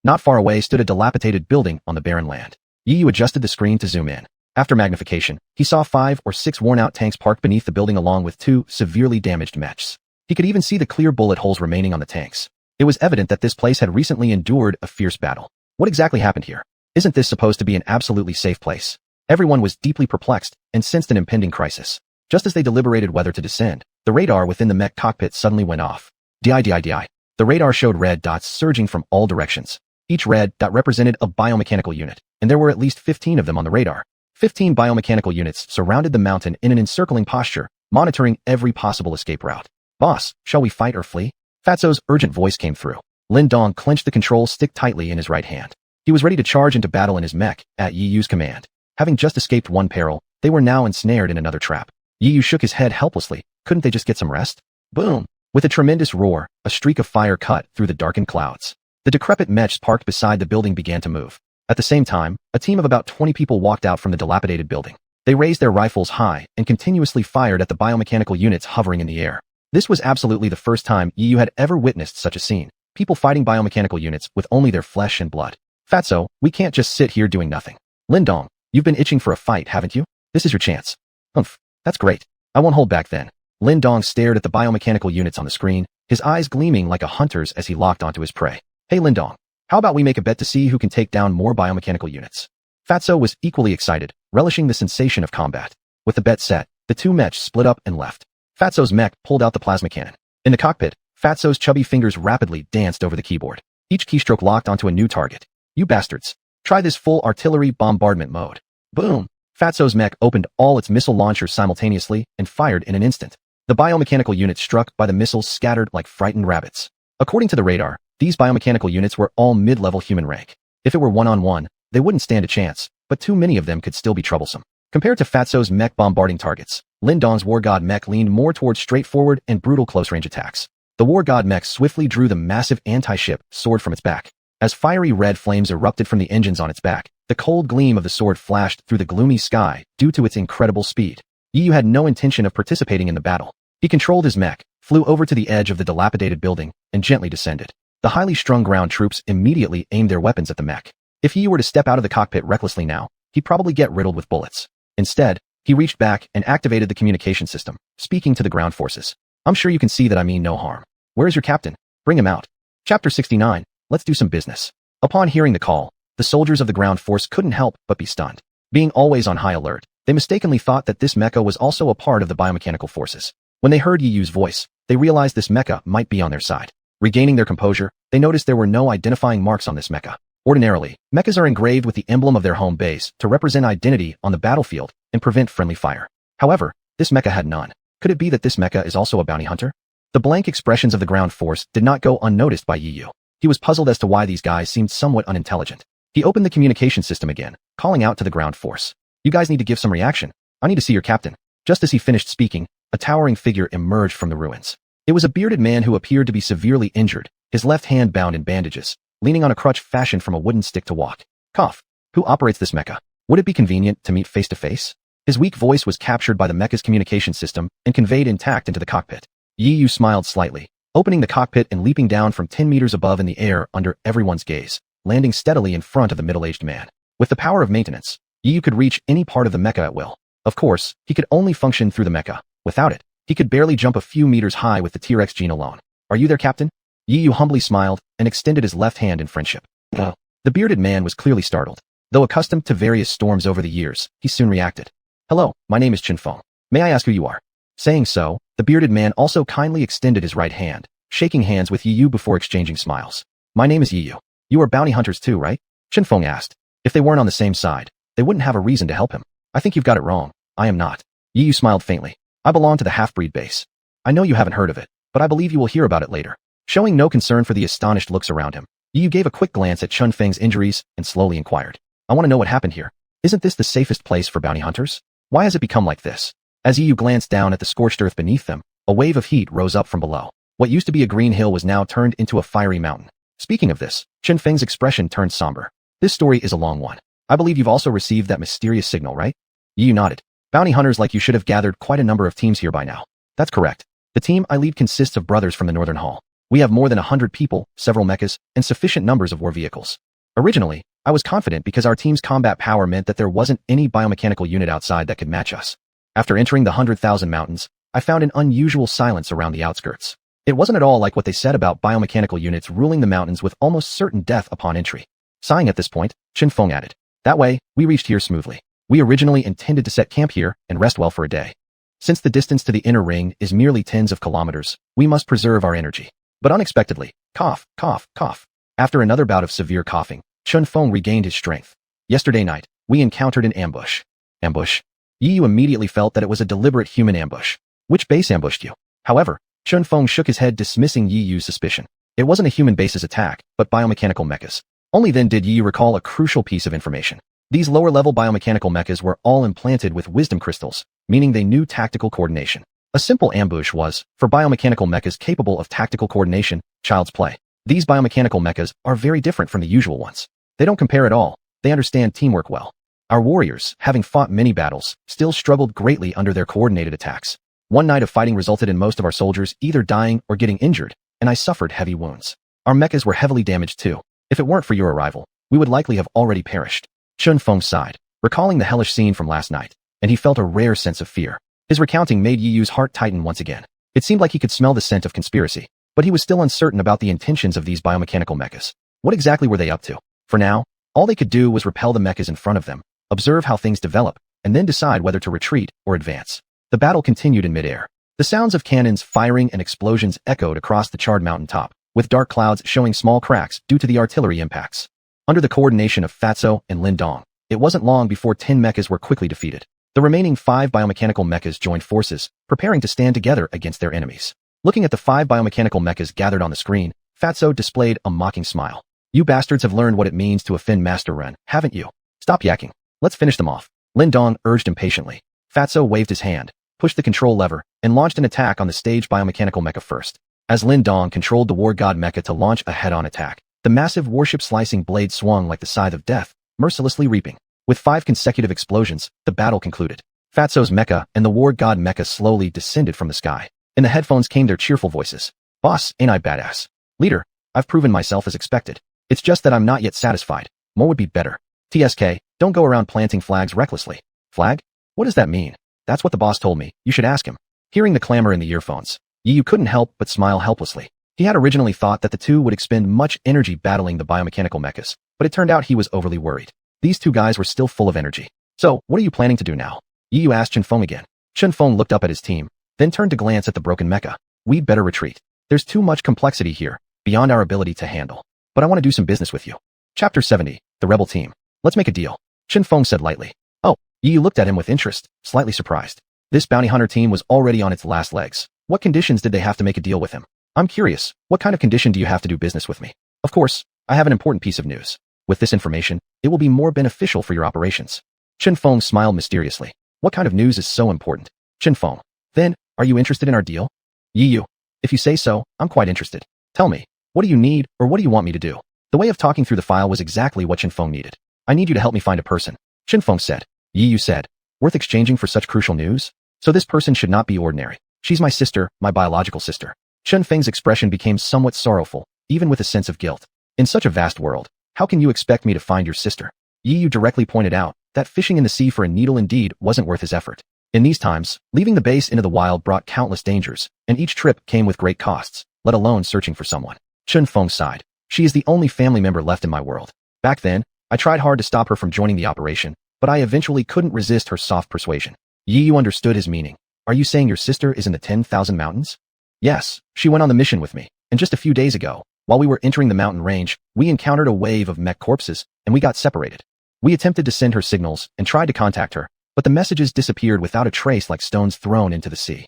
Not far away stood a dilapidated building on the barren land. Yi Yu adjusted the screen to zoom in. After magnification, he saw 5 or 6 worn-out tanks parked beneath the building along with 2 severely damaged mechs. He could even see the clear bullet holes remaining on the tanks. It was evident that this place had recently endured a fierce battle. What exactly happened here? Isn't this supposed to be an absolutely safe place? Everyone was deeply perplexed and sensed an impending crisis. Just as they deliberated whether to descend, the radar within the mech cockpit suddenly went off. Di. The radar showed red dots surging from all directions. Each red dot represented a biomechanical unit, and there were at least 15 of them on the radar. 15 biomechanical units surrounded the mountain in an encircling posture, monitoring every possible escape route. Boss, shall we fight or flee? Fatso's urgent voice came through. Lin Dong clenched the control stick tightly in his right hand. He was ready to charge into battle in his mech, at Yi Yu's command. Having just escaped one peril, they were now ensnared in another trap. Yi Yu shook his head helplessly. Couldn't they just get some rest? Boom! With a tremendous roar, a streak of fire cut through the darkened clouds. The decrepit mechs parked beside the building began to move. At the same time, a team of about 20 people walked out from the dilapidated building. They raised their rifles high and continuously fired at the biomechanical units hovering in the air. This was absolutely the first time Yi Yu had ever witnessed such a scene. People fighting biomechanical units with only their flesh and blood. Fatso, we can't just sit here doing nothing. Lin Dong, you've been itching for a fight, haven't you? This is your chance. Humph, that's great. I won't hold back then. Lin Dong stared at the biomechanical units on the screen, his eyes gleaming like a hunter's as he locked onto his prey. Hey Lin Dong, how about we make a bet to see who can take down more biomechanical units? Fatso was equally excited, relishing the sensation of combat. With the bet set, the 2 mechs split up and left. Fatso's mech pulled out the plasma cannon. In the cockpit, Fatso's chubby fingers rapidly danced over the keyboard. Each keystroke locked onto a new target. You bastards. Try this full artillery bombardment mode. Boom! Fatso's mech opened all its missile launchers simultaneously and fired in an instant. The biomechanical units struck by the missiles scattered like frightened rabbits. According to the radar, these biomechanical units were all mid-level human rank. If it were one-on-one, they wouldn't stand a chance, but too many of them could still be troublesome. Compared to Fatso's mech bombarding targets, Lin Dong's War God mech leaned more towards straightforward and brutal close-range attacks. The War God mech swiftly drew the massive anti-ship sword from its back. As fiery red flames erupted from the engines on its back, the cold gleam of the sword flashed through the gloomy sky due to its incredible speed. Yi Yu had no intention of participating in the battle. He controlled his mech, flew over to the edge of the dilapidated building, and gently descended. The highly strung ground troops immediately aimed their weapons at the mech. If Yi Yu were to step out of the cockpit recklessly now, he'd probably get riddled with bullets. Instead, he reached back and activated the communication system, speaking to the ground forces. I'm sure you can see that I mean no harm. Where's your captain? Bring him out. Chapter 69. Let's do some business. Upon hearing the call, the soldiers of the ground force couldn't help but be stunned. Being always on high alert, they mistakenly thought that this mecha was also a part of the biomechanical forces. When they heard Yi Yu's voice, they realized this mecha might be on their side. Regaining their composure, they noticed there were no identifying marks on this mecha. Ordinarily, mechas are engraved with the emblem of their home base to represent identity on the battlefield and prevent friendly fire. However, this mecha had none. Could it be that this mecha is also a bounty hunter? The blank expressions of the ground force did not go unnoticed by Yi Yu. He was puzzled as to why these guys seemed somewhat unintelligent. He opened the communication system again, calling out to the ground force. You guys need to give some reaction. I need to see your captain. Just as he finished speaking, a towering figure emerged from the ruins. It was a bearded man who appeared to be severely injured, his left hand bound in bandages, leaning on a crutch fashioned from a wooden stick to walk. Cough. Who operates this mecha? Would it be convenient to meet face to face? His weak voice was captured by the mecha's communication system and conveyed intact into the cockpit. Yi Yu smiled slightly, opening the cockpit and leaping down from 10 meters above in the air under everyone's gaze, landing steadily in front of the middle-aged man. With the power of maintenance, Yi Yu could reach any part of the mecha at will. Of course, he could only function through the mecha. Without it, he could barely jump a few meters high with the T-Rex gene alone. Are you there, Captain? Yi Yu humbly smiled and extended his left hand in friendship. The bearded man was clearly startled. Though accustomed to various storms over the years, he soon reacted. Hello, my name is Chen Feng. May I ask who you are? Saying so, the bearded man also kindly extended his right hand, shaking hands with Yi Yu before exchanging smiles. My name is Yi Yu. You are bounty hunters too, right? Chen Feng asked. If they weren't on the same side, they wouldn't have a reason to help him. I think you've got it wrong. I am not. Yi Yu smiled faintly. I belong to the half-breed base. I know you haven't heard of it, but I believe you will hear about it later. Showing no concern for the astonished looks around him, Yi Yu gave a quick glance at Chen Feng's injuries and slowly inquired. I want to know what happened here. Isn't this the safest place for bounty hunters? Why has it become like this? As Yi Yu glanced down at the scorched earth beneath them, a wave of heat rose up from below. What used to be a green hill was now turned into a fiery mountain. Speaking of this, Chen Feng's expression turned somber. This story is a long one. I believe you've also received that mysterious signal, right? Yi Yu nodded. Bounty hunters like you should have gathered quite a number of teams here by now. That's correct. The team I lead consists of brothers from the Northern Hall. We have more than 100 people, several mechas, and sufficient numbers of war vehicles. Originally, I was confident because our team's combat power meant that there wasn't any biomechanical unit outside that could match us. After entering the 100,000 mountains, I found an unusual silence around the outskirts. It wasn't at all like what they said about biomechanical units ruling the mountains with almost certain death upon entry. Sighing at this point, Chen Feng added. That way, we reached here smoothly. We originally intended to set camp here and rest well for a day. Since the distance to the inner ring is merely tens of kilometers, we must preserve our energy. But unexpectedly, cough, cough, cough. After another bout of severe coughing, Chen Feng regained his strength. Yesterday night, we encountered an ambush. Ambush? Yi Yu immediately felt that it was a deliberate human ambush. Which base ambushed you? However, Chen Feng shook his head, dismissing Yi Yu's suspicion. It wasn't a human base's attack, but biomechanical mechas. Only then did Yi Yu recall a crucial piece of information. These lower-level biomechanical mechas were all implanted with wisdom crystals, meaning they knew tactical coordination. A simple ambush was, for biomechanical mechas capable of tactical coordination, child's play. These biomechanical mechas are very different from the usual ones. They don't compare at all. They understand teamwork well. Our warriors, having fought many battles, still struggled greatly under their coordinated attacks. One night of fighting resulted in most of our soldiers either dying or getting injured, and I suffered heavy wounds. Our mechas were heavily damaged too. If it weren't for your arrival, we would likely have already perished. Chen Feng sighed, recalling the hellish scene from last night, and he felt a rare sense of fear. His recounting made Yi Yu's heart tighten once again. It seemed like he could smell the scent of conspiracy, but he was still uncertain about the intentions of these biomechanical mechas. What exactly were they up to? For now, all they could do was repel the mechas in front of them, observe how things develop, and then decide whether to retreat or advance. The battle continued in midair. The sounds of cannons firing and explosions echoed across the charred mountaintop, with dark clouds showing small cracks due to the artillery impacts. Under the coordination of Fatso and Lin Dong, it wasn't long before 10 mechas were quickly defeated. The remaining 5 biomechanical mechas joined forces, preparing to stand together against their enemies. Looking at the 5 biomechanical mechas gathered on the screen, Fatso displayed a mocking smile. You bastards have learned what it means to offend Master Ren, haven't you? Stop yakking. Let's finish them off. Lin Dong urged impatiently. Fatso waved his hand, pushed the control lever, and launched an attack on the stage biomechanical mecha first. As Lin Dong controlled the war god mecha to launch a head-on attack, the massive warship-slicing blade swung like the scythe of death, mercilessly reaping. With 5 consecutive explosions, the battle concluded. Fatso's mecha and the war god mecha slowly descended from the sky. In the headphones came their cheerful voices. Boss, ain't I badass? Leader, I've proven myself as expected. It's just that I'm not yet satisfied. More would be better. TSK, don't go around planting flags recklessly. Flag? What does that mean? That's what the boss told me. You should ask him. Hearing the clamor in the earphones, Yi Yu couldn't help but smile helplessly. He had originally thought that the two would expend much energy battling the biomechanical mechas, but it turned out he was overly worried. These two guys were still full of energy. So, what are you planning to do now? Yi Yu asked Chen Feng again. Chen Feng looked up at his team, then turned to glance at the broken mecha. We'd better retreat. There's too much complexity here, beyond our ability to handle. But I want to do some business with you. Chapter 70, The Rebel Team. Let's make a deal. Chen Feng said lightly. Oh, Yi Yu looked at him with interest, slightly surprised. This bounty hunter team was already on its last legs. What conditions did they have to make a deal with him? I'm curious, what kind of condition do you have to do business with me? Of course, I have an important piece of news. With this information, it will be more beneficial for your operations. Chen Feng smiled mysteriously. What kind of news is so important? Chen Feng. Then, are you interested in our deal? Yi Yu. If you say so, I'm quite interested. Tell me, what do you need or what do you want me to do? The way of talking through the file was exactly what Chen Feng needed. I need you to help me find a person. Chen Feng said. Yi Yu said. Worth exchanging for such crucial news? So this person should not be ordinary. She's my sister, my biological sister. Chen Feng's expression became somewhat sorrowful, even with a sense of guilt. In such a vast world, how can you expect me to find your sister? Yi Yu directly pointed out that fishing in the sea for a needle indeed wasn't worth his effort. In these times, leaving the base into the wild brought countless dangers, and each trip came with great costs, let alone searching for someone. Chen Feng sighed. She is the only family member left in my world. Back then, I tried hard to stop her from joining the operation, but I eventually couldn't resist her soft persuasion. Yi Yu understood his meaning. Are you saying your sister is in the 10,000 mountains? Yes, she went on the mission with me, and just a few days ago, while we were entering the mountain range, we encountered a wave of mech corpses, and we got separated. We attempted to send her signals and tried to contact her, but the messages disappeared without a trace like stones thrown into the sea.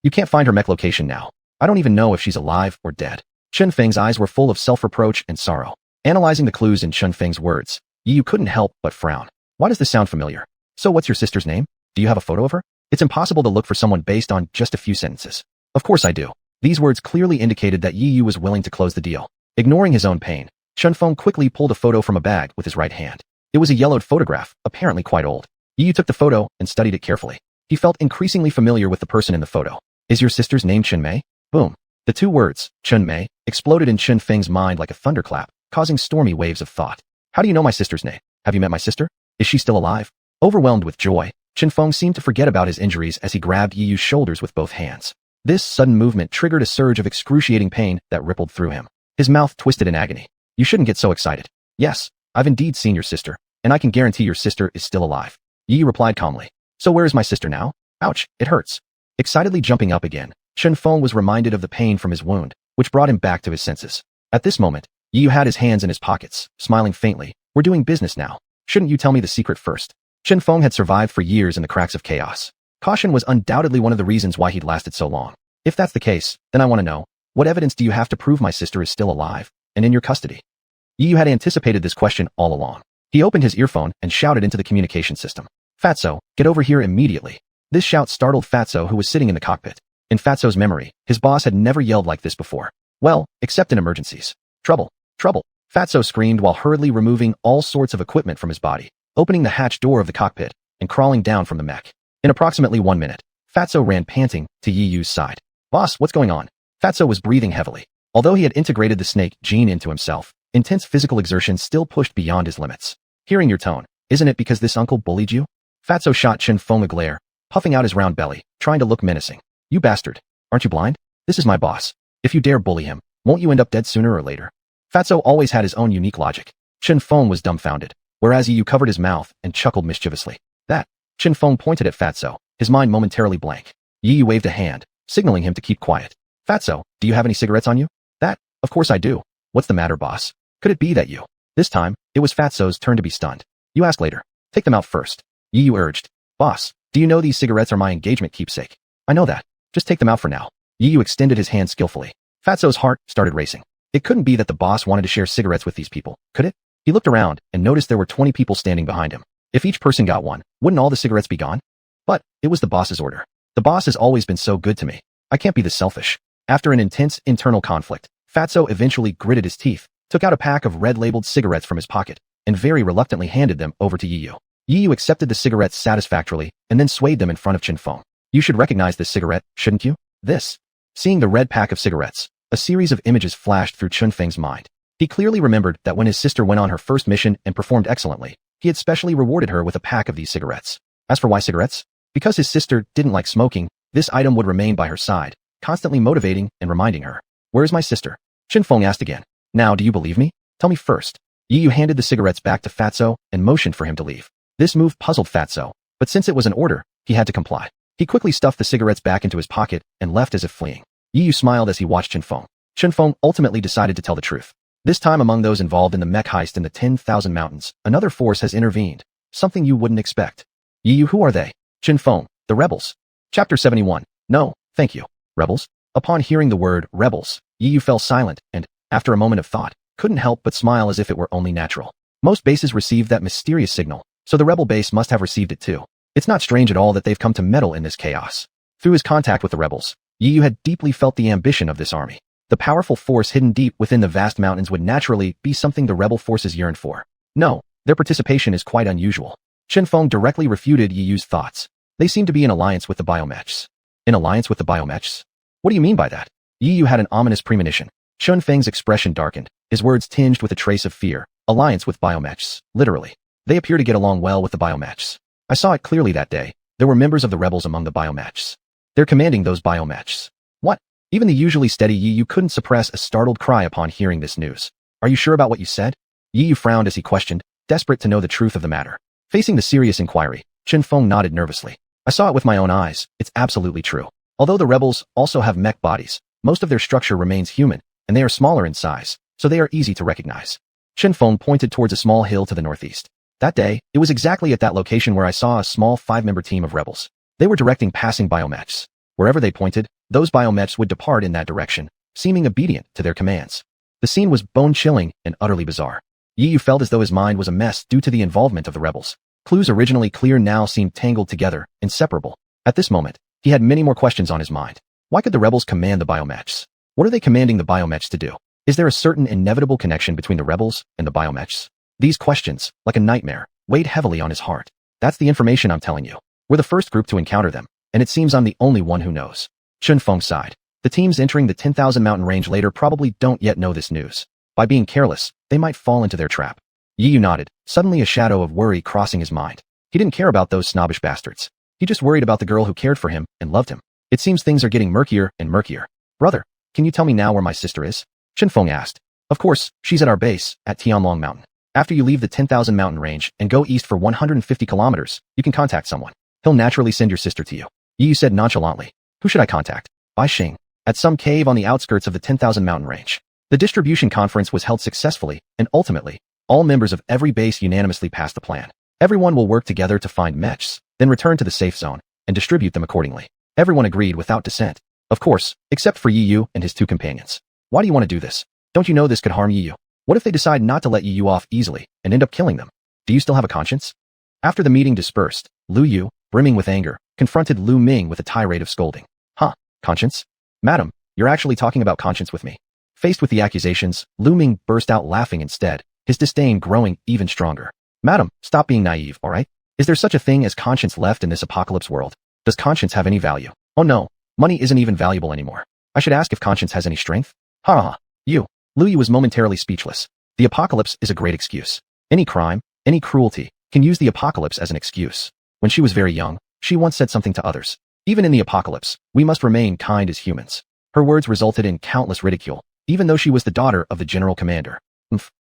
You can't find her mech location now. I don't even know if she's alive or dead. Chen Feng's eyes were full of self-reproach and sorrow. Analyzing the clues in Chen Feng's words, Yu couldn't help but frown. Why does this sound familiar? So what's your sister's name? Do you have a photo of her? It's impossible to look for someone based on just a few sentences. Of course I do. These words clearly indicated that Yu was willing to close the deal. Ignoring his own pain, Chen Feng quickly pulled a photo from a bag with his right hand. It was a yellowed photograph, apparently quite old. Yu took the photo and studied it carefully. He felt increasingly familiar with the person in the photo. Is your sister's name Chen Mei? Boom. The two words, Chen Mei, exploded in Chen Feng's mind like a thunderclap, causing stormy waves of thought. How do you know my sister's name? Have you met my sister? Is she still alive? Overwhelmed with joy, Chen Feng seemed to forget about his injuries as he grabbed Yu's shoulders with both hands. This sudden movement triggered a surge of excruciating pain that rippled through him. His mouth twisted in agony. You shouldn't get so excited. Yes, I've indeed seen your sister, and I can guarantee your sister is still alive. Yu replied calmly. So where is my sister now? Ouch, it hurts. Excitedly jumping up again, Chen Feng was reminded of the pain from his wound, which brought him back to his senses. At this moment, Yu had his hands in his pockets, smiling faintly. We're doing business now. Shouldn't you tell me the secret first? Chen Feng had survived for years in the cracks of chaos. Caution was undoubtedly one of the reasons why he'd lasted so long. If that's the case, then I want to know, what evidence do you have to prove my sister is still alive and in your custody? Yu had anticipated this question all along. He opened his earphone and shouted into the communication system. Fatso, get over here immediately. This shout startled Fatso, who was sitting in the cockpit. In Fatso's memory, his boss had never yelled like this before. Well, except in emergencies. Trouble, trouble. Fatso screamed while hurriedly removing all sorts of equipment from his body, opening the hatch door of the cockpit and crawling down from the mech. In approximately 1 minute, Fatso ran panting to Yu's side. Boss, what's going on? Fatso was breathing heavily. Although he had integrated the snake gene into himself, intense physical exertion still pushed beyond his limits. Hearing your tone, isn't it because this uncle bullied you? Fatso shot Chen Feng a glare, puffing out his round belly, trying to look menacing. You bastard. Aren't you blind? This is my boss. If you dare bully him, won't you end up dead sooner or later? Fatso always had his own unique logic. Chen Feng was dumbfounded, whereas Yu covered his mouth and chuckled mischievously. That. Chen Feng pointed at Fatso, his mind momentarily blank. Yu waved a hand, signaling him to keep quiet. Fatso, do you have any cigarettes on you? That, of course I do. What's the matter, boss? Could it be that you? This time, it was Fatso's turn to be stunned. You ask later. Take them out first. Yu urged. Boss, do you know these cigarettes are my engagement keepsake? I know that. Just take them out for now. Yu extended his hand skillfully. Fatso's heart started racing. It couldn't be that the boss wanted to share cigarettes with these people, could it? He looked around and noticed there were 20 people standing behind him. If each person got one, wouldn't all the cigarettes be gone? But it was the boss's order. The boss has always been so good to me. I can't be this selfish. After an intense internal conflict, Fatso eventually gritted his teeth, took out a pack of red-labeled cigarettes from his pocket, and very reluctantly handed them over to Yu. Yu accepted the cigarettes satisfactorily and then swayed them in front of Chen Feng. You should recognize this cigarette, shouldn't you? This. Seeing the red pack of cigarettes, a series of images flashed through Chen Feng's mind. He clearly remembered that when his sister went on her first mission and performed excellently, he had specially rewarded her with a pack of these cigarettes. As for why cigarettes? Because his sister didn't like smoking, this item would remain by her side, constantly motivating and reminding her. Where is my sister? Chen Feng asked again. Now, do you believe me? Tell me first. Yu handed the cigarettes back to Fatso and motioned for him to leave. This move puzzled Fatso, but since it was an order, he had to comply. He quickly stuffed the cigarettes back into his pocket and left as if fleeing. Yu smiled as he watched Chen Feng. Chen Feng ultimately decided to tell the truth. This time among those involved in the mech heist in the 10,000 mountains, another force has intervened. Something you wouldn't expect. Yu, who are they? Chen Feng, the rebels. Chapter 71. No, thank you. Rebels? Upon hearing the word rebels, Yu fell silent and, after a moment of thought, couldn't help but smile as if it were only natural. Most bases received that mysterious signal, so the rebel base must have received it too. It's not strange at all that they've come to meddle in this chaos. Through his contact with the rebels, Yu had deeply felt the ambition of this army. The powerful force hidden deep within the vast mountains would naturally be something the rebel forces yearned for. No, their participation is quite unusual. Chen Feng directly refuted Yu's thoughts. They seem to be in alliance with the biomechs. In alliance with the biomechs? What do you mean by that? Yu had an ominous premonition. Chen Feng's expression darkened, his words tinged with a trace of fear. Alliance with biomechs, literally. They appear to get along well with the biomechs. I saw it clearly that day. There were members of the rebels among the biomechs. They're commanding those biomechs. What? Even the usually steady Yu couldn't suppress a startled cry upon hearing this news. Are you sure about what you said? Yu frowned as he questioned, desperate to know the truth of the matter. Facing the serious inquiry, Chen Feng nodded nervously. I saw it with my own eyes. It's absolutely true. Although the rebels also have mech bodies, most of their structure remains human, and they are smaller in size, so they are easy to recognize. Shenfeng pointed towards a small hill to the northeast. That day, it was exactly at that location where I saw a small 5-member team of rebels. They were directing passing biomechs. Wherever they pointed, those biomechs would depart in that direction, seeming obedient to their commands. The scene was bone-chilling and utterly bizarre. Yi Yu felt as though his mind was a mess due to the involvement of the rebels. Clues originally clear now seemed tangled together, inseparable. At this moment, he had many more questions on his mind. Why could the rebels command the biomechs? What are they commanding the biomechs to do? Is there a certain inevitable connection between the rebels and the biomechs? These questions, like a nightmare, weighed heavily on his heart. That's the information I'm telling you. We're the first group to encounter them, and it seems I'm the only one who knows. Chunfeng sighed. The teams entering the 10,000 mountain range later probably don't yet know this news. By being careless, they might fall into their trap. Yi Yu nodded, suddenly a shadow of worry crossing his mind. He didn't care about those snobbish bastards. He just worried about the girl who cared for him and loved him. It seems things are getting murkier and murkier. Brother, can you tell me now where my sister is? Chunfeng asked. Of course, she's at our base, at Tianlong Mountain. After you leave the 10,000 mountain range and go east for 150 kilometers, you can contact someone. He'll naturally send your sister to you. Yi Yu said nonchalantly. Who should I contact? Bai Xing. At some cave on the outskirts of the 10,000 mountain range. The distribution conference was held successfully, and ultimately, all members of every base unanimously passed the plan. Everyone will work together to find mechs, then return to the safe zone, and distribute them accordingly. Everyone agreed without dissent. Of course, except for Yi Yu and his 2 companions. Why do you want to do this? Don't you know this could harm Yi Yu? What if they decide not to let Yi Yu off easily, and end up killing them? Do you still have a conscience? After the meeting dispersed, Lu Yu, brimming with anger, confronted Lu Ming with a tirade of scolding. Huh, conscience? Madam, you're actually talking about conscience with me. Faced with the accusations, Lu Ming burst out laughing instead, his disdain growing even stronger. Madam, stop being naive, alright? Is there such a thing as conscience left in this apocalypse world? Does conscience have any value? Oh no, money isn't even valuable anymore. I should ask if conscience has any strength? Ha ha. Lu Yu was momentarily speechless. The apocalypse is a great excuse. Any crime, any cruelty, can use the apocalypse as an excuse. When she was very young, she once said something to others. Even in the apocalypse, we must remain kind as humans. Her words resulted in countless ridicule, even though she was the daughter of the general commander.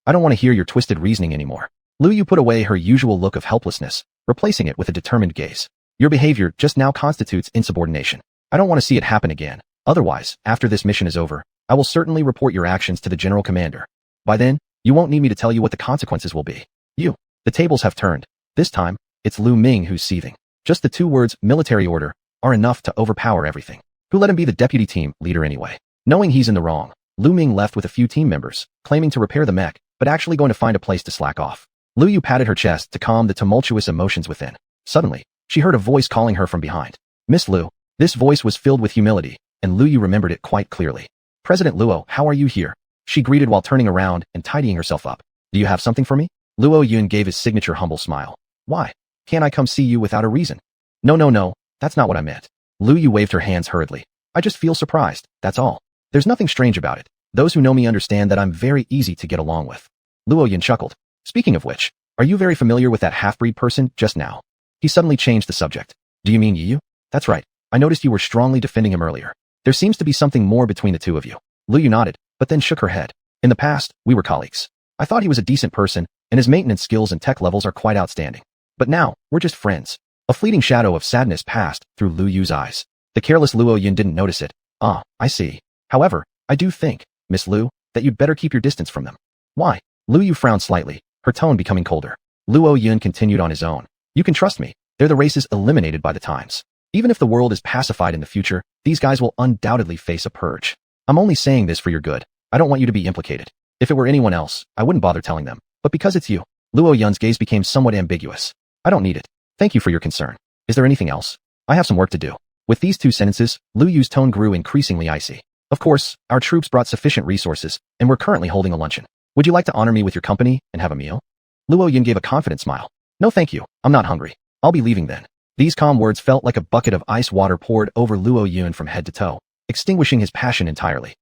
I don't want to hear your twisted reasoning anymore. Lu Yu put away her usual look of helplessness, replacing it with a determined gaze. Your behavior just now constitutes insubordination. I don't want to see it happen again. Otherwise, after this mission is over, I will certainly report your actions to the general commander. By then, you won't need me to tell you what the consequences will be. The tables have turned. This time, it's Lu Ming who's seething. Just the 2 words, military order, are enough to overpower everything. Who let him be the deputy team leader anyway? Knowing he's in the wrong, Lu Ming left with a few team members, claiming to repair the mech, but actually going to find a place to slack off. Lu Yu patted her chest to calm the tumultuous emotions within. Suddenly, she heard a voice calling her from behind. Miss Lu. This voice was filled with humility, and Lu Yu remembered it quite clearly. President Luo, how are you here? She greeted while turning around and tidying herself up. Do you have something for me? Luo Yun gave his signature humble smile. Why? Can't I come see you without a reason? No, that's not what I meant. Lu Yu waved her hands hurriedly. I just feel surprised, that's all. There's nothing strange about it. Those who know me understand that I'm very easy to get along with. Luo Yun chuckled. Speaking of which, are you very familiar with that half-breed person just now? He suddenly changed the subject. Do you mean Yi Yu? That's right. I noticed you were strongly defending him earlier. There seems to be something more between the 2 of you. Lu Yu nodded, but then shook her head. In the past, we were colleagues. I thought he was a decent person, and his maintenance skills and tech levels are quite outstanding. But now, we're just friends. A fleeting shadow of sadness passed through Lu Yu's eyes. The careless Luo Yun didn't notice it. Ah, I see. However, I do think, Miss Lu, that you'd better keep your distance from them. Why? Lu Yu frowned slightly, her tone becoming colder. Luo Yun continued on his own. You can trust me. They're the races eliminated by the times. Even if the world is pacified in the future, these guys will undoubtedly face a purge. I'm only saying this for your good. I don't want you to be implicated. If it were anyone else, I wouldn't bother telling them. But because it's you, Luo Yun's gaze became somewhat ambiguous. I don't need it. Thank you for your concern. Is there anything else? I have some work to do. With these 2 sentences, Lu Yu's tone grew increasingly icy. Of course, our troops brought sufficient resources, and we're currently holding a luncheon. Would you like to honor me with your company and have a meal? Luo Yun gave a confident smile. No thank you, I'm not hungry. I'll be leaving then. These calm words felt like a bucket of ice water poured over Luo Yun from head to toe, extinguishing his passion entirely.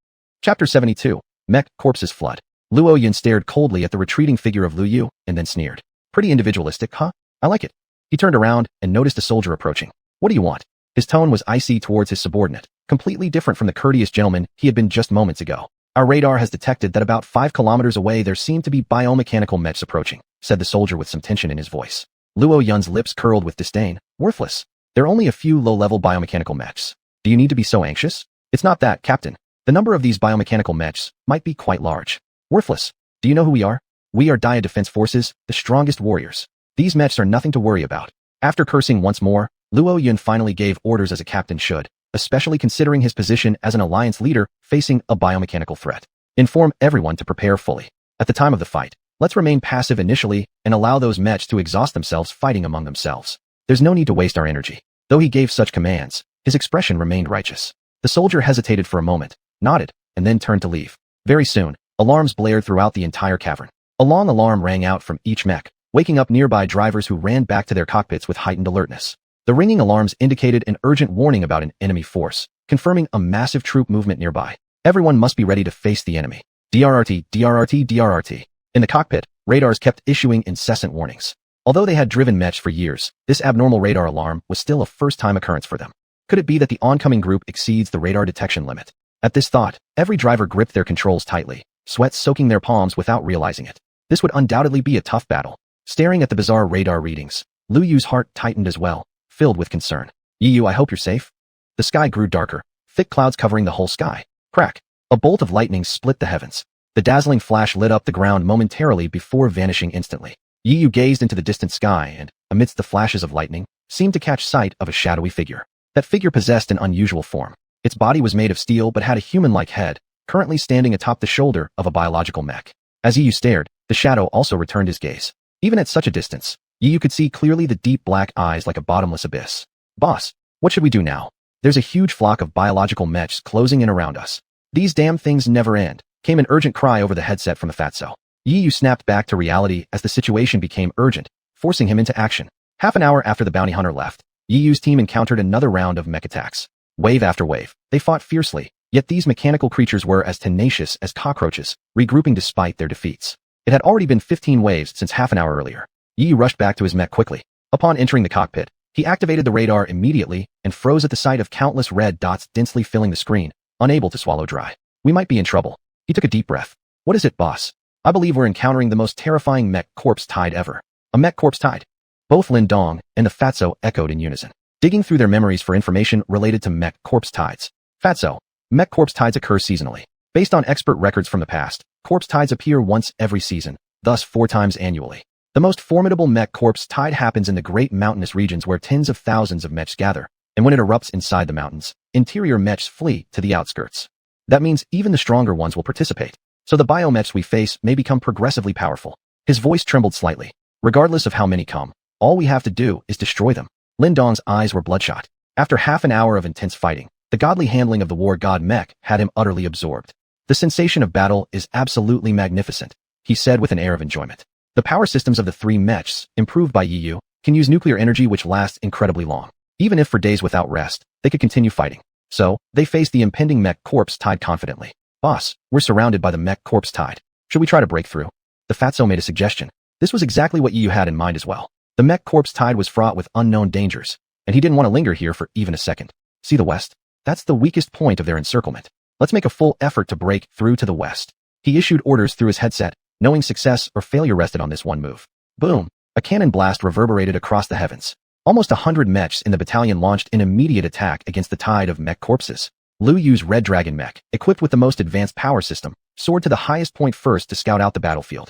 Chapter 72. Mech Corpses Flood. Luo Yun stared coldly at the retreating figure of Lu Yu, and then sneered. Pretty individualistic, huh? I like it. He turned around and noticed a soldier approaching. What do you want? His tone was icy towards his subordinate, completely different from the courteous gentleman he had been just moments ago. Our radar has detected that about 5 kilometers away there seem to be biomechanical mechs approaching, said the soldier with some tension in his voice. Luo Yun's lips curled with disdain. Worthless. There are only a few low-level biomechanical mechs. Do you need to be so anxious? It's not that, Captain. The number of these biomechanical mechs might be quite large. Worthless. Do you know who we are? We are Dia Defense Forces, the strongest warriors. These mechs are nothing to worry about. After cursing once more, Luo Yun finally gave orders as a captain should, especially considering his position as an alliance leader facing a biomechanical threat. Inform everyone to prepare fully. At the time of the fight, let's remain passive initially and allow those mechs to exhaust themselves fighting among themselves. There's no need to waste our energy. Though he gave such commands, his expression remained righteous. The soldier hesitated for a moment, nodded, and then turned to leave. Very soon, alarms blared throughout the entire cavern. A long alarm rang out from each mech, waking up nearby drivers who ran back to their cockpits with heightened alertness. The ringing alarms indicated an urgent warning about an enemy force, confirming a massive troop movement nearby. Everyone must be ready to face the enemy. DRRT, DRRT, DRRT. In the cockpit, radars kept issuing incessant warnings. Although they had driven mechs for years, this abnormal radar alarm was still a first-time occurrence for them. Could it be that the oncoming group exceeds the radar detection limit? At this thought, every driver gripped their controls tightly, sweat soaking their palms without realizing it. This would undoubtedly be a tough battle. Staring at the bizarre radar readings, Lu Yu's heart tightened as well, filled with concern. Yu, I hope you're safe. The sky grew darker, thick clouds covering the whole sky. Crack! A bolt of lightning split the heavens. The dazzling flash lit up the ground momentarily before vanishing instantly. Yu gazed into the distant sky and, amidst the flashes of lightning, seemed to catch sight of a shadowy figure. That figure possessed an unusual form. Its body was made of steel but had a human-like head, currently standing atop the shoulder of a biological mech. As Yu stared, the shadow also returned his gaze. Even at such a distance, Yu could see clearly the deep black eyes like a bottomless abyss. Boss, what should we do now? There's a huge flock of biological mechs closing in around us. These damn things never end, came an urgent cry over the headset from the fatso. Yu snapped back to reality as the situation became urgent, forcing him into action. Half an hour after the bounty hunter left, Yu's team encountered another round of mech attacks. Wave after wave, they fought fiercely, yet these mechanical creatures were as tenacious as cockroaches, regrouping despite their defeats. It had already been 15 waves since half an hour earlier. Yu rushed back to his mech quickly. Upon entering the cockpit, he activated the radar immediately and froze at the sight of countless red dots densely filling the screen, unable to swallow dry. We might be in trouble. He took a deep breath. What is it, boss? I believe we're encountering the most terrifying mech corpse tide ever. A mech corpse tide. Both Lin Dong and the fatso echoed in unison, digging through their memories for information related to mech corpse tides. Fatso, mech corpse tides occur seasonally. Based on expert records from the past, corpse tides appear once every season, thus 4 times annually. The most formidable mech corpse tide happens in the great mountainous regions where tens of thousands of mechs gather, and when it erupts inside the mountains, interior mechs flee to the outskirts. That means even the stronger ones will participate, so the biomechs we face may become progressively powerful. His voice trembled slightly. Regardless of how many come, all we have to do is destroy them. Lin Dong's eyes were bloodshot. After half an hour of intense fighting, the godly handling of the war god mech had him utterly absorbed. The sensation of battle is absolutely magnificent, he said with an air of enjoyment. The power systems of the 3 mechs, improved by Yu, can use nuclear energy which lasts incredibly long. Even if for days without rest, they could continue fighting. So, they faced the impending mech corpse tide confidently. Boss, we're surrounded by the mech corpse tide. Should we try to break through? The fatso made a suggestion. This was exactly what Yu had in mind as well. The mech corpse tide was fraught with unknown dangers, and he didn't want to linger here for even a second. See the west? That's the weakest point of their encirclement. Let's make a full effort to break through to the west. He issued orders through his headset, knowing success or failure rested on this one move. Boom! A cannon blast reverberated across the heavens. Almost 100 mechs in the battalion launched an immediate attack against the tide of mech corpses. Lu Yu's Red Dragon mech, equipped with the most advanced power system, soared to the highest point first to scout out the battlefield.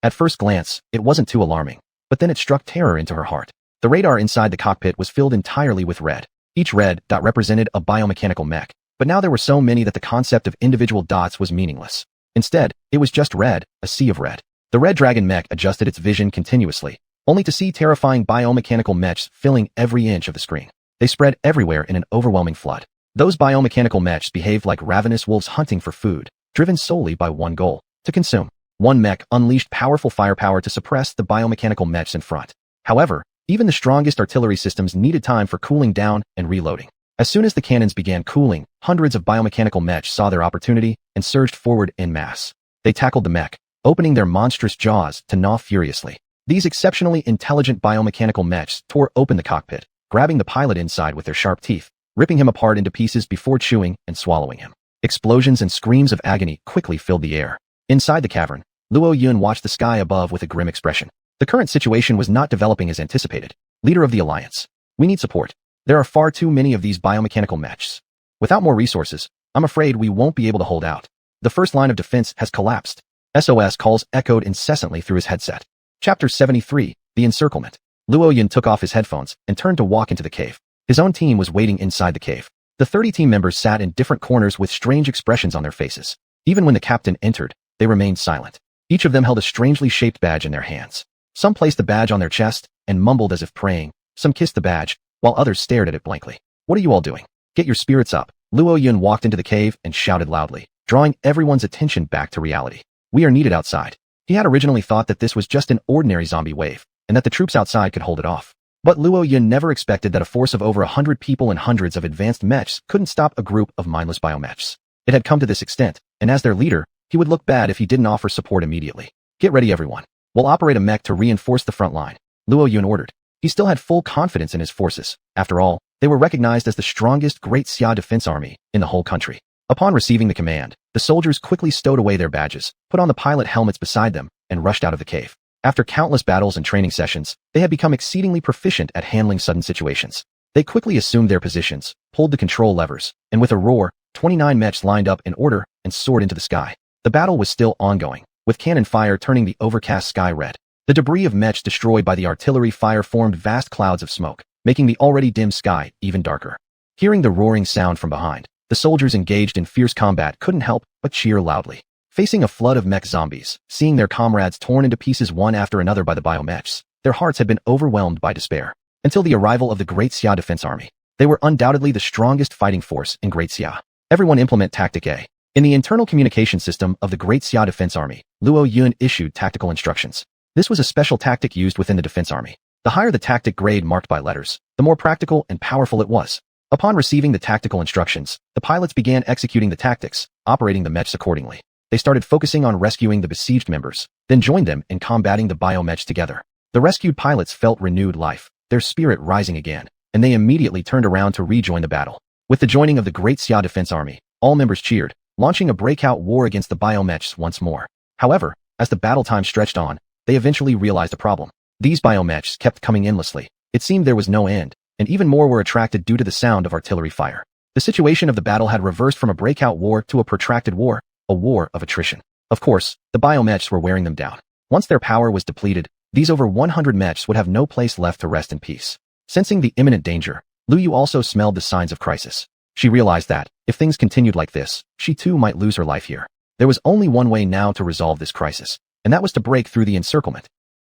At first glance, it wasn't too alarming, but then it struck terror into her heart. The radar inside the cockpit was filled entirely with red. Each red dot represented a biomechanical mech, but now there were so many that the concept of individual dots was meaningless. Instead, it was just red, a sea of red. The Red Dragon mech adjusted its vision continuously, only to see terrifying biomechanical mechs filling every inch of the screen. They spread everywhere in an overwhelming flood. Those biomechanical mechs behaved like ravenous wolves hunting for food, driven solely by one goal: to consume. One mech unleashed powerful firepower to suppress the biomechanical mechs in front. However, even the strongest artillery systems needed time for cooling down and reloading. As soon as the cannons began cooling, hundreds of biomechanical mechs saw their opportunity and surged forward en masse. They tackled the mech, opening their monstrous jaws to gnaw furiously. These exceptionally intelligent biomechanical mechs tore open the cockpit, grabbing the pilot inside with their sharp teeth, ripping him apart into pieces before chewing and swallowing him. Explosions and screams of agony quickly filled the air. Inside the cavern, Luo Yun watched the sky above with a grim expression. The current situation was not developing as anticipated. Leader of the Alliance. We need support. There are far too many of these biomechanical mechs. Without more resources, I'm afraid we won't be able to hold out. The first line of defense has collapsed. SOS calls echoed incessantly through his headset. Chapter 73, The Encirclement. Luo Yun took off his headphones and turned to walk into the cave. His own team was waiting inside the cave. The 30 team members sat in different corners with strange expressions on their faces. Even when the captain entered, they remained silent. Each of them held a strangely shaped badge in their hands. Some placed the badge on their chest and mumbled as if praying. Some kissed the badge, while others stared at it blankly. What are you all doing? Get your spirits up. Luo Yun walked into the cave and shouted loudly, drawing everyone's attention back to reality. We are needed outside. He had originally thought that this was just an ordinary zombie wave, and that the troops outside could hold it off. But Luo Yun never expected that a force of over 100 people and hundreds of advanced mechs couldn't stop a group of mindless biomechs. It had come to this extent, and as their leader, he would look bad if he didn't offer support immediately. Get ready everyone. We'll operate a mech to reinforce the front line, Luo Yun ordered. He still had full confidence in his forces. After all, they were recognized as the strongest Great Xia defense army in the whole country. Upon receiving the command, the soldiers quickly stowed away their badges, put on the pilot helmets beside them, and rushed out of the cave. After countless battles and training sessions, they had become exceedingly proficient at handling sudden situations. They quickly assumed their positions, pulled the control levers, and with a roar, 29 mechs lined up in order and soared into the sky. The battle was still ongoing, with cannon fire turning the overcast sky red. The debris of mechs destroyed by the artillery fire formed vast clouds of smoke, making the already dim sky even darker. Hearing the roaring sound from behind, the soldiers engaged in fierce combat couldn't help but cheer loudly. Facing a flood of mech zombies, seeing their comrades torn into pieces one after another by the biomechs, their hearts had been overwhelmed by despair. Until the arrival of the Great Xia Defense Army, they were undoubtedly the strongest fighting force in Great Xia. Everyone implement Tactic A. In the internal communication system of the Great Xia Defense Army, Luo Yun issued tactical instructions. This was a special tactic used within the defense army. The higher the tactic grade marked by letters, the more practical and powerful it was. Upon receiving the tactical instructions, the pilots began executing the tactics, operating the mechs accordingly. They started focusing on rescuing the besieged members, then joined them in combating the biomechs together. The rescued pilots felt renewed life, their spirit rising again, and they immediately turned around to rejoin the battle. With the joining of the Great Xia Defense Army, all members cheered, launching a breakout war against the biomechs once more. However, as the battle time stretched on, they eventually realized a problem. These biomechs kept coming endlessly. It seemed there was no end, and even more were attracted due to the sound of artillery fire. The situation of the battle had reversed from a breakout war to a protracted war, a war of attrition. Of course, the biomechs were wearing them down. Once their power was depleted, these over 100 mechs would have no place left to rest in peace. Sensing the imminent danger, Lu Yu also smelled the signs of crisis. She realized that, if things continued like this, she too might lose her life here. There was only one way now to resolve this crisis, and that was to break through the encirclement.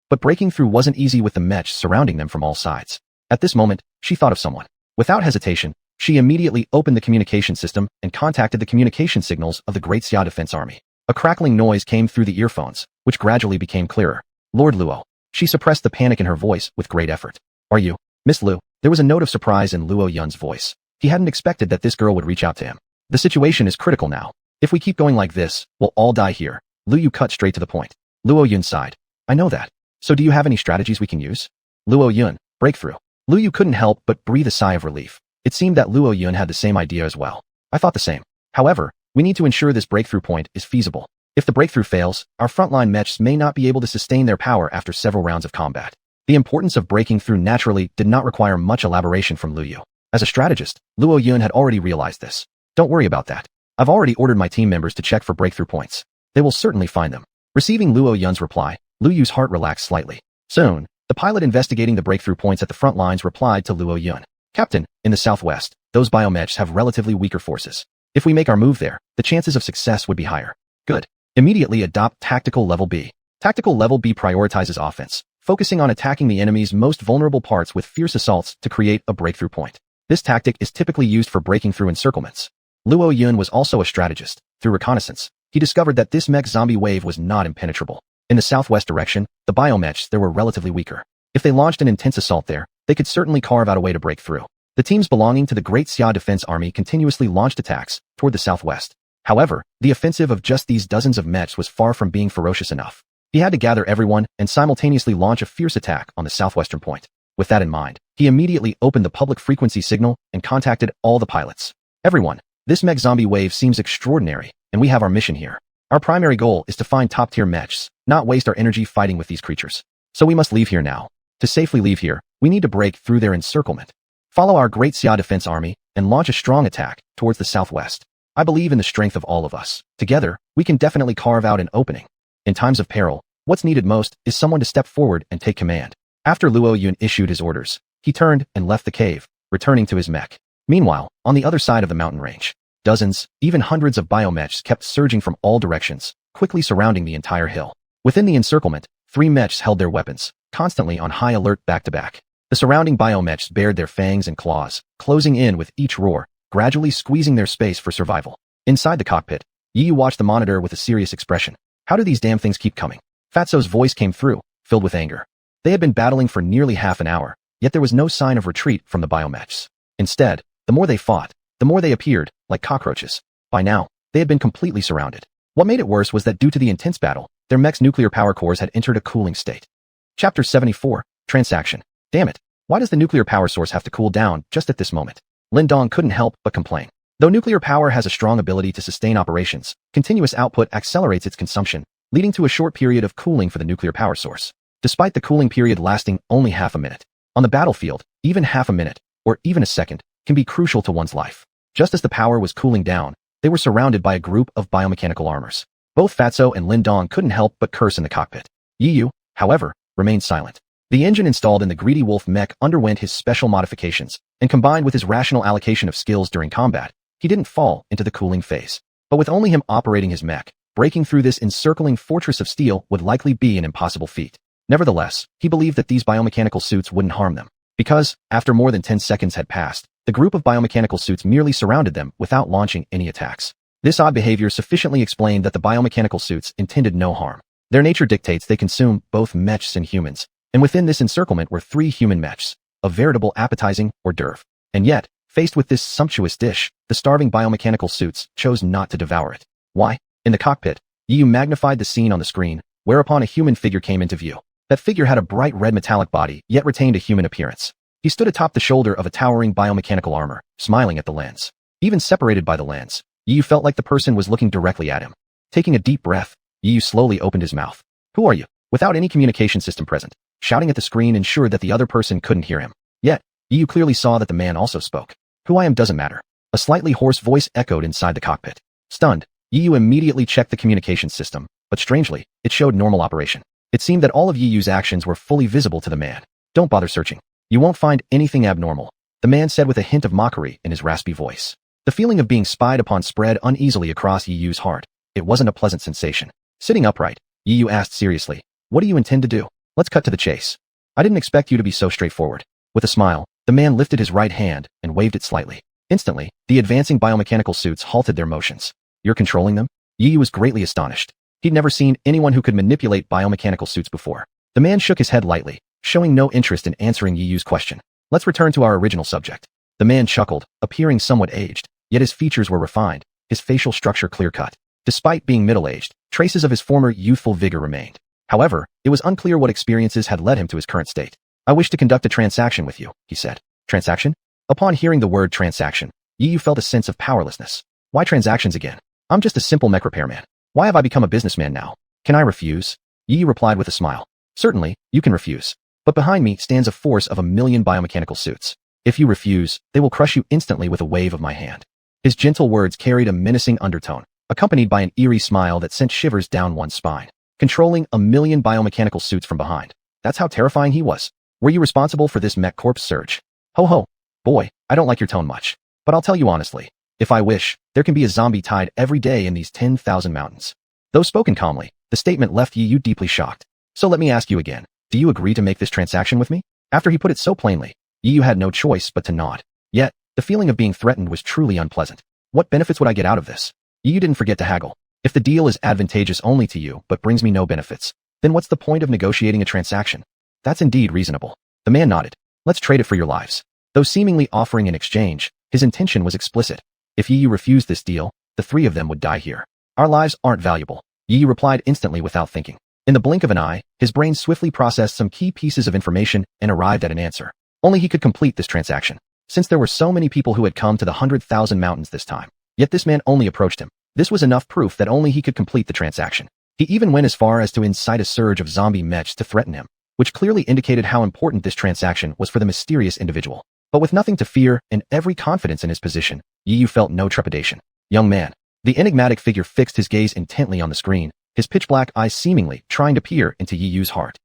But breaking through wasn't easy with the mechs surrounding them from all sides. At this moment, she thought of someone. Without hesitation, she immediately opened the communication system and contacted the communication signals of the Great Xia Defense Army. A crackling noise came through the earphones, which gradually became clearer. Lord Luo. She suppressed the panic in her voice with great effort. Are you, Miss Lu? There was a note of surprise in Luo Yun's voice. He hadn't expected that this girl would reach out to him. The situation is critical now. If we keep going like this, we'll all die here. Lu Yu cut straight to the point. Luo Yun sighed. I know that. So do you have any strategies we can use? Luo Yun, breakthrough. Lu Yu couldn't help but breathe a sigh of relief. It seemed that Luo Yun had the same idea as well. I thought the same. However, we need to ensure this breakthrough point is feasible. If the breakthrough fails, our frontline mechs may not be able to sustain their power after several rounds of combat. The importance of breaking through naturally did not require much elaboration from Lu Yu. As a strategist, Luo Yun had already realized this. Don't worry about that. I've already ordered my team members to check for breakthrough points. They will certainly find them. Receiving Luo Yun's reply, Lu Yu's heart relaxed slightly. Soon, the pilot investigating the breakthrough points at the front lines replied to Luo Yun. Captain, in the southwest, those biomechs have relatively weaker forces. If we make our move there, the chances of success would be higher. Good. Immediately adopt Tactical Level B. Tactical Level B prioritizes offense, focusing on attacking the enemy's most vulnerable parts with fierce assaults to create a breakthrough point. This tactic is typically used for breaking through encirclements. Luo Yun was also a strategist. Through reconnaissance, he discovered that this mech zombie wave was not impenetrable. In the southwest direction, the biomechs there were relatively weaker. If they launched an intense assault there, they could certainly carve out a way to break through. The teams belonging to the Great Xia Defense Army continuously launched attacks toward the southwest. However, the offensive of just these dozens of mechs was far from being ferocious enough. He had to gather everyone and simultaneously launch a fierce attack on the southwestern point. With that in mind, he immediately opened the public frequency signal and contacted all the pilots. Everyone, this mech zombie wave seems extraordinary, and we have our mission here. Our primary goal is to find top-tier mechs, not waste our energy fighting with these creatures. So we must leave here now. To safely leave here, we need to break through their encirclement. Follow our great Xia defense army and launch a strong attack towards the southwest. I believe in the strength of all of us. Together, we can definitely carve out an opening. In times of peril, what's needed most is someone to step forward and take command. After Luo Yun issued his orders, he turned and left the cave, returning to his mech. Meanwhile, on the other side of the mountain range, dozens, even hundreds of biomechs kept surging from all directions, quickly surrounding the entire hill. Within the encirclement, 3 mechs held their weapons, constantly on high alert back-to-back. The surrounding biomechs bared their fangs and claws, closing in with each roar, gradually squeezing their space for survival. Inside the cockpit, Yi watched the monitor with a serious expression. How do these damn things keep coming? Fatso's voice came through, filled with anger. They had been battling for nearly half an hour, yet there was no sign of retreat from the biomechs. Instead, the more they fought, the more they appeared like cockroaches. By now, they had been completely surrounded. What made it worse was that due to the intense battle, their mech's nuclear power cores had entered a cooling state. Chapter 74, Transaction. Damn it, why does the nuclear power source have to cool down just at this moment? Lin Dong couldn't help but complain. Though nuclear power has a strong ability to sustain operations, continuous output accelerates its consumption, leading to a short period of cooling for the nuclear power source. Despite the cooling period lasting only half a minute, on the battlefield, even half a minute, or even a second, can be crucial to one's life. Just as the power was cooling down, they were surrounded by a group of biomechanical armors. Both Fatso and Lin Dong couldn't help but curse in the cockpit. Yi Yu, however, remained silent. The engine installed in the Greedy Wolf mech underwent his special modifications, and combined with his rational allocation of skills during combat, he didn't fall into the cooling phase. But with only him operating his mech, breaking through this encircling fortress of steel would likely be an impossible feat. Nevertheless, he believed that these biomechanical suits wouldn't harm them. Because, after more than 10 seconds had passed, the group of biomechanical suits merely surrounded them without launching any attacks. This odd behavior sufficiently explained that the biomechanical suits intended no harm. Their nature dictates they consume both mechs and humans, and within this encirclement were 3 human mechs, a veritable appetizing hors d'oeuvre. And yet, faced with this sumptuous dish, the starving biomechanical suits chose not to devour it. Why? In the cockpit, Yu magnified the scene on the screen, whereupon a human figure came into view. That figure had a bright red metallic body, yet retained a human appearance. He stood atop the shoulder of a towering biomechanical armor, smiling at the lens. Even separated by the lens, Yu felt like the person was looking directly at him. Taking a deep breath, Yu slowly opened his mouth. Who are you? Without any communication system present, shouting at the screen ensured that the other person couldn't hear him. Yet, Yu clearly saw that the man also spoke. Who I am doesn't matter. A slightly hoarse voice echoed inside the cockpit. Stunned, Yu immediately checked the communication system, but strangely, it showed normal operation. It seemed that all of Yu's actions were fully visible to the man. Don't bother searching. You won't find anything abnormal, the man said with a hint of mockery in his raspy voice. The feeling of being spied upon spread uneasily across Yu's heart. It wasn't a pleasant sensation. Sitting upright, Yu asked seriously, what do you intend to do? Let's cut to the chase. I didn't expect you to be so straightforward. With a smile, the man lifted his right hand and waved it slightly. Instantly, the advancing biomechanical suits halted their motions. You're controlling them? Yu was greatly astonished. He'd never seen anyone who could manipulate biomechanical suits before. The man shook his head lightly, showing no interest in answering Yu's question. Let's return to our original subject. The man chuckled, appearing somewhat aged, yet his features were refined, his facial structure clear-cut. Despite being middle-aged, traces of his former youthful vigor remained. However, it was unclear what experiences had led him to his current state. I wish to conduct a transaction with you, he said. Transaction? Upon hearing the word transaction, Yu felt a sense of powerlessness. Why transactions again? I'm just a simple mech repairman. Why have I become a businessman now? Can I refuse? Yi replied with a smile. Certainly, you can refuse. But behind me stands a force of 1,000,000 biomechanical suits. If you refuse, they will crush you instantly with a wave of my hand. His gentle words carried a menacing undertone, accompanied by an eerie smile that sent shivers down one's spine. Controlling 1,000,000 biomechanical suits from behind. That's how terrifying he was. Were you responsible for this mech corpse surge? Ho ho. Boy, I don't like your tone much. But I'll tell you honestly. If I wish, there can be a zombie tide every day in these 10,000 mountains. Though spoken calmly, the statement left Yu deeply shocked. So let me ask you again. Do you agree to make this transaction with me? After he put it so plainly, Yu had no choice but to nod. Yet, the feeling of being threatened was truly unpleasant. What benefits would I get out of this? Yu didn't forget to haggle. If the deal is advantageous only to you but brings me no benefits, then what's the point of negotiating a transaction? That's indeed reasonable. The man nodded. Let's trade it for your lives. Though seemingly offering an exchange, his intention was explicit. If Yu refused this deal, the 3 of them would die here. Our lives aren't valuable. Yu replied instantly without thinking. In the blink of an eye, his brain swiftly processed some key pieces of information and arrived at an answer. Only he could complete this transaction. Since there were so many people who had come to the 100,000 mountains this time, yet this man only approached him. This was enough proof that only he could complete the transaction. He even went as far as to incite a surge of zombie mechs to threaten him, which clearly indicated how important this transaction was for the mysterious individual. But with nothing to fear and every confidence in his position, Yi Yu felt no trepidation. Young man. The enigmatic figure fixed his gaze intently on the screen, his pitch-black eyes seemingly trying to peer into Yi Yu's heart.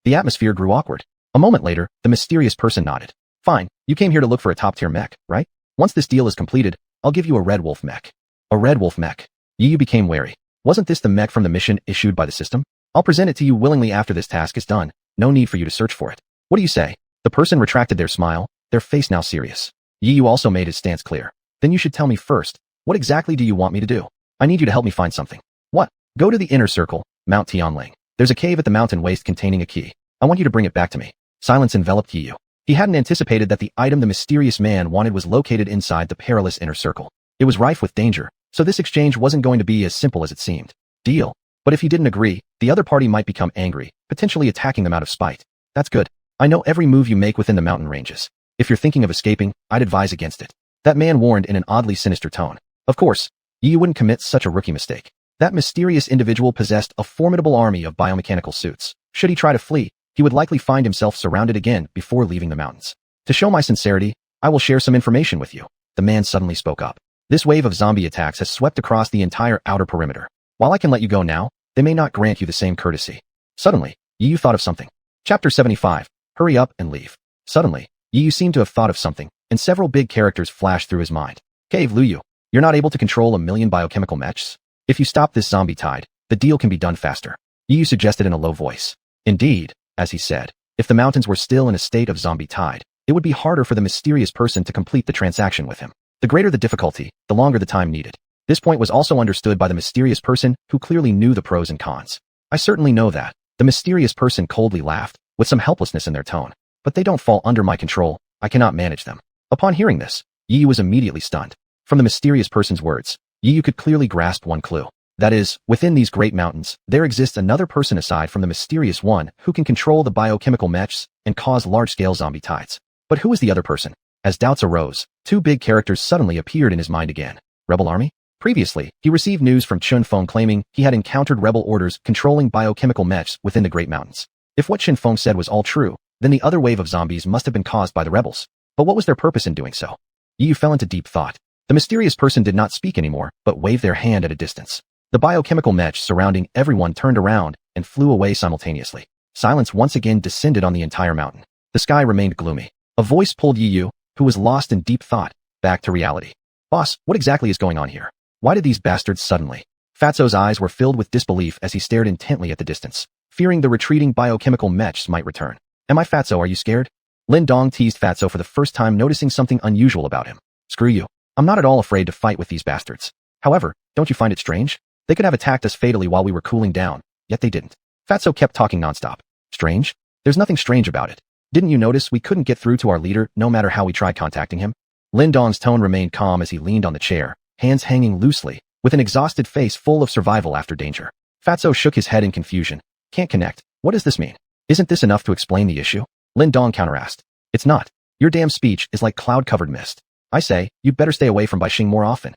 The atmosphere grew awkward. A moment later, the mysterious person nodded. Fine, you came here to look for a top-tier mech, right? Once this deal is completed, I'll give you a Red Wolf mech. A Red Wolf mech. Yi Yu became wary. Wasn't this the mech from the mission issued by the system? I'll present it to you willingly after this task is done. No need for you to search for it. What do you say? The person retracted their smile, their face now serious. Yi Yu also made his stance clear. Then you should tell me first, what exactly do you want me to do? I need you to help me find something. What? Go to the inner circle, Mount Tianling. There's a cave at the mountain waste containing a key. I want you to bring it back to me. Silence enveloped Yi Yu. He hadn't anticipated that the item the mysterious man wanted was located inside the perilous inner circle. It was rife with danger, so this exchange wasn't going to be as simple as it seemed. Deal. But if he didn't agree, the other party might become angry, potentially attacking them out of spite. That's good. I know every move you make within the mountain ranges. If you're thinking of escaping, I'd advise against it. That man warned in an oddly sinister tone. Of course, Yi Yu wouldn't commit such a rookie mistake. That mysterious individual possessed a formidable army of biomechanical suits. Should he try to flee, he would likely find himself surrounded again before leaving the mountains. To show my sincerity, I will share some information with you. The man suddenly spoke up. This wave of zombie attacks has swept across the entire outer perimeter. While I can let you go now, they may not grant you the same courtesy. Suddenly, Yi Yu thought of something. Chapter 75. Hurry up and leave. Suddenly, Yi Yu seemed to have thought of something, and several big characters flashed through his mind. Cave Luyu. You're not able to control 1,000,000 biochemical mechs? If you stop this zombie tide, the deal can be done faster. Yi Yu suggested in a low voice. Indeed, as he said, if the mountains were still in a state of zombie tide, it would be harder for the mysterious person to complete the transaction with him. The greater the difficulty, the longer the time needed. This point was also understood by the mysterious person, who clearly knew the pros and cons. I certainly know that. The mysterious person coldly laughed, with some helplessness in their tone. But they don't fall under my control. I cannot manage them. Upon hearing this, Yi Yu was immediately stunned. From the mysterious person's words, Yi Yu could clearly grasp one clue. That is, within these great mountains, there exists another person aside from the mysterious one who can control the biochemical mechs and cause large-scale zombie tides. But who is the other person? As doubts arose, two big characters suddenly appeared in his mind again. Rebel Army? Previously, he received news from Chun Feng claiming he had encountered rebel orders controlling biochemical mechs within the Great Mountains. If what Chun Feng said was all true, then the other wave of zombies must have been caused by the rebels. But what was their purpose in doing so? Yi Yu fell into deep thought. The mysterious person did not speak anymore, but waved their hand at a distance. The biochemical mechs surrounding everyone turned around and flew away simultaneously. Silence once again descended on the entire mountain. The sky remained gloomy. A voice pulled Yi Yu, who was lost in deep thought, back to reality. Boss, what exactly is going on here? Why did these bastards suddenly? Fatso's eyes were filled with disbelief as he stared intently at the distance, fearing the retreating biochemical mechs might return. Am I Fatso? Are you scared? Lin Dong teased Fatso for the first time, noticing something unusual about him. Screw you. I'm not at all afraid to fight with these bastards. However, don't you find it strange? They could have attacked us fatally while we were cooling down, yet they didn't. Fatso kept talking nonstop. Strange? There's nothing strange about it. Didn't you notice we couldn't get through to our leader no matter how we tried contacting him? Lin Dong's tone remained calm as he leaned on the chair, hands hanging loosely, with an exhausted face full of survival after danger. Fatso shook his head in confusion. Can't connect. What does this mean? Isn't this enough to explain the issue? Lin Dong counterasked. It's not. Your damn speech is like cloud-covered mist. I say, you'd better stay away from Baixing more often.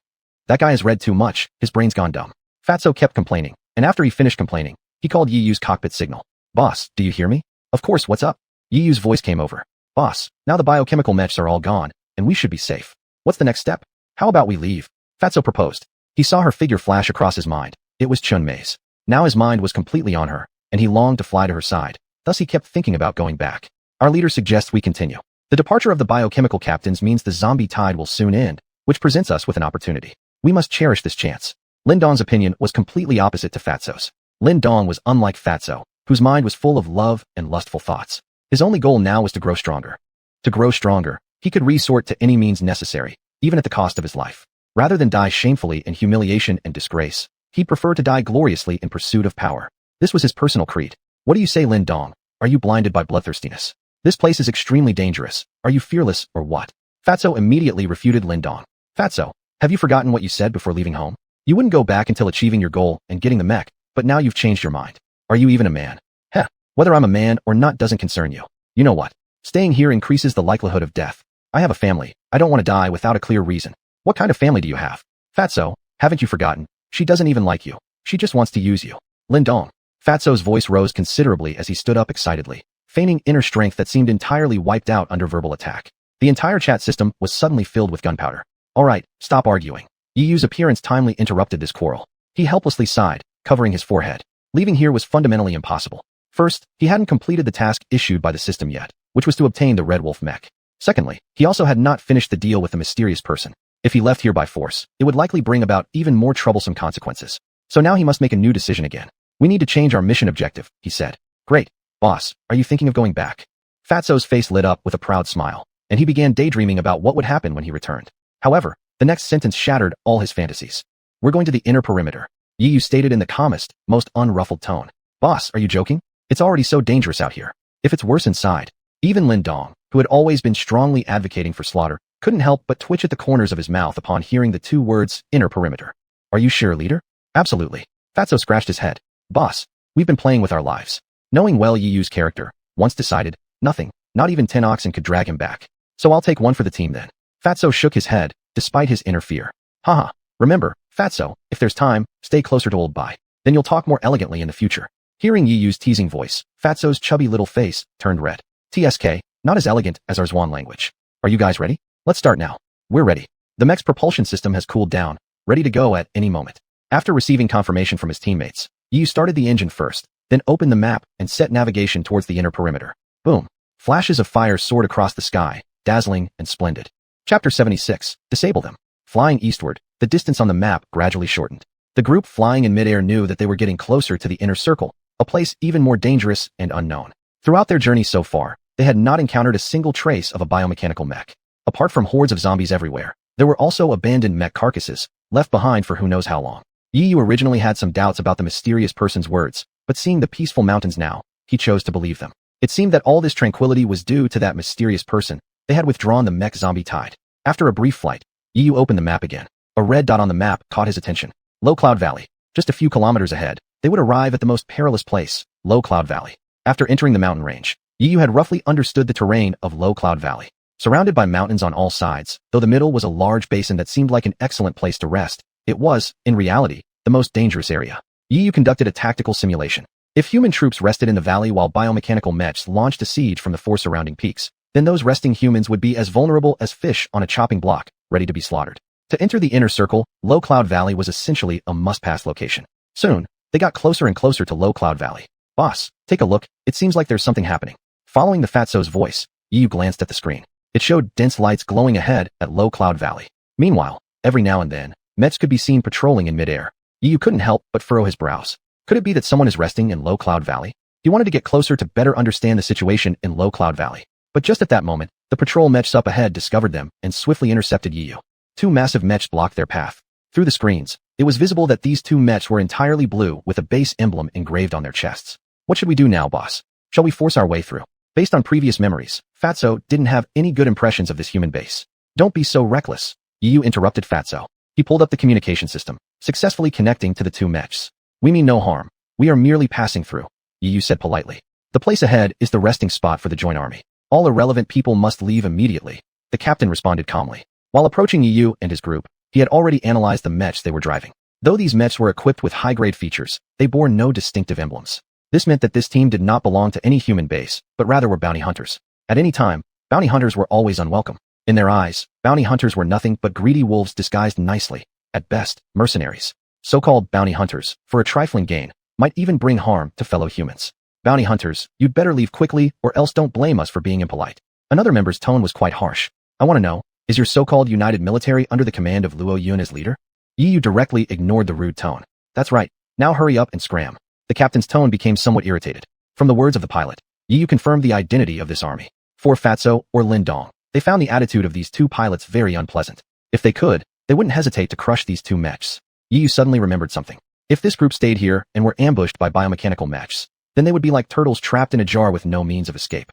That guy has read too much, his brain's gone dumb. Fatso kept complaining, and after he finished complaining, he called Yi Yu's cockpit signal. Boss, do you hear me? Of course, what's up? Yi Yu's voice came over. Boss, now the biochemical mechs are all gone, and we should be safe. What's the next step? How about we leave? Fatso proposed. He saw her figure flash across his mind. It was Chun Mei's. Now his mind was completely on her, and he longed to fly to her side. Thus he kept thinking about going back. Our leader suggests we continue. The departure of the biochemical captains means the zombie tide will soon end, which presents us with an opportunity. We must cherish this chance. Lin Dong's opinion was completely opposite to Fatso's. Lin Dong was unlike Fatso, whose mind was full of love and lustful thoughts. His only goal now was to grow stronger. To grow stronger, he could resort to any means necessary, even at the cost of his life. Rather than die shamefully in humiliation and disgrace, he'd prefer to die gloriously in pursuit of power. This was his personal creed. What do you say, Lin Dong? Are you blinded by bloodthirstiness? This place is extremely dangerous. Are you fearless or what? Fatso immediately refuted Lin Dong. Fatso, have you forgotten what you said before leaving home? You wouldn't go back until achieving your goal and getting the mech, but now you've changed your mind. Are you even a man? Heh, whether I'm a man or not doesn't concern you. You know what? Staying here increases the likelihood of death. I have a family. I don't want to die without a clear reason. What kind of family do you have? Fatso, haven't you forgotten? She doesn't even like you. She just wants to use you. Lin Dong. Fatso's voice rose considerably as he stood up excitedly, feigning inner strength that seemed entirely wiped out under verbal attack. The entire chat system was suddenly filled with gunpowder. All right, stop arguing. Yiyu's appearance timely interrupted this quarrel. He helplessly sighed, covering his forehead. Leaving here was fundamentally impossible. First, he hadn't completed the task issued by the system yet, which was to obtain the Red Wolf mech. Secondly, he also had not finished the deal with the mysterious person. If he left here by force, it would likely bring about even more troublesome consequences. So now he must make a new decision again. We need to change our mission objective, he said. Great. Boss, are you thinking of going back? Fatso's face lit up with a proud smile, and he began daydreaming about what would happen when he returned. However, the next sentence shattered all his fantasies. We're going to the inner perimeter, Yiyu stated in the calmest, most unruffled tone. Boss, are you joking? It's already so dangerous out here. If it's worse inside. Even Lin Dong, who had always been strongly advocating for slaughter, couldn't help but twitch at the corners of his mouth upon hearing the two words, inner perimeter. Are you sure, leader? Absolutely. Fatso scratched his head. Boss, we've been playing with our lives. Knowing well Yiyu's character, once decided, nothing, not even 10 oxen could drag him back. So I'll take one for the team then. Fatso shook his head, despite his inner fear. Haha, remember, Fatso, if there's time, stay closer to old Bai. Then you'll talk more elegantly in the future. Hearing Yiyu's teasing voice, Fatso's chubby little face turned red. TSK, not as elegant as our Zwan language. Are you guys ready? Let's start now. We're ready. The mech's propulsion system has cooled down, ready to go at any moment. After receiving confirmation from his teammates, Yiyu started the engine first, then opened the map and set navigation towards the inner perimeter. Boom. Flashes of fire soared across the sky, dazzling and splendid. Chapter 76, Disable them. Flying eastward, the distance on the map gradually shortened. The group flying in midair knew that they were getting closer to the inner circle, a place even more dangerous and unknown. Throughout their journey so far, they had not encountered a single trace of a biomechanical mech. Apart from hordes of zombies everywhere, there were also abandoned mech carcasses, left behind for who knows how long. Yiyu originally had some doubts about the mysterious person's words, but seeing the peaceful mountains now, he chose to believe them. It seemed that all this tranquility was due to that mysterious person. They had withdrawn the mech zombie tide. After a brief flight, Yiyu opened the map again. A red dot on the map caught his attention. Low Cloud Valley. Just a few kilometers ahead, they would arrive at the most perilous place, Low Cloud Valley. After entering the mountain range, Yiyu had roughly understood the terrain of Low Cloud Valley. Surrounded by mountains on all sides, though the middle was a large basin that seemed like an excellent place to rest, it was, in reality, the most dangerous area. Yiyu conducted a tactical simulation. If human troops rested in the valley while biomechanical mechs launched a siege from the four surrounding peaks, then those resting humans would be as vulnerable as fish on a chopping block, ready to be slaughtered. To enter the inner circle, Low Cloud Valley was essentially a must-pass location. Soon, they got closer and closer to Low Cloud Valley. Boss, take a look, it seems like there's something happening. Following the Fatso's voice, Yiyu glanced at the screen. It showed dense lights glowing ahead at Low Cloud Valley. Meanwhile, every now and then, mechs could be seen patrolling in midair. Yiyu couldn't help but furrow his brows. Could it be that someone is resting in Low Cloud Valley? He wanted to get closer to better understand the situation in Low Cloud Valley. But just at that moment, the patrol mechs up ahead discovered them and swiftly intercepted Yiyu. Two massive mechs blocked their path. Through the screens, it was visible that these two mechs were entirely blue with a base emblem engraved on their chests. What should we do now, boss? Shall we force our way through? Based on previous memories, Fatso didn't have any good impressions of this human base. Don't be so reckless. Yiyu interrupted Fatso. He pulled up the communication system, successfully connecting to the two mechs. We mean no harm. We are merely passing through, Yiyu said politely. The place ahead is the resting spot for the joint army. All irrelevant people must leave immediately. The captain responded calmly. While approaching Yiyu and his group, he had already analyzed the mechs they were driving. Though these mechs were equipped with high-grade features, they bore no distinctive emblems. This meant that this team did not belong to any human base, but rather were bounty hunters. At any time, bounty hunters were always unwelcome. In their eyes, bounty hunters were nothing but greedy wolves disguised nicely. At best, mercenaries. So-called bounty hunters, for a trifling gain, might even bring harm to fellow humans. Bounty hunters, you'd better leave quickly or else don't blame us for being impolite. Another member's tone was quite harsh. I want to know, is your so-called united military under the command of Luo Yun as leader? Yiyu directly ignored the rude tone. That's right. Now hurry up and scram. The captain's tone became somewhat irritated. From the words of the pilot, Yiyu confirmed the identity of this army. For Fatso or Lin Dong, they found the attitude of these two pilots very unpleasant. If they could, they wouldn't hesitate to crush these two mechs. Yiyu suddenly remembered something. If this group stayed here and were ambushed by biomechanical mechs, then they would be like turtles trapped in a jar with no means of escape.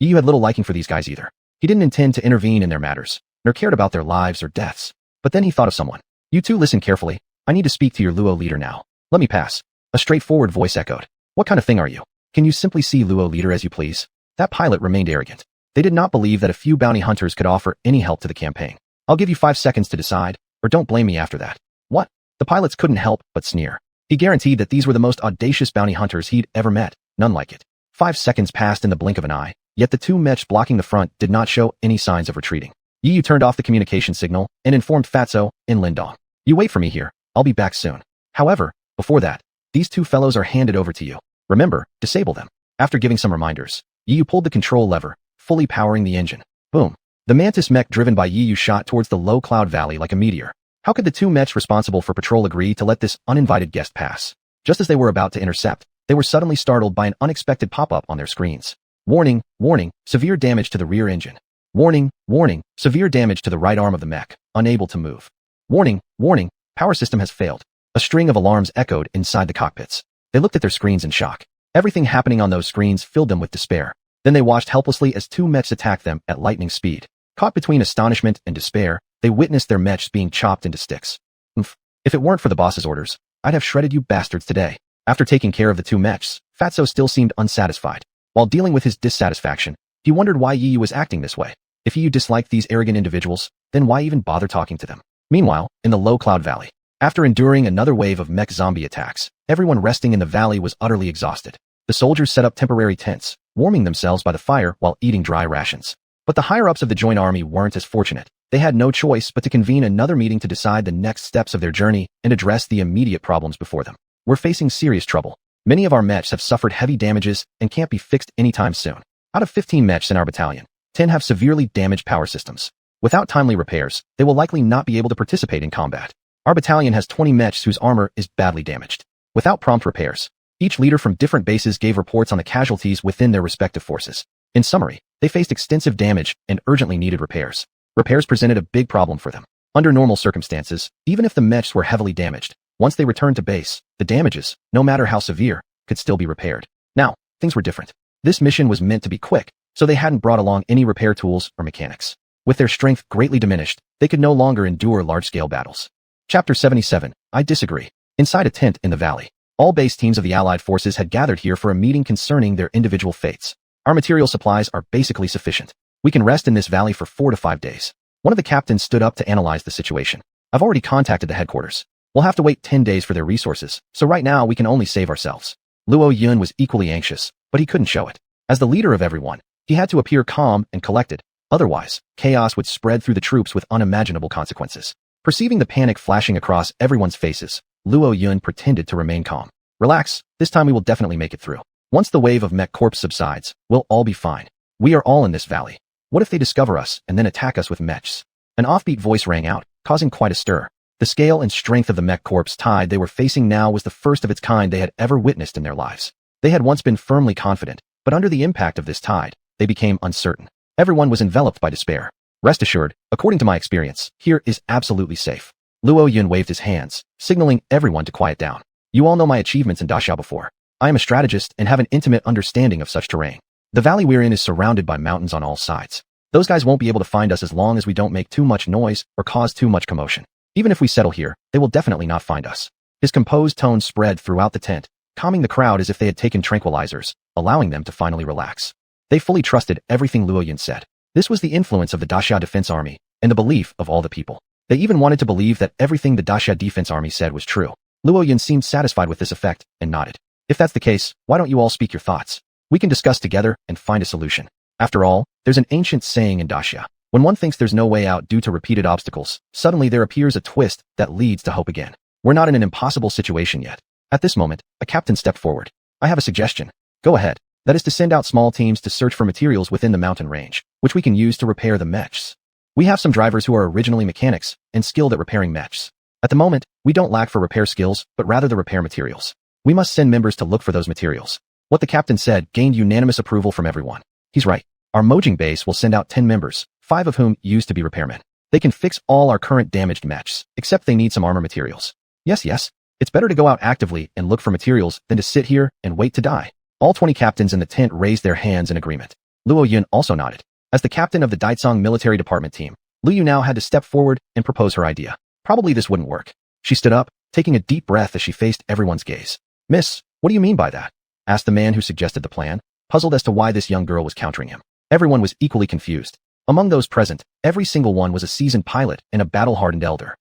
Yiyu had little liking for these guys either. He didn't intend to intervene in their matters, nor cared about their lives or deaths. But then he thought of someone. You two listen carefully. I need to speak to your Luo leader now. Let me pass. A straightforward voice echoed. What kind of thing are you? Can you simply see Luo leader as you please? That pilot remained arrogant. They did not believe that a few bounty hunters could offer any help to the campaign. I'll give you 5 seconds to decide, or don't blame me after that. What? The pilots couldn't help but sneer. He guaranteed that these were the most audacious bounty hunters he'd ever met, none like it. 5 seconds passed in the blink of an eye. Yet the two mechs blocking the front did not show any signs of retreating. Yu turned off the communication signal and informed Fatso and Lindong. You wait for me here, I'll be back soon. However, before that, these two fellows are handed over to you. Remember, disable them. After giving some reminders, Yu pulled the control lever, fully powering the engine. Boom. The Mantis mech driven by Yu shot towards the low cloud valley like a meteor. How could the two mechs responsible for patrol agree to let this uninvited guest pass? Just as they were about to intercept, they were suddenly startled by an unexpected pop-up on their screens. Warning, warning, severe damage to the rear engine. Warning, warning, severe damage to the right arm of the mech, unable to move. Warning, warning, power system has failed. A string of alarms echoed inside the cockpits. They looked at their screens in shock. Everything happening on those screens filled them with despair. Then they watched helplessly as two mechs attacked them at lightning speed. Caught between astonishment and despair, they witnessed their mechs being chopped into sticks. If it weren't for the boss's orders, I'd have shredded you bastards today. After taking care of the two mechs, Fatso still seemed unsatisfied. While dealing with his dissatisfaction, he wondered why Yu was acting this way. If Yu disliked these arrogant individuals, then why even bother talking to them? Meanwhile, in the low cloud valley, after enduring another wave of mech zombie attacks, everyone resting in the valley was utterly exhausted. The soldiers set up temporary tents, warming themselves by the fire while eating dry rations. But the higher-ups of the joint army weren't as fortunate. They had no choice but to convene another meeting to decide the next steps of their journey and address the immediate problems before them. We're facing serious trouble. Many of our mechs have suffered heavy damages and can't be fixed anytime soon. Out of 15 mechs in our battalion, 10 have severely damaged power systems. Without timely repairs, they will likely not be able to participate in combat. Our battalion has 20 mechs whose armor is badly damaged. Without prompt repairs, each leader from different bases gave reports on the casualties within their respective forces. In summary, they faced extensive damage and urgently needed repairs. Repairs presented a big problem for them. Under normal circumstances, even if the mechs were heavily damaged, once they returned to base, the damages, no matter how severe, could still be repaired. Now, things were different. This mission was meant to be quick, so they hadn't brought along any repair tools or mechanics. With their strength greatly diminished, they could no longer endure large-scale battles. Chapter 77, I disagree. Inside a tent in the valley, all base teams of the Allied forces had gathered here for a meeting concerning their individual fates. Our material supplies are basically sufficient. We can rest in this valley for 4 to 5 days. One of the captains stood up to analyze the situation. I've already contacted the headquarters. We'll have to wait 10 days for their resources, so right now we can only save ourselves. Luo Yun was equally anxious, but he couldn't show it. As the leader of everyone, he had to appear calm and collected. Otherwise, chaos would spread through the troops with unimaginable consequences. Perceiving the panic flashing across everyone's faces, Luo Yun pretended to remain calm. Relax, this time we will definitely make it through. Once the wave of mech corpse subsides, we'll all be fine. We are all in this valley. What if they discover us and then attack us with mechs? An offbeat voice rang out, causing quite a stir. The scale and strength of the mech corpse tide they were facing now was the first of its kind they had ever witnessed in their lives. They had once been firmly confident, but under the impact of this tide, they became uncertain. Everyone was enveloped by despair. Rest assured, according to my experience, here is absolutely safe. Luo Yun waved his hands, signaling everyone to quiet down. You all know my achievements in Daxia before. I am a strategist and have an intimate understanding of such terrain. The valley we're in is surrounded by mountains on all sides. Those guys won't be able to find us as long as we don't make too much noise or cause too much commotion. Even if we settle here, they will definitely not find us. His composed tone spread throughout the tent, calming the crowd as if they had taken tranquilizers, allowing them to finally relax. They fully trusted everything Luo Yun said. This was the influence of the Daxia Defense Army, and the belief of all the people. They even wanted to believe that everything the Daxia Defense Army said was true. Luo Yun seemed satisfied with this effect, and nodded. If that's the case, why don't you all speak your thoughts? We can discuss together and find a solution. After all, there's an ancient saying in Daxia. When one thinks there's no way out due to repeated obstacles, suddenly there appears a twist that leads to hope again. We're not in an impossible situation yet. At this moment, a captain stepped forward. I have a suggestion. Go ahead. That is to send out small teams to search for materials within the mountain range, which we can use to repair the mechs. We have some drivers who are originally mechanics and skilled at repairing mechs. At the moment, we don't lack for repair skills, but rather the repair materials. We must send members to look for those materials. What the captain said gained unanimous approval from everyone. He's right. Our Mojang base will send out 10 members, 5 of whom used to be repairmen. They can fix all our current damaged mechs, except they need some armor materials. Yes. It's better to go out actively and look for materials than to sit here and wait to die. All 20 captains in the tent raised their hands in agreement. Luo Yun also nodded. As the captain of the Daitsong military department team, Lu Yu now had to step forward and propose her idea. Probably this wouldn't work. She stood up, taking a deep breath as she faced everyone's gaze. Miss, what do you mean by that? Asked the man who suggested the plan, puzzled as to why this young girl was countering him. Everyone was equally confused. Among those present, every single one was a seasoned pilot and a battle-hardened elder.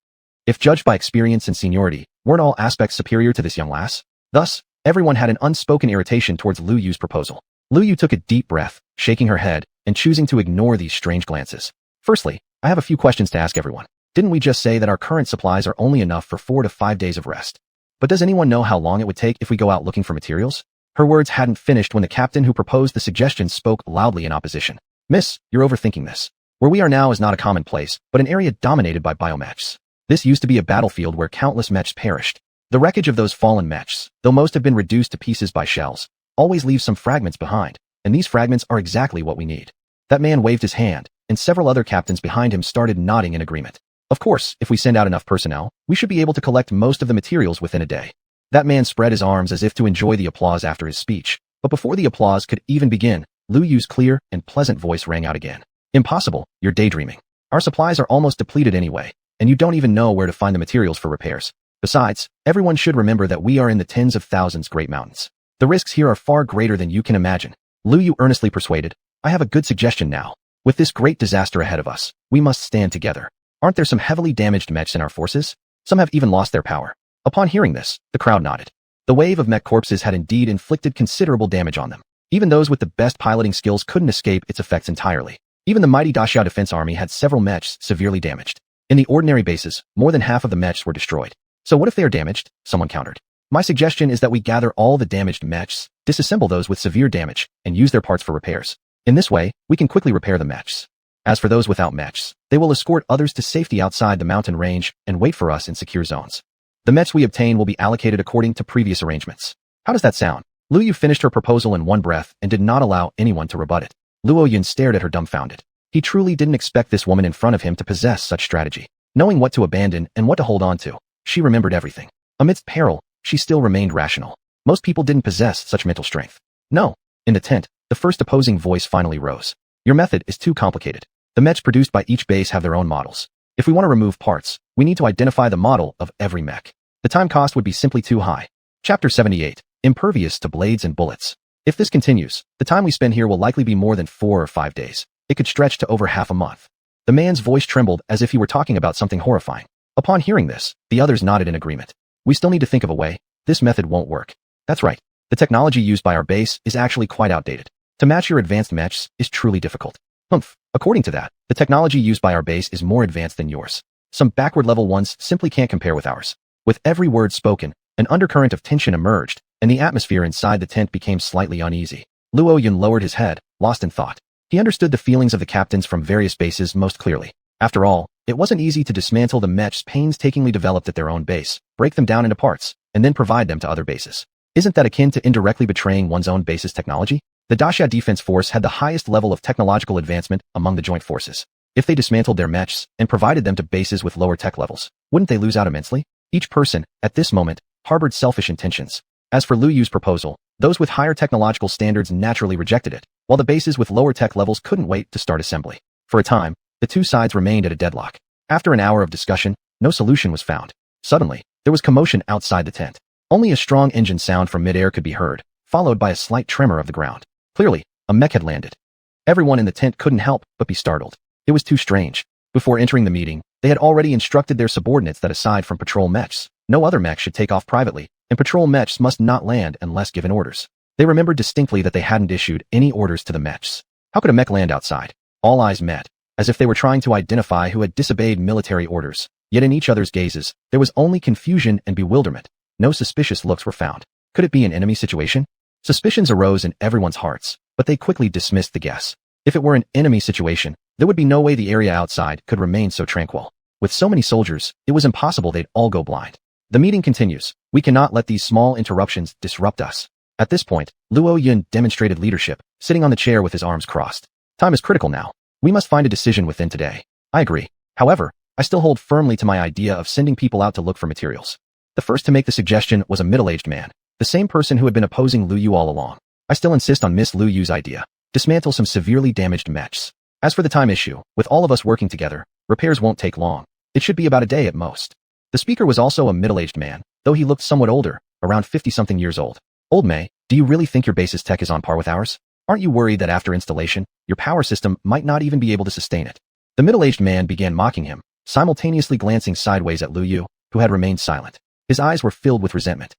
If judged by experience and seniority, weren't all aspects superior to this young lass? Thus, everyone had an unspoken irritation towards Lu Yu's proposal. Lu Yu took a deep breath, shaking her head, and choosing to ignore these strange glances. Firstly, I have a few questions to ask everyone. Didn't we just say that our current supplies are only enough for 4 to 5 days of rest? But does anyone know how long it would take if we go out looking for materials? Her words hadn't finished when the captain who proposed the suggestion spoke loudly in opposition. Miss, you're overthinking this. Where we are now is not a common place, but an area dominated by biomechs. This used to be a battlefield where countless mechs perished. The wreckage of those fallen mechs, though most have been reduced to pieces by shells, always leaves some fragments behind, and these fragments are exactly what we need. That man waved his hand, and several other captains behind him started nodding in agreement. Of course, if we send out enough personnel, we should be able to collect most of the materials within a day. That man spread his arms as if to enjoy the applause after his speech, but before the applause could even begin, Lu Yu's clear and pleasant voice rang out again. Impossible, you're daydreaming. Our supplies are almost depleted anyway, and you don't even know where to find the materials for repairs. Besides, everyone should remember that we are in the tens of thousands Great Mountains. The risks here are far greater than you can imagine. Lu Yu earnestly persuaded, I have a good suggestion now. With this great disaster ahead of us, we must stand together. Aren't there some heavily damaged mechs in our forces? Some have even lost their power. Upon hearing this, the crowd nodded. The wave of mech corpses had indeed inflicted considerable damage on them. Even those with the best piloting skills couldn't escape its effects entirely. Even the mighty Daxia Defense Army had several mechs severely damaged. In the ordinary bases, more than half of the mechs were destroyed. So what if they are damaged? Someone countered. My suggestion is that we gather all the damaged mechs, disassemble those with severe damage, and use their parts for repairs. In this way, we can quickly repair the mechs. As for those without mechs, they will escort others to safety outside the mountain range and wait for us in secure zones. The mechs we obtain will be allocated according to previous arrangements. How does that sound? Lu Yu finished her proposal in one breath and did not allow anyone to rebut it. Luo Yun stared at her dumbfounded. He truly didn't expect this woman in front of him to possess such strategy. Knowing what to abandon and what to hold on to, she remembered everything. Amidst peril, she still remained rational. Most people didn't possess such mental strength. No. In the tent, the first opposing voice finally rose. Your method is too complicated. The mechs produced by each base have their own models. If we want to remove parts, we need to identify the model of every mech. The time cost would be simply too high. Chapter 78. Impervious to blades and bullets. If this continues, the time we spend here will likely be more than 4 or 5 days. It could stretch to over half a month. The man's voice trembled as if he were talking about something horrifying. Upon hearing this, the others nodded in agreement. We still need to think of a way. This method won't work. That's right. The technology used by our base is actually quite outdated. To match your advanced mechs is truly difficult. According to that, the technology used by our base is more advanced than yours. Some backward level ones simply can't compare with ours. With every word spoken, an undercurrent of tension emerged, and the atmosphere inside the tent became slightly uneasy. Luo Yun lowered his head, lost in thought. He understood the feelings of the captains from various bases most clearly. After all, it wasn't easy to dismantle the mechs painstakingly developed at their own base, break them down into parts, and then provide them to other bases. Isn't that akin to indirectly betraying one's own base's technology? The Daxia Defense Force had the highest level of technological advancement among the joint forces. If they dismantled their mechs and provided them to bases with lower tech levels, wouldn't they lose out immensely? Each person, at this moment, harbored selfish intentions. As for Lu Yu's proposal, those with higher technological standards naturally rejected it, while the bases with lower tech levels couldn't wait to start assembly. For a time, the two sides remained at a deadlock. After an hour of discussion, no solution was found. Suddenly, there was commotion outside the tent. Only a strong engine sound from midair could be heard, followed by a slight tremor of the ground. Clearly, a mech had landed. Everyone in the tent couldn't help but be startled. It was too strange. Before entering the meeting, they had already instructed their subordinates that aside from patrol mechs, no other mech should take off privately, and patrol mechs must not land unless given orders. They remembered distinctly that they hadn't issued any orders to the mechs. How could a mech land outside? All eyes met, as if they were trying to identify who had disobeyed military orders. Yet in each other's gazes, there was only confusion and bewilderment. No suspicious looks were found. Could it be an enemy situation? Suspicions arose in everyone's hearts, but they quickly dismissed the guess. If it were an enemy situation, there would be no way the area outside could remain so tranquil. With so many soldiers, it was impossible they'd all go blind. The meeting continues. We cannot let these small interruptions disrupt us. At this point, Luo Yun demonstrated leadership, sitting on the chair with his arms crossed. Time is critical now. We must find a decision within today. I agree. However, I still hold firmly to my idea of sending people out to look for materials. The first to make the suggestion was a middle-aged man, the same person who had been opposing Lu Yu all along. I still insist on Miss Lu Yu's idea. Dismantle some severely damaged mechs. As for the time issue, with all of us working together, repairs won't take long. It should be about a day at most. The speaker was also a middle-aged man, though he looked somewhat older, around 50-something years old. Old May, do you really think your base's tech is on par with ours? Aren't you worried that after installation, your power system might not even be able to sustain it? The middle-aged man began mocking him, simultaneously glancing sideways at Lu Yu, who had remained silent. His eyes were filled with resentment.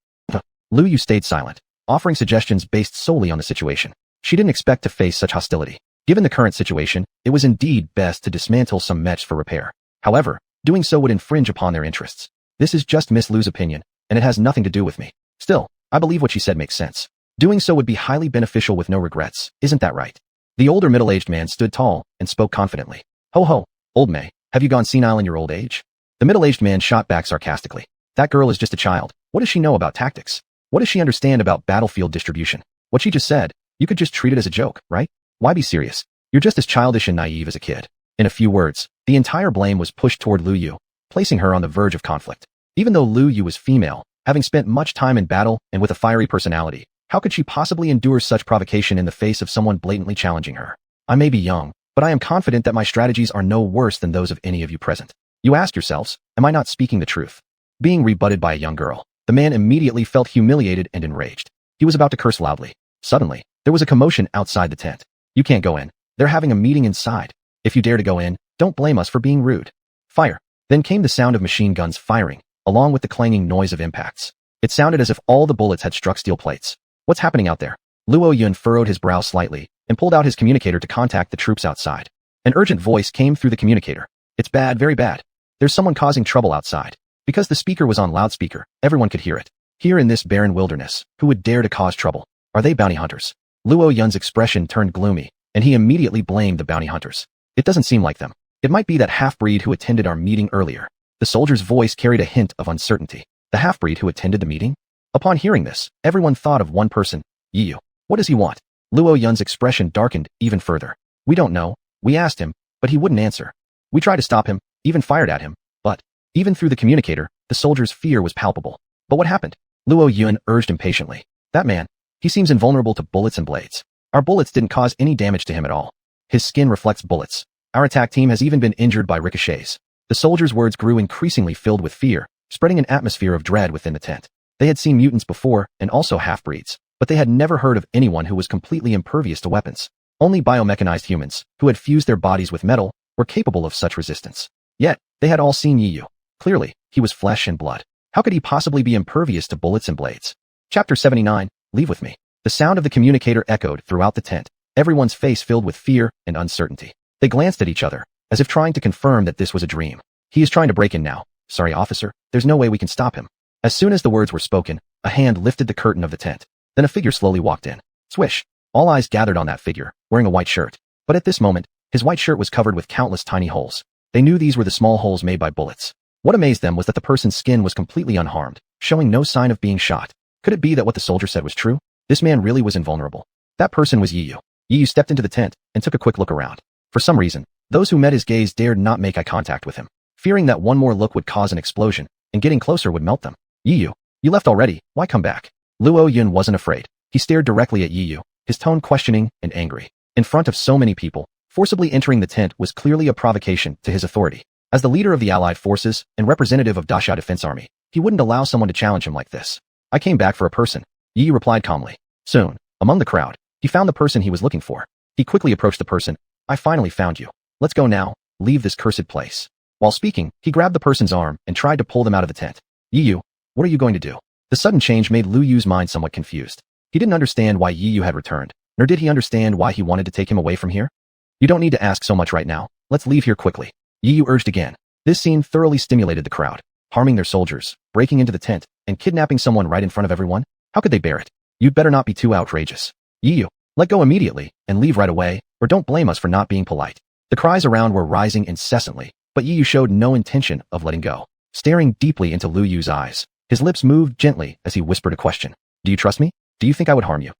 Lu Yu stayed silent, offering suggestions based solely on the situation. She didn't expect to face such hostility. Given the current situation, it was indeed best to dismantle some mechs for repair. However, doing so would infringe upon their interests. This is just Miss Lu's opinion, and it has nothing to do with me. Still, I believe what she said makes sense. Doing so would be highly beneficial with no regrets, isn't that right? The older middle-aged man stood tall and spoke confidently. Ho ho, old May, have you gone senile in your old age? The middle-aged man shot back sarcastically. That girl is just a child. What does she know about tactics? What does she understand about battlefield distribution? What she just said, you could just treat it as a joke, right? Why be serious? You're just as childish and naive as a kid. In a few words, the entire blame was pushed toward Lu Yu, placing her on the verge of conflict. Even though Lu Yu was female, having spent much time in battle and with a fiery personality, how could she possibly endure such provocation in the face of someone blatantly challenging her? I may be young, but I am confident that my strategies are no worse than those of any of you present. You ask yourselves, am I not speaking the truth? Being rebutted by a young girl, the man immediately felt humiliated and enraged. He was about to curse loudly. Suddenly, there was a commotion outside the tent. You can't go in. They're having a meeting inside. If you dare to go in, don't blame us for being rude. Fire. Then came the sound of machine guns firing, along with the clanging noise of impacts. It sounded as if all the bullets had struck steel plates. What's happening out there? Luo Yun furrowed his brow slightly and pulled out his communicator to contact the troops outside. An urgent voice came through the communicator. It's bad, very bad. There's someone causing trouble outside. Because the speaker was on loudspeaker, everyone could hear it. Here in this barren wilderness, who would dare to cause trouble? Are they bounty hunters? Luo Yun's expression turned gloomy, and he immediately blamed the bounty hunters. It doesn't seem like them. It might be that half-breed who attended our meeting earlier. The soldier's voice carried a hint of uncertainty. The half-breed who attended the meeting? Upon hearing this, everyone thought of one person, Yi Yu. What does he want? Luo Yun's expression darkened even further. We don't know. We asked him, but he wouldn't answer. We tried to stop him, even fired at him, but even through the communicator, the soldier's fear was palpable. But what happened? Luo Yun urged impatiently. That man, he seems invulnerable to bullets and blades. Our bullets didn't cause any damage to him at all. His skin reflects bullets. Our attack team has even been injured by ricochets. The soldier's words grew increasingly filled with fear, spreading an atmosphere of dread within the tent. They had seen mutants before, and also half-breeds, but they had never heard of anyone who was completely impervious to weapons. Only biomechanized humans, who had fused their bodies with metal, were capable of such resistance. Yet, they had all seen Yi Yu. Clearly, he was flesh and blood. How could he possibly be impervious to bullets and blades? Chapter 79, Leave with me. The sound of the communicator echoed throughout the tent, everyone's face filled with fear and uncertainty. They glanced at each other, as if trying to confirm that this was a dream. He is trying to break in now. Sorry, officer, there's no way we can stop him. As soon as the words were spoken, a hand lifted the curtain of the tent. Then a figure slowly walked in. Swish. All eyes gathered on that figure, wearing a white shirt. But at this moment, his white shirt was covered with countless tiny holes. They knew these were the small holes made by bullets. What amazed them was that the person's skin was completely unharmed, showing no sign of being shot. Could it be that what the soldier said was true? This man really was invulnerable. That person was Yi Yu. Yi Yu stepped into the tent and took a quick look around. For some reason, those who met his gaze dared not make eye contact with him, fearing that one more look would cause an explosion, and getting closer would melt them. Yi Yu, you left already, why come back? Luo Yun wasn't afraid. He stared directly at Yi Yu, his tone questioning and angry. In front of so many people, forcibly entering the tent was clearly a provocation to his authority. As the leader of the Allied forces and representative of Dasha Defense Army, he wouldn't allow someone to challenge him like this. I came back for a person. Yi Yu replied calmly. Soon, among the crowd, he found the person he was looking for. He quickly approached the person. I finally found you. Let's go now, leave this cursed place. While speaking, he grabbed the person's arm and tried to pull them out of the tent. Yi Yu, what are you going to do? The sudden change made Lu Yu's mind somewhat confused. He didn't understand why Yi Yu had returned, nor did he understand why he wanted to take him away from here. You don't need to ask so much right now. Let's leave here quickly. Yi Yu urged again. This scene thoroughly stimulated the crowd, harming their soldiers, breaking into the tent, and kidnapping someone right in front of everyone. How could they bear it? You'd better not be too outrageous. Yi Yu, let go immediately, and leave right away, or don't blame us for not being polite. The cries around were rising incessantly, but Yi Yu showed no intention of letting go. Staring deeply into Lu Yu's eyes, his lips moved gently as he whispered a question. Do you trust me? Do you think I would harm you?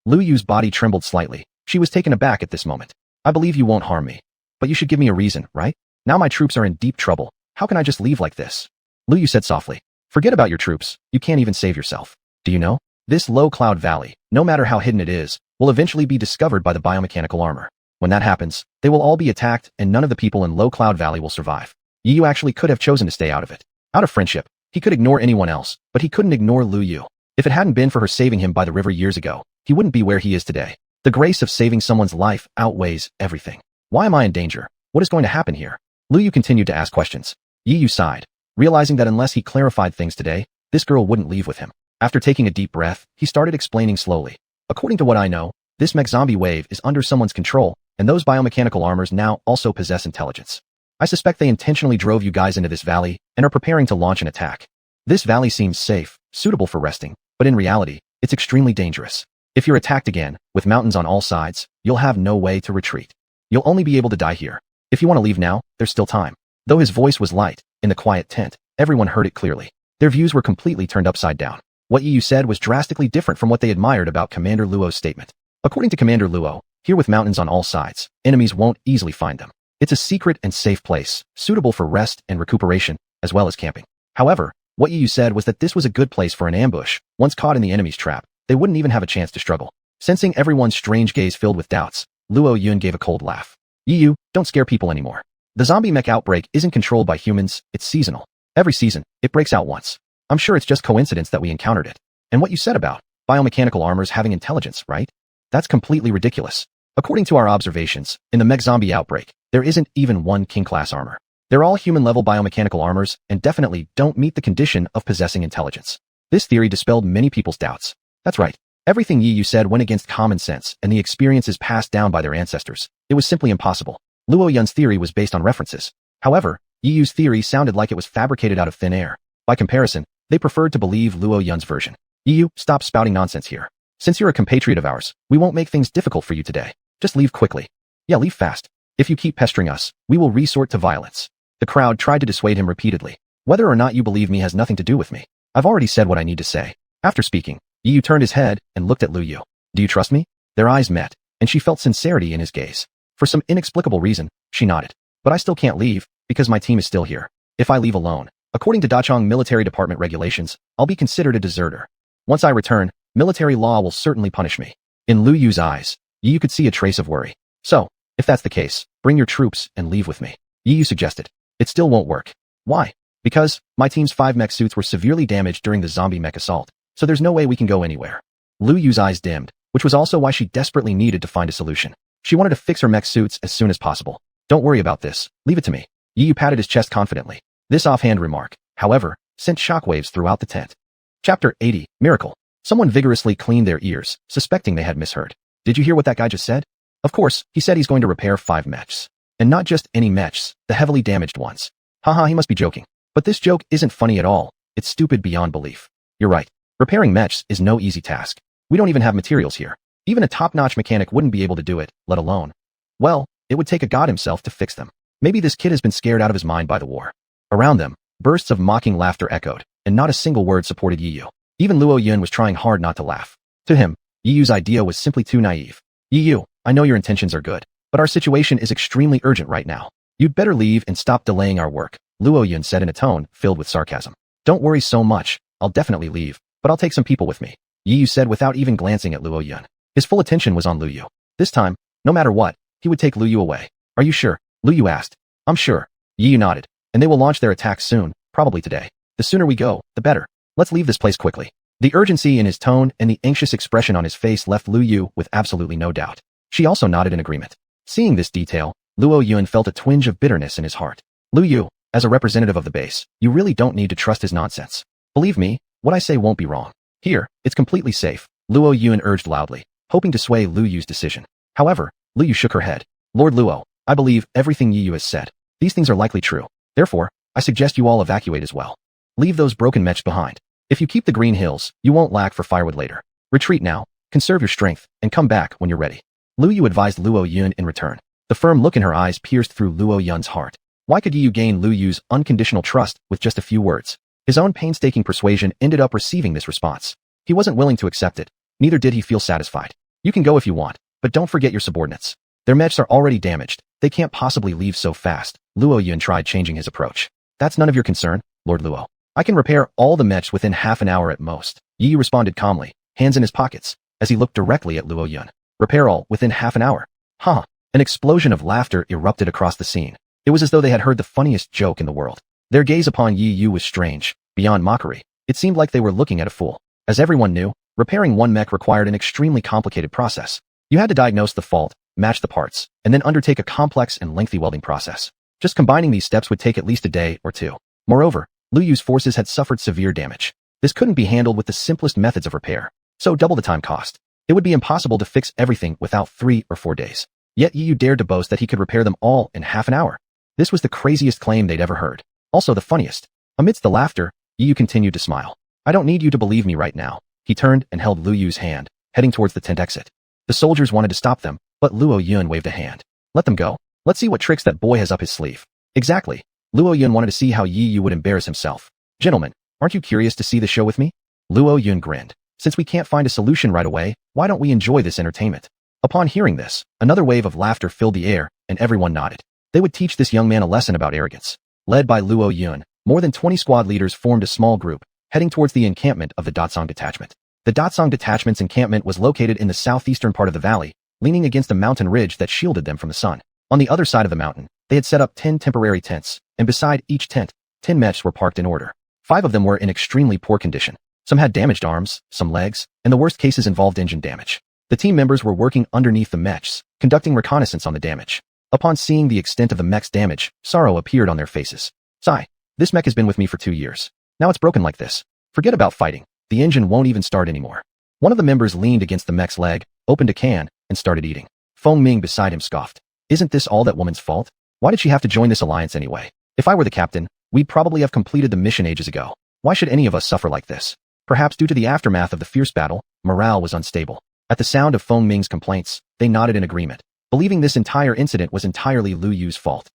Lu Yu's body trembled slightly. She was taken aback at this moment. I believe you won't harm me. But you should give me a reason, right? Now my troops are in deep trouble. How can I just leave like this? Lu Yu said softly. Forget about your troops. You can't even save yourself. Do you know? This low cloud valley, no matter how hidden it is, will eventually be discovered by the biomechanical armor. When that happens, they will all be attacked and none of the people in Low Cloud Valley will survive. Yi Yu actually could have chosen to stay out of it. Out of friendship, he could ignore anyone else, but he couldn't ignore Lu Yu. If it hadn't been for her saving him by the river years ago, he wouldn't be where he is today. The grace of saving someone's life outweighs everything. Why am I in danger? What is going to happen here? Lu Yu continued to ask questions. Yi Yu sighed, realizing that unless he clarified things today, this girl wouldn't leave with him. After taking a deep breath, he started explaining slowly. According to what I know, This mech zombie wave is under someone's control, and those biomechanical armors now also possess intelligence. I suspect they intentionally drove you guys into this valley and are preparing to launch an attack. This valley seems safe, suitable for resting, but in reality, it's extremely dangerous. If you're attacked again, with mountains on all sides, you'll have no way to retreat. You'll only be able to die here. If you want to leave now, there's still time. Though his voice was light, in the quiet tent, everyone heard it clearly. Their views were completely turned upside down. What Yu said was drastically different from what they admired about Commander Luo's statement. According to Commander Luo, here with mountains on all sides, enemies won't easily find them. It's a secret and safe place, suitable for rest and recuperation, as well as camping. However, what Yu said was that this was a good place for an ambush. Once caught in the enemy's trap, they wouldn't even have a chance to struggle. Sensing everyone's strange gaze filled with doubts, Luo Yun gave a cold laugh. Yu, don't scare people anymore. The zombie mech outbreak isn't controlled by humans, it's seasonal. Every season, it breaks out once. I'm sure it's just coincidence that we encountered it. And what you said about biomechanical armors having intelligence, right? That's completely ridiculous. According to our observations, in the mech zombie outbreak, there isn't even one king-class armor. They're all human-level biomechanical armors and definitely don't meet the condition of possessing intelligence. This theory dispelled many people's doubts. That's right. Everything Yu said went against common sense and the experiences passed down by their ancestors. It was simply impossible. Luo Yun's theory was based on references. However, Yu's theory sounded like it was fabricated out of thin air. By comparison, they preferred to believe Luo Yun's version. Yu, stop spouting nonsense here. Since you're a compatriot of ours, we won't make things difficult for you today. Just leave quickly. Yeah, leave fast. If you keep pestering us, we will resort to violence. The crowd tried to dissuade him repeatedly. Whether or not you believe me has nothing to do with me. I've already said what I need to say. After speaking, Yu turned his head and looked at Lu Yu. Do you trust me? Their eyes met, and she felt sincerity in his gaze. For some inexplicable reason, she nodded. But I still can't leave, because my team is still here. If I leave alone, according to Dachong Military Department regulations, I'll be considered a deserter. Once I return, military law will certainly punish me. In Lu Yu's eyes, Yu could see a trace of worry. So, if that's the case, bring your troops and leave with me. Yu suggested. It still won't work. Why? Because my team's 5 mech suits were severely damaged during the zombie mech assault, so there's no way we can go anywhere. Lu Yu's eyes dimmed, which was also why she desperately needed to find a solution. She wanted to fix her mech suits as soon as possible. Don't worry about this. Leave it to me. Yu patted his chest confidently. This offhand remark, however, sent shockwaves throughout the tent. Chapter 80, Miracle. Someone vigorously cleaned their ears, suspecting they had misheard. Did you hear what that guy just said? Of course, he said he's going to repair 5 mechs. And not just any mechs, the heavily damaged ones. Haha, he must be joking. But this joke isn't funny at all. It's stupid beyond belief. You're right. Repairing mechs is no easy task. We don't even have materials here. Even a top-notch mechanic wouldn't be able to do it, let alone. Well, it would take a god himself to fix them. Maybe this kid has been scared out of his mind by the war. Around them, bursts of mocking laughter echoed, and not a single word supported Yu. Even Luo Yun was trying hard not to laugh. To him, Yu's idea was simply too naive. Yu, I know your intentions are good, but our situation is extremely urgent right now. You'd better leave and stop delaying our work, Luo Yun said in a tone filled with sarcasm. Don't worry so much, I'll definitely leave, but I'll take some people with me, Yu said without even glancing at Luo Yun. His full attention was on Lu Yu. This time, no matter what, he would take Lu Yu away. Are you sure? Lu Yu asked. I'm sure. Yu nodded. And they will launch their attack soon, probably today. The sooner we go, the better. Let's leave this place quickly. The urgency in his tone and the anxious expression on his face left Lu Yu with absolutely no doubt. She also nodded in agreement. Seeing this detail, Luo Yun felt a twinge of bitterness in his heart. Lu Yu, as a representative of the base, you really don't need to trust his nonsense. Believe me, what I say won't be wrong. Here, it's completely safe, Luo Yun urged loudly, hoping to sway Lu Yu's decision. However, Lu Yu shook her head. Lord Luo, I believe everything Yu has said. These things are likely true. Therefore, I suggest you all evacuate as well. Leave those broken mechs behind. If you keep the green hills, you won't lack for firewood later. Retreat now, conserve your strength, and come back when you're ready. Lu Yu advised Luo Yun in return. The firm look in her eyes pierced through Luo Yun's heart. Why could Yu gain Lu Yu's unconditional trust with just a few words? His own painstaking persuasion ended up receiving this response. He wasn't willing to accept it. Neither did he feel satisfied. You can go if you want, but don't forget your subordinates. Their mechs are already damaged. They can't possibly leave so fast. Luo Yun tried changing his approach. That's none of your concern, Lord Luo. I can repair all the mechs within half an hour at most. Yi responded calmly, hands in his pockets, as he looked directly at Luo Yun. Repair all within half an hour. Huh. An explosion of laughter erupted across the scene. It was as though they had heard the funniest joke in the world. Their gaze upon Yi Yu was strange, beyond mockery. It seemed like they were looking at a fool. As everyone knew, repairing one mech required an extremely complicated process. You had to diagnose the fault, match the parts, and then undertake a complex and lengthy welding process. Just combining these steps would take at least a day or two. Moreover, Lu Yu's forces had suffered severe damage. This couldn't be handled with the simplest methods of repair, so double the time cost. It would be impossible to fix everything without 3 or 4 days. Yet Yu dared to boast that he could repair them all in half an hour. This was the craziest claim they'd ever heard. Also the funniest. Amidst the laughter, Yu continued to smile. I don't need you to believe me right now. He turned and held Lu Yu's hand, heading towards the tent exit. The soldiers wanted to stop them, but Luo Yun waved a hand. Let them go. Let's see what tricks that boy has up his sleeve. Exactly. Luo Yun wanted to see how Yi Yu would embarrass himself. Gentlemen, aren't you curious to see the show with me? Luo Yun grinned. Since we can't find a solution right away, why don't we enjoy this entertainment? Upon hearing this, another wave of laughter filled the air, and everyone nodded. They would teach this young man a lesson about arrogance. Led by Luo Yun, more than 20 squad leaders formed a small group, heading towards the encampment of the Datsang detachment. The Datsang detachment's encampment was located in the southeastern part of the valley, leaning against a mountain ridge that shielded them from the sun. On the other side of the mountain, they had set up 10 temporary tents, and beside each tent, 10 mechs were parked in order. 5 of them were in extremely poor condition. Some had damaged arms, some legs, and the worst cases involved engine damage. The team members were working underneath the mechs, conducting reconnaissance on the damage. Upon seeing the extent of the mech's damage, sorrow appeared on their faces. Sigh. This mech has been with me for 2 years. Now it's broken like this. Forget about fighting. The engine won't even start anymore. One of the members leaned against the mech's leg, opened a can, and started eating. Feng Ming beside him scoffed. Isn't this all that woman's fault? Why did she have to join this alliance anyway? If I were the captain, we'd probably have completed the mission ages ago. Why should any of us suffer like this? Perhaps due to the aftermath of the fierce battle, morale was unstable. At the sound of Feng Ming's complaints, they nodded in agreement, believing this entire incident was entirely Lu Yu's fault.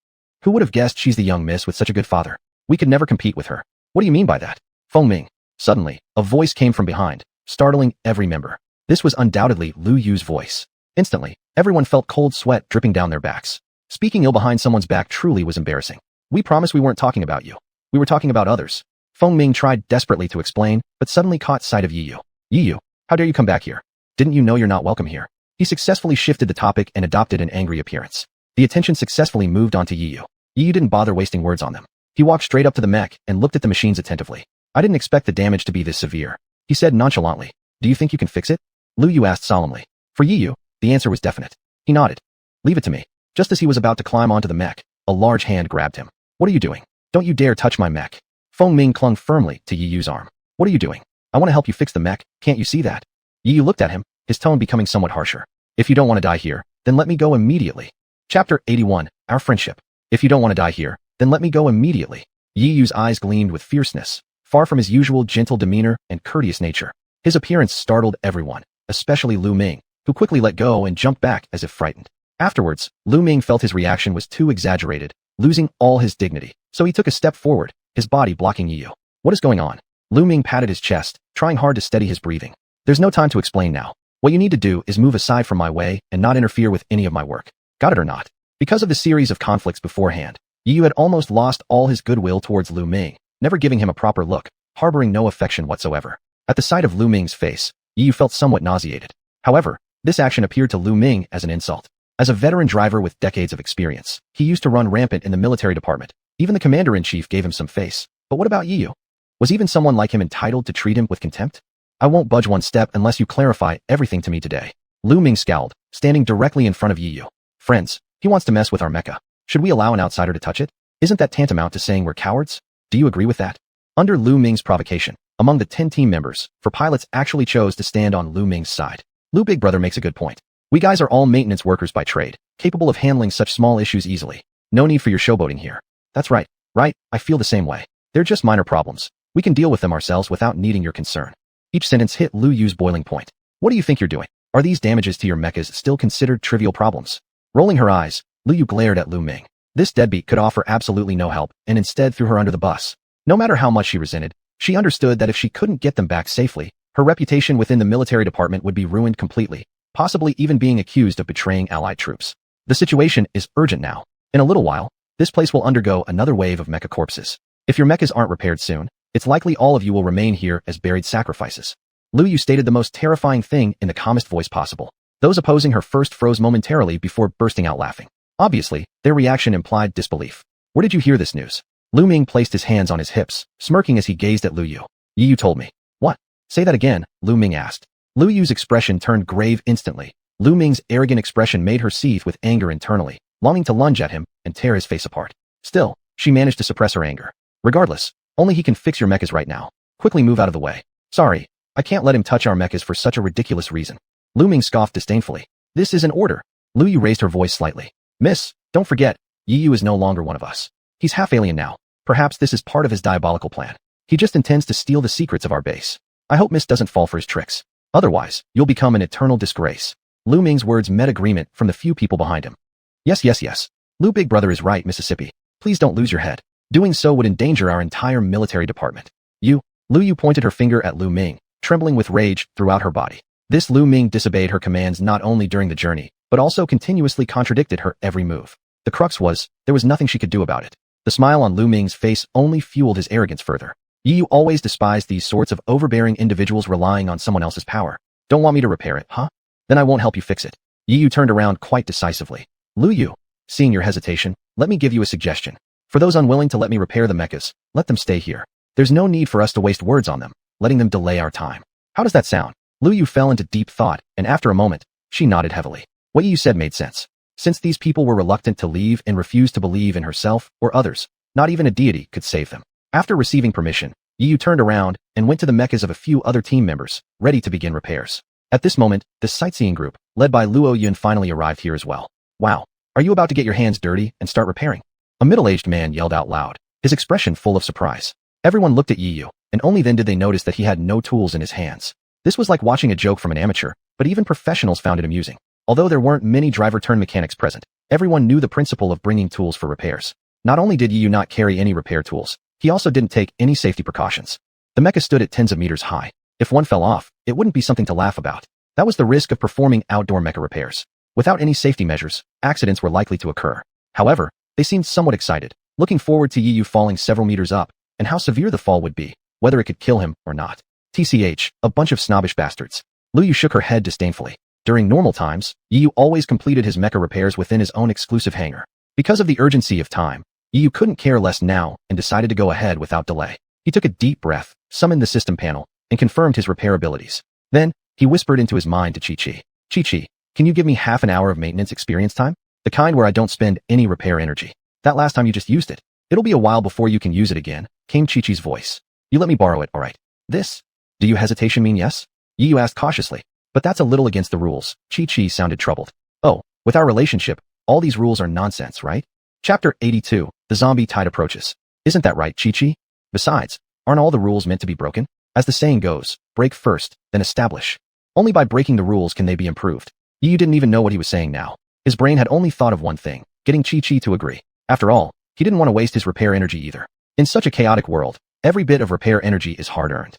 Who would have guessed she's the young miss with such a good father? We could never compete with her. What do you mean by that? Feng Ming. Suddenly, a voice came from behind, startling every member. This was undoubtedly Lu Yu's voice. Instantly, everyone felt cold sweat dripping down their backs. Speaking ill behind someone's back truly was embarrassing. We promised we weren't talking about you. We were talking about others. Feng Ming tried desperately to explain, but suddenly caught sight of Yi Yu. Yi Yu, how dare you come back here? Didn't you know you're not welcome here? He successfully shifted the topic and adopted an angry appearance. The attention successfully moved on to Yi Yu. Yi Yu didn't bother wasting words on them. He walked straight up to the mech and looked at the machines attentively. I didn't expect the damage to be this severe. He said nonchalantly. Do you think you can fix it? Lu Yu asked solemnly. For Yi Yu, the answer was definite. He nodded. Leave it to me. Just as he was about to climb onto the mech, a large hand grabbed him. What are you doing? Don't you dare touch my mech. Feng Ming clung firmly to Yi Yu's arm. What are you doing? I want to help you fix the mech, can't you see that? Yi Yu looked at him, his tone becoming somewhat harsher. If you don't want to die here, then let me go immediately. Chapter 81, Our Friendship. If you don't want to die here, then let me go immediately. Yi Yu's eyes gleamed with fierceness, far from his usual gentle demeanor and courteous nature. His appearance startled everyone, especially Lu Ming, who quickly let go and jumped back as if frightened. Afterwards, Lu Ming felt his reaction was too exaggerated, losing all his dignity, so he took a step forward, his body blocking Yi Yu. What is going on? Lu Ming patted his chest, trying hard to steady his breathing. There's no time to explain now. What you need to do is move aside from my way and not interfere with any of my work. Got it or not? Because of the series of conflicts beforehand, Yi Yu had almost lost all his goodwill towards Lu Ming, never giving him a proper look, harboring no affection whatsoever. At the sight of Lu Ming's face, Yi Yu felt somewhat nauseated. However, this action appeared to Lu Ming as an insult. As a veteran driver with decades of experience, he used to run rampant in the military department. Even the commander-in-chief gave him some face. But what about Yi Yu? Was even someone like him entitled to treat him with contempt? I won't budge one step unless you clarify everything to me today. Lu Ming scowled, standing directly in front of Yi Yu. Friends, he wants to mess with our mecha. Should we allow an outsider to touch it? Isn't that tantamount to saying we're cowards? Do you agree with that? Under Lu Ming's provocation, among the 10 team members, 4 pilots actually chose to stand on Lu Ming's side. Lu Big Brother makes a good point. We guys are all maintenance workers by trade, capable of handling such small issues easily. No need for your showboating here. That's right, I feel the same way. They're just minor problems. We can deal with them ourselves without needing your concern. Each sentence hit Lu Yu's boiling point. What do you think you're doing? Are these damages to your mechas still considered trivial problems? Rolling her eyes, Lu Yu glared at Lu Ming. This deadbeat could offer absolutely no help, and instead threw her under the bus. No matter how much she resented, she understood that if she couldn't get them back safely, her reputation within the military department would be ruined completely, possibly even being accused of betraying allied troops. The situation is urgent now. In a little while, this place will undergo another wave of mecha corpses. If your mechas aren't repaired soon, it's likely all of you will remain here as buried sacrifices. Lu Yu stated the most terrifying thing in the calmest voice possible. Those opposing her first froze momentarily before bursting out laughing. Obviously, their reaction implied disbelief. Where did you hear this news? Lu Ming placed his hands on his hips, smirking as he gazed at Lu Yu. Yi Yu told me. What? Say that again, Lu Ming asked. Lu Yu's expression turned grave instantly. Lu Ming's arrogant expression made her seethe with anger internally, longing to lunge at him and tear his face apart. Still, she managed to suppress her anger. Regardless, only he can fix your mechas right now. Quickly move out of the way. Sorry, I can't let him touch our mechas for such a ridiculous reason. Lu Ming scoffed disdainfully. This is an order. Lu Yu raised her voice slightly. Miss, don't forget, Yi Yu is no longer one of us. He's half alien now. Perhaps this is part of his diabolical plan. He just intends to steal the secrets of our base. I hope Miss doesn't fall for his tricks. Otherwise, you'll become an eternal disgrace. Lu Ming's words met agreement from the few people behind him. Yes. Lu Big Brother is right, Mississippi. Please don't lose your head. Doing so would endanger our entire military department. Lu Yu pointed her finger at Lu Ming, trembling with rage throughout her body. This Lu Ming disobeyed her commands not only during the journey, but also continuously contradicted her every move. The crux was, there was nothing she could do about it. The smile on Lu Ming's face only fueled his arrogance further. Yi Yu always despised these sorts of overbearing individuals relying on someone else's power. Don't want me to repair it, huh? Then I won't help you fix it. Yi Yu turned around quite decisively. Lu Yu, seeing your hesitation, let me give you a suggestion. For those unwilling to let me repair the mechas, let them stay here. There's no need for us to waste words on them, letting them delay our time. How does that sound? Lu Yu fell into deep thought, and after a moment, she nodded heavily. What Yi Yu said made sense. Since these people were reluctant to leave and refused to believe in herself or others, not even a deity could save them. After receiving permission, Yi Yu turned around and went to the mechas of a few other team members, ready to begin repairs. At this moment, the sightseeing group, led by Luo Yun, finally arrived here as well. Wow, are you about to get your hands dirty and start repairing? A middle-aged man yelled out loud, his expression full of surprise. Everyone looked at Yi Yu, and only then did they notice that he had no tools in his hands. This was like watching a joke from an amateur, but even professionals found it amusing. Although there weren't many driver-turned-mechanics present, everyone knew the principle of bringing tools for repairs. Not only did Yi Yu not carry any repair tools, he also didn't take any safety precautions. The mecha stood at tens of meters high. If one fell off, it wouldn't be something to laugh about. That was the risk of performing outdoor mecha repairs. Without any safety measures, accidents were likely to occur. However, they seemed somewhat excited, looking forward to Yi Yu falling several meters up, and how severe the fall would be, whether it could kill him or not. TCH, a bunch of snobbish bastards. Lu Yu shook her head disdainfully. During normal times, Yi Yu always completed his mecha repairs within his own exclusive hangar. Because of the urgency of time, Yi Yu couldn't care less now and decided to go ahead without delay. He took a deep breath, summoned the system panel, and confirmed his repair abilities. Then, he whispered into his mind to Chi-Chi. Chi-Chi, can you give me half an hour of maintenance experience time? The kind where I don't spend any repair energy. That last time you just used it. It'll be a while before you can use it again, came Chi-Chi's voice. You let me borrow it, alright. This? Do you hesitation mean yes? Yi Yu asked cautiously. But that's a little against the rules. Chi-Chi sounded troubled. Oh, with our relationship, all these rules are nonsense, right? Chapter 82, The Zombie Tide Approaches. Isn't that right, Chi-Chi? Besides, aren't all the rules meant to be broken? As the saying goes, break first, then establish. Only by breaking the rules can they be improved. Yi Yu didn't even know what he was saying now. His brain had only thought of one thing, getting Chi-Chi to agree. After all, he didn't want to waste his repair energy either. In such a chaotic world, every bit of repair energy is hard-earned.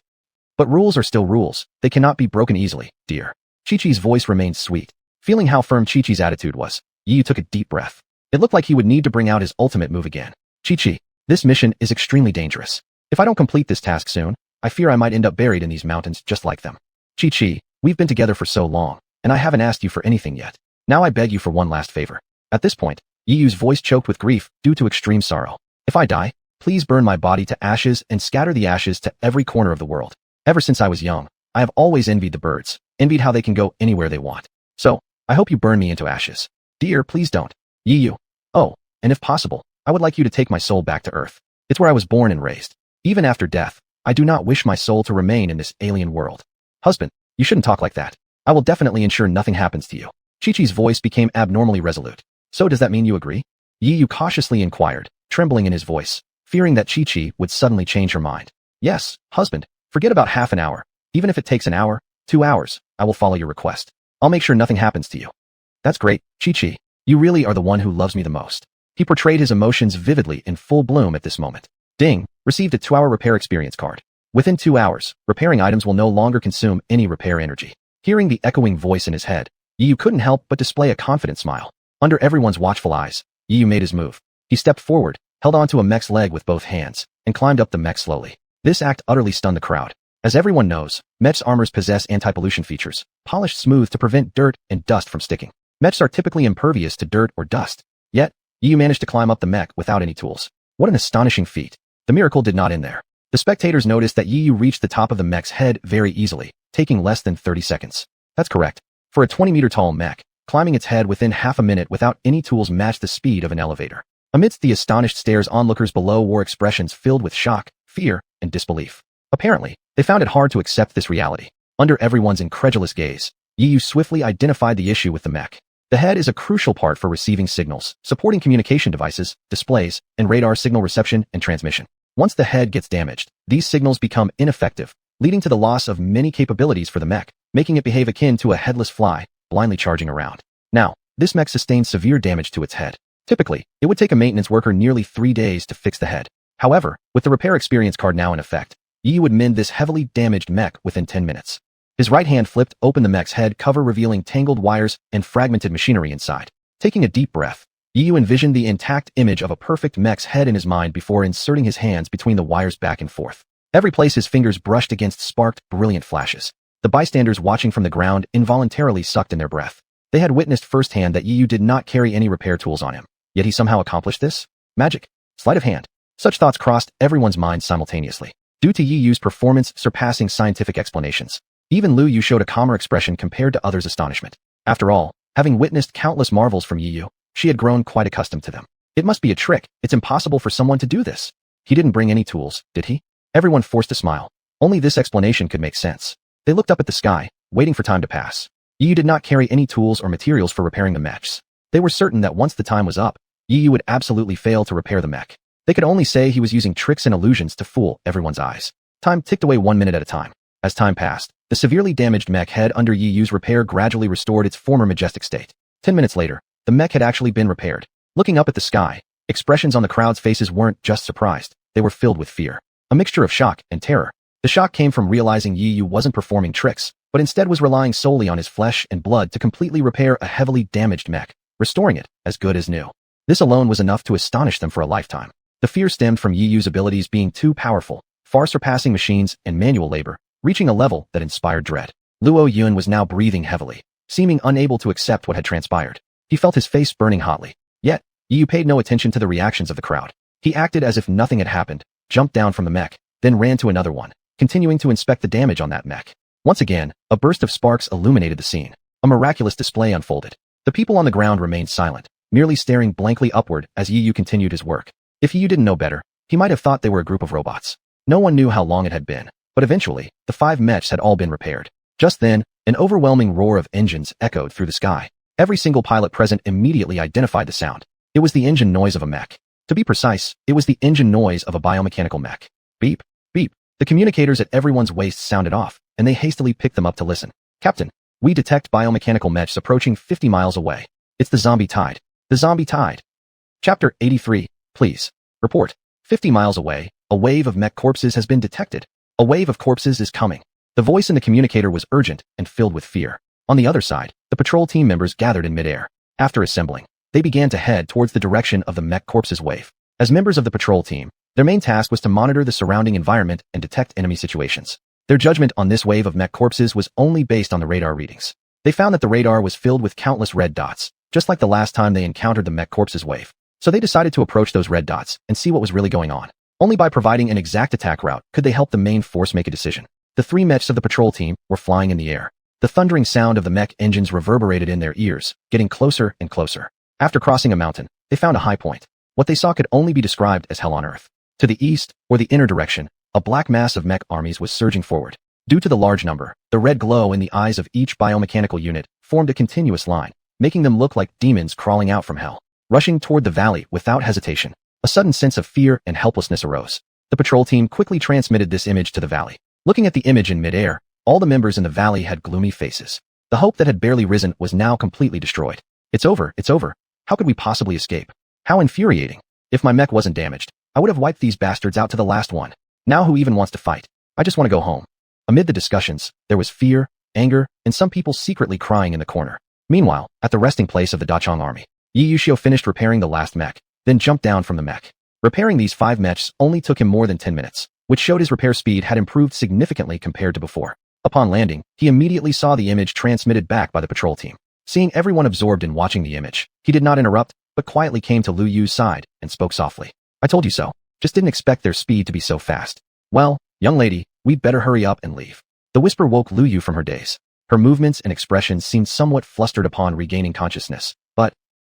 But rules are still rules. They cannot be broken easily, dear. Chi-Chi's voice remained sweet. Feeling how firm Chi-Chi's attitude was, Yi Yu took a deep breath. It looked like he would need to bring out his ultimate move again. Chi-Chi, this mission is extremely dangerous. If I don't complete this task soon, I fear I might end up buried in these mountains just like them. Chi-Chi, we've been together for so long, and I haven't asked you for anything yet. Now I beg you for one last favor. At this point, Yi Yu's voice choked with grief due to extreme sorrow. If I die, please burn my body to ashes and scatter the ashes to every corner of the world. Ever since I was young, I have always envied the birds, envied how they can go anywhere they want. So, I hope you burn me into ashes. Dear, please don't. Yi Yu. Oh, and if possible, I would like you to take my soul back to Earth. It's where I was born and raised. Even after death, I do not wish my soul to remain in this alien world. Husband, you shouldn't talk like that. I will definitely ensure nothing happens to you. Chi-Chi's voice became abnormally resolute. So does that mean you agree? Yi Yu cautiously inquired, trembling in his voice, fearing that Chi-Chi would suddenly change her mind. Yes, husband. Forget about half an hour. Even if it takes an hour, 2 hours, I will follow your request. I'll make sure nothing happens to you. That's great, Chi-Chi. You really are the one who loves me the most. He portrayed his emotions vividly in full bloom at this moment. Ding, received a 2-hour repair experience card. Within 2 hours, repairing items will no longer consume any repair energy. Hearing the echoing voice in his head, Yi Yu couldn't help but display a confident smile. Under everyone's watchful eyes, Yi Yu made his move. He stepped forward, held onto a mech's leg with both hands, and climbed up the mech slowly. This act utterly stunned the crowd. As everyone knows, mech's armors possess anti-pollution features, polished smooth to prevent dirt and dust from sticking. Mechs are typically impervious to dirt or dust. Yet, Yi Yu managed to climb up the mech without any tools. What an astonishing feat. The miracle did not end there. The spectators noticed that Yi Yu reached the top of the mech's head very easily, taking less than 30 seconds. That's correct. For a 20-meter-tall mech, climbing its head within half a minute without any tools matched the speed of an elevator. Amidst the astonished stares, onlookers below wore expressions filled with shock, fear, and disbelief. Apparently, they found it hard to accept this reality. Under everyone's incredulous gaze, Yu swiftly identified the issue with the mech. The head is a crucial part for receiving signals, supporting communication devices, displays, and radar signal reception and transmission. Once the head gets damaged, these signals become ineffective, leading to the loss of many capabilities for the mech, making it behave akin to a headless fly, blindly charging around. Now, this mech sustained severe damage to its head. Typically, it would take a maintenance worker nearly 3 days to fix the head. However, with the repair experience card now in effect, Yi would mend this heavily damaged mech within 10 minutes. His right hand flipped open the mech's head cover, revealing tangled wires and fragmented machinery inside. Taking a deep breath, Yi envisioned the intact image of a perfect mech's head in his mind before inserting his hands between the wires back and forth. Every place his fingers brushed against sparked brilliant flashes. The bystanders watching from the ground involuntarily sucked in their breath. They had witnessed firsthand that Yi did not carry any repair tools on him, yet he somehow accomplished this? Magic. Sleight of hand. Such thoughts crossed everyone's mind simultaneously. Due to Yi's performance surpassing scientific explanations, even Lu Yu showed a calmer expression compared to others' astonishment. After all, having witnessed countless marvels from Yi, she had grown quite accustomed to them. It must be a trick. It's impossible for someone to do this. He didn't bring any tools, did he? Everyone forced a smile. Only this explanation could make sense. They looked up at the sky, waiting for time to pass. Yi did not carry any tools or materials for repairing the mechs. They were certain that once the time was up, Yi would absolutely fail to repair the mech. They could only say he was using tricks and illusions to fool everyone's eyes. Time ticked away 1 minute at a time. As time passed, the severely damaged mech head under Yi's repair gradually restored its former majestic state. 10 minutes later, the mech had actually been repaired. Looking up at the sky, expressions on the crowd's faces weren't just surprised, they were filled with fear. A mixture of shock and terror. The shock came from realizing Yi wasn't performing tricks, but instead was relying solely on his flesh and blood to completely repair a heavily damaged mech, restoring it as good as new. This alone was enough to astonish them for a lifetime. The fear stemmed from Yi's abilities being too powerful, far surpassing machines and manual labor, reaching a level that inspired dread. Luo Yun was now breathing heavily, seeming unable to accept what had transpired. He felt his face burning hotly. Yet, Yi paid no attention to the reactions of the crowd. He acted as if nothing had happened, jumped down from the mech, then ran to another one, continuing to inspect the damage on that mech. Once again, a burst of sparks illuminated the scene. A miraculous display unfolded. The people on the ground remained silent, merely staring blankly upward as Yi continued his work. If Yi didn't know better, he might have thought they were a group of robots. No one knew how long it had been, but eventually, the 5 mechs had all been repaired. Just then, an overwhelming roar of engines echoed through the sky. Every single pilot present immediately identified the sound. It was the engine noise of a mech. To be precise, it was the engine noise of a biomechanical mech. Beep, beep. The communicators at everyone's waists sounded off, and they hastily picked them up to listen. Captain, we detect biomechanical mechs approaching 50 miles away. It's the zombie tide. The zombie tide. Chapter 83. Please. Report. 50 miles away, a wave of mech corpses has been detected. A wave of corpses is coming. The voice in the communicator was urgent and filled with fear. On the other side, the patrol team members gathered in midair. After assembling, they began to head towards the direction of the mech corpses wave. As members of the patrol team, their main task was to monitor the surrounding environment and detect enemy situations. Their judgment on this wave of mech corpses was only based on the radar readings. They found that the radar was filled with countless red dots, just like the last time they encountered the mech corpses wave. So they decided to approach those red dots and see what was really going on. Only by providing an exact attack route could they help the main force make a decision. The 3 mechs of the patrol team were flying in the air. The thundering sound of the mech engines reverberated in their ears, getting closer and closer. After crossing a mountain, they found a high point. What they saw could only be described as hell on earth. To the east, or the inner direction, a black mass of mech armies was surging forward. Due to the large number, the red glow in the eyes of each biomechanical unit formed a continuous line, making them look like demons crawling out from hell. Rushing toward the valley without hesitation, a sudden sense of fear and helplessness arose. The patrol team quickly transmitted this image to the valley. Looking at the image in midair, all the members in the valley had gloomy faces. The hope that had barely risen was now completely destroyed. It's over, it's over. How could we possibly escape? How infuriating. If my mech wasn't damaged, I would have wiped these bastards out to the last one. Now who even wants to fight? I just want to go home. Amid the discussions, there was fear, anger, and some people secretly crying in the corner. Meanwhile, at the resting place of the Dachang army, Yi Yushio finished repairing the last mech, then jumped down from the mech. Repairing these 5 mechs only took him more than 10 minutes, which showed his repair speed had improved significantly compared to before. Upon landing, he immediately saw the image transmitted back by the patrol team. Seeing everyone absorbed in watching the image, he did not interrupt, but quietly came to Lu Yu's side and spoke softly. I told you so. Just didn't expect their speed to be so fast. Well, young lady, we'd better hurry up and leave. The whisper woke Lu Yu from her daze. Her movements and expressions seemed somewhat flustered upon regaining consciousness.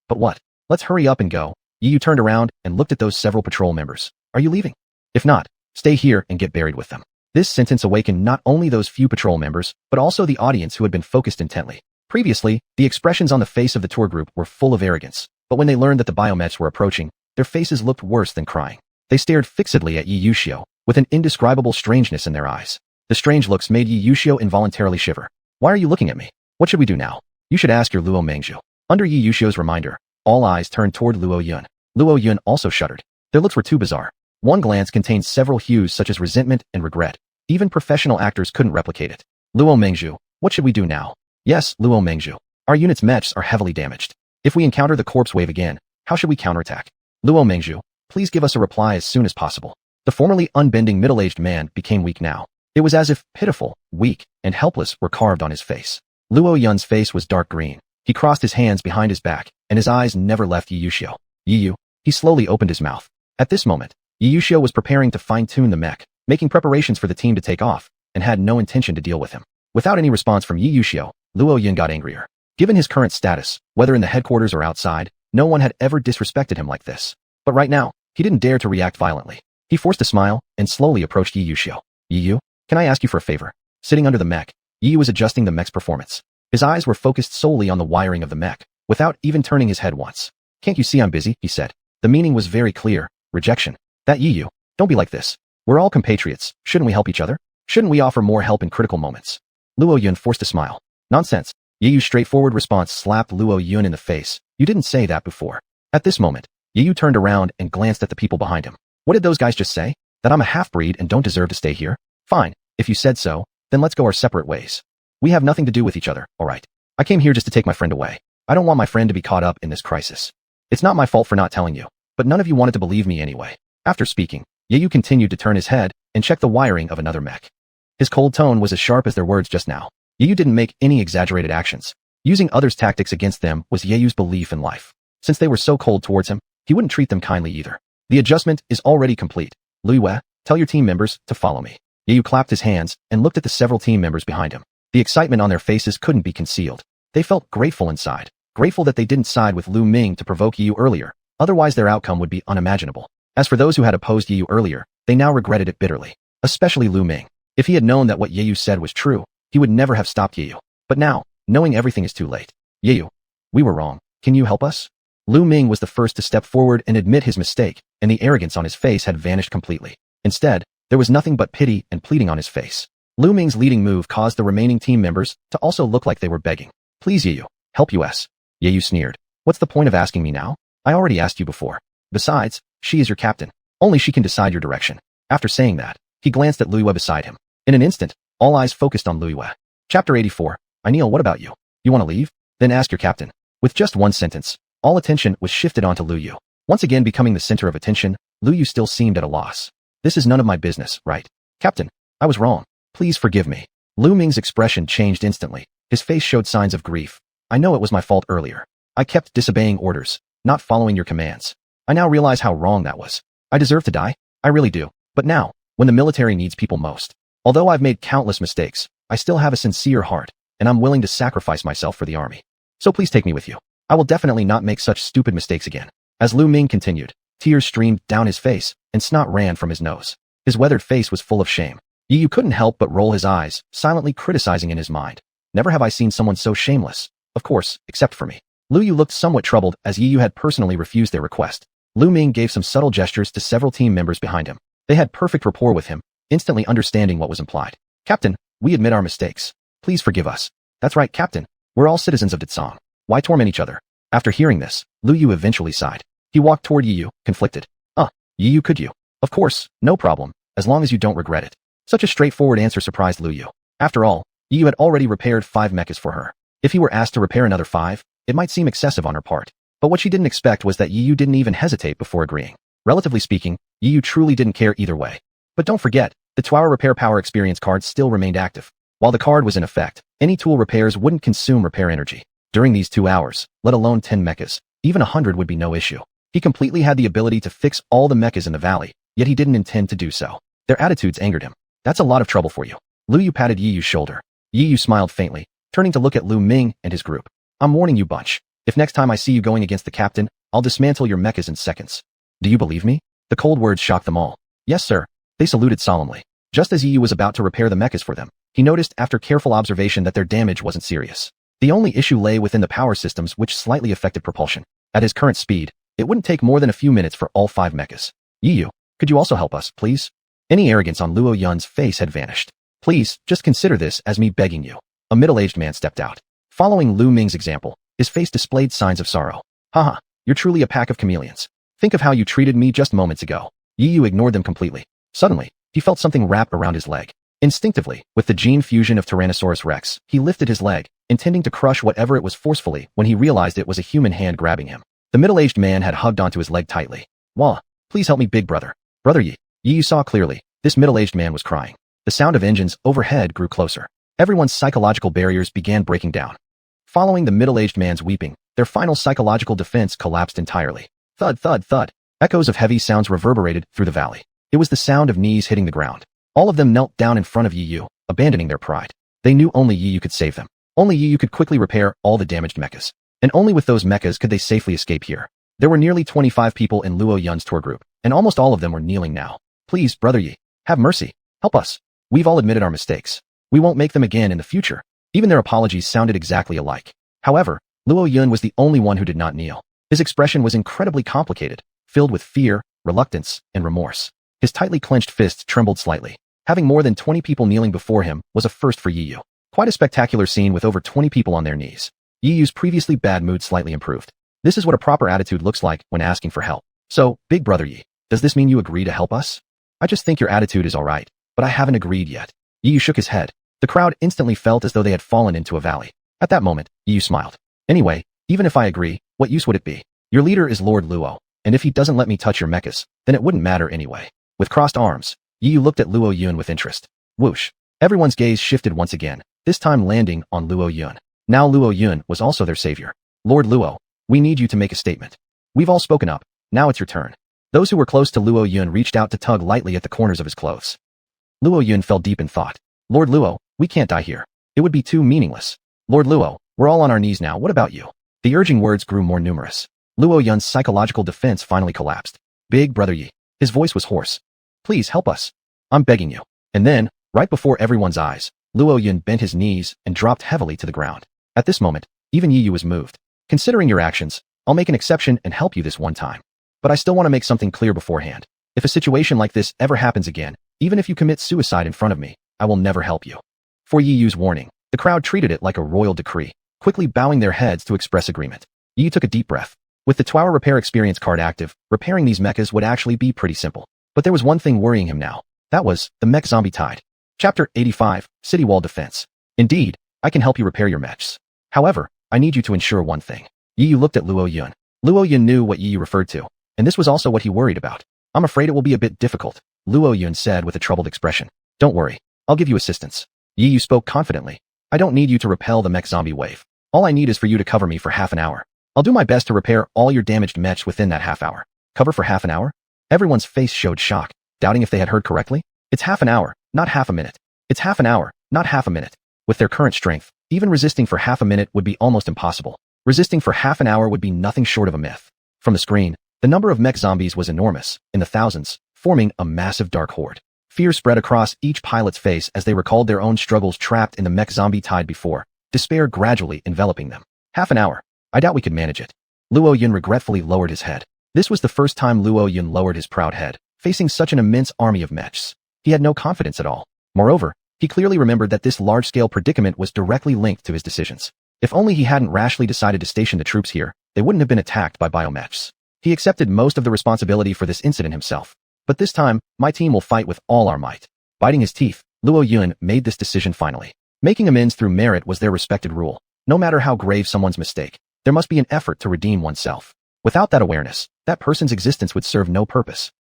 But what? Let's hurry up and go. Yi Yu turned around and looked at those several patrol members. Are you leaving? If not, stay here and get buried with them. This sentence awakened not only those few patrol members, but also the audience who had been focused intently. Previously, the expressions on the face of the tour group were full of arrogance, but when they learned that the biomechs were approaching, their faces looked worse than crying. They stared fixedly at Yi Yushio, with an indescribable strangeness in their eyes. The strange looks made Yi Yushio involuntarily shiver. Why are you looking at me? What should we do now? You should ask your Luo Mengzhu. Under Yi Yushio's reminder, all eyes turned toward Luo Yun. Luo Yun also shuddered. Their looks were too bizarre. One glance contained several hues such as resentment and regret. Even professional actors couldn't replicate it. Luo Mengzhu, what should we do now? Yes, Luo Mengzhu. Our unit's mechs are heavily damaged. If we encounter the corpse wave again, how should we counterattack? Luo Mengzhu, please give us a reply as soon as possible. The formerly unbending middle-aged man became weak now. It was as if pitiful, weak, and helpless were carved on his face. Luo Yun's face was dark green. He crossed his hands behind his back, and his eyes never left Yi Yushio. Yi, he slowly opened his mouth. At this moment, Yi Yushio was preparing to fine-tune the mech, making preparations for the team to take off, and had no intention to deal with him. Without any response from Yi Yushio, Luo Yun got angrier. Given his current status, whether in the headquarters or outside, no one had ever disrespected him like this. But right now, he didn't dare to react violently. He forced a smile and slowly approached Yi Yushio. Yi, can I ask you for a favor? Sitting under the mech, Yi was adjusting the mech's performance. His eyes were focused solely on the wiring of the mech, without even turning his head once. Can't you see I'm busy? He said. The meaning was very clear. Rejection. That Yi, don't be like this. We're all compatriots. Shouldn't we help each other? Shouldn't we offer more help in critical moments? Luo Yun forced a smile. Nonsense. Yi's straightforward response slapped Luo Yun in the face. You didn't say that before. At this moment, Yi turned around and glanced at the people behind him. What did those guys just say? That I'm a half-breed and don't deserve to stay here? Fine. If you said so, then let's go our separate ways. We have nothing to do with each other, alright? I came here just to take my friend away. I don't want my friend to be caught up in this crisis. It's not my fault for not telling you, but none of you wanted to believe me anyway. After speaking, Yi continued to turn his head and check the wiring of another mech. His cold tone was as sharp as their words just now. Yi didn't make any exaggerated actions. Using others' tactics against them was Ye's belief in life. Since they were so cold towards him, he wouldn't treat them kindly either. The adjustment is already complete. Lu Yue, tell your team members to follow me. Yi clapped his hands and looked at the several team members behind him. The excitement on their faces couldn't be concealed. They felt grateful inside, grateful that they didn't side with Lu Ming to provoke Yi earlier, otherwise their outcome would be unimaginable. As for those who had opposed Yi earlier, they now regretted it bitterly, especially Lu Ming. If he had known that what Ye said was true, he would never have stopped Ye. But now, knowing everything is too late. Ye, we were wrong. Can you help us? Lu Ming was the first to step forward and admit his mistake, and the arrogance on his face had vanished completely. Instead, there was nothing but pity and pleading on his face. Lu Ming's leading move caused the remaining team members to also look like they were begging. Please Ye, help us. Ye sneered. What's the point of asking me now? I already asked you before. Besides, she is your captain. Only she can decide your direction. After saying that, he glanced at Lu Yue beside him. In an instant, all eyes focused on Lu Yue. Chapter 84. Neil, what about you? You want to leave? Then ask your captain. With just one sentence, all attention was shifted onto Lu Yue. Once again becoming the center of attention, Lu Yue still seemed at a loss. This is none of my business, right? Captain, I was wrong. Please forgive me. Lu Ming's expression changed instantly. His face showed signs of grief. I know it was my fault earlier. I kept disobeying orders, not following your commands. I now realize how wrong that was. I deserve to die. I really do. But now, when the military needs people most, although I've made countless mistakes, I still have a sincere heart, and I'm willing to sacrifice myself for the army. So please take me with you. I will definitely not make such stupid mistakes again. As Lu Ming continued, tears streamed down his face, and snot ran from his nose. His weathered face was full of shame. Yi couldn't help but roll his eyes, silently criticizing in his mind. Never have I seen someone so shameless. Of course, except for me. Lu Yue looked somewhat troubled as Yi had personally refused their request. Lu Ming gave some subtle gestures to several team members behind him. They had perfect rapport with him, instantly understanding what was implied. Captain, we admit our mistakes. Please forgive us. That's right, Captain. We're all citizens of Ditsong. Why torment each other? After hearing this, Lu Yue eventually sighed. He walked toward Yi, conflicted. Yi, could you? Of course, no problem, as long as you don't regret it. Such a straightforward answer surprised Lu Yue. After all, Yi had already repaired 5 mechas for her. If he were asked to repair another 5, it might seem excessive on her part. But what she didn't expect was that Yi didn't even hesitate before agreeing. Relatively speaking, Yi truly didn't care either way. But don't forget, the 2-hour repair power experience card still remained active. While the card was in effect, any tool repairs wouldn't consume repair energy. During these 2 hours, let alone 10 mechas, even 100 would be no issue. He completely had the ability to fix all the mechas in the valley, yet he didn't intend to do so. Their attitudes angered him. That's a lot of trouble for you. Lu Yue patted Yi's shoulder. Yi smiled faintly, turning to look at Lu Ming and his group. I'm warning you bunch. If next time I see you going against the captain, I'll dismantle your mechas in seconds. Do you believe me? The cold words shocked them all. Yes, sir. They saluted solemnly. Just as Yu was about to repair the mechas for them, he noticed after careful observation that their damage wasn't serious. The only issue lay within the power systems, which slightly affected propulsion. At his current speed, it wouldn't take more than a few minutes for all 5 mechas. Yu, could you also help us, please? Any arrogance on Luo Yun's face had vanished. Please, just consider this as me begging you. A middle-aged man stepped out. Following Lu Ming's example, his face displayed signs of sorrow. Haha, you're truly a pack of chameleons. Think of how you treated me just moments ago. Yu ignored them completely. Suddenly, he felt something wrap around his leg. Instinctively, with the gene fusion of Tyrannosaurus Rex, he lifted his leg, intending to crush whatever it was forcefully when he realized it was a human hand grabbing him. The middle-aged man had hugged onto his leg tightly. Wah, please help me, big brother. Brother Yi. Yi saw clearly. This middle-aged man was crying. The sound of engines overhead grew closer. Everyone's psychological barriers began breaking down. Following the middle-aged man's weeping, their final psychological defense collapsed entirely. Thud, thud, thud. Echoes of heavy sounds reverberated through the valley. It was the sound of knees hitting the ground. All of them knelt down in front of Yu, abandoning their pride. They knew only Yu could save them. Only Yu could quickly repair all the damaged mechas. And only with those mechas could they safely escape here. There were nearly 25 people in Luo Yun's tour group, and almost all of them were kneeling now. Please, brother Yi, have mercy. Help us. We've all admitted our mistakes. We won't make them again in the future. Even their apologies sounded exactly alike. However, Luo Yun was the only one who did not kneel. His expression was incredibly complicated, filled with fear, reluctance, and remorse. His tightly clenched fists trembled slightly. Having more than 20 people kneeling before him was a first for Yu. Quite a spectacular scene with over 20 people on their knees. Yu's previously bad mood slightly improved. This is what a proper attitude looks like when asking for help. So, big brother Yi, does this mean you agree to help us? I just think your attitude is alright, but I haven't agreed yet. Yu shook his head. The crowd instantly felt as though they had fallen into a valley. At that moment, Yu smiled. Anyway, even if I agree, what use would it be? Your leader is Lord Luo, and if he doesn't let me touch your mechas, then it wouldn't matter anyway. With crossed arms, Yu looked at Luo Yun with interest. Whoosh. Everyone's gaze shifted once again, this time landing on Luo Yun. Now Luo Yun was also their savior. Lord Luo, we need you to make a statement. We've all spoken up. Now it's your turn. Those who were close to Luo Yun reached out to tug lightly at the corners of his clothes. Luo Yun fell deep in thought. Lord Luo, we can't die here. It would be too meaningless. Lord Luo, we're all on our knees now. What about you? The urging words grew more numerous. Luo Yun's psychological defense finally collapsed. Big brother Yi. His voice was hoarse. Please help us. I'm begging you. And then, right before everyone's eyes, Luo Yun bent his knees and dropped heavily to the ground. At this moment, even Yu was moved. Considering your actions, I'll make an exception and help you this one time. But I still want to make something clear beforehand. If a situation like this ever happens again, even if you commit suicide in front of me, I will never help you. For Yu's warning, the crowd treated it like a royal decree, quickly bowing their heads to express agreement. Yu took a deep breath. With the Tower Repair Experience card active, repairing these mechas would actually be pretty simple. But there was one thing worrying him now. That was the mech zombie tide. Chapter 85, City Wall Defense. Indeed, I can help you repair your mechs. However, I need you to ensure one thing. Yu looked at Luo Yun. Luo Yun knew what Yu referred to, and this was also what he worried about. I'm afraid it will be a bit difficult, Luo Yun said with a troubled expression. Don't worry, I'll give you assistance. Yu spoke confidently. I don't need you to repel the mech zombie wave. All I need is for you to cover me for half an hour. I'll do my best to repair all your damaged mechs within that half hour. Cover for half an hour? Everyone's face showed shock, doubting if they had heard correctly. It's half an hour, not half a minute. It's half an hour, not half a minute. With their current strength, even resisting for half a minute would be almost impossible. Resisting for half an hour would be nothing short of a myth. From the screen, the number of mech zombies was enormous, in the thousands, forming a massive dark horde. Fear spread across each pilot's face as they recalled their own struggles trapped in the mech zombie tide before, despair gradually enveloping them. Half an hour. I doubt we could manage it. Luo Yun regretfully lowered his head. This was the first time Luo Yun lowered his proud head, facing such an immense army of mechs. He had no confidence at all. Moreover, he clearly remembered that this large-scale predicament was directly linked to his decisions. If only he hadn't rashly decided to station the troops here, they wouldn't have been attacked by biomechs. He accepted most of the responsibility for this incident himself. But this time, my team will fight with all our might. Biting his teeth, Luo Yun made this decision finally. Making amends through merit was their respected rule. No matter how grave someone's mistake, there must be an effort to redeem oneself. Without that awareness, that person's existence would serve no purpose.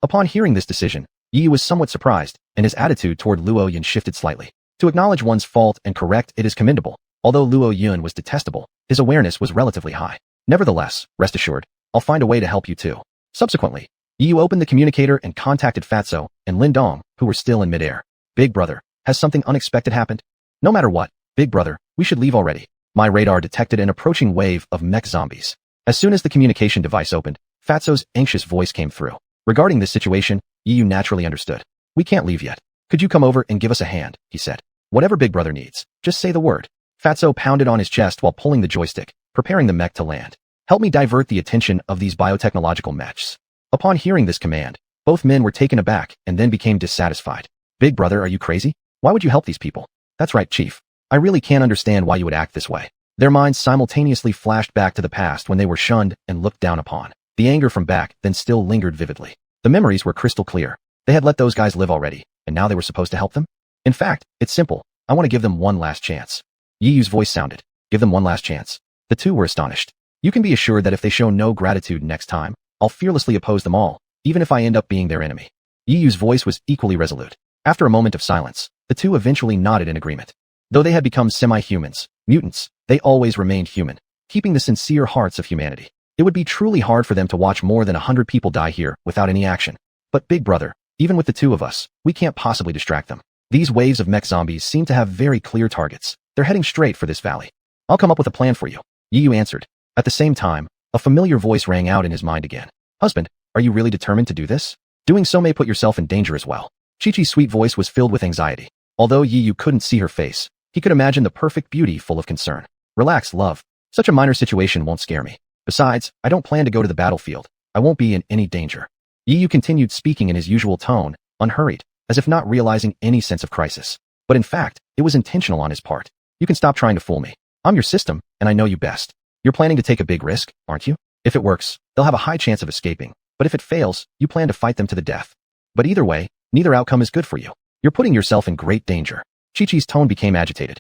Upon hearing this decision, Yi was somewhat surprised, and his attitude toward Luo Yun shifted slightly. To acknowledge one's fault and correct it is commendable. Although Luo Yun was detestable, his awareness was relatively high. Nevertheless, rest assured, I'll find a way to help you too. Subsequently, Yi opened the communicator and contacted Fatso and Lin Dong, who were still in midair. Big brother, has something unexpected happened? No matter what, big brother, we should leave already. My radar detected an approaching wave of mech zombies. As soon as the communication device opened, Fatso's anxious voice came through. Regarding this situation, Yi naturally understood. We can't leave yet. Could you come over and give us a hand, he said. Whatever Big Brother needs, just say the word. Fatso pounded on his chest while pulling the joystick, preparing the mech to land. Help me divert the attention of these biotechnological mechs. Upon hearing this command, both men were taken aback and then became dissatisfied. Big Brother, are you crazy? Why would you help these people? That's right, Chief. I really can't understand why you would act this way. Their minds simultaneously flashed back to the past when they were shunned and looked down upon. The anger from back then still lingered vividly. The memories were crystal clear. They had let those guys live already, and now they were supposed to help them? In fact, it's simple. I want to give them one last chance. Yi Yu's voice sounded. Give them one last chance. The two were astonished. You can be assured that if they show no gratitude next time, I'll fearlessly oppose them all, even if I end up being their enemy. Yi Yu's voice was equally resolute. After a moment of silence, the two eventually nodded in agreement. Though they had become semi-humans, mutants, they always remained human, keeping the sincere hearts of humanity. It would be truly hard for them to watch more than 100 people die here without any action. But Big Brother, even with the two of us, we can't possibly distract them. These waves of mech zombies seem to have very clear targets. They're heading straight for this valley. I'll come up with a plan for you, Yi Yu answered. At the same time, a familiar voice rang out in his mind again. Husband, are you really determined to do this? Doing so may put yourself in danger as well. Chi-Chi's sweet voice was filled with anxiety. Although Yi Yu couldn't see her face, he could imagine the perfect beauty full of concern. Relax, love. Such a minor situation won't scare me. Besides, I don't plan to go to the battlefield. I won't be in any danger. Yi Yu continued speaking in his usual tone, unhurried, as if not realizing any sense of crisis. But in fact, it was intentional on his part. You can stop trying to fool me. I'm your system, and I know you best. You're planning to take a big risk, aren't you? If it works, they'll have a high chance of escaping. But if it fails, you plan to fight them to the death. But either way, neither outcome is good for you. You're putting yourself in great danger. Chi-Chi's tone became agitated.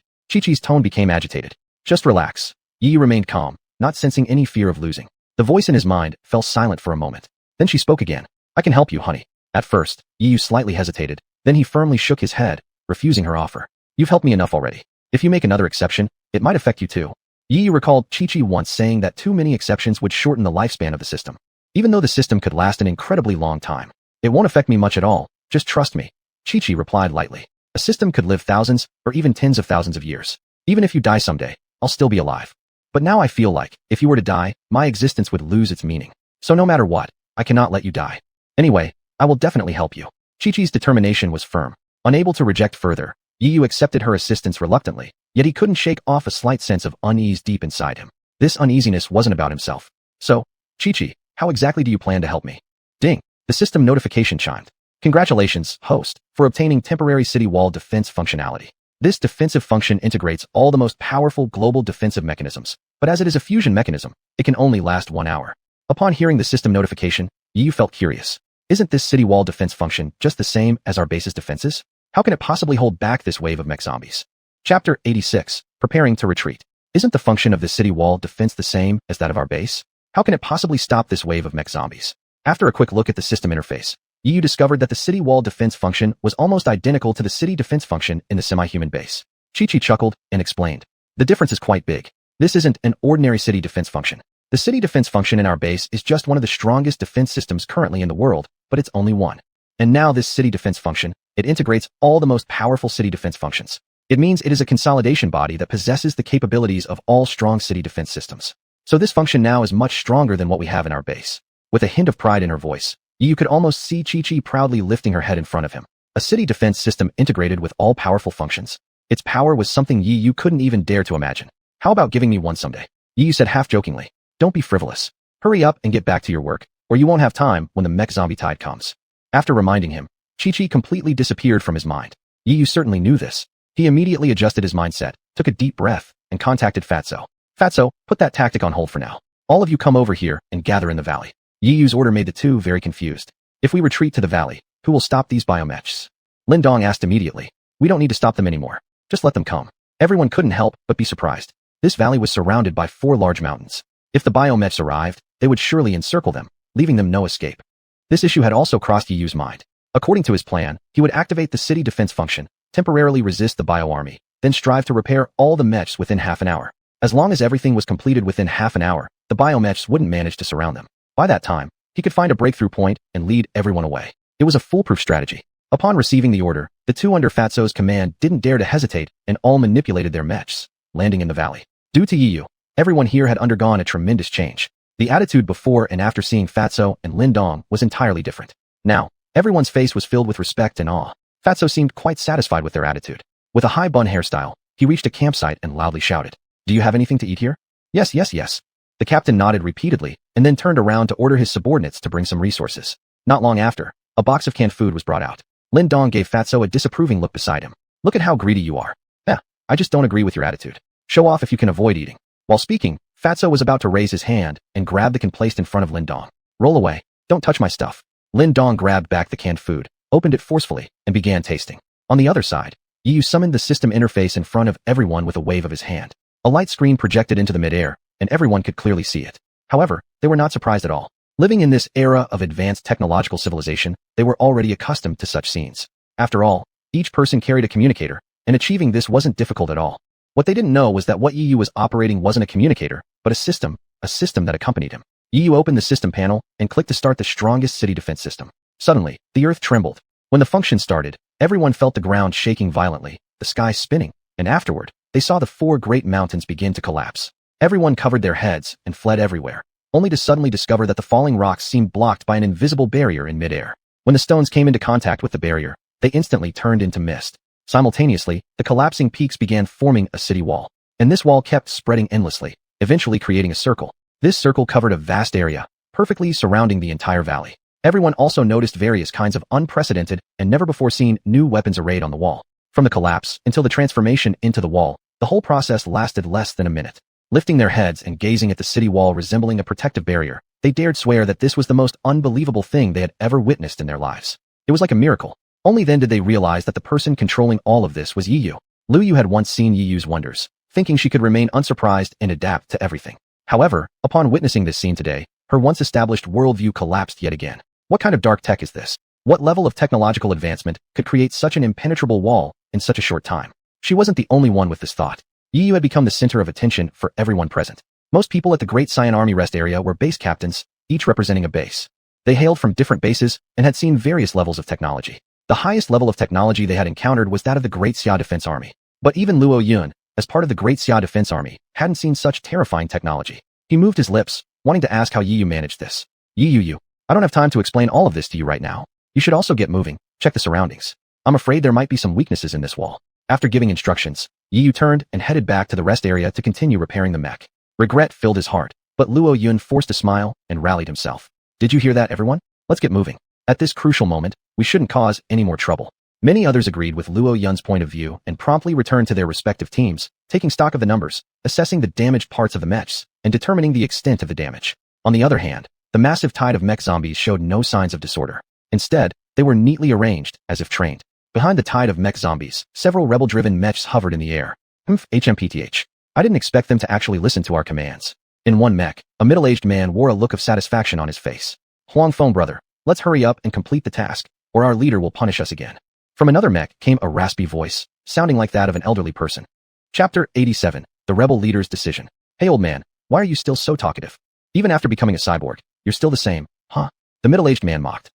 Just relax. Yi Yu remained calm, not sensing any fear of losing. The voice in his mind fell silent for a moment. Then she spoke again. I can help you, honey. At first, Yi Yu slightly hesitated. Then he firmly shook his head, refusing her offer. You've helped me enough already. If you make another exception, it might affect you too. Yi Yu recalled Chi-Chi once saying that too many exceptions would shorten the lifespan of the system. Even though the system could last an incredibly long time, it won't affect me much at all. Just trust me. Chi-Chi replied lightly. A system could live thousands or even tens of thousands of years. Even if you die someday, I'll still be alive. But now I feel like, if you were to die, my existence would lose its meaning. So no matter what, I cannot let you die. Anyway, I will definitely help you. Chi-Chi's determination was firm. Unable to reject further, Yi Yu accepted her assistance reluctantly, yet he couldn't shake off a slight sense of unease deep inside him. This uneasiness wasn't about himself. So, Chi-Chi, how exactly do you plan to help me? Ding! The system notification chimed. Congratulations, host, for obtaining temporary city wall defense functionality. This defensive function integrates all the most powerful global defensive mechanisms, but as it is a fusion mechanism, it can only last 1 hour. Upon hearing the system notification, Yi Yu felt curious. Isn't this city wall defense function just the same as our base's defenses? How can it possibly hold back this wave of mech zombies? Chapter 86, Preparing to Retreat. Isn't the function of the city wall defense the same as that of our base? How can it possibly stop this wave of mech zombies? After a quick look at the system interface, Yi Yu discovered that the city wall defense function was almost identical to the city defense function in the semi-human base. Chi-Chi chuckled and explained. The difference is quite big. This isn't an ordinary city defense function. The city defense function in our base is just one of the strongest defense systems currently in the world, but it's only one. And now this city defense function, it integrates all the most powerful city defense functions. It means it is a consolidation body that possesses the capabilities of all strong city defense systems. So this function now is much stronger than what we have in our base. With a hint of pride in her voice, you could almost see Chi-Chi proudly lifting her head in front of him. A city defense system integrated with all powerful functions. Its power was something Yi Yu couldn't even dare to imagine. How about giving me one someday? Yi Yu said half-jokingly. Don't be frivolous. Hurry up and get back to your work, or you won't have time when the mech zombie tide comes. After reminding him, Chi-Chi completely disappeared from his mind. Yi Yu certainly knew this. He immediately adjusted his mindset, took a deep breath, and contacted Fatso. Fatso, put that tactic on hold for now. All of you come over here and gather in the valley. Yi Yu's order made the two very confused. If we retreat to the valley, who will stop these biomechs? Lin Dong asked immediately. We don't need to stop them anymore. Just let them come. Everyone couldn't help but be surprised. This valley was surrounded by 4 large mountains. If the biomechs arrived, they would surely encircle them, leaving them no escape. This issue had also crossed Yi Yu's mind. According to his plan, he would activate the city defense function, temporarily resist the bioarmy, then strive to repair all the mechs within half an hour. As long as everything was completed within half an hour, the biomechs wouldn't manage to surround them. By that time, he could find a breakthrough point and lead everyone away. It was a foolproof strategy. Upon receiving the order, the two under Fatso's command didn't dare to hesitate and all manipulated their mechs, landing in the valley. Due to Yi Yu, everyone here had undergone a tremendous change. The attitude before and after seeing Fatso and Lin Dong was entirely different. Now, everyone's face was filled with respect and awe. Fatso seemed quite satisfied with their attitude. With a high bun hairstyle, he reached a campsite and loudly shouted, "Do you have anything to eat here?" "Yes, yes, yes." The captain nodded repeatedly and then turned around to order his subordinates to bring some resources. Not long after, a box of canned food was brought out. Lin Dong gave Fatso a disapproving look beside him. "Look at how greedy you are." "Yeah, I just don't agree with your attitude. Show off if you can avoid eating." While speaking, Fatso was about to raise his hand and grab the can placed in front of Lin Dong. "Roll away. Don't touch my stuff." Lin Dong grabbed back the canned food, opened it forcefully, and began tasting. On the other side, Yu summoned the system interface in front of everyone with a wave of his hand. A light screen projected into the midair, and everyone could clearly see it. However, they were not surprised at all. Living in this era of advanced technological civilization, they were already accustomed to such scenes. After all, each person carried a communicator, and achieving this wasn't difficult at all. What they didn't know was that what Yu was operating wasn't a communicator, but a system that accompanied him. Yu opened the system panel and clicked to start the strongest city defense system. Suddenly, the earth trembled. When the function started, everyone felt the ground shaking violently, the sky spinning, and afterward, they saw the 4 great mountains begin to collapse. Everyone covered their heads and fled everywhere, only to suddenly discover that the falling rocks seemed blocked by an invisible barrier in midair. When the stones came into contact with the barrier, they instantly turned into mist. Simultaneously, the collapsing peaks began forming a city wall, and this wall kept spreading endlessly, eventually creating a circle. This circle covered a vast area, perfectly surrounding the entire valley. Everyone also noticed various kinds of unprecedented and never-before-seen new weapons arrayed on the wall. From the collapse until the transformation into the wall, the whole process lasted less than a minute. Lifting their heads and gazing at the city wall resembling a protective barrier, they dared swear that this was the most unbelievable thing they had ever witnessed in their lives. It was like a miracle. Only then did they realize that the person controlling all of this was Yiyu. Lu Yu had once seen Yiyu's wonders, thinking she could remain unsurprised and adapt to everything. However, upon witnessing this scene today, her once established worldview collapsed yet again. What kind of dark tech is this? What level of technological advancement could create such an impenetrable wall in such a short time? She wasn't the only one with this thought. Yiyu had become the center of attention for everyone present. Most people at the Great Cyan Army Rest area were base captains, each representing a base. They hailed from different bases and had seen various levels of technology. The highest level of technology they had encountered was that of the Great Xia Defense Army. But even Luo Yun, as part of the Great Xia Defense Army, hadn't seen such terrifying technology. He moved his lips, wanting to ask how Yiyu managed this. Yiyu, I don't have time to explain all of this to you right now. You should also get moving, check the surroundings. I'm afraid there might be some weaknesses in this wall. After giving instructions, Yiyu turned and headed back to the rest area to continue repairing the mech. Regret filled his heart, but Luo Yun forced a smile and rallied himself. Did you hear that, everyone? Let's get moving. At this crucial moment, we shouldn't cause any more trouble. Many others agreed with Luo Yun's point of view and promptly returned to their respective teams, taking stock of the numbers, assessing the damaged parts of the mechs, and determining the extent of the damage. On the other hand, the massive tide of mech zombies showed no signs of disorder. Instead, they were neatly arranged, as if trained. Behind the tide of mech zombies, several rebel-driven mechs hovered in the air. HMPTH. I didn't expect them to actually listen to our commands. In one mech, a middle-aged man wore a look of satisfaction on his face. Huang Feng brother, let's hurry up and complete the task, or our leader will punish us again. From another mech came a raspy voice, sounding like that of an elderly person. Chapter 87, The Rebel Leader's Decision. Hey old man, why are you still so talkative? Even after becoming a cyborg, you're still the same, huh? The middle-aged man mocked.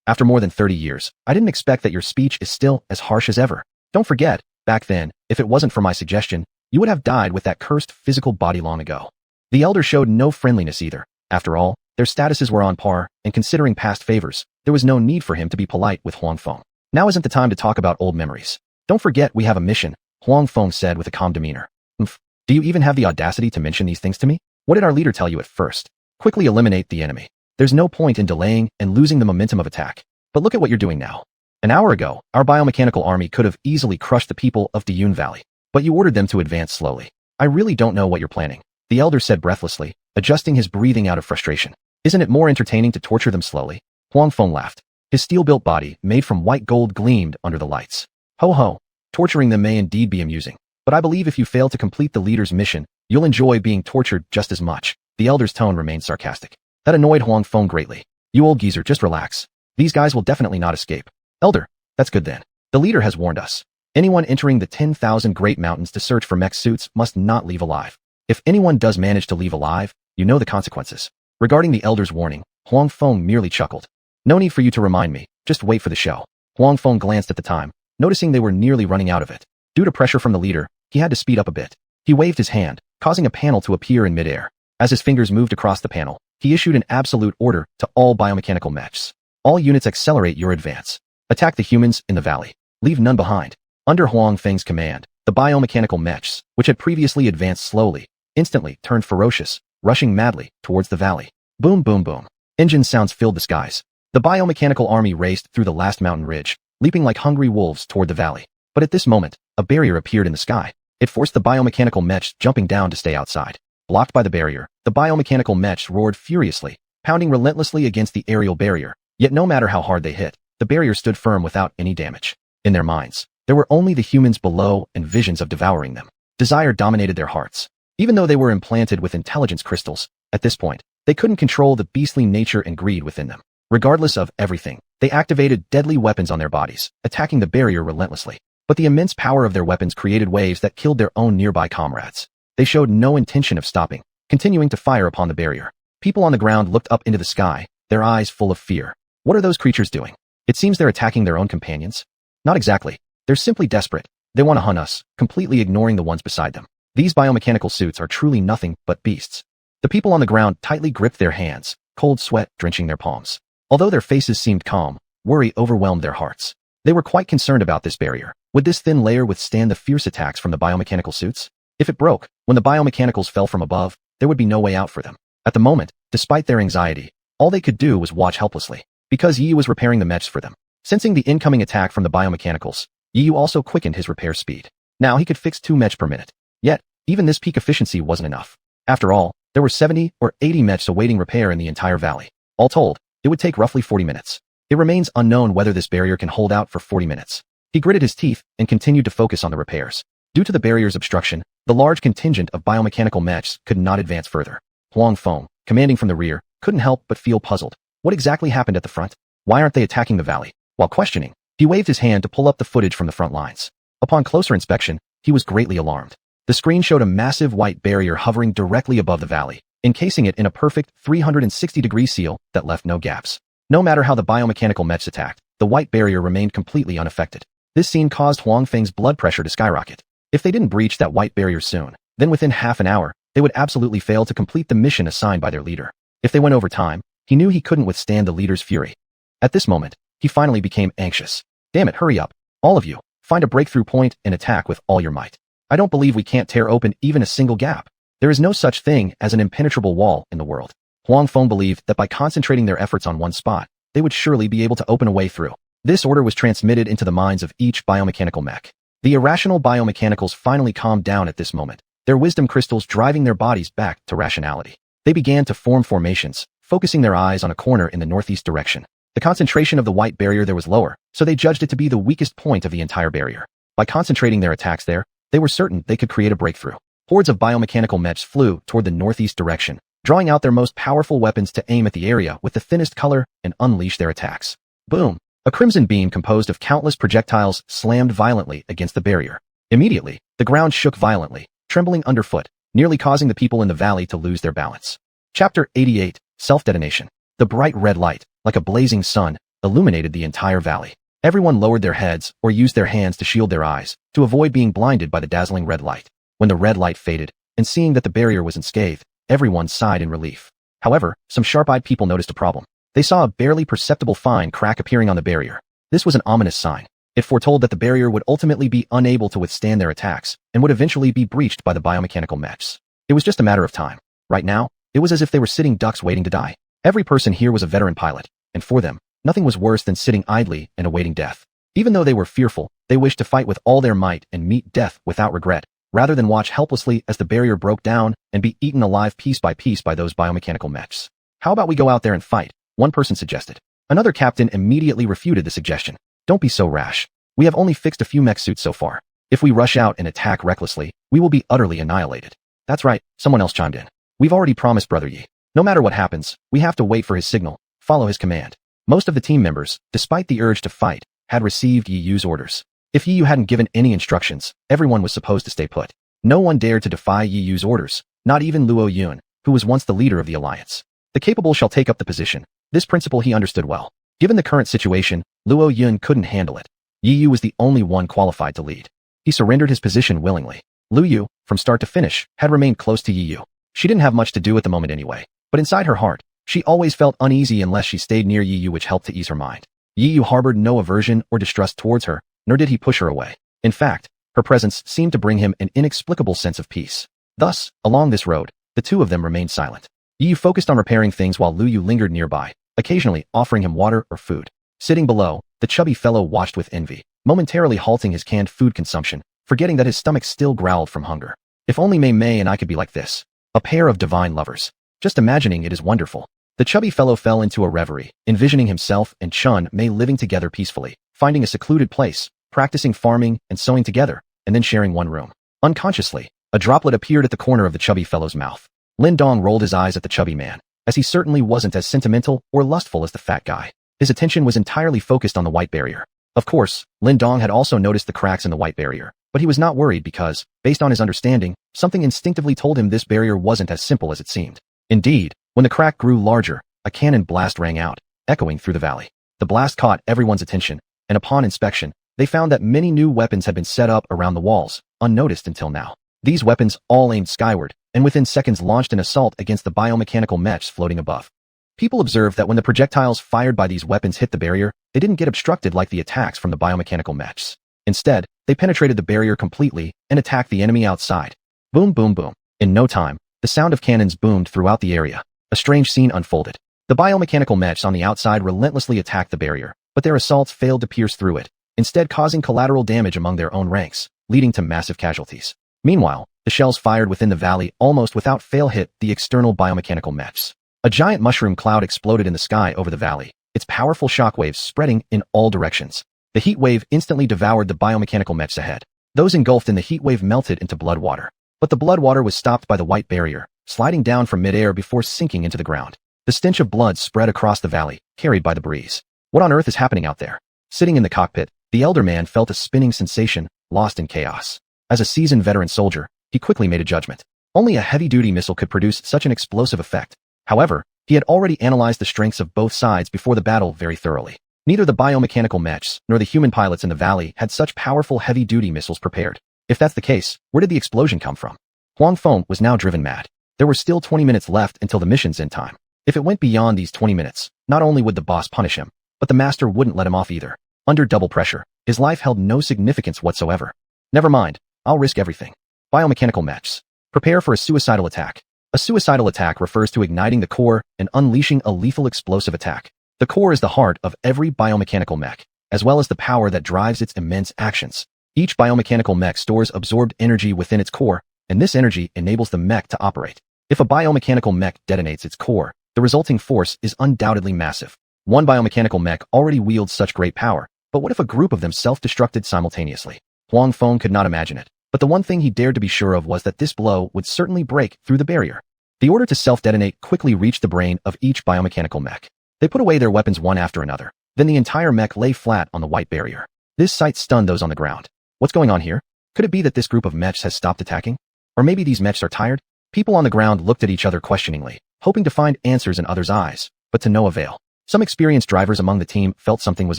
After more than 30 years, I didn't expect that your speech is still as harsh as ever. Don't forget, back then, if it wasn't for my suggestion, you would have died with that cursed physical body long ago. The elder showed no friendliness either. After all, their statuses were on par, and considering past favors, there was no need for him to be polite with Huang Feng. Now isn't the time to talk about old memories. Don't forget we have a mission, Huang Feng said with a calm demeanor. Do you even have the audacity to mention these things to me? What did our leader tell you at first? Quickly eliminate the enemy. There's no point in delaying and losing the momentum of attack. But look at what you're doing now. An hour ago, our biomechanical army could have easily crushed the people of Diyun Valley. But you ordered them to advance slowly. I really don't know what you're planning, the elder said breathlessly, adjusting his breathing out of frustration. Isn't it more entertaining to torture them slowly? Huang Feng laughed. His steel-built body, made from white gold, gleamed under the lights. Ho ho, torturing them may indeed be amusing. But I believe if you fail to complete the leader's mission, you'll enjoy being tortured just as much. The elder's tone remained sarcastic. That annoyed Huang Feng greatly. You old geezer, just relax. These guys will definitely not escape. Elder, that's good then. The leader has warned us. Anyone entering the 10,000 Great Mountains to search for mech suits must not leave alive. If anyone does manage to leave alive, you know the consequences. Regarding the elder's warning, Huang Feng merely chuckled. No need for you to remind me, just wait for the show. Huang Feng glanced at the time, noticing they were nearly running out of it. Due to pressure from the leader, he had to speed up a bit. He waved his hand, causing a panel to appear in midair. As his fingers moved across the panel, he issued an absolute order to all biomechanical mechs. All units accelerate your advance. Attack the humans in the valley. Leave none behind. Under Huang Feng's command, the biomechanical mechs, which had previously advanced slowly, instantly turned ferocious, rushing madly towards the valley. Boom, boom, boom. Engine sounds filled the skies. The biomechanical army raced through the last mountain ridge, leaping like hungry wolves toward the valley. But at this moment, a barrier appeared in the sky. It forced the biomechanical mechs jumping down to stay outside. Blocked by the barrier, the biomechanical mechs roared furiously, pounding relentlessly against the aerial barrier. Yet no matter how hard they hit, the barrier stood firm without any damage. In their minds, there were only the humans below and visions of devouring them. Desire dominated their hearts. Even though they were implanted with intelligence crystals, at this point, they couldn't control the beastly nature and greed within them. Regardless of everything, they activated deadly weapons on their bodies, attacking the barrier relentlessly. But the immense power of their weapons created waves that killed their own nearby comrades. They showed no intention of stopping, continuing to fire upon the barrier. People on the ground looked up into the sky, their eyes full of fear. What are those creatures doing? It seems they're attacking their own companions. Not exactly. They're simply desperate. They want to hunt us, completely ignoring the ones beside them. These biomechanical suits are truly nothing but beasts. The people on the ground tightly gripped their hands, cold sweat drenching their palms. Although their faces seemed calm, worry overwhelmed their hearts. They were quite concerned about this barrier. Would this thin layer withstand the fierce attacks from the biomechanical suits? If it broke, when the biomechanicals fell from above, there would be no way out for them. At the moment, despite their anxiety, all they could do was watch helplessly, because Yi was repairing the mechs for them. Sensing the incoming attack from the biomechanicals, Yi also quickened his repair speed. Now he could fix 2 mechs per minute. Yet, even this peak efficiency wasn't enough. After all, there were 70 or 80 mechs awaiting repair in the entire valley. All told, it would take roughly 40 minutes. It remains unknown whether this barrier can hold out for 40 minutes. He gritted his teeth and continued to focus on the repairs. Due to the barrier's obstruction, the large contingent of biomechanical mechs could not advance further. Huang Feng, commanding from the rear, couldn't help but feel puzzled. What exactly happened at the front? Why aren't they attacking the valley? While questioning, he waved his hand to pull up the footage from the front lines. Upon closer inspection, he was greatly alarmed. The screen showed a massive white barrier hovering directly above the valley, encasing it in a perfect 360-degree seal that left no gaps. No matter how the biomechanical mechs attacked, the white barrier remained completely unaffected. This scene caused Huang Feng's blood pressure to skyrocket. If they didn't breach that white barrier soon, then within half an hour, they would absolutely fail to complete the mission assigned by their leader. If they went over time, he knew he couldn't withstand the leader's fury. At this moment, he finally became anxious. Damn it, hurry up. All of you, find a breakthrough point and attack with all your might. I don't believe we can't tear open even a single gap. There is no such thing as an impenetrable wall in the world. Huang Feng believed that by concentrating their efforts on one spot, they would surely be able to open a way through. This order was transmitted into the minds of each biomechanical mech. The irrational biomechanicals finally calmed down at this moment, their wisdom crystals driving their bodies back to rationality. They began to form formations, focusing their eyes on a corner in the northeast direction. The concentration of the white barrier there was lower, so they judged it to be the weakest point of the entire barrier. By concentrating their attacks there, they were certain they could create a breakthrough. Hordes of biomechanical mechs flew toward the northeast direction, drawing out their most powerful weapons to aim at the area with the thinnest color and unleash their attacks. Boom! A crimson beam composed of countless projectiles slammed violently against the barrier. Immediately, the ground shook violently, trembling underfoot, nearly causing the people in the valley to lose their balance. Chapter 88, Self-Detonation. The bright red light, like a blazing sun, illuminated the entire valley. Everyone lowered their heads or used their hands to shield their eyes, to avoid being blinded by the dazzling red light. When the red light faded, and seeing that the barrier was unscathed, everyone sighed in relief. However, some sharp-eyed people noticed a problem. They saw a barely perceptible fine crack appearing on the barrier. This was an ominous sign. It foretold that the barrier would ultimately be unable to withstand their attacks, and would eventually be breached by the biomechanical mechs. It was just a matter of time. Right now, it was as if they were sitting ducks waiting to die. Every person here was a veteran pilot, and for them, nothing was worse than sitting idly and awaiting death. Even though they were fearful, they wished to fight with all their might and meet death without regret, rather than watch helplessly as the barrier broke down and be eaten alive piece by those biomechanical mechs. How about we go out there and fight? One person suggested. Another captain immediately refuted the suggestion. Don't be so rash. We have only fixed a few mech suits so far. If we rush out and attack recklessly, we will be utterly annihilated. That's right, someone else chimed in. We've already promised Brother Yi. No matter what happens, we have to wait for his signal, follow his command. Most of the team members, despite the urge to fight, had received Yi Yu's orders. If Yi Yu hadn't given any instructions, everyone was supposed to stay put. No one dared to defy Yi Yu's orders, not even Luo Yun, who was once the leader of the alliance. The capable shall take up the position. This principle he understood well. Given the current situation, Luo Yun couldn't handle it. Yi Yu was the only one qualified to lead. He surrendered his position willingly. Lu Yu, from start to finish, had remained close to Yi Yu. She didn't have much to do at the moment anyway, but inside her heart, she always felt uneasy unless she stayed near Yi Yu, which helped to ease her mind. Yi Yu harbored no aversion or distrust towards her, nor did he push her away. In fact, her presence seemed to bring him an inexplicable sense of peace. Thus, along this road, the two of them remained silent. Yi Yu focused on repairing things while Lu Yu lingered nearby, occasionally offering him water or food. Sitting below, the chubby fellow watched with envy, momentarily halting his canned food consumption, forgetting that his stomach still growled from hunger. If only Mei Mei and I could be like this. A pair of divine lovers. Just imagining it is wonderful. The chubby fellow fell into a reverie, envisioning himself and Chun Mei living together peacefully, finding a secluded place, practicing farming and sewing together, and then sharing one room. Unconsciously, a droplet appeared at the corner of the chubby fellow's mouth. Lin Dong rolled his eyes at the chubby man, as he certainly wasn't as sentimental or lustful as the fat guy. His attention was entirely focused on the white barrier. Of course, Lin Dong had also noticed the cracks in the white barrier, but he was not worried because, based on his understanding, something instinctively told him this barrier wasn't as simple as it seemed. Indeed, when the crack grew larger, a cannon blast rang out, echoing through the valley. The blast caught everyone's attention, and upon inspection, they found that many new weapons had been set up around the walls, unnoticed until now. These weapons all aimed skyward, and within seconds launched an assault against the biomechanical mechs floating above. People observed that when the projectiles fired by these weapons hit the barrier, they didn't get obstructed like the attacks from the biomechanical mechs. Instead, they penetrated the barrier completely and attacked the enemy outside. Boom, boom, boom. In no time, the sound of cannons boomed throughout the area. A strange scene unfolded. The biomechanical mechs on the outside relentlessly attacked the barrier, but their assaults failed to pierce through it, instead causing collateral damage among their own ranks, leading to massive casualties. Meanwhile, the shells fired within the valley almost without fail hit the external biomechanical mechs. A giant mushroom cloud exploded in the sky over the valley, its powerful shockwaves spreading in all directions. The heat wave instantly devoured the biomechanical mechs ahead. Those engulfed in the heat wave melted into blood water. But the blood water was stopped by the white barrier, sliding down from midair before sinking into the ground. The stench of blood spread across the valley, carried by the breeze. What on earth is happening out there? Sitting in the cockpit, the elder man felt a spinning sensation, lost in chaos. As a seasoned veteran soldier, he quickly made a judgment. Only a heavy-duty missile could produce such an explosive effect. However, he had already analyzed the strengths of both sides before the battle very thoroughly. Neither the biomechanical mechs nor the human pilots in the valley had such powerful heavy-duty missiles prepared. If that's the case, where did the explosion come from? Huang Feng was now driven mad. There were still 20 minutes left until the mission's end time. If it went beyond these 20 minutes, not only would the boss punish him, but the master wouldn't let him off either. Under double pressure, his life held no significance whatsoever. Never mind, I'll risk everything. Biomechanical mechs. Prepare for a suicidal attack. A suicidal attack refers to igniting the core and unleashing a lethal explosive attack. The core is the heart of every biomechanical mech, as well as the power that drives its immense actions. Each biomechanical mech stores absorbed energy within its core, and this energy enables the mech to operate. If a biomechanical mech detonates its core, the resulting force is undoubtedly massive. One biomechanical mech already wields such great power, but what if a group of them self-destructed simultaneously? Huang Feng could not imagine it, but the one thing he dared to be sure of was that this blow would certainly break through the barrier. The order to self-detonate quickly reached the brain of each biomechanical mech. They put away their weapons one after another. Then the entire mech lay flat on the white barrier. This sight stunned those on the ground. What's going on here? Could it be that this group of mechs has stopped attacking? Or maybe these mechs are tired? People on the ground looked at each other questioningly, hoping to find answers in others' eyes, but to no avail. Some experienced drivers among the team felt something was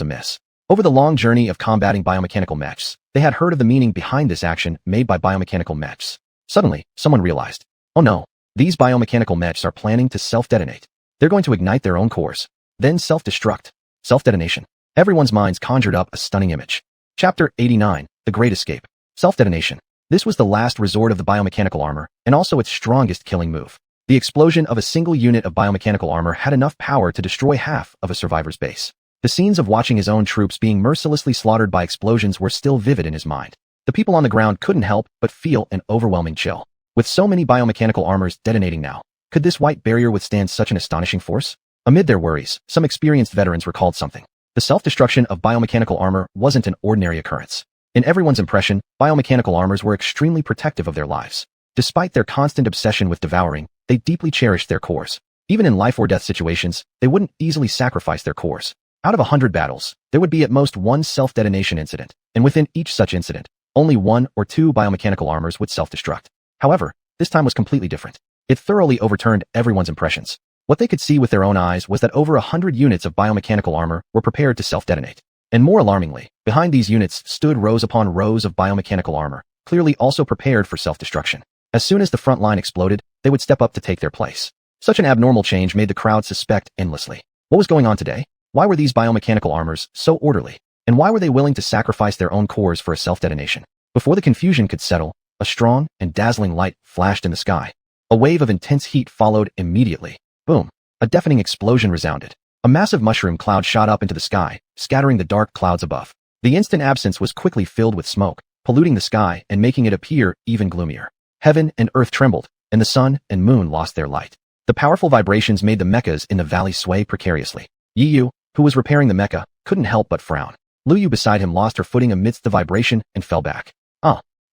amiss. Over the long journey of combating biomechanical mechs, they had heard of the meaning behind this action made by biomechanical mechs. Suddenly, someone realized, oh no, these biomechanical mechs are planning to self-detonate. They're going to ignite their own cores, then self-destruct. Self-detonation. Everyone's minds conjured up a stunning image. Chapter 89, The Great Escape. Self-detonation. This was the last resort of the biomechanical armor, and also its strongest killing move. The explosion of a single unit of biomechanical armor had enough power to destroy half of a survivor's base. The scenes of watching his own troops being mercilessly slaughtered by explosions were still vivid in his mind. The people on the ground couldn't help but feel an overwhelming chill. With so many biomechanical armors detonating now, could this white barrier withstand such an astonishing force? Amid their worries, some experienced veterans recalled something. The self-destruction of biomechanical armor wasn't an ordinary occurrence. In everyone's impression, biomechanical armors were extremely protective of their lives. Despite their constant obsession with devouring, they deeply cherished their cores. Even in life-or-death situations, they wouldn't easily sacrifice their cores. Out of 100 battles, there would be at most one self-detonation incident, and within each such incident, only 1 or 2 biomechanical armors would self-destruct. However, this time was completely different. It thoroughly overturned everyone's impressions. What they could see with their own eyes was that over 100 units of biomechanical armor were prepared to self-detonate. And more alarmingly, behind these units stood rows upon rows of biomechanical armor, clearly also prepared for self-destruction. As soon as the front line exploded, they would step up to take their place. Such an abnormal change made the crowd suspect endlessly. What was going on today? Why were these biomechanical armors so orderly? And why were they willing to sacrifice their own cores for a self-detonation? Before the confusion could settle, a strong and dazzling light flashed in the sky. A wave of intense heat followed immediately. Boom! A deafening explosion resounded. A massive mushroom cloud shot up into the sky, scattering the dark clouds above. The instant absence was quickly filled with smoke, polluting the sky and making it appear even gloomier. Heaven and earth trembled, and the sun and moon lost their light. The powerful vibrations made the mechas in the valley sway precariously. Yi Yu, who was repairing the mecha, couldn't help but frown. Lu Yu beside him lost her footing amidst the vibration and fell back.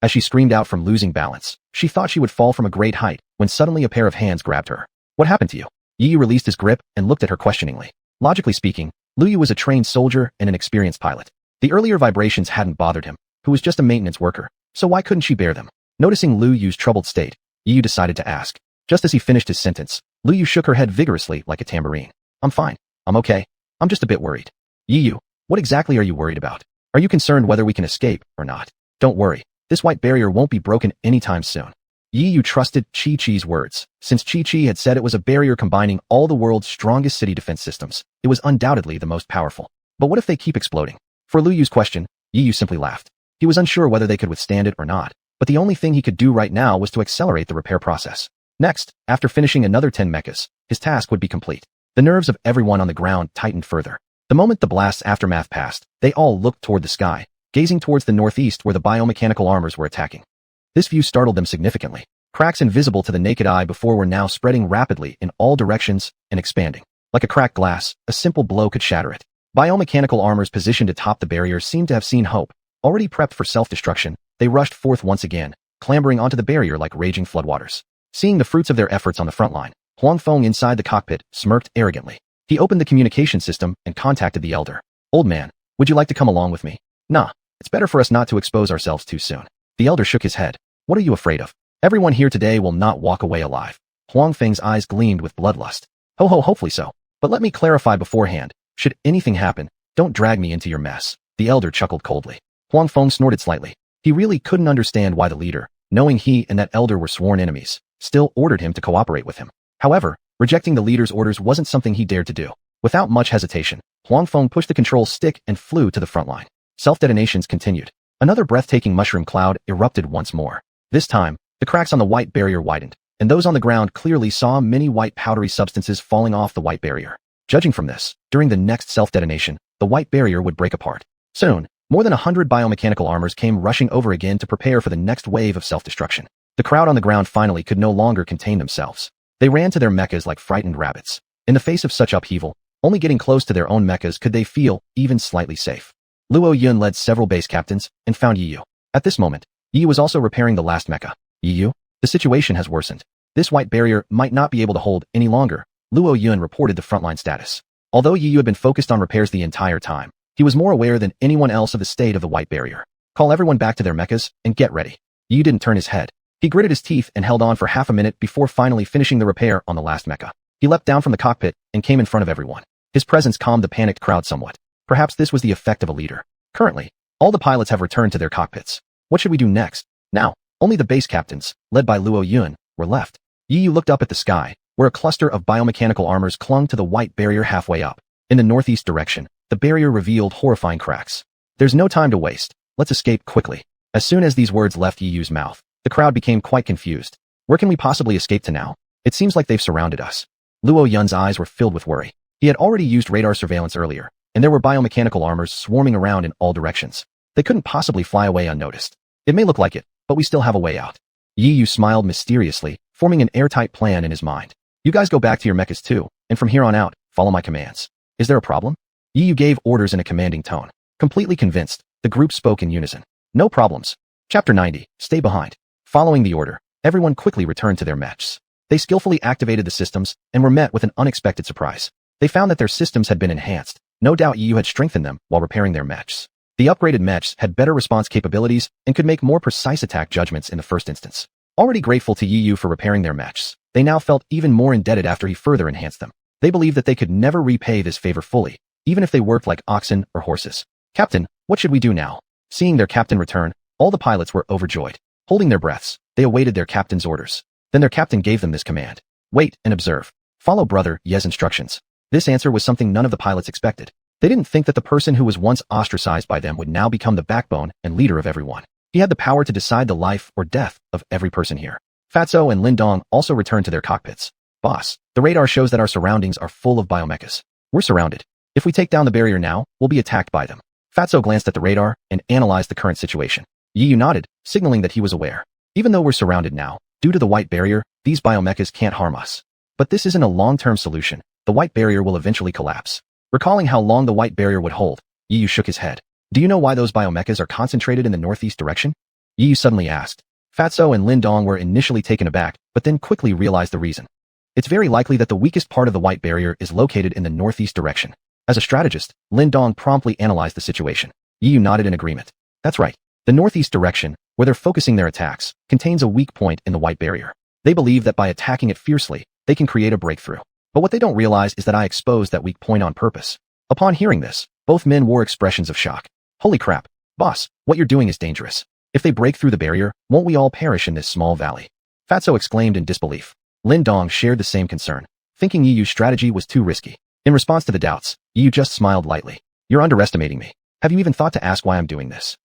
As she screamed out from losing balance, she thought she would fall from a great height when suddenly a pair of hands grabbed her. What happened to you? Yi Yu released his grip and looked at her questioningly. Logically speaking, Lu Yu was a trained soldier and an experienced pilot. The earlier vibrations hadn't bothered him, who was just a maintenance worker, so why couldn't she bear them? Noticing Lu Yu's troubled state, Yi Yu decided to ask. Just as he finished his sentence, Lu Yu shook her head vigorously like a tambourine. I'm fine. I'm okay. I'm just a bit worried. Yi Yu, what exactly are you worried about? Are you concerned whether we can escape or not? Don't worry. This white barrier won't be broken anytime soon. Yi Yu trusted Chi-Chi's words. Since Chi-Chi had said it was a barrier combining all the world's strongest city defense systems, it was undoubtedly the most powerful. But what if they keep exploding? For Lu Yu's question, Yi Yu simply laughed. He was unsure whether they could withstand it or not, but the only thing he could do right now was to accelerate the repair process. Next, after finishing another 10 mechas, his task would be complete. The nerves of everyone on the ground tightened further. The moment the blast's aftermath passed, they all looked toward the sky, gazing towards the northeast where the biomechanical armors were attacking. This view startled them significantly. Cracks invisible to the naked eye before were now spreading rapidly in all directions and expanding. Like a cracked glass, a simple blow could shatter it. Biomechanical armors positioned atop the barrier seemed to have seen hope. Already prepped for self-destruction, they rushed forth once again, clambering onto the barrier like raging floodwaters. Seeing the fruits of their efforts on the front line, Huang Feng inside the cockpit smirked arrogantly. He opened the communication system and contacted the elder. Old man, would you like to come along with me? Nah. It's better for us not to expose ourselves too soon. The elder shook his head. What are you afraid of? Everyone here today will not walk away alive. Huang Feng's eyes gleamed with bloodlust. Hopefully so. But let me clarify beforehand. Should anything happen, don't drag me into your mess. The elder chuckled coldly. Huang Feng snorted slightly. He really couldn't understand why the leader, knowing he and that elder were sworn enemies, still ordered him to cooperate with him. However, rejecting the leader's orders wasn't something he dared to do. Without much hesitation, Huang Feng pushed the control stick and flew to the front line. Self-detonations continued. Another breathtaking mushroom cloud erupted once more. This time, the cracks on the white barrier widened, and those on the ground clearly saw many white powdery substances falling off the white barrier. Judging from this, during the next self-detonation, the white barrier would break apart. Soon, more than 100 biomechanical armors came rushing over again to prepare for the next wave of self-destruction. The crowd on the ground finally could no longer contain themselves. They ran to their mechas like frightened rabbits. In the face of such upheaval, only getting close to their own mechas could they feel even slightly safe. Luo Yun led several base captains and found Yi Yu. At this moment, Yi Yu was also repairing the last mecha. Yi Yu, the situation has worsened. This white barrier might not be able to hold any longer, Luo Yun reported the frontline status. Although Yi Yu had been focused on repairs the entire time, he was more aware than anyone else of the state of the white barrier. Call everyone back to their mechas and get ready. Yi Yu didn't turn his head. He gritted his teeth and held on for half a minute before finally finishing the repair on the last mecha. He leapt down from the cockpit and came in front of everyone. His presence calmed the panicked crowd somewhat. Perhaps this was the effect of a leader. Currently, all the pilots have returned to their cockpits. What should we do next? Now, only the base captains, led by Luo Yun, were left. Yi Yu looked up at the sky, where a cluster of biomechanical armors clung to the white barrier halfway up. In the northeast direction, the barrier revealed horrifying cracks. There's no time to waste. Let's escape quickly. As soon as these words left Yi Yu's mouth, the crowd became quite confused. Where can we possibly escape to now? It seems like they've surrounded us. Luo Yun's eyes were filled with worry. He had already used radar surveillance earlier, and there were biomechanical armors swarming around in all directions. They couldn't possibly fly away unnoticed. It may look like it, but we still have a way out. Yi Yu smiled mysteriously, forming an airtight plan in his mind. You guys go back to your mechas too, and from here on out, follow my commands. Is there a problem? Yi Yu gave orders in a commanding tone. Completely convinced, the group spoke in unison. No problems. Chapter 90, Stay behind. Following the order, everyone quickly returned to their mechs. They skillfully activated the systems and were met with an unexpected surprise. They found that their systems had been enhanced. No doubt Yi Yu had strengthened them while repairing their mechs. The upgraded mechs had better response capabilities and could make more precise attack judgments in the first instance. Already grateful to Yi Yu for repairing their mechs, they now felt even more indebted after he further enhanced them. They believed that they could never repay this favor fully, even if they worked like oxen or horses. Captain, what should we do now? Seeing their captain return, all the pilots were overjoyed. Holding their breaths, they awaited their captain's orders. Then their captain gave them this command. Wait and observe. Follow Brother Ye's instructions. This answer was something none of the pilots expected. They didn't think that the person who was once ostracized by them would now become the backbone and leader of everyone. He had the power to decide the life or death of every person here. Fatso and Lindong also returned to their cockpits. Boss, the radar shows that our surroundings are full of biomechas. We're surrounded. If we take down the barrier now, we'll be attacked by them. Fatso glanced at the radar and analyzed the current situation. Yi nodded, signaling that he was aware. Even though we're surrounded now, due to the white barrier, these biomechas can't harm us. But this isn't a long-term solution. The white barrier will eventually collapse. Recalling how long the white barrier would hold, Yi shook his head. Do you know why those biomechas are concentrated in the northeast direction? Yi suddenly asked. Fatso and Lindong were initially taken aback, but then quickly realized the reason. It's very likely that the weakest part of the white barrier is located in the northeast direction. As a strategist, Lindong promptly analyzed the situation. Yi nodded in agreement. That's right. The northeast direction, where they're focusing their attacks, contains a weak point in the white barrier. They believe that by attacking it fiercely, they can create a breakthrough. But what they don't realize is that I exposed that weak point on purpose. Upon hearing this, both men wore expressions of shock. Holy crap, boss, what you're doing is dangerous. If they break through the barrier, won't we all perish in this small valley? Fatso exclaimed in disbelief. Lindong shared the same concern, thinking Yiyu's strategy was too risky. In response to the doubts, Yiyu just smiled lightly. You're underestimating me. Have you even thought to ask why I'm doing this?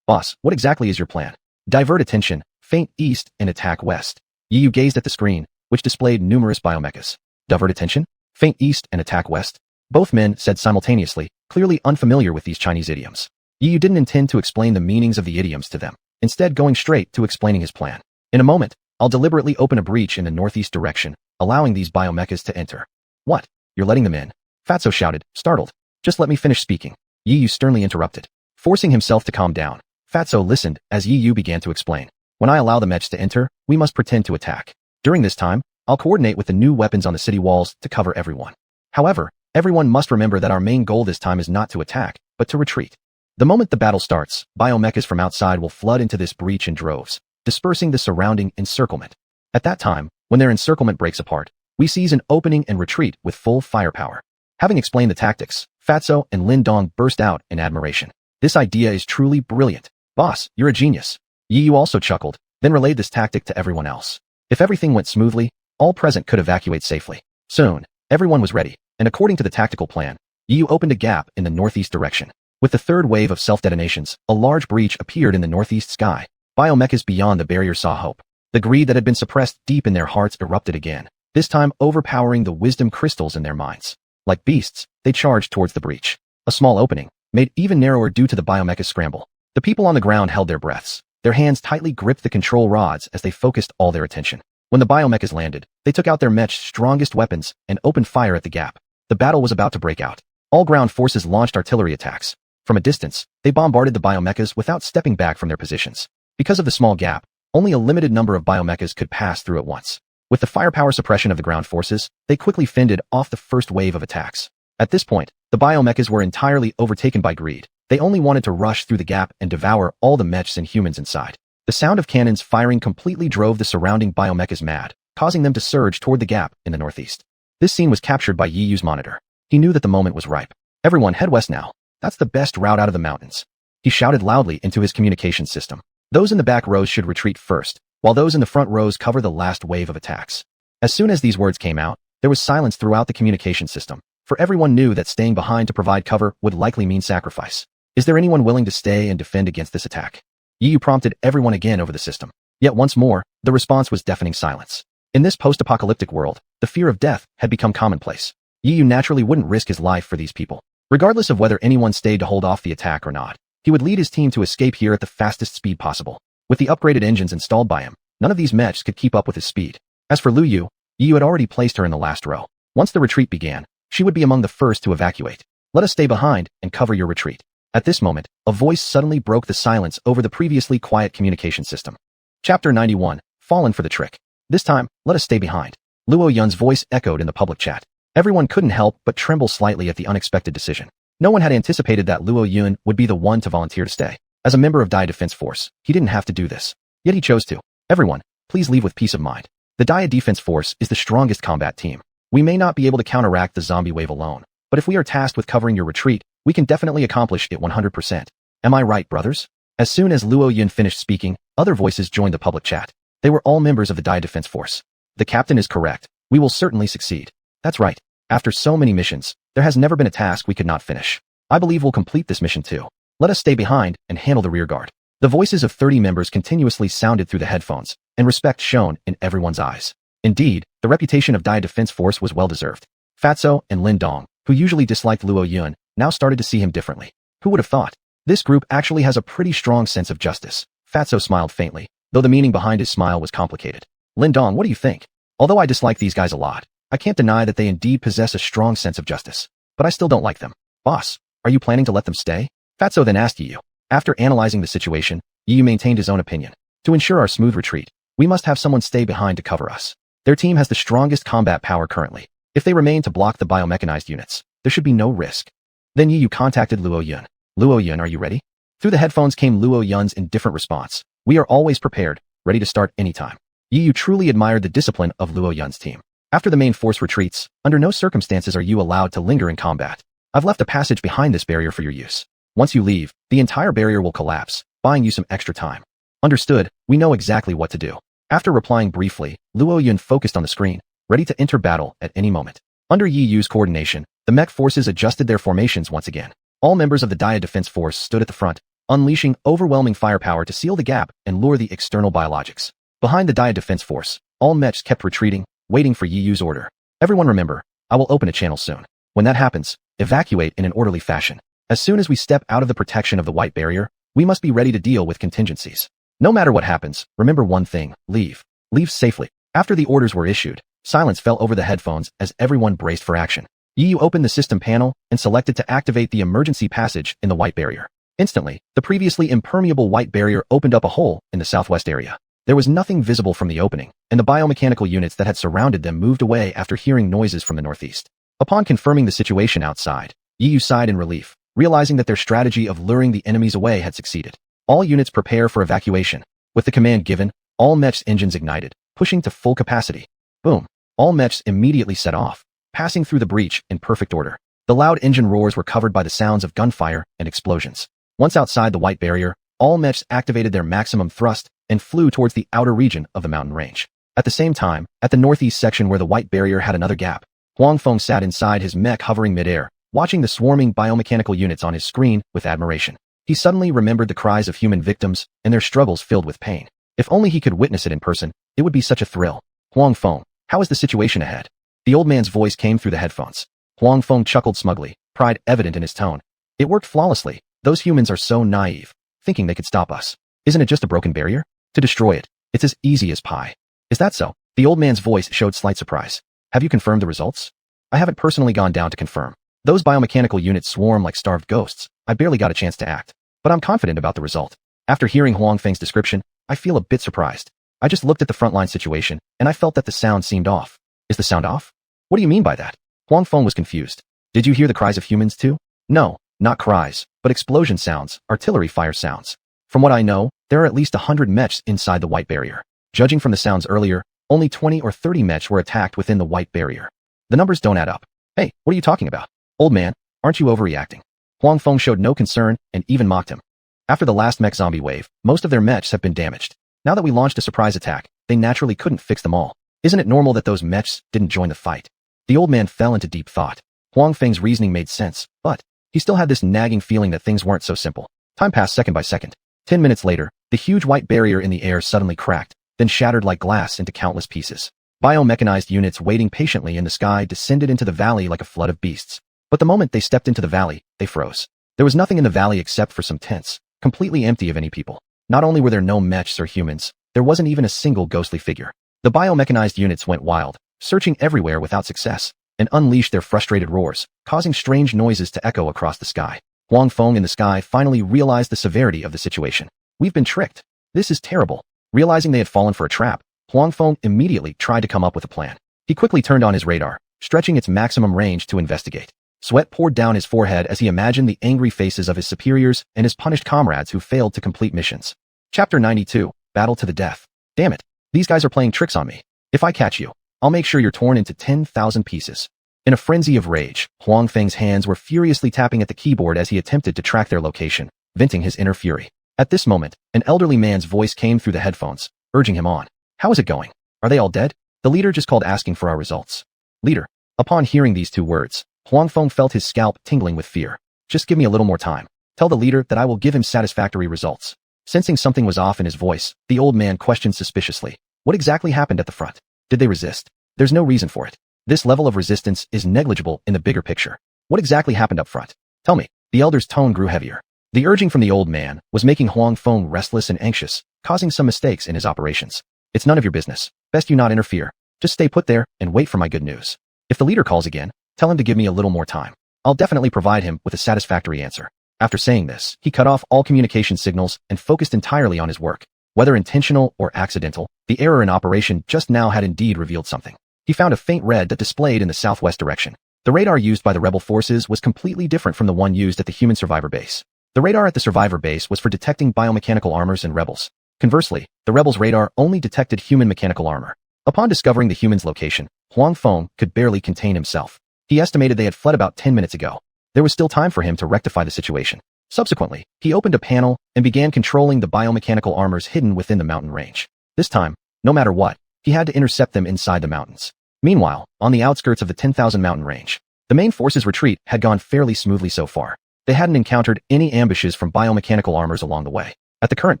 Boss, what exactly is your plan? Divert attention, feint east, and attack west. Yiyu gazed at the screen, which displayed numerous biomechas. Divert attention, feint east, and attack west. Both men said simultaneously, clearly unfamiliar with these Chinese idioms. Yiyu didn't intend to explain the meanings of the idioms to them, instead going straight to explaining his plan. In a moment, I'll deliberately open a breach in the northeast direction, allowing these biomechas to enter. What? You're letting them in? Fatso shouted, startled. Just let me finish speaking. Yiyu sternly interrupted. Forcing himself to calm down, Fatso listened as Yiyu began to explain. When I allow the mechs to enter, we must pretend to attack. During this time, I'll coordinate with the new weapons on the city walls to cover everyone. However, everyone must remember that our main goal this time is not to attack, but to retreat. The moment the battle starts, biomechas from outside will flood into this breach in droves, dispersing the surrounding encirclement. At that time, when their encirclement breaks apart, we seize an opening and retreat with full firepower. Having explained the tactics, Fatso and Lindong burst out in admiration. This idea is truly brilliant. Boss, you're a genius. Yiyu also chuckled, then relayed this tactic to everyone else. If everything went smoothly, all present could evacuate safely. Soon, everyone was ready, and according to the tactical plan, Yiyu opened a gap in the northeast direction. With the third wave of self-detonations, a large breach appeared in the northeast sky. Biomechas beyond the barrier saw hope. The greed that had been suppressed deep in their hearts erupted again, this time overpowering the wisdom crystals in their minds. Like beasts, they charged towards the breach. A small opening, made even narrower due to the biomecha's scramble. The people on the ground held their breaths. Their hands tightly gripped the control rods as they focused all their attention. When the biomechas landed, they took out their mech's strongest weapons and opened fire at the gap. The battle was about to break out. All ground forces launched artillery attacks. From a distance, they bombarded the biomechas without stepping back from their positions. Because of the small gap, only a limited number of biomechas could pass through at once. With the firepower suppression of the ground forces, they quickly fended off the first wave of attacks. At this point, the biomechas were entirely overtaken by greed. They only wanted to rush through the gap and devour all the mechs and humans inside. The sound of cannons firing completely drove the surrounding biomechas mad, causing them to surge toward the gap in the northeast. This scene was captured by Yiyu's monitor. He knew that the moment was ripe. Everyone head west now. That's the best route out of the mountains. He shouted loudly into his communication system. Those in the back rows should retreat first, while those in the front rows cover the last wave of attacks. As soon as these words came out, there was silence throughout the communication system, for everyone knew that staying behind to provide cover would likely mean sacrifice. Is there anyone willing to stay and defend against this attack? Yiyu prompted everyone again over the system. Yet once more, the response was deafening silence. In this post-apocalyptic world, the fear of death had become commonplace. Yiyu naturally wouldn't risk his life for these people. Regardless of whether anyone stayed to hold off the attack or not, he would lead his team to escape here at the fastest speed possible. With the upgraded engines installed by him, none of these mechs could keep up with his speed. As for Lu Yu, Yiyu had already placed her in the last row. Once the retreat began, she would be among the first to evacuate. Let us stay behind and cover your retreat. At this moment, a voice suddenly broke the silence over the previously quiet communication system. Chapter 91, Fallen for the Trick. This time, let us stay behind. Luo Yun's voice echoed in the public chat. Everyone couldn't help but tremble slightly at the unexpected decision. No one had anticipated that Luo Yun would be the one to volunteer to stay. As a member of Dai Defense Force, he didn't have to do this. Yet he chose to. Everyone, please leave with peace of mind. The Dai Defense Force is the strongest combat team. We may not be able to counteract the zombie wave alone, but if we are tasked with covering your retreat, we can definitely accomplish it 100%. Am I right, brothers? As soon as Luo Yun finished speaking, other voices joined the public chat. They were all members of the Dai Defense Force. The captain is correct. We will certainly succeed. That's right. After so many missions, there has never been a task we could not finish. I believe we'll complete this mission too. Let us stay behind and handle the rear guard. The voices of 30 members continuously sounded through the headphones, and respect shone in everyone's eyes. Indeed, the reputation of Dia Defense Force was well-deserved. Fatso and Lin Dong, who usually disliked Luo Yun, now started to see him differently. Who would have thought? This group actually has a pretty strong sense of justice. Fatso smiled faintly, though the meaning behind his smile was complicated. Lin Dong, what do you think? Although I dislike these guys a lot, I can't deny that they indeed possess a strong sense of justice. But I still don't like them. Boss, are you planning to let them stay? Fatso then asked Yu. After analyzing the situation, Yu maintained his own opinion. To ensure our smooth retreat, we must have someone stay behind to cover us. Their team has the strongest combat power currently. If they remain to block the biomechanized units, there should be no risk. Then Yu contacted Luo Yun. Luo Yun, are you ready? Through the headphones came Luo Yun's indifferent response. We are always prepared, ready to start anytime. Yu truly admired the discipline of Luo Yun's team. After the main force retreats, under no circumstances are you allowed to linger in combat. I've left a passage behind this barrier for your use. Once you leave, the entire barrier will collapse, buying you some extra time. Understood, we know exactly what to do. After replying briefly, Luo Yun focused on the screen, ready to enter battle at any moment. Under Yi Yu's coordination, the mech forces adjusted their formations once again. All members of the Dia Defense Force stood at the front, unleashing overwhelming firepower to seal the gap and lure the external biologics. Behind the Dia Defense Force, all mechs kept retreating, waiting for Yi Yu's order. Everyone remember, I will open a channel soon. When that happens, evacuate in an orderly fashion. As soon as we step out of the protection of the white barrier, we must be ready to deal with contingencies. No matter what happens, remember one thing, leave. Leave safely. After the orders were issued, silence fell over the headphones as everyone braced for action. Yi Yu opened the system panel and selected to activate the emergency passage in the white barrier. Instantly, the previously impermeable white barrier opened up a hole in the southwest area. There was nothing visible from the opening, and the biomechanical units that had surrounded them moved away after hearing noises from the northeast. Upon confirming the situation outside, Yi Yu sighed in relief, realizing that their strategy of luring the enemies away had succeeded. All units prepare for evacuation. With the command given, all mechs' engines ignited, pushing to full capacity. Boom. All mechs immediately set off, passing through the breach in perfect order. The loud engine roars were covered by the sounds of gunfire and explosions. Once outside the white barrier, all mechs activated their maximum thrust and flew towards the outer region of the mountain range. At the same time, at the northeast section where the white barrier had another gap, Huang Feng sat inside his mech hovering midair, watching the swarming biomechanical units on his screen with admiration. He suddenly remembered the cries of human victims and their struggles filled with pain. If only he could witness it in person, it would be such a thrill. Huang Feng, how is the situation ahead? The old man's voice came through the headphones. Huang Feng chuckled smugly, pride evident in his tone. It worked flawlessly. Those humans are so naive, thinking they could stop us. Isn't it just a broken barrier? To destroy it, it's as easy as pie. Is that so? The old man's voice showed slight surprise. Have you confirmed the results? I haven't personally gone down to confirm. Those biomechanical units swarm like starved ghosts. I barely got a chance to act. But I'm confident about the result. After hearing Huang Feng's description, I feel a bit surprised. I just looked at the frontline situation, and I felt that the sound seemed off. Is the sound off? What do you mean by that? Huang Feng was confused. Did you hear the cries of humans too? No, not cries, but explosion sounds, artillery fire sounds. From what I know, there are at least 100 mechs inside the white barrier. Judging from the sounds earlier, only 20 or 30 mechs were attacked within the white barrier. The numbers don't add up. Hey, what are you talking about? Old man, aren't you overreacting? Huang Feng showed no concern and even mocked him. After the last mech zombie wave, most of their mechs have been damaged. Now that we launched a surprise attack, they naturally couldn't fix them all. Isn't it normal that those mechs didn't join the fight? The old man fell into deep thought. Huang Feng's reasoning made sense, but he still had this nagging feeling that things weren't so simple. Time passed second by second. 10 minutes later, the huge white barrier in the air suddenly cracked, then shattered like glass into countless pieces. Biomechanized units waiting patiently in the sky descended into the valley like a flood of beasts. But the moment they stepped into the valley, they froze. There was nothing in the valley except for some tents, completely empty of any people. Not only were there no mechs or humans, there wasn't even a single ghostly figure. The biomechanized units went wild, searching everywhere without success, and unleashed their frustrated roars, causing strange noises to echo across the sky. Huang Feng in the sky finally realized the severity of the situation. We've been tricked. This is terrible. Realizing they had fallen for a trap, Huang Feng immediately tried to come up with a plan. He quickly turned on his radar, stretching its maximum range to investigate. Sweat poured down his forehead as he imagined the angry faces of his superiors and his punished comrades who failed to complete missions. Chapter 92, Battle to the Death. Damn it. These guys are playing tricks on me. If I catch you, I'll make sure you're torn into 10,000 pieces. In a frenzy of rage, Huang Feng's hands were furiously tapping at the keyboard as he attempted to track their location, venting his inner fury. At this moment, an elderly man's voice came through the headphones, urging him on. How is it going? Are they all dead? The leader just called asking for our results. Leader, Upon hearing these two words, Huangfeng felt his scalp tingling with fear. Just give me a little more time. Tell the leader that I will give him satisfactory results. Sensing something was off in his voice, the old man questioned suspiciously. What exactly happened at the front? Did they resist? There's no reason for it. This level of resistance is negligible in the bigger picture. What exactly happened up front? Tell me. The elder's tone grew heavier. The urging from the old man was making Huangfeng restless and anxious, causing some mistakes in his operations. It's none of your business. Best you not interfere. Just stay put there and wait for my good news. If the leader calls again, tell him to give me a little more time. I'll definitely provide him with a satisfactory answer. After saying this, he cut off all communication signals and focused entirely on his work. Whether intentional or accidental, the error in operation just now had indeed revealed something. He found a faint red that displayed in the southwest direction. The radar used by the rebel forces was completely different from the one used at the human survivor base. The radar at the survivor base was for detecting biomechanical armors and rebels. Conversely, the rebels' radar only detected human mechanical armor. Upon discovering the human's location, Huangfeng could barely contain himself. He estimated they had fled about 10 minutes ago. There was still time for him to rectify the situation. Subsequently, he opened a panel and began controlling the biomechanical armors hidden within the mountain range. This time, no matter what, he had to intercept them inside the mountains. Meanwhile, on the outskirts of the 10,000 mountain range, the main force's retreat had gone fairly smoothly so far. They hadn't encountered any ambushes from biomechanical armors along the way. At the current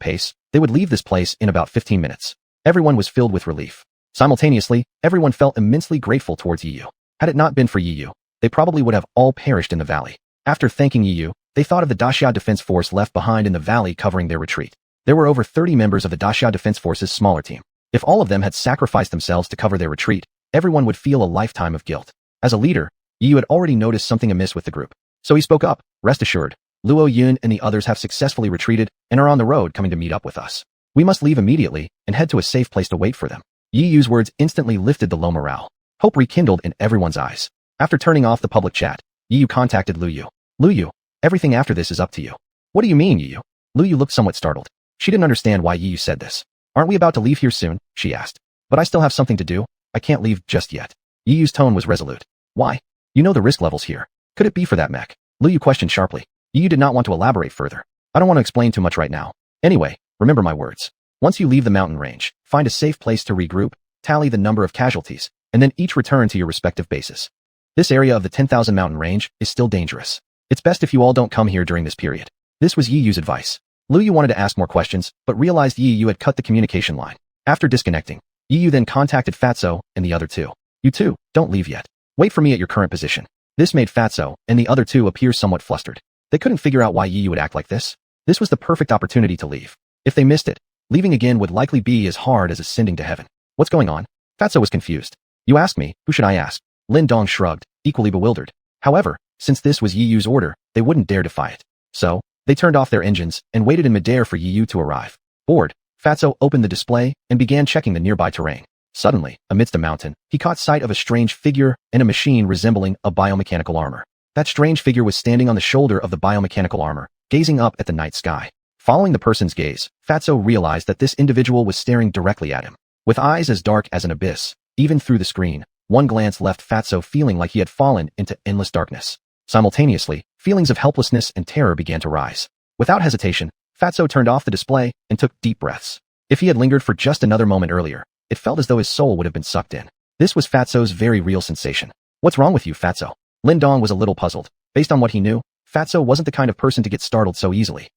pace, they would leave this place in about 15 minutes. Everyone was filled with relief. Simultaneously, everyone felt immensely grateful towards Yiyu. Had it not been for Yiyu, they probably would have all perished in the valley. After thanking Yiyu, they thought of the Daxia Defense Force left behind in the valley covering their retreat. There were over 30 members of the Daxia Defense Force's smaller team. If all of them had sacrificed themselves to cover their retreat, everyone would feel a lifetime of guilt. As a leader, Yiyu had already noticed something amiss with the group. So he spoke up. Rest assured, Luo Yun and the others have successfully retreated and are on the road coming to meet up with us. We must leave immediately and head to a safe place to wait for them. Yiyu's words instantly lifted the low morale. Hope rekindled in everyone's eyes. After turning off the public chat, Yiyu contacted Lu Yu. Lu Yu, everything after this is up to you. What do you mean, Yiyu? Lu Yu looked somewhat startled. She didn't understand why Yiyu said this. Aren't we about to leave here soon? She asked. But I still have something to do. I can't leave just yet. Yiyu's tone was resolute. Why? You know the risk levels here. Could it be for that mech? Lu Yu questioned sharply. Yiyu did not want to elaborate further. I don't want to explain too much right now. Anyway, remember my words. Once you leave the mountain range, find a safe place to regroup, tally the number of casualties, and then each return to your respective bases. This area of the 10,000 mountain range is still dangerous. It's best if you all don't come here during this period. This was Yiyu's advice. Lu Yu wanted to ask more questions, but realized Yiyu had cut the communication line. After disconnecting, Yiyu then contacted Fatso and the other two. You two, don't leave yet. Wait for me at your current position. This made Fatso and the other two appear somewhat flustered. They couldn't figure out why Yiyu would act like this. This was the perfect opportunity to leave. If they missed it, leaving again would likely be as hard as ascending to heaven. What's going on? Fatso was confused. You asked me, who should I ask? Lin Dong shrugged, equally bewildered. However, since this was Yiyu's order, they wouldn't dare defy it. So, they turned off their engines and waited in midair for Yiyu to arrive. Bored, Fatso opened the display and began checking the nearby terrain. Suddenly, amidst a mountain, he caught sight of a strange figure and a machine resembling a biomechanical armor. That strange figure was standing on the shoulder of the biomechanical armor, gazing up at the night sky. Following the person's gaze, Fatso realized that this individual was staring directly at him. With eyes as dark as an abyss, even through the screen, one glance left Fatso feeling like he had fallen into endless darkness. Simultaneously, feelings of helplessness and terror began to rise. Without hesitation, Fatso turned off the display and took deep breaths. If he had lingered for just another moment earlier, it felt as though his soul would have been sucked in. This was Fatso's very real sensation. What's wrong with you, Fatso? Lin Dong was a little puzzled. Based on what he knew, Fatso wasn't the kind of person to get startled so easily.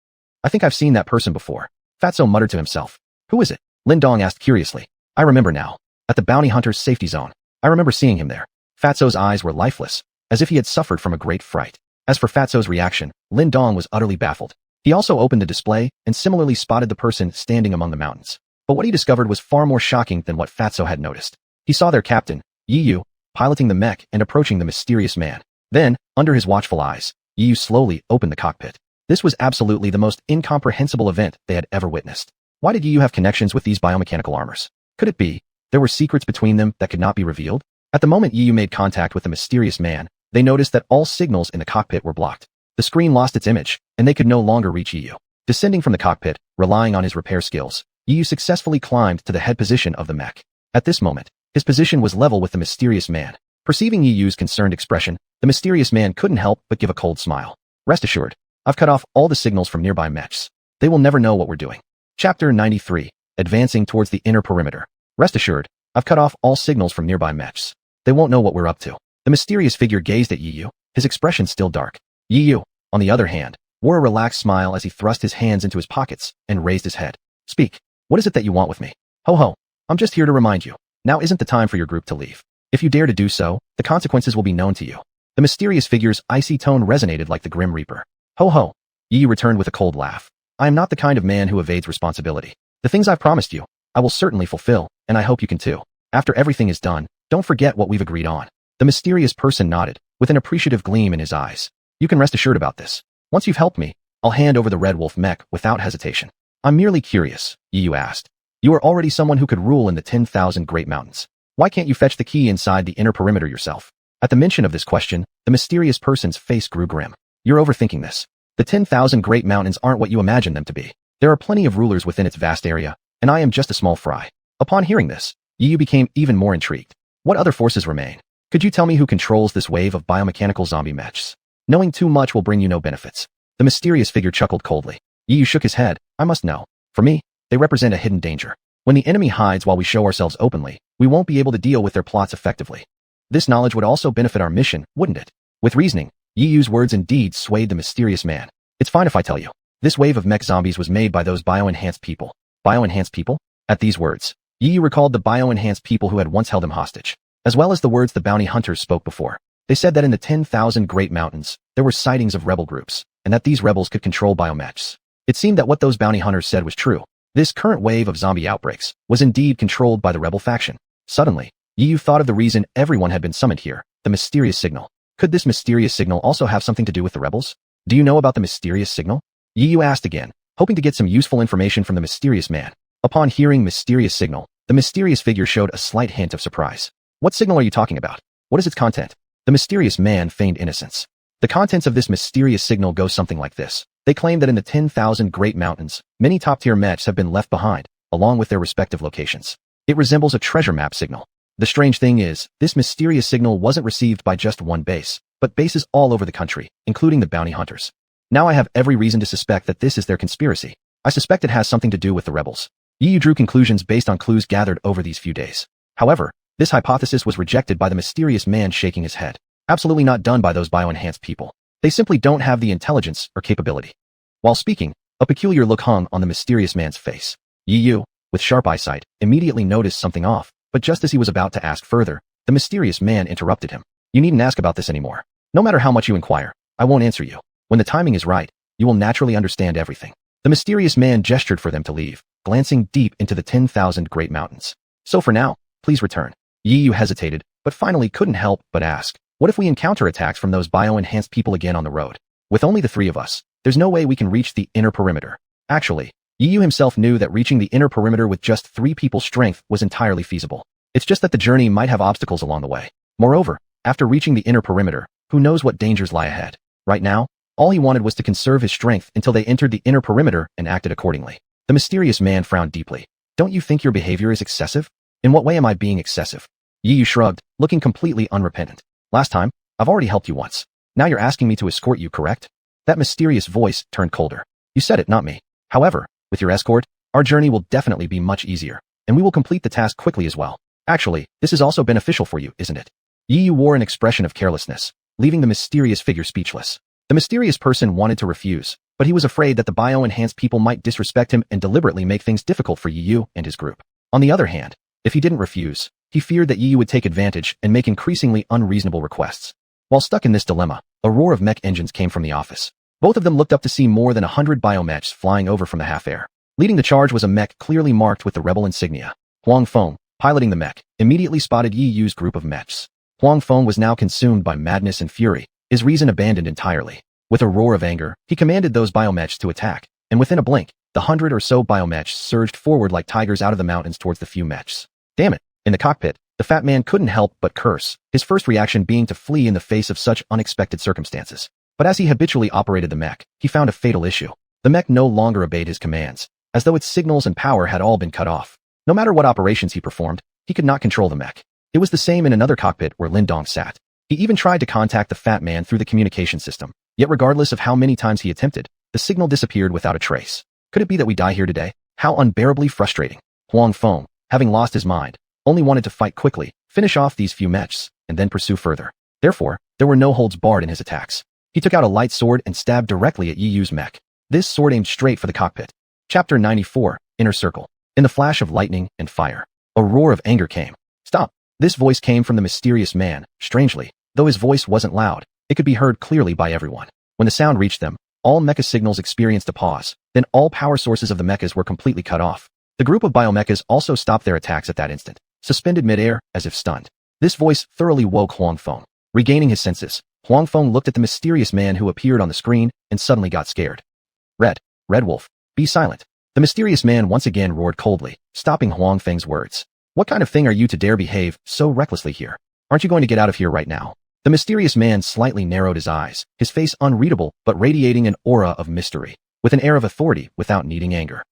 I think I've seen that person before. Fatso muttered to himself. Who is it? Lin Dong asked curiously. I remember now. At the bounty hunter's safety zone. I remember seeing him there. Fatso's eyes were lifeless, as if he had suffered from a great fright. As for Fatso's reaction, Lin Dong was utterly baffled. He also opened the display and similarly spotted the person standing among the mountains. But what he discovered was far more shocking than what Fatso had noticed. He saw their captain, Yiyu, piloting the mech and approaching the mysterious man. Then, under his watchful eyes, Yiyu slowly opened the cockpit. This was absolutely the most incomprehensible event they had ever witnessed. Why did Yiyu have connections with these biomechanical armors? Could it be there were secrets between them that could not be revealed? At the moment Yiyu made contact with the mysterious man, they noticed that all signals in the cockpit were blocked. The screen lost its image, and they could no longer reach Yiyu. Descending from the cockpit, relying on his repair skills, Yiyu successfully climbed to the head position of the mech. At this moment, his position was level with the mysterious man. Perceiving Yiyu's concerned expression, the mysterious man couldn't help but give a cold smile. Rest assured, I've cut off all the signals from nearby mechs. They will never know what we're doing. Chapter 93, Advancing Towards the Inner Perimeter. Rest assured, I've cut off all signals from nearby mechs. They won't know what we're up to. The mysterious figure gazed at Yi, his expression still dark. Yi, on the other hand, wore a relaxed smile as he thrust his hands into his pockets and raised his head. Speak. What is it that you want with me? Ho ho. I'm just here to remind you. Now isn't the time for your group to leave. If you dare to do so, the consequences will be known to you. The mysterious figure's icy tone resonated like the Grim Reaper. Ho ho. Yi returned with a cold laugh. I am not the kind of man who evades responsibility. The things I've promised you, I will certainly fulfill, and I hope you can too. After everything is done, don't forget what we've agreed on. The mysterious person nodded, with an appreciative gleam in his eyes. You can rest assured about this. Once you've helped me, I'll hand over the Red Wolf mech without hesitation. I'm merely curious, Yi asked. You are already someone who could rule in the 10,000 Great Mountains. Why can't you fetch the key inside the inner perimeter yourself? At the mention of this question, the mysterious person's face grew grim. You're overthinking this. The 10,000 Great Mountains aren't what you imagine them to be. There are plenty of rulers within its vast area, and I am just a small fry. Upon hearing this, Yi became even more intrigued. What other forces remain? Could you tell me who controls this wave of biomechanical zombie mechs? Knowing too much will bring you no benefits. The mysterious figure chuckled coldly. Yi shook his head. I must know. For me, they represent a hidden danger. When the enemy hides while we show ourselves openly, we won't be able to deal with their plots effectively. This knowledge would also benefit our mission, wouldn't it? With reasoning, Yi's words and deeds swayed the mysterious man. It's fine if I tell you. This wave of mech zombies was made by those bio-enhanced people. Bio-enhanced people? At these words, Yi recalled the bio-enhanced people who had once held him hostage, as well as the words the bounty hunters spoke before. They said that in the 10,000 Great Mountains, there were sightings of rebel groups, and that these rebels could control biomechs. It seemed that what those bounty hunters said was true. This current wave of zombie outbreaks was indeed controlled by the rebel faction. Suddenly, Yi thought of the reason everyone had been summoned here, the mysterious signal. Could this mysterious signal also have something to do with the rebels? Do you know about the mysterious signal? Yi asked again, hoping to get some useful information from the mysterious man. Upon hearing mysterious signal, the mysterious figure showed a slight hint of surprise. What signal are you talking about? What is its content? The mysterious man feigned innocence. The contents of this mysterious signal go something like this. They claim that in the 10,000 Great Mountains, many top-tier mechs have been left behind, along with their respective locations. It resembles a treasure map signal. The strange thing is, this mysterious signal wasn't received by just one base, but bases all over the country, including the bounty hunters. Now I have every reason to suspect that this is their conspiracy. I suspect it has something to do with the rebels. Yi drew conclusions based on clues gathered over these few days. However, this hypothesis was rejected by the mysterious man shaking his head. Absolutely not done by those bio-enhanced people. They simply don't have the intelligence or capability. While speaking, a peculiar look hung on the mysterious man's face. Yi, with sharp eyesight, immediately noticed something off, but just as he was about to ask further, the mysterious man interrupted him. You needn't ask about this anymore. No matter how much you inquire, I won't answer you. When the timing is right, you will naturally understand everything. The mysterious man gestured for them to leave, glancing deep into the 10,000 Great Mountains. So for now, please return. Yi hesitated, but finally couldn't help but ask, what if we encounter attacks from those bio-enhanced people again on the road? With only the three of us, there's no way we can reach the inner perimeter. Actually, Yi himself knew that reaching the inner perimeter with just 3 people's strength was entirely feasible. It's just that the journey might have obstacles along the way. Moreover, after reaching the inner perimeter, who knows what dangers lie ahead? Right now, all he wanted was to conserve his strength until they entered the inner perimeter and acted accordingly. The mysterious man frowned deeply. Don't you think your behavior is excessive? In what way am I being excessive? Yi shrugged, looking completely unrepentant. Last time, I've already helped you once. Now you're asking me to escort you, correct? That mysterious voice turned colder. You said it, not me. However, with your escort, our journey will definitely be much easier, and we will complete the task quickly as well. Actually, this is also beneficial for you, isn't it? Yi wore an expression of carelessness, leaving the mysterious figure speechless. The mysterious person wanted to refuse, but he was afraid that the bio-enhanced people might disrespect him and deliberately make things difficult for Yi and his group. On the other hand, if he didn't refuse, he feared that Yi would take advantage and make increasingly unreasonable requests. While stuck in this dilemma, a roar of mech engines came from the office. Both of them looked up to see more than 100 biomechs flying over from the half-air. Leading the charge was a mech clearly marked with the rebel insignia. Huang Feng, piloting the mech, immediately spotted Yi's group of mechs. Huang Feng was now consumed by madness and fury, his reason abandoned entirely. With a roar of anger, he commanded those biomechs to attack, and within a blink, the 100 or so biomechs surged forward like tigers out of the mountains towards the few mechs. Damn it! In the cockpit, the fat man couldn't help but curse, his first reaction being to flee in the face of such unexpected circumstances. But as he habitually operated the mech, he found a fatal issue. The mech no longer obeyed his commands, as though its signals and power had all been cut off. No matter what operations he performed, he could not control the mech. It was the same in another cockpit where Lindong sat. He even tried to contact the fat man through the communication system, yet regardless of how many times he attempted, the signal disappeared without a trace. Could it be that we die here today? How unbearably frustrating. Huang Feng, having lost his mind, only wanted to fight quickly, finish off these few mechs, and then pursue further. Therefore, there were no holds barred in his attacks. He took out a light sword and stabbed directly at Yi Yu's mech. This sword aimed straight for the cockpit. Chapter 94, Inner Circle. In the flash of lightning and fire, a roar of anger came. Stop! This voice came from the mysterious man. Strangely, though his voice wasn't loud, it could be heard clearly by everyone. When the sound reached them, all mecha signals experienced a pause. Then all power sources of the mechas were completely cut off. The group of biomechas also stopped their attacks at that instant, suspended midair as if stunned. This voice thoroughly woke Huang Feng. Regaining his senses, Huang Feng looked at the mysterious man who appeared on the screen and suddenly got scared. Red Wolf, be silent. The mysterious man once again roared coldly, stopping Huang Feng's words. What kind of thing are you to dare behave so recklessly here? Aren't you going to get out of here right now? The mysterious man slightly narrowed his eyes, his face unreadable but radiating an aura of mystery, with an air of authority without needing anger.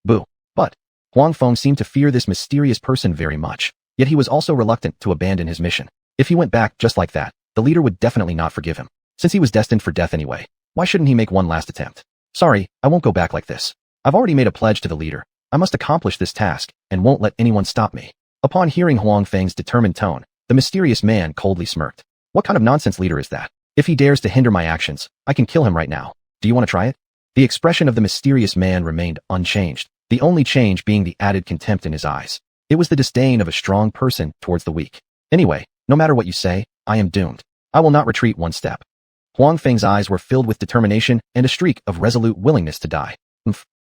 Boo. But Huang Feng seemed to fear this mysterious person very much, yet he was also reluctant to abandon his mission. If he went back just like that, the leader would definitely not forgive him. Since he was destined for death anyway, why shouldn't he make one last attempt? Sorry, I won't go back like this. I've already made a pledge to the leader. I must accomplish this task and won't let anyone stop me. Upon hearing Huang Feng's determined tone, the mysterious man coldly smirked. What kind of nonsense leader is that? If he dares to hinder my actions, I can kill him right now. Do you want to try it? The expression of the mysterious man remained unchanged, the only change being the added contempt in his eyes. It was the disdain of a strong person towards the weak. Anyway, no matter what you say, I am doomed. I will not retreat one step. Huang Feng's eyes were filled with determination and a streak of resolute willingness to die.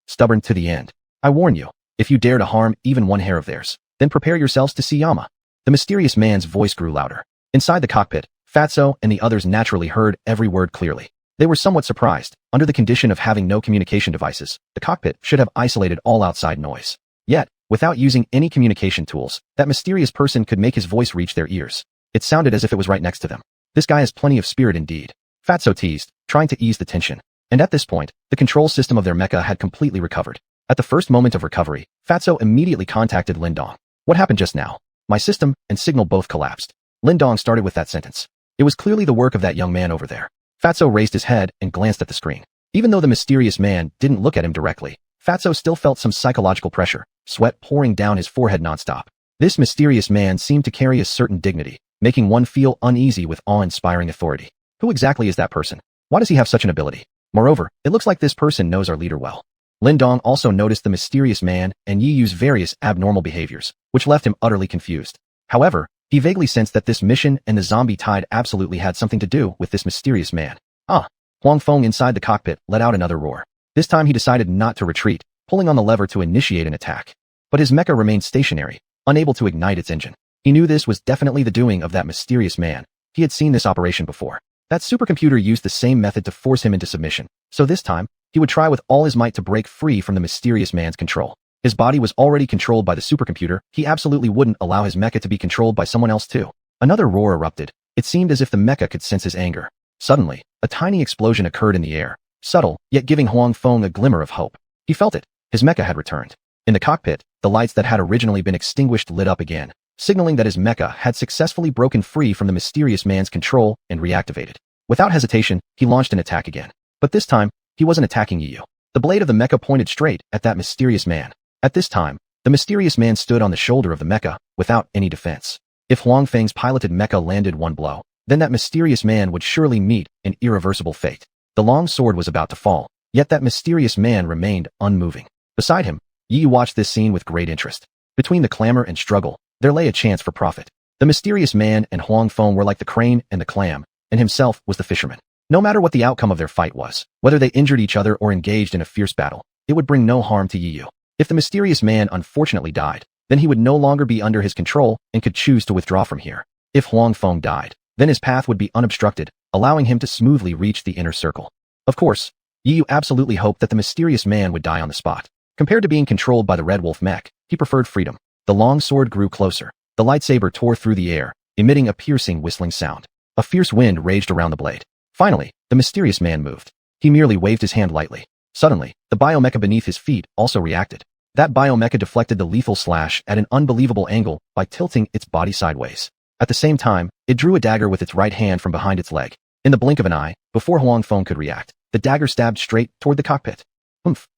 Stubborn to the end. I warn you, if you dare to harm even one hair of theirs, then prepare yourselves to see Yama. The mysterious man's voice grew louder. Inside the cockpit, Fatso and the others naturally heard every word clearly. They were somewhat surprised. Under the condition of having no communication devices, the cockpit should have isolated all outside noise. Yet, without using any communication tools, that mysterious person could make his voice reach their ears. It sounded as if it was right next to them. This guy has plenty of spirit indeed. Fatso teased, trying to ease the tension. And at this point, the control system of their mecha had completely recovered. At the first moment of recovery, Fatso immediately contacted Lindong. What happened just now? My system and signal both collapsed. Lindong started with that sentence. It was clearly the work of that young man over there. Fatso raised his head and glanced at the screen. Even though the mysterious man didn't look at him directly, Fatso still felt some psychological pressure, sweat pouring down his forehead nonstop. This mysterious man seemed to carry a certain dignity, making one feel uneasy with awe-inspiring authority. Who exactly is that person? Why does he have such an ability? Moreover, it looks like this person knows our leader well. Lindong also noticed the mysterious man and Yi Yu's various abnormal behaviors, which left him utterly confused. However, he vaguely sensed that this mission and the zombie tide absolutely had something to do with this mysterious man. Huang Feng inside the cockpit let out another roar. This time he decided not to retreat, pulling on the lever to initiate an attack. But his mecha remained stationary, unable to ignite its engine. He knew this was definitely the doing of that mysterious man. He had seen this operation before. That supercomputer used the same method to force him into submission, so this time, he would try with all his might to break free from the mysterious man's control. His body was already controlled by the supercomputer, he absolutely wouldn't allow his mecha to be controlled by someone else too. Another roar erupted. It seemed as if the mecha could sense his anger. Suddenly, a tiny explosion occurred in the air, subtle, yet giving Huang Feng a glimmer of hope. He felt it. His mecha had returned. In the cockpit, the lights that had originally been extinguished lit up again, signaling that his mecha had successfully broken free from the mysterious man's control and reactivated. Without hesitation, he launched an attack again. But this time, he wasn't attacking Yi Yu. The blade of the mecha pointed straight at that mysterious man. At this time, the mysterious man stood on the shoulder of the mecha, without any defense. If Huang Feng's piloted mecha landed one blow, then that mysterious man would surely meet an irreversible fate. The long sword was about to fall, yet that mysterious man remained unmoving. Beside him, Yi Yu watched this scene with great interest. Between the clamor and struggle, there lay a chance for profit. The mysterious man and Huang Feng were like the crane and the clam, and himself was the fisherman. No matter what the outcome of their fight was, whether they injured each other or engaged in a fierce battle, it would bring no harm to Yi Yu. If the mysterious man unfortunately died, then he would no longer be under his control and could choose to withdraw from here. If Huang Feng died, then his path would be unobstructed, allowing him to smoothly reach the inner circle. Of course, Yi Yu absolutely hoped that the mysterious man would die on the spot. Compared to being controlled by the Red Wolf mech, he preferred freedom. The long sword grew closer. The lightsaber tore through the air, emitting a piercing whistling sound. A fierce wind raged around the blade. Finally, the mysterious man moved. He merely waved his hand lightly. Suddenly, the biomecha beneath his feet also reacted. That biomecha deflected the lethal slash at an unbelievable angle by tilting its body sideways. At the same time, it drew a dagger with its right hand from behind its leg. In the blink of an eye, before Huang Feng could react, the dagger stabbed straight toward the cockpit.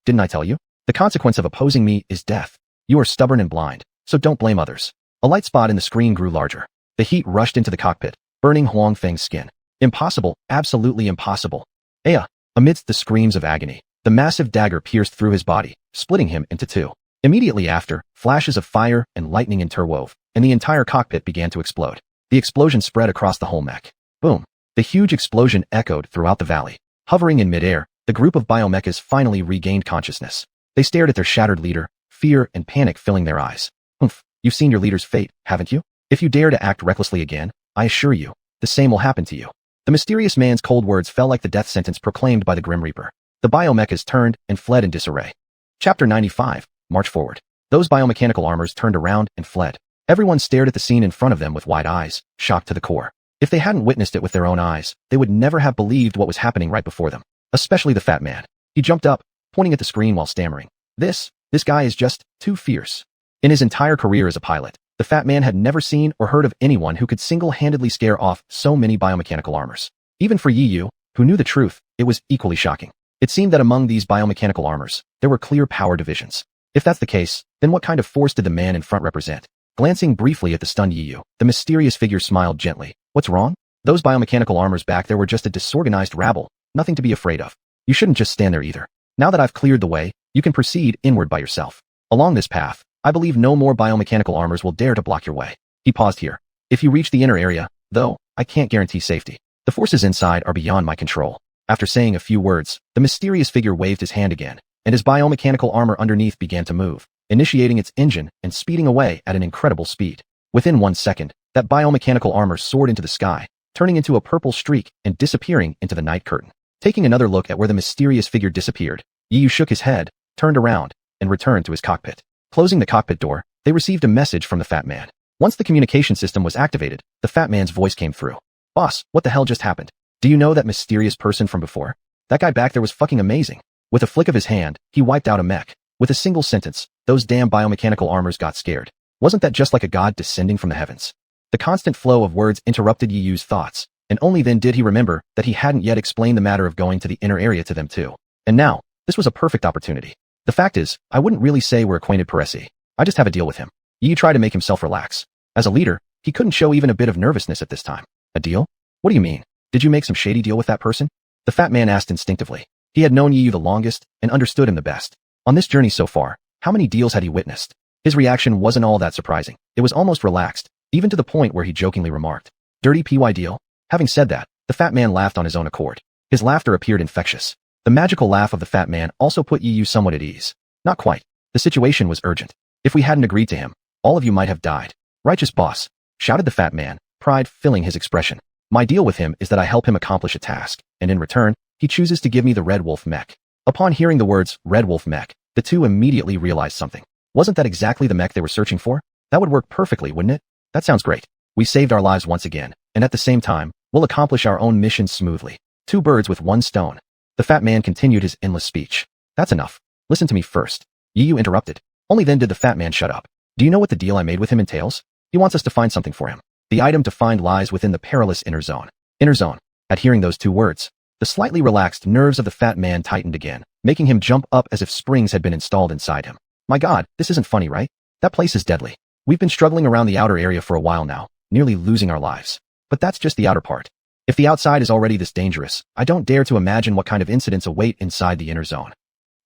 Didn't I tell you? The consequence of opposing me is death. You are stubborn and blind, so don't blame others. A light spot in the screen grew larger. The heat rushed into the cockpit, burning Huang Feng's skin. Impossible, absolutely impossible. Aya! Amidst the screams of agony, the massive dagger pierced through his body, splitting him into two. Immediately after, flashes of fire and lightning interwove, and the entire cockpit began to explode. The explosion spread across the whole mech. Boom! The huge explosion echoed throughout the valley. Hovering in midair, the group of biomechas finally regained consciousness. They stared at their shattered leader, fear and panic filling their eyes. Oomph, you've seen your leader's fate, haven't you? If you dare to act recklessly again, I assure you, the same will happen to you. The mysterious man's cold words fell like the death sentence proclaimed by the Grim Reaper. The biomechas turned and fled in disarray. Chapter 95, March Forward. Those biomechanical armors turned around and fled. Everyone stared at the scene in front of them with wide eyes, shocked to the core. If they hadn't witnessed it with their own eyes, they would never have believed what was happening right before them. Especially the fat man. He jumped up, pointing at the screen while stammering. This guy is just too fierce. In his entire career as a pilot, the fat man had never seen or heard of anyone who could single-handedly scare off so many biomechanical armors. Even for Yi Yu, who knew the truth, it was equally shocking. It seemed that among these biomechanical armors, there were clear power divisions. If that's the case, then what kind of force did the man in front represent? Glancing briefly at the stunned Yi Yu, the mysterious figure smiled gently. What's wrong? Those biomechanical armors back there were just a disorganized rabble, nothing to be afraid of. You shouldn't just stand there either. Now that I've cleared the way, you can proceed inward by yourself. Along this path, I believe no more biomechanical armors will dare to block your way. He paused here. If you reach the inner area, though, I can't guarantee safety. The forces inside are beyond my control. After saying a few words, the mysterious figure waved his hand again, and his biomechanical armor underneath began to move, initiating its engine and speeding away at an incredible speed. Within 1 second, that biomechanical armor soared into the sky, turning into a purple streak and disappearing into the night curtain. Taking another look at where the mysterious figure disappeared, Yi Yu shook his head, turned around, and returned to his cockpit. Closing the cockpit door, they received a message from the fat man. Once the communication system was activated, the fat man's voice came through. Boss, what the hell just happened? Do you know that mysterious person from before? That guy back there was fucking amazing. With a flick of his hand, he wiped out a mech. With a single sentence, those damn biomechanical armors got scared. Wasn't that just like a god descending from the heavens? The constant flow of words interrupted Yi Yu's thoughts, and only then did he remember that he hadn't yet explained the matter of going to the inner area to them too. And now, this was a perfect opportunity. The fact is, I wouldn't really say we're acquainted per se. I just have a deal with him. Yi Yu tried to make himself relax. As a leader, he couldn't show even a bit of nervousness at this time. A deal? What do you mean? Did you make some shady deal with that person? The fat man asked instinctively. He had known Yi Yu the longest and understood him the best. On this journey so far, how many deals had he witnessed? His reaction wasn't all that surprising. It was almost relaxed, even to the point where he jokingly remarked, "Dirty PY deal?" Having said that, the fat man laughed on his own accord. His laughter appeared infectious. The magical laugh of the fat man also put Yi Yu somewhat at ease. Not quite. The situation was urgent. If we hadn't agreed to him, all of you might have died. Righteous boss, shouted the fat man, pride filling his expression. My deal with him is that I help him accomplish a task, and in return, he chooses to give me the Red Wolf mech. Upon hearing the words Red Wolf mech, the two immediately realized something. Wasn't that exactly the mech they were searching for? That would work perfectly, wouldn't it? That sounds great. We saved our lives once again, and at the same time, we'll accomplish our own mission smoothly. 2 birds with 1 stone. The fat man continued his endless speech. That's enough. Listen to me first. Yi Yu interrupted. Only then did the fat man shut up. Do you know what the deal I made with him entails? He wants us to find something for him. The item to find lies within the perilous inner zone. Inner zone. At hearing those 2 words, the slightly relaxed nerves of the fat man tightened again, making him jump up as if springs had been installed inside him. My God, this isn't funny, right? That place is deadly. We've been struggling around the outer area for a while now, nearly losing our lives. But that's just the outer part. If the outside is already this dangerous, I don't dare to imagine what kind of incidents await inside the inner zone.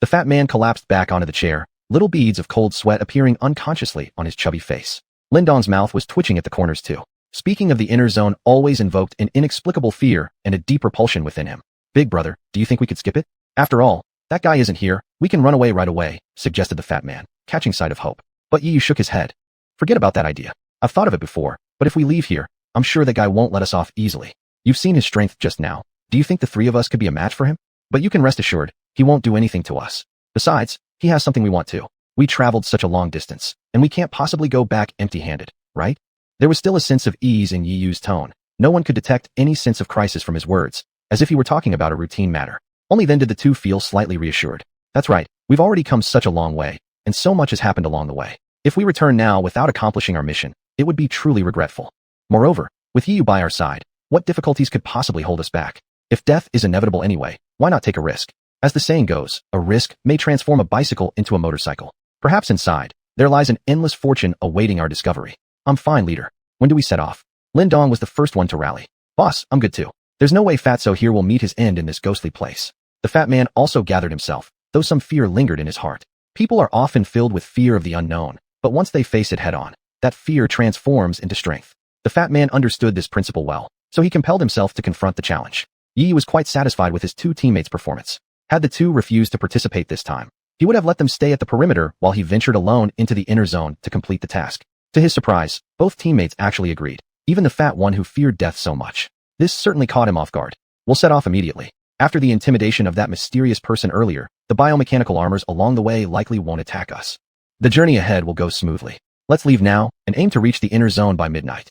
The fat man collapsed back onto the chair, little beads of cold sweat appearing unconsciously on his chubby face. Lindong's mouth was twitching at the corners too. Speaking of the inner zone always invoked an inexplicable fear and a deep repulsion within him. Big brother, do you think we could skip it? After all, that guy isn't here, we can run away right away, suggested the fat man, catching sight of hope. But Yi Yu shook his head. Forget about that idea. I've thought of it before, but if we leave here, I'm sure that guy won't let us off easily. You've seen his strength just now. Do you think the 3 of us could be a match for him? But you can rest assured, he won't do anything to us. Besides, he has something we want too. We traveled such a long distance, and we can't possibly go back empty-handed, right? There was still a sense of ease in Yi Yu's tone. No one could detect any sense of crisis from his words, as if he were talking about a routine matter. Only then did the 2 feel slightly reassured. That's right, we've already come such a long way, and so much has happened along the way. If we return now without accomplishing our mission, it would be truly regretful. Moreover, with Yi Yu by our side, what difficulties could possibly hold us back? If death is inevitable anyway, why not take a risk? As the saying goes, a risk may transform a bicycle into a motorcycle. Perhaps inside, there lies an endless fortune awaiting our discovery. I'm fine, leader. When do we set off? Lindong was the first one to rally. Boss, I'm good too. There's no way Fatso here will meet his end in this ghostly place. The fat man also gathered himself, though some fear lingered in his heart. People are often filled with fear of the unknown, but once they face it head-on, that fear transforms into strength. The fat man understood this principle well, so he compelled himself to confront the challenge. Yi was quite satisfied with his two teammates' performance. Had the two refused to participate this time, he would have let them stay at the perimeter while he ventured alone into the inner zone to complete the task. To his surprise, both teammates actually agreed, even the fat one who feared death so much. This certainly caught him off guard. We'll set off immediately. After the intimidation of that mysterious person earlier, the biomechanical armors along the way likely won't attack us. The journey ahead will go smoothly. Let's leave now and aim to reach the inner zone by midnight.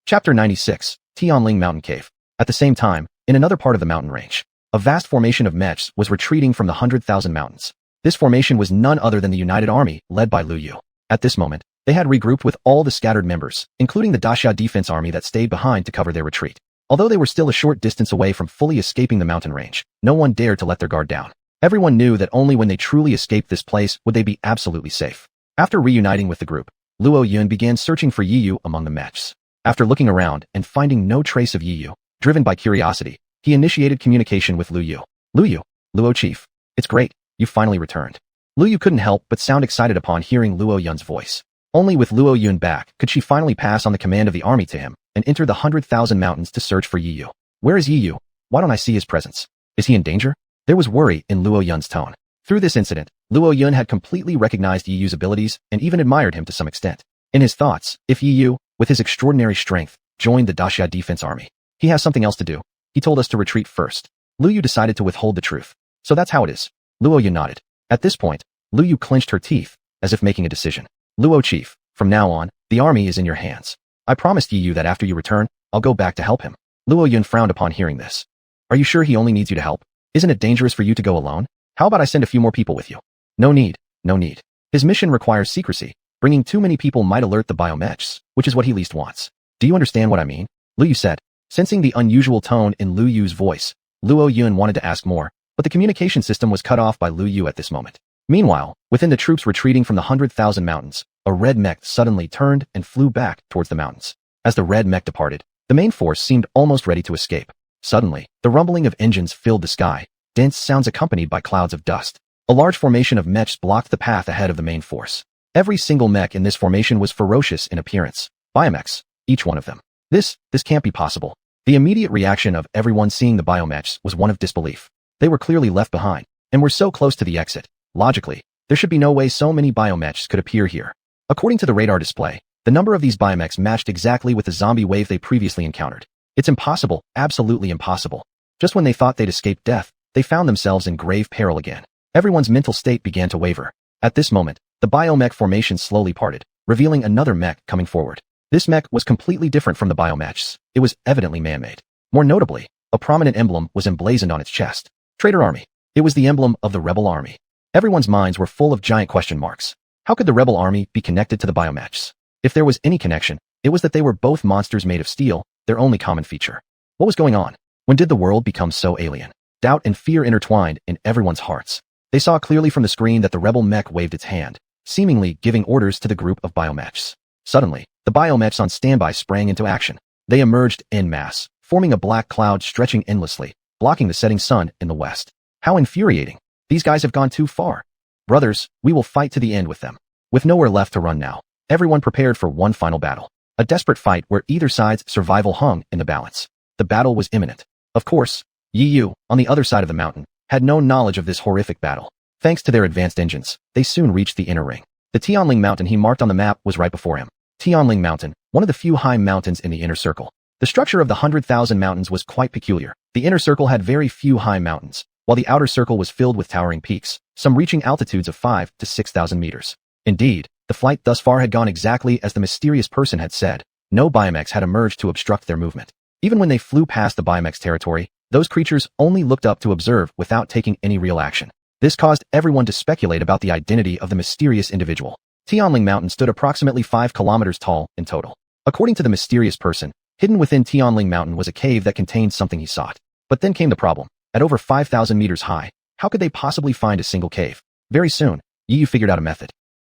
Chapter 96, Tianling Mountain Cave. At the same time, in another part of the mountain range, a vast formation of mechs was retreating from the 100,000 mountains. This formation was none other than the United Army, led by Lu Yu. At this moment, they had regrouped with all the scattered members, including the Daxia Defense Army that stayed behind to cover their retreat. Although they were still a short distance away from fully escaping the mountain range, no one dared to let their guard down. Everyone knew that only when they truly escaped this place would they be absolutely safe. After reuniting with the group, Luo Yun began searching for Yi Yu among the mechs. After looking around and finding no trace of Yi Yu, driven by curiosity, he initiated communication with Lu Yu. Lu Yu, Luo Chief. It's great, you finally returned. Lu Yu couldn't help but sound excited upon hearing Luo Yun's voice. Only with Luo Yun back could she finally pass on the command of the army to him and enter the 100,000 mountains to search for Yi Yu. Where is Yi Yu? Why don't I see his presence? Is he in danger? There was worry in Luo Yun's tone. Through this incident, Luo Yun had completely recognized Yi Yu's abilities and even admired him to some extent. In his thoughts, if Yi Yu, with his extraordinary strength, joined the Daxia Defense Army, he has something else to do. He told us to retreat first. Lu Yu decided to withhold the truth. So that's how it is. Luo Yun nodded. At this point, Lu Yu clenched her teeth, as if making a decision. Luo Chief, from now on, the army is in your hands. I promised Yi Yu that after you return, I'll go back to help him. Luo Yun frowned upon hearing this. Are you sure he only needs you to help? Isn't it dangerous for you to go alone? How about I send a few more people with you? No need, no need. His mission requires secrecy. Bringing too many people might alert the biomechs, which is what he least wants. Do you understand what I mean? Lu Yu said. Sensing the unusual tone in Lu Yu's voice, Luo Yun wanted to ask more, but the communication system was cut off by Lu Yu at this moment. Meanwhile, within the troops retreating from the 100,000 mountains, a red mech suddenly turned and flew back towards the mountains. As the red mech departed, the main force seemed almost ready to escape. Suddenly, the rumbling of engines filled the sky, dense sounds accompanied by clouds of dust. A large formation of mechs blocked the path ahead of the main force. Every single mech in this formation was ferocious in appearance. Biomechs, each one of them. This can't be possible. The immediate reaction of everyone seeing the biomechs was one of disbelief. They were clearly left behind, and were so close to the exit. Logically, there should be no way so many biomechs could appear here. According to the radar display, the number of these biomechs matched exactly with the zombie wave they previously encountered. It's impossible, absolutely impossible. Just when they thought they'd escaped death, they found themselves in grave peril again. Everyone's mental state began to waver. At this moment, the biomech formation slowly parted, revealing another mech coming forward. This mech was completely different from the biomechs. It was evidently man-made. More notably, a prominent emblem was emblazoned on its chest. Traitor Army. It was the emblem of the Rebel Army. Everyone's minds were full of giant question marks. How could the Rebel Army be connected to the biomechs? If there was any connection, it was that they were both monsters made of steel, their only common feature. What was going on? When did the world become so alien? Doubt and fear intertwined in everyone's hearts. They saw clearly from the screen that the Rebel mech waved its hand, seemingly giving orders to the group of biomechs. Suddenly, the biomechs on standby sprang into action. They emerged en masse, forming a black cloud stretching endlessly, blocking the setting sun in the west. How infuriating. These guys have gone too far. Brothers, we will fight to the end with them. With nowhere left to run now, everyone prepared for one final battle. A desperate fight where either side's survival hung in the balance. The battle was imminent. Of course, Yi Yu, on the other side of the mountain, had no knowledge of this horrific battle. Thanks to their advanced engines, they soon reached the inner ring. The Tianling mountain he marked on the map was right before him. Tianling mountain, one of the few high mountains in the inner circle. The structure of the 100,000 mountains was quite peculiar. The inner circle had very few high mountains, while the outer circle was filled with towering peaks, some reaching altitudes of 5,000 to 6,000 meters. Indeed, the flight thus far had gone exactly as the mysterious person had said. No biomechs had emerged to obstruct their movement. Even when they flew past the biomechs territory, those creatures only looked up to observe without taking any real action. This caused everyone to speculate about the identity of the mysterious individual. Tianling Mountain stood approximately 5 kilometers tall in total. According to the mysterious person, hidden within Tianling Mountain was a cave that contained something he sought. But then came the problem. At over 5,000 meters high, how could they possibly find a single cave? Very soon, Yi Yu figured out a method.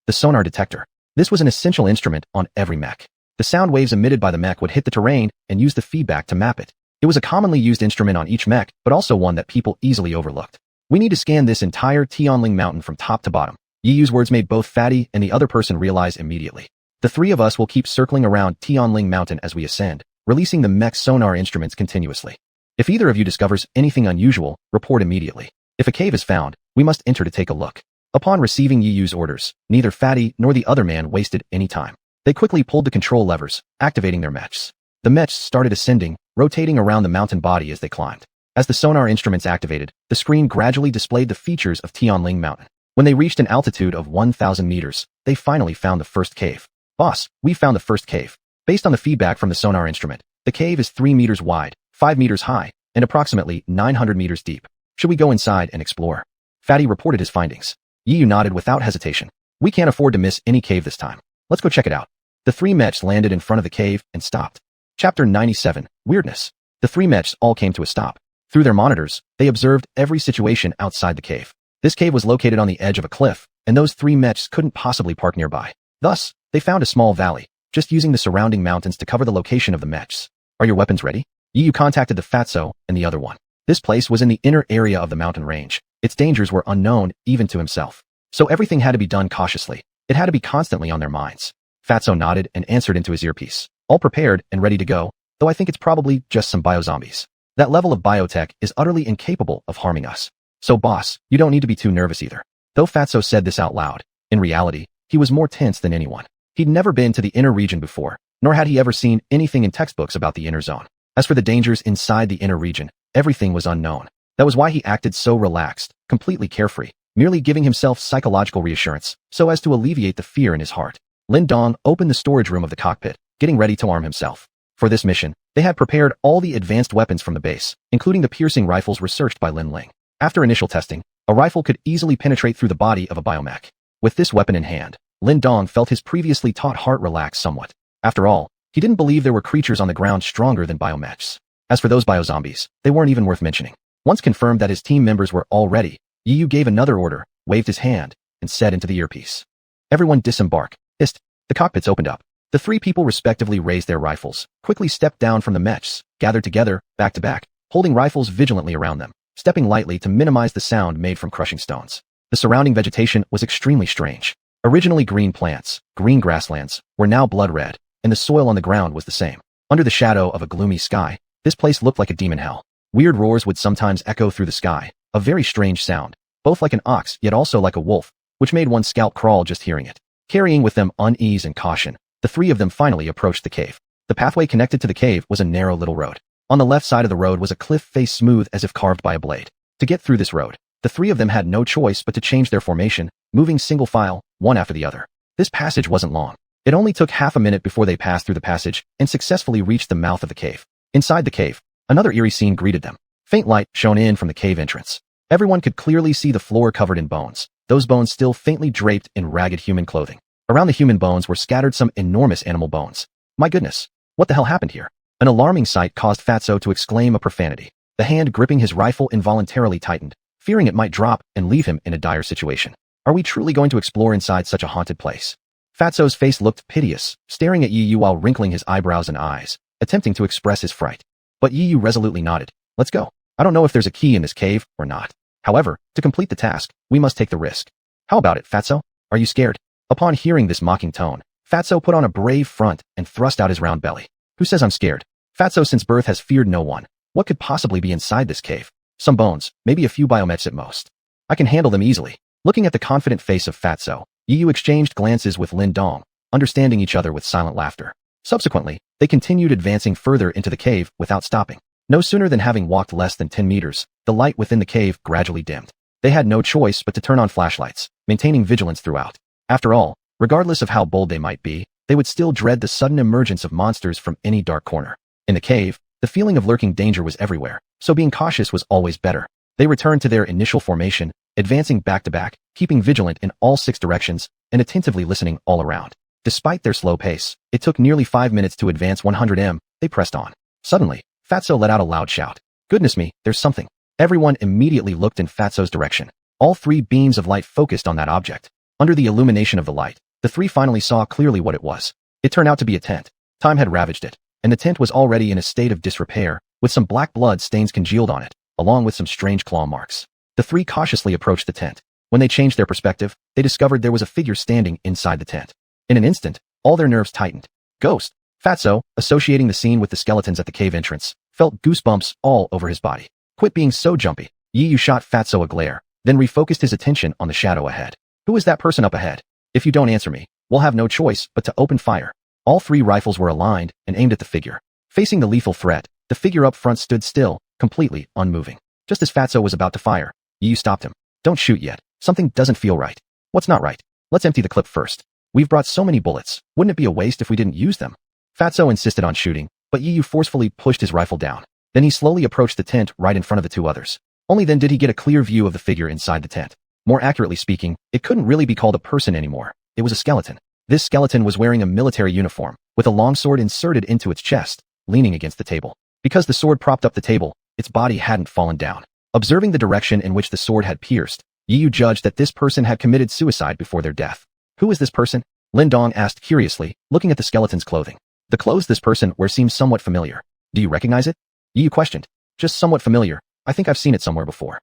The sonar detector. This was an essential instrument on every mech. The sound waves emitted by the mech would hit the terrain and use the feedback to map it. It was a commonly used instrument on each mech, but also one that people easily overlooked. We need to scan this entire Tianling mountain from top to bottom. Yiyu's words made both Fatty and the other person realize immediately. The three of us will keep circling around Tianling mountain as we ascend, releasing the mech's sonar instruments continuously. If either of you discovers anything unusual, report immediately. If a cave is found, we must enter to take a look. Upon receiving Yiyu's orders, neither Fatty nor the other man wasted any time. They quickly pulled the control levers, activating their mechs. The mechs started ascending, rotating around the mountain body as they climbed. As the sonar instruments activated, the screen gradually displayed the features of Tianling mountain. When they reached an altitude of 1,000 meters, they finally found the first cave. Boss, we found the first cave. Based on the feedback from the sonar instrument, the cave is 3 meters wide, 5 meters high, and approximately 900 meters deep. Should we go inside and explore? Fatty reported his findings. Yiyu nodded without hesitation. We can't afford to miss any cave this time. Let's go check it out. The three mechs landed in front of the cave and stopped. Chapter 97, Weirdness. The three mechs all came to a stop. Through their monitors, they observed every situation outside the cave. This cave was located on the edge of a cliff, and those three mechs couldn't possibly park nearby. Thus, they found a small valley, just using the surrounding mountains to cover the location of the mechs. Are your weapons ready? Yiyu contacted the Fatso and the other one. This place was in the inner area of the mountain range. Its dangers were unknown even to himself. So everything had to be done cautiously. It had to be constantly on their minds. Fatso nodded and answered into his earpiece. All prepared and ready to go, though I think it's probably just some biozombies. That level of biotech is utterly incapable of harming us. So boss, you don't need to be too nervous either. Though Fatso said this out loud, in reality, he was more tense than anyone. He'd never been to the inner region before, nor had he ever seen anything in textbooks about the inner zone. As for the dangers inside the inner region, everything was unknown. That was why he acted so relaxed, completely carefree, merely giving himself psychological reassurance, so as to alleviate the fear in his heart. Lin Dong opened the storage room of the cockpit, getting ready to arm himself. For this mission, they had prepared all the advanced weapons from the base, including the piercing rifles researched by Lin Ling. After initial testing, a rifle could easily penetrate through the body of a biomech. With this weapon in hand, Lin Dong felt his previously taut heart relax somewhat. After all, he didn't believe there were creatures on the ground stronger than biomechs. As for those biozombies, they weren't even worth mentioning. Once confirmed that his team members were all ready, Yiyu gave another order, waved his hand, and said into the earpiece. Everyone disembark. Hist. The cockpits opened up. The three people respectively raised their rifles, quickly stepped down from the mechs, gathered together, back to back, holding rifles vigilantly around them, stepping lightly to minimize the sound made from crushing stones. The surrounding vegetation was extremely strange. Originally green plants, green grasslands, were now blood red, and the soil on the ground was the same. Under the shadow of a gloomy sky, this place looked like a demon hell. Weird roars would sometimes echo through the sky, a very strange sound, both like an ox yet also like a wolf, which made one's scalp crawl just hearing it. Carrying with them unease and caution, the three of them finally approached the cave. The pathway connected to the cave was a narrow little road. On the left side of the road was a cliff face smooth as if carved by a blade. To get through this road, the three of them had no choice but to change their formation, moving single file, one after the other. This passage wasn't long. It only took half a minute before they passed through the passage and successfully reached the mouth of the cave. Inside the cave, another eerie scene greeted them. Faint light shone in from the cave entrance. Everyone could clearly see the floor covered in bones, those bones still faintly draped in ragged human clothing. Around the human bones were scattered some enormous animal bones. My goodness, what the hell happened here? An alarming sight caused Fatso to exclaim a profanity. The hand gripping his rifle involuntarily tightened, fearing it might drop and leave him in a dire situation. Are we truly going to explore inside such a haunted place? Fatso's face looked piteous, staring at Yiyu while wrinkling his eyebrows and eyes, attempting to express his fright. But Yiyu resolutely nodded. Let's go. I don't know if there's a key in this cave or not. However, to complete the task, we must take the risk. How about it, Fatso? Are you scared? Upon hearing this mocking tone, Fatso put on a brave front and thrust out his round belly. Who says I'm scared? Fatso since birth has feared no one. What could possibly be inside this cave? Some bones, maybe a few biomechs at most. I can handle them easily. Looking at the confident face of Fatso, Yiyu exchanged glances with Lin Dong, understanding each other with silent laughter. Subsequently, they continued advancing further into the cave without stopping. No sooner than having walked less than 10 meters, the light within the cave gradually dimmed. They had no choice but to turn on flashlights, maintaining vigilance throughout. After all, regardless of how bold they might be, they would still dread the sudden emergence of monsters from any dark corner. In the cave, the feeling of lurking danger was everywhere, so being cautious was always better. They returned to their initial formation, advancing back to back, keeping vigilant in all 6 directions, and attentively listening all around. Despite their slow pace, it took nearly 5 minutes to advance 100 m, they pressed on. Suddenly, Fatso let out a loud shout. Goodness me, there's something. Everyone immediately looked in Fatso's direction. All 3 beams of light focused on that object. Under the illumination of the light, the 3 finally saw clearly what it was. It turned out to be a tent. Time had ravaged it, and the tent was already in a state of disrepair, with some black blood stains congealed on it, along with some strange claw marks. The three cautiously approached the tent. When they changed their perspective, they discovered there was a figure standing inside the tent. In an instant, all their nerves tightened. Ghost. Fatso, associating the scene with the skeletons at the cave entrance, felt goosebumps all over his body. Quit being so jumpy. Yiyu shot Fatso a glare, then refocused his attention on the shadow ahead. Who is that person up ahead? If you don't answer me, we'll have no choice but to open fire. All three rifles were aligned and aimed at the figure. Facing the lethal threat, the figure up front stood still, completely unmoving. Just as Fatso was about to fire, Yiyu stopped him. Don't shoot yet. Something doesn't feel right. What's not right? Let's empty the clip first. We've brought so many bullets. Wouldn't it be a waste if we didn't use them? Fatso insisted on shooting, but Yiyu forcefully pushed his rifle down. Then he slowly approached the tent right in front of the two others. Only then did he get a clear view of the figure inside the tent. More accurately speaking, it couldn't really be called a person anymore. It was a skeleton. This skeleton was wearing a military uniform, with a long sword inserted into its chest, leaning against the table. Because the sword propped up the table, its body hadn't fallen down. Observing the direction in which the sword had pierced, Yiyu judged that this person had committed suicide before their death. Who is this person? Lin Dong asked curiously, looking at the skeleton's clothing. The clothes this person wears seem somewhat familiar. Do you recognize it? Yiyu questioned. Just somewhat familiar. I think I've seen it somewhere before.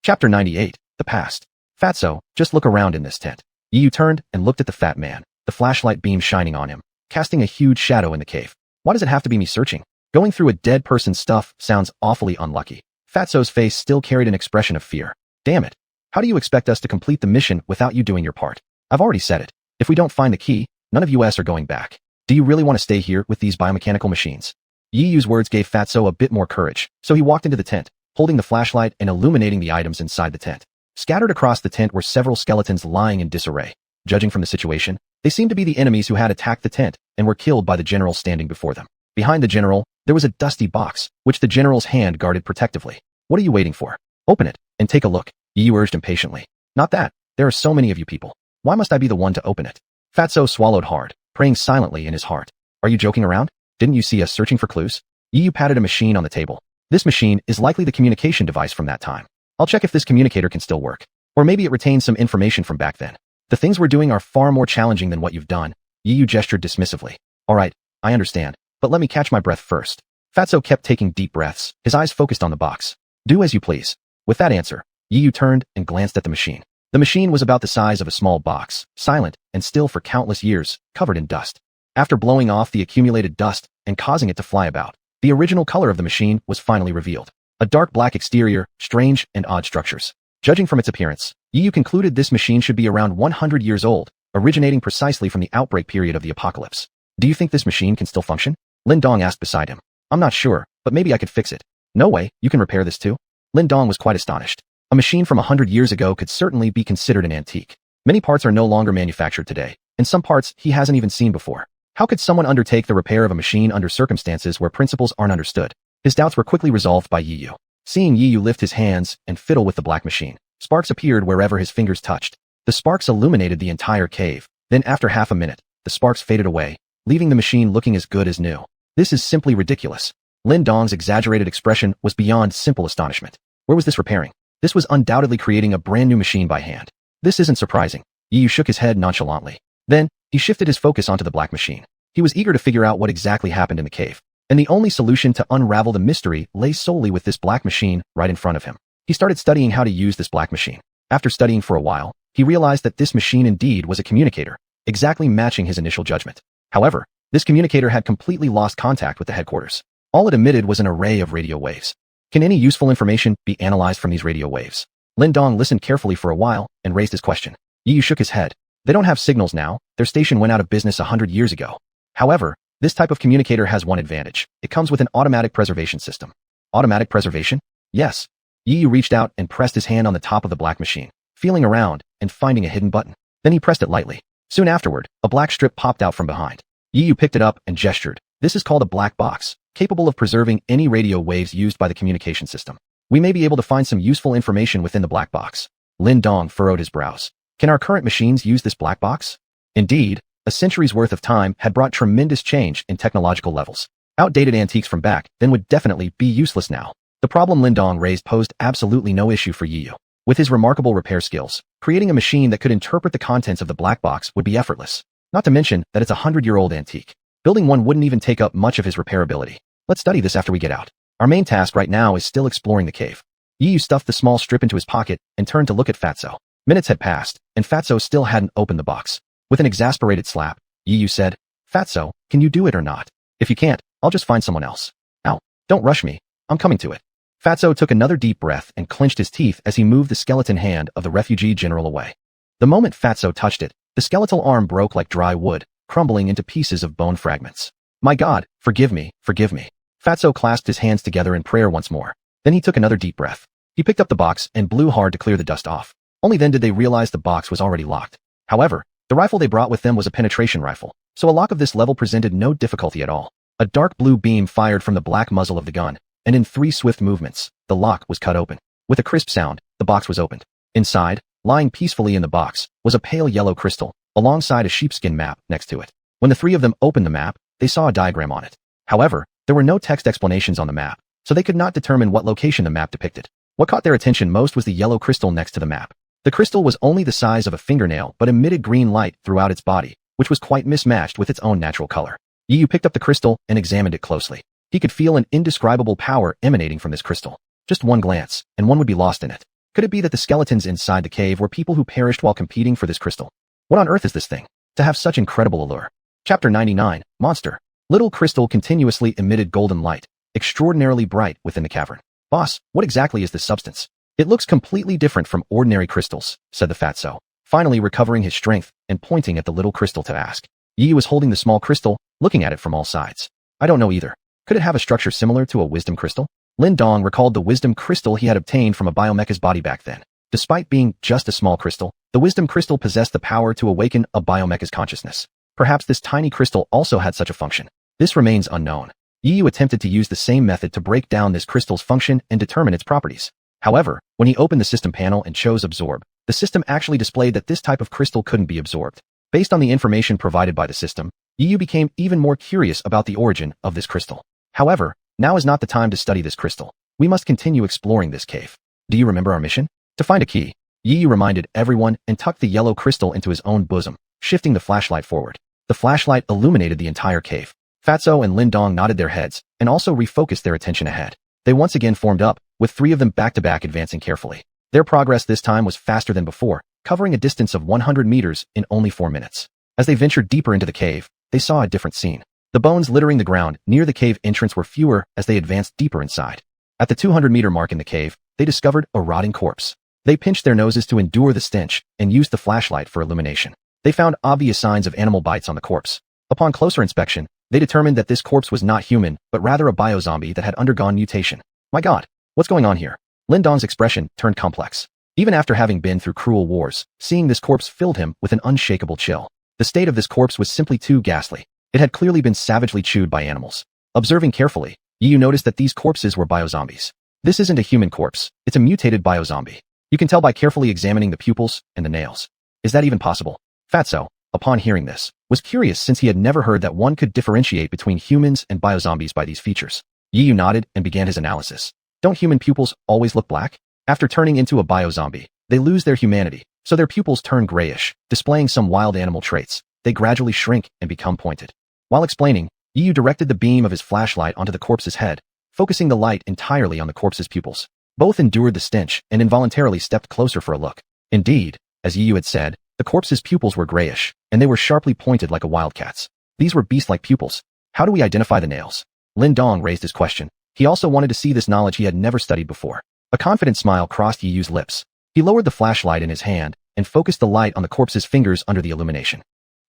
Chapter 98. The Past. Fatso, just look around in this tent. Yiyu turned and looked at the fat man, the flashlight beam shining on him, casting a huge shadow in the cave. Why does it have to be me searching? Going through a dead person's stuff sounds awfully unlucky. Fatso's face still carried an expression of fear. Damn it. How do you expect us to complete the mission without you doing your part? I've already said it. If we don't find the key, none of us are going back. Do you really want to stay here with these biomechanical machines? Yiyu's words gave Fatso a bit more courage, so he walked into the tent, holding the flashlight and illuminating the items inside the tent. Scattered across the tent were several skeletons lying in disarray. Judging from the situation, they seemed to be the enemies who had attacked the tent and were killed by the general standing before them. Behind the general, there was a dusty box, which the general's hand guarded protectively. What are you waiting for? Open it, and take a look, Yiyu urged impatiently. Not that. There are so many of you people. Why must I be the one to open it? Fatso swallowed hard, praying silently in his heart. Are you joking around? Didn't you see us searching for clues? Yiyu patted a machine on the table. This machine is likely the communication device from that time. I'll check if this communicator can still work. Or maybe it retains some information from back then. The things we're doing are far more challenging than what you've done. Yiyu gestured dismissively. Alright, I understand, but let me catch my breath first. Fatso kept taking deep breaths, his eyes focused on the box. Do as you please. With that answer, Yiyu turned and glanced at the machine. The machine was about the size of a small box, silent and still for countless years, covered in dust. After blowing off the accumulated dust and causing it to fly about, the original color of the machine was finally revealed. A dark black exterior, strange and odd structures. Judging from its appearance, Yiyu concluded this machine should be around 100 years old, originating precisely from the outbreak period of the apocalypse. Do you think this machine can still function? Lin Dong asked beside him. I'm not sure, but maybe I could fix it. No way, you can repair this too? Lin Dong was quite astonished. A machine from 100 years ago could certainly be considered an antique. Many parts are no longer manufactured today, and some parts he hasn't even seen before. How could someone undertake the repair of a machine under circumstances where principles aren't understood? His doubts were quickly resolved by Yiyu. Seeing Yiyu lift his hands and fiddle with the black machine, sparks appeared wherever his fingers touched. The sparks illuminated the entire cave. Then after half a minute, the sparks faded away, leaving the machine looking as good as new. This is simply ridiculous. Lin Dong's exaggerated expression was beyond simple astonishment. Where was this repairing? This was undoubtedly creating a brand new machine by hand. This isn't surprising. Yiyu shook his head nonchalantly. Then, he shifted his focus onto the black machine. He was eager to figure out what exactly happened in the cave. And the only solution to unravel the mystery lay solely with this black machine right in front of him. He started studying how to use this black machine. After studying for a while, he realized that this machine indeed was a communicator, exactly matching his initial judgment. However, this communicator had completely lost contact with the headquarters. All it emitted was an array of radio waves. Can any useful information be analyzed from these radio waves? Lin Dong listened carefully for a while and raised his question. Yiyu shook his head. They don't have signals now. Their station went out of business 100 years ago. However, this type of communicator has one advantage. It comes with an automatic preservation system. Automatic preservation? Yes. Yiyu reached out and pressed his hand on the top of the black machine, feeling around and finding a hidden button. Then he pressed it lightly. Soon afterward, a black strip popped out from behind. Yiyu picked it up and gestured. This is called a black box, capable of preserving any radio waves used by the communication system. We may be able to find some useful information within the black box. Lin Dong furrowed his brows. Can our current machines use this black box? Indeed, a century's worth of time had brought tremendous change in technological levels. Outdated antiques from back then would definitely be useless now. The problem Lin Dong raised posed absolutely no issue for Yiyu. With his remarkable repair skills, creating a machine that could interpret the contents of the black box would be effortless. Not to mention that it's a 100-year-old antique, built Building one wouldn't even take up much of his repairability. Let's study this after we get out. Our main task right now is still exploring the cave. Yiyu stuffed the small strip into his pocket and turned to look at Fatso. Minutes had passed, and Fatso still hadn't opened the box. With an exasperated slap, Yiyu said, "Fatso, can you do it or not? If you can't, I'll just find someone else." "Ow, don't rush me. I'm coming to it." Fatso took another deep breath and clenched his teeth as he moved the skeleton hand of the refugee general away. The moment Fatso touched it, the skeletal arm broke like dry wood, crumbling into pieces of bone fragments. "My God, forgive me, forgive me." Fatso clasped his hands together in prayer once more. Then he took another deep breath. He picked up the box and blew hard to clear the dust off. Only then did they realize the box was already locked. However, the rifle they brought with them was a penetration rifle, so a lock of this level presented no difficulty at all. A dark blue beam fired from the black muzzle of the gun, and in 3 swift movements, the lock was cut open. With a crisp sound, the box was opened. Inside, lying peacefully in the box, was a pale yellow crystal, alongside a sheepskin map next to it. When the 3 of them opened the map, they saw a diagram on it. However, there were no text explanations on the map, so they could not determine what location the map depicted. What caught their attention most was the yellow crystal next to the map. The crystal was only the size of a fingernail but emitted green light throughout its body, which was quite mismatched with its own natural color. Yiyu picked up the crystal and examined it closely. He could feel an indescribable power emanating from this crystal. Just one glance, and one would be lost in it. Could it be that the skeletons inside the cave were people who perished while competing for this crystal? What on earth is this thing? To have such incredible allure. Chapter 99, Monster. Little crystal continuously emitted golden light, extraordinarily bright within the cavern. "Boss, what exactly is this substance?" "It looks completely different from ordinary crystals," said the Fatso, finally recovering his strength and pointing at the little crystal to ask. Yiyu was holding the small crystal, looking at it from all sides. "I don't know either. Could it have a structure similar to a wisdom crystal?" Lin Dong recalled the wisdom crystal he had obtained from a biomecha's body back then. Despite being just a small crystal, the wisdom crystal possessed the power to awaken a biomecha's consciousness. Perhaps this tiny crystal also had such a function. This remains unknown. Yiyu attempted to use the same method to break down this crystal's function and determine its properties. However, when he opened the system panel and chose absorb, the system actually displayed that this type of crystal couldn't be absorbed. Based on the information provided by the system, Yiyu became even more curious about the origin of this crystal. However, now is not the time to study this crystal. We must continue exploring this cave. "Do you remember our mission?" "To find a key," Yiyu reminded everyone and tucked the yellow crystal into his own bosom, shifting the flashlight forward. The flashlight illuminated the entire cave. Fatso and Lin Dong nodded their heads and also refocused their attention ahead. They once again formed up, with 3 of them back-to-back advancing carefully. Their progress this time was faster than before, covering a distance of 100 meters in only 4 minutes. As they ventured deeper into the cave, they saw a different scene. The bones littering the ground near the cave entrance were fewer as they advanced deeper inside. At the 200-meter mark in the cave, they discovered a rotting corpse. They pinched their noses to endure the stench and used the flashlight for illumination. They found obvious signs of animal bites on the corpse. Upon closer inspection, they determined that this corpse was not human, but rather a biozombie that had undergone mutation. "My God, what's going on here?" Lin Dong's expression turned complex. Even after having been through cruel wars, seeing this corpse filled him with an unshakable chill. The state of this corpse was simply too ghastly. It had clearly been savagely chewed by animals. Observing carefully, Yiyu noticed that these corpses were biozombies. This isn't a human corpse, it's a mutated biozombie. You can tell by carefully examining the pupils and the nails. Is that even possible? Fatso, upon hearing this, was curious since he had never heard that one could differentiate between humans and biozombies by these features. Yiyu nodded and began his analysis. Don't human pupils always look black? After turning into a biozombie, they lose their humanity, so their pupils turn grayish, displaying some wild animal traits. They gradually shrink and become pointed. While explaining, Yiyu directed the beam of his flashlight onto the corpse's head, focusing the light entirely on the corpse's pupils. Both endured the stench and involuntarily stepped closer for a look. Indeed, as Yiyu had said, the corpse's pupils were grayish, and they were sharply pointed like a wildcat's. These were beast-like pupils. How do we identify the nails? Lin Dong raised his question. He also wanted to see this knowledge he had never studied before. A confident smile crossed Yiyu's lips. He lowered the flashlight in his hand and focused the light on the corpse's fingers under the illumination.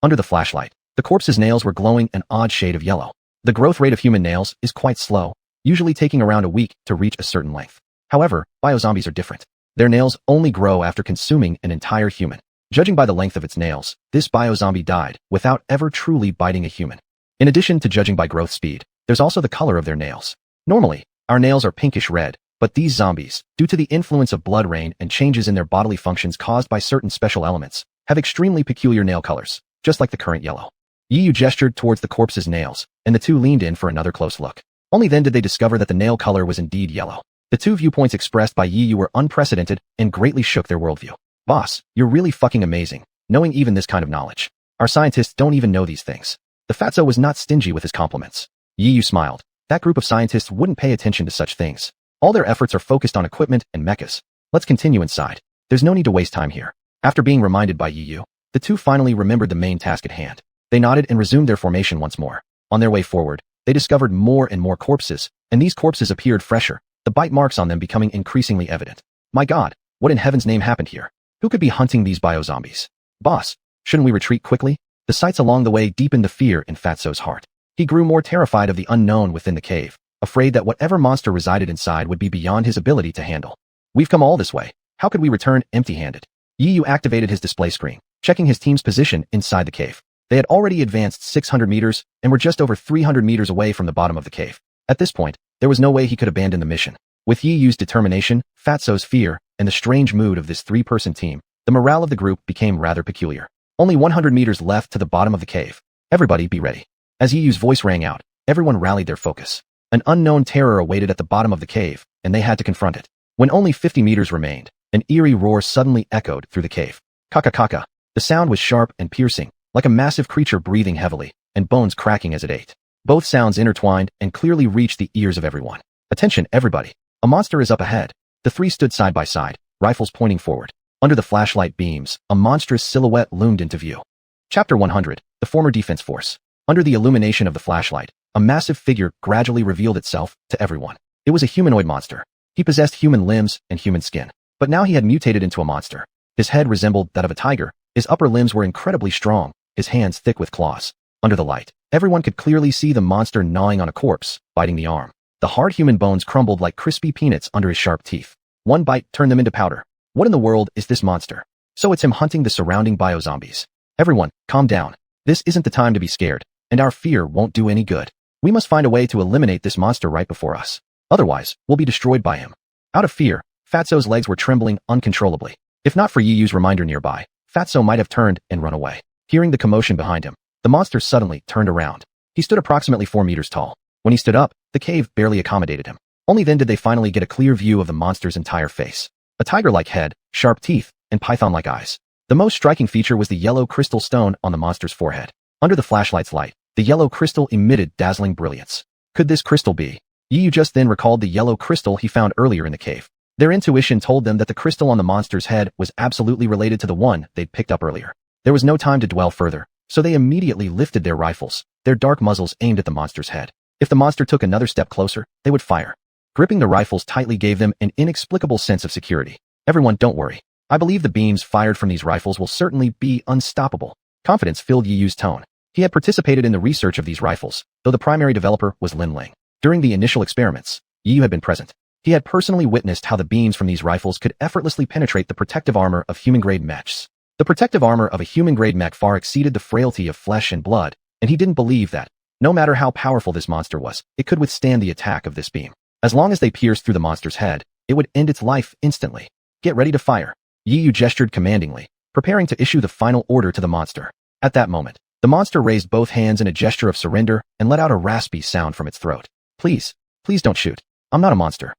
Under the flashlight, the corpse's nails were glowing an odd shade of yellow. The growth rate of human nails is quite slow, usually taking around a week to reach a certain length. However, biozombies are different. Their nails only grow after consuming an entire human. Judging by the length of its nails, this biozombie died without ever truly biting a human. In addition to judging by growth speed, there's also the color of their nails. Normally, our nails are pinkish red, but these zombies, due to the influence of blood rain and changes in their bodily functions caused by certain special elements, have extremely peculiar nail colors, just like the current yellow. Yiyu gestured towards the corpse's nails, and the two leaned in for another close look. Only then did they discover that the nail color was indeed yellow. The two viewpoints expressed by Yiyu were unprecedented and greatly shook their worldview. Boss, you're really fucking amazing, knowing even this kind of knowledge. Our scientists don't even know these things. The fatso was not stingy with his compliments. Yi Yu smiled. That group of scientists wouldn't pay attention to such things. All their efforts are focused on equipment and mechas. Let's continue inside. There's no need to waste time here. After being reminded by Yi Yu, the two finally remembered the main task at hand. They nodded and resumed their formation once more. On their way forward, they discovered more and more corpses, and these corpses appeared fresher, the bite marks on them becoming increasingly evident. My God, what in heaven's name happened here? Who could be hunting these biozombies? Boss, shouldn't we retreat quickly? The sights along the way deepened the fear in Fatso's heart. He grew more terrified of the unknown within the cave, afraid that whatever monster resided inside would be beyond his ability to handle. We've come all this way. How could we return empty-handed? Yi Yu activated his display screen, checking his team's position inside the cave. They had already advanced 600 meters and were just over 300 meters away from the bottom of the cave. At this point, there was no way he could abandon the mission. With Yi Yu's determination, Fatso's fear, and the strange mood of this three-person team, the morale of the group became rather peculiar. Only 100 meters left to the bottom of the cave. Everybody be ready. As Yi Yu's voice rang out, everyone rallied their focus. An unknown terror awaited at the bottom of the cave, and they had to confront it. When only 50 meters remained, an eerie roar suddenly echoed through the cave. Kaka. The sound was sharp and piercing, like a massive creature breathing heavily, and bones cracking as it ate. Both sounds intertwined and clearly reached the ears of everyone. Attention, everybody. A monster is up ahead. The three stood side by side, rifles pointing forward. Under the flashlight beams, a monstrous silhouette loomed into view. Chapter 100, the former defense force. Under the illumination of the flashlight, a massive figure gradually revealed itself to everyone. It was a humanoid monster. He possessed human limbs and human skin, but now he had mutated into a monster. His head resembled that of a tiger. His upper limbs were incredibly strong, his hands thick with claws. Under the light, everyone could clearly see the monster gnawing on a corpse, biting the arm. The hard human bones crumbled like crispy peanuts under his sharp teeth. One bite turned them into powder. What in the world is this monster? So it's him hunting the surrounding biozombies. Everyone, calm down. This isn't the time to be scared, and our fear won't do any good. We must find a way to eliminate this monster right before us. Otherwise, we'll be destroyed by him. Out of fear, Fatso's legs were trembling uncontrollably. If not for Yi Yu's reminder nearby, Fatso might have turned and run away. Hearing the commotion behind him, the monster suddenly turned around. He stood approximately 4 meters tall. When he stood up, the cave barely accommodated him. Only then did they finally get a clear view of the monster's entire face. A tiger-like head, sharp teeth, and python-like eyes. The most striking feature was the yellow crystal stone on the monster's forehead. Under the flashlight's light, the yellow crystal emitted dazzling brilliance. Could this crystal be? Yi Yu just then recalled the yellow crystal he found earlier in the cave. Their intuition told them that the crystal on the monster's head was absolutely related to the one they'd picked up earlier. There was no time to dwell further, so they immediately lifted their rifles, their dark muzzles aimed at the monster's head. If the monster took another step closer, they would fire. Gripping the rifles tightly gave them an inexplicable sense of security. Everyone, don't worry. I believe the beams fired from these rifles will certainly be unstoppable. Confidence filled Yi Yu's tone. He had participated in the research of these rifles, though the primary developer was Lin Ling. During the initial experiments, Yi Yu had been present. He had personally witnessed how the beams from these rifles could effortlessly penetrate the protective armor of human-grade mechs. The protective armor of a human-grade mech far exceeded the frailty of flesh and blood, and he didn't believe that, no matter how powerful this monster was, it could withstand the attack of this beam. As long as they pierced through the monster's head, it would end its life instantly. Get ready to fire. Yi Yu gestured commandingly, preparing to issue the final order to the monster. At that moment, the monster raised both hands in a gesture of surrender and let out a raspy sound from its throat. Please don't shoot. I'm not a monster.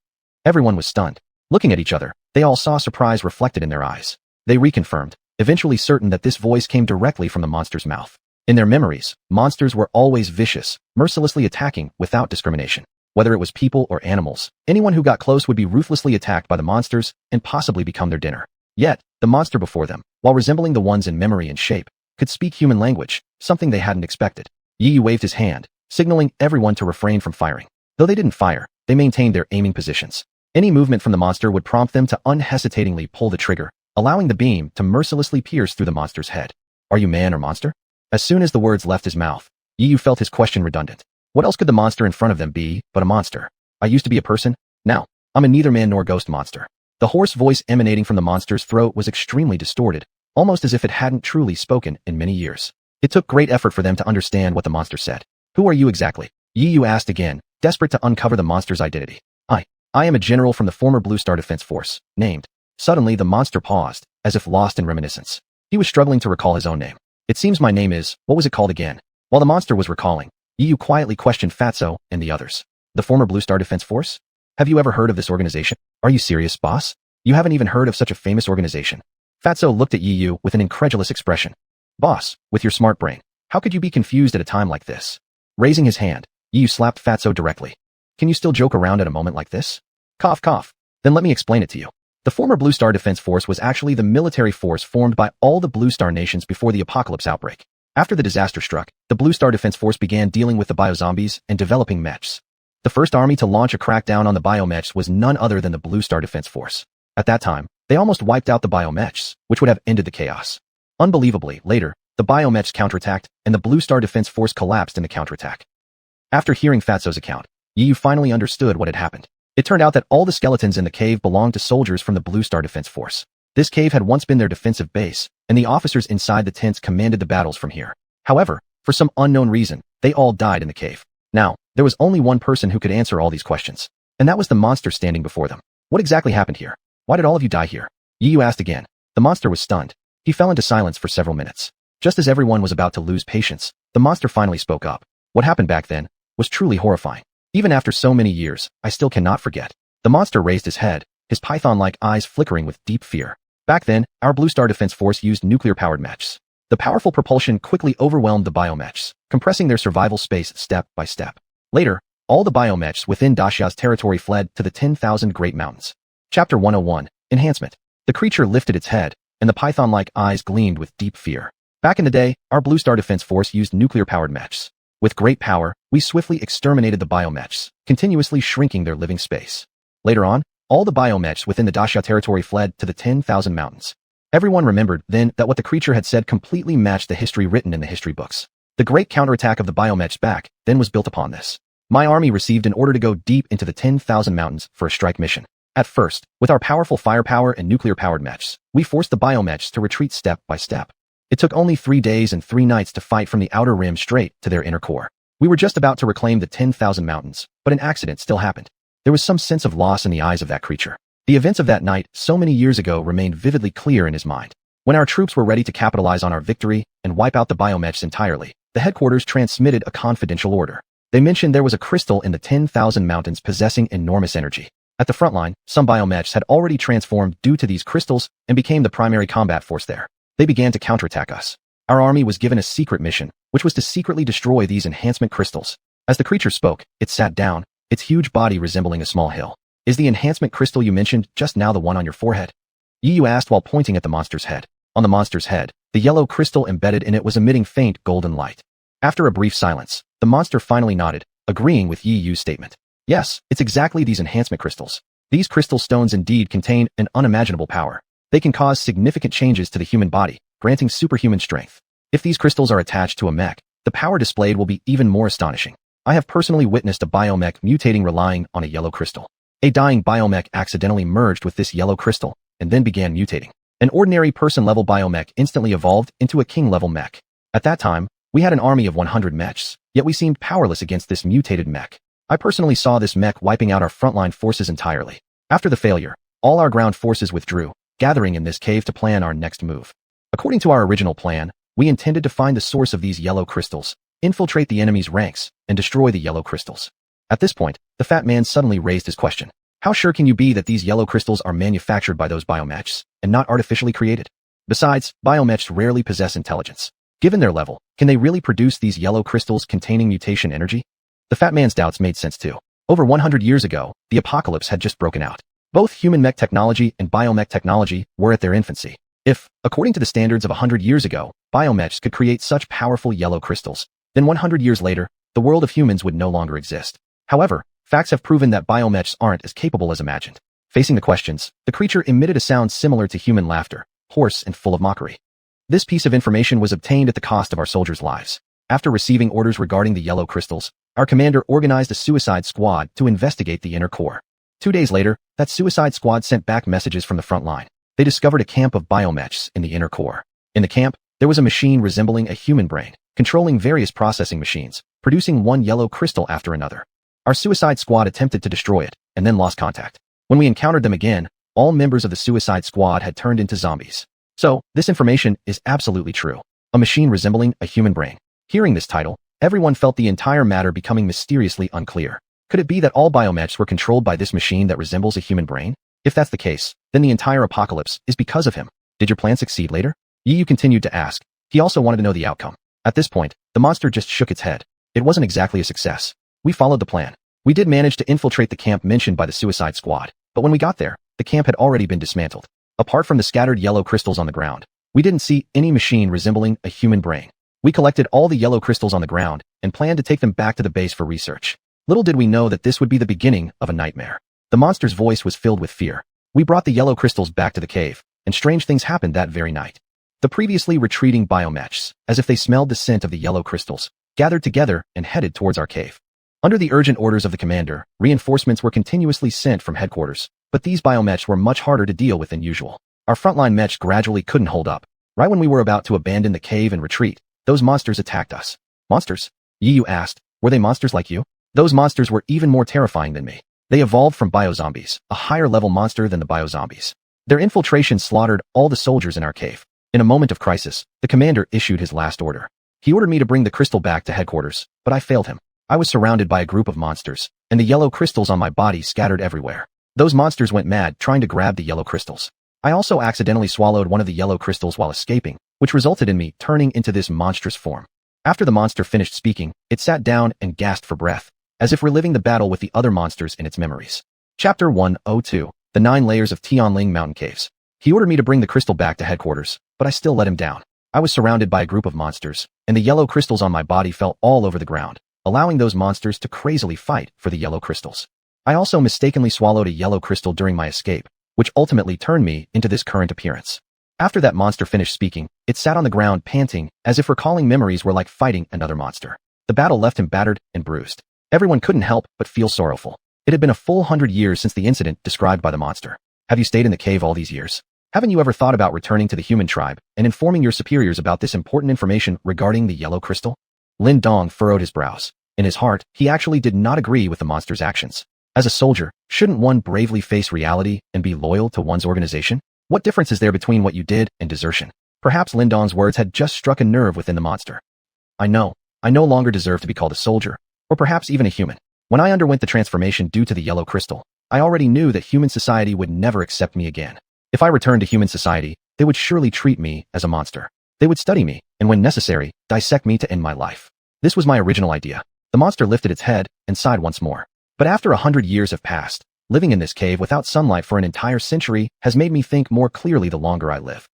Everyone was stunned. Looking at each other, they all saw surprise reflected in their eyes. They reconfirmed, eventually certain that this voice came directly from the monster's mouth. In their memories, monsters were always vicious, mercilessly attacking without discrimination. Whether it was people or animals, anyone who got close would be ruthlessly attacked by the monsters and possibly become their dinner. Yet, the monster before them, while resembling the ones in memory and shape, could speak human language, something they hadn't expected. Yi Yu waved his hand, signaling everyone to refrain from firing. Though they didn't fire, they maintained their aiming positions. Any movement from the monster would prompt them to unhesitatingly pull the trigger, allowing the beam to mercilessly pierce through the monster's head. Are you man or monster? As soon as the words left his mouth, Yi Yu felt his question redundant. What else could the monster in front of them be but a monster? I used to be a person. Now, I'm a neither man nor ghost monster. The hoarse voice emanating from the monster's throat was extremely distorted, almost as if it hadn't truly spoken in many years. It took great effort for them to understand what the monster said. Who are you exactly? Yi Yu asked again, desperate to uncover the monster's identity. I am a general from the former Blue Star Defense Force, named. Suddenly the monster paused, as if lost in reminiscence. He was struggling to recall his own name. It seems my name is, what was it called again? While the monster was recalling, Yi Yu quietly questioned Fatso and the others. The former Blue Star Defense Force? Have you ever heard of this organization? Are you serious, boss? You haven't even heard of such a famous organization. Fatso looked at Yi Yu with an incredulous expression. Boss, with your smart brain, How could you be confused at a time like this? Raising his hand, Yu slapped Fatso directly. Can you still joke around at a moment like this? Cough, cough. Then let me explain it to you. The former Blue Star Defense Force was actually the military force formed by all the Blue Star nations before the apocalypse outbreak. After the disaster struck, the Blue Star Defense Force began dealing with the biozombies and developing mechs. The first army to launch a crackdown on the biomechs was none other than the Blue Star Defense Force. At that time, they almost wiped out the biomechs, which would have ended the chaos. Unbelievably, later, the biomechs counterattacked, and the Blue Star Defense Force collapsed in the counterattack. After hearing Fatso's account, Yu finally understood what had happened. It turned out that all the skeletons in the cave belonged to soldiers from the Blue Star Defense Force. This cave had once been their defensive base, and the officers inside the tents commanded the battles from here. However, for some unknown reason, they all died in the cave. Now, there was only one person who could answer all these questions, and that was the monster standing before them. What exactly happened here? Why did all of you die here? Yu asked again. The monster was stunned. He fell into silence for several minutes. Just as everyone was about to lose patience, the monster finally spoke up. What happened back then was truly horrifying. Even after so many years, I still cannot forget. The monster raised his head, his python-like eyes flickering with deep fear. Back then, our Blue Star Defense Force used nuclear-powered mechs. The powerful propulsion quickly overwhelmed the biomechs, compressing their survival space step by step. Later, all the biomechs within Daxia's territory fled to the 10,000 Great Mountains. Chapter 101, Enhancement. The creature lifted its head, and the python-like eyes gleamed with deep fear. Back in the day, our Blue Star Defense Force used nuclear-powered mechs. With great power, we swiftly exterminated the biomechs, continuously shrinking their living space. Later on, all the biomechs within the Daxia territory fled to the 10,000 mountains. Everyone remembered then that what the creature had said completely matched the history written in the history books. The great counterattack of the biomechs back then was built upon this. My army received an order to go deep into the 10,000 mountains for a strike mission. At first, with our powerful firepower and nuclear-powered mechs, we forced the biomechs to retreat step by step. It took only 3 days and 3 nights to fight from the outer rim straight to their inner core. We were just about to reclaim the 10,000 mountains, but an accident still happened. There was some sense of loss in the eyes of that creature. The events of that night, so many years ago, remained vividly clear in his mind. When our troops were ready to capitalize on our victory and wipe out the biomechs entirely, the headquarters transmitted a confidential order. They mentioned there was a crystal in the 10,000 mountains possessing enormous energy. At the front line, some biomechs had already transformed due to these crystals and became the primary combat force there. They began to counterattack us. Our army was given a secret mission, which was to secretly destroy these enhancement crystals. As the creature spoke, it sat down, its huge body resembling a small hill. Is the enhancement crystal you mentioned just now the one on your forehead? Yu asked while pointing at the monster's head. On the monster's head, the yellow crystal embedded in it was emitting faint golden light. After a brief silence, the monster finally nodded, agreeing with Yu's statement. Yes, it's exactly these enhancement crystals. These crystal stones indeed contain an unimaginable power. They can cause significant changes to the human body, granting superhuman strength. If these crystals are attached to a mech, the power displayed will be even more astonishing. I have personally witnessed a biomech mutating relying on a yellow crystal. A dying biomech accidentally merged with this yellow crystal, and then began mutating. An ordinary person-level biomech instantly evolved into a king-level mech. At that time, we had an army of 100 mechs, yet we seemed powerless against this mutated mech. I personally saw this mech wiping out our frontline forces entirely. After the failure, all our ground forces withdrew, gathering in this cave to plan our next move. According to our original plan, we intended to find the source of these yellow crystals, infiltrate the enemy's ranks, and destroy the yellow crystals. At this point, the fat man suddenly raised his question. How sure can you be that these yellow crystals are manufactured by those biomechs, and not artificially created? Besides, biomechs rarely possess intelligence. Given their level, can they really produce these yellow crystals containing mutation energy? The fat man's doubts made sense too. Over 100 years ago, the apocalypse had just broken out. Both human mech technology and biomech technology were at their infancy. If, according to the standards of 100 years ago, biomechs could create such powerful yellow crystals, then 100 years later, the world of humans would no longer exist. However, facts have proven that biomechs aren't as capable as imagined. Facing the questions, the creature emitted a sound similar to human laughter, hoarse and full of mockery. This piece of information was obtained at the cost of our soldiers' lives. After receiving orders regarding the yellow crystals, our commander organized a suicide squad to investigate the inner core. 2 days later, that suicide squad sent back messages from the front line. They discovered a camp of biomechs in the inner core. In the camp, there was a machine resembling a human brain, controlling various processing machines, producing one yellow crystal after another. Our suicide squad attempted to destroy it, and then lost contact. When we encountered them again, all members of the suicide squad had turned into zombies. So, this information is absolutely true. A machine resembling a human brain. Hearing this title, everyone felt the entire matter becoming mysteriously unclear. Could it be that all biomechs were controlled by this machine that resembles a human brain? If that's the case, then the entire apocalypse is because of him. Did your plan succeed later? Yu continued to ask. He also wanted to know the outcome. At this point, The monster just shook its head. It wasn't exactly a success. We followed the plan. We did manage to infiltrate the camp mentioned by the suicide squad, but when we got there, the camp had already been dismantled. Apart from the scattered yellow crystals on the ground, we didn't see any machine resembling a human brain. We collected all the yellow crystals on the ground and planned to take them back to the base for research. Little did we know that this would be the beginning of a nightmare. The monster's voice was filled with fear. We brought the yellow crystals back to the cave, and strange things happened that very night. The previously retreating biomechs, as if they smelled the scent of the yellow crystals, gathered together and headed towards our cave. Under the urgent orders of the commander, reinforcements were continuously sent from headquarters, but these biomechs were much harder to deal with than usual. Our frontline mechs gradually couldn't hold up. Right when we were about to abandon the cave and retreat, those monsters attacked us. Monsters? Yu asked. Were they monsters like you? Those monsters were even more terrifying than me. They evolved from biozombies, a higher-level monster than the biozombies. Their infiltration slaughtered all the soldiers in our cave. In a moment of crisis, the commander issued his last order. He ordered me to bring the crystal back to headquarters, but I failed him. I was surrounded by a group of monsters, and the yellow crystals on my body scattered everywhere. Those monsters went mad trying to grab the yellow crystals. I also accidentally swallowed one of the yellow crystals while escaping, which resulted in me turning into this monstrous form. After the monster finished speaking, it sat down and gasped for breath, as if reliving the battle with the other monsters in its memories. Chapter 102. The 9 Layers of Tianling Mountain Caves. He ordered me to bring the crystal back to headquarters, but I still let him down. I was surrounded by a group of monsters, and the yellow crystals on my body fell all over the ground, allowing those monsters to crazily fight for the yellow crystals. I also mistakenly swallowed a yellow crystal during my escape, which ultimately turned me into this current appearance. After that monster finished speaking, it sat on the ground panting, as if recalling memories were like fighting another monster. The battle left him battered and bruised. Everyone couldn't help but feel sorrowful. It had been a full 100 years since the incident described by the monster. Have you stayed in the cave all these years? Haven't you ever thought about returning to the human tribe and informing your superiors about this important information regarding the yellow crystal? Lin Dong furrowed his brows. In his heart, he actually did not agree with the monster's actions. As a soldier, shouldn't one bravely face reality and be loyal to one's organization? What difference is there between what you did and desertion? Perhaps Lin Dong's words had just struck a nerve within the monster. I no longer deserve to be called a soldier, or perhaps even a human. When I underwent the transformation due to the yellow crystal, I already knew that human society would never accept me again. If I returned to human society, they would surely treat me as a monster. They would study me, and when necessary, dissect me to end my life. This was my original idea. The monster lifted its head and sighed once more. But after 100 years have passed, living in this cave without sunlight for an entire century has made me think more clearly the longer I live.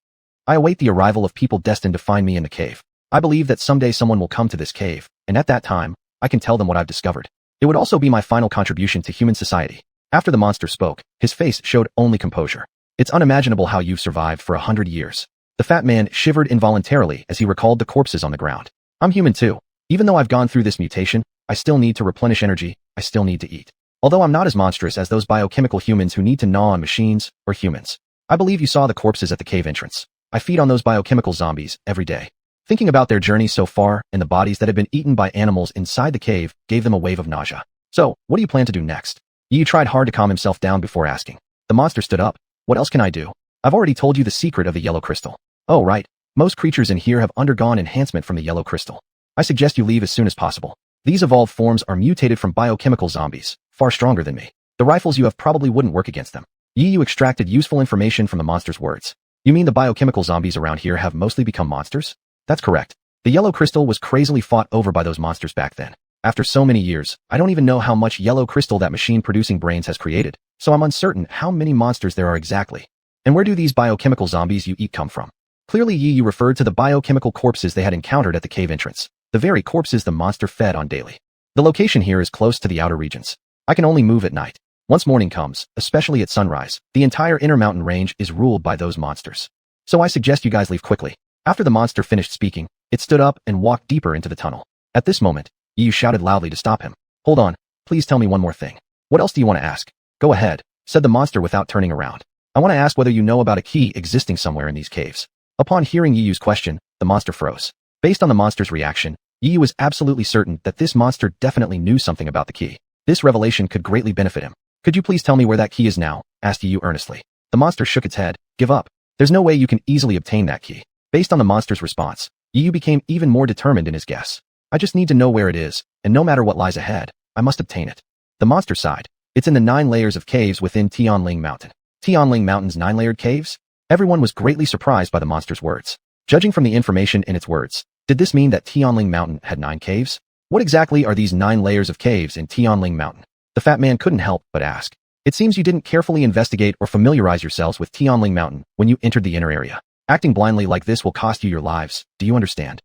I await the arrival of people destined to find me in the cave. I believe that someday someone will come to this cave, and at that time, I can tell them what I've discovered. It would also be my final contribution to human society. After the monster spoke, his face showed only composure. It's unimaginable how you've survived for 100 years. The fat man shivered involuntarily as he recalled the corpses on the ground. I'm human too. Even though I've gone through this mutation, I still need to replenish energy, I still need to eat. Although I'm not as monstrous as those biochemical humans who need to gnaw on machines or humans. I believe you saw the corpses at the cave entrance. I feed on those biochemical zombies every day. Thinking about their journey so far and the bodies that had been eaten by animals inside the cave gave them a wave of nausea. So, what do you plan to do next? Yi tried hard to calm himself down before asking. The monster stood up. What else can I do? I've already told you the secret of the yellow crystal. Oh right, most creatures in here have undergone enhancement from the yellow crystal. I suggest you leave as soon as possible. These evolved forms are mutated from biochemical zombies, far stronger than me. The rifles you have probably wouldn't work against them. Yi extracted useful information from the monster's words. You mean the biochemical zombies around here have mostly become monsters? That's correct. The yellow crystal was crazily fought over by those monsters back then. After so many years, I don't even know how much yellow crystal that machine-producing brains has created, so I'm uncertain how many monsters there are exactly. And where do these biochemical zombies you eat come from? Clearly Yi referred to the biochemical corpses they had encountered at the cave entrance, the very corpses the monster fed on daily. The location here is close to the outer regions. I can only move at night. Once morning comes, especially at sunrise, the entire inner mountain range is ruled by those monsters. So I suggest you guys leave quickly. After the monster finished speaking, it stood up and walked deeper into the tunnel. At this moment, Yi shouted loudly to stop him. Hold on, please tell me one more thing. What else do you want to ask? Go ahead, said the monster without turning around. I want to ask whether you know about a key existing somewhere in these caves. Upon hearing Yi's question, the monster froze. Based on the monster's reaction, Yi was absolutely certain that this monster definitely knew something about the key. This revelation could greatly benefit him. Could you please tell me where that key is now? Asked Yi earnestly. The monster shook its head. Give up. There's no way you can easily obtain that key. Based on the monster's response, Yi became even more determined in his guess. I just need to know where it is, and no matter what lies ahead, I must obtain it. The monster sighed. It's in the 9 layers of caves within Tianling Mountain. Tianling Mountain's 9-layered caves? Everyone was greatly surprised by the monster's words. Judging from the information in its words, Did this mean that Tianling Mountain had 9 caves? What exactly are these 9 layers of caves in Tianling Mountain? The fat man couldn't help but ask. It seems you didn't carefully investigate or familiarize yourselves with Tianling Mountain when you entered the inner area. Acting blindly like this will cost you your lives, do you understand?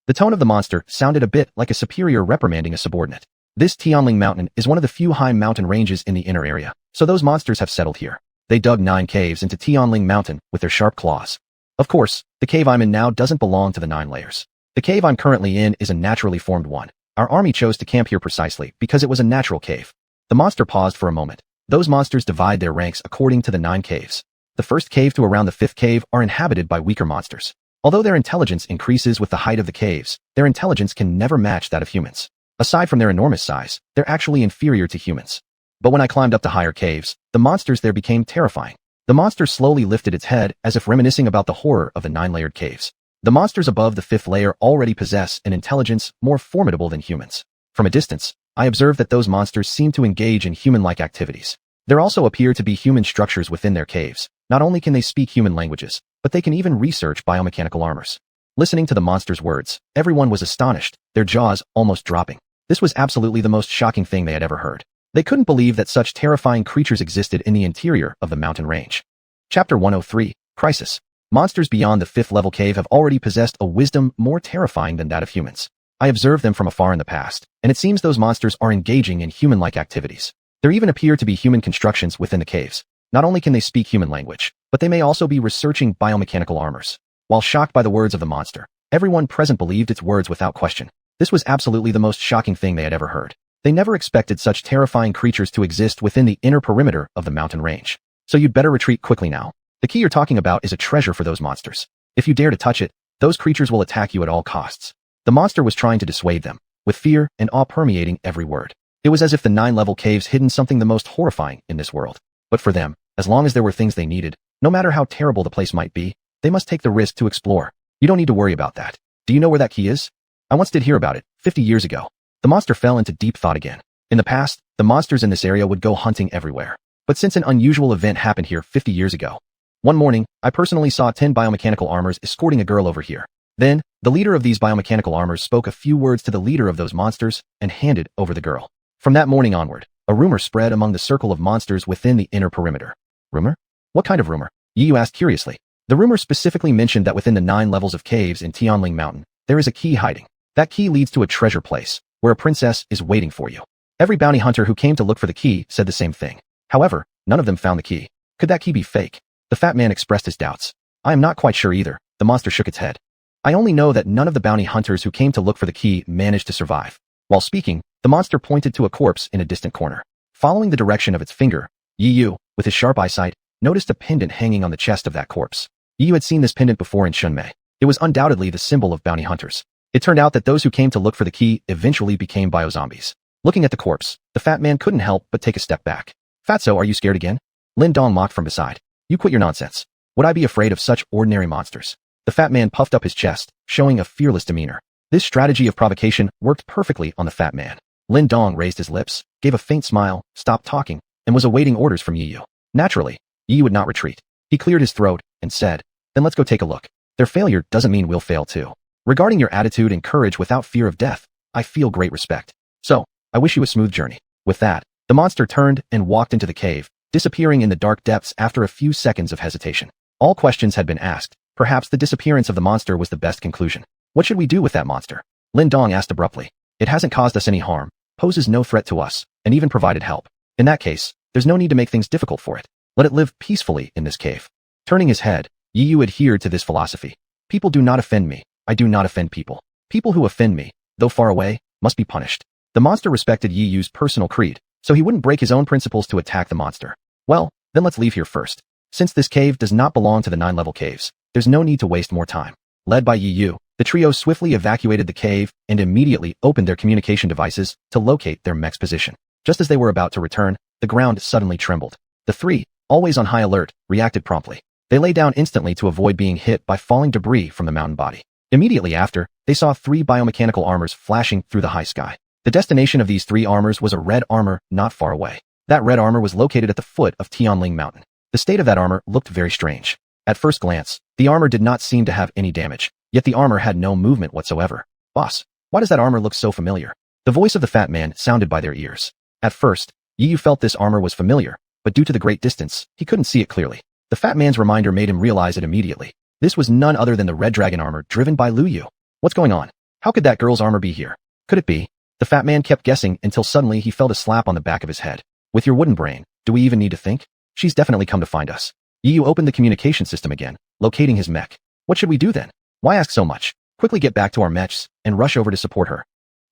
The tone of the monster sounded a bit like a superior reprimanding a subordinate. This Tianling Mountain is one of the few high mountain ranges in the inner area, so those monsters have settled here. They dug 9 caves into Tianling Mountain with their sharp claws. Of course, the cave I'm in now doesn't belong to the 9 layers. The cave I'm currently in is a naturally formed one. Our army chose to camp here precisely because it was a natural cave. The monster paused for a moment. Those monsters divide their ranks according to the 9 caves. The first cave to around the 5th cave are inhabited by weaker monsters. Although their intelligence increases with the height of the caves, their intelligence can never match that of humans. Aside from their enormous size, they're actually inferior to humans. But when I climbed up to higher caves, the monsters there became terrifying. The monster slowly lifted its head as if reminiscing about the horror of the 9-layered caves. The monsters above the 5th layer already possess an intelligence more formidable than humans. From a distance, I observed that those monsters seem to engage in human-like activities. There also appear to be human structures within their caves. Not only can they speak human languages, but they can even research biomechanical armors. Listening to the monsters' words, everyone was astonished, their jaws almost dropping. This was absolutely the most shocking thing they had ever heard. They couldn't believe that such terrifying creatures existed in the interior of the mountain range. Chapter 103, Crisis. Monsters beyond the 5th level cave have already possessed a wisdom more terrifying than that of humans. I observed them from afar in the past, and it seems those monsters are engaging in human-like activities. There even appear to be human constructions within the caves. Not only can they speak human language, but they may also be researching biomechanical armors. While shocked by the words of the monster, everyone present believed its words without question. This was absolutely the most shocking thing they had ever heard. They never expected such terrifying creatures to exist within the inner perimeter of the mountain range. So you'd better retreat quickly now. The key you're talking about is a treasure for those monsters. If you dare to touch it, those creatures will attack you at all costs. The monster was trying to dissuade them, with fear and awe permeating every word. It was as if the 9-level caves hidden something the most horrifying in this world. But for them, as long as there were things they needed, no matter how terrible the place might be, they must take the risk to explore. You don't need to worry about that. Do you know where that key is? I once did hear about it, 50 years ago. The monster fell into deep thought again. In the past, the monsters in this area would go hunting everywhere. But since an unusual event happened here 50 years ago, one morning, I personally saw 10 biomechanical armors escorting a girl over here. Then, the leader of these biomechanical armors spoke a few words to the leader of those monsters and handed over the girl. From that morning onward, a rumor spread among the circle of monsters within the inner perimeter. Rumor? What kind of rumor? Yu asked curiously. The rumor specifically mentioned that within the 9 levels of caves in Tianling Mountain, there is a key hiding. That key leads to a treasure place, where a princess is waiting for you. Every bounty hunter who came to look for the key said the same thing. However, none of them found the key. Could that key be fake? The fat man expressed his doubts. I am not quite sure either. The monster shook its head. I only know that none of the bounty hunters who came to look for the key managed to survive. While speaking, the monster pointed to a corpse in a distant corner. Following the direction of its finger, Yu, with his sharp eyesight, noticed a pendant hanging on the chest of that corpse. Yu had seen this pendant before in Shunmei. It was undoubtedly the symbol of bounty hunters. It turned out that those who came to look for the key eventually became biozombies. Looking at the corpse, the fat man couldn't help but take a step back. Fatso, are you scared again? Lin Dong mocked from beside. You quit your nonsense. Would I be afraid of such ordinary monsters? The fat man puffed up his chest, showing a fearless demeanor. This strategy of provocation worked perfectly on the fat man. Lin Dong raised his lips, gave a faint smile, stopped talking, and was awaiting orders from Yu. Naturally, Yu would not retreat. He cleared his throat and said, then let's go take a look. Their failure doesn't mean we'll fail too. Regarding your attitude and courage without fear of death, I feel great respect. So, I wish you a smooth journey. With that, the monster turned and walked into the cave, disappearing in the dark depths after a few seconds of hesitation. All questions had been asked. Perhaps the disappearance of the monster was the best conclusion. What should we do with that monster? Lin Dong asked abruptly. It hasn't caused us any harm, poses no threat to us, and even provided help. In that case, there's no need to make things difficult for it. Let it live peacefully in this cave. Turning his head, Yu adhered to this philosophy. People do not offend me. I do not offend people. People who offend me, though far away, must be punished. The monster respected Yu's personal creed, so he wouldn't break his own principles to attack the monster. Well, then let's leave here first. Since this cave does not belong to the 9-level caves, there's no need to waste more time. Led by Yu, the trio swiftly evacuated the cave and immediately opened their communication devices to locate their mech's position. Just as they were about to return, the ground suddenly trembled. The three, always on high alert, reacted promptly. They lay down instantly to avoid being hit by falling debris from the mountain body. Immediately after, they saw 3 biomechanical armors flashing through the high sky. The destination of these 3 armors was a red armor not far away. That red armor was located at the foot of Tianling Mountain. The state of that armor looked very strange. At first glance, the armor did not seem to have any damage. yet the armor had no movement whatsoever. Boss, why does that armor look so familiar? The voice of the fat man sounded by their ears. At first, Yu felt this armor was familiar, but due to the great distance, he couldn't see it clearly. The fat man's reminder made him realize it immediately. This was none other than the red dragon armor driven by Lu Yu. What's going on? How could that girl's armor be here? Could it be? The fat man kept guessing until suddenly he felt a slap on the back of his head. With your wooden brain, do we even need to think? She's definitely come to find us. Yu opened the communication system again, locating his mech. What should we do then? Why ask so much? Quickly get back to our mechs and rush over to support her.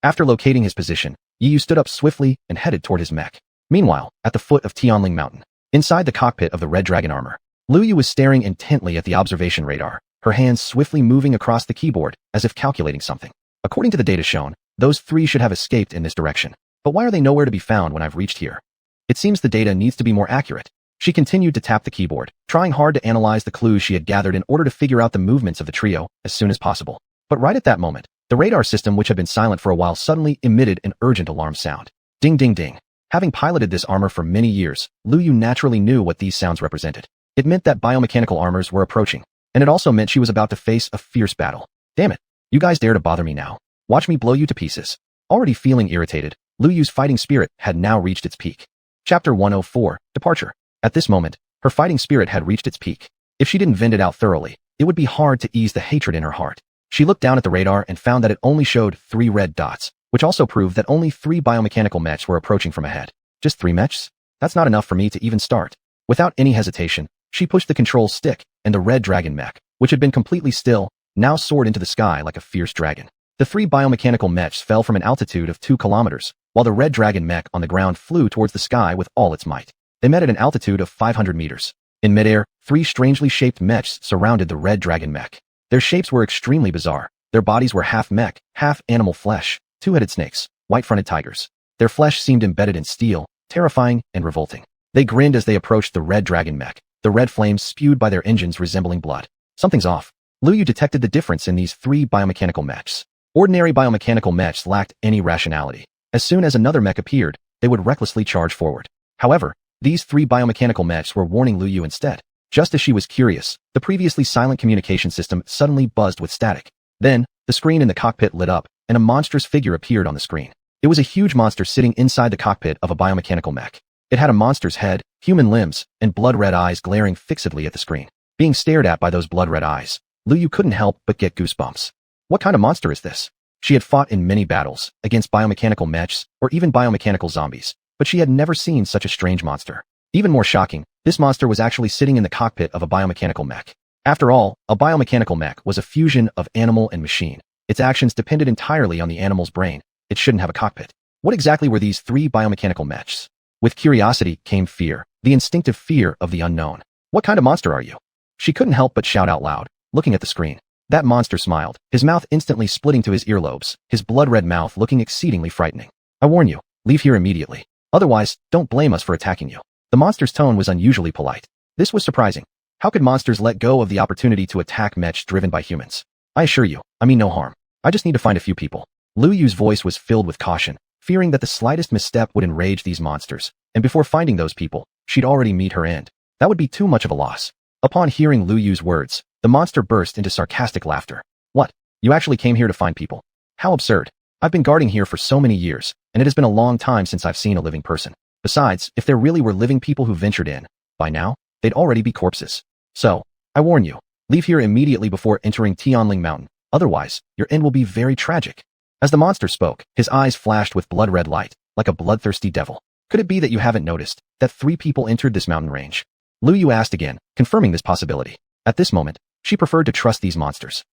After locating his position, Yu stood up swiftly and headed toward his mech. Meanwhile, at the foot of Tianling Mountain, inside the cockpit of the red dragon armor, Lu Yu was staring intently at the observation radar, her hands swiftly moving across the keyboard as if calculating something. According to the data shown, those three should have escaped in this direction. But why are they nowhere to be found when I've reached here? It seems the data needs to be more accurate. She continued to tap the keyboard, trying hard to analyze the clues she had gathered in order to figure out the movements of the trio as soon as possible. But right at that moment, the radar system, which had been silent for a while, suddenly emitted an urgent alarm sound. Ding ding ding. Having piloted this armor for many years, Lu Yu naturally knew what these sounds represented. It meant that biomechanical armors were approaching, and it also meant she was about to face a fierce battle. Damn it. You guys dare to bother me now. Watch me blow you to pieces. Already feeling irritated, Lu Yu's fighting spirit had now reached its peak. Chapter 104, Departure. At this moment, her fighting spirit had reached its peak. If she didn't vent it out thoroughly, it would be hard to ease the hatred in her heart. She looked down at the radar and found that it only showed 3 red dots, which also proved that only 3 biomechanical mechs were approaching from ahead. Just 3 mechs? That's not enough for me to even start. Without any hesitation, she pushed the control stick, and the red dragon mech, which had been completely still, now soared into the sky like a fierce dragon. The 3 biomechanical mechs fell from an altitude of 2 kilometers, while the red dragon mech on the ground flew towards the sky with all its might. They met at an altitude of 500 meters. In midair, 3 strangely shaped mechs surrounded the red dragon mech. Their shapes were extremely bizarre. Their bodies were half mech, half animal flesh, 2-headed snakes, white-fronted tigers. Their flesh seemed embedded in steel, terrifying and revolting. They grinned as they approached the red dragon mech, the red flames spewed by their engines resembling blood. Something's off. Lu Yu detected the difference in these 3 biomechanical mechs. Ordinary biomechanical mechs lacked any rationality. As soon as another mech appeared, they would recklessly charge forward. However, these 3 biomechanical mechs were warning Lu Yu instead. Just as she was curious, the previously silent communication system suddenly buzzed with static. Then, the screen in the cockpit lit up, and a monstrous figure appeared on the screen. It was a huge monster sitting inside the cockpit of a biomechanical mech. It had a monster's head, human limbs, and blood-red eyes glaring fixedly at the screen. Being stared at by those blood-red eyes, Lu Yu couldn't help but get goosebumps. What kind of monster is this? She had fought in many battles, against biomechanical mechs, or even biomechanical zombies, but she had never seen such a strange monster. Even more shocking, this monster was actually sitting in the cockpit of a biomechanical mech. After all, a biomechanical mech was a fusion of animal and machine. Its actions depended entirely on the animal's brain. It shouldn't have a cockpit. What exactly were these 3 biomechanical mechs? With curiosity came fear, the instinctive fear of the unknown. What kind of monster are you? She couldn't help but shout out loud, looking at the screen. That monster smiled, his mouth instantly splitting to his earlobes, his blood-red mouth looking exceedingly frightening. I warn you, leave here immediately. Otherwise, don't blame us for attacking you. The monster's tone was unusually polite. This was surprising. How could monsters let go of the opportunity to attack mechs driven by humans? I assure you, I mean no harm. I just need to find a few people. Lu Yu's voice was filled with caution, fearing that the slightest misstep would enrage these monsters, and before finding those people, she'd already meet her end. That would be too much of a loss. Upon hearing Lu Yu's words, the monster burst into sarcastic laughter. What? You actually came here to find people? How absurd. I've been guarding here for so many years, and it has been a long time since I've seen a living person. Besides, if there really were living people who ventured in, by now, they'd already be corpses. So, I warn you, leave here immediately before entering Tianling Mountain, otherwise, your end will be very tragic. As the monster spoke, his eyes flashed with blood-red light, like a bloodthirsty devil. Could it be that you haven't noticed that 3 people entered this mountain range? Lu Yu asked again, confirming this possibility. At this moment, she preferred to trust these monsters.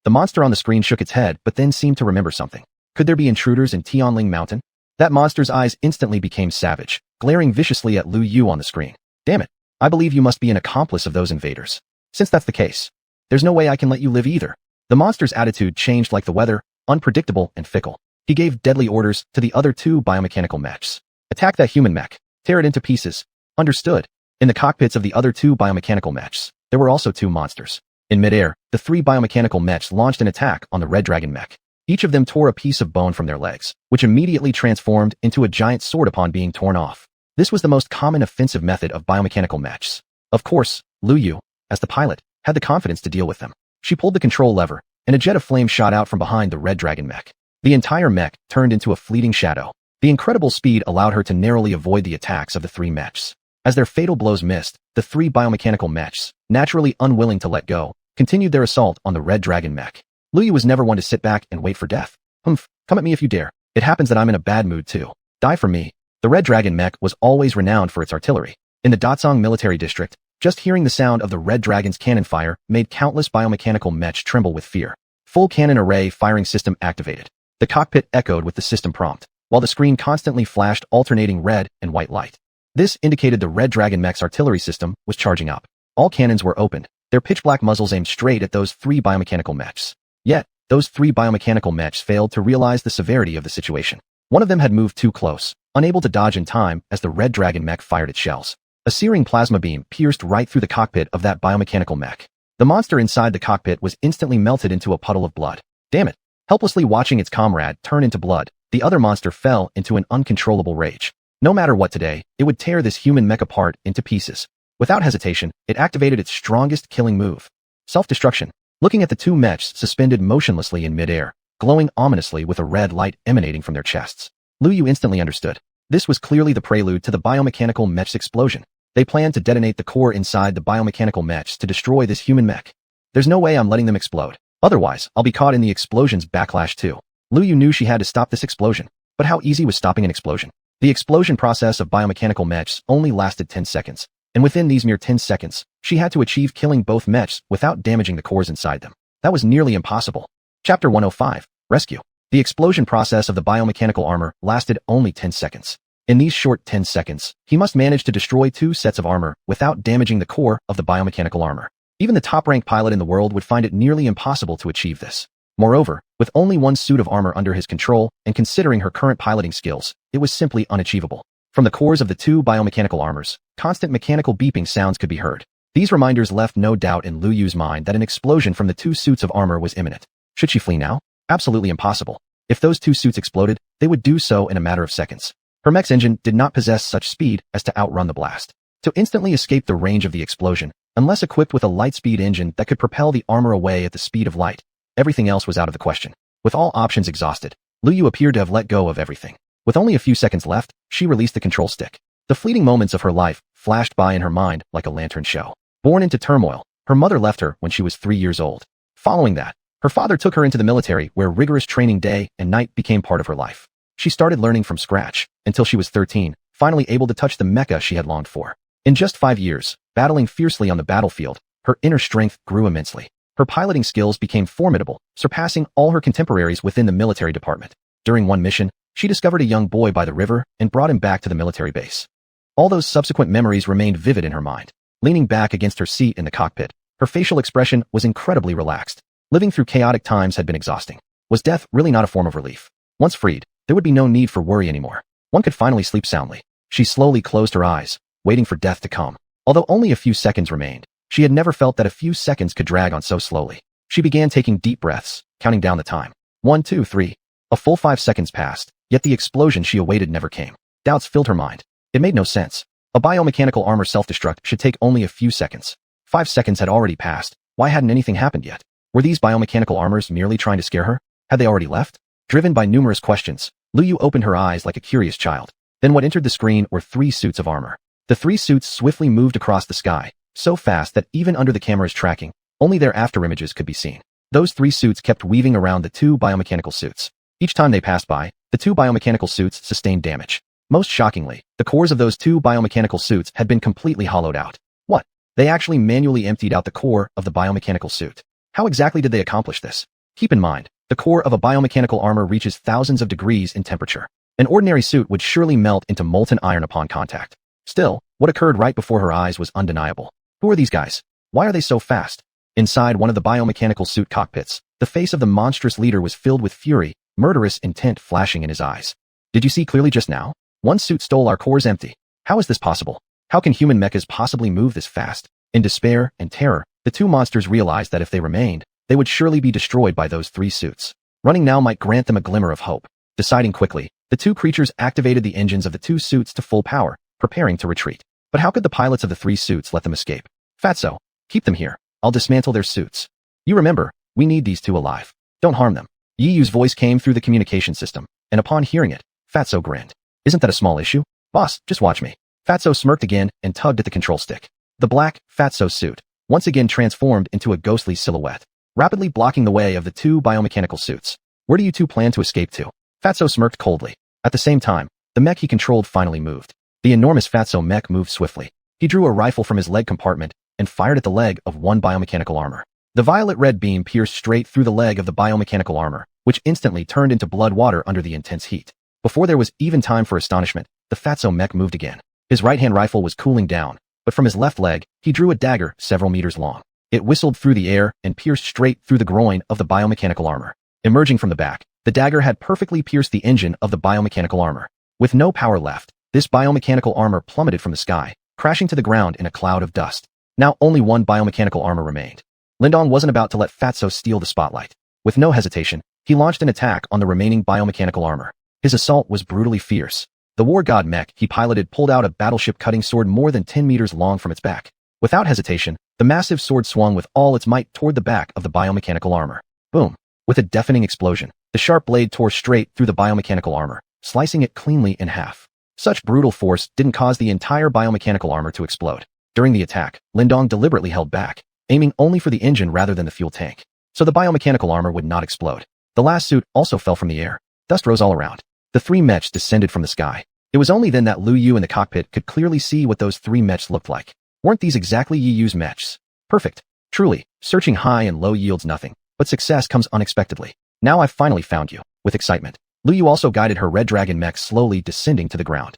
The monster on the screen shook its head but then seemed to remember something. Could there be intruders in Tianling Mountain? That monster's eyes instantly became savage, glaring viciously at Lu Yu on the screen. Damn it, I believe you must be an accomplice of those invaders. Since that's the case, there's no way I can let you live either. The monster's attitude changed like the weather, unpredictable and fickle. He gave deadly orders to the other 2 biomechanical mechs. Attack that human mech. Tear it into pieces. Understood. In the cockpits of the other 2 biomechanical mechs, there were also 2 monsters. In midair, the 3 biomechanical mechs launched an attack on the red dragon mech. Each of them tore a piece of bone from their legs, which immediately transformed into a giant sword upon being torn off. This was the most common offensive method of biomechanical mechs. Of course, Lu Yu, as the pilot, had the confidence to deal with them. She pulled the control lever, and a jet of flame shot out from behind the Red Dragon mech. The entire mech turned into a fleeting shadow. The incredible speed allowed her to narrowly avoid the attacks of the three mechs. As their fatal blows missed, the three biomechanical mechs, naturally unwilling to let go, continued their assault on the Red Dragon mech. Luyu was never one to sit back and wait for death. Humph, come at me if you dare. It happens that I'm in a bad mood too. Die for me. The Red Dragon mech was always renowned for its artillery. In the Datsang military district, just hearing the sound of the Red Dragon's cannon fire made countless biomechanical mechs tremble with fear. Full cannon array firing system activated. The cockpit echoed with the system prompt, while the screen constantly flashed alternating red and white light. This indicated the Red Dragon mech's artillery system was charging up. All cannons were opened, their pitch-black muzzles aimed straight at those three biomechanical mechs. Yet, those three biomechanical mechs failed to realize the severity of the situation. One of them had moved too close, unable to dodge in time as the Red Dragon mech fired its shells. A searing plasma beam pierced right through the cockpit of that biomechanical mech. The monster inside the cockpit was instantly melted into a puddle of blood. Damn it! Helplessly watching its comrade turn into blood, the other monster fell into an uncontrollable rage. No matter what today, it would tear this human mech apart into pieces. Without hesitation, it activated its strongest killing move. Self-destruction. Looking at the two mechs suspended motionlessly in midair, glowing ominously with a red light emanating from their chests. Luyu instantly understood. This was clearly the prelude to the biomechanical mech's explosion. They planned to detonate the core inside the biomechanical mechs to destroy this human mech. There's no way I'm letting them explode. Otherwise, I'll be caught in the explosion's backlash too. Luyu knew she had to stop this explosion. But how easy was stopping an explosion? The explosion process of biomechanical mechs only lasted 10 seconds. And within these mere 10 seconds, she had to achieve killing both mechs without damaging the cores inside them. That was nearly impossible. Chapter 105, Rescue. The explosion process of the biomechanical armor lasted only 10 seconds. In these short 10 seconds, he must manage to destroy two sets of armor without damaging the core of the biomechanical armor. Even the top-ranked pilot in the world would find it nearly impossible to achieve this. Moreover, with only one suit of armor under his control and considering her current piloting skills, it was simply unachievable. From the cores of the two biomechanical armors, constant mechanical beeping sounds could be heard. These reminders left no doubt in Luyu's mind that an explosion from the two suits of armor was imminent. Should she flee now? Absolutely impossible. If those two suits exploded, they would do so in a matter of seconds. Her mech's engine did not possess such speed as to outrun the blast. To instantly escape the range of the explosion, unless equipped with a light-speed engine that could propel the armor away at the speed of light, everything else was out of the question. With all options exhausted, Luyu appeared to have let go of everything. With only a few seconds left, she released the control stick. The fleeting moments of her life flashed by in her mind like a lantern show. Born into turmoil, her mother left her when she was 3 years old. Following that, her father took her into the military where rigorous training day and night became part of her life. She started learning from scratch, until she was 13, finally able to touch the mecha she had longed for. In just 5 years, battling fiercely on the battlefield, her inner strength grew immensely. Her piloting skills became formidable, surpassing all her contemporaries within the military department. During one mission, she discovered a young boy by the river and brought him back to the military base. All those subsequent memories remained vivid in her mind. Leaning back against her seat in the cockpit, her facial expression was incredibly relaxed. Living through chaotic times had been exhausting. Was death really not a form of relief? Once freed, there would be no need for worry anymore. One could finally sleep soundly. She slowly closed her eyes, waiting for death to come. Although only a few seconds remained, she had never felt that a few seconds could drag on so slowly. She began taking deep breaths, counting down the time. 1, 2, 3. A full 5 seconds passed, yet the explosion she awaited never came. Doubts filled her mind. It made no sense. A biomechanical armor self-destruct should take only a few seconds. 5 seconds had already passed. Why hadn't anything happened yet? Were these biomechanical armors merely trying to scare her? Had they already left? Driven by numerous questions, Luyu opened her eyes like a curious child. Then what entered the screen were 3 suits of armor. The 3 suits swiftly moved across the sky, so fast that even under the camera's tracking, only their afterimages could be seen. Those 3 suits kept weaving around the 2 biomechanical suits. Each time they passed by, the 2 biomechanical suits sustained damage. Most shockingly, the cores of those 2 biomechanical suits had been completely hollowed out. What? They actually manually emptied out the core of the biomechanical suit. How exactly did they accomplish this? Keep in mind, the core of a biomechanical armor reaches thousands of degrees in temperature. An ordinary suit would surely melt into molten iron upon contact. Still, what occurred right before her eyes was undeniable. Who are these guys? Why are they so fast? Inside one of the biomechanical suit cockpits, the face of the monstrous leader was filled with fury, murderous intent flashing in his eyes. Did you see clearly just now? One suit stole our cores empty. How is this possible? How can human mechas possibly move this fast? In despair and terror, the 2 monsters realized that if they remained, they would surely be destroyed by those 3 suits. Running now might grant them a glimmer of hope. Deciding quickly, the 2 creatures activated the engines of the 2 suits to full power, preparing to retreat. But how could the pilots of the 3 suits let them escape? Fatso, keep them here. I'll dismantle their suits. You remember, we We need these two alive. Don't harm them. Yi Yu's voice came through the communication system, and upon hearing it, Fatso grinned. Isn't that a small issue? Boss, just watch me. Fatso smirked again and tugged at the control stick. The black, Fatso suit once again transformed into a ghostly silhouette, rapidly blocking the way of the two biomechanical suits. Where do you two plan to escape to? Fatso smirked coldly. At the same time, the mech he controlled finally moved. The enormous Fatso mech moved swiftly. He drew a rifle from his leg compartment and fired at the leg of one biomechanical armor. The violet-red beam pierced straight through the leg of the biomechanical armor, which instantly turned into blood water under the intense heat. Before there was even time for astonishment, the Fatso mech moved again. His right-hand rifle was cooling down, but from his left leg, he drew a dagger several meters long. It whistled through the air and pierced straight through the groin of the biomechanical armor. Emerging from the back, the dagger had perfectly pierced the engine of the biomechanical armor. With no power left, this biomechanical armor plummeted from the sky, crashing to the ground in a cloud of dust. Now only one biomechanical armor remained. Lindong wasn't about to let Fatso steal the spotlight. With no hesitation, he launched an attack on the remaining biomechanical armor. His assault was brutally fierce. The war god mech he piloted pulled out a battleship-cutting sword more than 10 meters long from its back. Without hesitation, the massive sword swung with all its might toward the back of the biomechanical armor. Boom! With a deafening explosion, the sharp blade tore straight through the biomechanical armor, slicing it cleanly in half. Such brutal force didn't cause the entire biomechanical armor to explode. During the attack, Lindong deliberately held back, aiming only for the engine rather than the fuel tank, so the biomechanical armor would not explode. The last suit also fell from the air. Dust rose all around. The three mechs descended from the sky. It was only then that Lu Yu in the cockpit could clearly see what those three mechs looked like. Weren't these exactly Yi Yu's mechs? Perfect. Truly, searching high and low yields nothing, but success comes unexpectedly. Now I've finally found you. With excitement, Lu Yu also guided her red dragon mech slowly descending to the ground.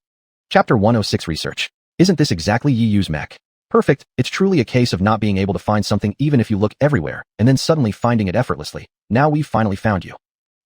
Chapter 106 Research. Isn't this exactly Yi Yu's mech? Perfect. It's truly a case of not being able to find something even if you look everywhere, and then suddenly finding it effortlessly. Now we've finally found you.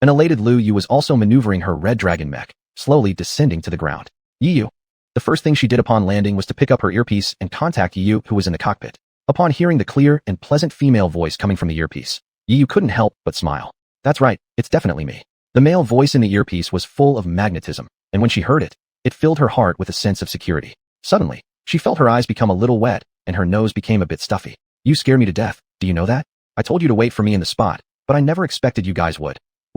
An elated Lu Yu was also maneuvering her red dragon mech, slowly descending to the ground. Yi Yu. The first thing she did upon landing was to pick up her earpiece and contact Yi Yu, who was in the cockpit. Upon hearing the clear and pleasant female voice coming from the earpiece, Yi Yu couldn't help but smile. That's right, it's definitely me. The male voice in the earpiece was full of magnetism, and when she heard it, it filled her heart with a sense of security. Suddenly, she felt her eyes become a little wet, and her nose became a bit stuffy. You scare me to death, do you know that? I told you to wait for me in the spot, but I never expected you guys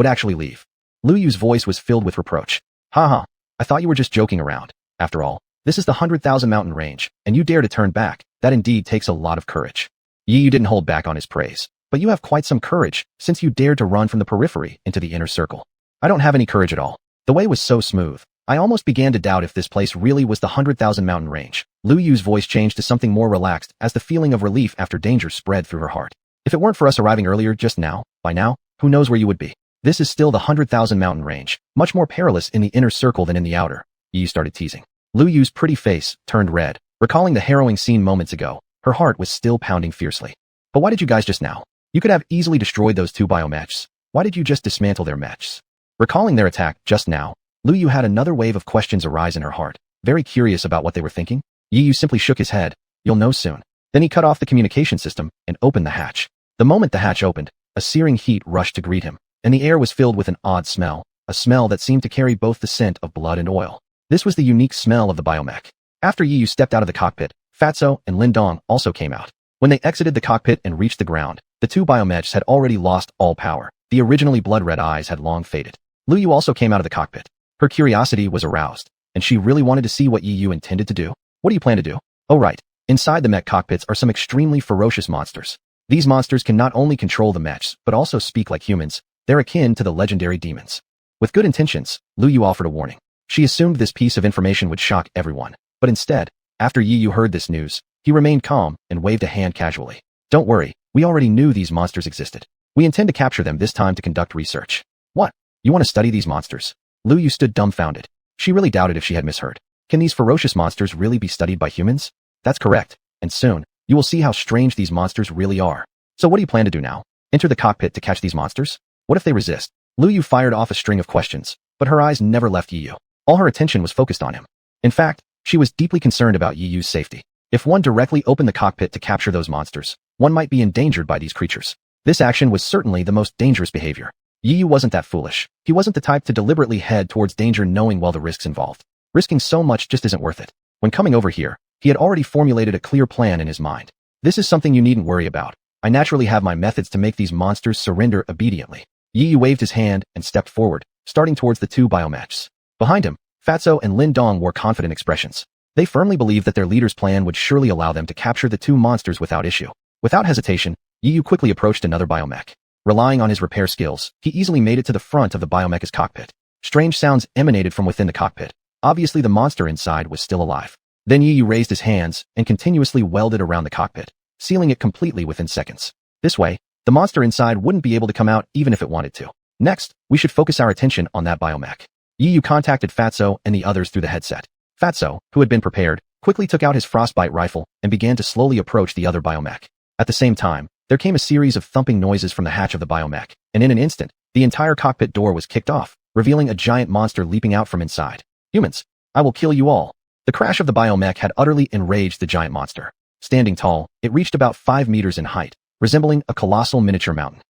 would actually leave. Lu Yu's voice was filled with reproach. Haha, I thought you were just joking around. After all, this is the 100,000 mountain range, and you dare to turn back. That indeed takes a lot of courage. Yi Yu didn't hold back on his praise. But you have quite some courage, since you dared to run from the periphery into the inner circle. I don't have any courage at all. The way was so smooth. I almost began to doubt if this place really was the 100,000 mountain range. Lu Yu's voice changed to something more relaxed as the feeling of relief after danger spread through her heart. If it weren't for us arriving earlier just now, by now, who knows where you would be. This is still the 100,000 mountain range, much more perilous in the inner circle than in the outer. Yi Yu started teasing. Lu Yu's pretty face turned red. Recalling the harrowing scene moments ago, her heart was still pounding fiercely. But why did you guys just now? You could have easily destroyed those two biomechs. Why did you just dismantle their mechs? Recalling their attack just now, Lu Yu had another wave of questions arise in her heart, very curious about what they were thinking. Yi Yu simply shook his head. You'll know soon. Then he cut off the communication system and opened the hatch. The moment the hatch opened, a searing heat rushed to greet him, and the air was filled with an odd smell, a smell that seemed to carry both the scent of blood and oil. This was the unique smell of the biomech. After Yi Yu stepped out of the cockpit, Fatso and Lindong also came out. When they exited the cockpit and reached the ground, the two biomechs had already lost all power. The originally blood-red eyes had long faded. Lu Yu also came out of the cockpit. Her curiosity was aroused, and she really wanted to see what Yi Yu intended to do. What do you plan to do? Oh right, inside the mech cockpits are some extremely ferocious monsters. These monsters can not only control the mechs, but also speak like humans. They're akin to the legendary demons. With good intentions, Lu Yu offered a warning. She assumed this piece of information would shock everyone. But instead, after Yi Yu heard this news, he remained calm and waved a hand casually. Don't worry, we already knew these monsters existed. We intend to capture them this time to conduct research. What? You want to study these monsters? Lu Yu stood dumbfounded. She really doubted if she had misheard. Can these ferocious monsters really be studied by humans? That's correct, and soon, you will see how strange these monsters really are. So what do you plan to do now? Enter the cockpit to catch these monsters? What if they resist? Lu Yu fired off a string of questions, but her eyes never left Yi Yu. All her attention was focused on him. In fact, she was deeply concerned about Yi Yu's safety. If one directly opened the cockpit to capture those monsters, one might be endangered by these creatures. This action was certainly the most dangerous behavior. Yi Yu wasn't that foolish. He wasn't the type to deliberately head towards danger knowing well the risks involved. Risking so much just isn't worth it. When coming over here, he had already formulated a clear plan in his mind. This is something you needn't worry about. I naturally have my methods to make these monsters surrender obediently. Yi Yu waved his hand and stepped forward, starting towards the two biomechs. Behind him, Fatso and Lin Dong wore confident expressions. They firmly believed that their leader's plan would surely allow them to capture the two monsters without issue. Without hesitation, Yi Yu quickly approached another biomech. Relying on his repair skills, he easily made it to the front of the biomech's cockpit. Strange sounds emanated from within the cockpit. Obviously, the monster inside was still alive. Then Yi Yu raised his hands and continuously welded around the cockpit, sealing it completely within seconds. This way, the monster inside wouldn't be able to come out even if it wanted to. Next, we should focus our attention on that biomech. Yi Yu contacted Fatso and the others through the headset. Fatso, who had been prepared, quickly took out his frostbite rifle and began to slowly approach the other biomech. At the same time, there came a series of thumping noises from the hatch of the biomech, and in an instant, the entire cockpit door was kicked off, revealing a giant monster leaping out from inside. Humans, I will kill you all. The crash of the biomech had utterly enraged the giant monster. Standing tall, it reached about 5 meters in height, resembling a colossal miniature mountain.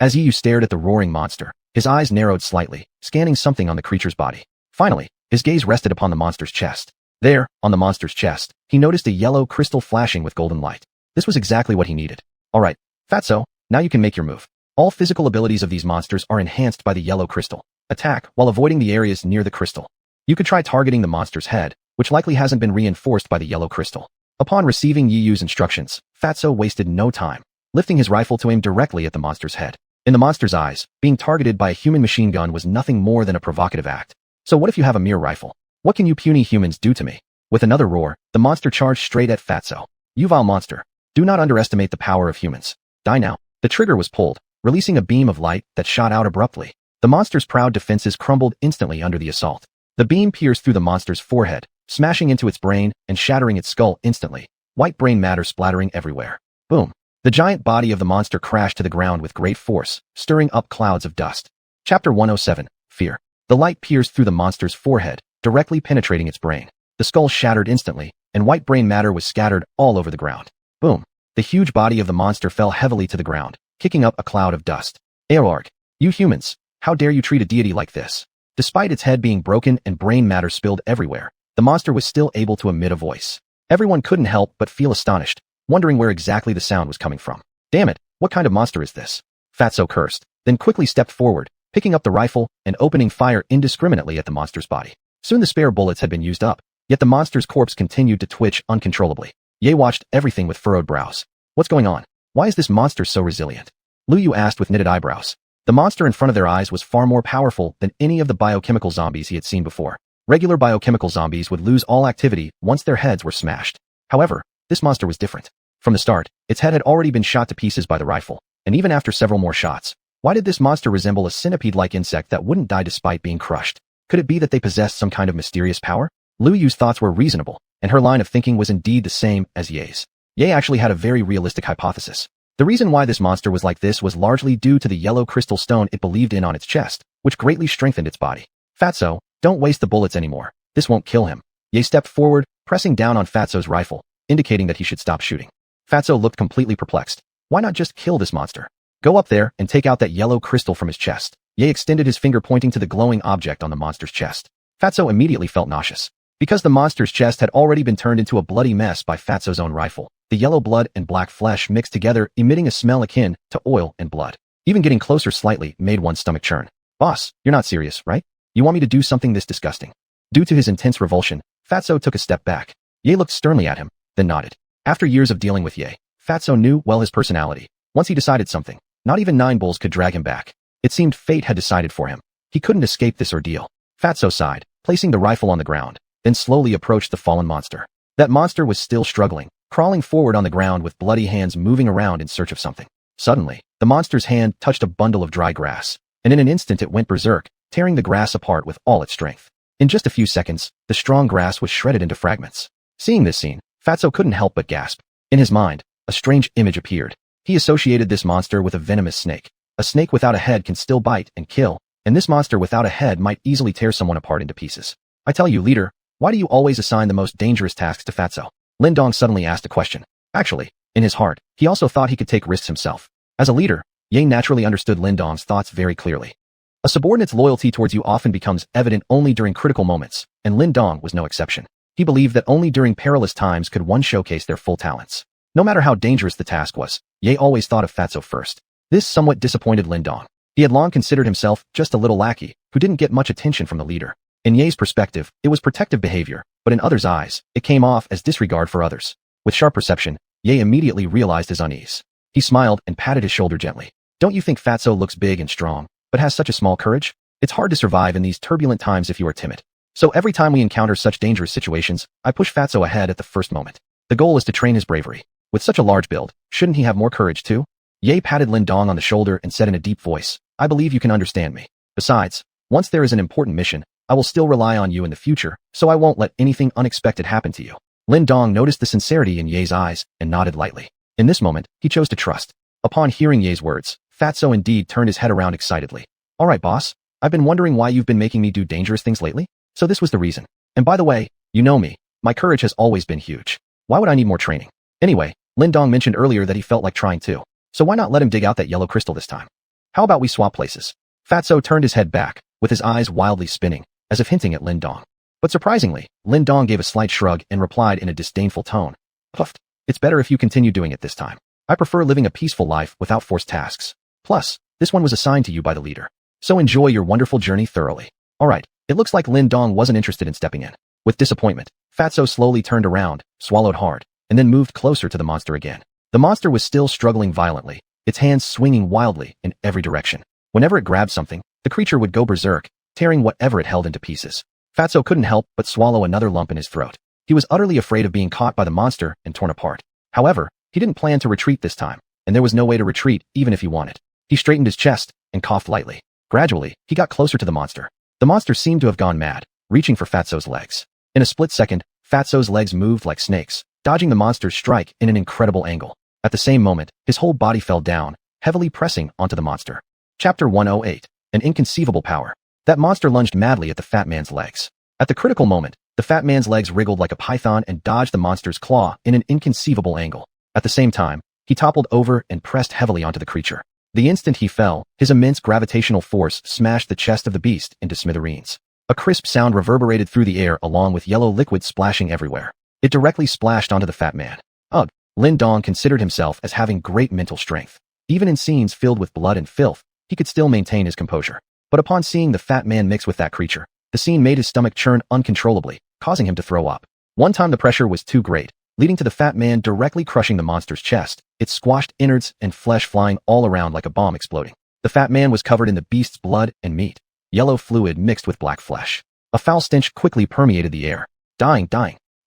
As Yi Yu stared at the roaring monster, his eyes narrowed slightly, scanning something on the creature's body. Finally, his gaze rested upon the monster's chest. There, on the monster's chest, he noticed a yellow crystal flashing with golden light. This was exactly what he needed. Alright, Fatso, now you can make your move. All physical abilities of these monsters are enhanced by the yellow crystal. Attack while avoiding the areas near the crystal. You could try targeting the monster's head, which likely hasn't been reinforced by the yellow crystal. Upon receiving Yi Yu's instructions, Fatso wasted no time, lifting his rifle to aim directly at the monster's head. In the monster's eyes, being targeted by a human machine gun was nothing more than a provocative act. So what if you have a mere rifle? What can you puny humans do to me? With another roar, the monster charged straight at Fatso. You vile monster. Do not underestimate the power of humans. Die now. The trigger was pulled, releasing a beam of light that shot out abruptly. The monster's proud defenses crumbled instantly under the assault. The beam pierced through the monster's forehead, smashing into its brain and shattering its skull instantly, white brain matter splattering everywhere. Boom. The giant body of the monster crashed to the ground with great force, stirring up clouds of dust. Chapter 107, Fear. The light pierced through the monster's forehead, directly penetrating its brain. The skull shattered instantly, and white brain matter was scattered all over the ground. Boom. The huge body of the monster fell heavily to the ground, kicking up a cloud of dust. Aorg, you humans, how dare you treat a deity like this? Despite its head being broken and brain matter spilled everywhere, the monster was still able to emit a voice. Everyone couldn't help but feel astonished, wondering where exactly the sound was coming from. Damn it, what kind of monster is this? Fatso cursed, then quickly stepped forward, picking up the rifle and opening fire indiscriminately at the monster's body. Soon the spare bullets had been used up, yet the monster's corpse continued to twitch uncontrollably. Ye watched everything with furrowed brows. What's going on? Why is this monster so resilient? Lu Yu asked with knitted eyebrows. The monster in front of their eyes was far more powerful than any of the biochemical zombies he had seen before. Regular biochemical zombies would lose all activity once their heads were smashed. However, this monster was different. From the start, its head had already been shot to pieces by the rifle, and even after several more shots, why did this monster resemble a centipede-like insect that wouldn't die despite being crushed? Could it be that they possessed some kind of mysterious power? Lu Yu's thoughts were reasonable, and her line of thinking was indeed the same as Ye's. Ye actually had a very realistic hypothesis. The reason why this monster was like this was largely due to the yellow crystal stone it believed in on its chest, which greatly strengthened its body. Fatso, don't waste the bullets anymore. This won't kill him. Ye stepped forward, pressing down on Fatso's rifle, indicating that he should stop shooting. Fatso looked completely perplexed. Why not just kill this monster? Go up there and take out that yellow crystal from his chest. Ye extended his finger pointing to the glowing object on the monster's chest. Fatso immediately felt nauseous. Because the monster's chest had already been turned into a bloody mess by Fatso's own rifle, the yellow blood and black flesh mixed together, emitting a smell akin to oil and blood. Even getting closer slightly made one's stomach churn. Boss, you're not serious, right? You want me to do something this disgusting? Due to his intense revulsion, Fatso took a step back. Ye looked sternly at him, then nodded. After years of dealing with Ye, Fatso knew well his personality. Once he decided something, not even 9 bulls could drag him back. It seemed fate had decided for him. He couldn't escape this ordeal. Fatso sighed, placing the rifle on the ground, then slowly approached the fallen monster. That monster was still struggling, crawling forward on the ground with bloody hands moving around in search of something. Suddenly, the monster's hand touched a bundle of dry grass, and in an instant it went berserk, tearing the grass apart with all its strength. In just a few seconds, the strong grass was shredded into fragments. Seeing this scene, Fatso couldn't help but gasp. In his mind, a strange image appeared. He associated this monster with a venomous snake. A snake without a head can still bite and kill, and this monster without a head might easily tear someone apart into pieces. I tell you, leader, why do you always assign the most dangerous tasks to Fatso? Lin Dong suddenly asked a question. Actually, in his heart, he also thought he could take risks himself. As a leader, Ye naturally understood Lin Dong's thoughts very clearly. A subordinate's loyalty towards you often becomes evident only during critical moments, and Lin Dong was no exception. He believed that only during perilous times could one showcase their full talents. No matter how dangerous the task was, Ye always thought of Fatso first. This somewhat disappointed Lindong. He had long considered himself just a little lackey who didn't get much attention from the leader. In Ye's perspective, it was protective behavior, but in others' eyes, it came off as disregard for others. With sharp perception, Ye immediately realized his unease. He smiled and patted his shoulder gently. Don't you think Fatso looks big and strong, but has such a small courage? It's hard to survive in these turbulent times if you are timid. So every time we encounter such dangerous situations, I push Fatso ahead at the first moment. The goal is to train his bravery. With such a large build, shouldn't he have more courage too? Ye patted Lindong on the shoulder and said in a deep voice, I believe you can understand me. Besides, once there is an important mission, I will still rely on you in the future, so I won't let anything unexpected happen to you. Lindong noticed the sincerity in Ye's eyes and nodded lightly. In this moment, he chose to trust. Upon hearing Ye's words, Fatso indeed turned his head around excitedly. All right, boss. I've been wondering why you've been making me do dangerous things lately. So this was the reason. And by the way, you know me. My courage has always been huge. Why would I need more training? Anyway, Lindong mentioned earlier that he felt like trying too. So why not let him dig out that yellow crystal this time? How about we swap places? Fatso turned his head back, with his eyes wildly spinning, as if hinting at Lindong. But surprisingly, Lindong gave a slight shrug and replied in a disdainful tone. Puffed. It's better if you continue doing it this time. I prefer living a peaceful life without forced tasks. Plus, this one was assigned to you by the leader. So enjoy your wonderful journey thoroughly. Alright, it looks like Lindong wasn't interested in stepping in. With disappointment, Fatso slowly turned around, swallowed hard, and then moved closer to the monster again. The monster was still struggling violently, its hands swinging wildly in every direction. Whenever it grabbed something, the creature would go berserk, tearing whatever it held into pieces. Fatso couldn't help but swallow another lump in his throat. He was utterly afraid of being caught by the monster and torn apart. However, he didn't plan to retreat this time, and there was no way to retreat even if he wanted. He straightened his chest and coughed lightly. Gradually, he got closer to the monster. The monster seemed to have gone mad, reaching for Fatso's legs. In a split second, Fatso's legs moved like snakes, dodging the monster's strike in an incredible angle. At the same moment, his whole body fell down, heavily pressing onto the monster. Chapter 108. An inconceivable power. That monster lunged madly at the fat man's legs. At the critical moment, the fat man's legs wriggled like a python and dodged the monster's claw in an inconceivable angle. At the same time, he toppled over and pressed heavily onto the creature. The instant he fell, his immense gravitational force smashed the chest of the beast into smithereens. A crisp sound reverberated through the air along with yellow liquid splashing everywhere. It directly splashed onto the fat man. Ugh! Lindong considered himself as having great mental strength. Even in scenes filled with blood and filth, he could still maintain his composure. But upon seeing the fat man mix with that creature, the scene made his stomach churn uncontrollably, causing him to throw up. One time the pressure was too great, leading to the fat man directly crushing the monster's chest, its squashed innards and flesh flying all around like a bomb exploding. The fat man was covered in the beast's blood and meat. Yellow fluid mixed with black flesh. A foul stench quickly permeated the air. Dying.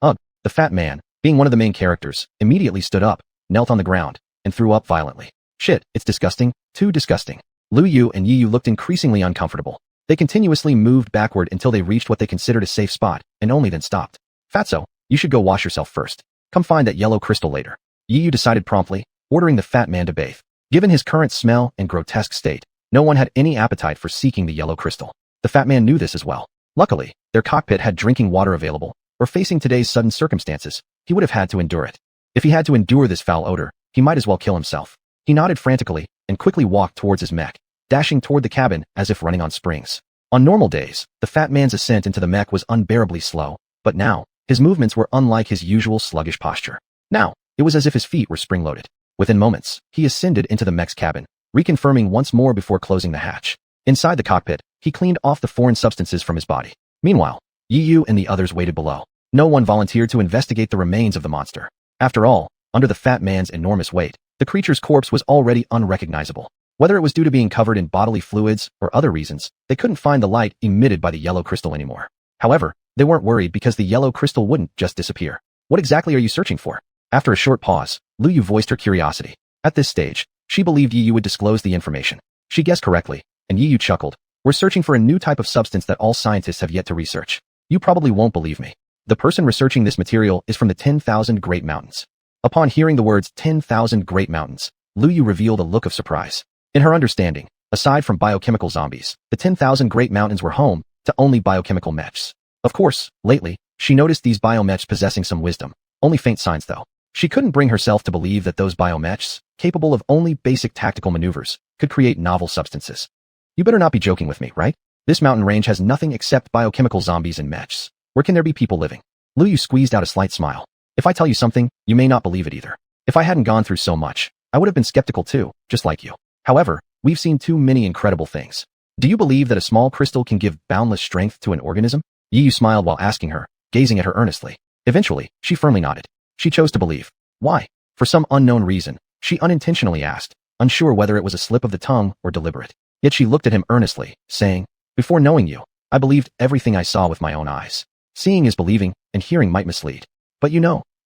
Ugh! The fat man, being one of the main characters, immediately stood up, knelt on the ground, and threw up violently. Shit, it's disgusting, too disgusting. Lu Yu and Yi Yu looked increasingly uncomfortable. They continuously moved backward until they reached what they considered a safe spot, and only then stopped. Fatso, you should go wash yourself first. Come find that yellow crystal later. Yi Yu decided promptly, ordering the fat man to bathe. Given his current smell and grotesque state, no one had any appetite for seeking the yellow crystal. The fat man knew this as well. Luckily, their cockpit had drinking water available, or facing today's sudden circumstances, he would have had to endure it. If he had to endure this foul odor, he might as well kill himself. He nodded frantically and quickly walked towards his mech, dashing toward the cabin as if running on springs. On normal days, the fat man's ascent into the mech was unbearably slow, but now, his movements were unlike his usual sluggish posture. Now, it was as if his feet were spring-loaded. Within moments, he ascended into the mech's cabin, reconfirming once more before closing the hatch. Inside the cockpit, he cleaned off the foreign substances from his body. Meanwhile, Yi Yu and the others waited below. No one volunteered to investigate the remains of the monster. After all, under the fat man's enormous weight, the creature's corpse was already unrecognizable. Whether it was due to being covered in bodily fluids or other reasons, they couldn't find the light emitted by the yellow crystal anymore. However, they weren't worried because the yellow crystal wouldn't just disappear. What exactly are you searching for? After a short pause, Lu Yu voiced her curiosity. At this stage, she believed Yi Yu would disclose the information. She guessed correctly, and Yi Yu chuckled. We're searching for a new type of substance that all scientists have yet to research. You probably won't believe me. The person researching this material is from the 10,000 Great Mountains. Upon hearing the words 10,000 Great Mountains, Lu Yu revealed a look of surprise. In her understanding, aside from biochemical zombies, the 10,000 Great Mountains were home to only biochemical mechs. Of course, lately, she noticed these biomechs possessing some wisdom. Only faint signs though. She couldn't bring herself to believe that those biomechs, capable of only basic tactical maneuvers, could create novel substances. You better not be joking with me, right? This mountain range has nothing except biochemical zombies and mechs. Where can there be people living? Lu Yu squeezed out a slight smile. If I tell you something, you may not believe it either. If I hadn't gone through so much, I would have been skeptical too, just like you. However, we've seen too many incredible things. Do you believe that a small crystal can give boundless strength to an organism? Yi Yu smiled while asking her, gazing at her earnestly. Eventually, she firmly nodded. She chose to believe. Why? For some unknown reason, she unintentionally asked, unsure whether it was a slip of the tongue or deliberate. Yet she looked at him earnestly, saying, before knowing you, I believed everything I saw with my own eyes. Seeing is believing, and hearing might mislead. But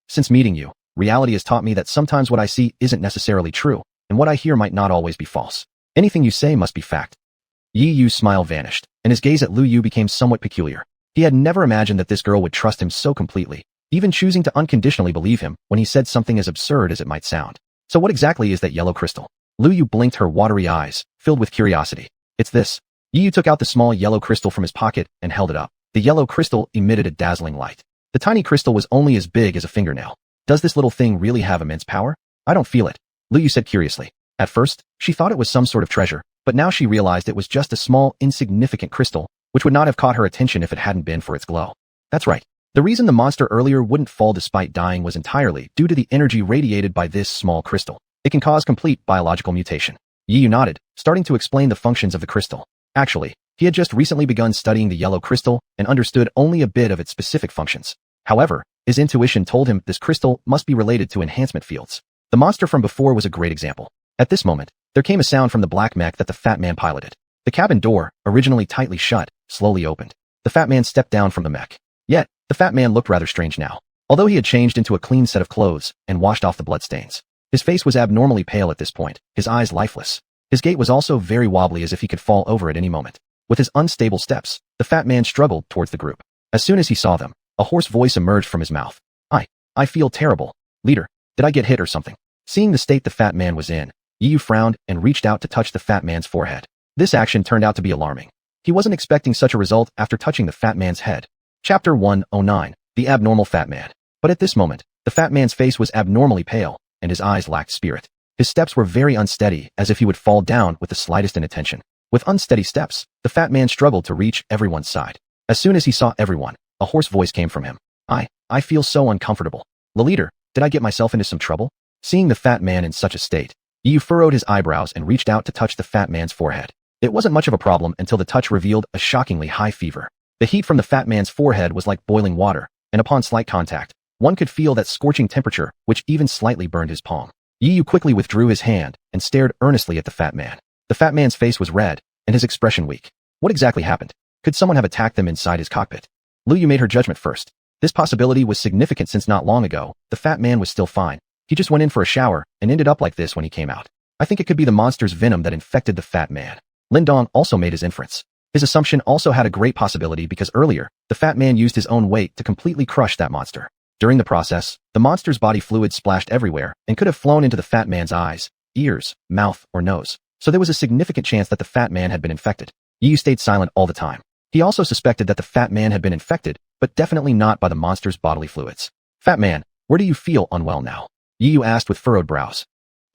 since meeting you, reality has taught me that sometimes what I see isn't necessarily true, and what I hear might not always be false. Anything you say must be fact. Yi Yu's smile vanished, and his gaze at Lu Yu became somewhat peculiar. He had never imagined that this girl would trust him so completely, even choosing to unconditionally believe him when he said something as absurd as it might sound. So what exactly is that yellow crystal? Lu Yu blinked her watery eyes, filled with curiosity. It's this. Yi Yu took out the small yellow crystal from his pocket and held it up. The yellow crystal emitted a dazzling light. The tiny crystal was only as big as a fingernail. Does this little thing really have immense power? I don't feel it, Lu Yu said curiously. At first, she thought it was some sort of treasure, but now she realized it was just a small, insignificant crystal, which would not have caught her attention if it hadn't been for its glow. That's right. The reason the monster earlier wouldn't fall despite dying was entirely due to the energy radiated by this small crystal. It can cause complete biological mutation. Yi Yu nodded, starting to explain the functions of the crystal. Actually, he had just recently begun studying the yellow crystal and understood only a bit of its specific functions. However, his intuition told him this crystal must be related to enhancement fields. The monster from before was a great example. At this moment, there came a sound from the black mech that the fat man piloted. The cabin door, originally tightly shut, slowly opened. The fat man stepped down from the mech. Yet, the fat man looked rather strange now. Although he had changed into a clean set of clothes and washed off the bloodstains, his face was abnormally pale at this point, his eyes lifeless. His gait was also very wobbly as if he could fall over at any moment. With his unstable steps, the fat man struggled towards the group. As soon as he saw them, a hoarse voice emerged from his mouth. I feel terrible. Leader, did I get hit or something? Seeing the state the fat man was in, Yi Yu frowned and reached out to touch the fat man's forehead. This action turned out to be alarming. He wasn't expecting such a result after touching the fat man's head. Chapter 109, The Abnormal Fat Man. But at this moment, the fat man's face was abnormally pale, and his eyes lacked spirit. His steps were very unsteady, as if he would fall down with the slightest inattention. With unsteady steps, the fat man struggled to reach everyone's side. As soon as he saw everyone, a hoarse voice came from him. I feel so uncomfortable. The leader, did I get myself into some trouble? Seeing the fat man in such a state, Yi Yu furrowed his eyebrows and reached out to touch the fat man's forehead. It wasn't much of a problem until the touch revealed a shockingly high fever. The heat from the fat man's forehead was like boiling water, and upon slight contact, one could feel that scorching temperature which even slightly burned his palm. Yi Yu quickly withdrew his hand and stared earnestly at the fat man. The fat man's face was red, and his expression weak. What exactly happened? Could someone have attacked them inside his cockpit? Lu Yu made her judgment first. This possibility was significant since not long ago, the fat man was still fine. He just went in for a shower and ended up like this when he came out. I think it could be the monster's venom that infected the fat man. Lin Dong also made his inference. His assumption also had a great possibility because earlier, the fat man used his own weight to completely crush that monster. During the process, the monster's body fluid splashed everywhere and could have flown into the fat man's eyes, ears, mouth, or nose. So there was a significant chance that the fat man had been infected. Yi Yu stayed silent all the time. He also suspected that the fat man had been infected, but definitely not by the monster's bodily fluids. Fat man, where do you feel unwell now? Yi Yu asked with furrowed brows.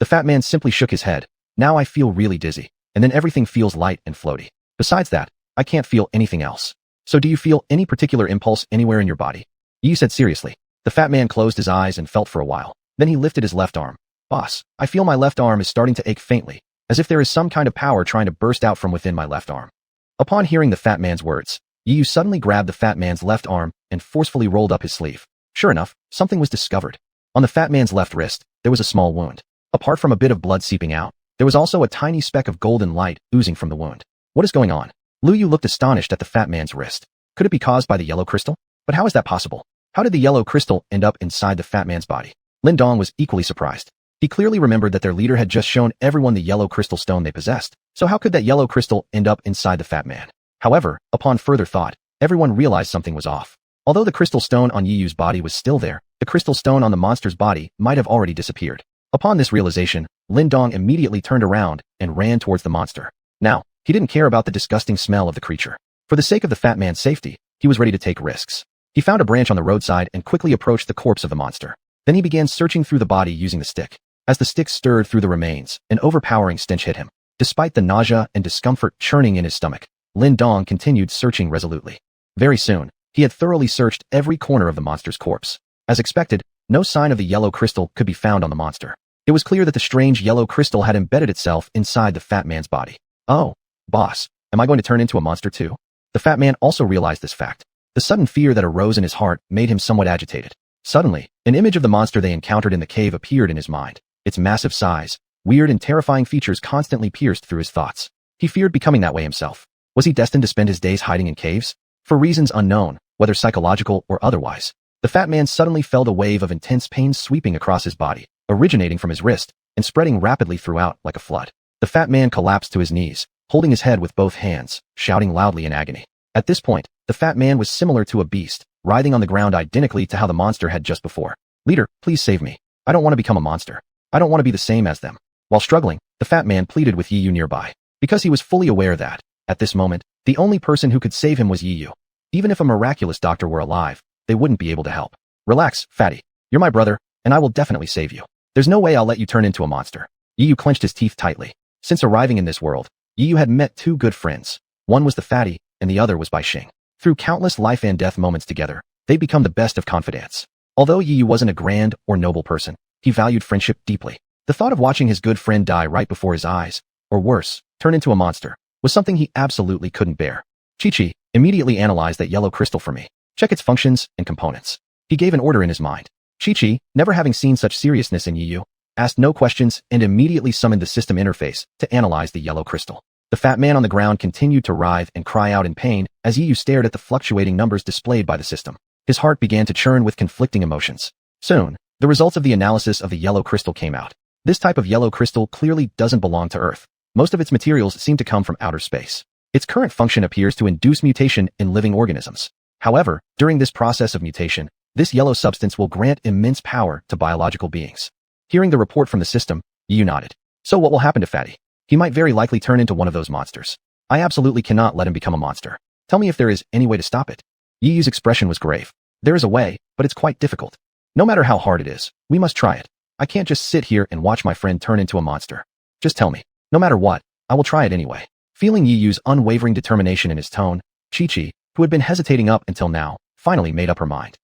The fat man simply shook his head. Now I feel really dizzy, and then everything feels light and floaty. Besides that, I can't feel anything else. So do you feel any particular impulse anywhere in your body? Yi Yu said seriously. The fat man closed his eyes and felt for a while. Then he lifted his left arm. Boss, I feel my left arm is starting to ache faintly, as if there is some kind of power trying to burst out from within my left arm. Upon hearing the fat man's words, Yi Yu suddenly grabbed the fat man's left arm and forcefully rolled up his sleeve. Sure enough, something was discovered. On the fat man's left wrist, there was a small wound. Apart from a bit of blood seeping out, there was also a tiny speck of golden light oozing from the wound. What is going on? Lu Yu looked astonished at the fat man's wrist. Could it be caused by the yellow crystal? But how is that possible? How did the yellow crystal end up inside the fat man's body? Lin Dong was equally surprised. He clearly remembered that their leader had just shown everyone the yellow crystal stone they possessed. So how could that yellow crystal end up inside the fat man? However, upon further thought, everyone realized something was off. Although the crystal stone on Yi Yu's body was still there, the crystal stone on the monster's body might have already disappeared. Upon this realization, Lin Dong immediately turned around and ran towards the monster. Now, he didn't care about the disgusting smell of the creature. For the sake of the fat man's safety, he was ready to take risks. He found a branch on the roadside and quickly approached the corpse of the monster. Then he began searching through the body using the stick. As the stick stirred through the remains, an overpowering stench hit him. Despite the nausea and discomfort churning in his stomach, Lin Dong continued searching resolutely. Very soon, he had thoroughly searched every corner of the monster's corpse. As expected, No sign of the yellow crystal could be found on the monster. It was clear that the strange yellow crystal had embedded itself inside the fat man's body. Oh, boss, am I going to turn into a monster too? The fat man also realized this fact. The sudden fear that arose in his heart made him somewhat agitated. Suddenly, an image of the monster they encountered in the cave appeared in his mind. Its massive size, weird and terrifying features constantly pierced through his thoughts. He feared becoming that way himself. Was he destined to spend his days hiding in caves? For reasons unknown, whether psychological or otherwise, the fat man suddenly felt a wave of intense pain sweeping across his body, originating from his wrist and spreading rapidly throughout like a flood. The fat man collapsed to his knees, holding his head with both hands, shouting loudly in agony. At this point, the fat man was similar to a beast, writhing on the ground identically to how the monster had just before. Leader, please save me. I don't want to become a monster. I don't want to be the same as them. While struggling, the fat man pleaded with Yiyu nearby, because he was fully aware that, at this moment, the only person who could save him was Yiyu. Even if a miraculous doctor were alive, they wouldn't be able to help. Relax, fatty. You're my brother, and I will definitely save you. There's no way I'll let you turn into a monster. Yiyu clenched his teeth tightly. Since arriving in this world, Yiyu had met two good friends. One was the fatty, and the other was Bai Xing. Through countless life and death moments together, they'd become the best of confidants. Although Yiyu wasn't a grand or noble person, he valued friendship deeply. The thought of watching his good friend die right before his eyes, or worse, turn into a monster, was something he absolutely couldn't bear. Chi-Chi, immediately analyze that yellow crystal for me. Check its functions and components. He gave an order in his mind. Chi-Chi, never having seen such seriousness in Yiyu, asked no questions and immediately summoned the system interface to analyze the yellow crystal. The fat man on the ground continued to writhe and cry out in pain as Yiyu stared at the fluctuating numbers displayed by the system. His heart began to churn with conflicting emotions. Soon, the results of the analysis of the yellow crystal came out. This type of yellow crystal clearly doesn't belong to Earth. Most of its materials seem to come from outer space. Its current function appears to induce mutation in living organisms. However, during this process of mutation, this yellow substance will grant immense power to biological beings. Hearing the report from the system, Yiyu nodded. So what will happen to Fatty? He might very likely turn into one of those monsters. I absolutely cannot let him become a monster. Tell me if there is any way to stop it. Yiyu's expression was grave. There is a way, but it's quite difficult. No matter how hard it is, we must try it. I can't just sit here and watch my friend turn into a monster. Just tell me. No matter what, I will try it anyway. Feeling Yiyu's unwavering determination in his tone, Chi-Chi, who had been hesitating up until now, finally made up her mind.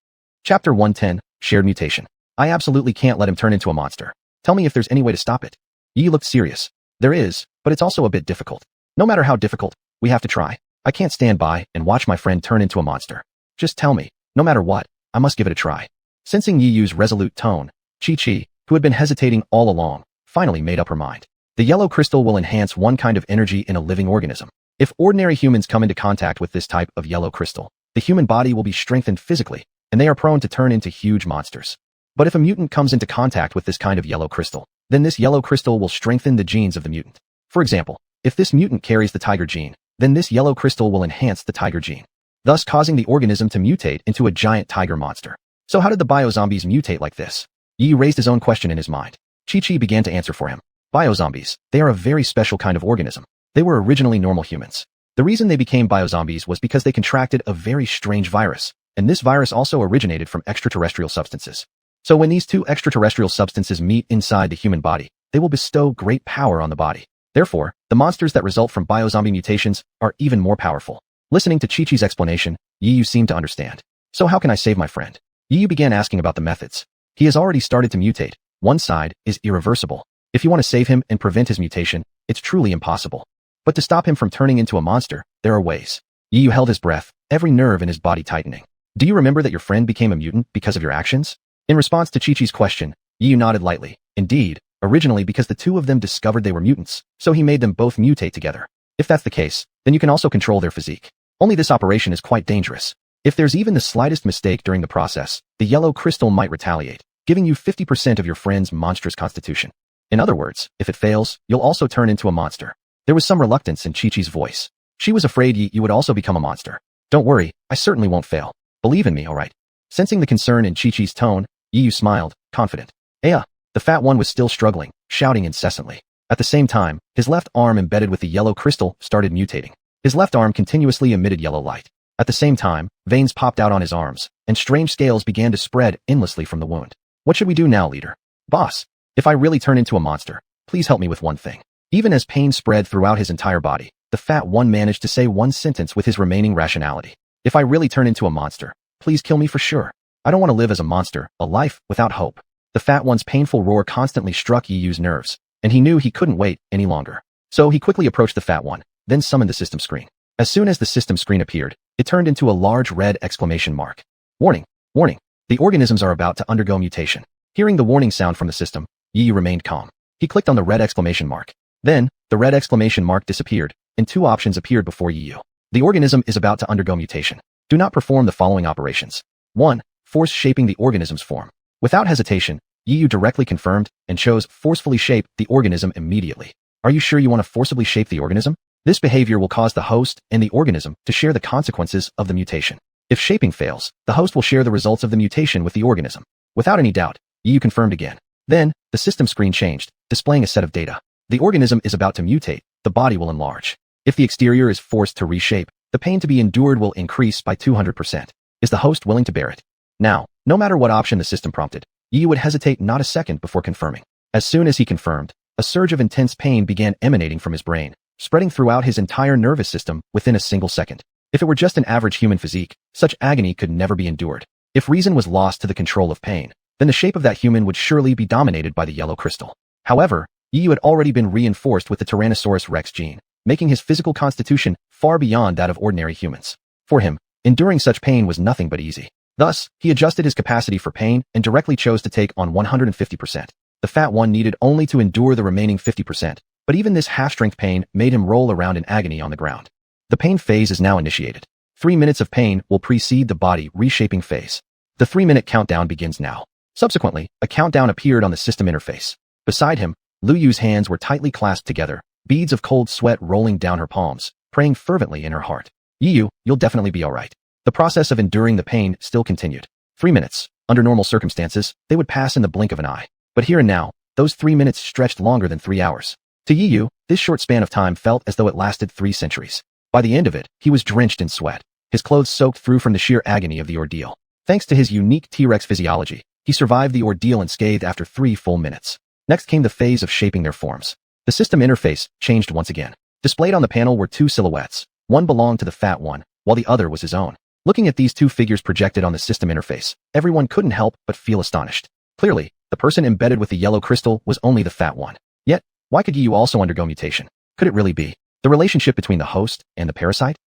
Chapter 110, Shared Mutation. I absolutely can't let him turn into a monster. Tell me if there's any way to stop it. Yi looked serious. There is, but it's also a bit difficult. No matter how difficult, we have to try. I can't stand by and watch my friend turn into a monster. Just tell me, no matter what, I must give it a try. Sensing Yiyu's resolute tone, Chi-Chi, who had been hesitating all along, finally made up her mind. The yellow crystal will enhance one kind of energy in a living organism. If ordinary humans come into contact with this type of yellow crystal, the human body will be strengthened physically, and they are prone to turn into huge monsters. But if a mutant comes into contact with this kind of yellow crystal, then this yellow crystal will strengthen the genes of the mutant. For example, if this mutant carries the tiger gene, then this yellow crystal will enhance the tiger gene, thus causing the organism to mutate into a giant tiger monster. So how did the biozombies mutate like this? Yi raised his own question in his mind. Chi-Chi began to answer for him. Biozombies, they are a very special kind of organism. They were originally normal humans. The reason they became biozombies was because they contracted a very strange virus, and this virus also originated from extraterrestrial substances. So when these two extraterrestrial substances meet inside the human body, they will bestow great power on the body. Therefore, the monsters that result from biozombie mutations are even more powerful. Listening to Chi-Chi's explanation, Yiyu seemed to understand. So how can I save my friend? Yiyu began asking about the methods. He has already started to mutate. One side is irreversible. If you want to save him and prevent his mutation, it's truly impossible. But to stop him from turning into a monster, there are ways. Yiyu held his breath, every nerve in his body tightening. Do you remember that your friend became a mutant because of your actions? In response to Chi-Chi's question, Yiyu nodded lightly. Indeed, originally because the two of them discovered they were mutants, so he made them both mutate together. If that's the case, then you can also control their physique. Only this operation is quite dangerous. If there's even the slightest mistake during the process, the yellow crystal might retaliate, giving you 50% of your friend's monstrous constitution. In other words, if it fails, you'll also turn into a monster. There was some reluctance in Chi-Chi's voice. She was afraid you would also become a monster. Don't worry, I certainly won't fail. Believe in me, alright? Sensing the concern in Chi-Chi's tone, Yiyu smiled, confident. The fat one was still struggling, shouting incessantly. At the same time, his left arm embedded with the yellow crystal started mutating. His left arm continuously emitted yellow light. At the same time, veins popped out on his arms, and strange scales began to spread endlessly from the wound. What should we do now, leader? Boss, if I really turn into a monster, please help me with one thing. Even as pain spread throughout his entire body, the fat one managed to say one sentence with his remaining rationality. If I really turn into a monster, please kill me for sure. I don't want to live as a monster, a life without hope. The fat one's painful roar constantly struck Yu's nerves, and he knew he couldn't wait any longer. So he quickly approached the fat one, then summoned the system screen. As soon as the system screen appeared, it turned into a large red exclamation mark. Warning, warning, the organisms are about to undergo mutation. Hearing the warning sound from the system, Yu remained calm. He clicked on the red exclamation mark. Then, the red exclamation mark disappeared, and two options appeared before Yu. The organism is about to undergo mutation. Do not perform the following operations. 1. Force shaping the organism's form. Without hesitation, Yu directly confirmed and chose forcefully shape the organism immediately. Are you sure you want to forcibly shape the organism? This behavior will cause the host and the organism to share the consequences of the mutation. If shaping fails, the host will share the results of the mutation with the organism. Without any doubt, Yu confirmed again. Then, the system screen changed, displaying a set of data. The organism is about to mutate, the body will enlarge. If the exterior is forced to reshape, the pain to be endured will increase by 200%. Is the host willing to bear it? Now, no matter what option the system prompted, Yu would hesitate not a second before confirming. As soon as he confirmed, a surge of intense pain began emanating from his brain, spreading throughout his entire nervous system within a single second. If it were just an average human physique, such agony could never be endured. If reason was lost to the control of pain, then the shape of that human would surely be dominated by the yellow crystal. However, Yu had already been reinforced with the Tyrannosaurus Rex gene, making his physical constitution far beyond that of ordinary humans. For him, enduring such pain was nothing but easy. Thus, he adjusted his capacity for pain and directly chose to take on 150%. The fat one needed only to endure the remaining 50%, but even this half-strength pain made him roll around in agony on the ground. The pain phase is now initiated. 3 minutes of pain will precede the body reshaping phase. The 3-minute countdown begins now. Subsequently, a countdown appeared on the system interface. Beside him, Lu Yu's hands were tightly clasped together, beads of cold sweat rolling down her palms, praying fervently in her heart. Yu, you'll definitely be alright. The process of enduring the pain still continued. 3 minutes. Under normal circumstances, they would pass in the blink of an eye. But here and now, those 3 minutes stretched longer than 3 hours. To Yu, this short span of time felt as though it lasted 3 centuries. By the end of it, he was drenched in sweat, his clothes soaked through from the sheer agony of the ordeal. Thanks to his unique T-Rex physiology, he survived the ordeal unscathed after 3 full minutes. Next came the phase of shaping their forms. The system interface changed once again. Displayed on the panel were 2 silhouettes. One belonged to the fat one, while the other was his own. Looking at these 2 figures projected on the system interface, everyone couldn't help but feel astonished. Clearly, the person embedded with the yellow crystal was only the fat one. Yet, why could Yu also undergo mutation? Could it really be the relationship between the host and the parasite?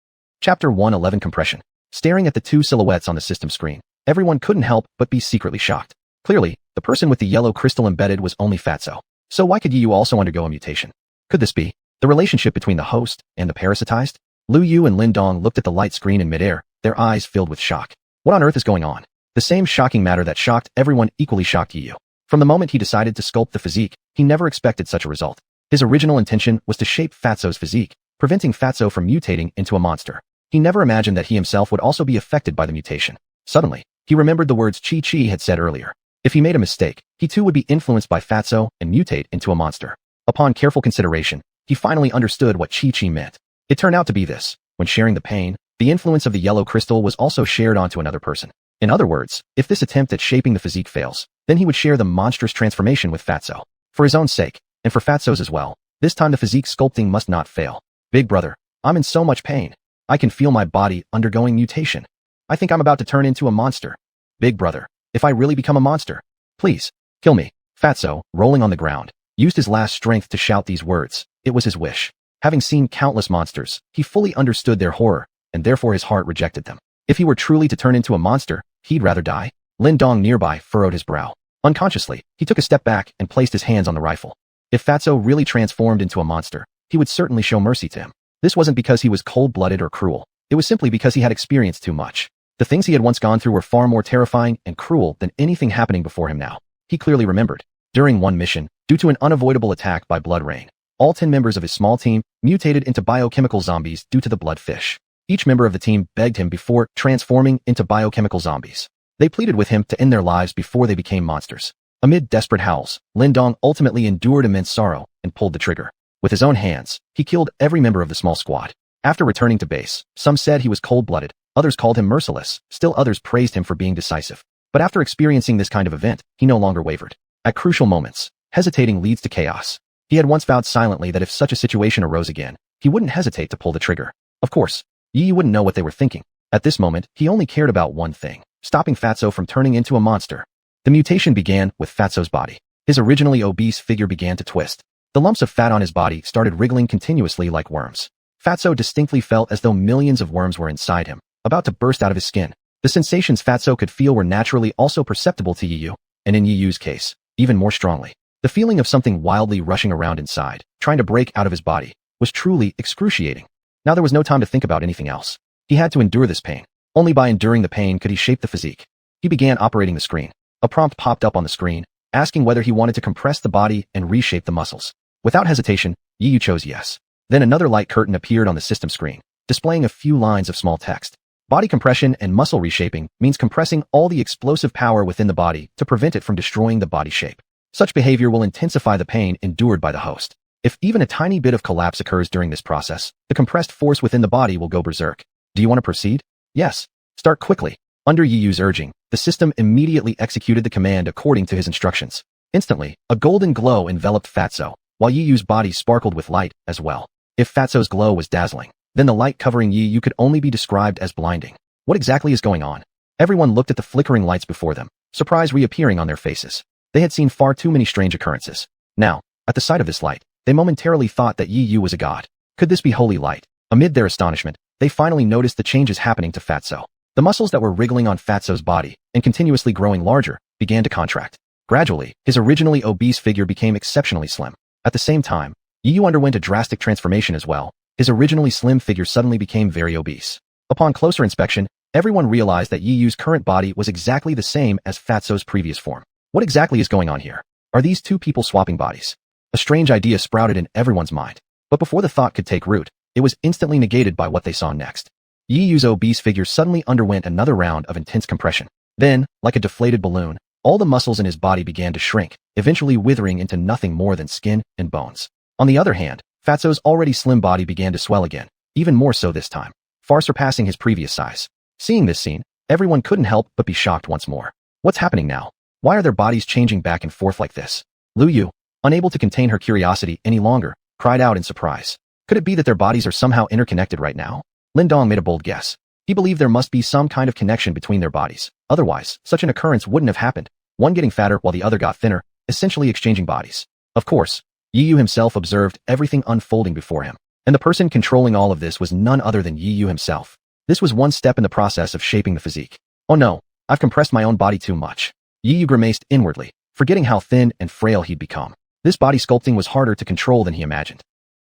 Chapter 111 Compression. Staring at the 2 silhouettes on the system screen, everyone couldn't help but be secretly shocked. Clearly, the person with the yellow crystal embedded was only Fatso. So why could Yu also undergo a mutation? Could this be the relationship between the host and the parasitized? Lu Yu and Lin Dong looked at the light screen in midair, their eyes filled with shock. What on earth is going on? The same shocking matter that shocked everyone equally shocked Yu. From the moment he decided to sculpt the physique, he never expected such a result. His original intention was to shape Fatso's physique, preventing Fatso from mutating into a monster. He never imagined that he himself would also be affected by the mutation. Suddenly, he remembered the words Chi-Chi had said earlier. If he made a mistake, he too would be influenced by Fatso and mutate into a monster. Upon careful consideration, he finally understood what Chi-Chi meant. It turned out to be this. When sharing the pain, the influence of the yellow crystal was also shared onto another person. In other words, if this attempt at shaping the physique fails, then he would share the monstrous transformation with Fatso. For his own sake, and for Fatso's as well, this time the physique sculpting must not fail. Big brother, I'm in so much pain. I can feel my body undergoing mutation. I think I'm about to turn into a monster. Big brother, if I really become a monster, please, kill me. Fatso, rolling on the ground, used his last strength to shout these words. It was his wish. Having seen countless monsters, he fully understood their horror, and therefore his heart rejected them. If he were truly to turn into a monster, he'd rather die. Lin Dong nearby furrowed his brow. Unconsciously, he took a step back and placed his hands on the rifle. If Fatso really transformed into a monster, he would certainly show mercy to him. This wasn't because he was cold-blooded or cruel. It was simply because he had experienced too much. The things he had once gone through were far more terrifying and cruel than anything happening before him now. He clearly remembered. During one mission, due to an unavoidable attack by Blood Rain, all 10 members of his small team mutated into biochemical zombies due to the blood fish. Each member of the team begged him before transforming into biochemical zombies. They pleaded with him to end their lives before they became monsters. Amid desperate howls, Lin Dong ultimately endured immense sorrow and pulled the trigger. With his own hands, he killed every member of the small squad. After returning to base, some said he was cold-blooded, others called him merciless, still others praised him for being decisive. But after experiencing this kind of event, he no longer wavered. At crucial moments, hesitating leads to chaos. He had once vowed silently that if such a situation arose again, he wouldn't hesitate to pull the trigger. Of course, Yi wouldn't know what they were thinking. At this moment, he only cared about one thing. stopping Fatso from turning into a monster. The mutation began with Fatso's body. His originally obese figure began to twist. The lumps of fat on his body started wriggling continuously like worms. Fatso distinctly felt as though millions of worms were inside him, about to burst out of his skin. The sensations Fatso could feel were naturally also perceptible to Yiyu, and in Yiyu's case, even more strongly. The feeling of something wildly rushing around inside, trying to break out of his body, was truly excruciating. Now there was no time to think about anything else. He had to endure this pain. Only by enduring the pain could he shape the physique. He began operating the screen. A prompt popped up on the screen, asking whether he wanted to compress the body and reshape the muscles. Without hesitation, Yiyu chose yes. Then another light curtain appeared on the system screen, displaying a few lines of small text. Body compression and muscle reshaping means compressing all the explosive power within the body to prevent it from destroying the body shape. Such behavior will intensify the pain endured by the host. If even a tiny bit of collapse occurs during this process, the compressed force within the body will go berserk. Do you want to proceed? Yes. Start quickly. Under Yiyu's urging, the system immediately executed the command according to his instructions. Instantly, a golden glow enveloped Fatso, while Yiyu's body sparkled with light as well. If Fatso's glow was dazzling, then the light covering Yiyu could only be described as blinding. What exactly is going on? Everyone looked at the flickering lights before them, surprise reappearing on their faces. They had seen far too many strange occurrences. Now, at the sight of this light, they momentarily thought that Yiyu was a god. Could this be holy light? Amid their astonishment, they finally noticed the changes happening to Fatso. The muscles that were wriggling on Fatso's body and continuously growing larger began to contract. Gradually, his originally obese figure became exceptionally slim. At the same time, Yiyu underwent a drastic transformation as well. His originally slim figure suddenly became very obese. Upon closer inspection, everyone realized that Yiyu's current body was exactly the same as Fatso's previous form. What exactly is going on here? Are these two people swapping bodies? A strange idea sprouted in everyone's mind. But before the thought could take root, it was instantly negated by what they saw next. Yiyu's obese figure suddenly underwent another round of intense compression. Then, like a deflated balloon, all the muscles in his body began to shrink, eventually withering into nothing more than skin and bones. On the other hand, Fatso's already slim body began to swell again, even more so this time, far surpassing his previous size. Seeing this scene, everyone couldn't help but be shocked once more. What's happening now? Why are their bodies changing back and forth like this? Lu Yu, unable to contain her curiosity any longer, cried out in surprise. Could it be that their bodies are somehow interconnected right now? Lin Dong made a bold guess. He believed there must be some kind of connection between their bodies. Otherwise, such an occurrence wouldn't have happened. One getting fatter while the other got thinner, essentially exchanging bodies. Of course, Yiyu himself observed everything unfolding before him. And the person controlling all of this was none other than Yiyu himself. This was one step in the process of shaping the physique. Oh no, I've compressed my own body too much. Yiyu grimaced inwardly, forgetting how thin and frail he'd become. This body sculpting was harder to control than he imagined.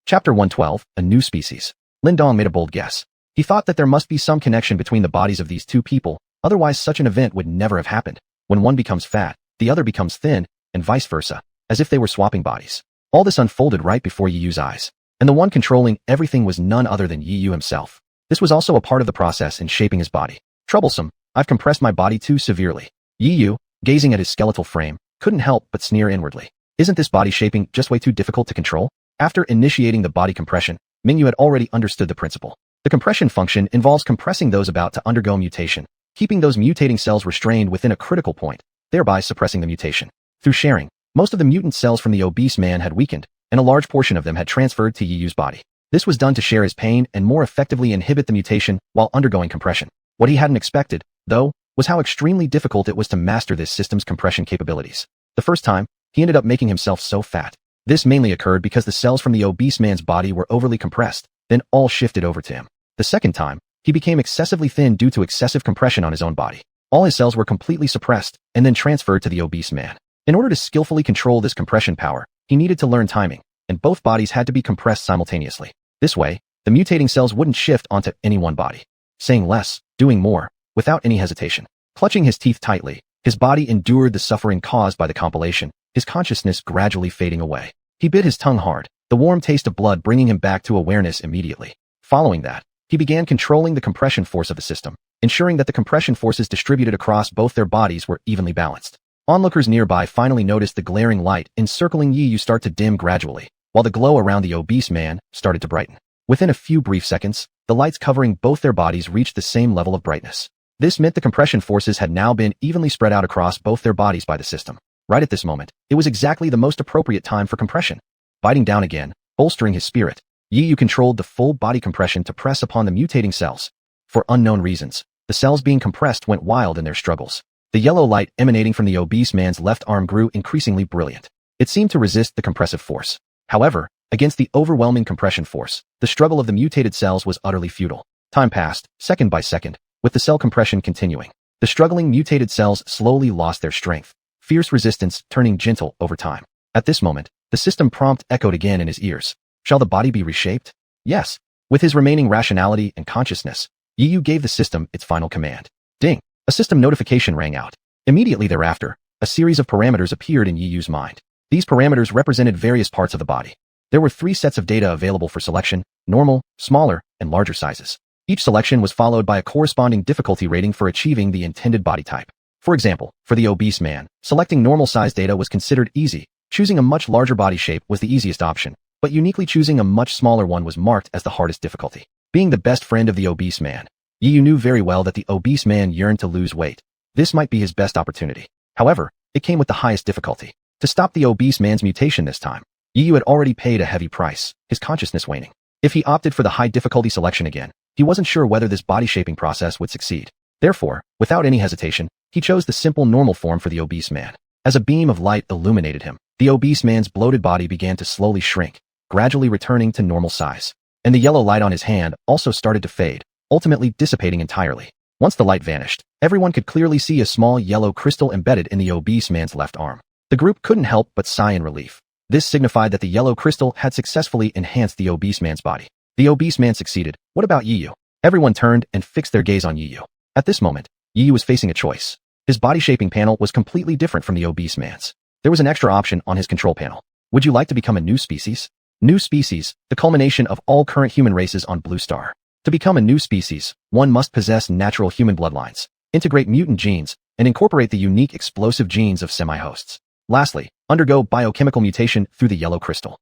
Chapter 112, A New Species. Lin Dong made a bold guess. He thought that there must be some connection between the bodies of these two people, otherwise such an event would never have happened. When one becomes fat, the other becomes thin, and vice versa, as if they were swapping bodies. All this unfolded right before Yiyu's eyes, and the one controlling everything was none other than Yiyu himself. This was also a part of the process in shaping his body. Troublesome, I've compressed my body too severely. Yiyu, gazing at his skeletal frame, couldn't help but sneer inwardly. Isn't this body shaping just way too difficult to control? After initiating the body compression, Mingyu had already understood the principle. The compression function involves compressing those about to undergo mutation, keeping those mutating cells restrained within a critical point, thereby suppressing the mutation. Through sharing, most of the mutant cells from the obese man had weakened, and a large portion of them had transferred to Yiyu's body. This was done to share his pain and more effectively inhibit the mutation while undergoing compression. What he hadn't expected, though, was how extremely difficult it was to master this system's compression capabilities. The first time, he ended up making himself so fat. This mainly occurred because the cells from the obese man's body were overly compressed, then all shifted over to him. The second time, he became excessively thin due to excessive compression on his own body. All his cells were completely suppressed and then transferred to the obese man. In order to skillfully control this compression power, he needed to learn timing, and both bodies had to be compressed simultaneously. This way, the mutating cells wouldn't shift onto any one body. Saying less, doing more, without any hesitation. Clutching his teeth tightly, his body endured the suffering caused by the compilation, his consciousness gradually fading away. He bit his tongue hard, the warm taste of blood bringing him back to awareness immediately. Following that, he began controlling the compression force of the system, ensuring that the compression forces distributed across both their bodies were evenly balanced. Onlookers nearby finally noticed the glaring light encircling Yiyu start to dim gradually, while the glow around the obese man started to brighten. Within a few brief seconds, the lights covering both their bodies reached the same level of brightness. This meant the compression forces had now been evenly spread out across both their bodies by the system. Right at this moment, it was exactly the most appropriate time for compression. Biting down again, bolstering his spirit, Yiyu controlled the full body compression to press upon the mutating cells. For unknown reasons, The cells being compressed went wild in their struggles. The yellow light emanating from the obese man's left arm grew increasingly brilliant. It seemed to resist the compressive force. However, against the overwhelming compression force, the struggle of the mutated cells was utterly futile. Time passed, second by second, with the cell compression continuing. The struggling mutated cells slowly lost their strength, fierce resistance turning gentle over time. At this moment, the system prompt echoed again in his ears. Shall the body be reshaped? Yes. With his remaining rationality and consciousness, Yu gave the system its final command. Ding! A system notification rang out. Immediately thereafter, a series of parameters appeared in Yu's mind. These parameters represented various parts of the body. There were 3 sets of data available for selection: normal, smaller, and larger sizes. Each selection was followed by a corresponding difficulty rating for achieving the intended body type. For example, for the obese man, selecting normal size data was considered easy. Choosing a much larger body shape was the easiest option, but uniquely choosing a much smaller one was marked as the hardest difficulty. Being the best friend of the obese man, Yu knew very well that the obese man yearned to lose weight. This might be his best opportunity. However, it came with the highest difficulty. To stop the obese man's mutation this time, Yu had already paid a heavy price, his consciousness waning. If he opted for the high difficulty selection again, he wasn't sure whether this body shaping process would succeed. Therefore, without any hesitation, he chose the simple normal form for the obese man. As a beam of light illuminated him, the obese man's bloated body began to slowly shrink, gradually returning to normal size. And the yellow light on his hand also started to fade, ultimately dissipating entirely. Once the light vanished, everyone could clearly see a small yellow crystal embedded in the obese man's left arm. The group couldn't help but sigh in relief. This signified that the yellow crystal had successfully enhanced the obese man's body. The obese man succeeded. What about Yu? Everyone turned and fixed their gaze on Yu. At this moment, Yu was facing a choice. His body shaping panel was completely different from the obese man's. There was an extra option on his control panel. Would you like to become a new species? New species, the culmination of all current human races on Blue Star. To become a new species, one must possess natural human bloodlines, integrate mutant genes, and incorporate the unique explosive genes of semi-hosts. Lastly, undergo biochemical mutation through the yellow crystal.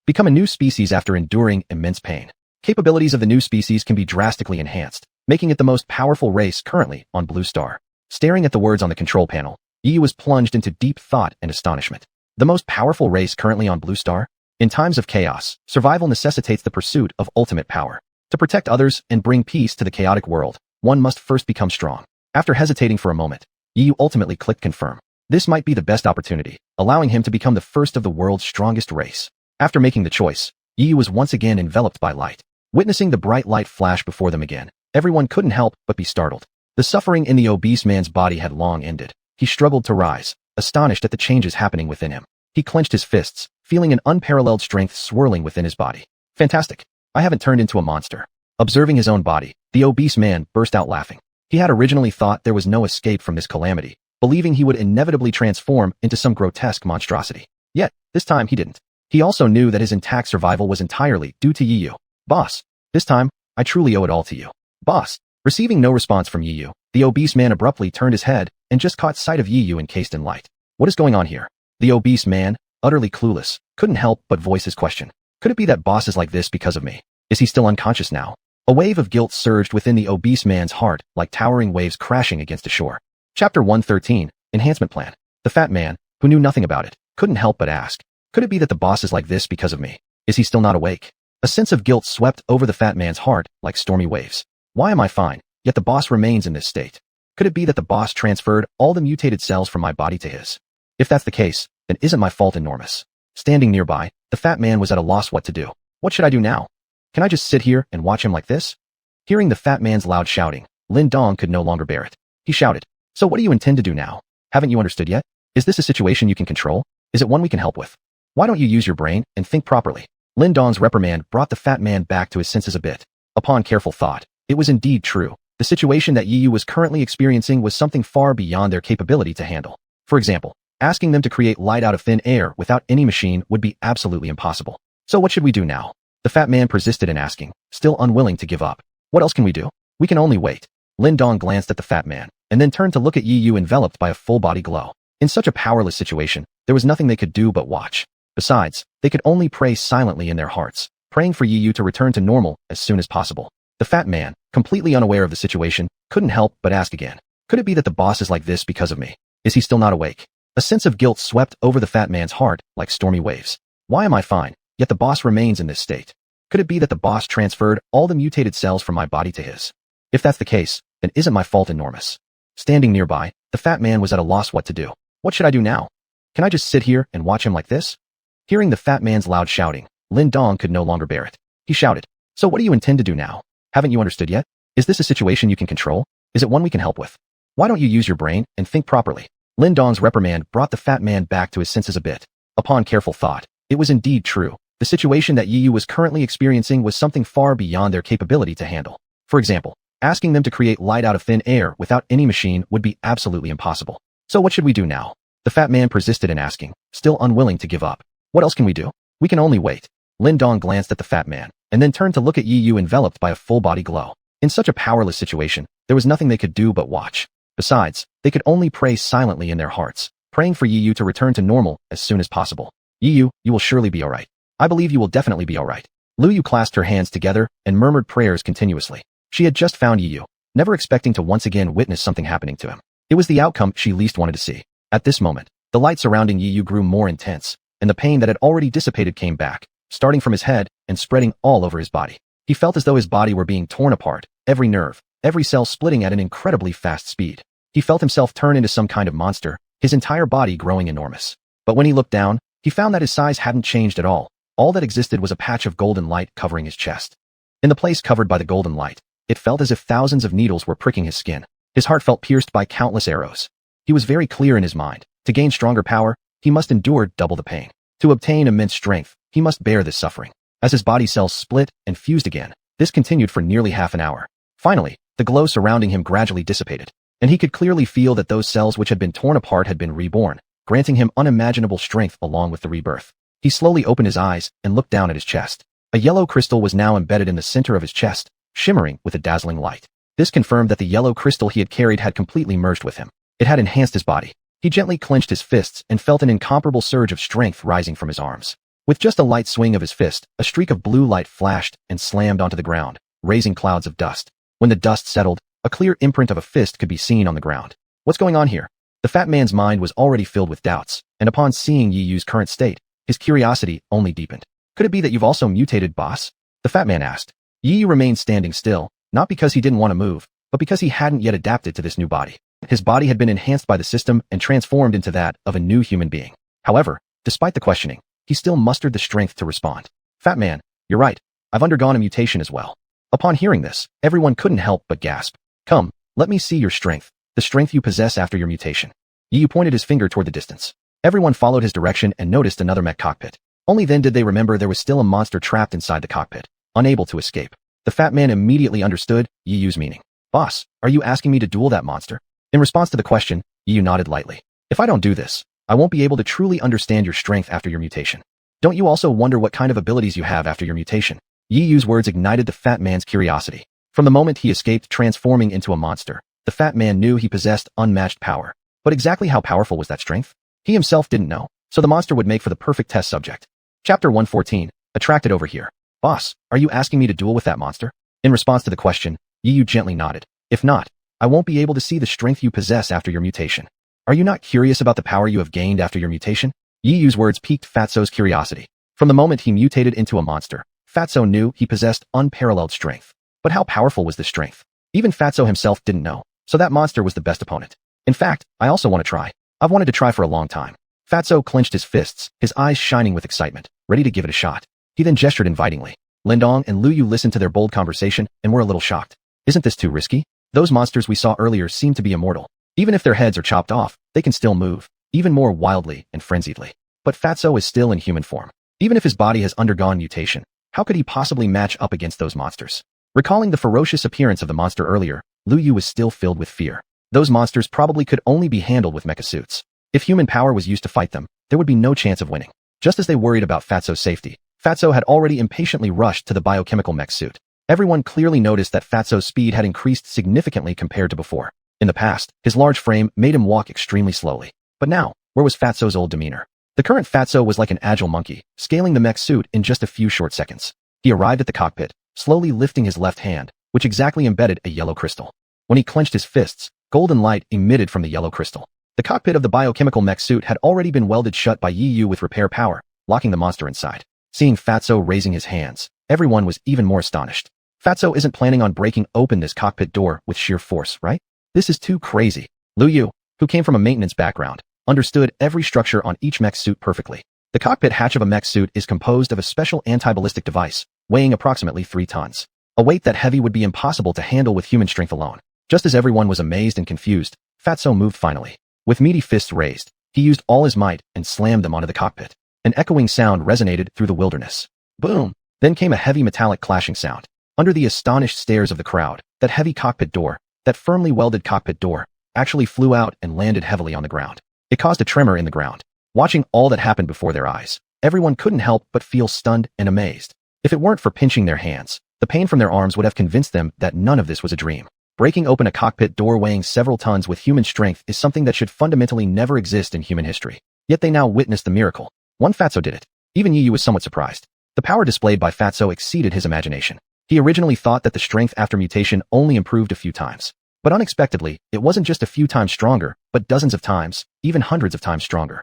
Become a new species after enduring immense pain. Capabilities of the new species can be drastically enhanced, making it the most powerful race currently on Blue Star. Staring at the words on the control panel, Yi was plunged into deep thought and astonishment. The most powerful race currently on Blue Star? In times of chaos, survival necessitates the pursuit of ultimate power. To protect others and bring peace to the chaotic world, one must first become strong. After hesitating for a moment, Yi ultimately clicked confirm. This might be the best opportunity, allowing him to become the first of the world's strongest race. After making the choice, Yi was once again enveloped by light. Witnessing the bright light flash before them again, everyone couldn't help but be startled. The suffering in the obese man's body had long ended. He struggled to rise, astonished at the changes happening within him. He clenched his fists, feeling an unparalleled strength swirling within his body. Fantastic. I haven't turned into a monster. Observing his own body, the obese man burst out laughing. He had originally thought there was no escape from this calamity, believing he would inevitably transform into some grotesque monstrosity. Yet, this time he didn't. He also knew that his intact survival was entirely due to Yu. Boss, this time, I truly owe it all to you. Boss. Receiving no response from Yu, the obese man abruptly turned his head and just caught sight of Yu encased in light. What is going on here? The obese man, utterly clueless, couldn't help but voice his question. Could it be that boss is like this because of me? Is he still unconscious now? A wave of guilt surged within the obese man's heart, like towering waves crashing against a shore. Chapter 113, Enhancement Plan. The fat man, who knew nothing about it, couldn't help but ask. Could it be that the boss is like this because of me? Is he still not awake? A sense of guilt swept over the fat man's heart like stormy waves. Why am I fine, yet the boss remains in this state? Could it be that the boss transferred all the mutated cells from my body to his? If that's the case, then isn't my fault enormous? Standing nearby, the fat man was at a loss what to do. What should I do now? Can I just sit here and watch him like this? Hearing the fat man's loud shouting, Lin Dong could no longer bear it. He shouted, so what do you intend to do now? Haven't you understood yet? Is this a situation you can control? Is it one we can help with? Why don't you use your brain and think properly? Lin Dong's reprimand brought the fat man back to his senses a bit. Upon careful thought, it was indeed true. The situation that Yu was currently experiencing was something far beyond their capability to handle. For example, asking them to create light out of thin air without any machine would be absolutely impossible. So what should we do now? The fat man persisted in asking, still unwilling to give up. What else can we do? We can only wait. Lin Dong glanced at the fat man, and then turned to look at Yu enveloped by a full body glow. In such a powerless situation, there was nothing they could do but watch. Besides, they could only pray silently in their hearts, praying for Yu to return to normal as soon as possible. The fat man, completely unaware of the situation, couldn't help but ask again. Could it be that the boss is like this because of me? Is he still not awake? A sense of guilt swept over the fat man's heart like stormy waves. Why am I fine, yet the boss remains in this state? Could it be that the boss transferred all the mutated cells from my body to his? If that's the case, then isn't my fault enormous? Standing nearby, the fat man was at a loss what to do. What should I do now? Can I just sit here and watch him like this? Hearing the fat man's loud shouting, Lin Dong could no longer bear it. He shouted, "So what do you intend to do now? Haven't you understood yet? Is this a situation you can control? Is it one we can help with? Why don't you use your brain and think properly?" Lin Dong's reprimand brought the fat man back to his senses a bit. Upon careful thought, it was indeed true. The situation that Yi Yu was currently experiencing was something far beyond their capability to handle. For example, asking them to create light out of thin air without any machine would be absolutely impossible. So what should we do now? The fat man persisted in asking, still unwilling to give up. What else can we do? We can only wait. Lin Dong glanced at the fat man, and then turned to look at Yi Yu enveloped by a full-body glow. In such a powerless situation, there was nothing they could do but watch. Besides, they could only pray silently in their hearts, praying for Yi Yu to return to normal as soon as possible. "Yi Yu, you will surely be alright. I believe you will definitely be alright." Lu Yu clasped her hands together and murmured prayers continuously. She had just found Yi Yu, never expecting to once again witness something happening to him. It was the outcome she least wanted to see. At this moment, the light surrounding Yi Yu grew more intense, and the pain that had already dissipated came back, starting from his head and spreading all over his body. He felt as though his body were being torn apart, every nerve, every cell splitting at an incredibly fast speed. He felt himself turn into some kind of monster, his entire body growing enormous. But when he looked down, he found that his size hadn't changed at all. All that existed was a patch of golden light covering his chest. In the place covered by the golden light, it felt as if thousands of needles were pricking his skin. His heart felt pierced by countless arrows. He was very clear in his mind. To gain stronger power, he must endure double the pain. To obtain immense strength, he must bear this suffering. As his body cells split and fused again, this continued for nearly half an hour. Finally, the glow surrounding him gradually dissipated, and he could clearly feel that those cells which had been torn apart had been reborn, granting him unimaginable strength along with the rebirth. He slowly opened his eyes and looked down at his chest. A yellow crystal was now embedded in the center of his chest, shimmering with a dazzling light. This confirmed that the yellow crystal he had carried had completely merged with him. It had enhanced his body. He gently clenched his fists and felt an incomparable surge of strength rising from his arms. With just a light swing of his fist, a streak of blue light flashed and slammed onto the ground, raising clouds of dust. When the dust settled, a clear imprint of a fist could be seen on the ground. What's going on here? The fat man's mind was already filled with doubts, and upon seeing Yi Yu's current state, his curiosity only deepened. Could it be that you've also mutated, boss? The fat man asked. Yi Yu remained standing still, not because he didn't want to move, but because he hadn't yet adapted to this new body. His body had been enhanced by the system and transformed into that of a new human being. However, despite the questioning, he still mustered the strength to respond. "Fat man, you're right. I've undergone a mutation as well." Upon hearing this, everyone couldn't help but gasp. "Come, let me see your strength, the strength you possess after your mutation." Yi Yu pointed his finger toward the distance. Everyone followed his direction and noticed another mech cockpit. Only then did they remember there was still a monster trapped inside the cockpit, unable to escape. The fat man immediately understood Yi Yu's meaning. "Boss, are you asking me to duel that monster?" In response to the question, Yi Yu nodded lightly. "If I don't do this, I won't be able to truly understand your strength after your mutation. Don't you also wonder what kind of abilities you have after your mutation?" Yi Yu's words ignited the fat man's curiosity. From the moment he escaped transforming into a monster, the fat man knew he possessed unmatched power. But exactly how powerful was that strength? He himself didn't know, so the monster would make for the perfect test subject. Chapter 114, Attracted Over Here. "Boss, are you asking me to duel with that monster?" In response to the question, Yi Yu gently nodded. "If not, I won't be able to see the strength you possess after your mutation. Are you not curious about the power you have gained after your mutation?" Yi Yu's words piqued Fatso's curiosity. From the moment he mutated into a monster, Fatso knew he possessed unparalleled strength. But how powerful was this strength? Even Fatso himself didn't know, so that monster was the best opponent. "In fact, I also want to try. I've wanted to try for a long time." Fatso clenched his fists, his eyes shining with excitement, ready to give it a shot. He then gestured invitingly. Lin Dong and Lu Yu listened to their bold conversation and were a little shocked. "Isn't this too risky? Those monsters we saw earlier seem to be immortal. Even if their heads are chopped off, they can still move, even more wildly and frenziedly. But Fatso is still in human form. Even if his body has undergone mutation, how could he possibly match up against those monsters?" Recalling the ferocious appearance of the monster earlier, Lu Yu was still filled with fear. Those monsters probably could only be handled with mecha suits. If human power was used to fight them, there would be no chance of winning. Just as they worried about Fatso's safety, Fatso had already impatiently rushed to the biochemical mech suit. Everyone clearly noticed that Fatso's speed had increased significantly compared to before. In the past, his large frame made him walk extremely slowly. But now, where was Fatso's old demeanor? The current Fatso was like an agile monkey, scaling the mech suit in just a few short seconds. He arrived at the cockpit, slowly lifting his left hand, which exactly embedded a yellow crystal. When he clenched his fists, golden light emitted from the yellow crystal. The cockpit of the biochemical mech suit had already been welded shut by Yi Yu with repair power, locking the monster inside. Seeing Fatso raising his hands, everyone was even more astonished. Fatso isn't planning on breaking open this cockpit door with sheer force, right? This is too crazy. Lu Yu, who came from a maintenance background, understood every structure on each mech suit perfectly. The cockpit hatch of a mech suit is composed of a special anti-ballistic device, weighing approximately 3 tons. A weight that heavy would be impossible to handle with human strength alone. Just as everyone was amazed and confused, Fatso moved finally. With meaty fists raised, he used all his might and slammed them onto the cockpit. An echoing sound resonated through the wilderness. Boom! Then came a heavy metallic clashing sound. Under the astonished stares of the crowd, that heavy cockpit door, that firmly welded cockpit door, actually flew out and landed heavily on the ground. It caused a tremor in the ground. Watching all that happened before their eyes, everyone couldn't help but feel stunned and amazed. If it weren't for pinching their hands, the pain from their arms would have convinced them that none of this was a dream. Breaking open a cockpit door weighing several tons with human strength is something that should fundamentally never exist in human history. Yet they now witnessed the miracle. One Fatso did it. Even Yu was somewhat surprised. The power displayed by Fatso exceeded his imagination. He originally thought that the strength after mutation only improved a few times. But unexpectedly, it wasn't just a few times stronger, but dozens of times, even hundreds of times stronger.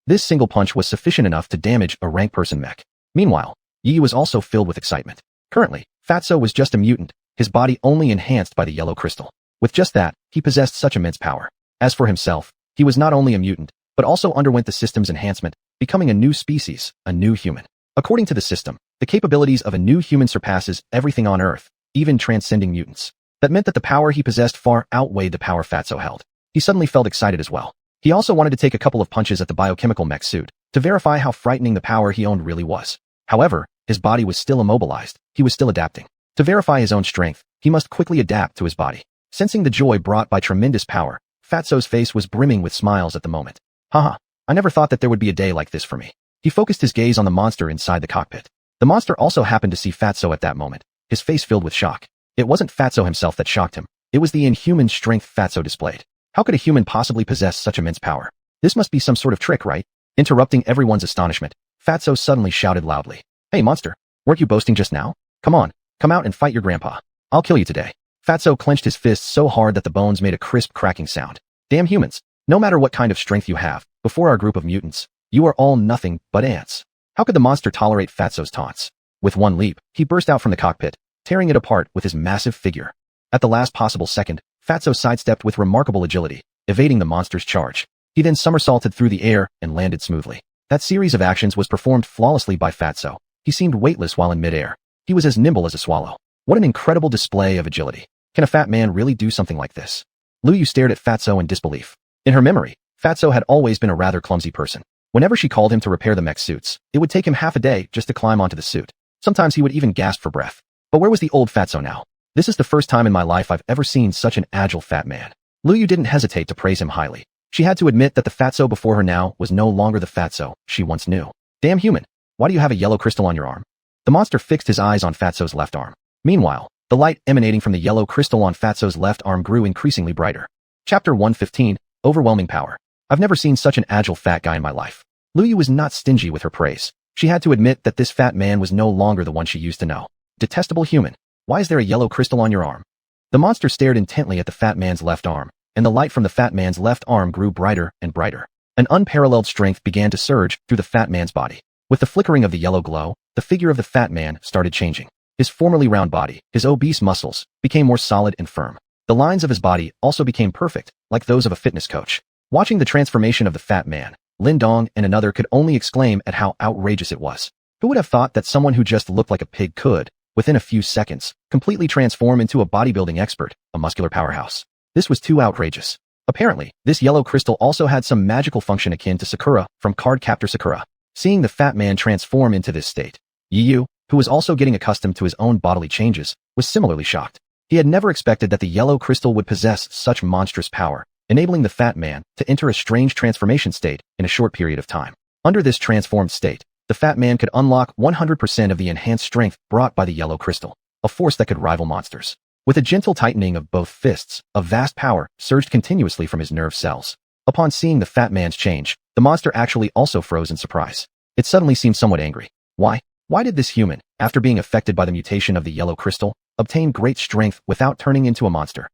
This single punch was sufficient enough to damage a rank person mech. Meanwhile, Yu was also filled with excitement. Currently, Fatso was just a mutant, his body only enhanced by the yellow crystal. With just that, he possessed such immense power. As for himself, he was not only a mutant, but also underwent the system's enhancement, becoming a new species, a new human. According to the system, the capabilities of a new human surpasses everything on Earth, even transcending mutants. That meant that the power he possessed far outweighed the power Fatso held. He suddenly felt excited as well. He also wanted to take a couple of punches at the biochemical mech suit, to verify how frightening the power he owned really was. However, his body was still immobilized, he was still adapting. To verify his own strength, he must quickly adapt to his body. Sensing the joy brought by tremendous power, Fatso's face was brimming with smiles at the moment. Haha, I never thought that there would be a day like this for me. He focused his gaze on the monster inside the cockpit. The monster also happened to see Fatso at that moment, his face filled with shock. It wasn't Fatso himself that shocked him. It was the inhuman strength Fatso displayed. How could a human possibly possess such immense power? This must be some sort of trick, right? Interrupting everyone's astonishment, Fatso suddenly shouted loudly. Hey monster, weren't you boasting just now? Come on, come out and fight your grandpa. I'll kill you today. Fatso clenched his fists so hard that the bones made a crisp cracking sound. Damn humans, no matter what kind of strength you have, before our group of mutants, you are all nothing but ants. How could the monster tolerate Fatso's taunts? With one leap, he burst out from the cockpit, tearing it apart with his massive figure. At the last possible second, Fatso sidestepped with remarkable agility, evading the monster's charge. He then somersaulted through the air and landed smoothly. That series of actions was performed flawlessly by Fatso. He seemed weightless while in midair. He was as nimble as a swallow. What an incredible display of agility. Can a fat man really do something like this? Lu Yu stared at Fatso in disbelief. In her memory, Fatso had always been a rather clumsy person. Whenever she called him to repair the mech suits, it would take him half a day just to climb onto the suit. Sometimes he would even gasp for breath. But where was the old Fatso now? This is the first time in my life I've ever seen such an agile fat man. Lu Yu didn't hesitate to praise him highly. She had to admit that the Fatso before her now was no longer the Fatso she once knew. Damn human, why do you have a yellow crystal on your arm? The monster fixed his eyes on Fatso's left arm. Meanwhile, the light emanating from the yellow crystal on Fatso's left arm grew increasingly brighter. Chapter 115, Overwhelming Power. I've never seen such an agile fat guy in my life. Lu Yu was not stingy with her praise. She had to admit that this fat man was no longer the one she used to know. Detestable human, why is there a yellow crystal on your arm? The monster stared intently at the fat man's left arm, and the light from the fat man's left arm grew brighter and brighter. An unparalleled strength began to surge through the fat man's body. With the flickering of the yellow glow, the figure of the fat man started changing. His formerly round body, his obese muscles, became more solid and firm. The lines of his body also became perfect, like those of a fitness coach. Watching the transformation of the fat man, Lin Dong and another could only exclaim at how outrageous it was. Who would have thought that someone who just looked like a pig could, within a few seconds, completely transform into a bodybuilding expert, a muscular powerhouse? This was too outrageous. Apparently, this yellow crystal also had some magical function akin to Sakura from Card Captor Sakura. Seeing the fat man transform into this state, Yu, who was also getting accustomed to his own bodily changes, was similarly shocked. He had never expected that the yellow crystal would possess such monstrous power, enabling the fat man to enter a strange transformation state in a short period of time. Under this transformed state, the fat man could unlock 100% of the enhanced strength brought by the yellow crystal, a force that could rival monsters. With a gentle tightening of both fists, a vast power surged continuously from his nerve cells. Upon seeing the fat man's change, the monster actually also froze in surprise. It suddenly seemed somewhat angry. Why did this human, after being affected by the mutation of the yellow crystal, obtain great strength without turning into a monster?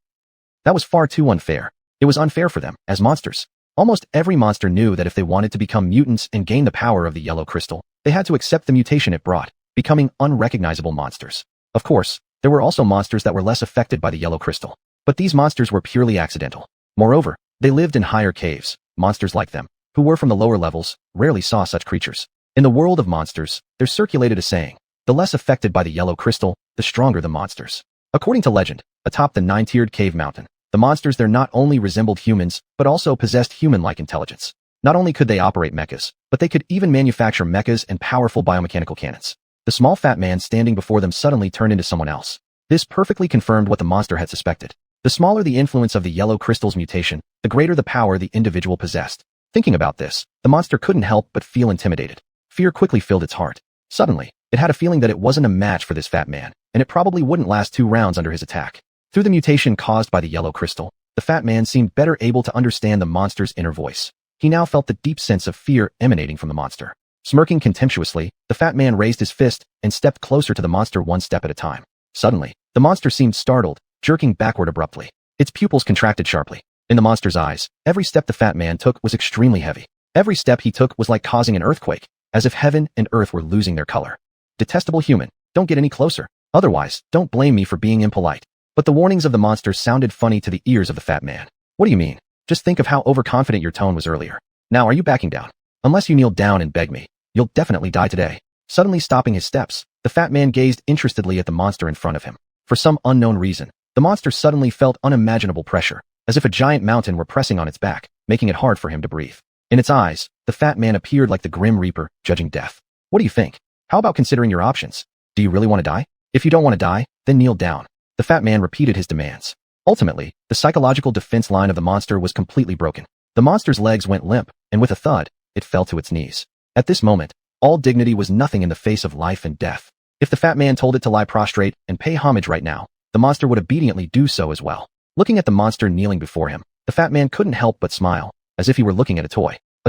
That was far too unfair. It was unfair for them, as monsters. Almost every monster knew that if they wanted to become mutants and gain the power of the yellow crystal, they had to accept the mutation it brought, becoming unrecognizable monsters. Of course, there There were also monsters that were less affected by the yellow crystal. But these monsters were purely accidental. Moreover, they lived in higher caves. Monsters like them, who were from the lower levels, rarely saw such creatures. In the world of monsters, there circulated a saying, the less affected by the yellow crystal, the stronger the monsters. According to legend, atop the 9-tiered cave mountain, the monsters there not only resembled humans, but also possessed human-like intelligence. Not only could they operate mechas, but they could even manufacture mechas and powerful biomechanical cannons. The small fat man standing before them suddenly turned into someone else. This perfectly confirmed what the monster had suspected. The smaller the influence of the yellow crystal's mutation, the greater the power the individual possessed. Thinking about this, the monster couldn't help but feel intimidated. Fear quickly filled its heart. Suddenly, it had a feeling that it wasn't a match for this fat man, and it probably wouldn't last 2 rounds under his attack. Through the mutation caused by the yellow crystal, the fat man seemed better able to understand the monster's inner voice. He now felt the deep sense of fear emanating from the monster. Smirking contemptuously, the fat man raised his fist and stepped closer to the monster one step at a time. Suddenly, the monster seemed startled, jerking backward abruptly. Its pupils contracted sharply. In the monster's eyes, every step the fat man took was extremely heavy. Every step he took was like causing an earthquake, as if heaven and earth were losing their color. Detestable human, don't get any closer. Otherwise, don't blame me for being impolite. But the warnings of the monster sounded funny to the ears of the fat man. What do you mean? Just think of how overconfident your tone was earlier. Now are you backing down? Unless you kneel down and beg me, you'll definitely die today. Suddenly stopping his steps, the fat man gazed interestedly at the monster in front of him. For some unknown reason, the monster suddenly felt unimaginable pressure, as if a giant mountain were pressing on its back, making it hard for him to breathe. In its eyes, the fat man appeared like the Grim Reaper, judging death. What do you think? How about considering your options? Do you really want to die? If you don't want to die, then kneel down. The fat man repeated his demands. Ultimately, the psychological defense line of the monster was completely broken. The monster's legs went limp, and with a thud, it fell to its knees. At this moment, all dignity was nothing in the face of life and death. If the fat man told it to lie prostrate and pay homage right now, the monster would obediently do so as well. Looking at the monster kneeling before him, the fat man couldn't help but smile, as if he were looking at a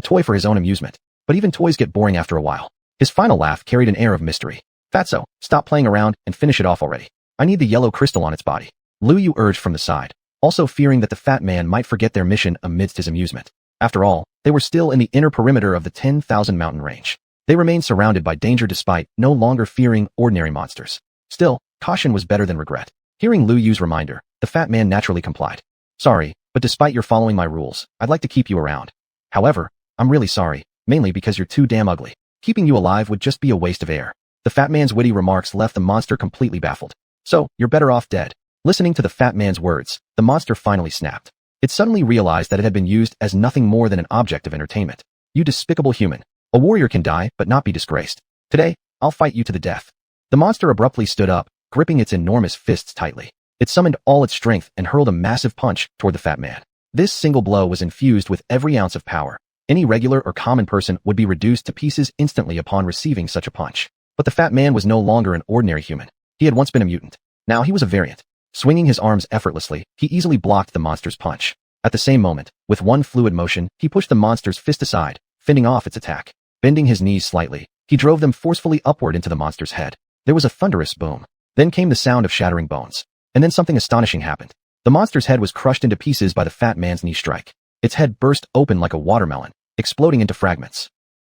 toy for his own amusement. But even toys get boring after a while. His final laugh carried an air of mystery. Fatso, stop playing around and finish it off already. I need the yellow crystal on its body. Lu Yu urged from the side, also fearing that the fat man might forget their mission amidst his amusement. After all, they were still in the inner perimeter of the 10,000 mountain range. They remained surrounded by danger despite no longer fearing ordinary monsters. Still, caution was better than regret. Hearing Lu Yu's reminder, the fat man naturally complied. Sorry, but despite your following my rules, I'd like to keep you around. However, I'm really sorry, mainly because you're too damn ugly. Keeping you alive would just be a waste of air. The fat man's witty remarks left the monster completely baffled. So, you're better off dead. Listening to the fat man's words, the monster finally snapped. It suddenly realized that it had been used as nothing more than an object of entertainment. You despicable human. A warrior can die but not be disgraced. Today, I'll fight you to the death. The monster abruptly stood up, gripping its enormous fists tightly. It summoned all its strength and hurled a massive punch toward the fat man. This single blow was infused with every ounce of power. Any regular or common person would be reduced to pieces instantly upon receiving such a punch. But the fat man was no longer an ordinary human. He had once been a mutant. Now he was a variant. Swinging his arms effortlessly, he easily blocked the monster's punch. At the same moment, with one fluid motion, he pushed the monster's fist aside, fending off its attack. Bending his knees slightly, he drove them forcefully upward into the monster's head. There was a thunderous boom. Then came the sound of shattering bones. And then something astonishing happened. The monster's head was crushed into pieces by the fat man's knee strike. Its head burst open like a watermelon, exploding into fragments.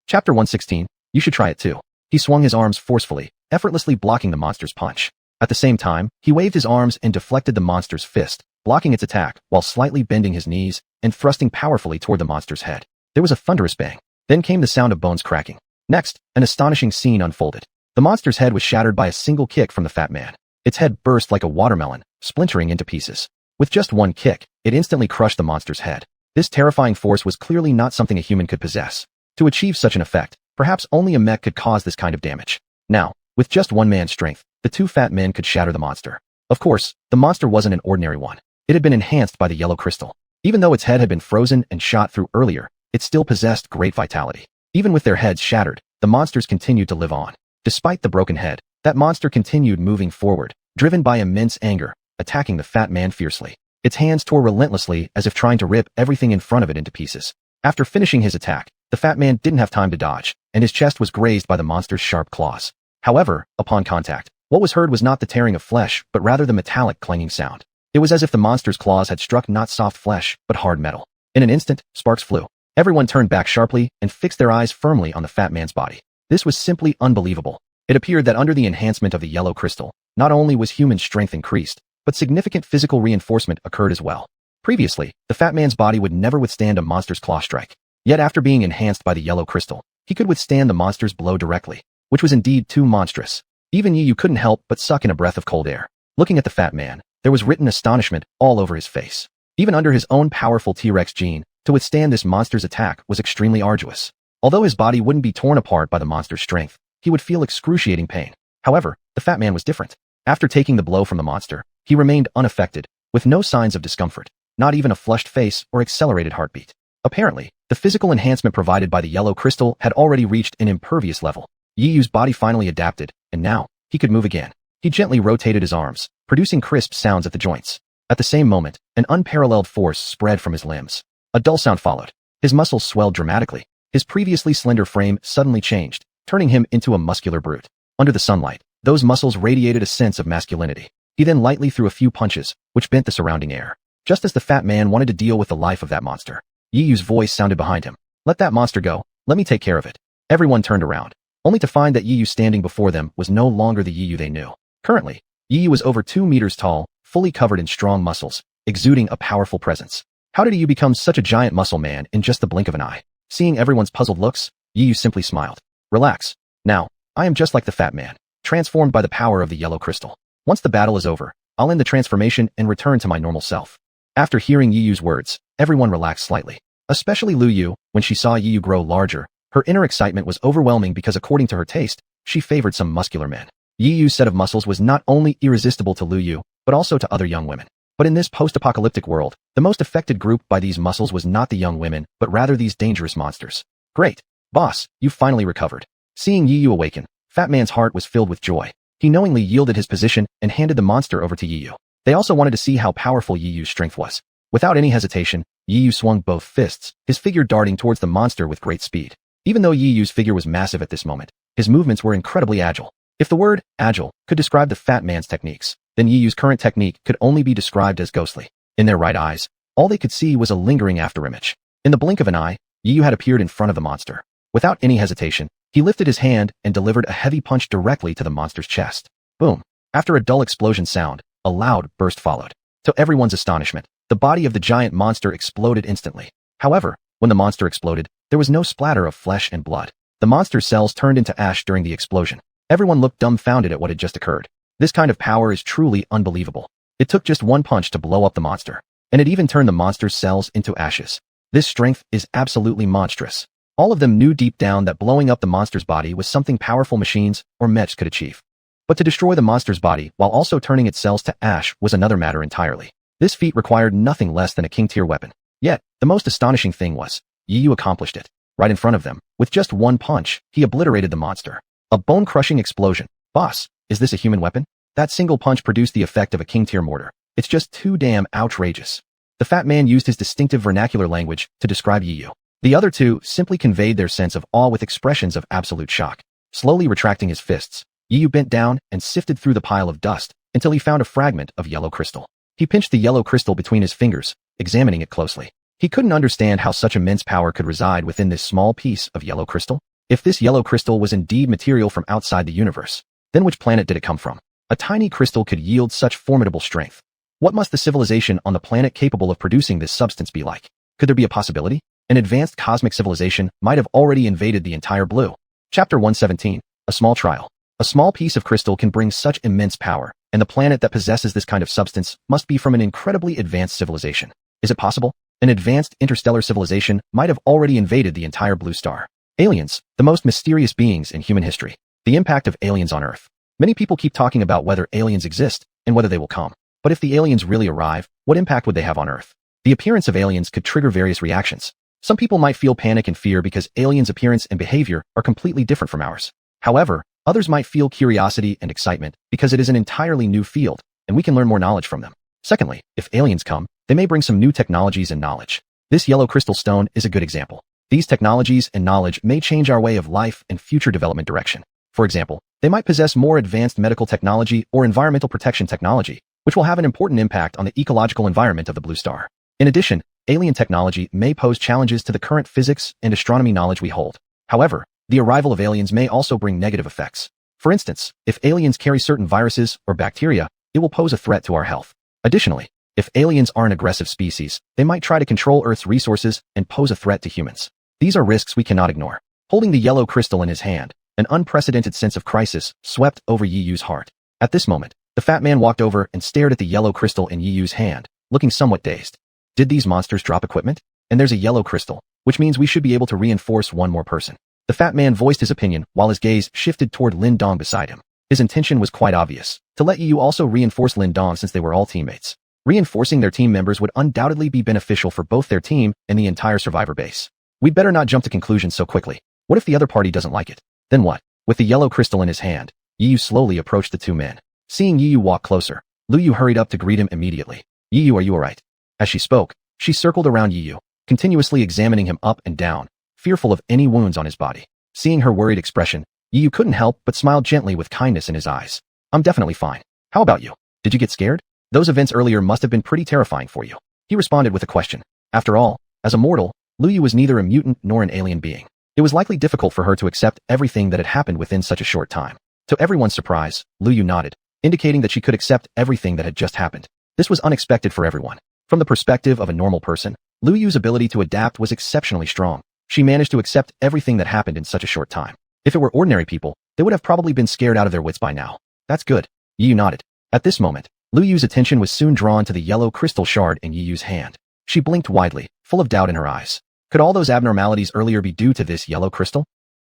Chapter 116, you should try it too. He swung his arms forcefully, effortlessly blocking the monster's punch. At the same time, he waved his arms and deflected the monster's fist, blocking its attack while slightly bending his knees and thrusting powerfully toward the monster's head. There was a thunderous bang. Then came the sound of bones cracking. Next, an astonishing scene unfolded. The monster's head was shattered by a single kick from the fat man. Its head burst like a watermelon, splintering into pieces. With just one kick, it instantly crushed the monster's head. This terrifying force was clearly not something a human could possess. To achieve such an effect, perhaps only a mech could cause this kind of damage. Now, with just one man's strength, the two fat men could shatter the monster. Of course, the monster wasn't an ordinary one. It had been enhanced by the yellow crystal. Even though its head had been frozen and shot through earlier, it still possessed great vitality. Even with their heads shattered, the monsters continued to live on. Despite the broken head, that monster continued moving forward, driven by immense anger, attacking the fat man fiercely. Its hands tore relentlessly as if trying to rip everything in front of it into pieces. After finishing his attack, the fat man didn't have time to dodge, and his chest was grazed by the monster's sharp claws. However, upon contact, what was heard was not the tearing of flesh, but rather the metallic clanging sound. It was as if the monster's claws had struck not soft flesh, but hard metal. In an instant, sparks flew. Everyone turned back sharply and fixed their eyes firmly on the fat man's body. This was simply unbelievable. It appeared that under the enhancement of the yellow crystal, not only was human strength increased, but significant physical reinforcement occurred as well. Previously, the fat man's body would never withstand a monster's claw strike. Yet after being enhanced by the yellow crystal, he could withstand the monster's blow directly, which was indeed too monstrous. Even Yu couldn't help but suck in a breath of cold air. Looking at the fat man, there was written astonishment all over his face. Even under his own powerful T-Rex gene, to withstand this monster's attack was extremely arduous. Although his body wouldn't be torn apart by the monster's strength, he would feel excruciating pain. However, the fat man was different. After taking the blow from the monster, he remained unaffected, with no signs of discomfort, not even a flushed face or accelerated heartbeat. Apparently, the physical enhancement provided by the yellow crystal had already reached an impervious level. Yiyu's body finally adapted, and now, he could move again. He gently rotated his arms, producing crisp sounds at the joints. At the same moment, an unparalleled force spread from his limbs. A dull sound followed. His muscles swelled dramatically. His previously slender frame suddenly changed, turning him into a muscular brute. Under the sunlight, those muscles radiated a sense of masculinity. He then lightly threw a few punches, which bent the surrounding air. Just as the fat man wanted to deal with the life of that monster, Yiyu's voice sounded behind him. "Let that monster go. Let me take care of it." Everyone turned around, only to find that Yiyu standing before them was no longer the Yiyu they knew. Currently, Yiyu was over 2 meters tall, fully covered in strong muscles, exuding a powerful presence. How did Yiyu become such a giant muscle man in just the blink of an eye? Seeing everyone's puzzled looks, Yiyu simply smiled. "Relax. Now, I am just like the fat man, transformed by the power of the yellow crystal. Once the battle is over, I'll end the transformation and return to my normal self." After hearing Yiyu's words, everyone relaxed slightly. Especially Lu Yu, when she saw Yiyu grow larger, her inner excitement was overwhelming because according to her taste, she favored some muscular men. Yiyu's set of muscles was not only irresistible to Lu Yu, but also to other young women. But in this post-apocalyptic world, the most affected group by these muscles was not the young women, but rather these dangerous monsters. "Great. Boss, you finally recovered." Seeing Yiyu awaken, Fat Man's heart was filled with joy. He knowingly yielded his position and handed the monster over to Yiyu. They also wanted to see how powerful Yiyu's strength was. Without any hesitation, Yiyu swung both fists, his figure darting towards the monster with great speed. Even though Yiyu's figure was massive at this moment, his movements were incredibly agile. If the word agile could describe the fat man's techniques, then Yiyu's current technique could only be described as ghostly. In their right eyes, all they could see was a lingering afterimage. In the blink of an eye, Yiyu had appeared in front of the monster. Without any hesitation, he lifted his hand and delivered a heavy punch directly to the monster's chest. Boom! After a dull explosion sound, a loud burst followed. To everyone's astonishment, the body of the giant monster exploded instantly. However, when the monster exploded, there was no splatter of flesh and blood. The monster's cells turned into ash during the explosion. Everyone looked dumbfounded at what had just occurred. This kind of power is truly unbelievable. It took just one punch to blow up the monster, and it even turned the monster's cells into ashes. This strength is absolutely monstrous. All of them knew deep down that blowing up the monster's body was something powerful machines or mechs could achieve. But to destroy the monster's body while also turning its cells to ash was another matter entirely. This feat required nothing less than a king-tier weapon. Yet, the most astonishing thing was, Yiyu accomplished it. Right in front of them, with just one punch, he obliterated the monster. A bone-crushing explosion. "Boss, is this a human weapon?" That single punch produced the effect of a king-tier mortar. "It's just too damn outrageous." The fat man used his distinctive vernacular language to describe Yiyu. The other two simply conveyed their sense of awe with expressions of absolute shock. Slowly retracting his fists, Yiyu bent down and sifted through the pile of dust until he found a fragment of yellow crystal. He pinched the yellow crystal between his fingers, examining it closely. He couldn't understand how such immense power could reside within this small piece of yellow crystal. If this yellow crystal was indeed material from outside the universe, then which planet did it come from? A tiny crystal could yield such formidable strength. What must the civilization on the planet capable of producing this substance be like? Could there be a possibility? An advanced cosmic civilization might have already invaded the entire blue. Chapter 117, A Small Trial. A small piece of crystal can bring such immense power, and the planet that possesses this kind of substance must be from an incredibly advanced civilization. Is it possible? An advanced interstellar civilization might have already invaded the entire blue star. Aliens, the most mysterious beings in human history. The impact of aliens on Earth. Many people keep talking about whether aliens exist and whether they will come. But if the aliens really arrive, what impact would they have on Earth? The appearance of aliens could trigger various reactions. Some people might feel panic and fear because aliens' appearance and behavior are completely different from ours. However, others might feel curiosity and excitement because it is an entirely new field, and we can learn more knowledge from them. Secondly, if aliens come, they may bring some new technologies and knowledge. This yellow crystal stone is a good example. These technologies and knowledge may change our way of life and future development direction. For example, they might possess more advanced medical technology or environmental protection technology, which will have an important impact on the ecological environment of the blue star. In addition, alien technology may pose challenges to the current physics and astronomy knowledge we hold. However, the arrival of aliens may also bring negative effects. For instance, if aliens carry certain viruses or bacteria, it will pose a threat to our health. Additionally, if aliens are an aggressive species, they might try to control Earth's resources and pose a threat to humans. These are risks we cannot ignore. Holding the yellow crystal in his hand, an unprecedented sense of crisis swept over Yi Yu's heart. At this moment, the fat man walked over and stared at the yellow crystal in Yi Yu's hand, looking somewhat dazed. Did these monsters drop equipment? And there's a yellow crystal, which means we should be able to reinforce one more person. The fat man voiced his opinion while his gaze shifted toward Lin Dong beside him. His intention was quite obvious, to let Yi Yu also reinforce Lin Dong since they were all teammates. Reinforcing their team members would undoubtedly be beneficial for both their team and the entire survivor base. We'd better not jump to conclusions so quickly. What if the other party doesn't like it? Then what? With the yellow crystal in his hand, Yi Yu slowly approached the two men. Seeing Yi Yu walk closer, Lu Yu hurried up to greet him immediately. Yi Yu, are you alright? As she spoke, she circled around Yi Yu, continuously examining him up and down, fearful of any wounds on his body. Seeing her worried expression, Yi Yu couldn't help but smiled gently with kindness in his eyes. I'm definitely fine. How about you? Did you get scared? Those events earlier must have been pretty terrifying for you. He responded with a question. After all, as a mortal, Lu Yu was neither a mutant nor an alien being. It was likely difficult for her to accept everything that had happened within such a short time. To everyone's surprise, Lu Yu nodded, indicating that she could accept everything that had just happened. This was unexpected for everyone. From the perspective of a normal person, Lu Yu's ability to adapt was exceptionally strong. She managed to accept everything that happened in such a short time. If it were ordinary people, they would have probably been scared out of their wits by now. That's good. Yi Yu nodded. At this moment, Lu Yu's attention was soon drawn to the yellow crystal shard in Yi Yu's hand. She blinked widely, full of doubt in her eyes. Could all those abnormalities earlier be due to this yellow crystal?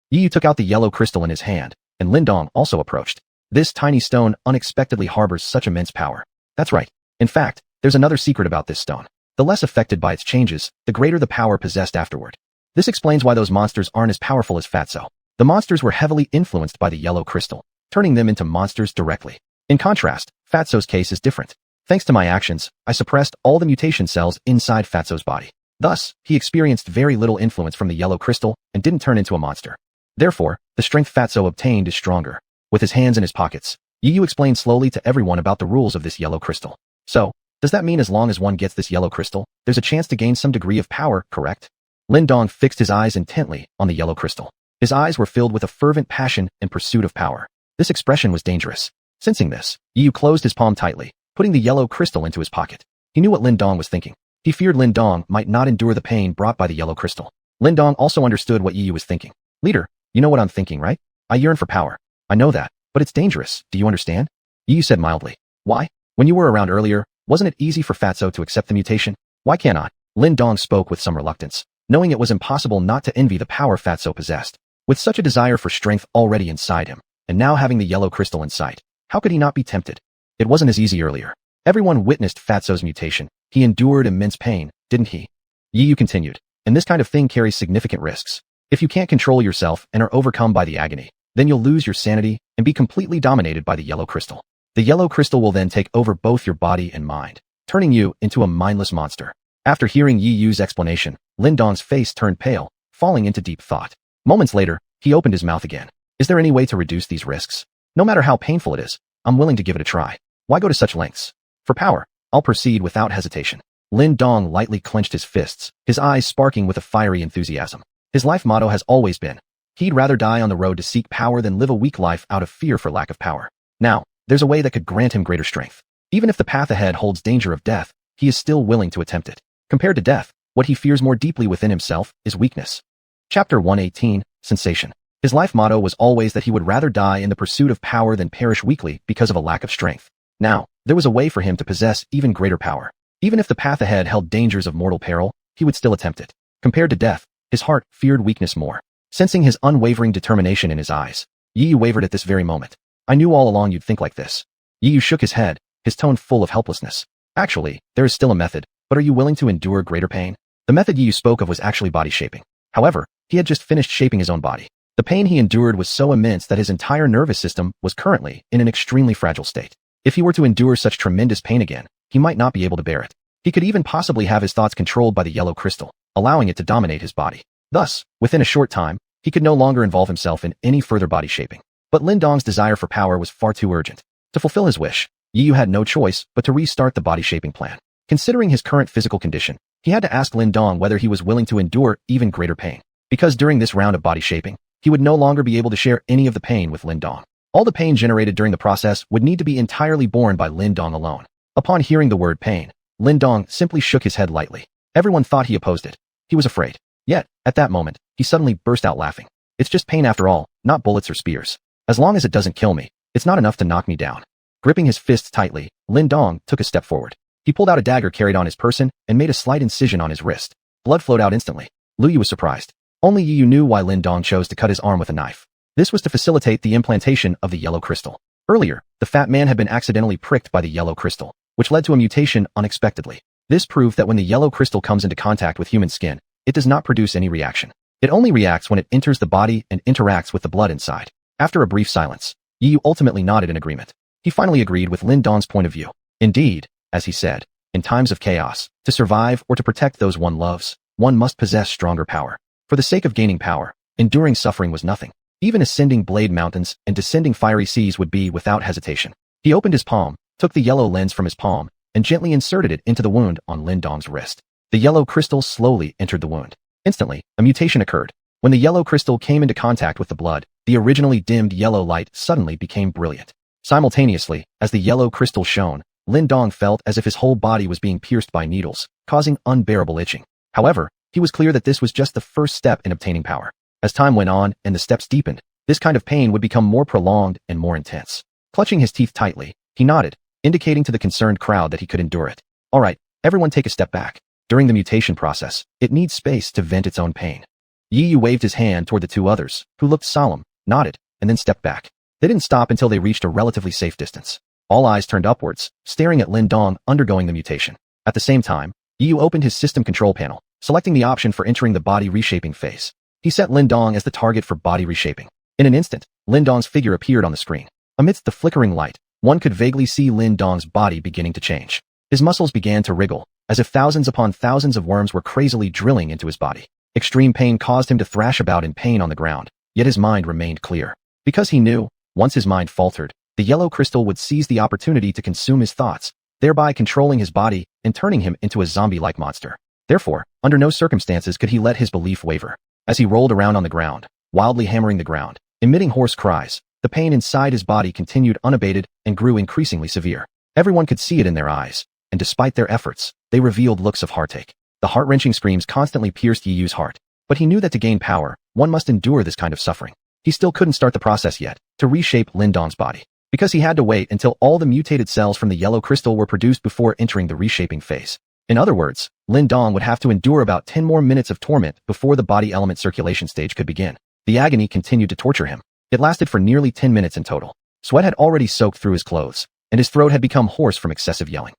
Yi Yu took out the yellow crystal in his hand, and Lin Dong also approached. This tiny stone unexpectedly harbors such immense power. That's right. In fact, there's another secret about this stone. The less affected by its changes, the greater the power possessed afterward. This explains why those monsters aren't as powerful as Fatso. The monsters were heavily influenced by the yellow crystal, turning them into monsters directly. In contrast, Fatso's case is different. Thanks to my actions, I suppressed all the mutation cells inside Fatso's body. Thus, he experienced very little influence from the yellow crystal and didn't turn into a monster. Therefore, the strength Fatso obtained is stronger. With his hands in his pockets, Yi Yu explained slowly to everyone about the rules of this yellow crystal. So, does that mean as long as one gets this yellow crystal, there's a chance to gain some degree of power, correct? Lin Dong fixed his eyes intently on the yellow crystal. His eyes were filled with a fervent passion and pursuit of power. This expression was dangerous. Sensing this, Yi Yu closed his palm tightly, putting the yellow crystal into his pocket. He knew what Lin Dong was thinking. He feared Lin Dong might not endure the pain brought by the yellow crystal. Lin Dong also understood what Yi Yu was thinking. Leader, you know what I'm thinking, right? I yearn for power. I know that, but it's dangerous. Do you understand? Yi Yu said mildly. Why? When you were around earlier, wasn't it easy for Fatso to accept the mutation? Why can't I? Lin Dong spoke with some reluctance, knowing it was impossible not to envy the power Fatso possessed. With such a desire for strength already inside him, and now having the yellow crystal in sight, how could he not be tempted? It wasn't as easy earlier. Everyone witnessed Fatso's mutation. He endured immense pain, didn't he? Yi Yu continued. And this kind of thing carries significant risks. If you can't control yourself and are overcome by the agony, then you'll lose your sanity and be completely dominated by the yellow crystal. The yellow crystal will then take over both your body and mind, turning you into a mindless monster. After hearing Yi Yu's explanation, Lin Dong's face turned pale, falling into deep thought. Moments later, he opened his mouth again. Is there any way to reduce these risks? No matter how painful it is, I'm willing to give it a try. Why go to such lengths? For power, I'll proceed without hesitation. Lin Dong lightly clenched his fists, his eyes sparking with a fiery enthusiasm. His life motto has always been, he'd rather die on the road to seek power than live a weak life out of fear for lack of power. Now, there's a way that could grant him greater strength. Even if the path ahead holds danger of death, he is still willing to attempt it. Compared to death, what he fears more deeply within himself is weakness. Chapter 118, Sensation. His life motto was always that he would rather die in the pursuit of power than perish weakly because of a lack of strength. Now, there was a way for him to possess even greater power. Even if the path ahead held dangers of mortal peril, he would still attempt it. Compared to death, his heart feared weakness more. Sensing his unwavering determination in his eyes, Yi Yu wavered at this very moment. I knew all along you'd think like this. Yi Yu shook his head, his tone full of helplessness. Actually, there is still a method, but are you willing to endure greater pain? The method Yi Yu spoke of was actually body shaping. However, he had just finished shaping his own body. The pain he endured was so immense that his entire nervous system was currently in an extremely fragile state. If he were to endure such tremendous pain again, he might not be able to bear it. He could even possibly have his thoughts controlled by the yellow crystal, allowing it to dominate his body. Thus, within a short time, he could no longer involve himself in any further body shaping. But Lin Dong's desire for power was far too urgent. To fulfill his wish, Yi Yu had no choice but to restart the body shaping plan. Considering his current physical condition, he had to ask Lin Dong whether he was willing to endure even greater pain. Because during this round of body shaping, he would no longer be able to share any of the pain with Lin Dong. All the pain generated during the process would need to be entirely borne by Lin Dong alone. Upon hearing the word pain, Lin Dong simply shook his head lightly. Everyone thought he opposed it. He was afraid. Yet, at that moment, he suddenly burst out laughing. It's just pain after all, not bullets or spears. As long as it doesn't kill me, it's not enough to knock me down. Gripping his fists tightly, Lin Dong took a step forward. He pulled out a dagger carried on his person and made a slight incision on his wrist. Blood flowed out instantly. Lu Yu was surprised. Only Yu knew why Lin Dong chose to cut his arm with a knife. This was to facilitate the implantation of the yellow crystal. Earlier, the fat man had been accidentally pricked by the yellow crystal, which led to a mutation unexpectedly. This proved that when the yellow crystal comes into contact with human skin, it does not produce any reaction. It only reacts when it enters the body and interacts with the blood inside. After a brief silence, Yu ultimately nodded in agreement. He finally agreed with Lin Dong's point of view. Indeed, as he said, in times of chaos, to survive or to protect those one loves, one must possess stronger power. For the sake of gaining power, enduring suffering was nothing. Even ascending blade mountains and descending fiery seas would be without hesitation. He opened his palm, took the yellow lens from his palm, and gently inserted it into the wound on Lin Dong's wrist. The yellow crystal slowly entered the wound. Instantly, a mutation occurred. When the yellow crystal came into contact with the blood, the originally dimmed yellow light suddenly became brilliant. Simultaneously, as the yellow crystal shone, Lin Dong felt as if his whole body was being pierced by needles, causing unbearable itching. However, he was clear that this was just the first step in obtaining power. As time went on and the steps deepened, this kind of pain would become more prolonged and more intense. Clutching his teeth tightly, he nodded, indicating to the concerned crowd that he could endure it. All right, everyone take a step back. During the mutation process, it needs space to vent its own pain. Yi Yu waved his hand toward the two others, who looked solemn, nodded, and then stepped back. They didn't stop until they reached a relatively safe distance. All eyes turned upwards, staring at Lin Dong undergoing the mutation. At the same time, Yi Yu opened his system control panel, selecting the option for entering the body reshaping phase. He set Lin Dong as the target for body reshaping. In an instant, Lin Dong's figure appeared on the screen. Amidst the flickering light, one could vaguely see Lin Dong's body beginning to change. His muscles began to wriggle, as if thousands upon thousands of worms were crazily drilling into his body. Extreme pain caused him to thrash about in pain on the ground, yet his mind remained clear. Because he knew, once his mind faltered, the yellow crystal would seize the opportunity to consume his thoughts, thereby controlling his body and turning him into a zombie-like monster. Therefore, under no circumstances could he let his belief waver. As he rolled around on the ground, wildly hammering the ground, emitting hoarse cries, the pain inside his body continued unabated and grew increasingly severe. Everyone could see it in their eyes, and despite their efforts, they revealed looks of heartache. The heart-wrenching screams constantly pierced Yi Yu's heart, but he knew that to gain power, one must endure this kind of suffering. He still couldn't start the process yet, to reshape Lin Dong's body, because he had to wait until all the mutated cells from the yellow crystal were produced before entering the reshaping phase. In other words, Lin Dong would have to endure about 10 more minutes of torment before the body element circulation stage could begin. The agony continued to torture him. It lasted for nearly 10 minutes in total. Sweat had already soaked through his clothes, and his throat had become hoarse from excessive yelling.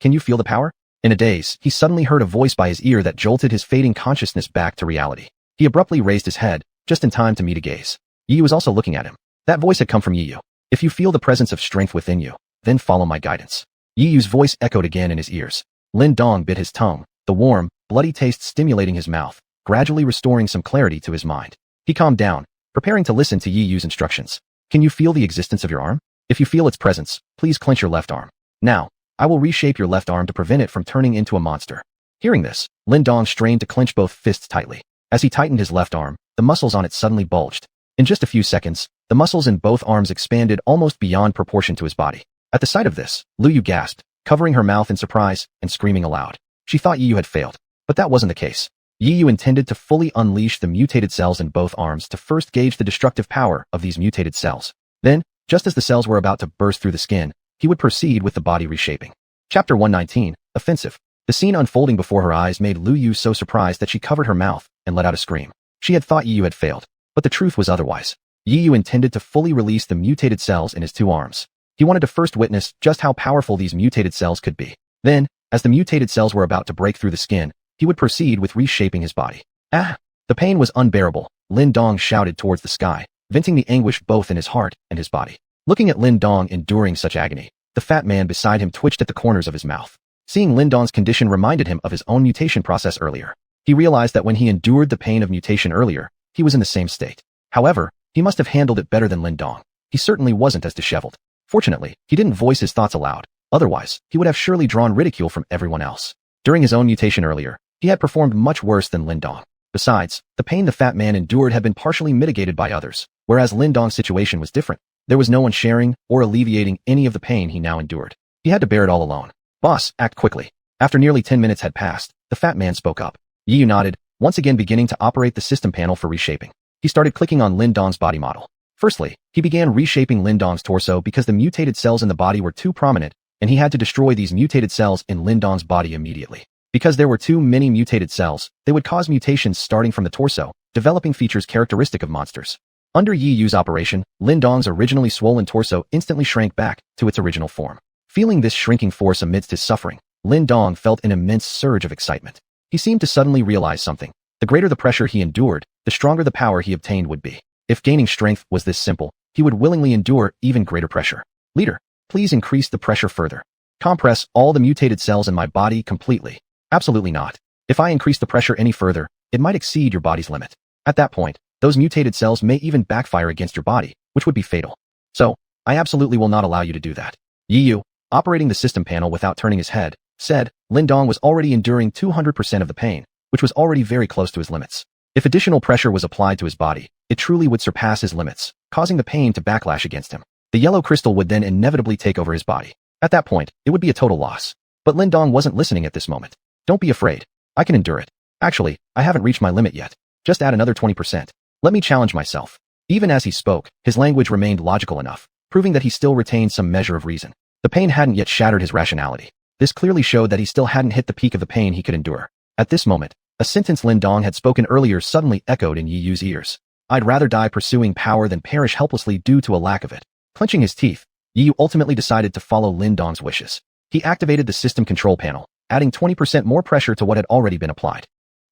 Can you feel the power? In a daze, he suddenly heard a voice by his ear that jolted his fading consciousness back to reality. He abruptly raised his head, just in time to meet a gaze. Yi Yu was also looking at him. That voice had come from Yi Yu. If you feel the presence of strength within you, then follow my guidance. Yi Yu's voice echoed again in his ears. Lin Dong bit his tongue, the warm, bloody taste stimulating his mouth, gradually restoring some clarity to his mind. He calmed down, preparing to listen to Yi Yu's instructions. Can you feel the existence of your arm? If you feel its presence, please clench your left arm. Now, I will reshape your left arm to prevent it from turning into a monster. Hearing this, Lin Dong strained to clench both fists tightly. As he tightened his left arm, the muscles on it suddenly bulged. In just a few seconds, the muscles in both arms expanded almost beyond proportion to his body. At the sight of this, Lu Yu gasped, covering her mouth in surprise and screaming aloud. She thought Yi Yu had failed, but that wasn't the case. Yi Yu intended to fully unleash the mutated cells in both arms to first gauge the destructive power of these mutated cells. Then, just as the cells were about to burst through the skin, he would proceed with the body reshaping. Chapter 119, Offensive. The scene unfolding before her eyes made Lu Yu so surprised that she covered her mouth and let out a scream. She had thought Yi Yu had failed, but the truth was otherwise. Yi Yu intended to fully release the mutated cells in his two arms. He wanted to first witness just how powerful these mutated cells could be. Then, as the mutated cells were about to break through the skin, he would proceed with reshaping his body. Ah! The pain was unbearable. Lin Dong shouted towards the sky, venting the anguish both in his heart and his body. Looking at Lin Dong enduring such agony, the fat man beside him twitched at the corners of his mouth. Seeing Lin Dong's condition reminded him of his own mutation process earlier. He realized that when he endured the pain of mutation earlier, he was in the same state. However, he must have handled it better than Lin Dong. He certainly wasn't as disheveled. Fortunately, he didn't voice his thoughts aloud. Otherwise, he would have surely drawn ridicule from everyone else. During his own mutation earlier, he had performed much worse than Lin Dong. Besides, the pain the fat man endured had been partially mitigated by others, whereas Lin Dong's situation was different. There was no one sharing or alleviating any of the pain he now endured. He had to bear it all alone. Boss, act quickly. After nearly 10 minutes had passed, the fat man spoke up. Yi Yu nodded, once again beginning to operate the system panel for reshaping. He started clicking on Lin Dong's body model. Firstly, he began reshaping Lin Dong's torso because the mutated cells in the body were too prominent, and he had to destroy these mutated cells in Lin Dong's body immediately. Because there were too many mutated cells, they would cause mutations starting from the torso, developing features characteristic of monsters. Under Yi Yu's operation, Lin Dong's originally swollen torso instantly shrank back to its original form. Feeling this shrinking force amidst his suffering, Lin Dong felt an immense surge of excitement. He seemed to suddenly realize something. The greater the pressure he endured, the stronger the power he obtained would be. If gaining strength was this simple, he would willingly endure even greater pressure. Leader, please increase the pressure further. Compress all the mutated cells in my body completely. Absolutely not. If I increase the pressure any further, it might exceed your body's limit. At that point, those mutated cells may even backfire against your body, which would be fatal. So, I absolutely will not allow you to do that. Yi Yu, operating the system panel without turning his head, said, Lin Dong was already enduring 200% of the pain, which was already very close to his limits. If additional pressure was applied to his body, it truly would surpass his limits, causing the pain to backlash against him. The yellow crystal would then inevitably take over his body. At that point, it would be a total loss. But Lin Dong wasn't listening at this moment. Don't be afraid. I can endure it. Actually, I haven't reached my limit yet. Just add another 20%. Let me challenge myself. Even as he spoke, his language remained logical enough, proving that he still retained some measure of reason. The pain hadn't yet shattered his rationality. This clearly showed that he still hadn't hit the peak of the pain he could endure. At this moment, a sentence Lin Dong had spoken earlier suddenly echoed in Yi Yu's ears. I'd rather die pursuing power than perish helplessly due to a lack of it. Clenching his teeth, Yi Yu ultimately decided to follow Lin Dong's wishes. He activated the system control panel, adding 20% more pressure to what had already been applied.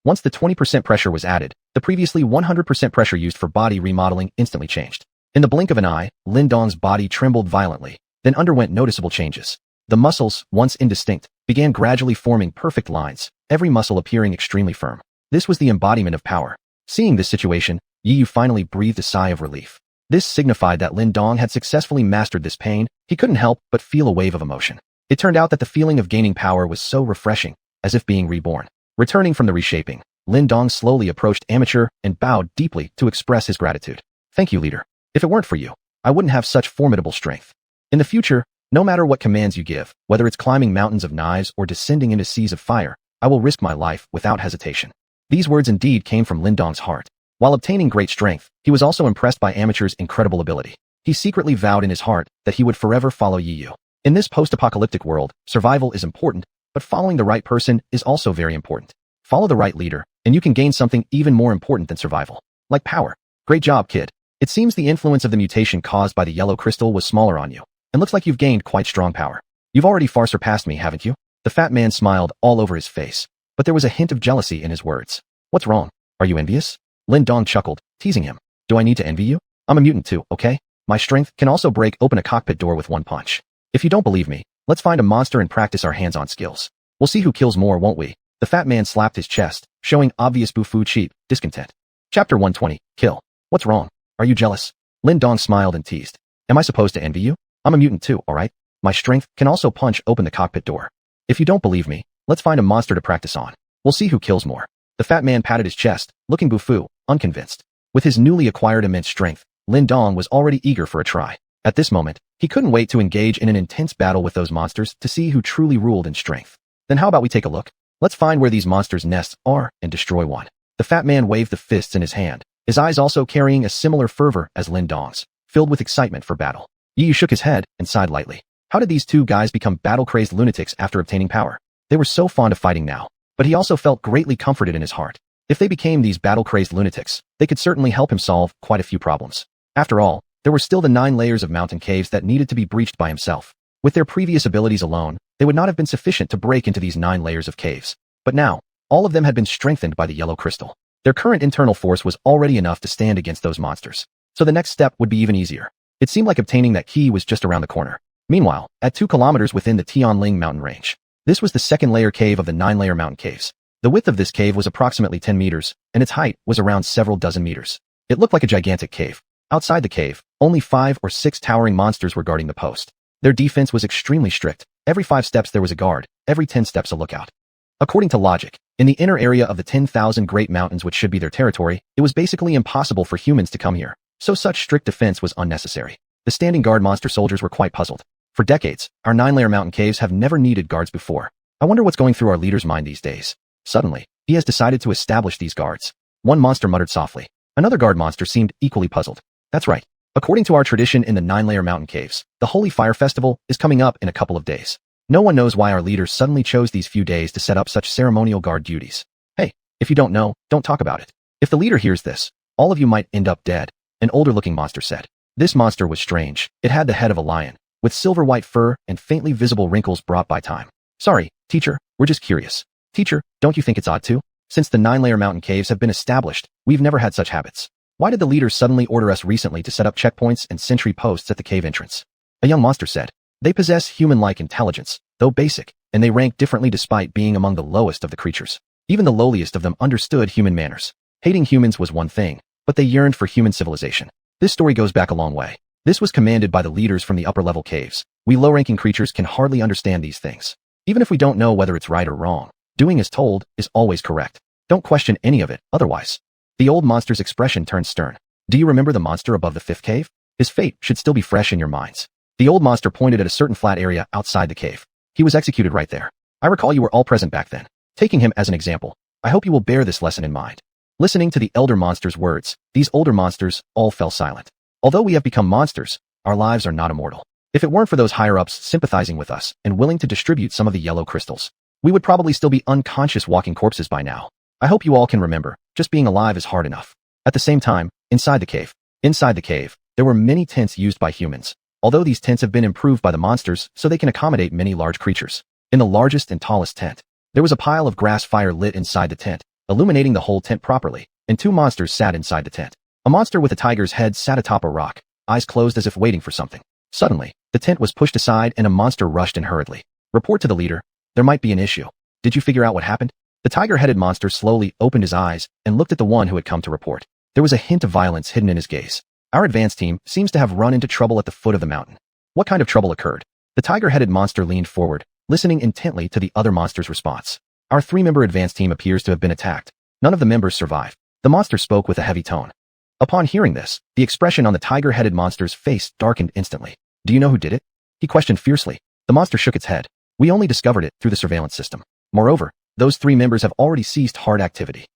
Once the 20% pressure was added, the previously 100% pressure used for body remodeling instantly changed. In the blink of an eye, Lin Dong's body trembled violently, then underwent noticeable changes. The muscles, once indistinct, began gradually forming perfect lines, every muscle appearing extremely firm. This was the embodiment of power. Seeing this situation, Yi Yu finally breathed a sigh of relief. This signified that Lin Dong had successfully mastered this pain. He couldn't help but feel a wave of emotion. It turned out that the feeling of gaining power was so refreshing, as if being reborn. Returning from the reshaping, Lin Dong slowly approached Amateur and bowed deeply to express his gratitude. Thank you, leader. If it weren't for you, I wouldn't have such formidable strength. In the future, no matter what commands you give, whether it's climbing mountains of knives or descending into seas of fire, I will risk my life without hesitation. These words indeed came from Lin Dong's heart. While obtaining great strength, he was also impressed by Amateur's incredible ability. He secretly vowed in his heart that he would forever follow Yi Yu. In this post-apocalyptic world, survival is important, but following the right person is also very important. Follow the right leader, and you can gain something even more important than survival, like power. Great job, kid. It seems the influence of the mutation caused by the yellow crystal was smaller on you, and looks like you've gained quite strong power. You've already far surpassed me, haven't you? The fat man smiled all over his face, but there was a hint of jealousy in his words. What's wrong? Are you envious? Lin Dong chuckled, teasing him. Do I need to envy you? I'm a mutant too, okay? My strength can also break open a cockpit door with one punch. If you don't believe me, let's find a monster and practice our hands-on skills. We'll see who kills more, won't we? The fat man slapped his chest, showing obvious bufu cheap discontent. Chapter 120, Kill. What's wrong? Are you jealous? Lin Dong smiled and teased. Am I supposed to envy you? I'm a mutant too, alright? My strength can also punch open the cockpit door. If you don't believe me, let's find a monster to practice on. We'll see who kills more. The fat man patted his chest, looking bufu, unconvinced. With his newly acquired immense strength, Lin Dong was already eager for a try. At this moment, he couldn't wait to engage in an intense battle with those monsters to see who truly ruled in strength. Then how about we take a look? Let's find where these monsters' nests are and destroy one. The fat man waved the fists in his hand, his eyes also carrying a similar fervor as Lin Dong's, filled with excitement for battle. Yi Yu shook his head and sighed lightly. How did these two guys become battle-crazed lunatics after obtaining power? They were so fond of fighting now, but he also felt greatly comforted in his heart. If they became these battle-crazed lunatics, they could certainly help him solve quite a few problems. After all, there were still the 9 layers of mountain caves that needed to be breached by himself. With their previous abilities alone, they would not have been sufficient to break into these 9 layers of caves. But now, all of them had been strengthened by the yellow crystal. Their current internal force was already enough to stand against those monsters. So the next step would be even easier. It seemed like obtaining that key was just around the corner. Meanwhile, at 2 kilometers within the Tianling mountain range, this was the second layer cave of the 9-layer mountain caves. The width of this cave was approximately 10 meters, and its height was around several dozen meters. It looked like a gigantic cave. Outside the cave, only 5 or 6 towering monsters were guarding the post. Their defense was extremely strict. Every 5 steps there was a guard, every 10 steps a lookout. According to logic, in the inner area of the 10,000 Great Mountains which should be their territory, it was basically impossible for humans to come here, so such strict defense was unnecessary. The standing guard monster soldiers were quite puzzled. For decades, our 9-layer mountain caves have never needed guards before. I wonder what's going through our leader's mind these days. Suddenly, he has decided to establish these guards. One monster muttered softly. Another guard monster seemed equally puzzled. That's right. According to our tradition in the 9-layer mountain caves, the Holy Fire Festival is coming up in a couple of days. No one knows why our leader suddenly chose these few days to set up such ceremonial guard duties. Hey, if you don't know, don't talk about it. If the leader hears this, all of you might end up dead, an older-looking monster said. This monster was strange. It had the head of a lion, with silver-white fur and faintly visible wrinkles brought by time. Sorry, teacher, we're just curious. Teacher, don't you think it's odd too? Since the 9-layer mountain caves have been established, we've never had such habits. Why did the leader suddenly order us recently to set up checkpoints and sentry posts at the cave entrance? A young monster said. They possess human-like intelligence, though basic, and they rank differently despite being among the lowest of the creatures. Even the lowliest of them understood human manners. Hating humans was one thing, but they yearned for human civilization. This story goes back a long way. This was commanded by the leaders from the upper-level caves. We low-ranking creatures can hardly understand these things. Even if we don't know whether it's right or wrong, doing as told is always correct. Don't question any of it, otherwise. The old monster's expression turned stern. Do you remember the monster above the 5th cave? His fate should still be fresh in your minds. The old monster pointed at a certain flat area outside the cave. He was executed right there. I recall you were all present back then. Taking him as an example, I hope you will bear this lesson in mind. Listening to the elder monster's words, these older monsters all fell silent. Although we have become monsters, our lives are not immortal. If it weren't for those higher-ups sympathizing with us and willing to distribute some of the yellow crystals, we would probably still be unconscious walking corpses by now. I hope you all can remember, just being alive is hard enough. At the same time, inside the cave, there were many tents used by humans. Although these tents have been improved by the monsters so they can accommodate many large creatures. In the largest and tallest tent, there was a pile of grass fire lit inside the tent, illuminating the whole tent properly, and 2 monsters sat inside the tent. A monster with a tiger's head sat atop a rock, eyes closed as if waiting for something. Suddenly, the tent was pushed aside and a monster rushed in hurriedly. Report to the leader. There might be an issue. Did you figure out what happened? The tiger-headed monster slowly opened his eyes and looked at the one who had come to report. There was a hint of violence hidden in his gaze. Our advance team seems to have run into trouble at the foot of the mountain. What kind of trouble occurred? The tiger-headed monster leaned forward, listening intently to the other monster's response. Our 3-member advance team appears to have been attacked. None of the members survived. The monster spoke with a heavy tone. Upon hearing this, the expression on the tiger-headed monster's face darkened instantly. Do you know who did it? He questioned fiercely. The monster shook its head. We only discovered it through the surveillance system. Moreover, those 3 members have already ceased hard activity.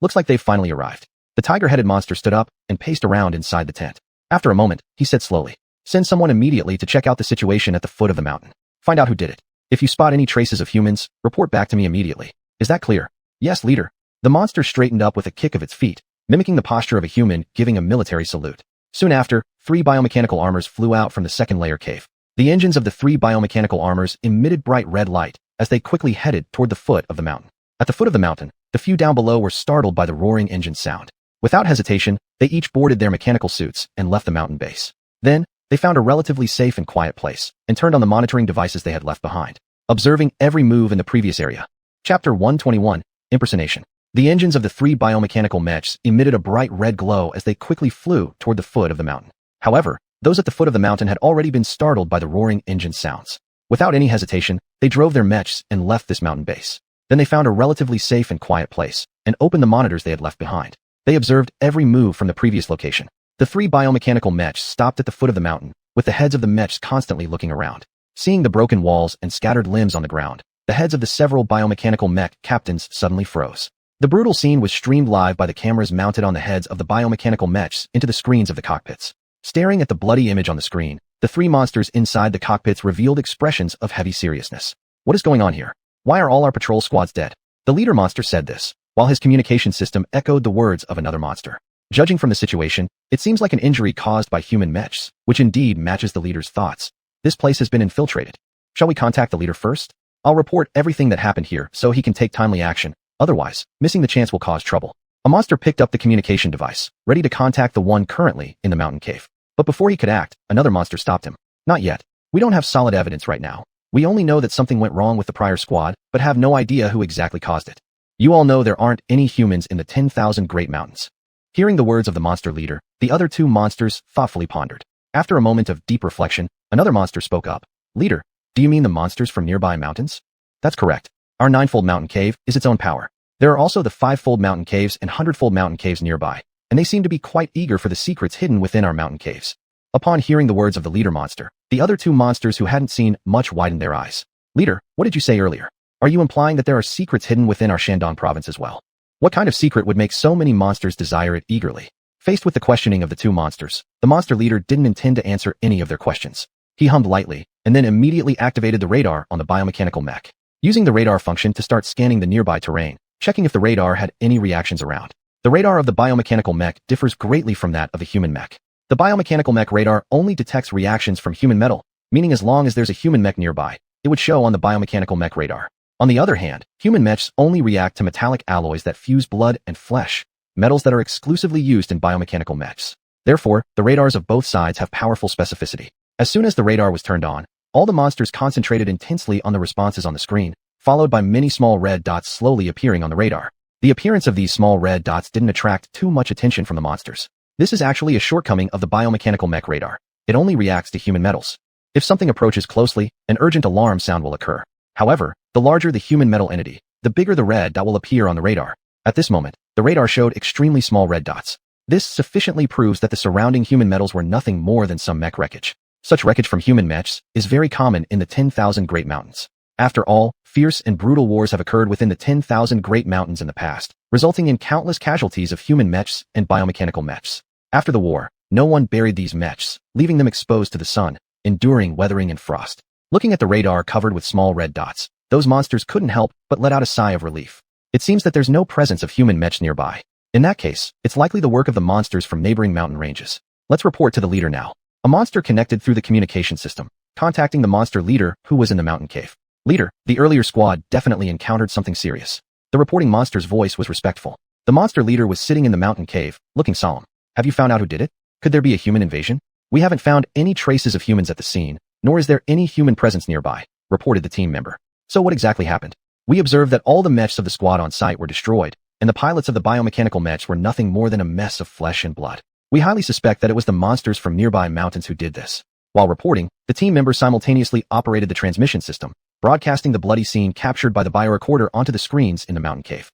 Looks like they've finally arrived. The tiger-headed monster stood up and paced around inside the tent. After a moment, he said slowly, send someone immediately to check out the situation at the foot of the mountain. Find out who did it. If you spot any traces of humans, report back to me immediately. Is that clear? Yes, leader. The monster straightened up with a kick of its feet, mimicking the posture of a human giving a military salute. Soon after, 3 biomechanical armors flew out from the 2nd-layer cave. The engines of the 3 biomechanical armors emitted bright red light as they quickly headed toward the foot of the mountain. At the foot of the mountain, the few down below were startled by the roaring engine sound. Without hesitation, they each boarded their mechanical suits and left the mountain base. Then, they found a relatively safe and quiet place and turned on the monitoring devices they had left behind, observing every move in the previous area. Chapter 121, Impersonation. The engines of the 3 biomechanical mechs emitted a bright red glow as they quickly flew toward the foot of the mountain. However, those at the foot of the mountain had already been startled by the roaring engine sounds. Without any hesitation, they drove their mechs and left this mountain base. Then they found a relatively safe and quiet place and opened the monitors they had left behind. They observed every move from the previous location. The 3 biomechanical mechs stopped at the foot of the mountain, with the heads of the mechs constantly looking around. Seeing the broken walls and scattered limbs on the ground, the heads of the several biomechanical mech captains suddenly froze. The brutal scene was streamed live by the cameras mounted on the heads of the biomechanical mechs into the screens of the cockpits. Staring at the bloody image on the screen, the 3 monsters inside the cockpits revealed expressions of heavy seriousness. What is going on here? Why are all our patrol squads dead? The leader monster said this, while his communication system echoed the words of another monster. Judging from the situation, it seems like an injury caused by human mechs, which indeed matches the leader's thoughts. This place has been infiltrated. Shall we contact the leader first? I'll report everything that happened here so he can take timely action. Otherwise, missing the chance will cause trouble. A monster picked up the communication device, ready to contact the one currently in the mountain cave. But before he could act, another monster stopped him. Not yet. We don't have solid evidence right now. We only know that something went wrong with the prior squad, but have no idea who exactly caused it. You all know there aren't any humans in the 10,000 Great Mountains. Hearing the words of the monster leader, the other 2 monsters thoughtfully pondered. After a moment of deep reflection, another monster spoke up. Leader, do you mean the monsters from nearby mountains? That's correct. Our 9-fold mountain cave is its own power. There are also the 5-fold mountain caves and 100-fold mountain caves nearby, and they seem to be quite eager for the secrets hidden within our mountain caves. Upon hearing the words of the leader monster, the other two monsters who hadn't seen much widened their eyes. Leader, what did you say earlier? Are you implying that there are secrets hidden within our Shandong province as well? What kind of secret would make so many monsters desire it eagerly? Faced with the questioning of the two monsters, the monster leader didn't intend to answer any of their questions. He hummed lightly, and then immediately activated the radar on the biomechanical mech, using the radar function to start scanning the nearby terrain, checking if the radar had any reactions around. The radar of the biomechanical mech differs greatly from that of the human mech. The biomechanical mech radar only detects reactions from human metal, meaning as long as there's a human mech nearby, it would show on the biomechanical mech radar. On the other hand, human mechs only react to metallic alloys that fuse blood and flesh, metals that are exclusively used in biomechanical mechs. Therefore, the radars of both sides have powerful specificity. As soon as the radar was turned on, all the monsters concentrated intensely on the responses on the screen, followed by many small red dots slowly appearing on the radar. The appearance of these small red dots didn't attract too much attention from the monsters. This is actually a shortcoming of the biomechanical mech radar. It only reacts to human metals. If something approaches closely, an urgent alarm sound will occur. However, the larger the human metal entity, the bigger the red dot will appear on the radar. At this moment, the radar showed extremely small red dots. This sufficiently proves that the surrounding human metals were nothing more than some mech wreckage. Such wreckage from human mechs is very common in the 10,000 Great Mountains. After all, fierce and brutal wars have occurred within the 10,000 Great Mountains in the past, resulting in countless casualties of human mechs and biomechanical mechs. After the war, no one buried these mechs, leaving them exposed to the sun, enduring weathering and frost. Looking at the radar covered with small red dots, those monsters couldn't help but let out a sigh of relief. It seems that there's no presence of human mechs nearby. In that case, it's likely the work of the monsters from neighboring mountain ranges. Let's report to the leader now. A monster connected through the communication system, contacting the monster leader who was in the mountain cave. Leader, the earlier squad definitely encountered something serious. The reporting monster's voice was respectful. The monster leader was sitting in the mountain cave, looking solemn. Have you found out who did it? Could there be a human invasion? We haven't found any traces of humans at the scene, nor is there any human presence nearby, reported the team member. So what exactly happened? We observed that all the mechs of the squad on site were destroyed, and the pilots of the biomechanical mechs were nothing more than a mess of flesh and blood. We highly suspect that it was the monsters from nearby mountains who did this. While reporting, the team members simultaneously operated the transmission system, broadcasting the bloody scene captured by the biorecorder onto the screens in the mountain cave.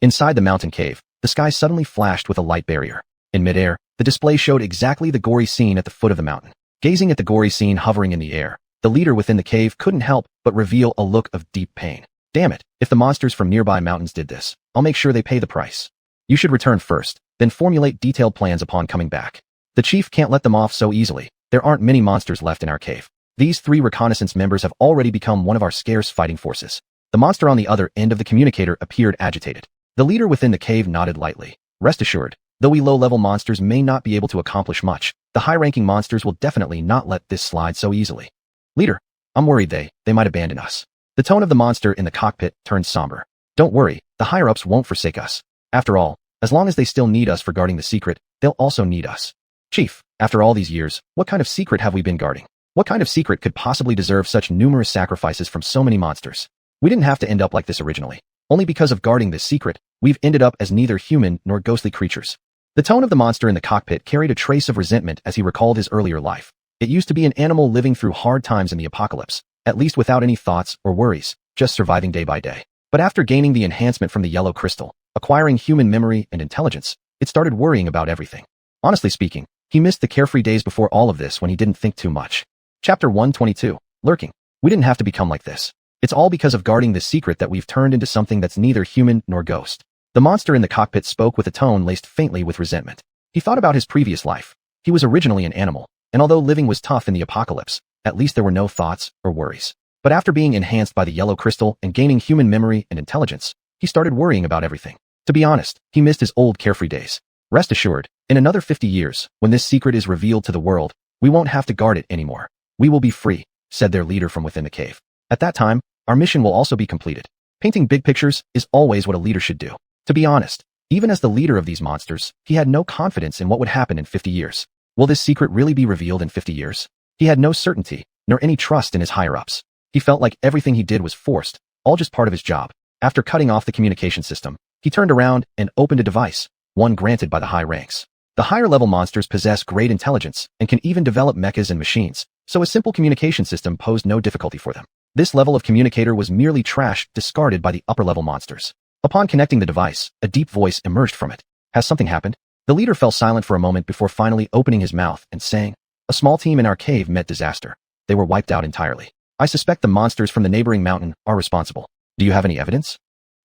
Inside the mountain cave, the sky suddenly flashed with a light barrier. In midair, the display showed exactly the gory scene at the foot of the mountain. Gazing at the gory scene hovering in the air, the leader within the cave couldn't help but reveal a look of deep pain. Damn it, if the monsters from nearby mountains did this, I'll make sure they pay the price. You should return first, then formulate detailed plans upon coming back. The chief can't let them off so easily. There aren't many monsters left in our cave. These 3 reconnaissance members have already become one of our scarce fighting forces. The monster on the other end of the communicator appeared agitated. The leader within the cave nodded lightly. Rest assured, though we low-level monsters may not be able to accomplish much, the high-ranking monsters will definitely not let this slide so easily. Leader, I'm worried they might abandon us. The tone of the monster in the cockpit turned somber. Don't worry, the higher-ups won't forsake us. After all, as long as they still need us for guarding the secret, they'll also need us. Chief, after all these years, what kind of secret have we been guarding? What kind of secret could possibly deserve such numerous sacrifices from so many monsters? We didn't have to end up like this originally. Only because of guarding this secret, we've ended up as neither human nor ghostly creatures. The tone of the monster in the cockpit carried a trace of resentment as he recalled his earlier life. It used to be an animal living through hard times in the apocalypse, at least without any thoughts or worries, just surviving day by day. But after gaining the enhancement from the yellow crystal, acquiring human memory and intelligence, it started worrying about everything. Honestly speaking, he missed the carefree days before all of this when he didn't think too much. Chapter 122. Lurking. We didn't have to become like this. It's all because of guarding this secret that we've turned into something that's neither human nor ghost. The monster in the cockpit spoke with a tone laced faintly with resentment. He thought about his previous life. He was originally an animal, and although living was tough in the apocalypse, at least there were no thoughts or worries. But after being enhanced by the yellow crystal and gaining human memory and intelligence, he started worrying about everything. To be honest, he missed his old carefree days. Rest assured, in another 50 years, when this secret is revealed to the world, we won't have to guard it anymore. We will be free, said their leader from within the cave. At that time, our mission will also be completed. Painting big pictures is always what a leader should do. To be honest, even as the leader of these monsters, he had no confidence in what would happen in 50 years. Will this secret really be revealed in 50 years? He had no certainty, nor any trust in his higher-ups. He felt like everything he did was forced, all just part of his job. After cutting off the communication system, he turned around and opened a device, one granted by the high ranks. The higher-level monsters possess great intelligence and can even develop mechas and machines, so a simple communication system posed no difficulty for them. This level of communicator was merely trash discarded by the upper-level monsters. Upon connecting the device, a deep voice emerged from it. Has something happened? The leader fell silent for a moment before finally opening his mouth and saying, A small team in our cave met disaster. They were wiped out entirely. I suspect the monsters from the neighboring mountain are responsible. Do you have any evidence?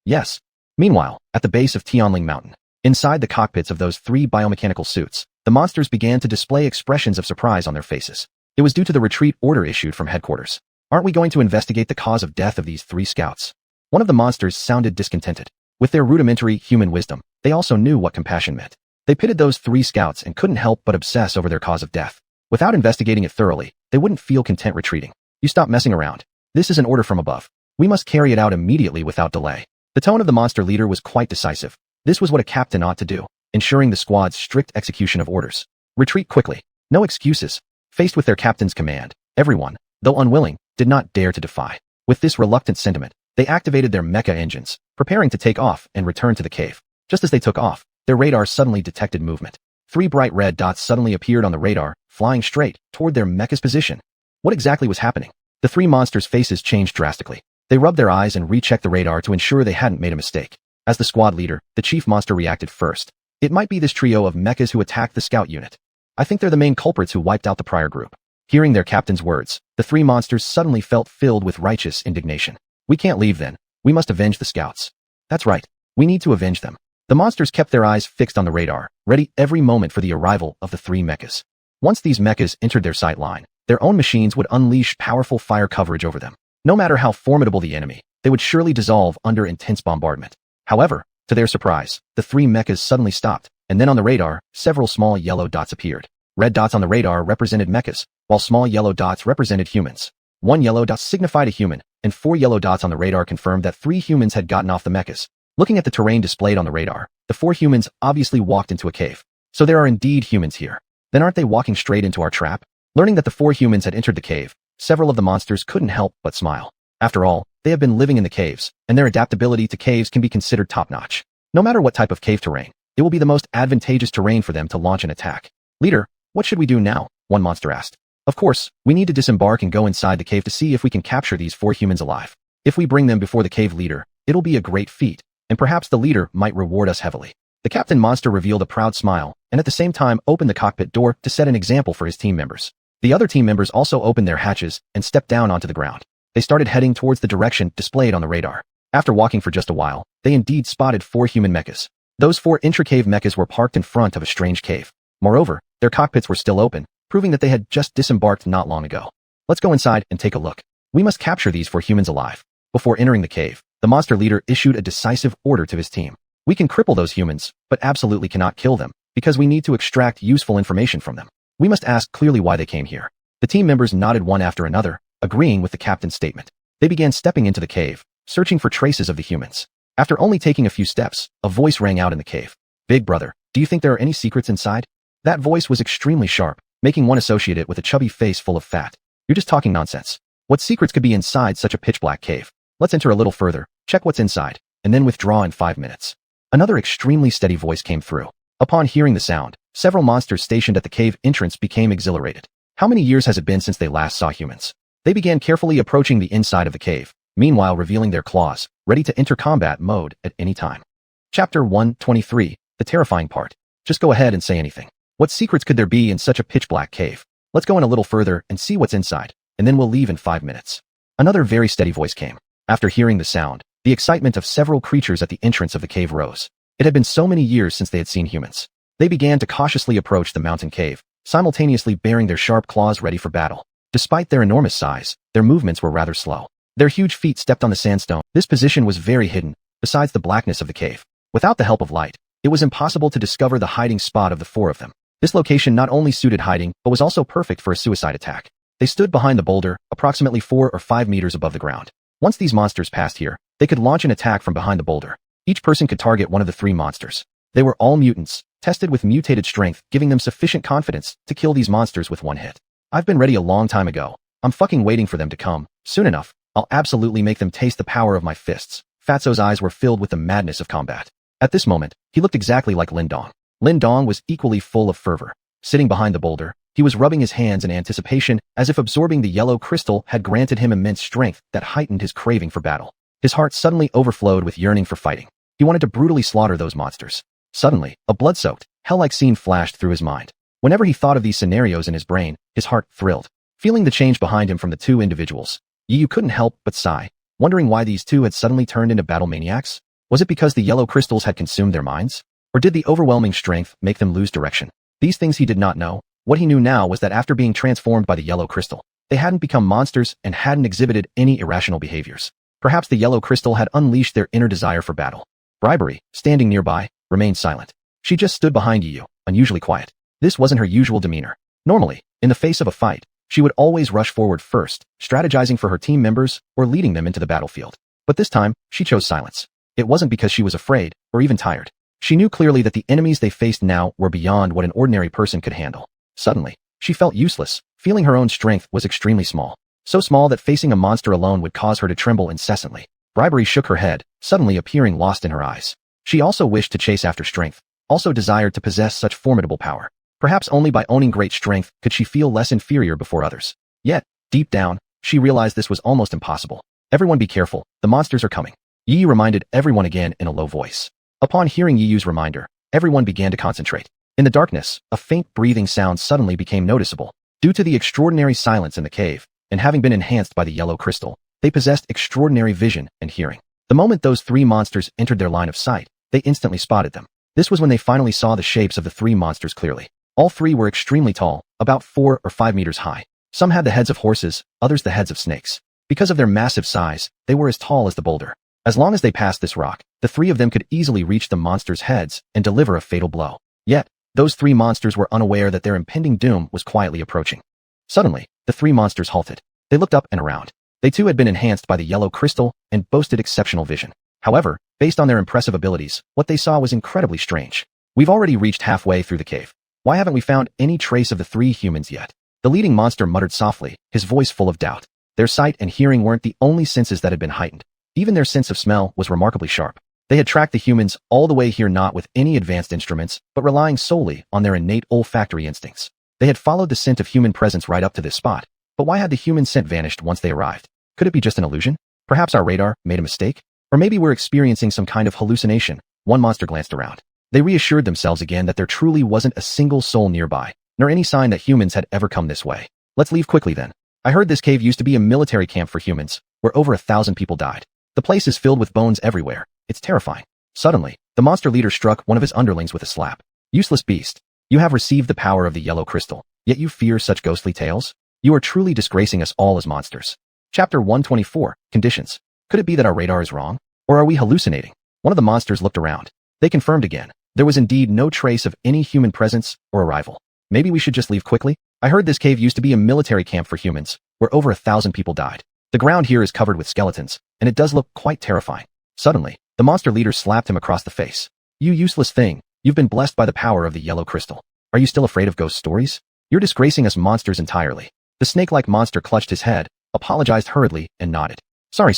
Yes. Meanwhile, at the base of Tianling Mountain, inside the cockpits of those 3 biomechanical suits, the monsters began to display expressions of surprise on their faces. It was due to the retreat order issued from headquarters. Aren't we going to investigate the cause of death of these 3 scouts? One of the monsters sounded discontented. With their rudimentary human wisdom, they also knew what compassion meant. They pitted those 3 scouts and couldn't help but obsess over their cause of death. Without investigating it thoroughly, they wouldn't feel content retreating. You stop messing around. This is an order from above. We must carry it out immediately without delay. The tone of the monster leader was quite decisive. This was what a captain ought to do, ensuring the squad's strict execution of orders. Retreat quickly. No excuses. Faced with their captain's command, everyone, though unwilling, did not dare to defy. With this reluctant sentiment, they activated their mecha engines, preparing to take off and return to the cave. Just as they took off, their radar suddenly detected movement. 3 bright red dots suddenly appeared on the radar, flying straight toward their mecha's position. What exactly was happening? The 3 monsters' faces changed drastically. They rubbed their eyes and rechecked the radar to ensure they hadn't made a mistake. As the squad leader, the chief monster reacted first. It might be this trio of mechas who attacked the scout unit. I think they're the main culprits who wiped out the prior group. Hearing their captain's words, the 3 monsters suddenly felt filled with righteous indignation. We can't leave then. We must avenge the scouts. That's right. We need to avenge them. The monsters kept their eyes fixed on the radar, ready every moment for the arrival of the 3 mechas. Once these mechas entered their sight line, their own machines would unleash powerful fire coverage over them. No matter how formidable the enemy, they would surely dissolve under intense bombardment. However, to their surprise, the 3 mechas suddenly stopped, and then on the radar, several small yellow dots appeared. Red dots on the radar represented mechas, while small yellow dots represented humans. 1 yellow dot signified a human, and 4 yellow dots on the radar confirmed that 3 humans had gotten off the mechas. Looking at the terrain displayed on the radar, the 4 humans obviously walked into a cave. So there are indeed humans here. Then aren't they walking straight into our trap? Learning that the 4 humans had entered the cave, several of the monsters couldn't help but smile. After all, they have been living in the caves, and their adaptability to caves can be considered top-notch. No matter what type of cave terrain, it will be the most advantageous terrain for them to launch an attack. Leader, what should we do now? One monster asked. Of course, we need to disembark and go inside the cave to see if we can capture these 4 humans alive. If we bring them before the cave leader, it'll be a great feat, and perhaps the leader might reward us heavily. The captain monster revealed a proud smile, and at the same time opened the cockpit door to set an example for his team members. The other team members also opened their hatches and stepped down onto the ground. They started heading towards the direction displayed on the radar. After walking for just a while, they indeed spotted 4 human mechas. Those 4 intra-cave mechas were parked in front of a strange cave. Moreover, their cockpits were still open, proving that they had just disembarked not long ago. Let's go inside and take a look. We must capture these 4 humans alive. Before entering the cave, the monster leader issued a decisive order to his team. We can cripple those humans, but absolutely cannot kill them, because we need to extract useful information from them. We must ask clearly why they came here. The team members nodded one after another, agreeing with the captain's statement. They began stepping into the cave, searching for traces of the humans. After only taking a few steps, a voice rang out in the cave. Big brother, do you think there are any secrets inside? That voice was extremely sharp, making one associate it with a chubby face full of fat. You're just talking nonsense. What secrets could be inside such a pitch-black cave? Let's enter a little further, check what's inside, and then withdraw in 5 minutes. Another extremely steady voice came through. Upon hearing the sound, several monsters stationed at the cave entrance became exhilarated. How many years has it been since they last saw humans? They began carefully approaching the inside of the cave, meanwhile revealing their claws, ready to enter combat mode at any time. Chapter 123, the terrifying part. Just go ahead and say anything. What secrets could there be in such a pitch-black cave? Let's go in a little further and see what's inside, and then we'll leave in 5 minutes. Another very steady voice came. After hearing the sound, the excitement of several creatures at the entrance of the cave rose. It had been so many years since they had seen humans. They began to cautiously approach the mountain cave, simultaneously baring their sharp claws ready for battle. Despite their enormous size, their movements were rather slow. Their huge feet stepped on the sandstone. This position was very hidden, besides the blackness of the cave. Without the help of light, it was impossible to discover the hiding spot of the 4 of them. This location not only suited hiding, but was also perfect for a suicide attack. They stood behind the boulder, approximately 4 or 5 meters above the ground. Once these monsters passed here, they could launch an attack from behind the boulder. Each person could target one of the 3 monsters. They were all mutants, tested with mutated strength, giving them sufficient confidence to kill these monsters with 1 hit. I've been ready a long time ago. I'm fucking waiting for them to come. Soon enough, I'll absolutely make them taste the power of my fists. Fatso's eyes were filled with the madness of combat. At this moment, he looked exactly like Lin Dong. Lin Dong was equally full of fervor. Sitting behind the boulder, he was rubbing his hands in anticipation, as if absorbing the yellow crystal had granted him immense strength that heightened his craving for battle. His heart suddenly overflowed with yearning for fighting. He wanted to brutally slaughter those monsters. Suddenly, a blood-soaked, hell-like scene flashed through his mind. Whenever he thought of these scenarios in his brain, his heart thrilled. Feeling the change behind him from the two individuals, Yu couldn't help but sigh, wondering why these two had suddenly turned into battle maniacs. Was it because the yellow crystals had consumed their minds? Or did the overwhelming strength make them lose direction? These things he did not know. What he knew now was that after being transformed by the yellow crystal, they hadn't become monsters and hadn't exhibited any irrational behaviors. Perhaps the yellow crystal had unleashed their inner desire for battle. Bribery, standing nearby, remained silent. She just stood behind Yu, unusually quiet. This wasn't her usual demeanor. Normally, in the face of a fight, she would always rush forward first, strategizing for her team members or leading them into the battlefield. But this time, she chose silence. It wasn't because she was afraid or even tired. She knew clearly that the enemies they faced now were beyond what an ordinary person could handle. Suddenly, she felt useless, feeling her own strength was extremely small. So small that facing a monster alone would cause her to tremble incessantly. Bribery shook her head, suddenly appearing lost in her eyes. She also wished to chase after strength, also desired to possess such formidable power. Perhaps only by owning great strength could she feel less inferior before others. Yet, deep down, she realized this was almost impossible. Everyone be careful, the monsters are coming. Yi reminded everyone again in a low voice. Upon hearing Yi's reminder, everyone began to concentrate. In the darkness, a faint breathing sound suddenly became noticeable. Due to the extraordinary silence in the cave, and having been enhanced by the yellow crystal, they possessed extraordinary vision and hearing. The moment those three monsters entered their line of sight, they instantly spotted them. This was when they finally saw the shapes of the three monsters clearly. All three were extremely tall, about 4 or 5 meters high. Some had the heads of horses, others the heads of snakes. Because of their massive size, they were as tall as the boulder. As long as they passed this rock, the three of them could easily reach the monsters' heads and deliver a fatal blow. Yet, those three monsters were unaware that their impending doom was quietly approaching. Suddenly, the three monsters halted. They looked up and around. They too had been enhanced by the yellow crystal and boasted exceptional vision. However, based on their impressive abilities, what they saw was incredibly strange. We've already reached halfway through the cave. Why haven't we found any trace of the three humans yet? The leading monster muttered softly, his voice full of doubt. Their sight and hearing weren't the only senses that had been heightened. Even their sense of smell was remarkably sharp. They had tracked the humans all the way here not with any advanced instruments, but relying solely on their innate olfactory instincts. They had followed the scent of human presence right up to this spot. But why had the human scent vanished once they arrived? Could it be just an illusion? Perhaps our radar made a mistake? Or maybe we're experiencing some kind of hallucination. One monster glanced around. They reassured themselves again that there truly wasn't a single soul nearby, nor any sign that humans had ever come this way. Let's leave quickly then. I heard this cave used to be a military camp for humans, where over 1,000 people died. The place is filled with bones everywhere. It's terrifying. Suddenly, the monster leader struck one of his underlings with a slap. Useless beast. You have received the power of the yellow crystal, yet you fear such ghostly tales? You are truly disgracing us all as monsters. Chapter 124, Conditions. Could it be that our radar is wrong? Or are we hallucinating? One of the monsters looked around. They confirmed again. There was indeed no trace of any human presence or arrival. Maybe we should just leave quickly? I heard this cave used to be a military camp for humans, where over 1,000 people died. The ground here is covered with skeletons, and it does look quite terrifying. Suddenly, the monster leader slapped him across the face. You useless thing, you've been blessed by the power of the yellow crystal. Are you still afraid of ghost stories? You're disgracing us monsters entirely. The snake-like monster clutched his head, apologized hurriedly, and nodded. Sorry.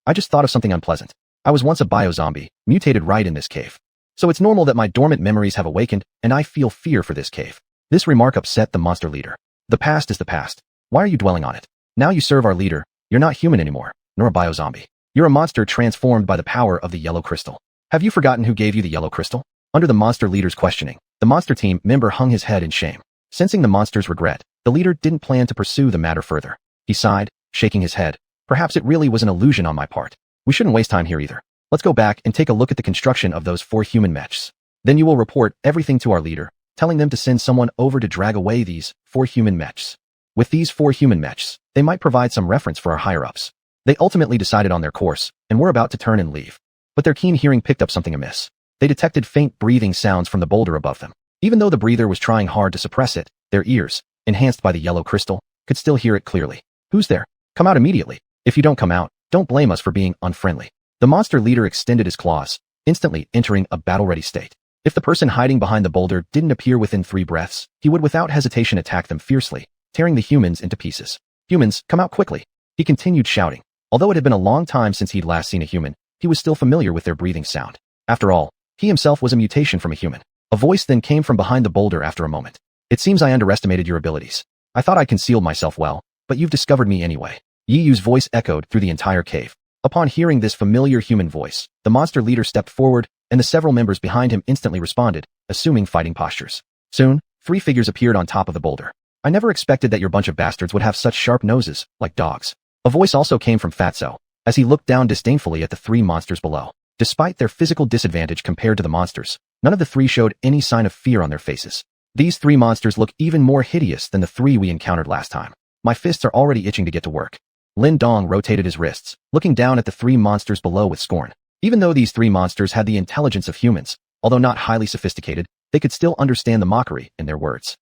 I just thought of something unpleasant. I was once a bio-zombie, mutated right in this cave. So it's normal that my dormant memories have awakened, and I feel fear for this cave. This remark upset the monster leader. The past is the past. Why are you dwelling on it? Now you serve our leader. You're not human anymore, nor a bio-zombie. You're a monster transformed by the power of the yellow crystal. Have you forgotten who gave you the yellow crystal? Under the monster leader's questioning, the monster team member hung his head in shame. Sensing the monster's regret, the leader didn't plan to pursue the matter further. He sighed, shaking his head. Perhaps it really was an illusion on my part. We shouldn't waste time here either. Let's go back and take a look at the construction of those 4 human mechs. Then you will report everything to our leader, telling them to send someone over to drag away these 4 human mechs. With these 4 human mechs, they might provide some reference for our higher-ups. They ultimately decided on their course, and were about to turn and leave. But their keen hearing picked up something amiss. They detected faint breathing sounds from the boulder above them. Even though the breather was trying hard to suppress it, their ears, enhanced by the yellow crystal, could still hear it clearly. Who's there? Come out immediately. If you don't come out, don't blame us for being unfriendly. The monster leader extended his claws, instantly entering a battle-ready state. If the person hiding behind the boulder didn't appear within 3 breaths, he would without hesitation attack them fiercely, tearing the humans into pieces. Humans, come out quickly. He continued shouting. Although it had been a long time since he'd last seen a human, he was still familiar with their breathing sound. After all, he himself was a mutation from a human. A voice then came from behind the boulder after a moment. It seems I underestimated your abilities. I thought I concealed myself well, but you've discovered me anyway. Yu's voice echoed through the entire cave. Upon hearing this familiar human voice, the monster leader stepped forward, and the several members behind him instantly responded, assuming fighting postures. Soon, Three figures appeared on top of the boulder. I never expected that your bunch of bastards would have such sharp noses, like dogs. A voice also came from Fatso, as he looked down disdainfully at the three monsters below. Despite their physical disadvantage compared to the monsters, none of the three showed any sign of fear on their faces. These three monsters look even more hideous than the three we encountered last time. My fists are already itching to get to work. Lin Dong rotated his wrists, looking down at the three monsters below with scorn. Even though these three monsters had the intelligence of humans, although not highly sophisticated, they could still understand the mockery in their words.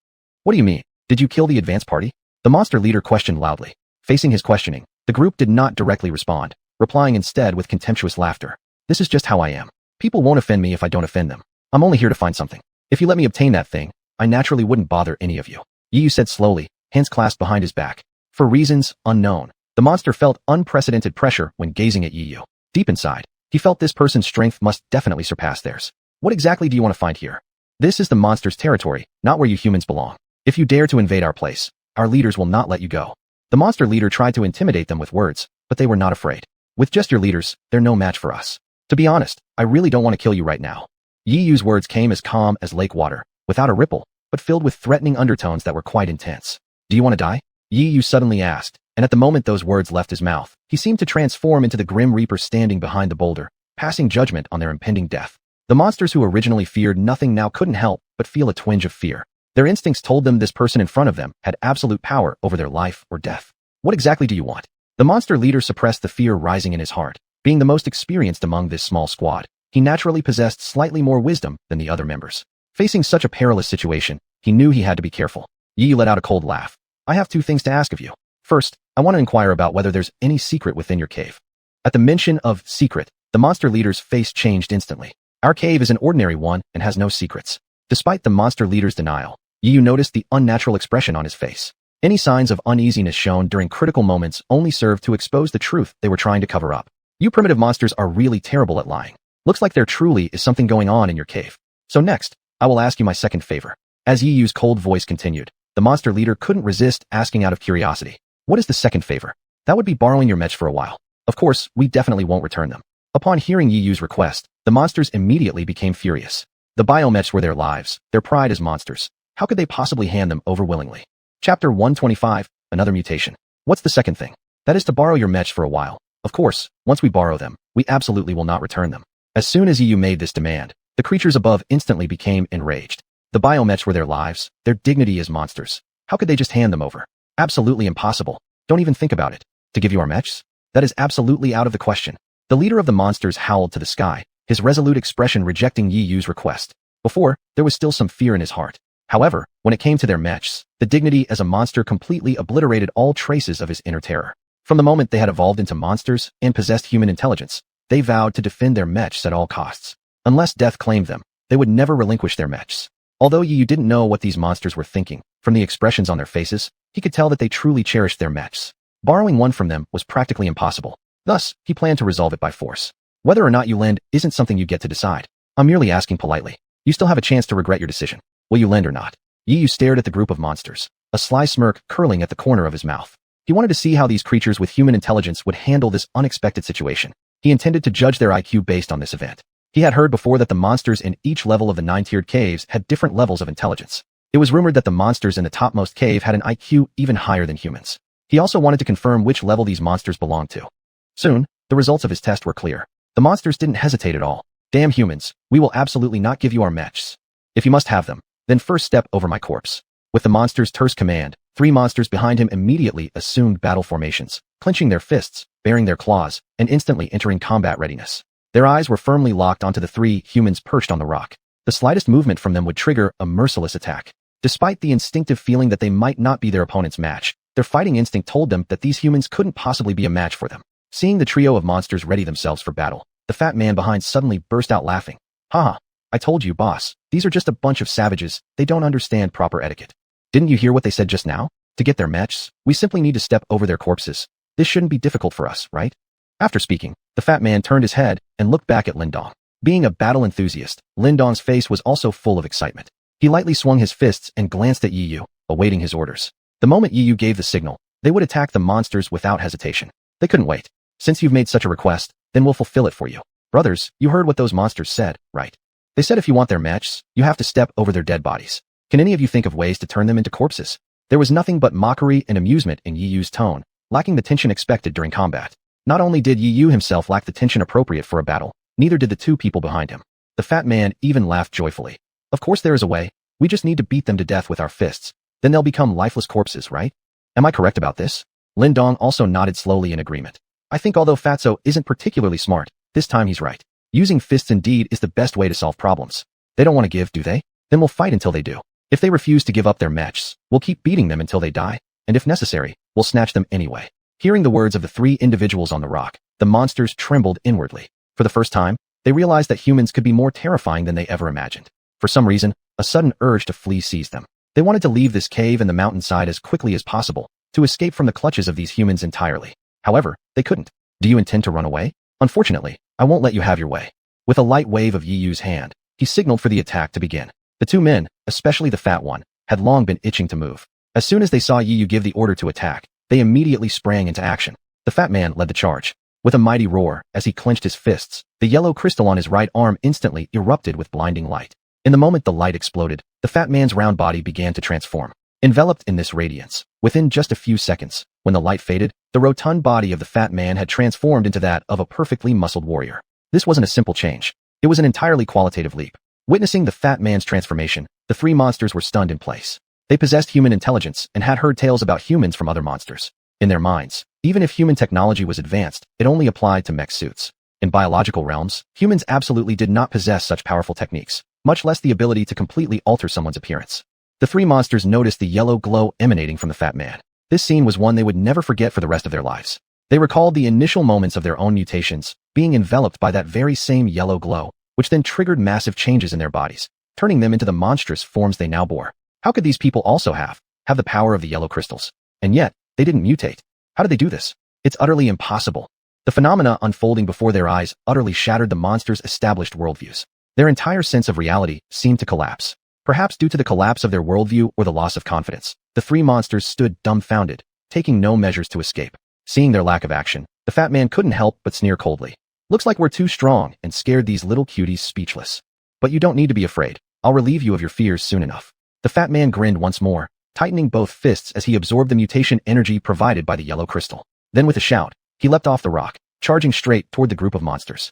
What do you mean? Did you kill the advance party? The monster leader questioned loudly. Facing his questioning, the group did not directly respond, replying instead with contemptuous laughter. This is just how I am. People won't offend me if I don't offend them. I'm only here to find something. If you let me obtain that thing, I naturally wouldn't bother any of you. Yi said slowly, hands clasped behind his back. For reasons unknown, the monster felt unprecedented pressure when gazing at Yi. Deep inside, he felt this person's strength must definitely surpass theirs. What exactly do you want to find here? This is the monster's territory, not where you humans belong. If you dare to invade our place, our leaders will not let you go. The monster leader tried to intimidate them with words, but they were not afraid. With just your leaders, they're no match for us. To be honest, I really don't want to kill you right now. Yi's words came as calm as lake water, without a ripple, but filled with threatening undertones that were quite intense. Do you want to die? Yi suddenly asked, and at the moment those words left his mouth, he seemed to transform into the Grim Reaper standing behind the boulder, passing judgment on their impending death. The monsters who originally feared nothing now couldn't help but feel a twinge of fear. Their instincts told them this person in front of them had absolute power over their life or death. What exactly do you want? The monster leader suppressed the fear rising in his heart. Being the most experienced among this small squad, he naturally possessed slightly more wisdom than the other members. Facing such a perilous situation, he knew he had to be careful. Yi let out a cold laugh. I have two things to ask of you. First, I want to inquire about whether there's any secret within your cave. At the mention of secret, the monster leader's face changed instantly. Our cave is an ordinary one and has no secrets. Despite the monster leader's denial, Yi noticed the unnatural expression on his face. Any signs of uneasiness shown during critical moments only served to expose the truth they were trying to cover up. You primitive monsters are really terrible at lying. Looks like there truly is something going on in your cave. So next, I will ask you my second favor. As Yi's cold voice continued, the monster leader couldn't resist asking out of curiosity. What is the second favor? That would be borrowing your mechs for a while. Of course, we definitely won't return them. Upon hearing Yi's request, the monsters immediately became furious. The biomechs were their lives, their pride as monsters. How could they possibly hand them over willingly? Chapter 125, Another Mutation. What's the second thing? That is to borrow your mechs for a while. Of course, once we borrow them, we absolutely will not return them. As soon as Yi made this demand, the creatures above instantly became enraged. The biomechs were their lives, their dignity as monsters. How could they just hand them over? Absolutely impossible. Don't even think about it. To give you our mechs? That is absolutely out of the question. The leader of the monsters howled to the sky, his resolute expression rejecting Yi's request. Before, there was still some fear in his heart. However, when it came to their mechs, the dignity as a monster completely obliterated all traces of his inner terror. From the moment they had evolved into monsters and possessed human intelligence, they vowed to defend their mechs at all costs. Unless death claimed them, they would never relinquish their mechs. Although Yi didn't know what these monsters were thinking, from the expressions on their faces, he could tell that they truly cherished their mechs. Borrowing one from them was practically impossible. Thus, he planned to resolve it by force. Whether or not you lend isn't something you get to decide. I'm merely asking politely. You still have a chance to regret your decision. Will you lend or not? Yi stared at the group of monsters, a sly smirk curling at the corner of his mouth. He wanted to see how these creatures with human intelligence would handle this unexpected situation. He intended to judge their IQ based on this event. He had heard before that the monsters in each level of the 9-tiered caves had different levels of intelligence. It was rumored that the monsters in the topmost cave had an IQ even higher than humans. He also wanted to confirm which level these monsters belonged to. Soon, the results of his test were clear. The monsters didn't hesitate at all. Damn humans, we will absolutely not give you our mechs. If you must have them, then first step over my corpse. With the monster's terse command, 3 monsters behind him immediately assumed battle formations, clenching their fists, baring their claws, and instantly entering combat readiness. Their eyes were firmly locked onto the 3 humans perched on the rock. The slightest movement from them would trigger a merciless attack. Despite the instinctive feeling that they might not be their opponent's match, their fighting instinct told them that these humans couldn't possibly be a match for them. Seeing the trio of monsters ready themselves for battle, the fat man behind suddenly burst out laughing. Haha, I told you, boss, these are just a bunch of savages, they don't understand proper etiquette. Didn't you hear what they said just now? To get their mechs, we simply need to step over their corpses. This shouldn't be difficult for us, right? After speaking, the fat man turned his head and looked back at Lin Dong. Being a battle enthusiast, Lin Dong's face was also full of excitement. He lightly swung his fists and glanced at Yi, awaiting his orders. The moment Yi gave the signal, they would attack the monsters without hesitation. They couldn't wait. Since you've made such a request, then we'll fulfill it for you. Brothers, you heard what those monsters said, right? They said if you want their mechs, you have to step over their dead bodies. Can any of you think of ways to turn them into corpses? There was nothing but mockery and amusement in Yi Yu's tone, lacking the tension expected during combat. Not only did Yi Yu himself lack the tension appropriate for a battle, neither did the two people behind him. The fat man even laughed joyfully. Of course there is a way. We just need to beat them to death with our fists. Then they'll become lifeless corpses, right? Am I correct about this? Lin Dong also nodded slowly in agreement. I think although Fatso isn't particularly smart, this time he's right. Using fists indeed is the best way to solve problems. They don't want to give, do they? Then we'll fight until they do. If they refuse to give up their mechs, we'll keep beating them until they die, and if necessary, we'll snatch them anyway. Hearing the words of the three individuals on the rock, the monsters trembled inwardly. For the first time, they realized that humans could be more terrifying than they ever imagined. For some reason, a sudden urge to flee seized them. They wanted to leave this cave and the mountainside as quickly as possible, to escape from the clutches of these humans entirely. However, they couldn't. Do you intend to run away? Unfortunately, I won't let you have your way. With a light wave of Yi Yu's hand, he signaled for the attack to begin. The two men, especially the fat one, had long been itching to move. As soon as they saw Yi Yu give the order to attack, they immediately sprang into action. The fat man led the charge. With a mighty roar, as he clenched his fists, the yellow crystal on his right arm instantly erupted with blinding light. In the moment the light exploded, the fat man's round body began to transform. Enveloped in this radiance, within just a few seconds, when the light faded, the rotund body of the fat man had transformed into that of a perfectly muscled warrior. This wasn't a simple change. It was an entirely qualitative leap. Witnessing the fat man's transformation, the three monsters were stunned in place. They possessed human intelligence and had heard tales about humans from other monsters. In their minds, even if human technology was advanced, it only applied to mech suits. In biological realms, humans absolutely did not possess such powerful techniques, much less the ability to completely alter someone's appearance. The three monsters noticed the yellow glow emanating from the fat man. This scene was one they would never forget for the rest of their lives. They recalled the initial moments of their own mutations, being enveloped by that very same yellow glow, which then triggered massive changes in their bodies, turning them into the monstrous forms they now bore. How could these people also have the power of the yellow crystals? And yet, they didn't mutate. How did they do this? It's utterly impossible. The phenomena unfolding before their eyes utterly shattered the monsters' established worldviews. Their entire sense of reality seemed to collapse. Perhaps due to the collapse of their worldview or the loss of confidence, the three monsters stood dumbfounded, taking no measures to escape. Seeing their lack of action, the fat man couldn't help but sneer coldly. Looks like we're too strong and scared these little cuties speechless. But you don't need to be afraid. I'll relieve you of your fears soon enough. The fat man grinned once more, tightening both fists as he absorbed the mutation energy provided by the yellow crystal. Then with a shout, he leapt off the rock, charging straight toward the group of monsters.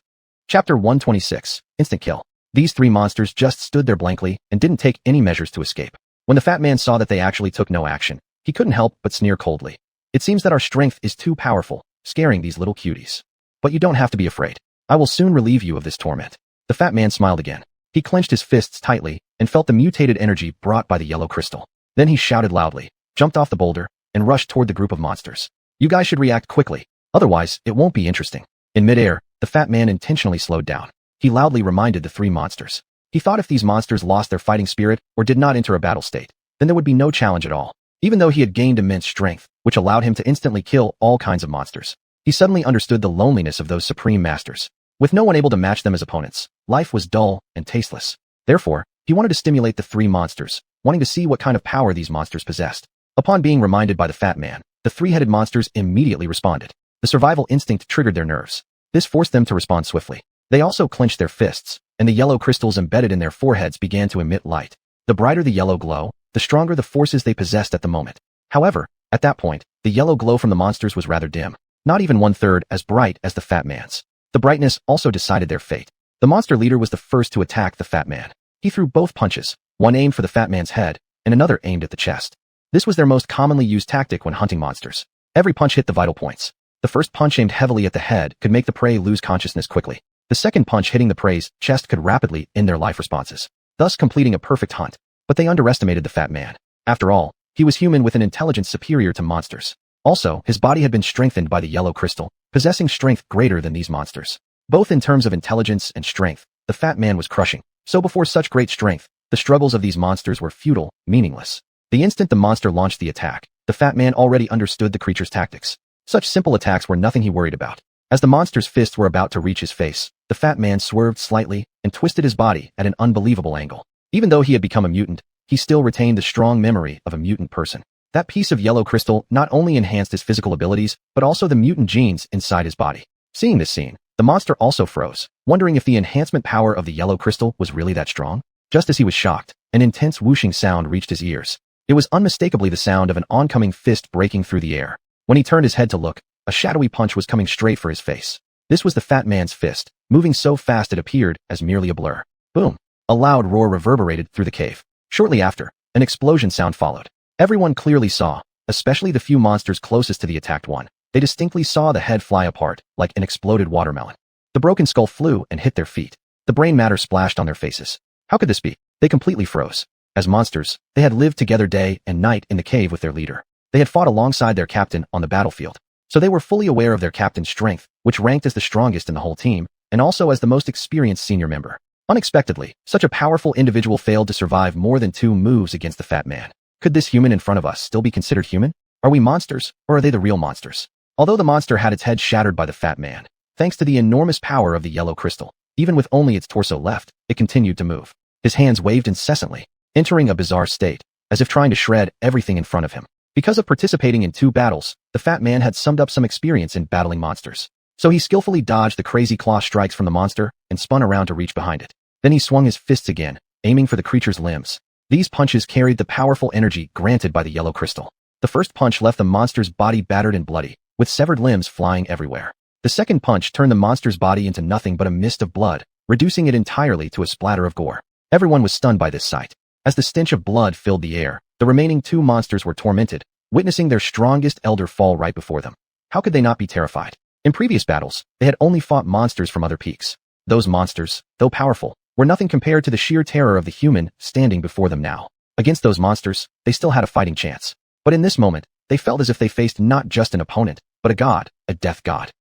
Chapter 126, Instant Kill. These three monsters just stood there blankly and didn't take any measures to escape. When the fat man saw that they actually took no action, he couldn't help but sneer coldly. It seems that our strength is too powerful, scaring these little cuties. But you don't have to be afraid. I will soon relieve you of this torment. The fat man smiled again. He clenched his fists tightly and felt the mutated energy brought by the yellow crystal. Then he shouted loudly, jumped off the boulder, and rushed toward the group of monsters. You guys should react quickly, otherwise it won't be interesting. In midair, the fat man intentionally slowed down. He loudly reminded the three monsters. He thought if these monsters lost their fighting spirit or did not enter a battle state, then there would be no challenge at all. Even though he had gained immense strength, which allowed him to instantly kill all kinds of monsters, he suddenly understood the loneliness of those supreme masters. With no one able to match them as opponents, life was dull and tasteless. Therefore, he wanted to stimulate the three monsters, wanting to see what kind of power these monsters possessed. Upon being reminded by the fat man, the three-headed monsters immediately responded. The survival instinct triggered their nerves. This forced them to respond swiftly. They also clenched their fists, and the yellow crystals embedded in their foreheads began to emit light. The brighter the yellow glow, the stronger the forces they possessed at the moment. However, at that point, the yellow glow from the monsters was rather dim, not even 1/3 as bright as the fat man's. The brightness also decided their fate. The monster leader was the first to attack the fat man. He threw both punches, one aimed for the fat man's head, and another aimed at the chest. This was their most commonly used tactic when hunting monsters. Every punch hit the vital points. The first punch aimed heavily at the head could make the prey lose consciousness quickly. The second punch hitting the prey's chest could rapidly end their life responses, thus completing a perfect hunt. But they underestimated the fat man. After all, he was human with an intelligence superior to monsters. Also, his body had been strengthened by the yellow crystal, possessing strength greater than these monsters. Both in terms of intelligence and strength, the fat man was crushing. So before such great strength, the struggles of these monsters were futile, meaningless. The instant the monster launched the attack, the fat man already understood the creature's tactics. Such simple attacks were nothing he worried about. As the monster's fists were about to reach his face, the fat man swerved slightly and twisted his body at an unbelievable angle. Even though he had become a mutant, he still retained the strong memory of a mutant person. That piece of yellow crystal not only enhanced his physical abilities, but also the mutant genes inside his body. Seeing this scene, the monster also froze, wondering if the enhancement power of the yellow crystal was really that strong. Just as he was shocked, An intense whooshing sound reached his ears. It was unmistakably the sound of an oncoming fist breaking through the air. When he turned his head to look, a shadowy punch was coming straight for his face. This was the fat man's fist, moving so fast it appeared as merely a blur. Boom! A loud roar reverberated through the cave. Shortly after, an explosion sound followed. Everyone clearly saw, especially the few monsters closest to the attacked one. They distinctly saw the head fly apart, like an exploded watermelon. The broken skull flew and hit their feet. The brain matter splashed on their faces. How could this be? They completely froze. As monsters, they had lived together day and night in the cave with their leader. They had fought alongside their captain on the battlefield. So they were fully aware of their captain's strength, which ranked as the strongest in the whole team, and also as the most experienced senior member. Unexpectedly, such a powerful individual failed to survive more than 2 moves against the fat man. Could this human in front of us still be considered human? Are we monsters, or are they the real monsters? Although the monster had its head shattered by the fat man, thanks to the enormous power of the yellow crystal, even with only its torso left, it continued to move. His hands waved incessantly, entering a bizarre state, as if trying to shred everything in front of him. Because of participating in 2 battles, the fat man had summed up some experience in battling monsters. So he skillfully dodged the crazy claw strikes from the monster and spun around to reach behind it. Then he swung his fists again, aiming for the creature's limbs. These punches carried the powerful energy granted by the yellow crystal. The first punch left the monster's body battered and bloody, with severed limbs flying everywhere. The second punch turned the monster's body into nothing but a mist of blood, reducing it entirely to a splatter of gore. Everyone was stunned by this sight. As the stench of blood filled the air, the remaining 2 monsters were tormented, witnessing their strongest elder fall right before them. How could they not be terrified? In previous battles, they had only fought monsters from other peaks. Those monsters, though powerful, were nothing compared to the sheer terror of the human standing before them now. Against those monsters, they still had a fighting chance. But in this moment, they felt as if they faced not just an opponent, but a god, a death god.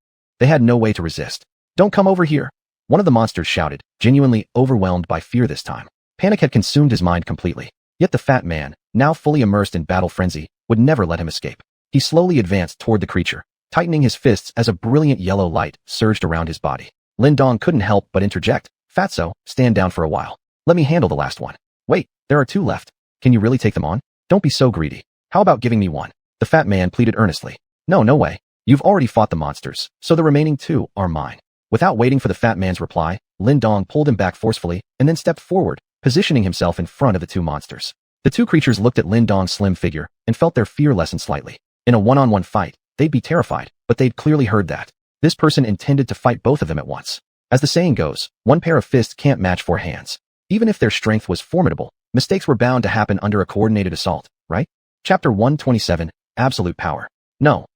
They had no way to resist. "Don't come over here!" One of the monsters shouted, genuinely overwhelmed by fear this time. Panic had consumed his mind completely. Yet the fat man, now fully immersed in battle frenzy, would never let him escape. He slowly advanced toward the creature, tightening his fists as a brilliant yellow light surged around his body. Lin Dong couldn't help but interject, "Fatso, stand down for a while. Let me handle the last one." "Wait, there are 2 left. Can you really take them on? Don't be so greedy. How about giving me one?" The fat man pleaded earnestly. "No, no way. You've already fought the monsters, so the remaining 2 are mine." Without waiting for the fat man's reply, Lin Dong pulled him back forcefully and then stepped forward, positioning himself in front of the 2 monsters. The 2 creatures looked at Lin Dong's slim figure and felt their fear lessen slightly. In a one-on-one fight, they'd be terrified, but they'd clearly heard that this person intended to fight both of them at once. As the saying goes, one pair of fists can't match 4 hands. Even if their strength was formidable, mistakes were bound to happen under a coordinated assault, right? Chapter 127, Absolute Power. No,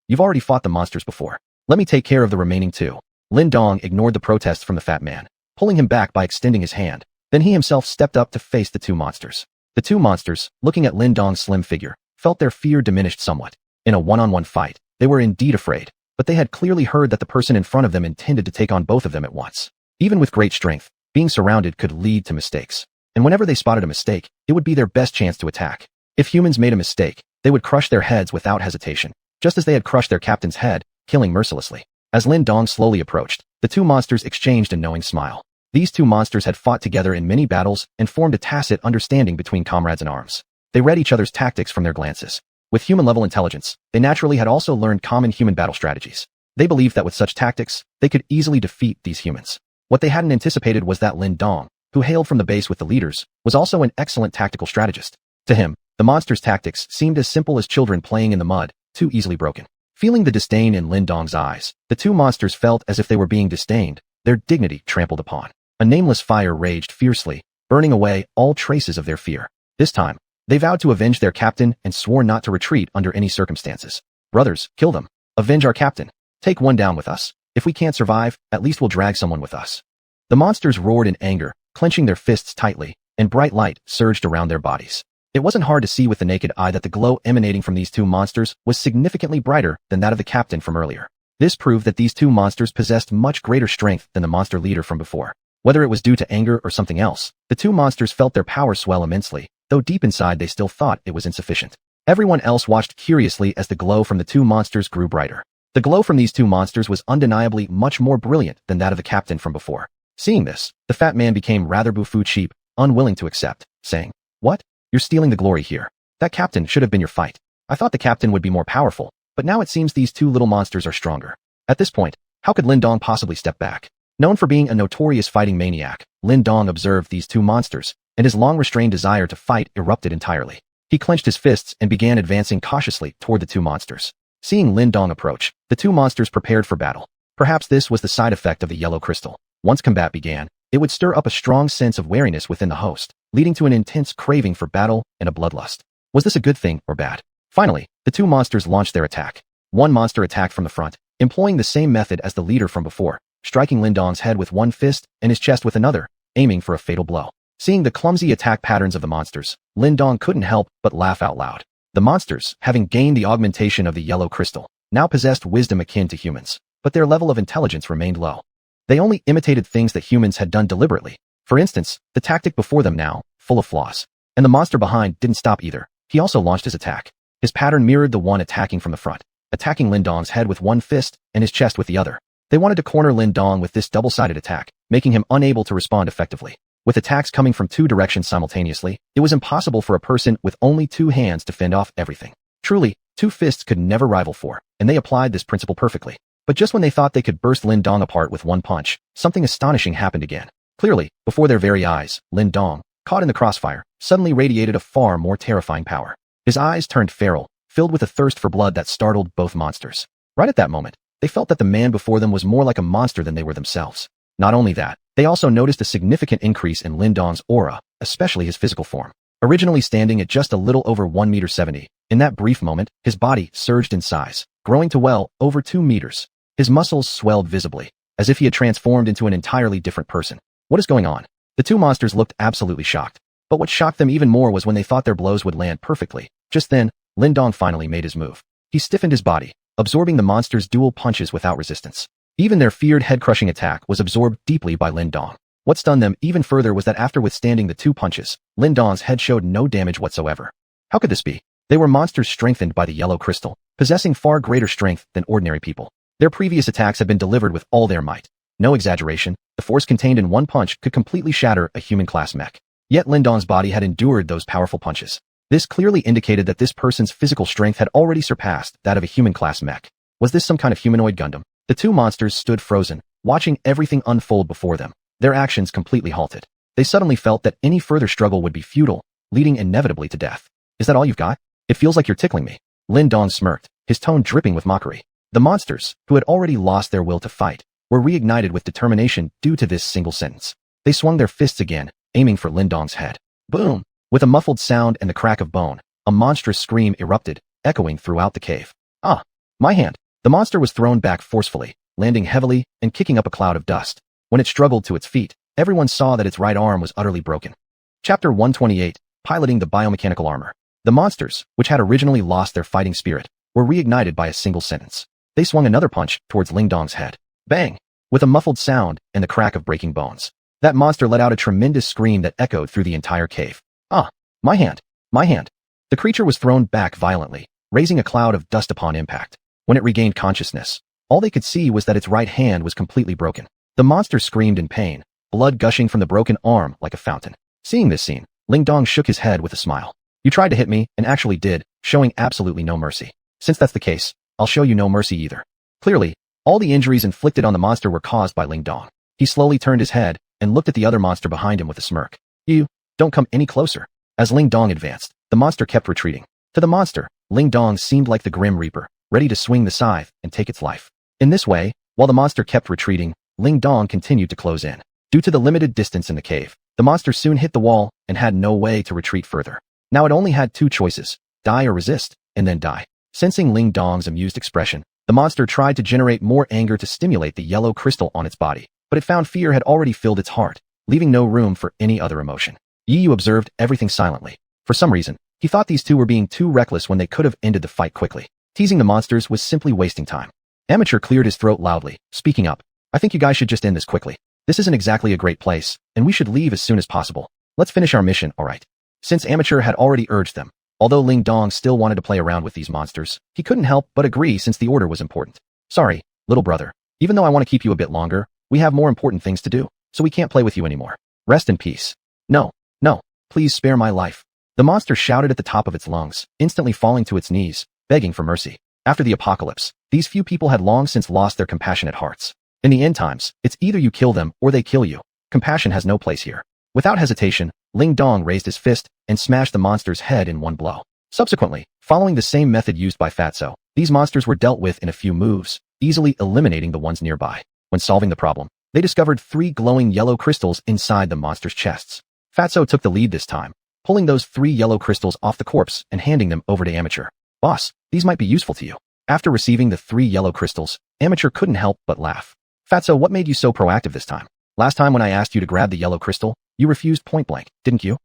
you've already fought the monsters before. Let me take care of the remaining 2. Lin Dong ignored the protests from the fat man, pulling him back by extending his hand. Then he himself stepped up to face the 2 monsters. The 2 monsters, looking at Lin Dong's slim figure, felt their fear diminished somewhat. In a one-on-one fight, they were indeed afraid, but they had clearly heard that the person in front of them intended to take on both of them at once. Even with great strength, being surrounded could lead to mistakes. And whenever they spotted a mistake, it would be their best chance to attack. If humans made a mistake, they would crush their heads without hesitation, just as they had crushed their captain's head, killing mercilessly. As Lin Dong slowly approached, the 2 monsters exchanged a knowing smile. These 2 monsters had fought together in many battles and formed a tacit understanding between comrades in arms. They read each other's tactics from their glances. With human-level intelligence, they naturally had also learned common human battle strategies. They believed that with such tactics, they could easily defeat these humans. What they hadn't anticipated was that Lin Dong, who hailed from the base with the leaders, was also an excellent tactical strategist. To him, the monsters' tactics seemed as simple as children playing in the mud, too easily broken. Feeling the disdain in Lin Dong's eyes, the 2 monsters felt as if they were being disdained, their dignity trampled upon. A nameless fire raged fiercely, burning away all traces of their fear. This time, they vowed to avenge their captain and swore not to retreat under any circumstances. "Brothers, kill them. Avenge our captain. Take one down with us. If we can't survive, at least we'll drag someone with us." The monsters roared in anger, clenching their fists tightly, and bright light surged around their bodies. It wasn't hard to see with the naked eye that the glow emanating from these 2 monsters was significantly brighter than that of the captain from earlier. This proved that these 2 monsters possessed much greater strength than the monster leader from before. Whether it was due to anger or something else, the 2 monsters felt their power swell immensely, though deep inside they still thought it was insufficient. Everyone else watched curiously as the glow from the 2 monsters grew brighter. The glow from these 2 monsters was undeniably much more brilliant than that of the captain from before. Seeing this, the fat man became rather buffoon cheap, unwilling to accept, saying, "What? You're stealing the glory here. That captain should have been your fight. I thought the captain would be more powerful, but now it seems these 2 little monsters are stronger." At this point, how could Lin Dong possibly step back? Known for being a notorious fighting maniac, Lin Dong observed these 2 monsters, and his long-restrained desire to fight erupted entirely. He clenched his fists and began advancing cautiously toward the two monsters. Seeing Lin Dong approach, the two monsters prepared for battle. Perhaps this was the side effect of the yellow crystal. Once combat began, it would stir up a strong sense of wariness within the host, leading to an intense craving for battle and a bloodlust. Was this a good thing or bad? Finally, the two monsters launched their attack. One monster attacked from the front, employing the same method as the leader from before, striking Lin Dong's head with one fist and his chest with another, aiming for a fatal blow. Seeing the clumsy attack patterns of the monsters, Lin Dong couldn't help but laugh out loud. The monsters, having gained the augmentation of the yellow crystal, now possessed wisdom akin to humans, but their level of intelligence remained low. They only imitated things that humans had done deliberately. For instance, the tactic before them now, full of flaws. And the monster behind didn't stop either. He also launched his attack. His pattern mirrored the one attacking from the front, attacking Lin Dong's head with one fist and his chest with the other. They wanted to corner Lin Dong with this double-sided attack, making him unable to respond effectively. With attacks coming from two directions simultaneously, it was impossible for a person with only two hands to fend off everything. Truly, two fists could never rival four, and they applied this principle perfectly. But just when they thought they could burst Lin Dong apart with one punch, something astonishing happened again. Clearly, before their very eyes, Lin Dong, caught in the crossfire, suddenly radiated a far more terrifying power. His eyes turned feral, filled with a thirst for blood that startled both monsters. Right at that moment, they felt that the man before them was more like a monster than they were themselves. Not only that, they also noticed a significant increase in Lin Dong's aura, especially his physical form. Originally standing at just a little over 1.70 meters, in that brief moment, his body surged in size, growing to well over 2 meters. His muscles swelled visibly, as if he had transformed into an entirely different person. What is going on? The two monsters looked absolutely shocked. But what shocked them even more was when they thought their blows would land perfectly. Just then, Lin Dong finally made his move. He stiffened his body, absorbing the monster's dual punches without resistance. Even their feared head-crushing attack was absorbed deeply by Lin Dong. What stunned them even further was that after withstanding the two punches, Lin Dong's head showed no damage whatsoever. How could this be? They were monsters strengthened by the yellow crystal, possessing far greater strength than ordinary people. Their previous attacks had been delivered with all their might. No exaggeration, the force contained in one punch could completely shatter a human-class mech. Yet Lin Dong's body had endured those powerful punches. This clearly indicated that this person's physical strength had already surpassed that of a human-class mech. Was this some kind of humanoid Gundam? The two monsters stood frozen, watching everything unfold before them. Their actions completely halted. They suddenly felt that any further struggle would be futile, leading inevitably to death. Is that all you've got? It feels like you're tickling me. Lin Dong smirked, his tone dripping with mockery. The monsters, who had already lost their will to fight, were reignited with determination due to this single sentence. They swung their fists again, aiming for Lin Dong's head. Boom! With a muffled sound and the crack of bone, a monstrous scream erupted, echoing throughout the cave. Ah! My hand! The monster was thrown back forcefully, landing heavily and kicking up a cloud of dust. When it struggled to its feet, everyone saw that its right arm was utterly broken. Chapter 128, Piloting the Biomechanical Armor. The monsters, which had originally lost their fighting spirit, were reignited by a single sentence. They swung another punch towards Lin Dong's head. Bang! With a muffled sound and the crack of breaking bones. That monster let out a tremendous scream that echoed through the entire cave. Ah! My hand! My hand! The creature was thrown back violently, raising a cloud of dust upon impact. When it regained consciousness, all they could see was that its right hand was completely broken. The monster screamed in pain, blood gushing from the broken arm like a fountain. Seeing this scene, Lin Dong shook his head with a smile. You tried to hit me, and actually did, showing absolutely no mercy. Since that's the case, I'll show you no mercy either. Clearly, all the injuries inflicted on the monster were caused by Lin Dong. He slowly turned his head and looked at the other monster behind him with a smirk. You, don't come any closer. As Lin Dong advanced, the monster kept retreating. To the monster, Lin Dong seemed like the Grim Reaper, ready to swing the scythe and take its life. In this way, while the monster kept retreating, Lin Dong continued to close in. Due to the limited distance in the cave, the monster soon hit the wall and had no way to retreat further. Now it only had two choices, die or resist, and then die. Sensing Lin Dong's amused expression, the monster tried to generate more anger to stimulate the yellow crystal on its body, but it found fear had already filled its heart, leaving no room for any other emotion. Yu observed everything silently. For some reason, he thought these two were being too reckless when they could have ended the fight quickly. Teasing the monsters was simply wasting time. Amateur cleared his throat loudly, speaking up. I think you guys should just end this quickly. This isn't exactly a great place, and we should leave as soon as possible. Let's finish our mission, alright? Since Amateur had already urged them, although Lin Dong still wanted to play around with these monsters, he couldn't help but agree since the order was important. Sorry, little brother. Even though I want to keep you a bit longer, we have more important things to do, so we can't play with you anymore. Rest in peace. No, no, please spare my life. The monster shouted at the top of its lungs, instantly falling to its knees, begging for mercy. After the apocalypse, these few people had long since lost their compassionate hearts. In the end times, it's either you kill them or they kill you. Compassion has no place here. Without hesitation, Ling Dong raised his fist and smashed the monster's head in one blow. Subsequently, following the same method used by Fatso, these monsters were dealt with in a few moves, easily eliminating the ones nearby. When solving the problem, they discovered 3 glowing yellow crystals inside the monster's chests. Fatso took the lead this time, pulling those 3 yellow crystals off the corpse and handing them over to Amateur. Boss, these might be useful to you. After receiving the 3 yellow crystals, Amateur couldn't help but laugh. Fatso, what made you so proactive this time? Last time when I asked you to grab the yellow crystal, you refused point blank, didn't you?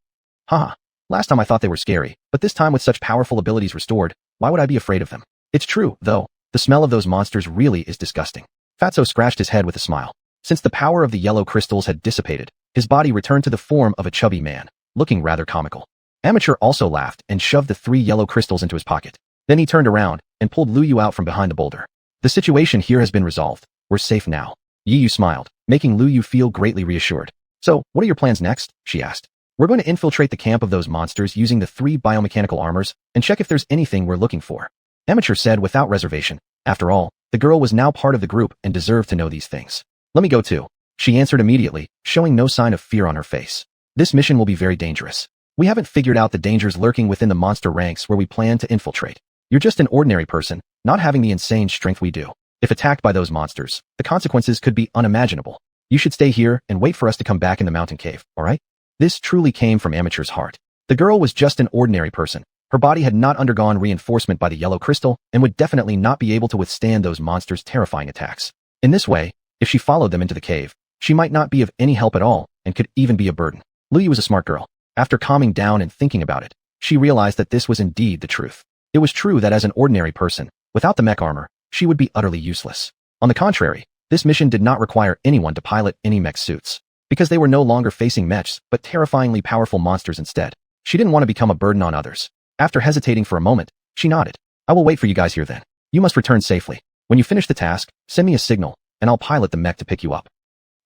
Haha. Last time I thought they were scary, but this time with such powerful abilities restored, why would I be afraid of them? It's true, though. The smell of those monsters really is disgusting. Fatso scratched his head with a smile. Since the power of the yellow crystals had dissipated, his body returned to the form of a chubby man, looking rather comical. Amateur also laughed and shoved the 3 yellow crystals into his pocket. Then he turned around and pulled Lu Yu out from behind the boulder. The situation here has been resolved. We're safe now. Yi Yu smiled, making Lu Yu feel greatly reassured. So, what are your plans next? She asked. We're going to infiltrate the camp of those monsters using the 3 biomechanical armors and check if there's anything we're looking for. Amateur said without reservation. After all, the girl was now part of the group and deserved to know these things. Let me go too. She answered immediately, showing no sign of fear on her face. This mission will be very dangerous. We haven't figured out the dangers lurking within the monster ranks where we plan to infiltrate. You're just an ordinary person, not having the insane strength we do. If attacked by those monsters, the consequences could be unimaginable. You should stay here and wait for us to come back in the mountain cave, alright? This truly came from Amateur's heart. The girl was just an ordinary person. Her body had not undergone reinforcement by the yellow crystal and would definitely not be able to withstand those monsters' terrifying attacks. In this way, if she followed them into the cave, she might not be of any help at all and could even be a burden. Lu Yu was a smart girl. After calming down and thinking about it, she realized that this was indeed the truth. It was true that as an ordinary person, without the mech armor, she would be utterly useless. On the contrary, this mission did not require anyone to pilot any mech suits, because they were no longer facing mechs, but terrifyingly powerful monsters instead. She didn't want to become a burden on others. After hesitating for a moment, she nodded. I will wait for you guys here then. You must return safely. When you finish the task, send me a signal, and I'll pilot the mech to pick you up.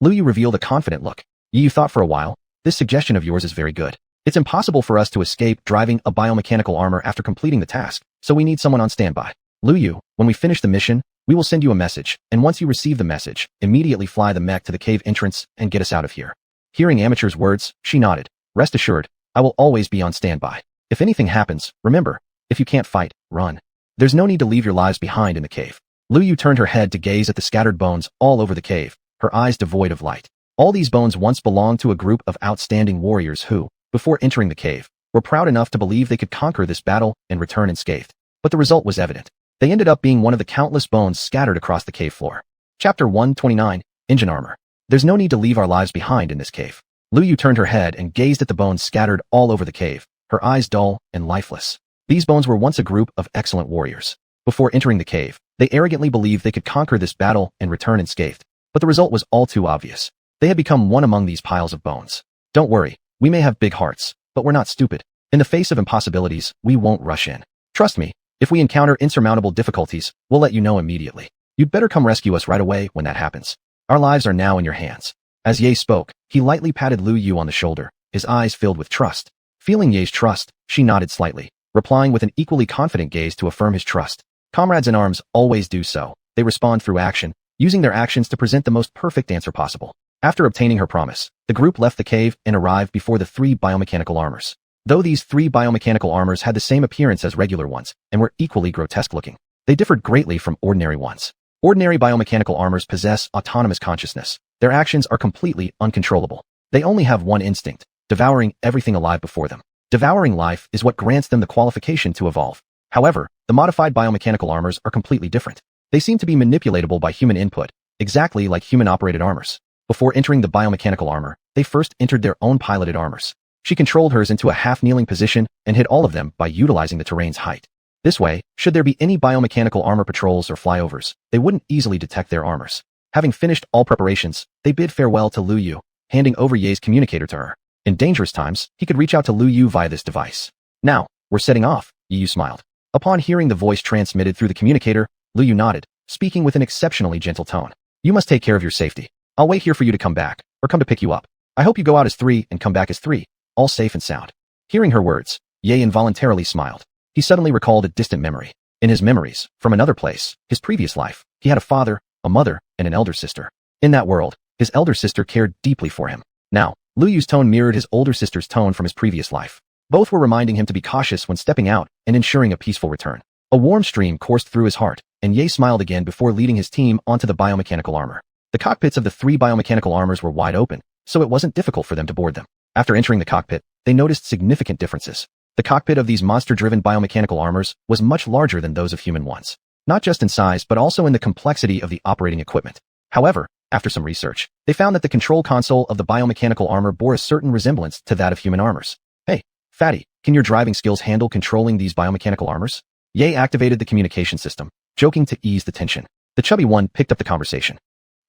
Lu Yu revealed a confident look. Yi Yu thought for a while. This suggestion of yours is very good. It's impossible for us to escape driving a biomechanical armor after completing the task, so we need someone on standby. Lu Yu, when we finish the mission, we will send you a message, and once you receive the message, immediately fly the mech to the cave entrance and get us out of here. Hearing Amateur's words, she nodded. Rest assured, I will always be on standby. If anything happens, remember, if you can't fight, run. There's no need to leave your lives behind in the cave. Lu Yu turned her head to gaze at the scattered bones all over the cave, her eyes devoid of light. All these bones once belonged to a group of outstanding warriors who, before entering the cave, were proud enough to believe they could conquer this battle and return unscathed. But the result was evident. They ended up being one of the countless bones scattered across the cave floor. Chapter 129, Engine Armor. There's no need to leave our lives behind in this cave. Lu Yu turned her head and gazed at the bones scattered all over the cave, her eyes dull and lifeless. These bones were once a group of excellent warriors. Before entering the cave, they arrogantly believed they could conquer this battle and return unscathed. But the result was all too obvious. They had become one among these piles of bones. Don't worry, we may have big hearts, but we're not stupid. In the face of impossibilities, we won't rush in. Trust me, if we encounter insurmountable difficulties, we'll let you know immediately. You'd better come rescue us right away when that happens. Our lives are now in your hands. As Ye spoke, he lightly patted Lu Yu on the shoulder, his eyes filled with trust. Feeling Ye's trust, she nodded slightly, replying with an equally confident gaze to affirm his trust. Comrades in arms always do so. They respond through action, using their actions to present the most perfect answer possible. After obtaining her promise, the group left the cave and arrived before the 3 biomechanical armors. Though these 3 biomechanical armors had the same appearance as regular ones and were equally grotesque looking, they differed greatly from ordinary ones. Ordinary biomechanical armors possess autonomous consciousness. Their actions are completely uncontrollable. They only have one instinct, devouring everything alive before them. Devouring life is what grants them the qualification to evolve. However, the modified biomechanical armors are completely different. They seem to be manipulatable by human input, exactly like human-operated armors. Before entering the biomechanical armor, they first entered their own piloted armors. She controlled hers into a half-kneeling position and hit all of them by utilizing the terrain's height. This way, should there be any biomechanical armor patrols or flyovers, they wouldn't easily detect their armors. Having finished all preparations, they bid farewell to Lu Yu, handing over Ye's communicator to her. In dangerous times, he could reach out to Lu Yu via this device. Now, we're setting off, Yi Yu smiled. Upon hearing the voice transmitted through the communicator, Lu Yu nodded, speaking with an exceptionally gentle tone. You must take care of your safety. I'll wait here for you to come back, or come to pick you up. I hope you go out as 3 and come back as 3, all safe and sound. Hearing her words, Ye involuntarily smiled. He suddenly recalled a distant memory. In his memories, from another place, his previous life, he had a father, a mother, and an elder sister. In that world, his elder sister cared deeply for him. Now, Lu Yu's tone mirrored his older sister's tone from his previous life. Both were reminding him to be cautious when stepping out and ensuring a peaceful return. A warm stream coursed through his heart, and Ye smiled again before leading his team onto the biomechanical armor. The cockpits of the 3 biomechanical armors were wide open, so it wasn't difficult for them to board them. After entering the cockpit, they noticed significant differences. The cockpit of these monster-driven biomechanical armors was much larger than those of human ones, not just in size but also in the complexity of the operating equipment. However, after some research, they found that the control console of the biomechanical armor bore a certain resemblance to that of human armors. Hey, Fatty, can your driving skills handle controlling these biomechanical armors? Ye activated the communication system, joking to ease the tension. The chubby one picked up the conversation.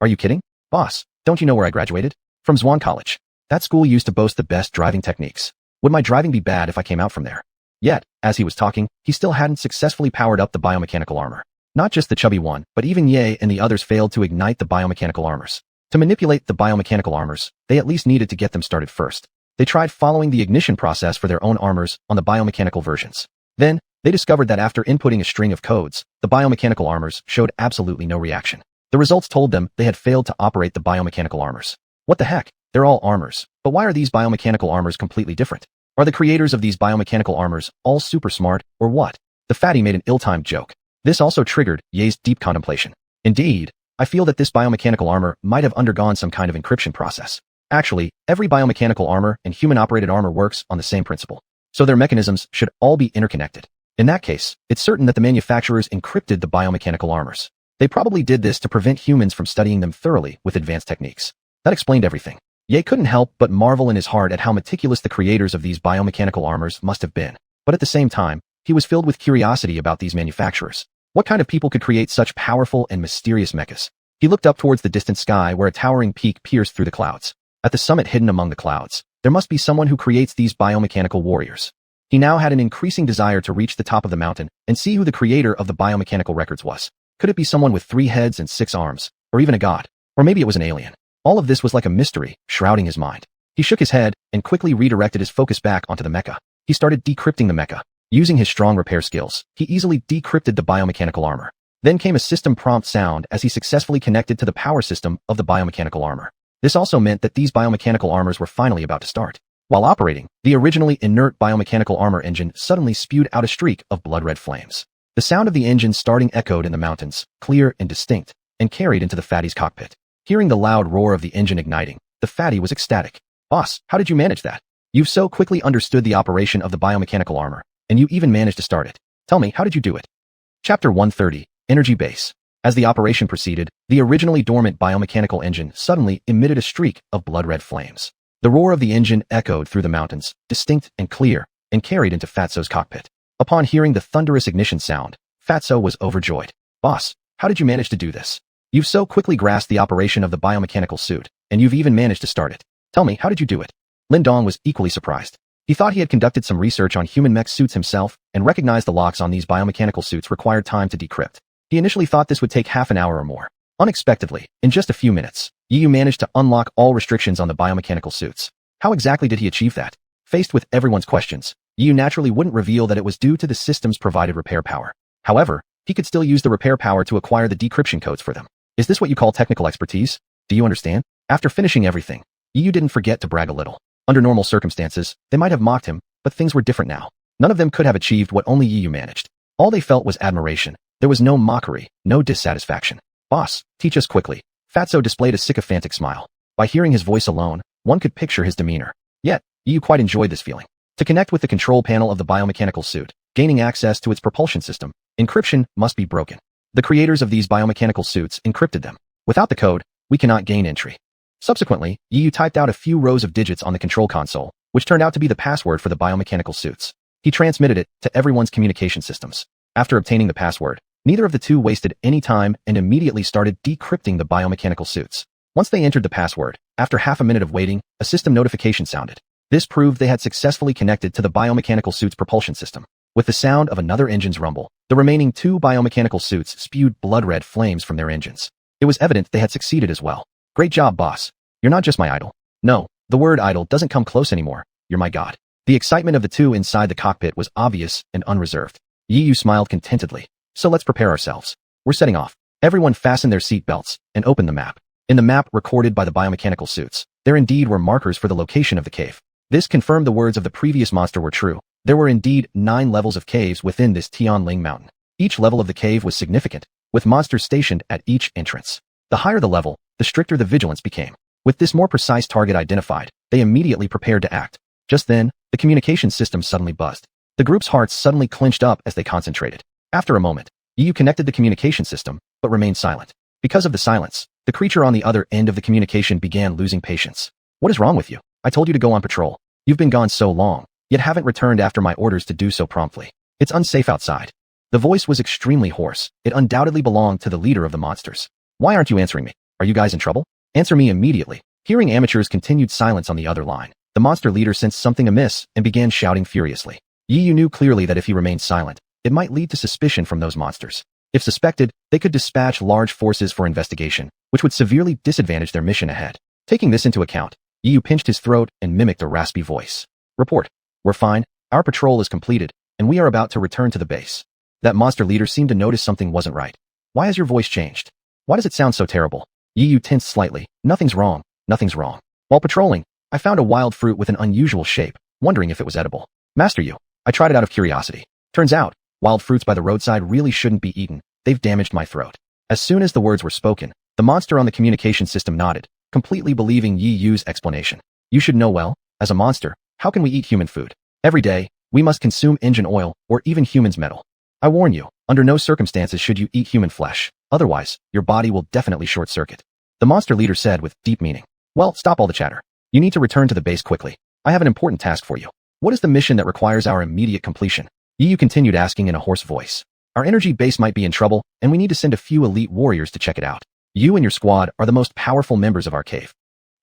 Are you kidding? Boss, don't you know where I graduated? From Zwan College. That school used to boast the best driving techniques. Would my driving be bad if I came out from there? Yet, as he was talking, he still hadn't successfully powered up the biomechanical armor. Not just the chubby one, but even Ye and the others failed to ignite the biomechanical armors. To manipulate the biomechanical armors, they at least needed to get them started first. They tried following the ignition process for their own armors on the biomechanical versions. Then, they discovered that after inputting a string of codes, the biomechanical armors showed absolutely no reaction. The results told them they had failed to operate the biomechanical armors. What the heck? They're all armors. But why are these biomechanical armors completely different? Are the creators of these biomechanical armors all super smart, or what? The fatty made an ill-timed joke. This also triggered Ye's deep contemplation. Indeed, I feel that this biomechanical armor might have undergone some kind of encryption process. Actually, every biomechanical armor and human-operated armor works on the same principle, so their mechanisms should all be interconnected. In that case, it's certain that the manufacturers encrypted the biomechanical armors. They probably did this to prevent humans from studying them thoroughly with advanced techniques. That explained everything. Ye couldn't help but marvel in his heart at how meticulous the creators of these biomechanical armors must have been. But at the same time, he was filled with curiosity about these manufacturers. What kind of people could create such powerful and mysterious mechas? He looked up towards the distant sky where a towering peak pierced through the clouds. At the summit hidden among the clouds, there must be someone who creates these biomechanical warriors. He now had an increasing desire to reach the top of the mountain and see who the creator of the biomechanical records was. Could it be someone with 3 heads and 6 arms, or even a god? Or maybe it was an alien. All of this was like a mystery, shrouding his mind. He shook his head and quickly redirected his focus back onto the mecha. He started decrypting the mecha. Using his strong repair skills, he easily decrypted the biomechanical armor. Then came a system prompt sound as he successfully connected to the power system of the biomechanical armor. This also meant that these biomechanical armors were finally about to start. While operating, the originally inert biomechanical armor engine suddenly spewed out a streak of blood-red flames. The sound of the engine starting echoed in the mountains, clear and distinct, and carried into the fatty's cockpit. Hearing the loud roar of the engine igniting, the fatty was ecstatic. Boss, how did you manage that? You've so quickly understood the operation of the biomechanical armor, and you even managed to start it. Tell me, how did you do it? Chapter 130, Energy Base. As the operation proceeded, the originally dormant biomechanical engine suddenly emitted a streak of blood-red flames. The roar of the engine echoed through the mountains, distinct and clear, and carried into Fatso's cockpit. Upon hearing the thunderous ignition sound, Fatso was overjoyed. Boss, how did you manage to do this? You've so quickly grasped the operation of the biomechanical suit, and you've even managed to start it. Tell me, how did you do it? Lin Dong was equally surprised. He thought he had conducted some research on human mech suits himself and recognized the locks on these biomechanical suits required time to decrypt. He initially thought this would take half an hour or more. Unexpectedly, in just a few minutes, Yu managed to unlock all restrictions on the biomechanical suits. How exactly did he achieve that? Faced with everyone's questions, Yu naturally wouldn't reveal that it was due to the system's provided repair power. However, he could still use the repair power to acquire the decryption codes for them. Is this what you call technical expertise? Do you understand? After finishing everything, Yu didn't forget to brag a little. Under normal circumstances, they might have mocked him, but things were different now. None of them could have achieved what only Yu managed. All they felt was admiration. There was no mockery, no dissatisfaction. Boss, teach us quickly. Fatso displayed a sycophantic smile. By hearing his voice alone, one could picture his demeanor. Yet, Yu quite enjoyed this feeling. To connect with the control panel of the biomechanical suit, gaining access to its propulsion system, encryption must be broken. The creators of these biomechanical suits encrypted them. Without the code, we cannot gain entry. Subsequently, Yu typed out a few rows of digits on the control console, which turned out to be the password for the biomechanical suits. He transmitted it to everyone's communication systems. After obtaining the password, neither of the two wasted any time and immediately started decrypting the biomechanical suits. Once they entered the password, after half a minute of waiting, a system notification sounded. This proved they had successfully connected to the biomechanical suit's propulsion system. With the sound of another engine's rumble, the remaining 2 biomechanical suits spewed blood-red flames from their engines. It was evident they had succeeded as well. Great job, boss. You're not just my idol. No, the word idol doesn't come close anymore. You're my god. The excitement of the two inside the cockpit was obvious and unreserved. Yu smiled contentedly. So let's prepare ourselves. We're setting off. Everyone fasten their seat belts and open the map. In the map recorded by the biomechanical suits, There indeed were markers for the location of the cave. This confirmed the words of the previous monster were true. There were indeed 9 levels of caves within this Tianling mountain. Each level of the cave was significant, with monsters stationed at each entrance. The higher the level, the stricter the vigilance became. With this more precise target identified, they immediately prepared to act. Just then, the communication system suddenly buzzed. The group's hearts suddenly clinched up as they concentrated. After a moment, Yu connected the communication system, but remained silent. Because of the silence, the creature on the other end of the communication began losing patience. What is wrong with you? I told you to go on patrol. You've been gone so long, yet haven't returned after my orders to do so promptly. It's unsafe outside. The voice was extremely hoarse. It undoubtedly belonged to the leader of the monsters. Why aren't you answering me? Are you guys in trouble? Answer me immediately. Hearing Amateur's continued silence on the other line, the monster leader sensed something amiss and began shouting furiously. Yu knew clearly that if he remained silent, it might lead to suspicion from those monsters. If suspected, they could dispatch large forces for investigation, which would severely disadvantage their mission ahead. Taking this into account, Yu pinched his throat and mimicked a raspy voice. Report. We're fine, our patrol is completed, and we are about to return to the base. That monster leader seemed to notice something wasn't right. Why has your voice changed? Why does it sound so terrible? Yu tensed slightly. Nothing's wrong. Nothing's wrong. While patrolling, I found a wild fruit with an unusual shape, wondering if it was edible. Master Yu, I tried it out of curiosity. Turns out, wild fruits by the roadside really shouldn't be eaten. They've damaged my throat. As soon as the words were spoken, the monster on the communication system nodded, completely believing Yu's explanation. You should know well, as a monster, how can we eat human food? Every day, we must consume engine oil or even humans' metal. I warn you, under no circumstances should you eat human flesh. Otherwise, your body will definitely short-circuit. The monster leader said with deep meaning. Well, stop all the chatter. You need to return to the base quickly. I have an important task for you. What is the mission that requires our immediate completion? Yu continued asking in a hoarse voice. Our energy base might be in trouble, and we need to send a few elite warriors to check it out. You and your squad are the most powerful members of our cave.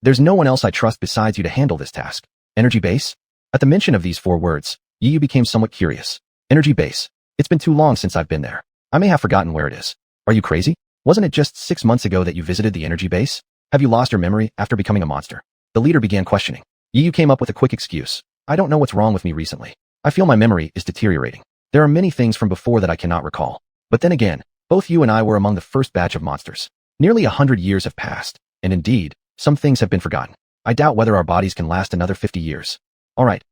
There's no one else I trust besides you to handle this task. Energy base? At the mention of these 4 words, Yu became somewhat curious. Energy base. It's been too long since I've been there. I may have forgotten where it is. Are you crazy? Wasn't it just 6 months ago that you visited the energy base? Have you lost your memory after becoming a monster? The leader began questioning. Yu came up with a quick excuse. I don't know what's wrong with me recently. I feel my memory is deteriorating. There are many things from before that I cannot recall. But then again, both you and I were among the first batch of monsters. Nearly 100 years have passed, and indeed, some things have been forgotten. I doubt whether our bodies can last another 50 years. All right,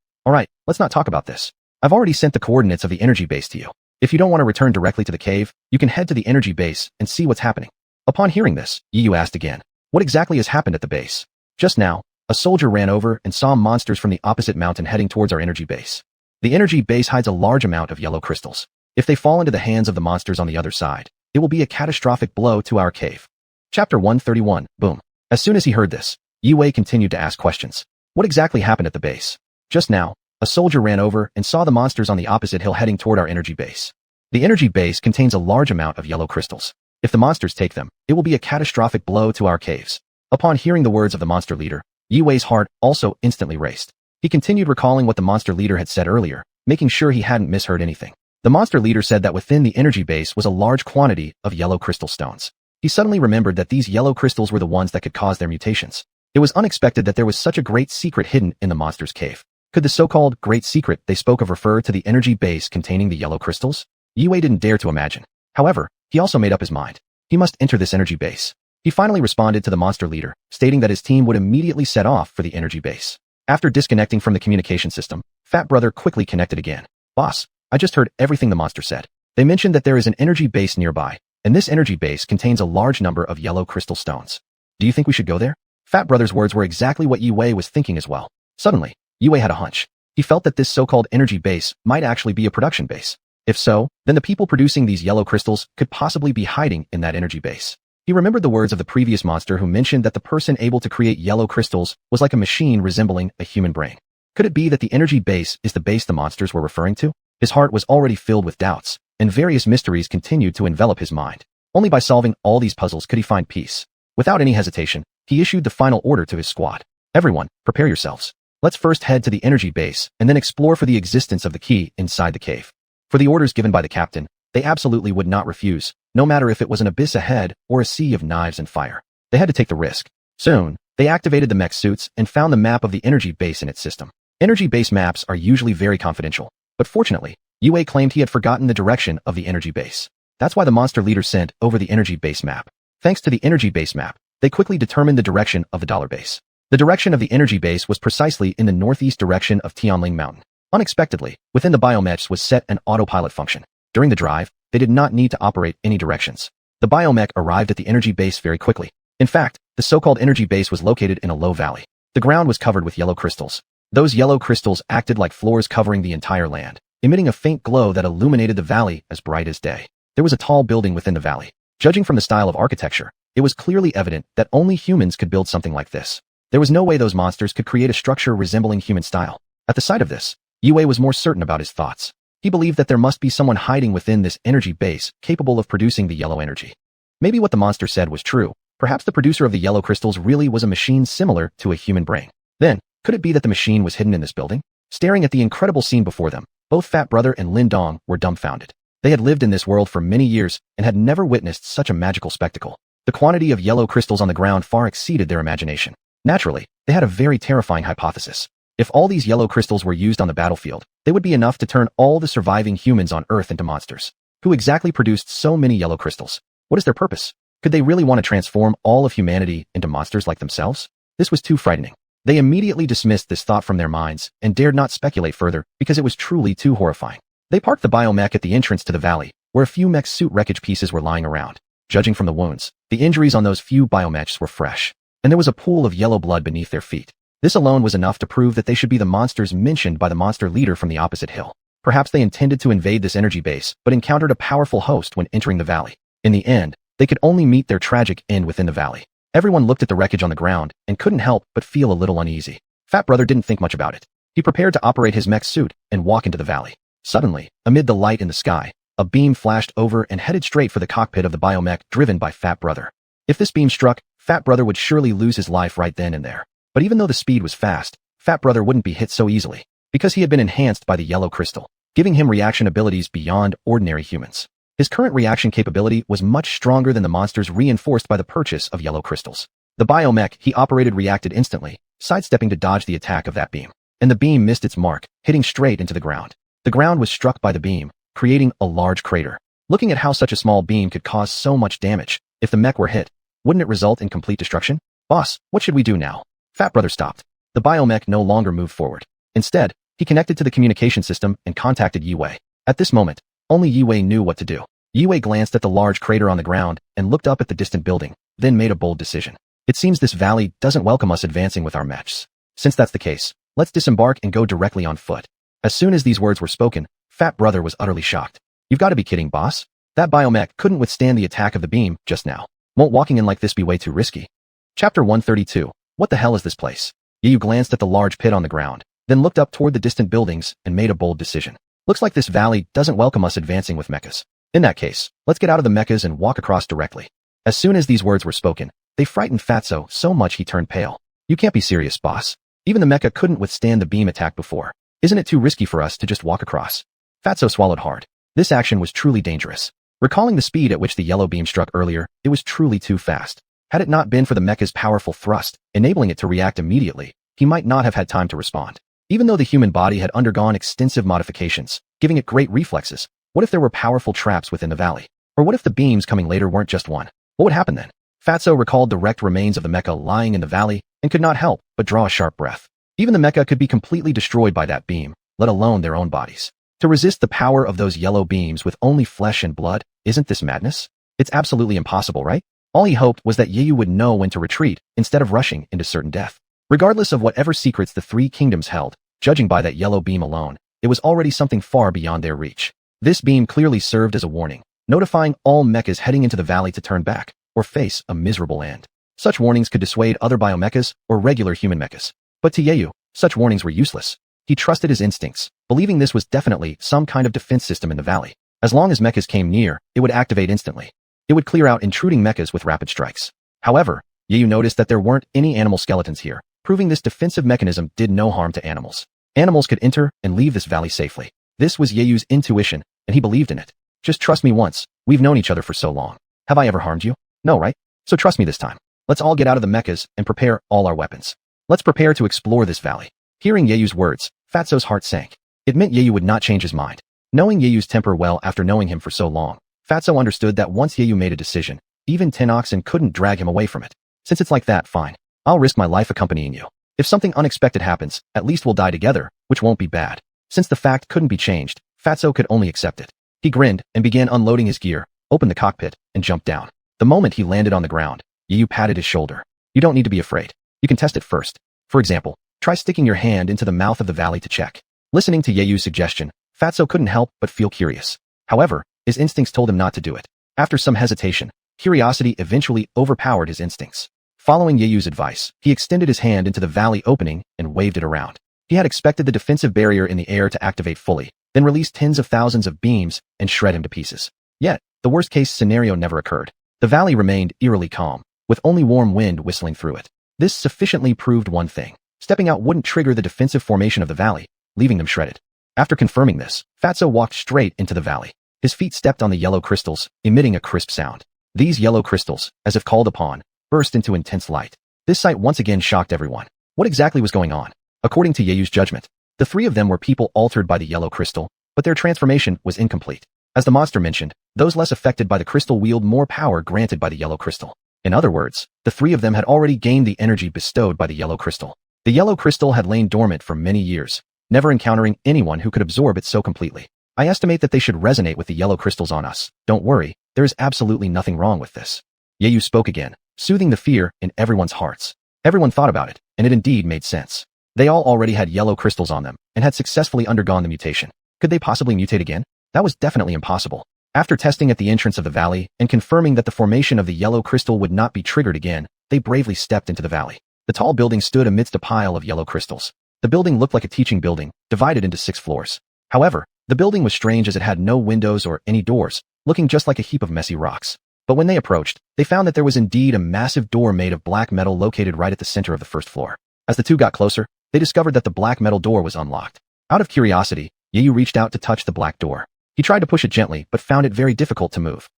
let's not talk about this. I've already sent the coordinates of the energy base to you. If you don't want to return directly to the cave, you can head to the energy base and see what's happening. Upon hearing this, Yu asked again, what exactly has happened at the base? Just now, a soldier ran over and saw monsters from the opposite mountain heading towards our energy base. The energy base hides a large amount of yellow crystals. If they fall into the hands of the monsters on the other side, it will be a catastrophic blow to our cave. Chapter 131, Boom. As soon as he heard this, Yue continued to ask questions. What exactly happened at the base? Just now, a soldier ran over and saw the monsters on the opposite hill heading toward our energy base. The energy base contains a large amount of yellow crystals. If the monsters take them, it will be a catastrophic blow to our caves. Upon hearing the words of the monster leader, Yue's heart also instantly raced. He continued recalling what the monster leader had said earlier, making sure he hadn't misheard anything. The monster leader said that within the energy base was a large quantity of yellow crystal stones. He suddenly remembered that these yellow crystals were the ones that could cause their mutations. It was unexpected that there was such a great secret hidden in the monster's cave. Could the so-called great secret they spoke of refer to the energy base containing the yellow crystals? Yue didn't dare to imagine. However, he also made up his mind. He must enter this energy base. He finally responded to the monster leader, stating that his team would immediately set off for the energy base. After disconnecting from the communication system, Fat Brother quickly connected again. Boss, I just heard everything the monster said. They mentioned that there is an energy base nearby, and this energy base contains a large number of yellow crystal stones. Do you think we should go there? Fat Brother's words were exactly what Yue was thinking as well. Suddenly, Yue had a hunch. He felt that this so-called energy base might actually be a production base. If so, then the people producing these yellow crystals could possibly be hiding in that energy base. He remembered the words of the previous monster who mentioned that the person able to create yellow crystals was like a machine resembling a human brain. Could it be that the energy base is the base the monsters were referring to? His heart was already filled with doubts, and various mysteries continued to envelop his mind. Only by solving all these puzzles could he find peace. Without any hesitation, he issued the final order to his squad. Everyone, prepare yourselves. Let's first head to the energy base and then explore for the existence of the key inside the cave. For the orders given by the captain, they absolutely would not refuse, no matter if it was an abyss ahead or a sea of knives and fire. They had to take the risk. Soon, they activated the mech suits and found the map of the energy base in its system. Energy base maps are usually very confidential, but fortunately, Yue claimed he had forgotten the direction of the energy base. That's why the monster leader sent over the energy base map. Thanks to the energy base map, they quickly determined the direction of the dollar base. The direction of the energy base was precisely in the northeast direction of Tianling Mountain. Unexpectedly, within the biomechs was set an autopilot function. During the drive, they did not need to operate any directions. The biomech arrived at the energy base very quickly. In fact, the so-called energy base was located in a low valley. The ground was covered with yellow crystals. Those yellow crystals acted like floors covering the entire land, emitting a faint glow that illuminated the valley as bright as day. There was a tall building within the valley. Judging from the style of architecture, it was clearly evident that only humans could build something like this. There was no way those monsters could create a structure resembling human style. At the sight of this, Yue was more certain about his thoughts. He believed that there must be someone hiding within this energy base capable of producing the yellow energy. Maybe what the monster said was true. Perhaps the producer of the yellow crystals really was a machine similar to a human brain. Then, could it be that the machine was hidden in this building? Staring at the incredible scene before them, both Fat Brother and Lin Dong were dumbfounded. They had lived in this world for many years and had never witnessed such a magical spectacle. The quantity of yellow crystals on the ground far exceeded their imagination. Naturally, they had a very terrifying hypothesis. If all these yellow crystals were used on the battlefield, they would be enough to turn all the surviving humans on Earth into monsters. Who exactly produced so many yellow crystals? What is their purpose? Could they really want to transform all of humanity into monsters like themselves? This was too frightening. They immediately dismissed this thought from their minds and dared not speculate further because it was truly too horrifying. They parked the biomech at the entrance to the valley, where a few mech suit wreckage pieces were lying around. Judging from the wounds, the injuries on those few biomechs were fresh, and there was a pool of yellow blood beneath their feet. This alone was enough to prove that they should be the monsters mentioned by the monster leader from the opposite hill. Perhaps they intended to invade this energy base, but encountered a powerful host when entering the valley. In the end, they could only meet their tragic end within the valley. Everyone looked at the wreckage on the ground and couldn't help but feel a little uneasy. Fat Brother didn't think much about it. He prepared to operate his mech suit and walk into the valley. Suddenly, amid the light in the sky, a beam flashed over and headed straight for the cockpit of the biomech driven by Fat Brother. If this beam struck, Fat Brother would surely lose his life right then and there. But even though the speed was fast, Fat Brother wouldn't be hit so easily, because he had been enhanced by the yellow crystal, giving him reaction abilities beyond ordinary humans. His current reaction capability was much stronger than the monster's reinforced by the purchase of yellow crystals. The biomech he operated reacted instantly, sidestepping to dodge the attack of that beam. And the beam missed its mark, hitting straight into the ground. The ground was struck by the beam, creating a large crater. Looking at how such a small beam could cause so much damage, if the mech were hit, wouldn't it result in complete destruction? Boss, what should we do now? Fat Brother stopped. The biomech no longer moved forward. Instead, he connected to the communication system and contacted Yue. At this moment, only Yue knew what to do. Yue glanced at the large crater on the ground and looked up at the distant building, then made a bold decision. It seems this valley doesn't welcome us advancing with our mechs. Since that's the case, let's disembark and go directly on foot. As soon as these words were spoken, Fat Brother was utterly shocked. You've got to be kidding, boss. That biomech couldn't withstand the attack of the beam just now. Won't walking in like this be way too risky? Chapter 132. What the hell is this place? Yu glanced at the large pit on the ground, then looked up toward the distant buildings and made a bold decision. Looks like this valley doesn't welcome us advancing with mechas. In that case, let's get out of the mechas and walk across directly. As soon as these words were spoken, they frightened Fatso so much he turned pale. You can't be serious, boss. Even the mecha couldn't withstand the beam attack before. Isn't it too risky for us to just walk across? Fatso swallowed hard. This action was truly dangerous. Recalling the speed at which the yellow beam struck earlier, it was truly too fast. Had it not been for the mecha's powerful thrust, enabling it to react immediately, he might not have had time to respond. Even though the human body had undergone extensive modifications, giving it great reflexes, what if there were powerful traps within the valley? Or what if the beams coming later weren't just one? What would happen then? Fatso recalled the wrecked remains of the mecha lying in the valley and could not help but draw a sharp breath. Even the mecha could be completely destroyed by that beam, let alone their own bodies. To resist the power of those yellow beams with only flesh and blood, isn't this madness? It's absolutely impossible, right? All he hoped was that Yeyu would know when to retreat instead of rushing into certain death. Regardless of whatever secrets the three kingdoms held, judging by that yellow beam alone, it was already something far beyond their reach. This beam clearly served as a warning, notifying all mechas heading into the valley to turn back or face a miserable end. Such warnings could dissuade other biomechas or regular human mechas. But to Yeyu, such warnings were useless. He trusted his instincts, believing this was definitely some kind of defense system in the valley. As long as mechas came near, it would activate instantly. It would clear out intruding mechas with rapid strikes. However, Yeyu noticed that there weren't any animal skeletons here, proving this defensive mechanism did no harm to animals. Animals could enter and leave this valley safely. This was Yeyu's intuition, and he believed in it. Just trust me once. We've known each other for so long. Have I ever harmed you? No, right? So trust me this time. Let's all get out of the mechas and prepare all our weapons. Let's prepare to explore this valley. Hearing Yeyu's words, Fatso's heart sank. It meant Yeyu would not change his mind. Knowing Yeyu's temper well after knowing him for so long, Fatso understood that once Yeyu made a decision, even 10 oxen couldn't drag him away from it. Since it's like that, fine. I'll risk my life accompanying you. If something unexpected happens, at least we'll die together, which won't be bad. Since the fact couldn't be changed, Fatso could only accept it. He grinned and began unloading his gear, opened the cockpit, and jumped down. The moment he landed on the ground, Yu patted his shoulder. You don't need to be afraid. You can test it first. For example, try sticking your hand into the mouth of the valley to check. Listening to Yeyu's suggestion, Fatso couldn't help but feel curious. However, his instincts told him not to do it. After some hesitation, curiosity eventually overpowered his instincts. Following Yeyu's advice, he extended his hand into the valley opening and waved it around. He had expected the defensive barrier in the air to activate fully, then release tens of thousands of beams and shred him to pieces. Yet, the worst-case scenario never occurred. The valley remained eerily calm, with only warm wind whistling through it. This sufficiently proved one thing. Stepping out wouldn't trigger the defensive formation of the valley, leaving them shredded. After confirming this, Fatso walked straight into the valley. His feet stepped on the yellow crystals, emitting a crisp sound. These yellow crystals, as if called upon, burst into intense light. This sight once again shocked everyone. What exactly was going on? According to Yeyu's judgment, the three of them were people altered by the yellow crystal, but their transformation was incomplete. As the monster mentioned, those less affected by the crystal wield more power granted by the yellow crystal. In other words, the three of them had already gained the energy bestowed by the yellow crystal. The yellow crystal had lain dormant for many years, never encountering anyone who could absorb it so completely. I estimate that they should resonate with the yellow crystals on us. Don't worry, there is absolutely nothing wrong with this. Yeyu spoke again, soothing the fear in everyone's hearts. Everyone thought about it, and it indeed made sense. They all already had yellow crystals on them, and had successfully undergone the mutation. Could they possibly mutate again? That was definitely impossible. After testing at the entrance of the valley, and confirming that the formation of the yellow crystal would not be triggered again, they bravely stepped into the valley. The tall building stood amidst a pile of yellow crystals. The building looked like a teaching building, divided into 6 floors. However, the building was strange as it had no windows or any doors, looking just like a heap of messy rocks. But when they approached, they found that there was indeed a massive door made of black metal located right at the center of the first floor. As the two got closer, they discovered that the black metal door was unlocked. Out of curiosity, Yeyu reached out to touch the black door. He tried to push it gently, but found it very difficult to move.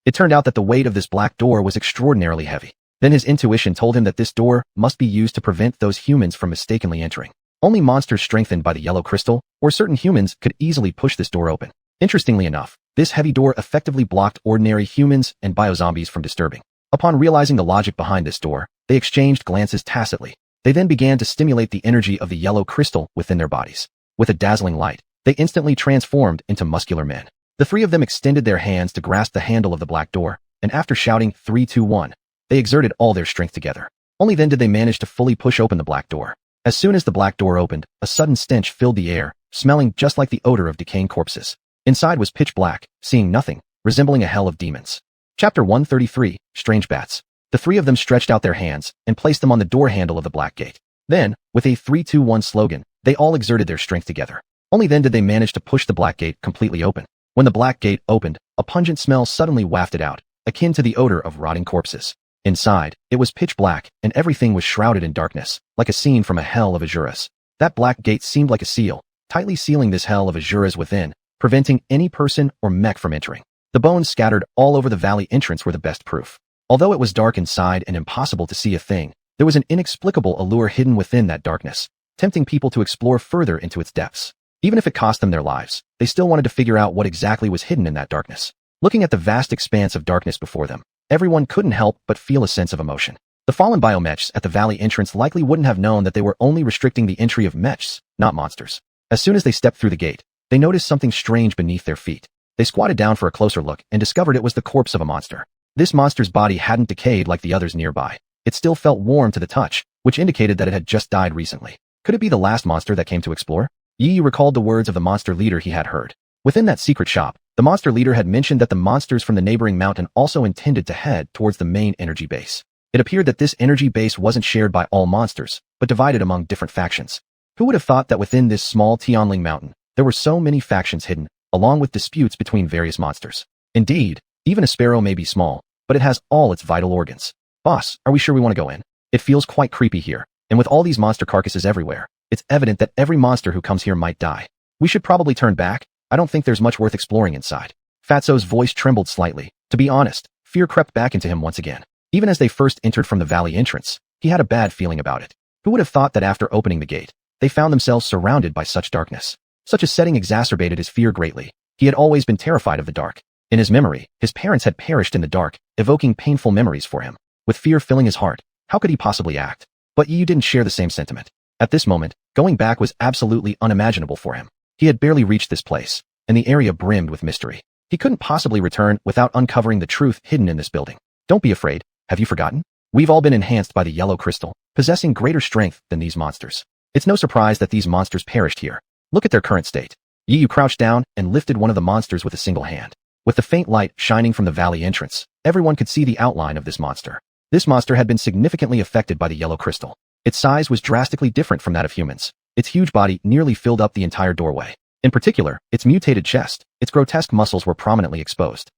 It turned out that the weight of this black door was extraordinarily heavy. Then his intuition told him that this door must be used to prevent those humans from mistakenly entering. Only monsters strengthened by the yellow crystal, or certain humans, could easily push this door open. Interestingly enough, this heavy door effectively blocked ordinary humans and biozombies from disturbing. Upon realizing the logic behind this door, they exchanged glances tacitly. They then began to stimulate the energy of the yellow crystal within their bodies. With a dazzling light, they instantly transformed into muscular men. The three of them extended their hands to grasp the handle of the black door, and after shouting 3, 2, 1, they exerted all their strength together. Only then did they manage to fully push open the black door. As soon as the black door opened, a sudden stench filled the air, smelling just like the odor of decaying corpses. Inside was pitch black, seeing nothing, resembling a hell of demons. Chapter 133, Strange Bats. The three of them stretched out their hands and placed them on the door handle of the black gate. Then, with a 3, 2, 1 slogan, they all exerted their strength together. Only then did they manage to push the black gate completely open. When the black gate opened, a pungent smell suddenly wafted out, akin to the odor of rotting corpses. Inside, it was pitch black, and everything was shrouded in darkness, like a scene from a hell of Azuras. That black gate seemed like a seal, tightly sealing this hell of Azuras within, preventing any person or mech from entering. The bones scattered all over the valley entrance were the best proof. Although it was dark inside and impossible to see a thing, there was an inexplicable allure hidden within that darkness, tempting people to explore further into its depths. Even if it cost them their lives, they still wanted to figure out what exactly was hidden in that darkness. Looking at the vast expanse of darkness before them, everyone couldn't help but feel a sense of emotion. The fallen biomechs at the valley entrance likely wouldn't have known that they were only restricting the entry of mechs, not monsters. As soon as they stepped through the gate, they noticed something strange beneath their feet. They squatted down for a closer look and discovered it was the corpse of a monster. This monster's body hadn't decayed like the others nearby. It still felt warm to the touch, which indicated that it had just died recently. Could it be the last monster that came to explore? Yi recalled the words of the monster leader he had heard. Within that secret shop, the monster leader had mentioned that the monsters from the neighboring mountain also intended to head towards the main energy base. It appeared that this energy base wasn't shared by all monsters, but divided among different factions. Who would have thought that within this small Tianling mountain, there were so many factions hidden, along with disputes between various monsters? Indeed, even a sparrow may be small, but it has all its vital organs. Boss, are we sure we want to go in? It feels quite creepy here, and with all these monster carcasses everywhere, it's evident that every monster who comes here might die. We should probably turn back. I don't think there's much worth exploring inside. Fatso's voice trembled slightly. To be honest, fear crept back into him once again. Even as they first entered from the valley entrance, he had a bad feeling about it. Who would have thought that after opening the gate, they found themselves surrounded by such darkness? Such a setting exacerbated his fear greatly. He had always been terrified of the dark. In his memory, his parents had perished in the dark, evoking painful memories for him. With fear filling his heart, how could he possibly act? But Yu didn't share the same sentiment. At this moment, going back was absolutely unimaginable for him. He had barely reached this place, and the area brimmed with mystery. He couldn't possibly return without uncovering the truth hidden in this building. Don't be afraid. Have you forgotten? We've all been enhanced by the yellow crystal, possessing greater strength than these monsters. It's no surprise that these monsters perished here. Look at their current state. Yu crouched down and lifted one of the monsters with a single hand. With the faint light shining from the valley entrance, everyone could see the outline of this monster. This monster had been significantly affected by the yellow crystal. Its size was drastically different from that of humans. Its huge body nearly filled up the entire doorway. In particular, its mutated chest, its grotesque muscles were prominently exposed.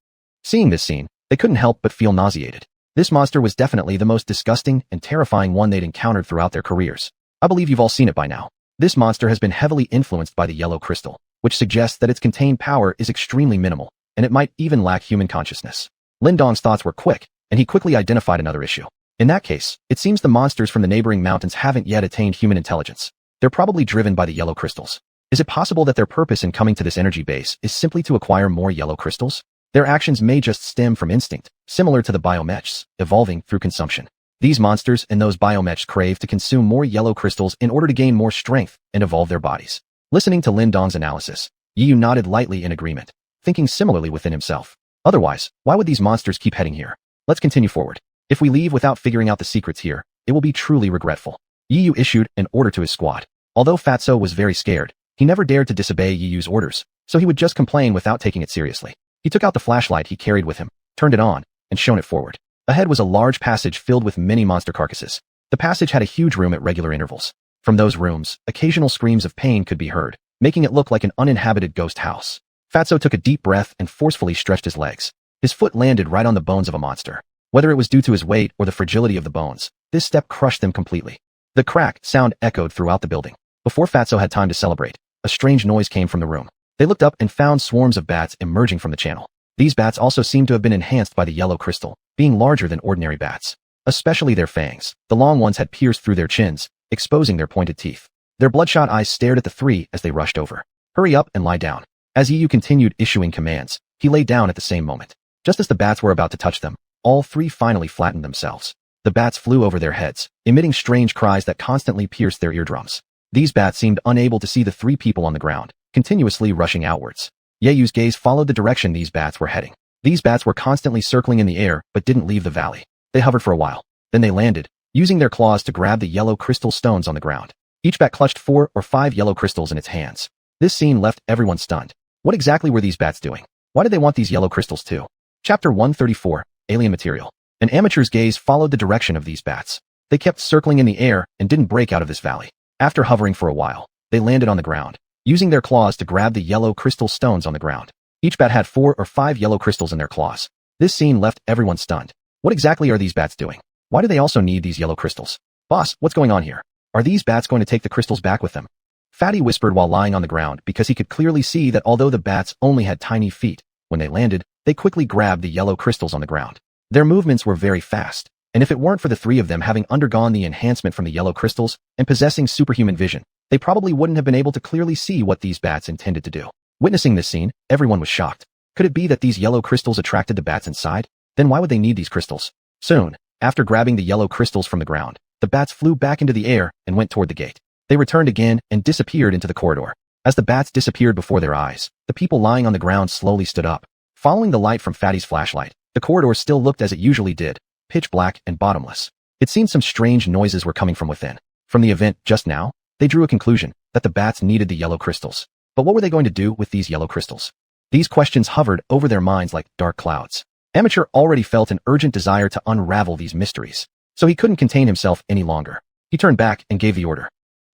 Seeing this scene, they couldn't help but feel nauseated. This monster was definitely the most disgusting and terrifying one they'd encountered throughout their careers. I believe you've all seen it by now. This monster has been heavily influenced by the yellow crystal, which suggests that its contained power is extremely minimal, and it might even lack human consciousness. Lin Dong's thoughts were quick, and he quickly identified another issue. In that case, it seems the monsters from the neighboring mountains haven't yet attained human intelligence. They're probably driven by the yellow crystals. Is it possible that their purpose in coming to this energy base is simply to acquire more yellow crystals? Their actions may just stem from instinct, similar to the biomechs, evolving through consumption. These monsters and those biomechs crave to consume more yellow crystals in order to gain more strength and evolve their bodies. Listening to Lin Dong's analysis, Yu nodded lightly in agreement, thinking similarly within himself. Otherwise, why would these monsters keep heading here? Let's continue forward. If we leave without figuring out the secrets here, it will be truly regretful. Yu issued an order to his squad. Although Fatso was very scared, he never dared to disobey Yu's orders, so he would just complain without taking it seriously. He took out the flashlight he carried with him, turned it on, and shone it forward. Ahead was a large passage filled with many monster carcasses. The passage had a huge room at regular intervals. From those rooms, occasional screams of pain could be heard, making it look like an uninhabited ghost house. Fatso took a deep breath and forcefully stretched his legs. His foot landed right on the bones of a monster. Whether it was due to his weight or the fragility of the bones, this step crushed them completely. The crack sound echoed throughout the building. Before Fatso had time to celebrate, a strange noise came from the room. They looked up and found swarms of bats emerging from the channel. These bats also seemed to have been enhanced by the yellow crystal, being larger than ordinary bats. Especially their fangs. The long ones had pierced through their chins, exposing their pointed teeth. Their bloodshot eyes stared at the three as they rushed over. Hurry up and lie down. As Yu continued issuing commands, he lay down at the same moment. Just as the bats were about to touch them, all three finally flattened themselves. The bats flew over their heads, emitting strange cries that constantly pierced their eardrums. These bats seemed unable to see the three people on the ground, continuously rushing outwards. Yeyu's gaze followed the direction these bats were heading. These bats were constantly circling in the air but didn't leave the valley. They hovered for a while. Then they landed, using their claws to grab the yellow crystal stones on the ground. Each bat clutched 4 or 5 yellow crystals in its hands. This scene left everyone stunned. What exactly were these bats doing? Why did they want these yellow crystals too? Chapter 134, Alien Material. An amateur's gaze followed the direction of these bats. They kept circling in the air and didn't break out of this valley. After hovering for a while, they landed on the ground, using their claws to grab the yellow crystal stones on the ground. Each bat had 4 or 5 yellow crystals in their claws. This scene left everyone stunned. What exactly are these bats doing? Why do they also need these yellow crystals? Boss, what's going on here? Are these bats going to take the crystals back with them? Fatty whispered while lying on the ground because he could clearly see that although the bats only had tiny feet, when they landed, they quickly grabbed the yellow crystals on the ground. Their movements were very fast, and if it weren't for the three of them having undergone the enhancement from the yellow crystals and possessing superhuman vision, they probably wouldn't have been able to clearly see what these bats intended to do. Witnessing this scene, everyone was shocked. Could it be that these yellow crystals attracted the bats inside? Then why would they need these crystals? Soon, after grabbing the yellow crystals from the ground, the bats flew back into the air and went toward the gate. They returned again and disappeared into the corridor. As the bats disappeared before their eyes, the people lying on the ground slowly stood up. Following the light from Fatty's flashlight, the corridor still looked as it usually did, pitch black and bottomless. It seemed some strange noises were coming from within. From the event just now, they drew a conclusion that the bats needed the yellow crystals. But what were they going to do with these yellow crystals? These questions hovered over their minds like dark clouds. Amateur already felt an urgent desire to unravel these mysteries, so he couldn't contain himself any longer. He turned back and gave the order.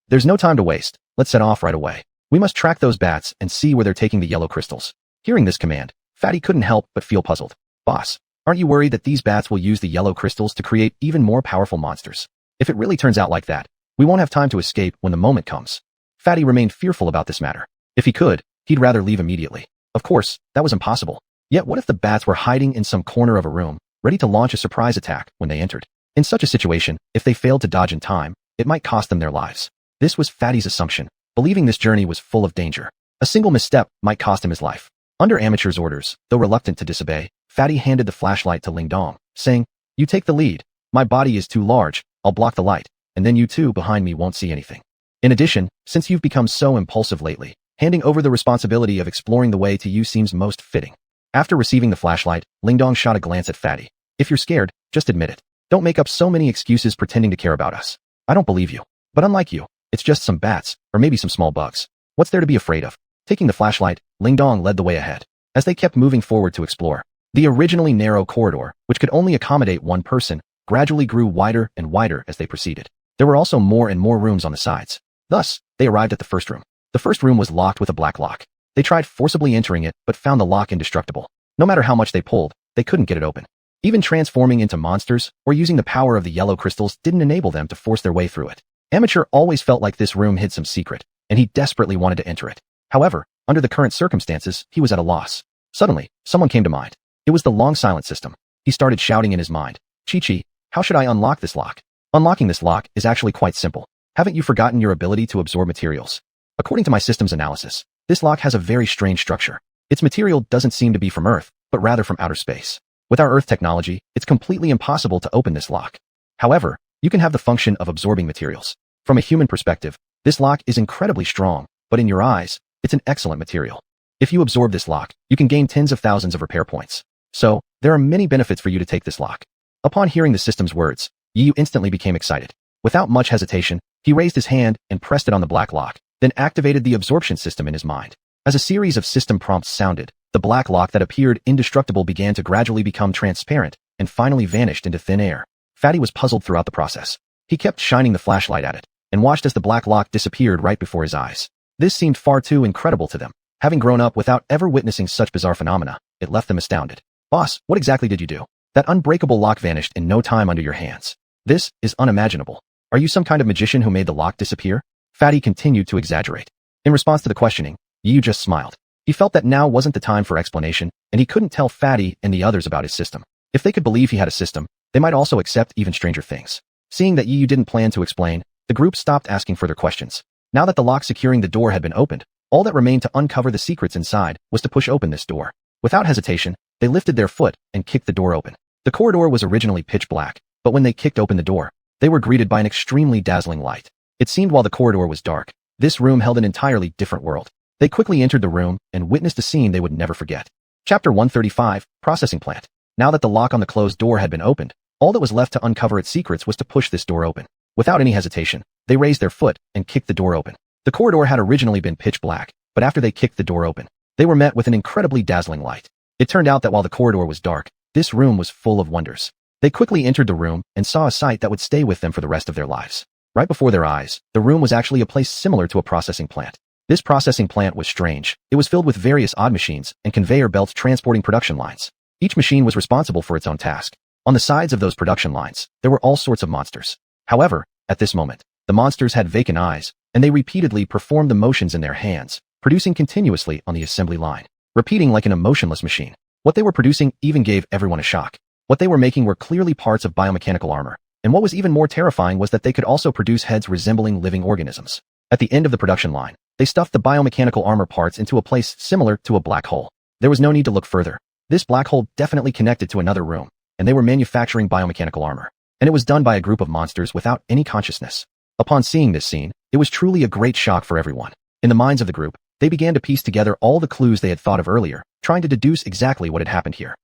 There's no time to waste. Let's set off right away. We must track those bats and see where they're taking the yellow crystals. Hearing this command, Fatty couldn't help but feel puzzled. Boss, aren't you worried that these bats will use the yellow crystals to create even more powerful monsters? If it really turns out like that, we won't have time to escape when the moment comes. Fatty remained fearful about this matter. If he could, he'd rather leave immediately. Of course, that was impossible. Yet what if the bats were hiding in some corner of a room, ready to launch a surprise attack when they entered? In such a situation, if they failed to dodge in time, it might cost them their lives. This was Fatty's assumption, believing this journey was full of danger. A single misstep might cost him his life. Under Amateur's orders, though reluctant to disobey, Fatty handed the flashlight to Ling Dong, saying, "You take the lead. My body is too large, I'll block the light, and then you two behind me won't see anything. In addition, since you've become so impulsive lately, handing over the responsibility of exploring the way to you seems most fitting. After receiving the flashlight, Lingdong shot a glance at Fatty. If you're scared, just admit it. Don't make up so many excuses pretending to care about us. I don't believe you. But unlike you, it's just some bats, or maybe some small bugs. What's there to be afraid of? Taking the flashlight, Lingdong led the way ahead. As they kept moving forward to explore, the originally narrow corridor, which could only accommodate one person, gradually grew wider and wider as they proceeded. There were also more and more rooms on the sides. Thus, they arrived at the first room. The first room was locked with a black lock. They tried forcibly entering it, but found the lock indestructible. No matter how much they pulled, they couldn't get it open. Even transforming into monsters or using the power of the yellow crystals didn't enable them to force their way through it. Amateur always felt like this room hid some secret, and he desperately wanted to enter it. However, under the current circumstances, he was at a loss. Suddenly, someone came to mind. It was the long silent system. He started shouting in his mind, "Chi-Chi, how should I unlock this lock?" Unlocking this lock is actually quite simple. Haven't you forgotten your ability to absorb materials? According to my system's analysis, this lock has a very strange structure. Its material doesn't seem to be from Earth, but rather from outer space. With our Earth technology, it's completely impossible to open this lock. However, you can have the function of absorbing materials. From a human perspective, this lock is incredibly strong, but in your eyes, it's an excellent material. If you absorb this lock, you can gain tens of thousands of repair points. So, there are many benefits for you to take this lock. Upon hearing the system's words, Yu instantly became excited. Without much hesitation, he raised his hand and pressed it on the black lock, then activated the absorption system in his mind. As a series of system prompts sounded, the black lock that appeared indestructible began to gradually become transparent and finally vanished into thin air. Fatty was puzzled throughout the process. He kept shining the flashlight at it and watched as the black lock disappeared right before his eyes. This seemed far too incredible to them. Having grown up without ever witnessing such bizarre phenomena, it left them astounded. "Boss, what exactly did you do? That unbreakable lock vanished in no time under your hands. This is unimaginable. Are you some kind of magician who made the lock disappear?" Fatty continued to exaggerate. In response to the questioning, Yu just smiled. He felt that now wasn't the time for explanation, and he couldn't tell Fatty and the others about his system. If they could believe he had a system, they might also accept even stranger things. Seeing that Yu didn't plan to explain, the group stopped asking further questions. Now that the lock securing the door had been opened, all that remained to uncover the secrets inside was to push open this door. Without hesitation, they lifted their foot and kicked the door open. The corridor was originally pitch black, but when they kicked open the door, they were greeted by an extremely dazzling light. It seemed while the corridor was dark, this room held an entirely different world. They quickly entered the room and witnessed a scene they would never forget. Chapter 135, Processing Plant. Now that the lock on the closed door had been opened, all that was left to uncover its secrets was to push this door open. Without any hesitation, they raised their foot and kicked the door open. The corridor had originally been pitch black, but after they kicked the door open, they were met with an incredibly dazzling light. It turned out that while the corridor was dark, this room was full of wonders. They quickly entered the room and saw a sight that would stay with them for the rest of their lives. Right before their eyes, the room was actually a place similar to a processing plant. This processing plant was strange. It was filled with various odd machines and conveyor belts transporting production lines. Each machine was responsible for its own task. On the sides of those production lines, there were all sorts of monsters. However, at this moment, the monsters had vacant eyes, and they repeatedly performed the motions in their hands, producing continuously on the assembly line, repeating like an emotionless machine. What they were producing even gave everyone a shock. What they were making were clearly parts of biomechanical armor, and what was even more terrifying was that they could also produce heads resembling living organisms. At the end of the production line, they stuffed the biomechanical armor parts into a place similar to a black hole. There was no need to look further. This black hole definitely connected to another room, and they were manufacturing biomechanical armor. And it was done by a group of monsters without any consciousness. Upon seeing this scene, it was truly a great shock for everyone. In the minds of the group, they began to piece together all the clues they had thought of earlier, trying to deduce exactly what had happened here.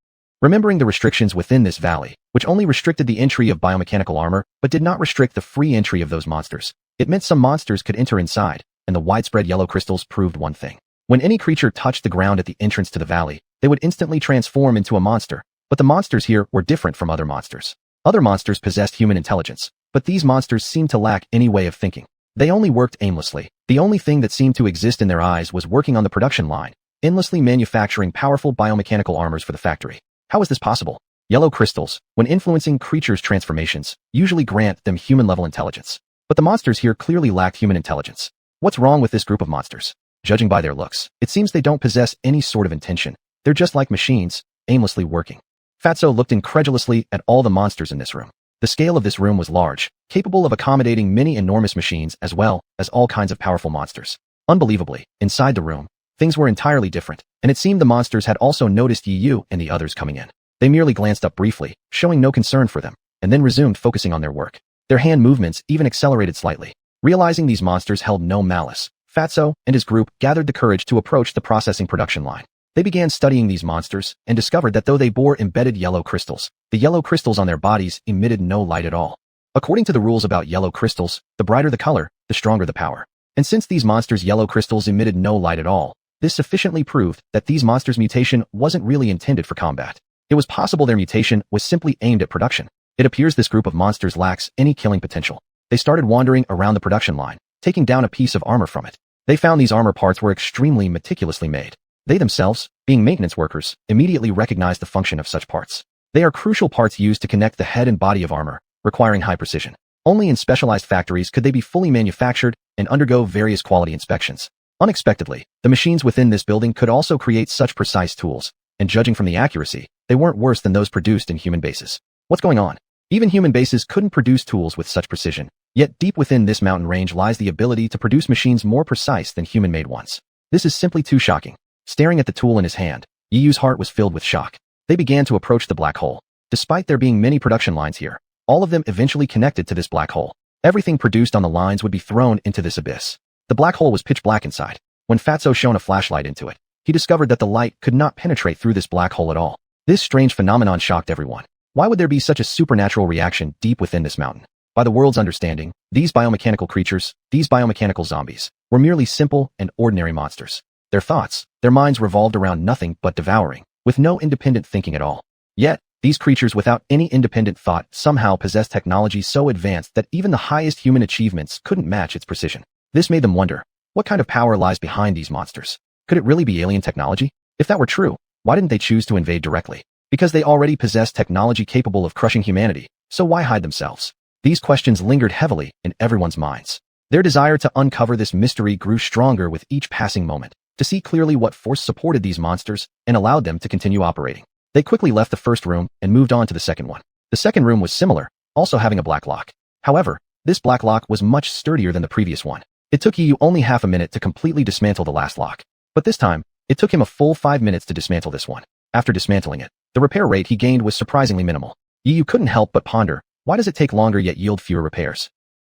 Remembering the restrictions within this valley, which only restricted the entry of biomechanical armor but did not restrict the free entry of those monsters, it meant some monsters could enter inside, and the widespread yellow crystals proved one thing. When any creature touched the ground at the entrance to the valley, they would instantly transform into a monster, but the monsters here were different from other monsters. Other monsters possessed human intelligence, but these monsters seemed to lack any way of thinking. They only worked aimlessly. The only thing that seemed to exist in their eyes was working on the production line, endlessly manufacturing powerful biomechanical armors for the factory. How is this possible? Yellow crystals, when influencing creatures' transformations, usually grant them human-level intelligence. But the monsters here clearly lacked human intelligence. What's wrong with this group of monsters? Judging by their looks, it seems they don't possess any sort of intention. They're just like machines, aimlessly working. Fatso looked incredulously at all the monsters in this room. The scale of this room was large, capable of accommodating many enormous machines as well as all kinds of powerful monsters. Unbelievably, inside the room, things were entirely different, and it seemed the monsters had also noticed Yu and the others coming in. They merely glanced up briefly, showing no concern for them, and then resumed focusing on their work. Their hand movements even accelerated slightly. Realizing these monsters held no malice, Fatso and his group gathered the courage to approach the processing production line. They began studying these monsters and discovered that though they bore embedded yellow crystals, the yellow crystals on their bodies emitted no light at all. According to the rules about yellow crystals, the brighter the color, the stronger the power. And since these monsters' yellow crystals emitted no light at all, this sufficiently proved that these monsters' mutation wasn't really intended for combat. It was possible their mutation was simply aimed at production. It appears this group of monsters lacks any killing potential. They started wandering around the production line, taking down a piece of armor from it. They found these armor parts were extremely meticulously made. They themselves, being maintenance workers, immediately recognized the function of such parts. They are crucial parts used to connect the head and body of armor, requiring high precision. Only in specialized factories could they be fully manufactured and undergo various quality inspections. Unexpectedly, the machines within this building could also create such precise tools, and judging from the accuracy, they weren't worse than those produced in human bases. What's going on? Even human bases couldn't produce tools with such precision. Yet deep within this mountain range lies the ability to produce machines more precise than human-made ones. This is simply too shocking. Staring at the tool in his hand, Yiyu's heart was filled with shock. They began to approach the black hole. Despite there being many production lines here, all of them eventually connected to this black hole. Everything produced on the lines would be thrown into this abyss. The black hole was pitch black inside. When Fatso shone a flashlight into it, he discovered that the light could not penetrate through this black hole at all. This strange phenomenon shocked everyone. Why would there be such a supernatural reaction deep within this mountain? By the world's understanding, these biomechanical creatures, these biomechanical zombies, were merely simple and ordinary monsters. Their thoughts, their minds revolved around nothing but devouring, with no independent thinking at all. Yet, these creatures without any independent thought somehow possessed technology so advanced that even the highest human achievements couldn't match its precision. This made them wonder, what kind of power lies behind these monsters? Could it really be alien technology? If that were true, why didn't they choose to invade directly? Because they already possessed technology capable of crushing humanity, so why hide themselves? These questions lingered heavily in everyone's minds. Their desire to uncover this mystery grew stronger with each passing moment, to see clearly what force supported these monsters and allowed them to continue operating. They quickly left the first room and moved on to the second one. The second room was similar, also having a black lock. However, this black lock was much sturdier than the previous one. It took Yu only half a minute to completely dismantle the last lock. But this time, it took him a full 5 minutes to dismantle this one. After dismantling it, the repair rate he gained was surprisingly minimal. Yu couldn't help but ponder, why does it take longer yet yield fewer repairs?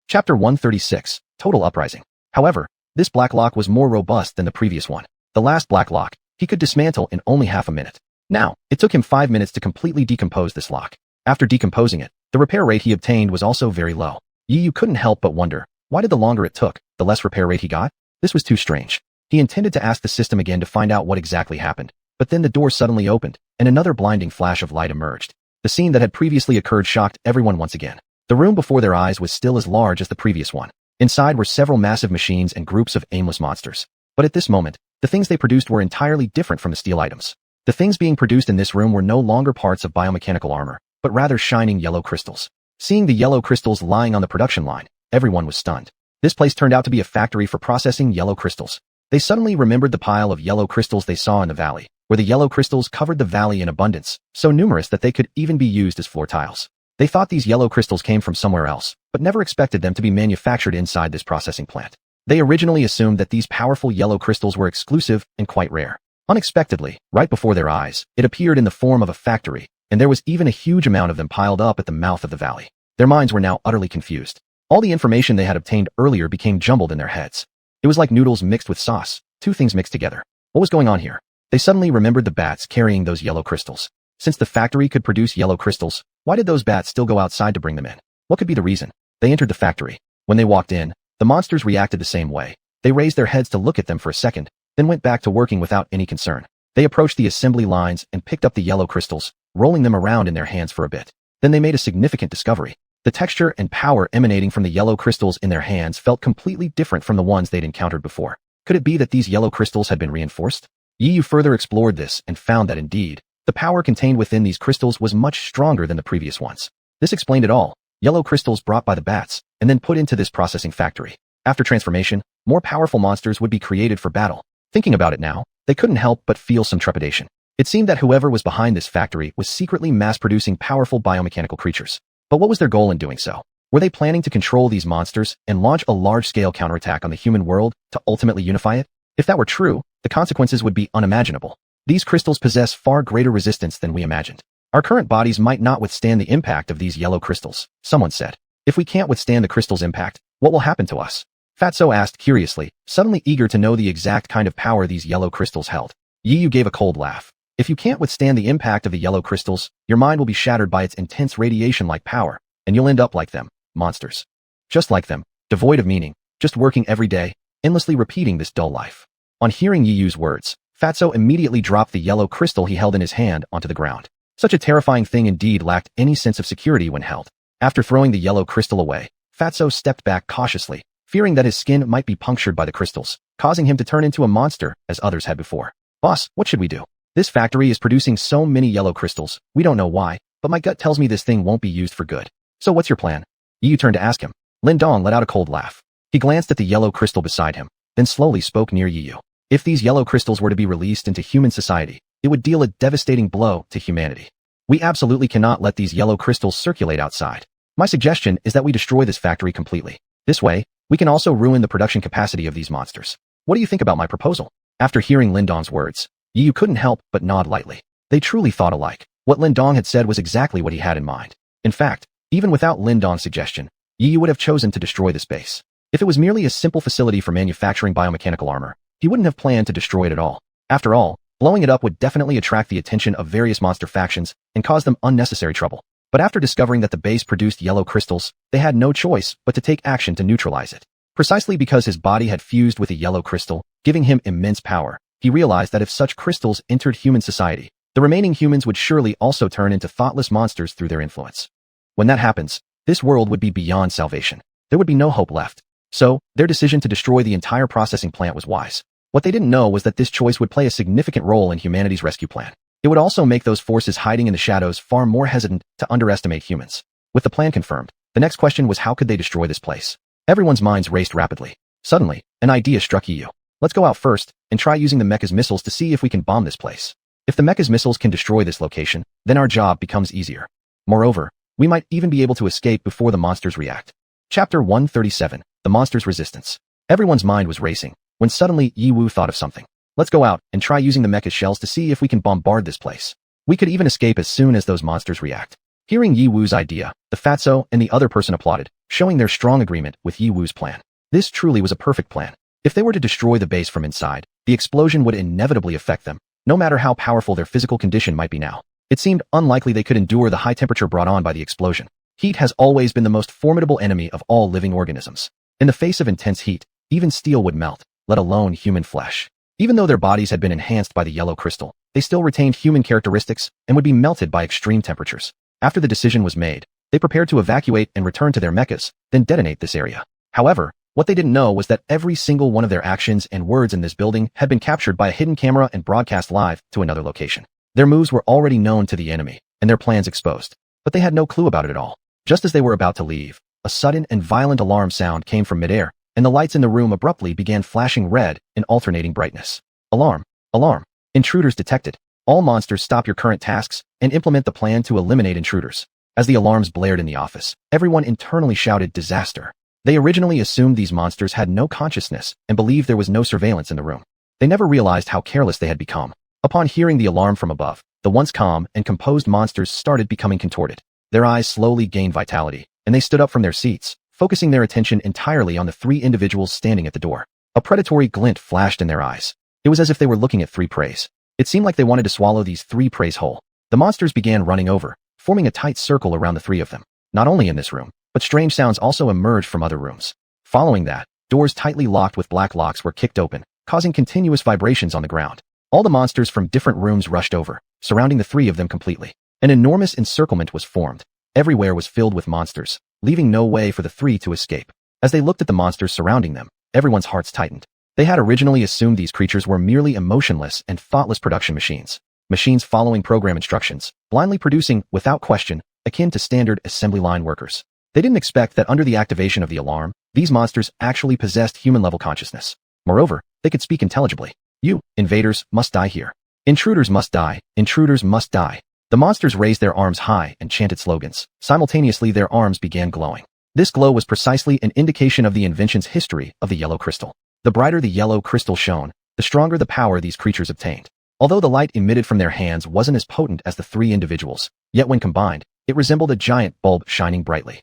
Chapter 136, Total Uprising. However, this black lock was more robust than the previous one. The last black lock, he could dismantle in only half a minute. Now, it took him 5 minutes to completely decompose this lock. After decomposing it, the repair rate he obtained was also very low. Yu couldn't help but wonder, why did the longer it took, the less repair rate he got? This was too strange. He intended to ask the system again to find out what exactly happened, but then the door suddenly opened, and another blinding flash of light emerged. The scene that had previously occurred shocked everyone once again. The room before their eyes was still as large as the previous one. Inside were several massive machines and groups of aimless monsters. But at this moment, the things they produced were entirely different from the steel items. The things being produced in this room were no longer parts of biomechanical armor, but rather shining yellow crystals. Seeing the yellow crystals lying on the production line, everyone was stunned. This place turned out to be a factory for processing yellow crystals. They suddenly remembered the pile of yellow crystals they saw in the valley, where the yellow crystals covered the valley in abundance, so numerous that they could even be used as floor tiles. They thought these yellow crystals came from somewhere else, but never expected them to be manufactured inside this processing plant. They originally assumed that these powerful yellow crystals were exclusive and quite rare. Unexpectedly, right before their eyes, it appeared in the form of a factory, and there was even a huge amount of them piled up at the mouth of the valley. Their minds were now utterly confused. All the information they had obtained earlier became jumbled in their heads. It was like noodles mixed with sauce, two things mixed together. What was going on here? They suddenly remembered the bats carrying those yellow crystals. Since the factory could produce yellow crystals, why did those bats still go outside to bring them in? What could be the reason? They entered the factory. When they walked in, the monsters reacted the same way. They raised their heads to look at them for a second, then went back to working without any concern. They approached the assembly lines and picked up the yellow crystals, rolling them around in their hands for a bit. Then they made a significant discovery. The texture and power emanating from the yellow crystals in their hands felt completely different from the ones they'd encountered before. Could it be that these yellow crystals had been reinforced? Yu further explored this and found that indeed, the power contained within these crystals was much stronger than the previous ones. This explained it all. Yellow crystals brought by the bats, and then put into this processing factory. After transformation, more powerful monsters would be created for battle. Thinking about it now, they couldn't help but feel some trepidation. It seemed that whoever was behind this factory was secretly mass-producing powerful biomechanical creatures. But what was their goal in doing so? Were they planning to control these monsters and launch a large-scale counterattack on the human world to ultimately unify it? If that were true, the consequences would be unimaginable. These crystals possess far greater resistance than we imagined. Our current bodies might not withstand the impact of these yellow crystals, someone said. If we can't withstand the crystal's impact, what will happen to us? Fatso asked curiously, suddenly eager to know the exact kind of power these yellow crystals held. Yiyu gave a cold laugh. If you can't withstand the impact of the yellow crystals, your mind will be shattered by its intense radiation-like power, and you'll end up like them, monsters. Just like them, devoid of meaning, just working every day, endlessly repeating this dull life. On hearing Yiyu's words, Fatso immediately dropped the yellow crystal he held in his hand onto the ground. Such a terrifying thing indeed lacked any sense of security when held. After throwing the yellow crystal away, Fatso stepped back cautiously, fearing that his skin might be punctured by the crystals, causing him to turn into a monster as others had before. Boss, what should we do? This factory is producing so many yellow crystals, we don't know why, but my gut tells me this thing won't be used for good. So what's your plan? Yiyu turned to ask him. Lin Dong let out a cold laugh. He glanced at the yellow crystal beside him, then slowly spoke near Yiyu. If these yellow crystals were to be released into human society, it would deal a devastating blow to humanity. We absolutely cannot let these yellow crystals circulate outside. My suggestion is that we destroy this factory completely. This way, we can also ruin the production capacity of these monsters. What do you think about my proposal? After hearing Lin Dong's words, Yiyu couldn't help but nod lightly. They truly thought alike. What Lin Dong had said was exactly what he had in mind. In fact, even without Lin Dong's suggestion, Yiyu would have chosen to destroy this base. If it was merely a simple facility for manufacturing biomechanical armor, he wouldn't have planned to destroy it at all. After all, blowing it up would definitely attract the attention of various monster factions and cause them unnecessary trouble. But after discovering that the base produced yellow crystals, they had no choice but to take action to neutralize it. Precisely because his body had fused with a yellow crystal, giving him immense power, he realized that if such crystals entered human society, the remaining humans would surely also turn into thoughtless monsters through their influence. When that happens, this world would be beyond salvation. There would be no hope left. So, their decision to destroy the entire processing plant was wise. What they didn't know was that this choice would play a significant role in humanity's rescue plan. It would also make those forces hiding in the shadows far more hesitant to underestimate humans. With the plan confirmed, the next question was how could they destroy this place? Everyone's minds raced rapidly. Suddenly, an idea struck Yiyu. Let's go out first and try using the mecha's missiles to see if we can bomb this place. If the mecha's missiles can destroy this location, then our job becomes easier. Moreover, we might even be able to escape before the monsters react. Chapter 137, The Monster's Resistance. Everyone's mind was racing, when suddenly Yiwu thought of something. Let's go out and try using the mecha's shells to see if we can bombard this place. We could even escape as soon as those monsters react. Hearing Yiwu's idea, the Fatso and the other person applauded, showing their strong agreement with Yiwu's plan. This truly was a perfect plan. If they were to destroy the base from inside, the explosion would inevitably affect them, no matter how powerful their physical condition might be now. It seemed unlikely they could endure the high temperature brought on by the explosion. Heat has always been the most formidable enemy of all living organisms. In the face of intense heat, even steel would melt, let alone human flesh. Even though their bodies had been enhanced by the yellow crystal, they still retained human characteristics and would be melted by extreme temperatures. After the decision was made, they prepared to evacuate and return to their mechas, then detonate this area. However, what they didn't know was that every single one of their actions and words in this building had been captured by a hidden camera and broadcast live to another location. Their moves were already known to the enemy, and their plans exposed. But they had no clue about it at all. Just as they were about to leave, a sudden and violent alarm sound came from midair, and the lights in the room abruptly began flashing red in alternating brightness. Alarm! Alarm! Intruders detected. All monsters stop your current tasks and implement the plan to eliminate intruders. As the alarms blared in the office, everyone internally shouted disaster. They originally assumed these monsters had no consciousness and believed there was no surveillance in the room. They never realized how careless they had become. Upon hearing the alarm from above, the once calm and composed monsters started becoming contorted. Their eyes slowly gained vitality, and they stood up from their seats, focusing their attention entirely on the three individuals standing at the door. A predatory glint flashed in their eyes. It was as if they were looking at three preys. It seemed like they wanted to swallow these three preys whole. The monsters began running over, forming a tight circle around the three of them. Not only in this room, but strange sounds also emerged from other rooms. Following that, doors tightly locked with black locks were kicked open, causing continuous vibrations on the ground. All the monsters from different rooms rushed over, surrounding the three of them completely. An enormous encirclement was formed. Everywhere was filled with monsters, leaving no way for the three to escape. As they looked at the monsters surrounding them, everyone's hearts tightened. They had originally assumed these creatures were merely emotionless and thoughtless production machines. Machines following program instructions, blindly producing, without question, akin to standard assembly line workers. They didn't expect that under the activation of the alarm, these monsters actually possessed human-level consciousness. Moreover, they could speak intelligibly. You, invaders, must die here. Intruders must die. Intruders must die. The monsters raised their arms high and chanted slogans. Simultaneously, their arms began glowing. This glow was precisely an indication of the invention's history of the yellow crystal. The brighter the yellow crystal shone, the stronger the power these creatures obtained. Although the light emitted from their hands wasn't as potent as the three individuals, yet when combined, it resembled a giant bulb shining brightly.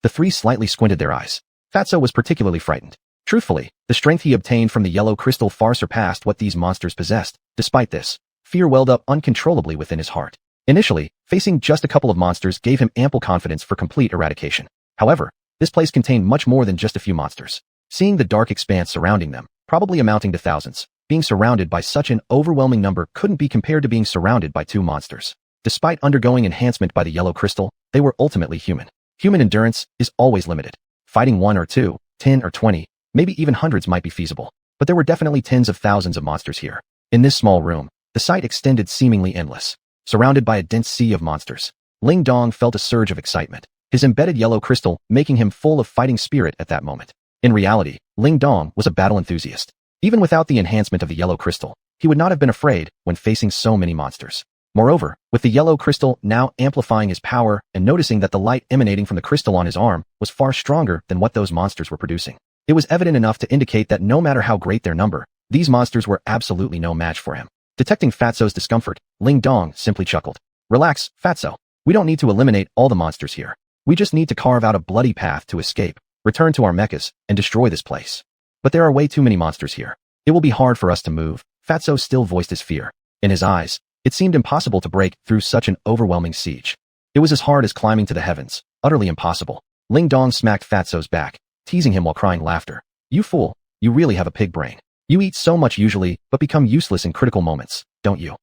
The three slightly squinted their eyes. Fatso was particularly frightened. Truthfully, the strength he obtained from the yellow crystal far surpassed what these monsters possessed. Despite this, fear welled up uncontrollably within his heart. Initially, facing just a couple of monsters gave him ample confidence for complete eradication. However, this place contained much more than just a few monsters. Seeing the dark expanse surrounding them, probably amounting to thousands, being surrounded by such an overwhelming number couldn't be compared to being surrounded by two monsters. Despite undergoing enhancement by the yellow crystal, they were ultimately human. Human endurance is always limited. Fighting 1 or 2, 10 or 20, maybe even hundreds might be feasible. But there were definitely tens of thousands of monsters here. In this small room, the sight extended seemingly endless. Surrounded by a dense sea of monsters, Ling Dong felt a surge of excitement, his embedded yellow crystal making him full of fighting spirit at that moment. In reality, Ling Dong was a battle enthusiast. Even without the enhancement of the yellow crystal, he would not have been afraid when facing so many monsters. Moreover, with the yellow crystal now amplifying his power and noticing that the light emanating from the crystal on his arm was far stronger than what those monsters were producing, it was evident enough to indicate that no matter how great their number, these monsters were absolutely no match for him. Detecting Fatso's discomfort, Ling Dong simply chuckled. Relax, Fatso. We don't need to eliminate all the monsters here. We just need to carve out a bloody path to escape, return to our mechas, and destroy this place. But there are way too many monsters here. It will be hard for us to move. Fatso still voiced his fear. In his eyes, it seemed impossible to break through such an overwhelming siege. It was as hard as climbing to the heavens, utterly impossible. Ling Dong smacked Fatso's back, teasing him while crying laughter. You fool, you really have a pig brain. You eat so much usually, but become useless in critical moments, don't you?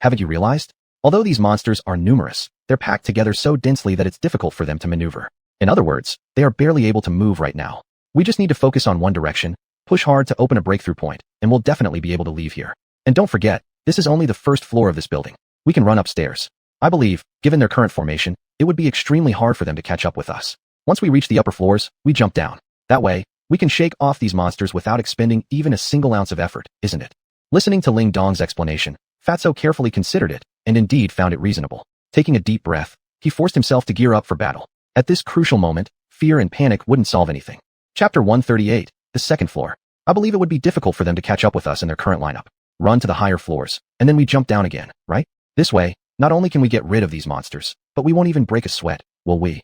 Haven't you realized? Although these monsters are numerous, they're packed together so densely that it's difficult for them to maneuver. In other words, they are barely able to move right now. We just need to focus on one direction, push hard to open a breakthrough point, and we'll definitely be able to leave here. And don't forget, this is only the first floor of this building. We can run upstairs. I believe, given their current formation, it would be extremely hard for them to catch up with us. Once we reach the upper floors, we jump down. That way, we can shake off these monsters without expending even a single ounce of effort, isn't it? Listening to Ling Dong's explanation, Fatso carefully considered it, and indeed found it reasonable. Taking a deep breath, he forced himself to gear up for battle. At this crucial moment, fear and panic wouldn't solve anything. Chapter 138, the second floor. I believe it would be difficult for them to catch up with us in their current lineup. Run to the higher floors, and then we jump down again, right? This way, not only can we get rid of these monsters, but we won't even break a sweat, will we?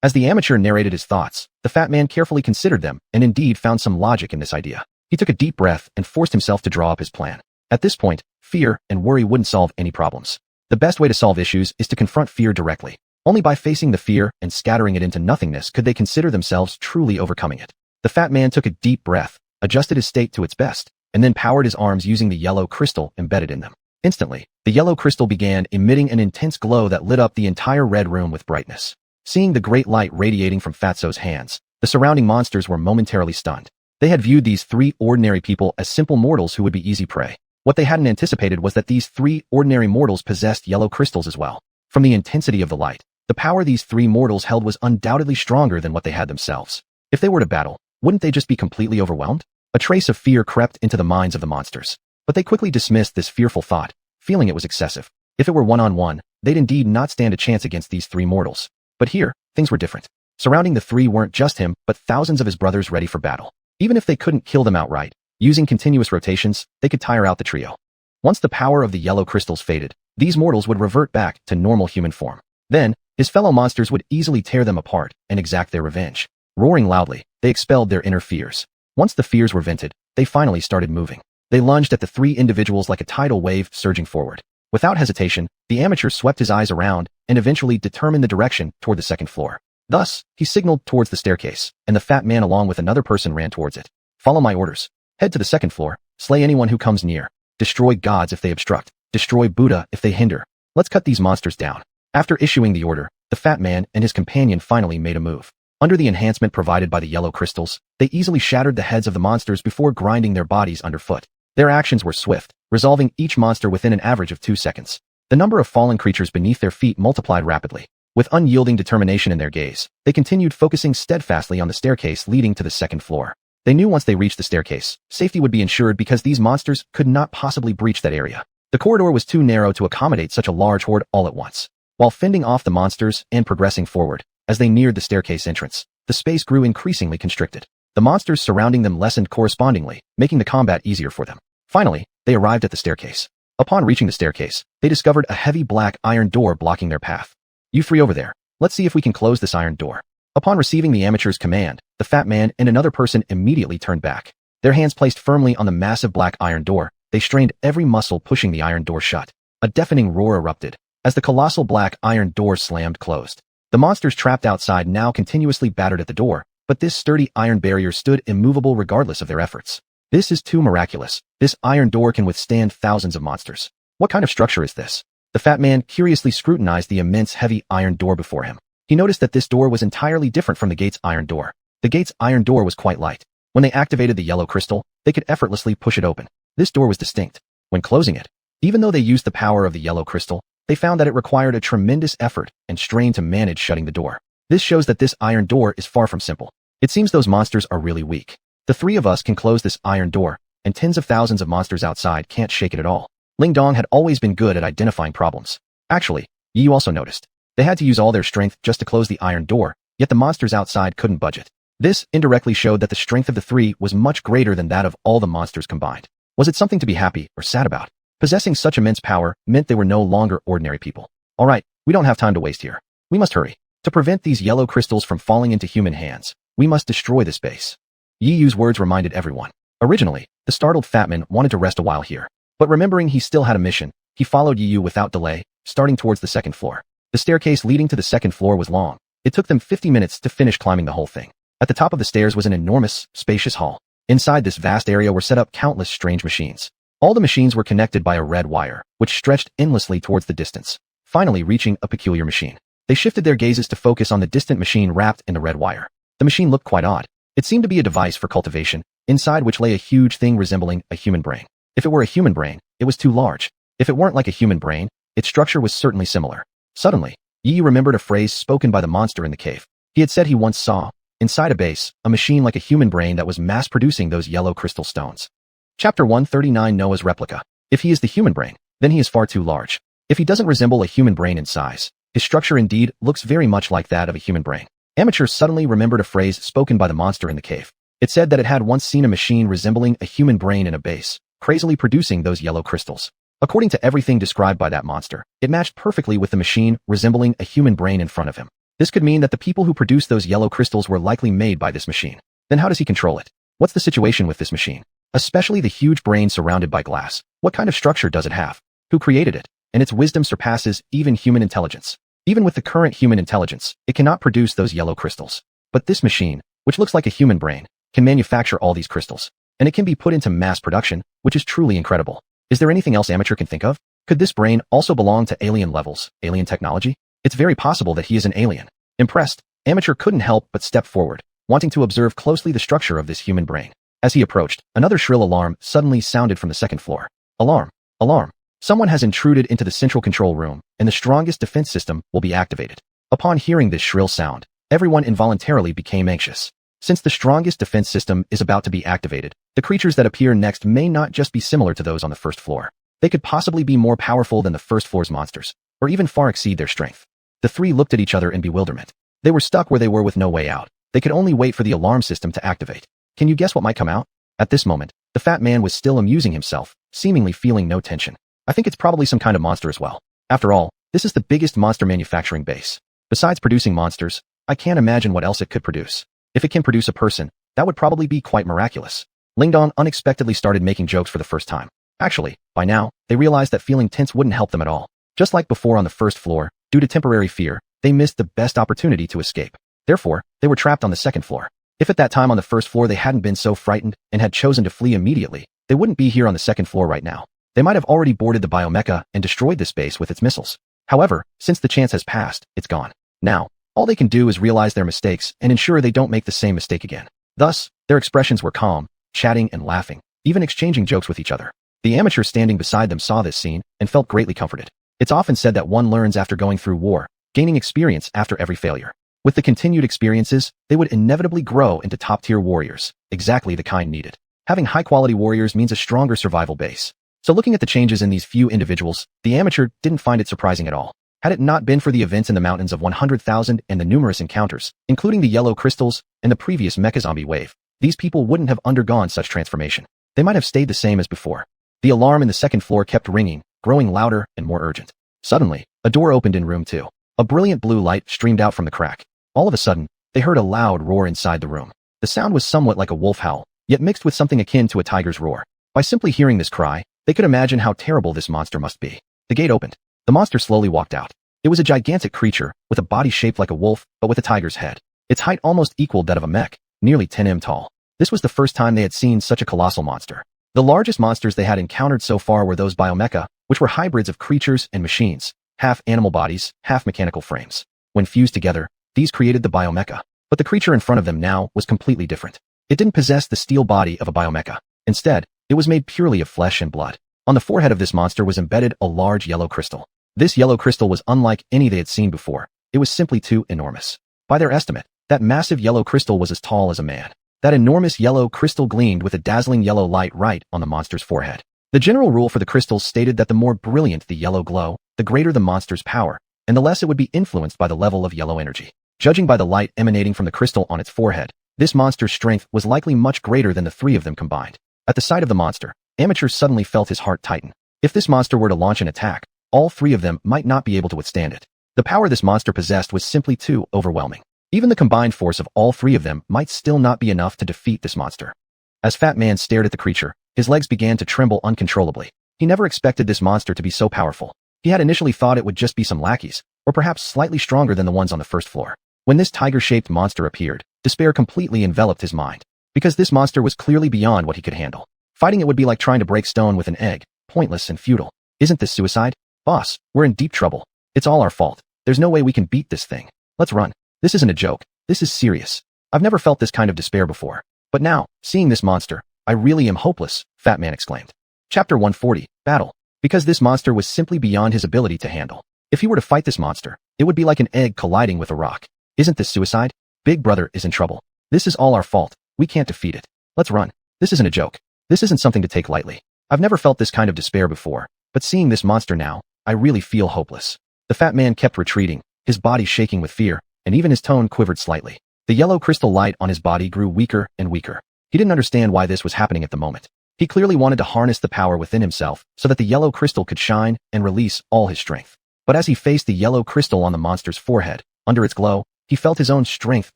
As the amateur narrated his thoughts, the fat man carefully considered them and indeed found some logic in this idea. He took a deep breath and forced himself to draw up his plan. At this point, fear and worry wouldn't solve any problems. The best way to solve issues is to confront fear directly. Only by facing the fear and scattering it into nothingness could they consider themselves truly overcoming it. The fat man took a deep breath, adjusted his state to its best, and then powered his arms using the yellow crystal embedded in them. Instantly, the yellow crystal began emitting an intense glow that lit up the entire red room with brightness. Seeing the great light radiating from Fatso's hands, the surrounding monsters were momentarily stunned. They had viewed these three ordinary people as simple mortals who would be easy prey. What they hadn't anticipated was that these three ordinary mortals possessed yellow crystals as well. From the intensity of the light, the power these three mortals held was undoubtedly stronger than what they had themselves. If they were to battle, wouldn't they just be completely overwhelmed? A trace of fear crept into the minds of the monsters, but they quickly dismissed this fearful thought, feeling it was excessive. If it were one-on-one, they'd indeed not stand a chance against these three mortals. But here, things were different. Surrounding the three weren't just him, but thousands of his brothers ready for battle. Even if they couldn't kill them outright, using continuous rotations, they could tire out the trio. Once the power of the yellow crystals faded, these mortals would revert back to normal human form. Then, his fellow monsters would easily tear them apart and exact their revenge. Roaring loudly, they expelled their inner fears. Once the fears were vented, they finally started moving. They lunged at the three individuals like a tidal wave surging forward. Without hesitation, the amateur swept his eyes around and eventually determined the direction toward the second floor. Thus, he signaled towards the staircase, and the fat man along with another person ran towards it. Follow my orders. Head to the second floor, slay anyone who comes near. Destroy gods if they obstruct. Destroy Buddha if they hinder. Let's cut these monsters down. After issuing the order, the fat man and his companion finally made a move. Under the enhancement provided by the yellow crystals, they easily shattered the heads of the monsters before grinding their bodies underfoot. Their actions were swift, resolving each monster within an average of 2 seconds. The number of fallen creatures beneath their feet multiplied rapidly. With unyielding determination in their gaze, they continued focusing steadfastly on the staircase leading to the second floor. They knew once they reached the staircase, safety would be ensured because these monsters could not possibly breach that area. The corridor was too narrow to accommodate such a large horde all at once. While fending off the monsters and progressing forward, as they neared the staircase entrance, the space grew increasingly constricted. The monsters surrounding them lessened correspondingly, making the combat easier for them. Finally, they arrived at the staircase. Upon reaching the staircase, they discovered a heavy black iron door blocking their path. You three over there. Let's see if we can close this iron door. Upon receiving the amateur's command, the fat man and another person immediately turned back. Their hands placed firmly on the massive black iron door, they strained every muscle pushing the iron door shut. A deafening roar erupted as the colossal black iron door slammed closed. The monsters trapped outside now continuously battered at the door, but this sturdy iron barrier stood immovable regardless of their efforts. This is too miraculous. This iron door can withstand thousands of monsters. What kind of structure is this? The fat man curiously scrutinized the immense heavy iron door before him. He noticed that this door was entirely different from the gate's iron door. The gate's iron door was quite light. When they activated the yellow crystal, they could effortlessly push it open. This door was distinct. When closing it, even though they used the power of the yellow crystal, they found that it required a tremendous effort and strain to manage shutting the door. This shows that this iron door is far from simple. It seems those monsters are really weak. The three of us can close this iron door, and tens of thousands of monsters outside can't shake it at all. Ling Dong had always been good at identifying problems. Actually, Yu also noticed. They had to use all their strength just to close the iron door, yet the monsters outside couldn't budge it. This indirectly showed that the strength of the three was much greater than that of all the monsters combined. Was it something to be happy or sad about? Possessing such immense power meant they were no longer ordinary people. All right, we don't have time to waste here. We must hurry. To prevent these yellow crystals from falling into human hands, we must destroy this base. Yi Yu's words reminded everyone. Originally, the startled Fatman wanted to rest a while here, but remembering he still had a mission, he followed Yi Yu without delay, starting towards the second floor. The staircase leading to the second floor was long. It took them 50 minutes to finish climbing the whole thing. At the top of the stairs was an enormous, spacious hall. Inside this vast area were set up countless strange machines. All the machines were connected by a red wire, which stretched endlessly towards the distance, finally reaching a peculiar machine. They shifted their gazes to focus on the distant machine wrapped in the red wire. The machine looked quite odd. It seemed to be a device for cultivation, inside which lay a huge thing resembling a human brain. If it were a human brain, it was too large. If it weren't like a human brain, its structure was certainly similar. Suddenly, Yi remembered a phrase spoken by the monster in the cave. He had said he once saw, inside a base, a machine like a human brain that was mass-producing those yellow crystal stones. Chapter 139 Noah's Replica. If he is the human brain, then he is far too large. If he doesn't resemble a human brain in size, his structure indeed looks very much like that of a human brain. Amateur suddenly remembered a phrase spoken by the monster in the cave. It said that it had once seen a machine resembling a human brain in a base, crazily producing those yellow crystals. According to everything described by that monster, it matched perfectly with the machine resembling a human brain in front of him. This could mean that the people who produced those yellow crystals were likely made by this machine. Then how does he control it? What's the situation with this machine? Especially the huge brain surrounded by glass. What kind of structure does it have? Who created it? And its wisdom surpasses even human intelligence. Even with the current human intelligence, it cannot produce those yellow crystals. But this machine, which looks like a human brain, can manufacture all these crystals. And it can be put into mass production, which is truly incredible. Is there anything else Amateur can think of? Could this brain also belong to alien levels, alien technology? It's very possible that he is an alien. Impressed, Amateur couldn't help but step forward, wanting to observe closely the structure of this human brain. As he approached, another shrill alarm suddenly sounded from the second floor. Alarm! Alarm! Someone has intruded into the central control room, and the strongest defense system will be activated. Upon hearing this shrill sound, everyone involuntarily became anxious. Since the strongest defense system is about to be activated, the creatures that appear next may not just be similar to those on the first floor. They could possibly be more powerful than the first floor's monsters, or even far exceed their strength. The three looked at each other in bewilderment. They were stuck where they were with no way out. They could only wait for the alarm system to activate. Can you guess what might come out? At this moment, the fat man was still amusing himself, seemingly feeling no tension. I think it's probably some kind of monster as well. After all, this is the biggest monster manufacturing base. Besides producing monsters, I can't imagine what else it could produce. If it can produce a person, that would probably be quite miraculous. Lingdong unexpectedly started making jokes for the first time. Actually, by now, they realized that feeling tense wouldn't help them at all. Just like before on the first floor, due to temporary fear, they missed the best opportunity to escape. Therefore, they were trapped on the second floor. If at that time on the first floor they hadn't been so frightened and had chosen to flee immediately, they wouldn't be here on the second floor right now. They might have already boarded the biomecha and destroyed this base with its missiles. However, since the chance has passed, it's gone. Now, all they can do is realize their mistakes and ensure they don't make the same mistake again. Thus, their expressions were calm, chatting and laughing, even exchanging jokes with each other. The amateur standing beside them saw this scene and felt greatly comforted. It's often said that one learns after going through war, gaining experience after every failure. With the continued experiences, they would inevitably grow into top-tier warriors, exactly the kind needed. Having high-quality warriors means a stronger survival base. So looking at the changes in these few individuals, the amateur didn't find it surprising at all. Had it not been for the events in the mountains of 100,000 and the numerous encounters, including the yellow crystals and the previous mecha zombie wave, these people wouldn't have undergone such transformation. They might have stayed the same as before. The alarm in the second floor kept ringing, growing louder and more urgent. Suddenly, a door opened in room 2. A brilliant blue light streamed out from the crack. All of a sudden, they heard a loud roar inside the room. The sound was somewhat like a wolf howl, yet mixed with something akin to a tiger's roar. By simply hearing this cry, they could imagine how terrible this monster must be. The gate opened. The monster slowly walked out. It was a gigantic creature, with a body shaped like a wolf, but with a tiger's head. Its height almost equaled that of a mech, nearly 10 m tall. This was the first time they had seen such a colossal monster. The largest monsters they had encountered so far were those biomecha, which were hybrids of creatures and machines, half animal bodies, half mechanical frames. When fused together, these created the biomecha. But the creature in front of them now was completely different. It didn't possess the steel body of a biomecha. Instead, it was made purely of flesh and blood. On the forehead of this monster was embedded a large yellow crystal. This yellow crystal was unlike any they had seen before. It was simply too enormous. By their estimate, that massive yellow crystal was as tall as a man. That enormous yellow crystal gleamed with a dazzling yellow light right on the monster's forehead. The general rule for the crystals stated that the more brilliant the yellow glow, the greater the monster's power, and the less it would be influenced by the level of yellow energy. Judging by the light emanating from the crystal on its forehead, this monster's strength was likely much greater than the three of them combined. At the sight of the monster, Amateur suddenly felt his heart tighten. If this monster were to launch an attack, all three of them might not be able to withstand it. The power this monster possessed was simply too overwhelming. Even the combined force of all three of them might still not be enough to defeat this monster. As Fat Man stared at the creature, his legs began to tremble uncontrollably. He never expected this monster to be so powerful. He had initially thought it would just be some lackeys, or perhaps slightly stronger than the ones on the first floor. When this tiger-shaped monster appeared, despair completely enveloped his mind. Because this monster was clearly beyond what he could handle. Fighting it would be like trying to break stone with an egg, pointless and futile. Isn't this suicide? Boss, we're in deep trouble. It's all our fault. There's no way we can beat this thing. Let's run. This isn't a joke. This is serious. I've never felt this kind of despair before. But now, seeing this monster, I really am hopeless, Fat Man exclaimed. Chapter 140, Battle. Because this monster was simply beyond his ability to handle. If he were to fight this monster, it would be like an egg colliding with a rock. Isn't this suicide? Big Brother is in trouble. This is all our fault. We can't defeat it. Let's run. This isn't a joke. This isn't something to take lightly. I've never felt this kind of despair before, but seeing this monster now, I really feel hopeless. The Fat Man kept retreating, his body shaking with fear, and even his tone quivered slightly. The yellow crystal light on his body grew weaker and weaker. He didn't understand why this was happening at the moment. He clearly wanted to harness the power within himself so that the yellow crystal could shine and release all his strength. But as he faced the yellow crystal on the monster's forehead, under its glow, he felt his own strength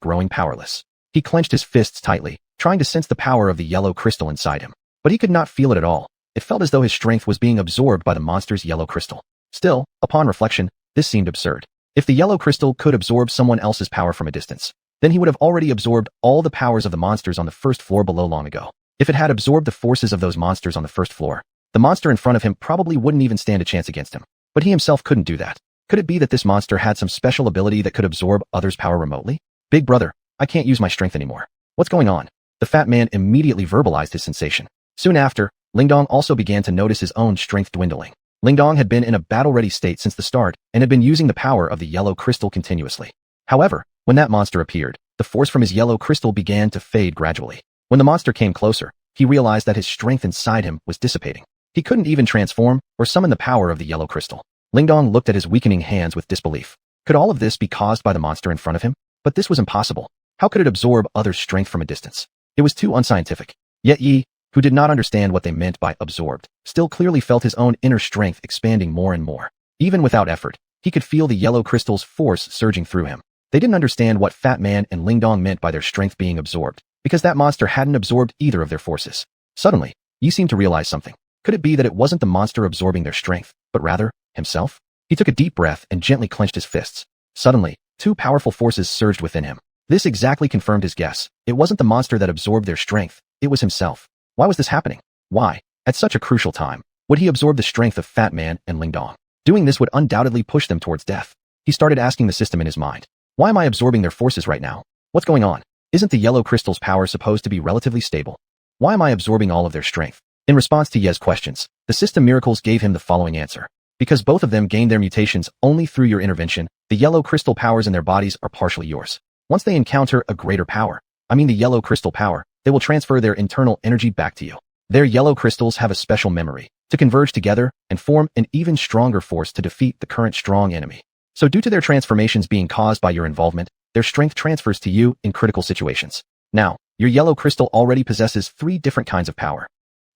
growing powerless. He clenched his fists tightly, trying to sense the power of the yellow crystal inside him. But he could not feel it at all. It felt as though his strength was being absorbed by the monster's yellow crystal. Still, upon reflection, this seemed absurd. If the yellow crystal could absorb someone else's power from a distance, then he would have already absorbed all the powers of the monsters on the first floor below long ago. If it had absorbed the forces of those monsters on the first floor, the monster in front of him probably wouldn't even stand a chance against him. But he himself couldn't do that. Could it be that this monster had some special ability that could absorb others' power remotely? Big Brother, I can't use my strength anymore. What's going on? The Fat Man immediately verbalized his sensation. Soon after, Lingdong also began to notice his own strength dwindling. Lingdong had been in a battle-ready state since the start and had been using the power of the yellow crystal continuously. However, when that monster appeared, the force from his yellow crystal began to fade gradually. When the monster came closer, he realized that his strength inside him was dissipating. He couldn't even transform or summon the power of the yellow crystal. Lingdong looked at his weakening hands with disbelief. Could all of this be caused by the monster in front of him? But this was impossible. How could it absorb others' strength from a distance? It was too unscientific. Yet Yi, who did not understand what they meant by absorbed, still clearly felt his own inner strength expanding more and more. Even without effort, he could feel the yellow crystal's force surging through him. They didn't understand what Fat Man and Lingdong meant by their strength being absorbed, because that monster hadn't absorbed either of their forces. Suddenly, Yi seemed to realize something. Could it be that it wasn't the monster absorbing their strength, but rather, himself? He took a deep breath and gently clenched his fists. Suddenly, two powerful forces surged within him. This exactly confirmed his guess. It wasn't the monster that absorbed their strength, it was himself. Why was this happening? Why, at such a crucial time, would he absorb the strength of Fat Man and Lingdong? Doing this would undoubtedly push them towards death. He started asking the system in his mind. Why am I absorbing their forces right now? What's going on? Isn't the yellow crystal's power supposed to be relatively stable? Why am I absorbing all of their strength? In response to Ye's questions, the system miracles gave him the following answer. Because both of them gained their mutations only through your intervention, the yellow crystal powers in their bodies are partially yours. Once they encounter a greater power, the yellow crystal power, they will transfer their internal energy back to you. Their yellow crystals have a special memory to converge together and form an even stronger force to defeat the current strong enemy. So due to their transformations being caused by your involvement, their strength transfers to you in critical situations. Now, your yellow crystal already possesses 3 different kinds of power.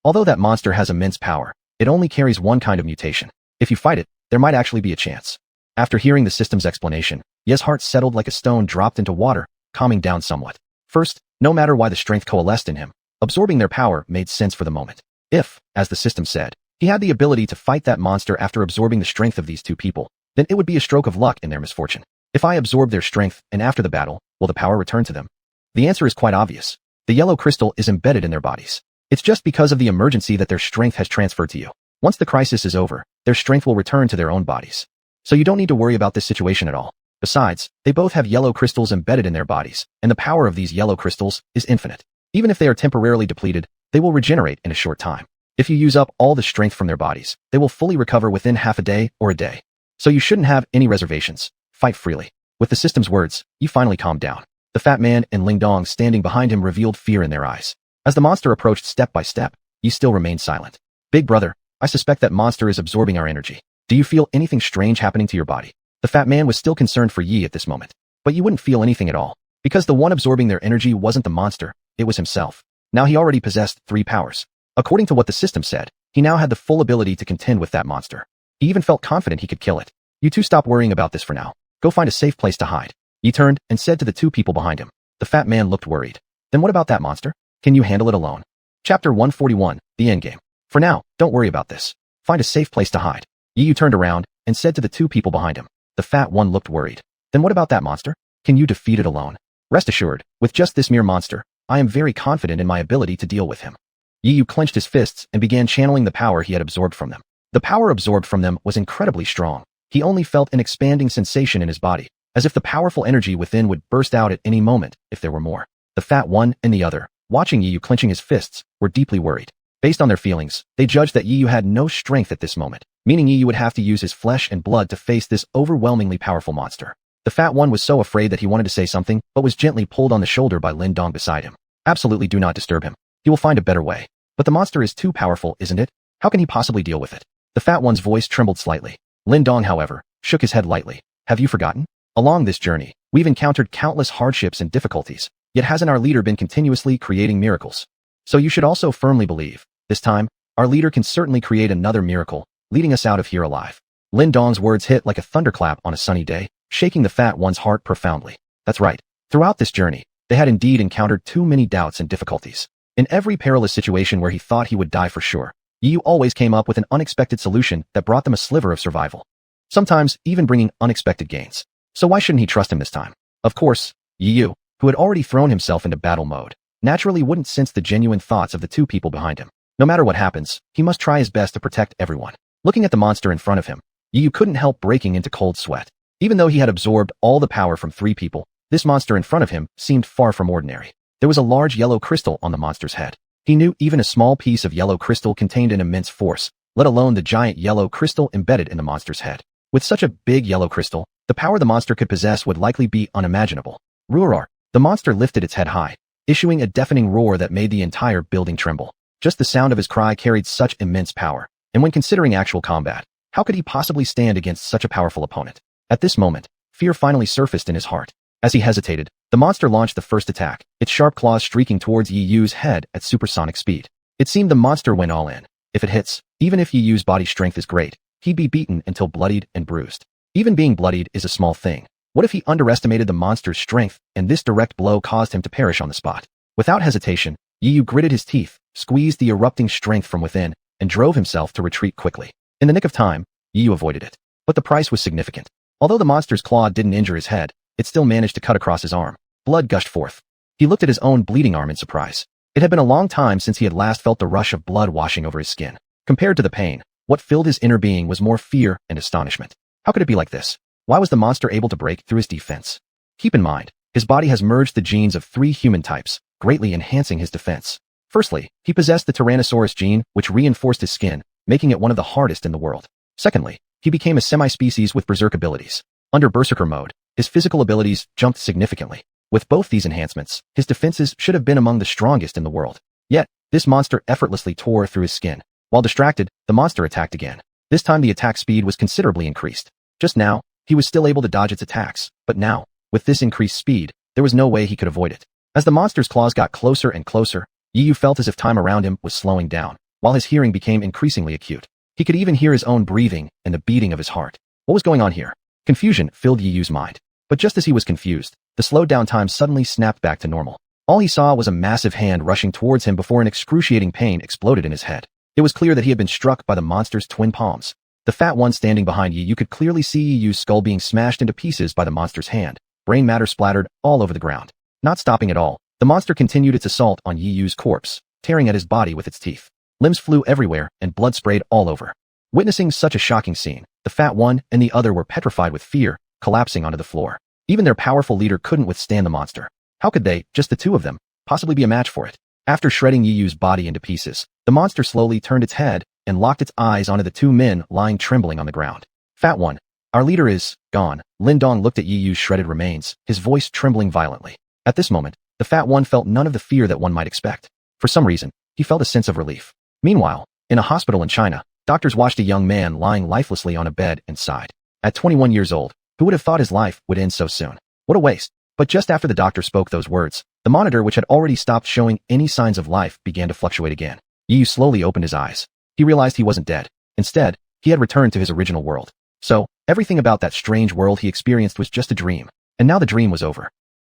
Although that monster has immense power, it only carries one kind of mutation. If you fight it, there might actually be a chance. After hearing the system's explanation, Ye's heart settled like a stone dropped into water, calming down somewhat. First, no matter why the strength coalesced in him, absorbing their power made sense for the moment. If, as the system said, he had the ability to fight that monster after absorbing the strength of these two people, then it would be a stroke of luck in their misfortune. If I absorb their strength and after the battle, will the power return to them? The answer is quite obvious. The yellow crystal is embedded in their bodies. It's just because of the emergency that their strength has transferred to you. Once the crisis is over, their strength will return to their own bodies. So you don't need to worry about this situation at all. Besides, they both have yellow crystals embedded in their bodies, and the power of these yellow crystals is infinite. Even if they are temporarily depleted, they will regenerate in a short time. If you use up all the strength from their bodies, they will fully recover within half a day or a day. So you shouldn't have any reservations. Fight freely. With the system's words, you finally calmed down. The fat man and Ling Dong standing behind him revealed fear in their eyes. As the monster approached step by step, you still remained silent. Big brother, I suspect that monster is absorbing our energy. Do you feel anything strange happening to your body? The fat man was still concerned for Yi at this moment. But you wouldn't feel anything at all, because the one absorbing their energy wasn't the monster, it was himself. Now he already possessed 3 powers. According to what the system said, he now had the full ability to contend with that monster. He even felt confident he could kill it. You two stop worrying about this for now. Go find a safe place to hide. He turned and said to the 2 people behind him. The fat man looked worried. Then what about that monster? Can you handle it alone? Chapter 141, The Endgame. For now, don't worry about this. Find a safe place to hide. Yi turned around and said to the 2 people behind him. The fat one looked worried. Then what about that monster? Can you defeat it alone? Rest assured, with just this mere monster, I am very confident in my ability to deal with him. Yi clenched his fists and began channeling the power he had absorbed from them. The power absorbed from them was incredibly strong. He only felt an expanding sensation in his body, as if the powerful energy within would burst out at any moment if there were more. The fat one and the other, watching Yi clenching his fists, were deeply worried. Based on their feelings, they judged that Yi had no strength at this moment, meaning Yi would have to use his flesh and blood to face this overwhelmingly powerful monster. The fat one was so afraid that he wanted to say something, but was gently pulled on the shoulder by Lin Dong beside him. Absolutely do not disturb him. He will find a better way. But the monster is too powerful, isn't it? How can he possibly deal with it? The fat one's voice trembled slightly. Lin Dong, however, shook his head lightly. Have you forgotten? Along this journey, we've encountered countless hardships and difficulties, yet hasn't our leader been continuously creating miracles? So you should also firmly believe, this time, our leader can certainly create another miracle, leading us out of here alive. Lin Dong's words hit like a thunderclap on a sunny day, shaking the fat one's heart profoundly. That's right. Throughout this journey, they had indeed encountered too many doubts and difficulties. In every perilous situation where he thought he would die for sure, Yi always came up with an unexpected solution that brought them a sliver of survival. Sometimes even bringing unexpected gains. So why shouldn't he trust him this time? Of course, Yi, who had already thrown himself into battle mode, naturally wouldn't sense the genuine thoughts of the 2 people behind him. No matter what happens, he must try his best to protect everyone. Looking at the monster in front of him, Yi couldn't help breaking into cold sweat. Even though he had absorbed all the power from 3 people, this monster in front of him seemed far from ordinary. There was a large yellow crystal on the monster's head. He knew even a small piece of yellow crystal contained an immense force, let alone the giant yellow crystal embedded in the monster's head. With such a big yellow crystal, the power the monster could possess would likely be unimaginable. Roar! The monster lifted its head high, issuing a deafening roar that made the entire building tremble. Just the sound of his cry carried such immense power, and when considering actual combat, how could he possibly stand against such a powerful opponent? At this moment, fear finally surfaced in his heart. As he hesitated, the monster launched the first attack, its sharp claws streaking towards Yi Yu's head at supersonic speed. It seemed the monster went all in. If it hits, even if Yi Yu's body strength is great, he'd be beaten until bloodied and bruised. Even being bloodied is a small thing. What if he underestimated the monster's strength, and this direct blow caused him to perish on the spot? Without hesitation, Yi Yu gritted his teeth, squeezed the erupting strength from within, and drove himself to retreat quickly. In the nick of time, Yi Yu avoided it. But the price was significant. Although the monster's claw didn't injure his head, it still managed to cut across his arm. Blood gushed forth. He looked at his own bleeding arm in surprise. It had been a long time since he had last felt the rush of blood washing over his skin. Compared to the pain, what filled his inner being was more fear and astonishment. How could it be like this? Why was the monster able to break through his defense? Keep in mind, his body has merged the genes of 3 human types, greatly enhancing his defense. Firstly, he possessed the Tyrannosaurus gene, which reinforced his skin, making it one of the hardest in the world. Secondly, he became a semi-species with berserk abilities. Under berserker mode, his physical abilities jumped significantly. With both these enhancements, his defenses should have been among the strongest in the world. Yet, this monster effortlessly tore through his skin. While distracted, the monster attacked again. This time the attack speed was considerably increased. Just now, he was still able to dodge its attacks, but now, with this increased speed, there was no way he could avoid it. As the monster's claws got closer and closer, Yi Yu felt as if time around him was slowing down, while his hearing became increasingly acute. He could even hear his own breathing and the beating of his heart. What was going on here? Confusion filled Yi Yu's mind. But just as he was confused, The slowed down time suddenly snapped back to normal. All he saw was a massive hand rushing towards him before an excruciating pain exploded in his head. It was clear that he had been struck by the monster's twin palms. The fat one standing behind Yi Yu could clearly see Yi Yu's skull being smashed into pieces by the monster's hand. Brain matter splattered all over the ground. Not stopping at all, the monster continued its assault on Yi Yu's corpse, tearing at his body with its teeth. Limbs flew everywhere and blood sprayed all over. Witnessing such a shocking scene, the fat one and the other were petrified with fear, collapsing onto the floor. Even their powerful leader couldn't withstand the monster. How could they, just the two of them, possibly be a match for it? After shredding Yi Yu's body into pieces, the monster slowly turned its head and locked its eyes onto the two men lying trembling on the ground. Fat one, our leader is gone. Lin Dong looked at Yi Yu's shredded remains, his voice trembling violently. At this moment, the fat one felt none of the fear that one might expect. For some reason, he felt a sense of relief. Meanwhile, in a hospital in China, doctors watched a young man lying lifelessly on a bed and sighed. At 21 years old, who would have thought his life would end so soon? What a waste. But just after the doctor spoke those words, the monitor, which had already stopped showing any signs of life, began to fluctuate again. Yi Yu slowly opened his eyes. He realized he wasn't dead. Instead, he had returned to his original world. So, everything about that strange world he experienced was just a dream. And now the dream was over.